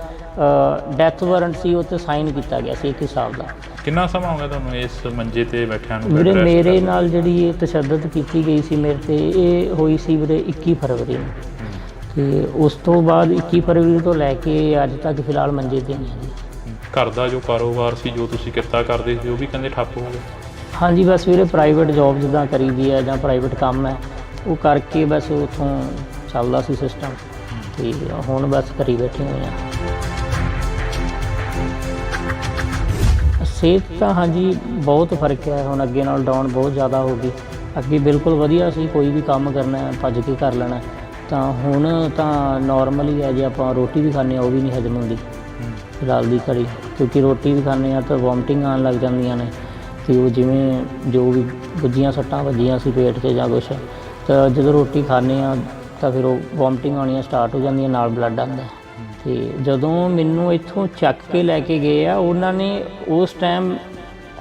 ਡੈਥ ਵਾਰੰਟ ਸੀ ਉਹ 'ਤੇ ਸਾਈਨ ਕੀਤਾ ਗਿਆ ਸੀ ਇੱਕ ਹਿਸਾਬ ਦਾ। ਕਿੰਨਾ ਸਮਾਂ ਹੋ ਗਿਆ ਤੁਹਾਨੂੰ ਇਸ ਮੰਜੇ 'ਤੇ ਬੈਠਿਆਂ ਨੂੰ? ਵੀਰੇ ਮੇਰੇ ਨਾਲ ਜਿਹੜੀ ਇਹ ਤਸ਼ੱਦਦ ਕੀਤੀ ਗਈ ਸੀ ਮੇਰੇ 'ਤੇ, ਇਹ ਹੋਈ ਸੀ ਵੀਰੇ 21 ਫਰਵਰੀ ਨੂੰ, ਅਤੇ ਉਸ ਤੋਂ ਬਾਅਦ 21 ਫਰਵਰੀ ਤੋਂ ਲੈ ਕੇ ਅੱਜ ਤੱਕ ਫਿਲਹਾਲ ਮੰਜੇ 'ਤੇ ਨਹੀਂ ਹੈ। ਘਰ ਦਾ ਜੋ ਕਾਰੋਬਾਰ ਸੀ, ਜੋ ਤੁਸੀਂ ਕਿੱਤਾ ਕਰਦੇ ਸੀ, ਉਹ ਵੀ ਕਹਿੰਦੇ ਠੱਪ ਹੋ ਗਿਆ? ਹਾਂਜੀ, ਬਸ ਵੀਰੇ ਪ੍ਰਾਈਵੇਟ ਜੋਬ ਜਿੱਦਾਂ ਕਰੀਦੀ ਹੈ ਜਾਂ ਪ੍ਰਾਈਵੇਟ ਕੰਮ ਹੈ ਉਹ ਕਰਕੇ ਬਸ ਉੱਥੋਂ ਚੱਲਦਾ ਸੀ ਸਿਸਟਮ, ਅਤੇ ਹੁਣ ਬਸ ਘਰੀ ਬੈਠੇ ਹੋਏ ਹਾਂ। ਸਿਹਤ ਤਾਂ ਹਾਂਜੀ ਬਹੁਤ ਫਰਕ ਹੈ ਹੁਣ, ਅੱਗੇ ਨਾਲ ਡਾਊਨ ਬਹੁਤ ਜ਼ਿਆਦਾ ਹੋ ਗਈ। ਅੱਗੇ ਬਿਲਕੁਲ ਵਧੀਆ ਸੀ, ਕੋਈ ਵੀ ਕੰਮ ਕਰਨਾ ਹੈ ਭੱਜ ਕੇ ਕਰ ਲੈਣਾ, ਤਾਂ ਹੁਣ ਤਾਂ ਨੋਰਮਲ ਹੀ ਹੈ। ਜੇ ਆਪਾਂ ਰੋਟੀ ਵੀ ਖਾਂਦੇ ਹਾਂ ਉਹ ਵੀ ਨਹੀਂ ਹਜਮ ਹੁੰਦੀ ਫਿਲਹਾਲ ਦੀ ਘੜੀ, ਕਿਉਂਕਿ ਰੋਟੀ ਵੀ ਖਾਂਦੇ ਹਾਂ ਤਾਂ ਵੋਮਟਿੰਗ ਆਉਣ ਲੱਗ ਜਾਂਦੀਆਂ ਨੇ, ਅਤੇ ਉਹ ਜਿਵੇਂ ਜੋ ਵੀ ਵੱਜੀਆਂ ਸੱਟਾਂ ਵੱਜੀਆਂ ਸੀ ਪੇਟ 'ਚ ਜਾਂ ਕੁਛ, ਤਾਂ ਜਦੋਂ ਰੋਟੀ ਖਾਂਦੇ ਹਾਂ ਤਾਂ ਫਿਰ ਉਹ ਵੋਮਟਿੰਗ ਆਉਣੀਆਂ ਸਟਾਰਟ ਹੋ ਜਾਂਦੀਆਂ, ਨਾਲ ਬਲੱਡ ਆਉਂਦਾ। ਅਤੇ ਜਦੋਂ ਮੈਨੂੰ ਇੱਥੋਂ ਚੱਕ ਕੇ ਲੈ ਕੇ ਗਏ ਆ ਉਹਨਾਂ ਨੇ, ਉਸ ਟਾਈਮ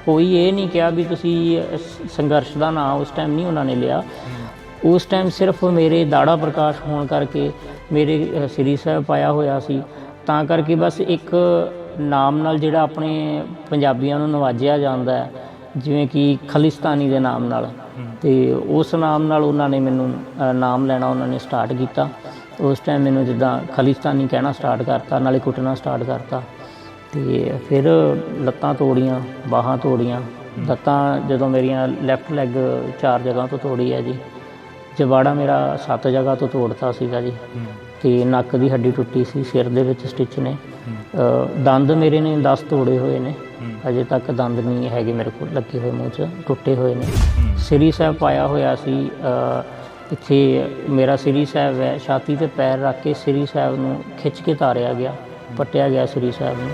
ਕੋਈ ਇਹ ਨਹੀਂ ਕਿਹਾ ਵੀ ਤੁਸੀਂ ਸੰਘਰਸ਼ ਦਾ ਨਾਂ ਉਸ ਟਾਈਮ ਨਹੀਂ ਉਹਨਾਂ ਨੇ ਲਿਆ। ਉਸ ਟਾਈਮ ਸਿਰਫ ਮੇਰੇ ਦਾੜਾ ਪ੍ਰਕਾਸ਼ ਹੋਣ ਕਰਕੇ, ਮੇਰੇ ਸ੍ਰੀ ਸਾਹਿਬ ਪਾਇਆ ਹੋਇਆ ਸੀ, ਤਾਂ ਕਰਕੇ ਬਸ ਇੱਕ ਨਾਮ ਨਾਲ ਜਿਹੜਾ ਆਪਣੇ ਪੰਜਾਬੀਆਂ ਨੂੰ ਨਵਾਜਿਆ ਜਾਂਦਾ ਹੈ, ਜਿਵੇਂ ਕਿ ਖਾਲਿਸਤਾਨੀ ਦੇ ਨਾਮ ਨਾਲ, ਅਤੇ ਉਸ ਨਾਮ ਨਾਲ ਉਹਨਾਂ ਨੇ ਮੈਨੂੰ ਨਾਮ ਲੈਣਾ ਉਹਨਾਂ ਨੇ ਸਟਾਰਟ ਕੀਤਾ। ਉਸ ਟਾਈਮ ਮੈਨੂੰ ਜਿੱਦਾਂ ਖਾਲਿਸਤਾਨੀ ਕਹਿਣਾ ਸਟਾਰਟ ਕਰਤਾ, ਨਾਲੇ ਕੁੱਟਣਾ ਸਟਾਰਟ ਕਰਤਾ, ਅਤੇ ਫਿਰ ਲੱਤਾਂ ਤੋੜੀਆਂ, ਬਾਹਾਂ ਤੋੜੀਆਂ। ਲੱਤਾਂ ਜਦੋਂ ਮੇਰੀਆਂ ਲੈਫਟ ਲੈਗ 4 ਜਗ੍ਹਾ ਤੋਂ ਤੋੜੀ ਹੈ ਜੀ, ਜਬਾੜਾ ਮੇਰਾ 7 ਜਗ੍ਹਾ ਤੋਂ ਤੋੜਤਾ ਸੀਗਾ ਜੀ, ਅਤੇ ਨੱਕ ਦੀ ਹੱਡੀ ਟੁੱਟੀ ਸੀ, ਸਿਰ ਦੇ ਵਿੱਚ ਸਟਿਚ ਨੇ, ਦੰਦ ਮੇਰੇ ਨੇ 10 ਤੋੜੇ ਹੋਏ ਨੇ, ਅਜੇ ਤੱਕ ਦੰਦ ਨਹੀਂ ਹੈਗੇ ਮੇਰੇ ਕੋਲ ਲੱਗੇ ਹੋਏ, ਮੂੰਹ 'ਚ ਟੁੱਟੇ ਹੋਏ ਨੇ। ਸ੍ਰੀ ਸਾਹਿਬ ਪਾਇਆ ਹੋਇਆ ਸੀ, ਇੱਥੇ ਮੇਰਾ ਸ੍ਰੀ ਸਾਹਿਬ ਹੈ, ਛਾਤੀ 'ਤੇ ਪੈਰ ਰੱਖ ਕੇ ਸ੍ਰੀ ਸਾਹਿਬ ਨੂੰ ਖਿੱਚ ਕੇ ਤਾਰਿਆ ਗਿਆ, ਪੱਟਿਆ ਗਿਆ ਸ੍ਰੀ ਸਾਹਿਬ ਨੂੰ।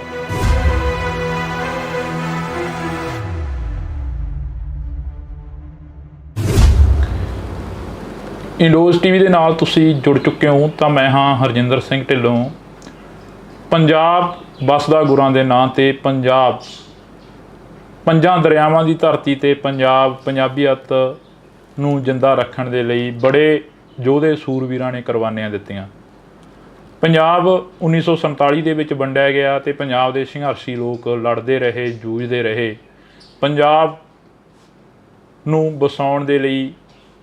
ਇੰਡੋਜ਼ ਟੀਵੀ ਦੇ ਨਾਲ ਤੁਸੀਂ ਜੁੜ ਚੁੱਕੇ ਹੋ, ਤਾਂ ਮੈਂ ਹਾਂ ਹਰਜਿੰਦਰ ਸਿੰਘ ਢਿੱਲੋਂ। ਪੰਜਾਬ ਵੱਸਦਾ ਗੁਰਾਂ ਦੇ ਨਾਂ 'ਤੇ, ਪੰਜਾਬ ਪੰਜਾਂ ਦਰਿਆਵਾਂ ਦੀ ਧਰਤੀ 'ਤੇ ਪੰਜਾਬ ਪੰਜਾਬੀਅਤ ਨੂੰ ਜਿੰਦਾ ਰੱਖਣ ਦੇ ਲਈ ਬੜੇ ਯੋਧੇ ਸੂਰਵੀਰਾਂ ਨੇ ਕੁਰਬਾਨੀਆਂ ਦਿੱਤੀਆਂ। ਪੰਜਾਬ 1947 ਦੇ ਵਿੱਚ ਵੰਡਿਆ ਗਿਆ ਅਤੇ ਪੰਜਾਬ ਦੇ ਸੰਘਰਸ਼ੀ ਲੋਕ ਲੜਦੇ ਰਹੇ, ਜੂਝਦੇ ਰਹੇ, ਪੰਜਾਬ ਨੂੰ ਵਸਾਉਣ ਦੇ ਲਈ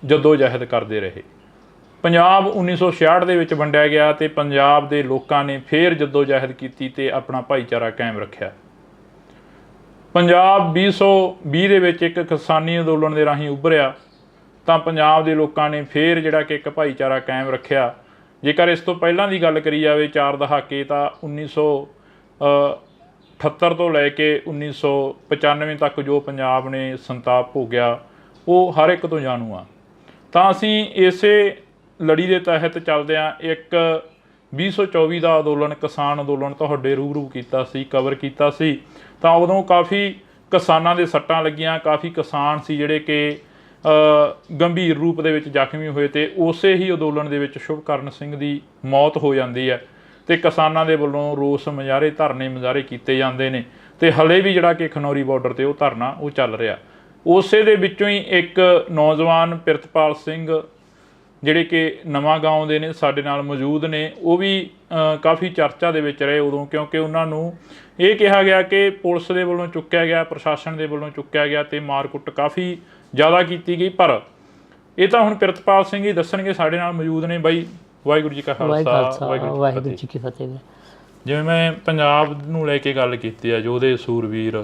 ਜੱਦੋ-ਜਹਿਦ ਕਰਦੇ ਰਹੇ। ਪੰਜਾਬ 1966 ਦੇ ਵਿੱਚ ਵੰਡਿਆ ਗਿਆ ਅਤੇ ਪੰਜਾਬ ਦੇ ਲੋਕਾਂ ਨੇ ਫਿਰ ਜੱਦੋ-ਜਹਿਦ ਕੀਤੀ ਅਤੇ ਆਪਣਾ ਭਾਈਚਾਰਾ ਕਾਇਮ ਰੱਖਿਆ। ਪੰਜਾਬ 2020 ਦੇ ਵਿੱਚ ਇੱਕ ਕਿਸਾਨੀ ਅੰਦੋਲਨ ਦੇ ਰਾਹੀਂ ਉੱਭਰਿਆ, ਤਾਂ ਪੰਜਾਬ ਦੇ ਲੋਕਾਂ ਨੇ ਫਿਰ ਜਿਹੜਾ ਕਿ ਇੱਕ ਭਾਈਚਾਰਾ ਕਾਇਮ ਰੱਖਿਆ। ਜੇਕਰ ਇਸ ਤੋਂ ਪਹਿਲਾਂ ਦੀ ਗੱਲ ਕਰੀ ਜਾਵੇ 4 ਦਹਾਕੇ, ਤਾਂ 1978 ਤੋਂ ਲੈ ਕੇ 1995 ਤੱਕ ਜੋ ਪੰਜਾਬ ਨੇ ਸੰਤਾਪ ਭੋਗਿਆ ਉਹ ਹਰ ਇੱਕ ਤੋਂ ਜਾਣੂ ਆ। ਤਾਂ ਅਸੀਂ ਇਸੇ ਲੜੀ ਦੇ ਤਹਿਤ ਚੱਲਦਿਆਂ ਇੱਕ 2024 ਦਾ ਅੰਦੋਲਨ, ਕਿਸਾਨ ਅੰਦੋਲਨ ਤੁਹਾਡੇ ਰੂਬਰੂ ਕੀਤਾ ਸੀ, ਕਵਰ ਕੀਤਾ ਸੀ। ਤਾਂ ਉਦੋਂ ਕਾਫੀ ਕਿਸਾਨਾਂ ਦੇ ਸੱਟਾਂ ਲੱਗੀਆਂ, ਕਾਫੀ ਕਿਸਾਨ ਸੀ ਜਿਹੜੇ ਕਿ ਗੰਭੀਰ ਰੂਪ ਦੇ ਵਿੱਚ ਜ਼ਖਮੀ ਹੋਏ, ਅਤੇ ਉਸੇ ਹੀ ਅੰਦੋਲਨ ਦੇ ਵਿੱਚ ਸ਼ੁਭਕਰਨ ਸਿੰਘ ਦੀ ਮੌਤ ਹੋ ਜਾਂਦੀ ਹੈ, ਅਤੇ ਕਿਸਾਨਾਂ ਦੇ ਵੱਲੋਂ ਰੋਸ ਮੁਜ਼ਾਹਰੇ, ਧਰਨੇ ਮੁਜ਼ਾਹਰੇ ਕੀਤੇ ਜਾਂਦੇ ਨੇ, ਅਤੇ ਹਲੇ ਵੀ ਜਿਹੜਾ ਕਿ ਖਨੌਰੀ ਬਾਰਡਰ 'ਤੇ ਉਹ ਧਰਨਾ ਉਹ ਚੱਲ ਰਿਹਾ। ਉਸੇ ਦੇ ਵਿੱਚੋਂ ਹੀ ਇੱਕ ਨੌਜਵਾਨ ਪ੍ਰਿਤਪਾਲ ਸਿੰਘ ਜਿਹੜੇ ਕਿ ਨਵਾਂ ਗਾਉਂ ਦੇ ਨੇ, ਸਾਡੇ ਨਾਲ ਮੌਜੂਦ ਨੇ, ਉਹ ਵੀ ਕਾਫੀ ਚਰਚਾ ਦੇ ਵਿੱਚ ਰਹੇ ਉਦੋਂ, ਕਿਉਂਕਿ ਉਹਨਾਂ ਨੂੰ ਇਹ ਕਿਹਾ ਗਿਆ ਕਿ ਪੁਲਿਸ ਦੇ ਵੱਲੋਂ ਚੁੱਕਿਆ ਗਿਆ, ਪ੍ਰਸ਼ਾਸਨ ਦੇ ਵੱਲੋਂ ਚੁੱਕਿਆ ਗਿਆ, ਅਤੇ ਮਾਰ ਕੁੱਟ ਕਾਫੀ ਜ਼ਿਆਦਾ ਕੀਤੀ ਗਈ। ਪਰ ਇਹ ਤਾਂ ਹੁਣ ਪ੍ਰਿਤਪਾਲ ਸਿੰਘ ਹੀ ਦੱਸਣਗੇ, ਸਾਡੇ ਨਾਲ ਮੌਜੂਦ ਨੇ ਬਾਈ। ਵਾਹਿਗੁਰੂ ਜੀ ਕਾ ਖਾਲਸਾ, ਵਾਹਿਗੁਰੂ ਜੀ ਕੀ ਫਤਿਹ। ਜਿਵੇਂ ਮੈਂ ਪੰਜਾਬ ਨੂੰ ਲੈ ਕੇ ਗੱਲ ਕੀਤੀ ਹੈ, ਯੋਧੇ ਸੂਰਵੀਰ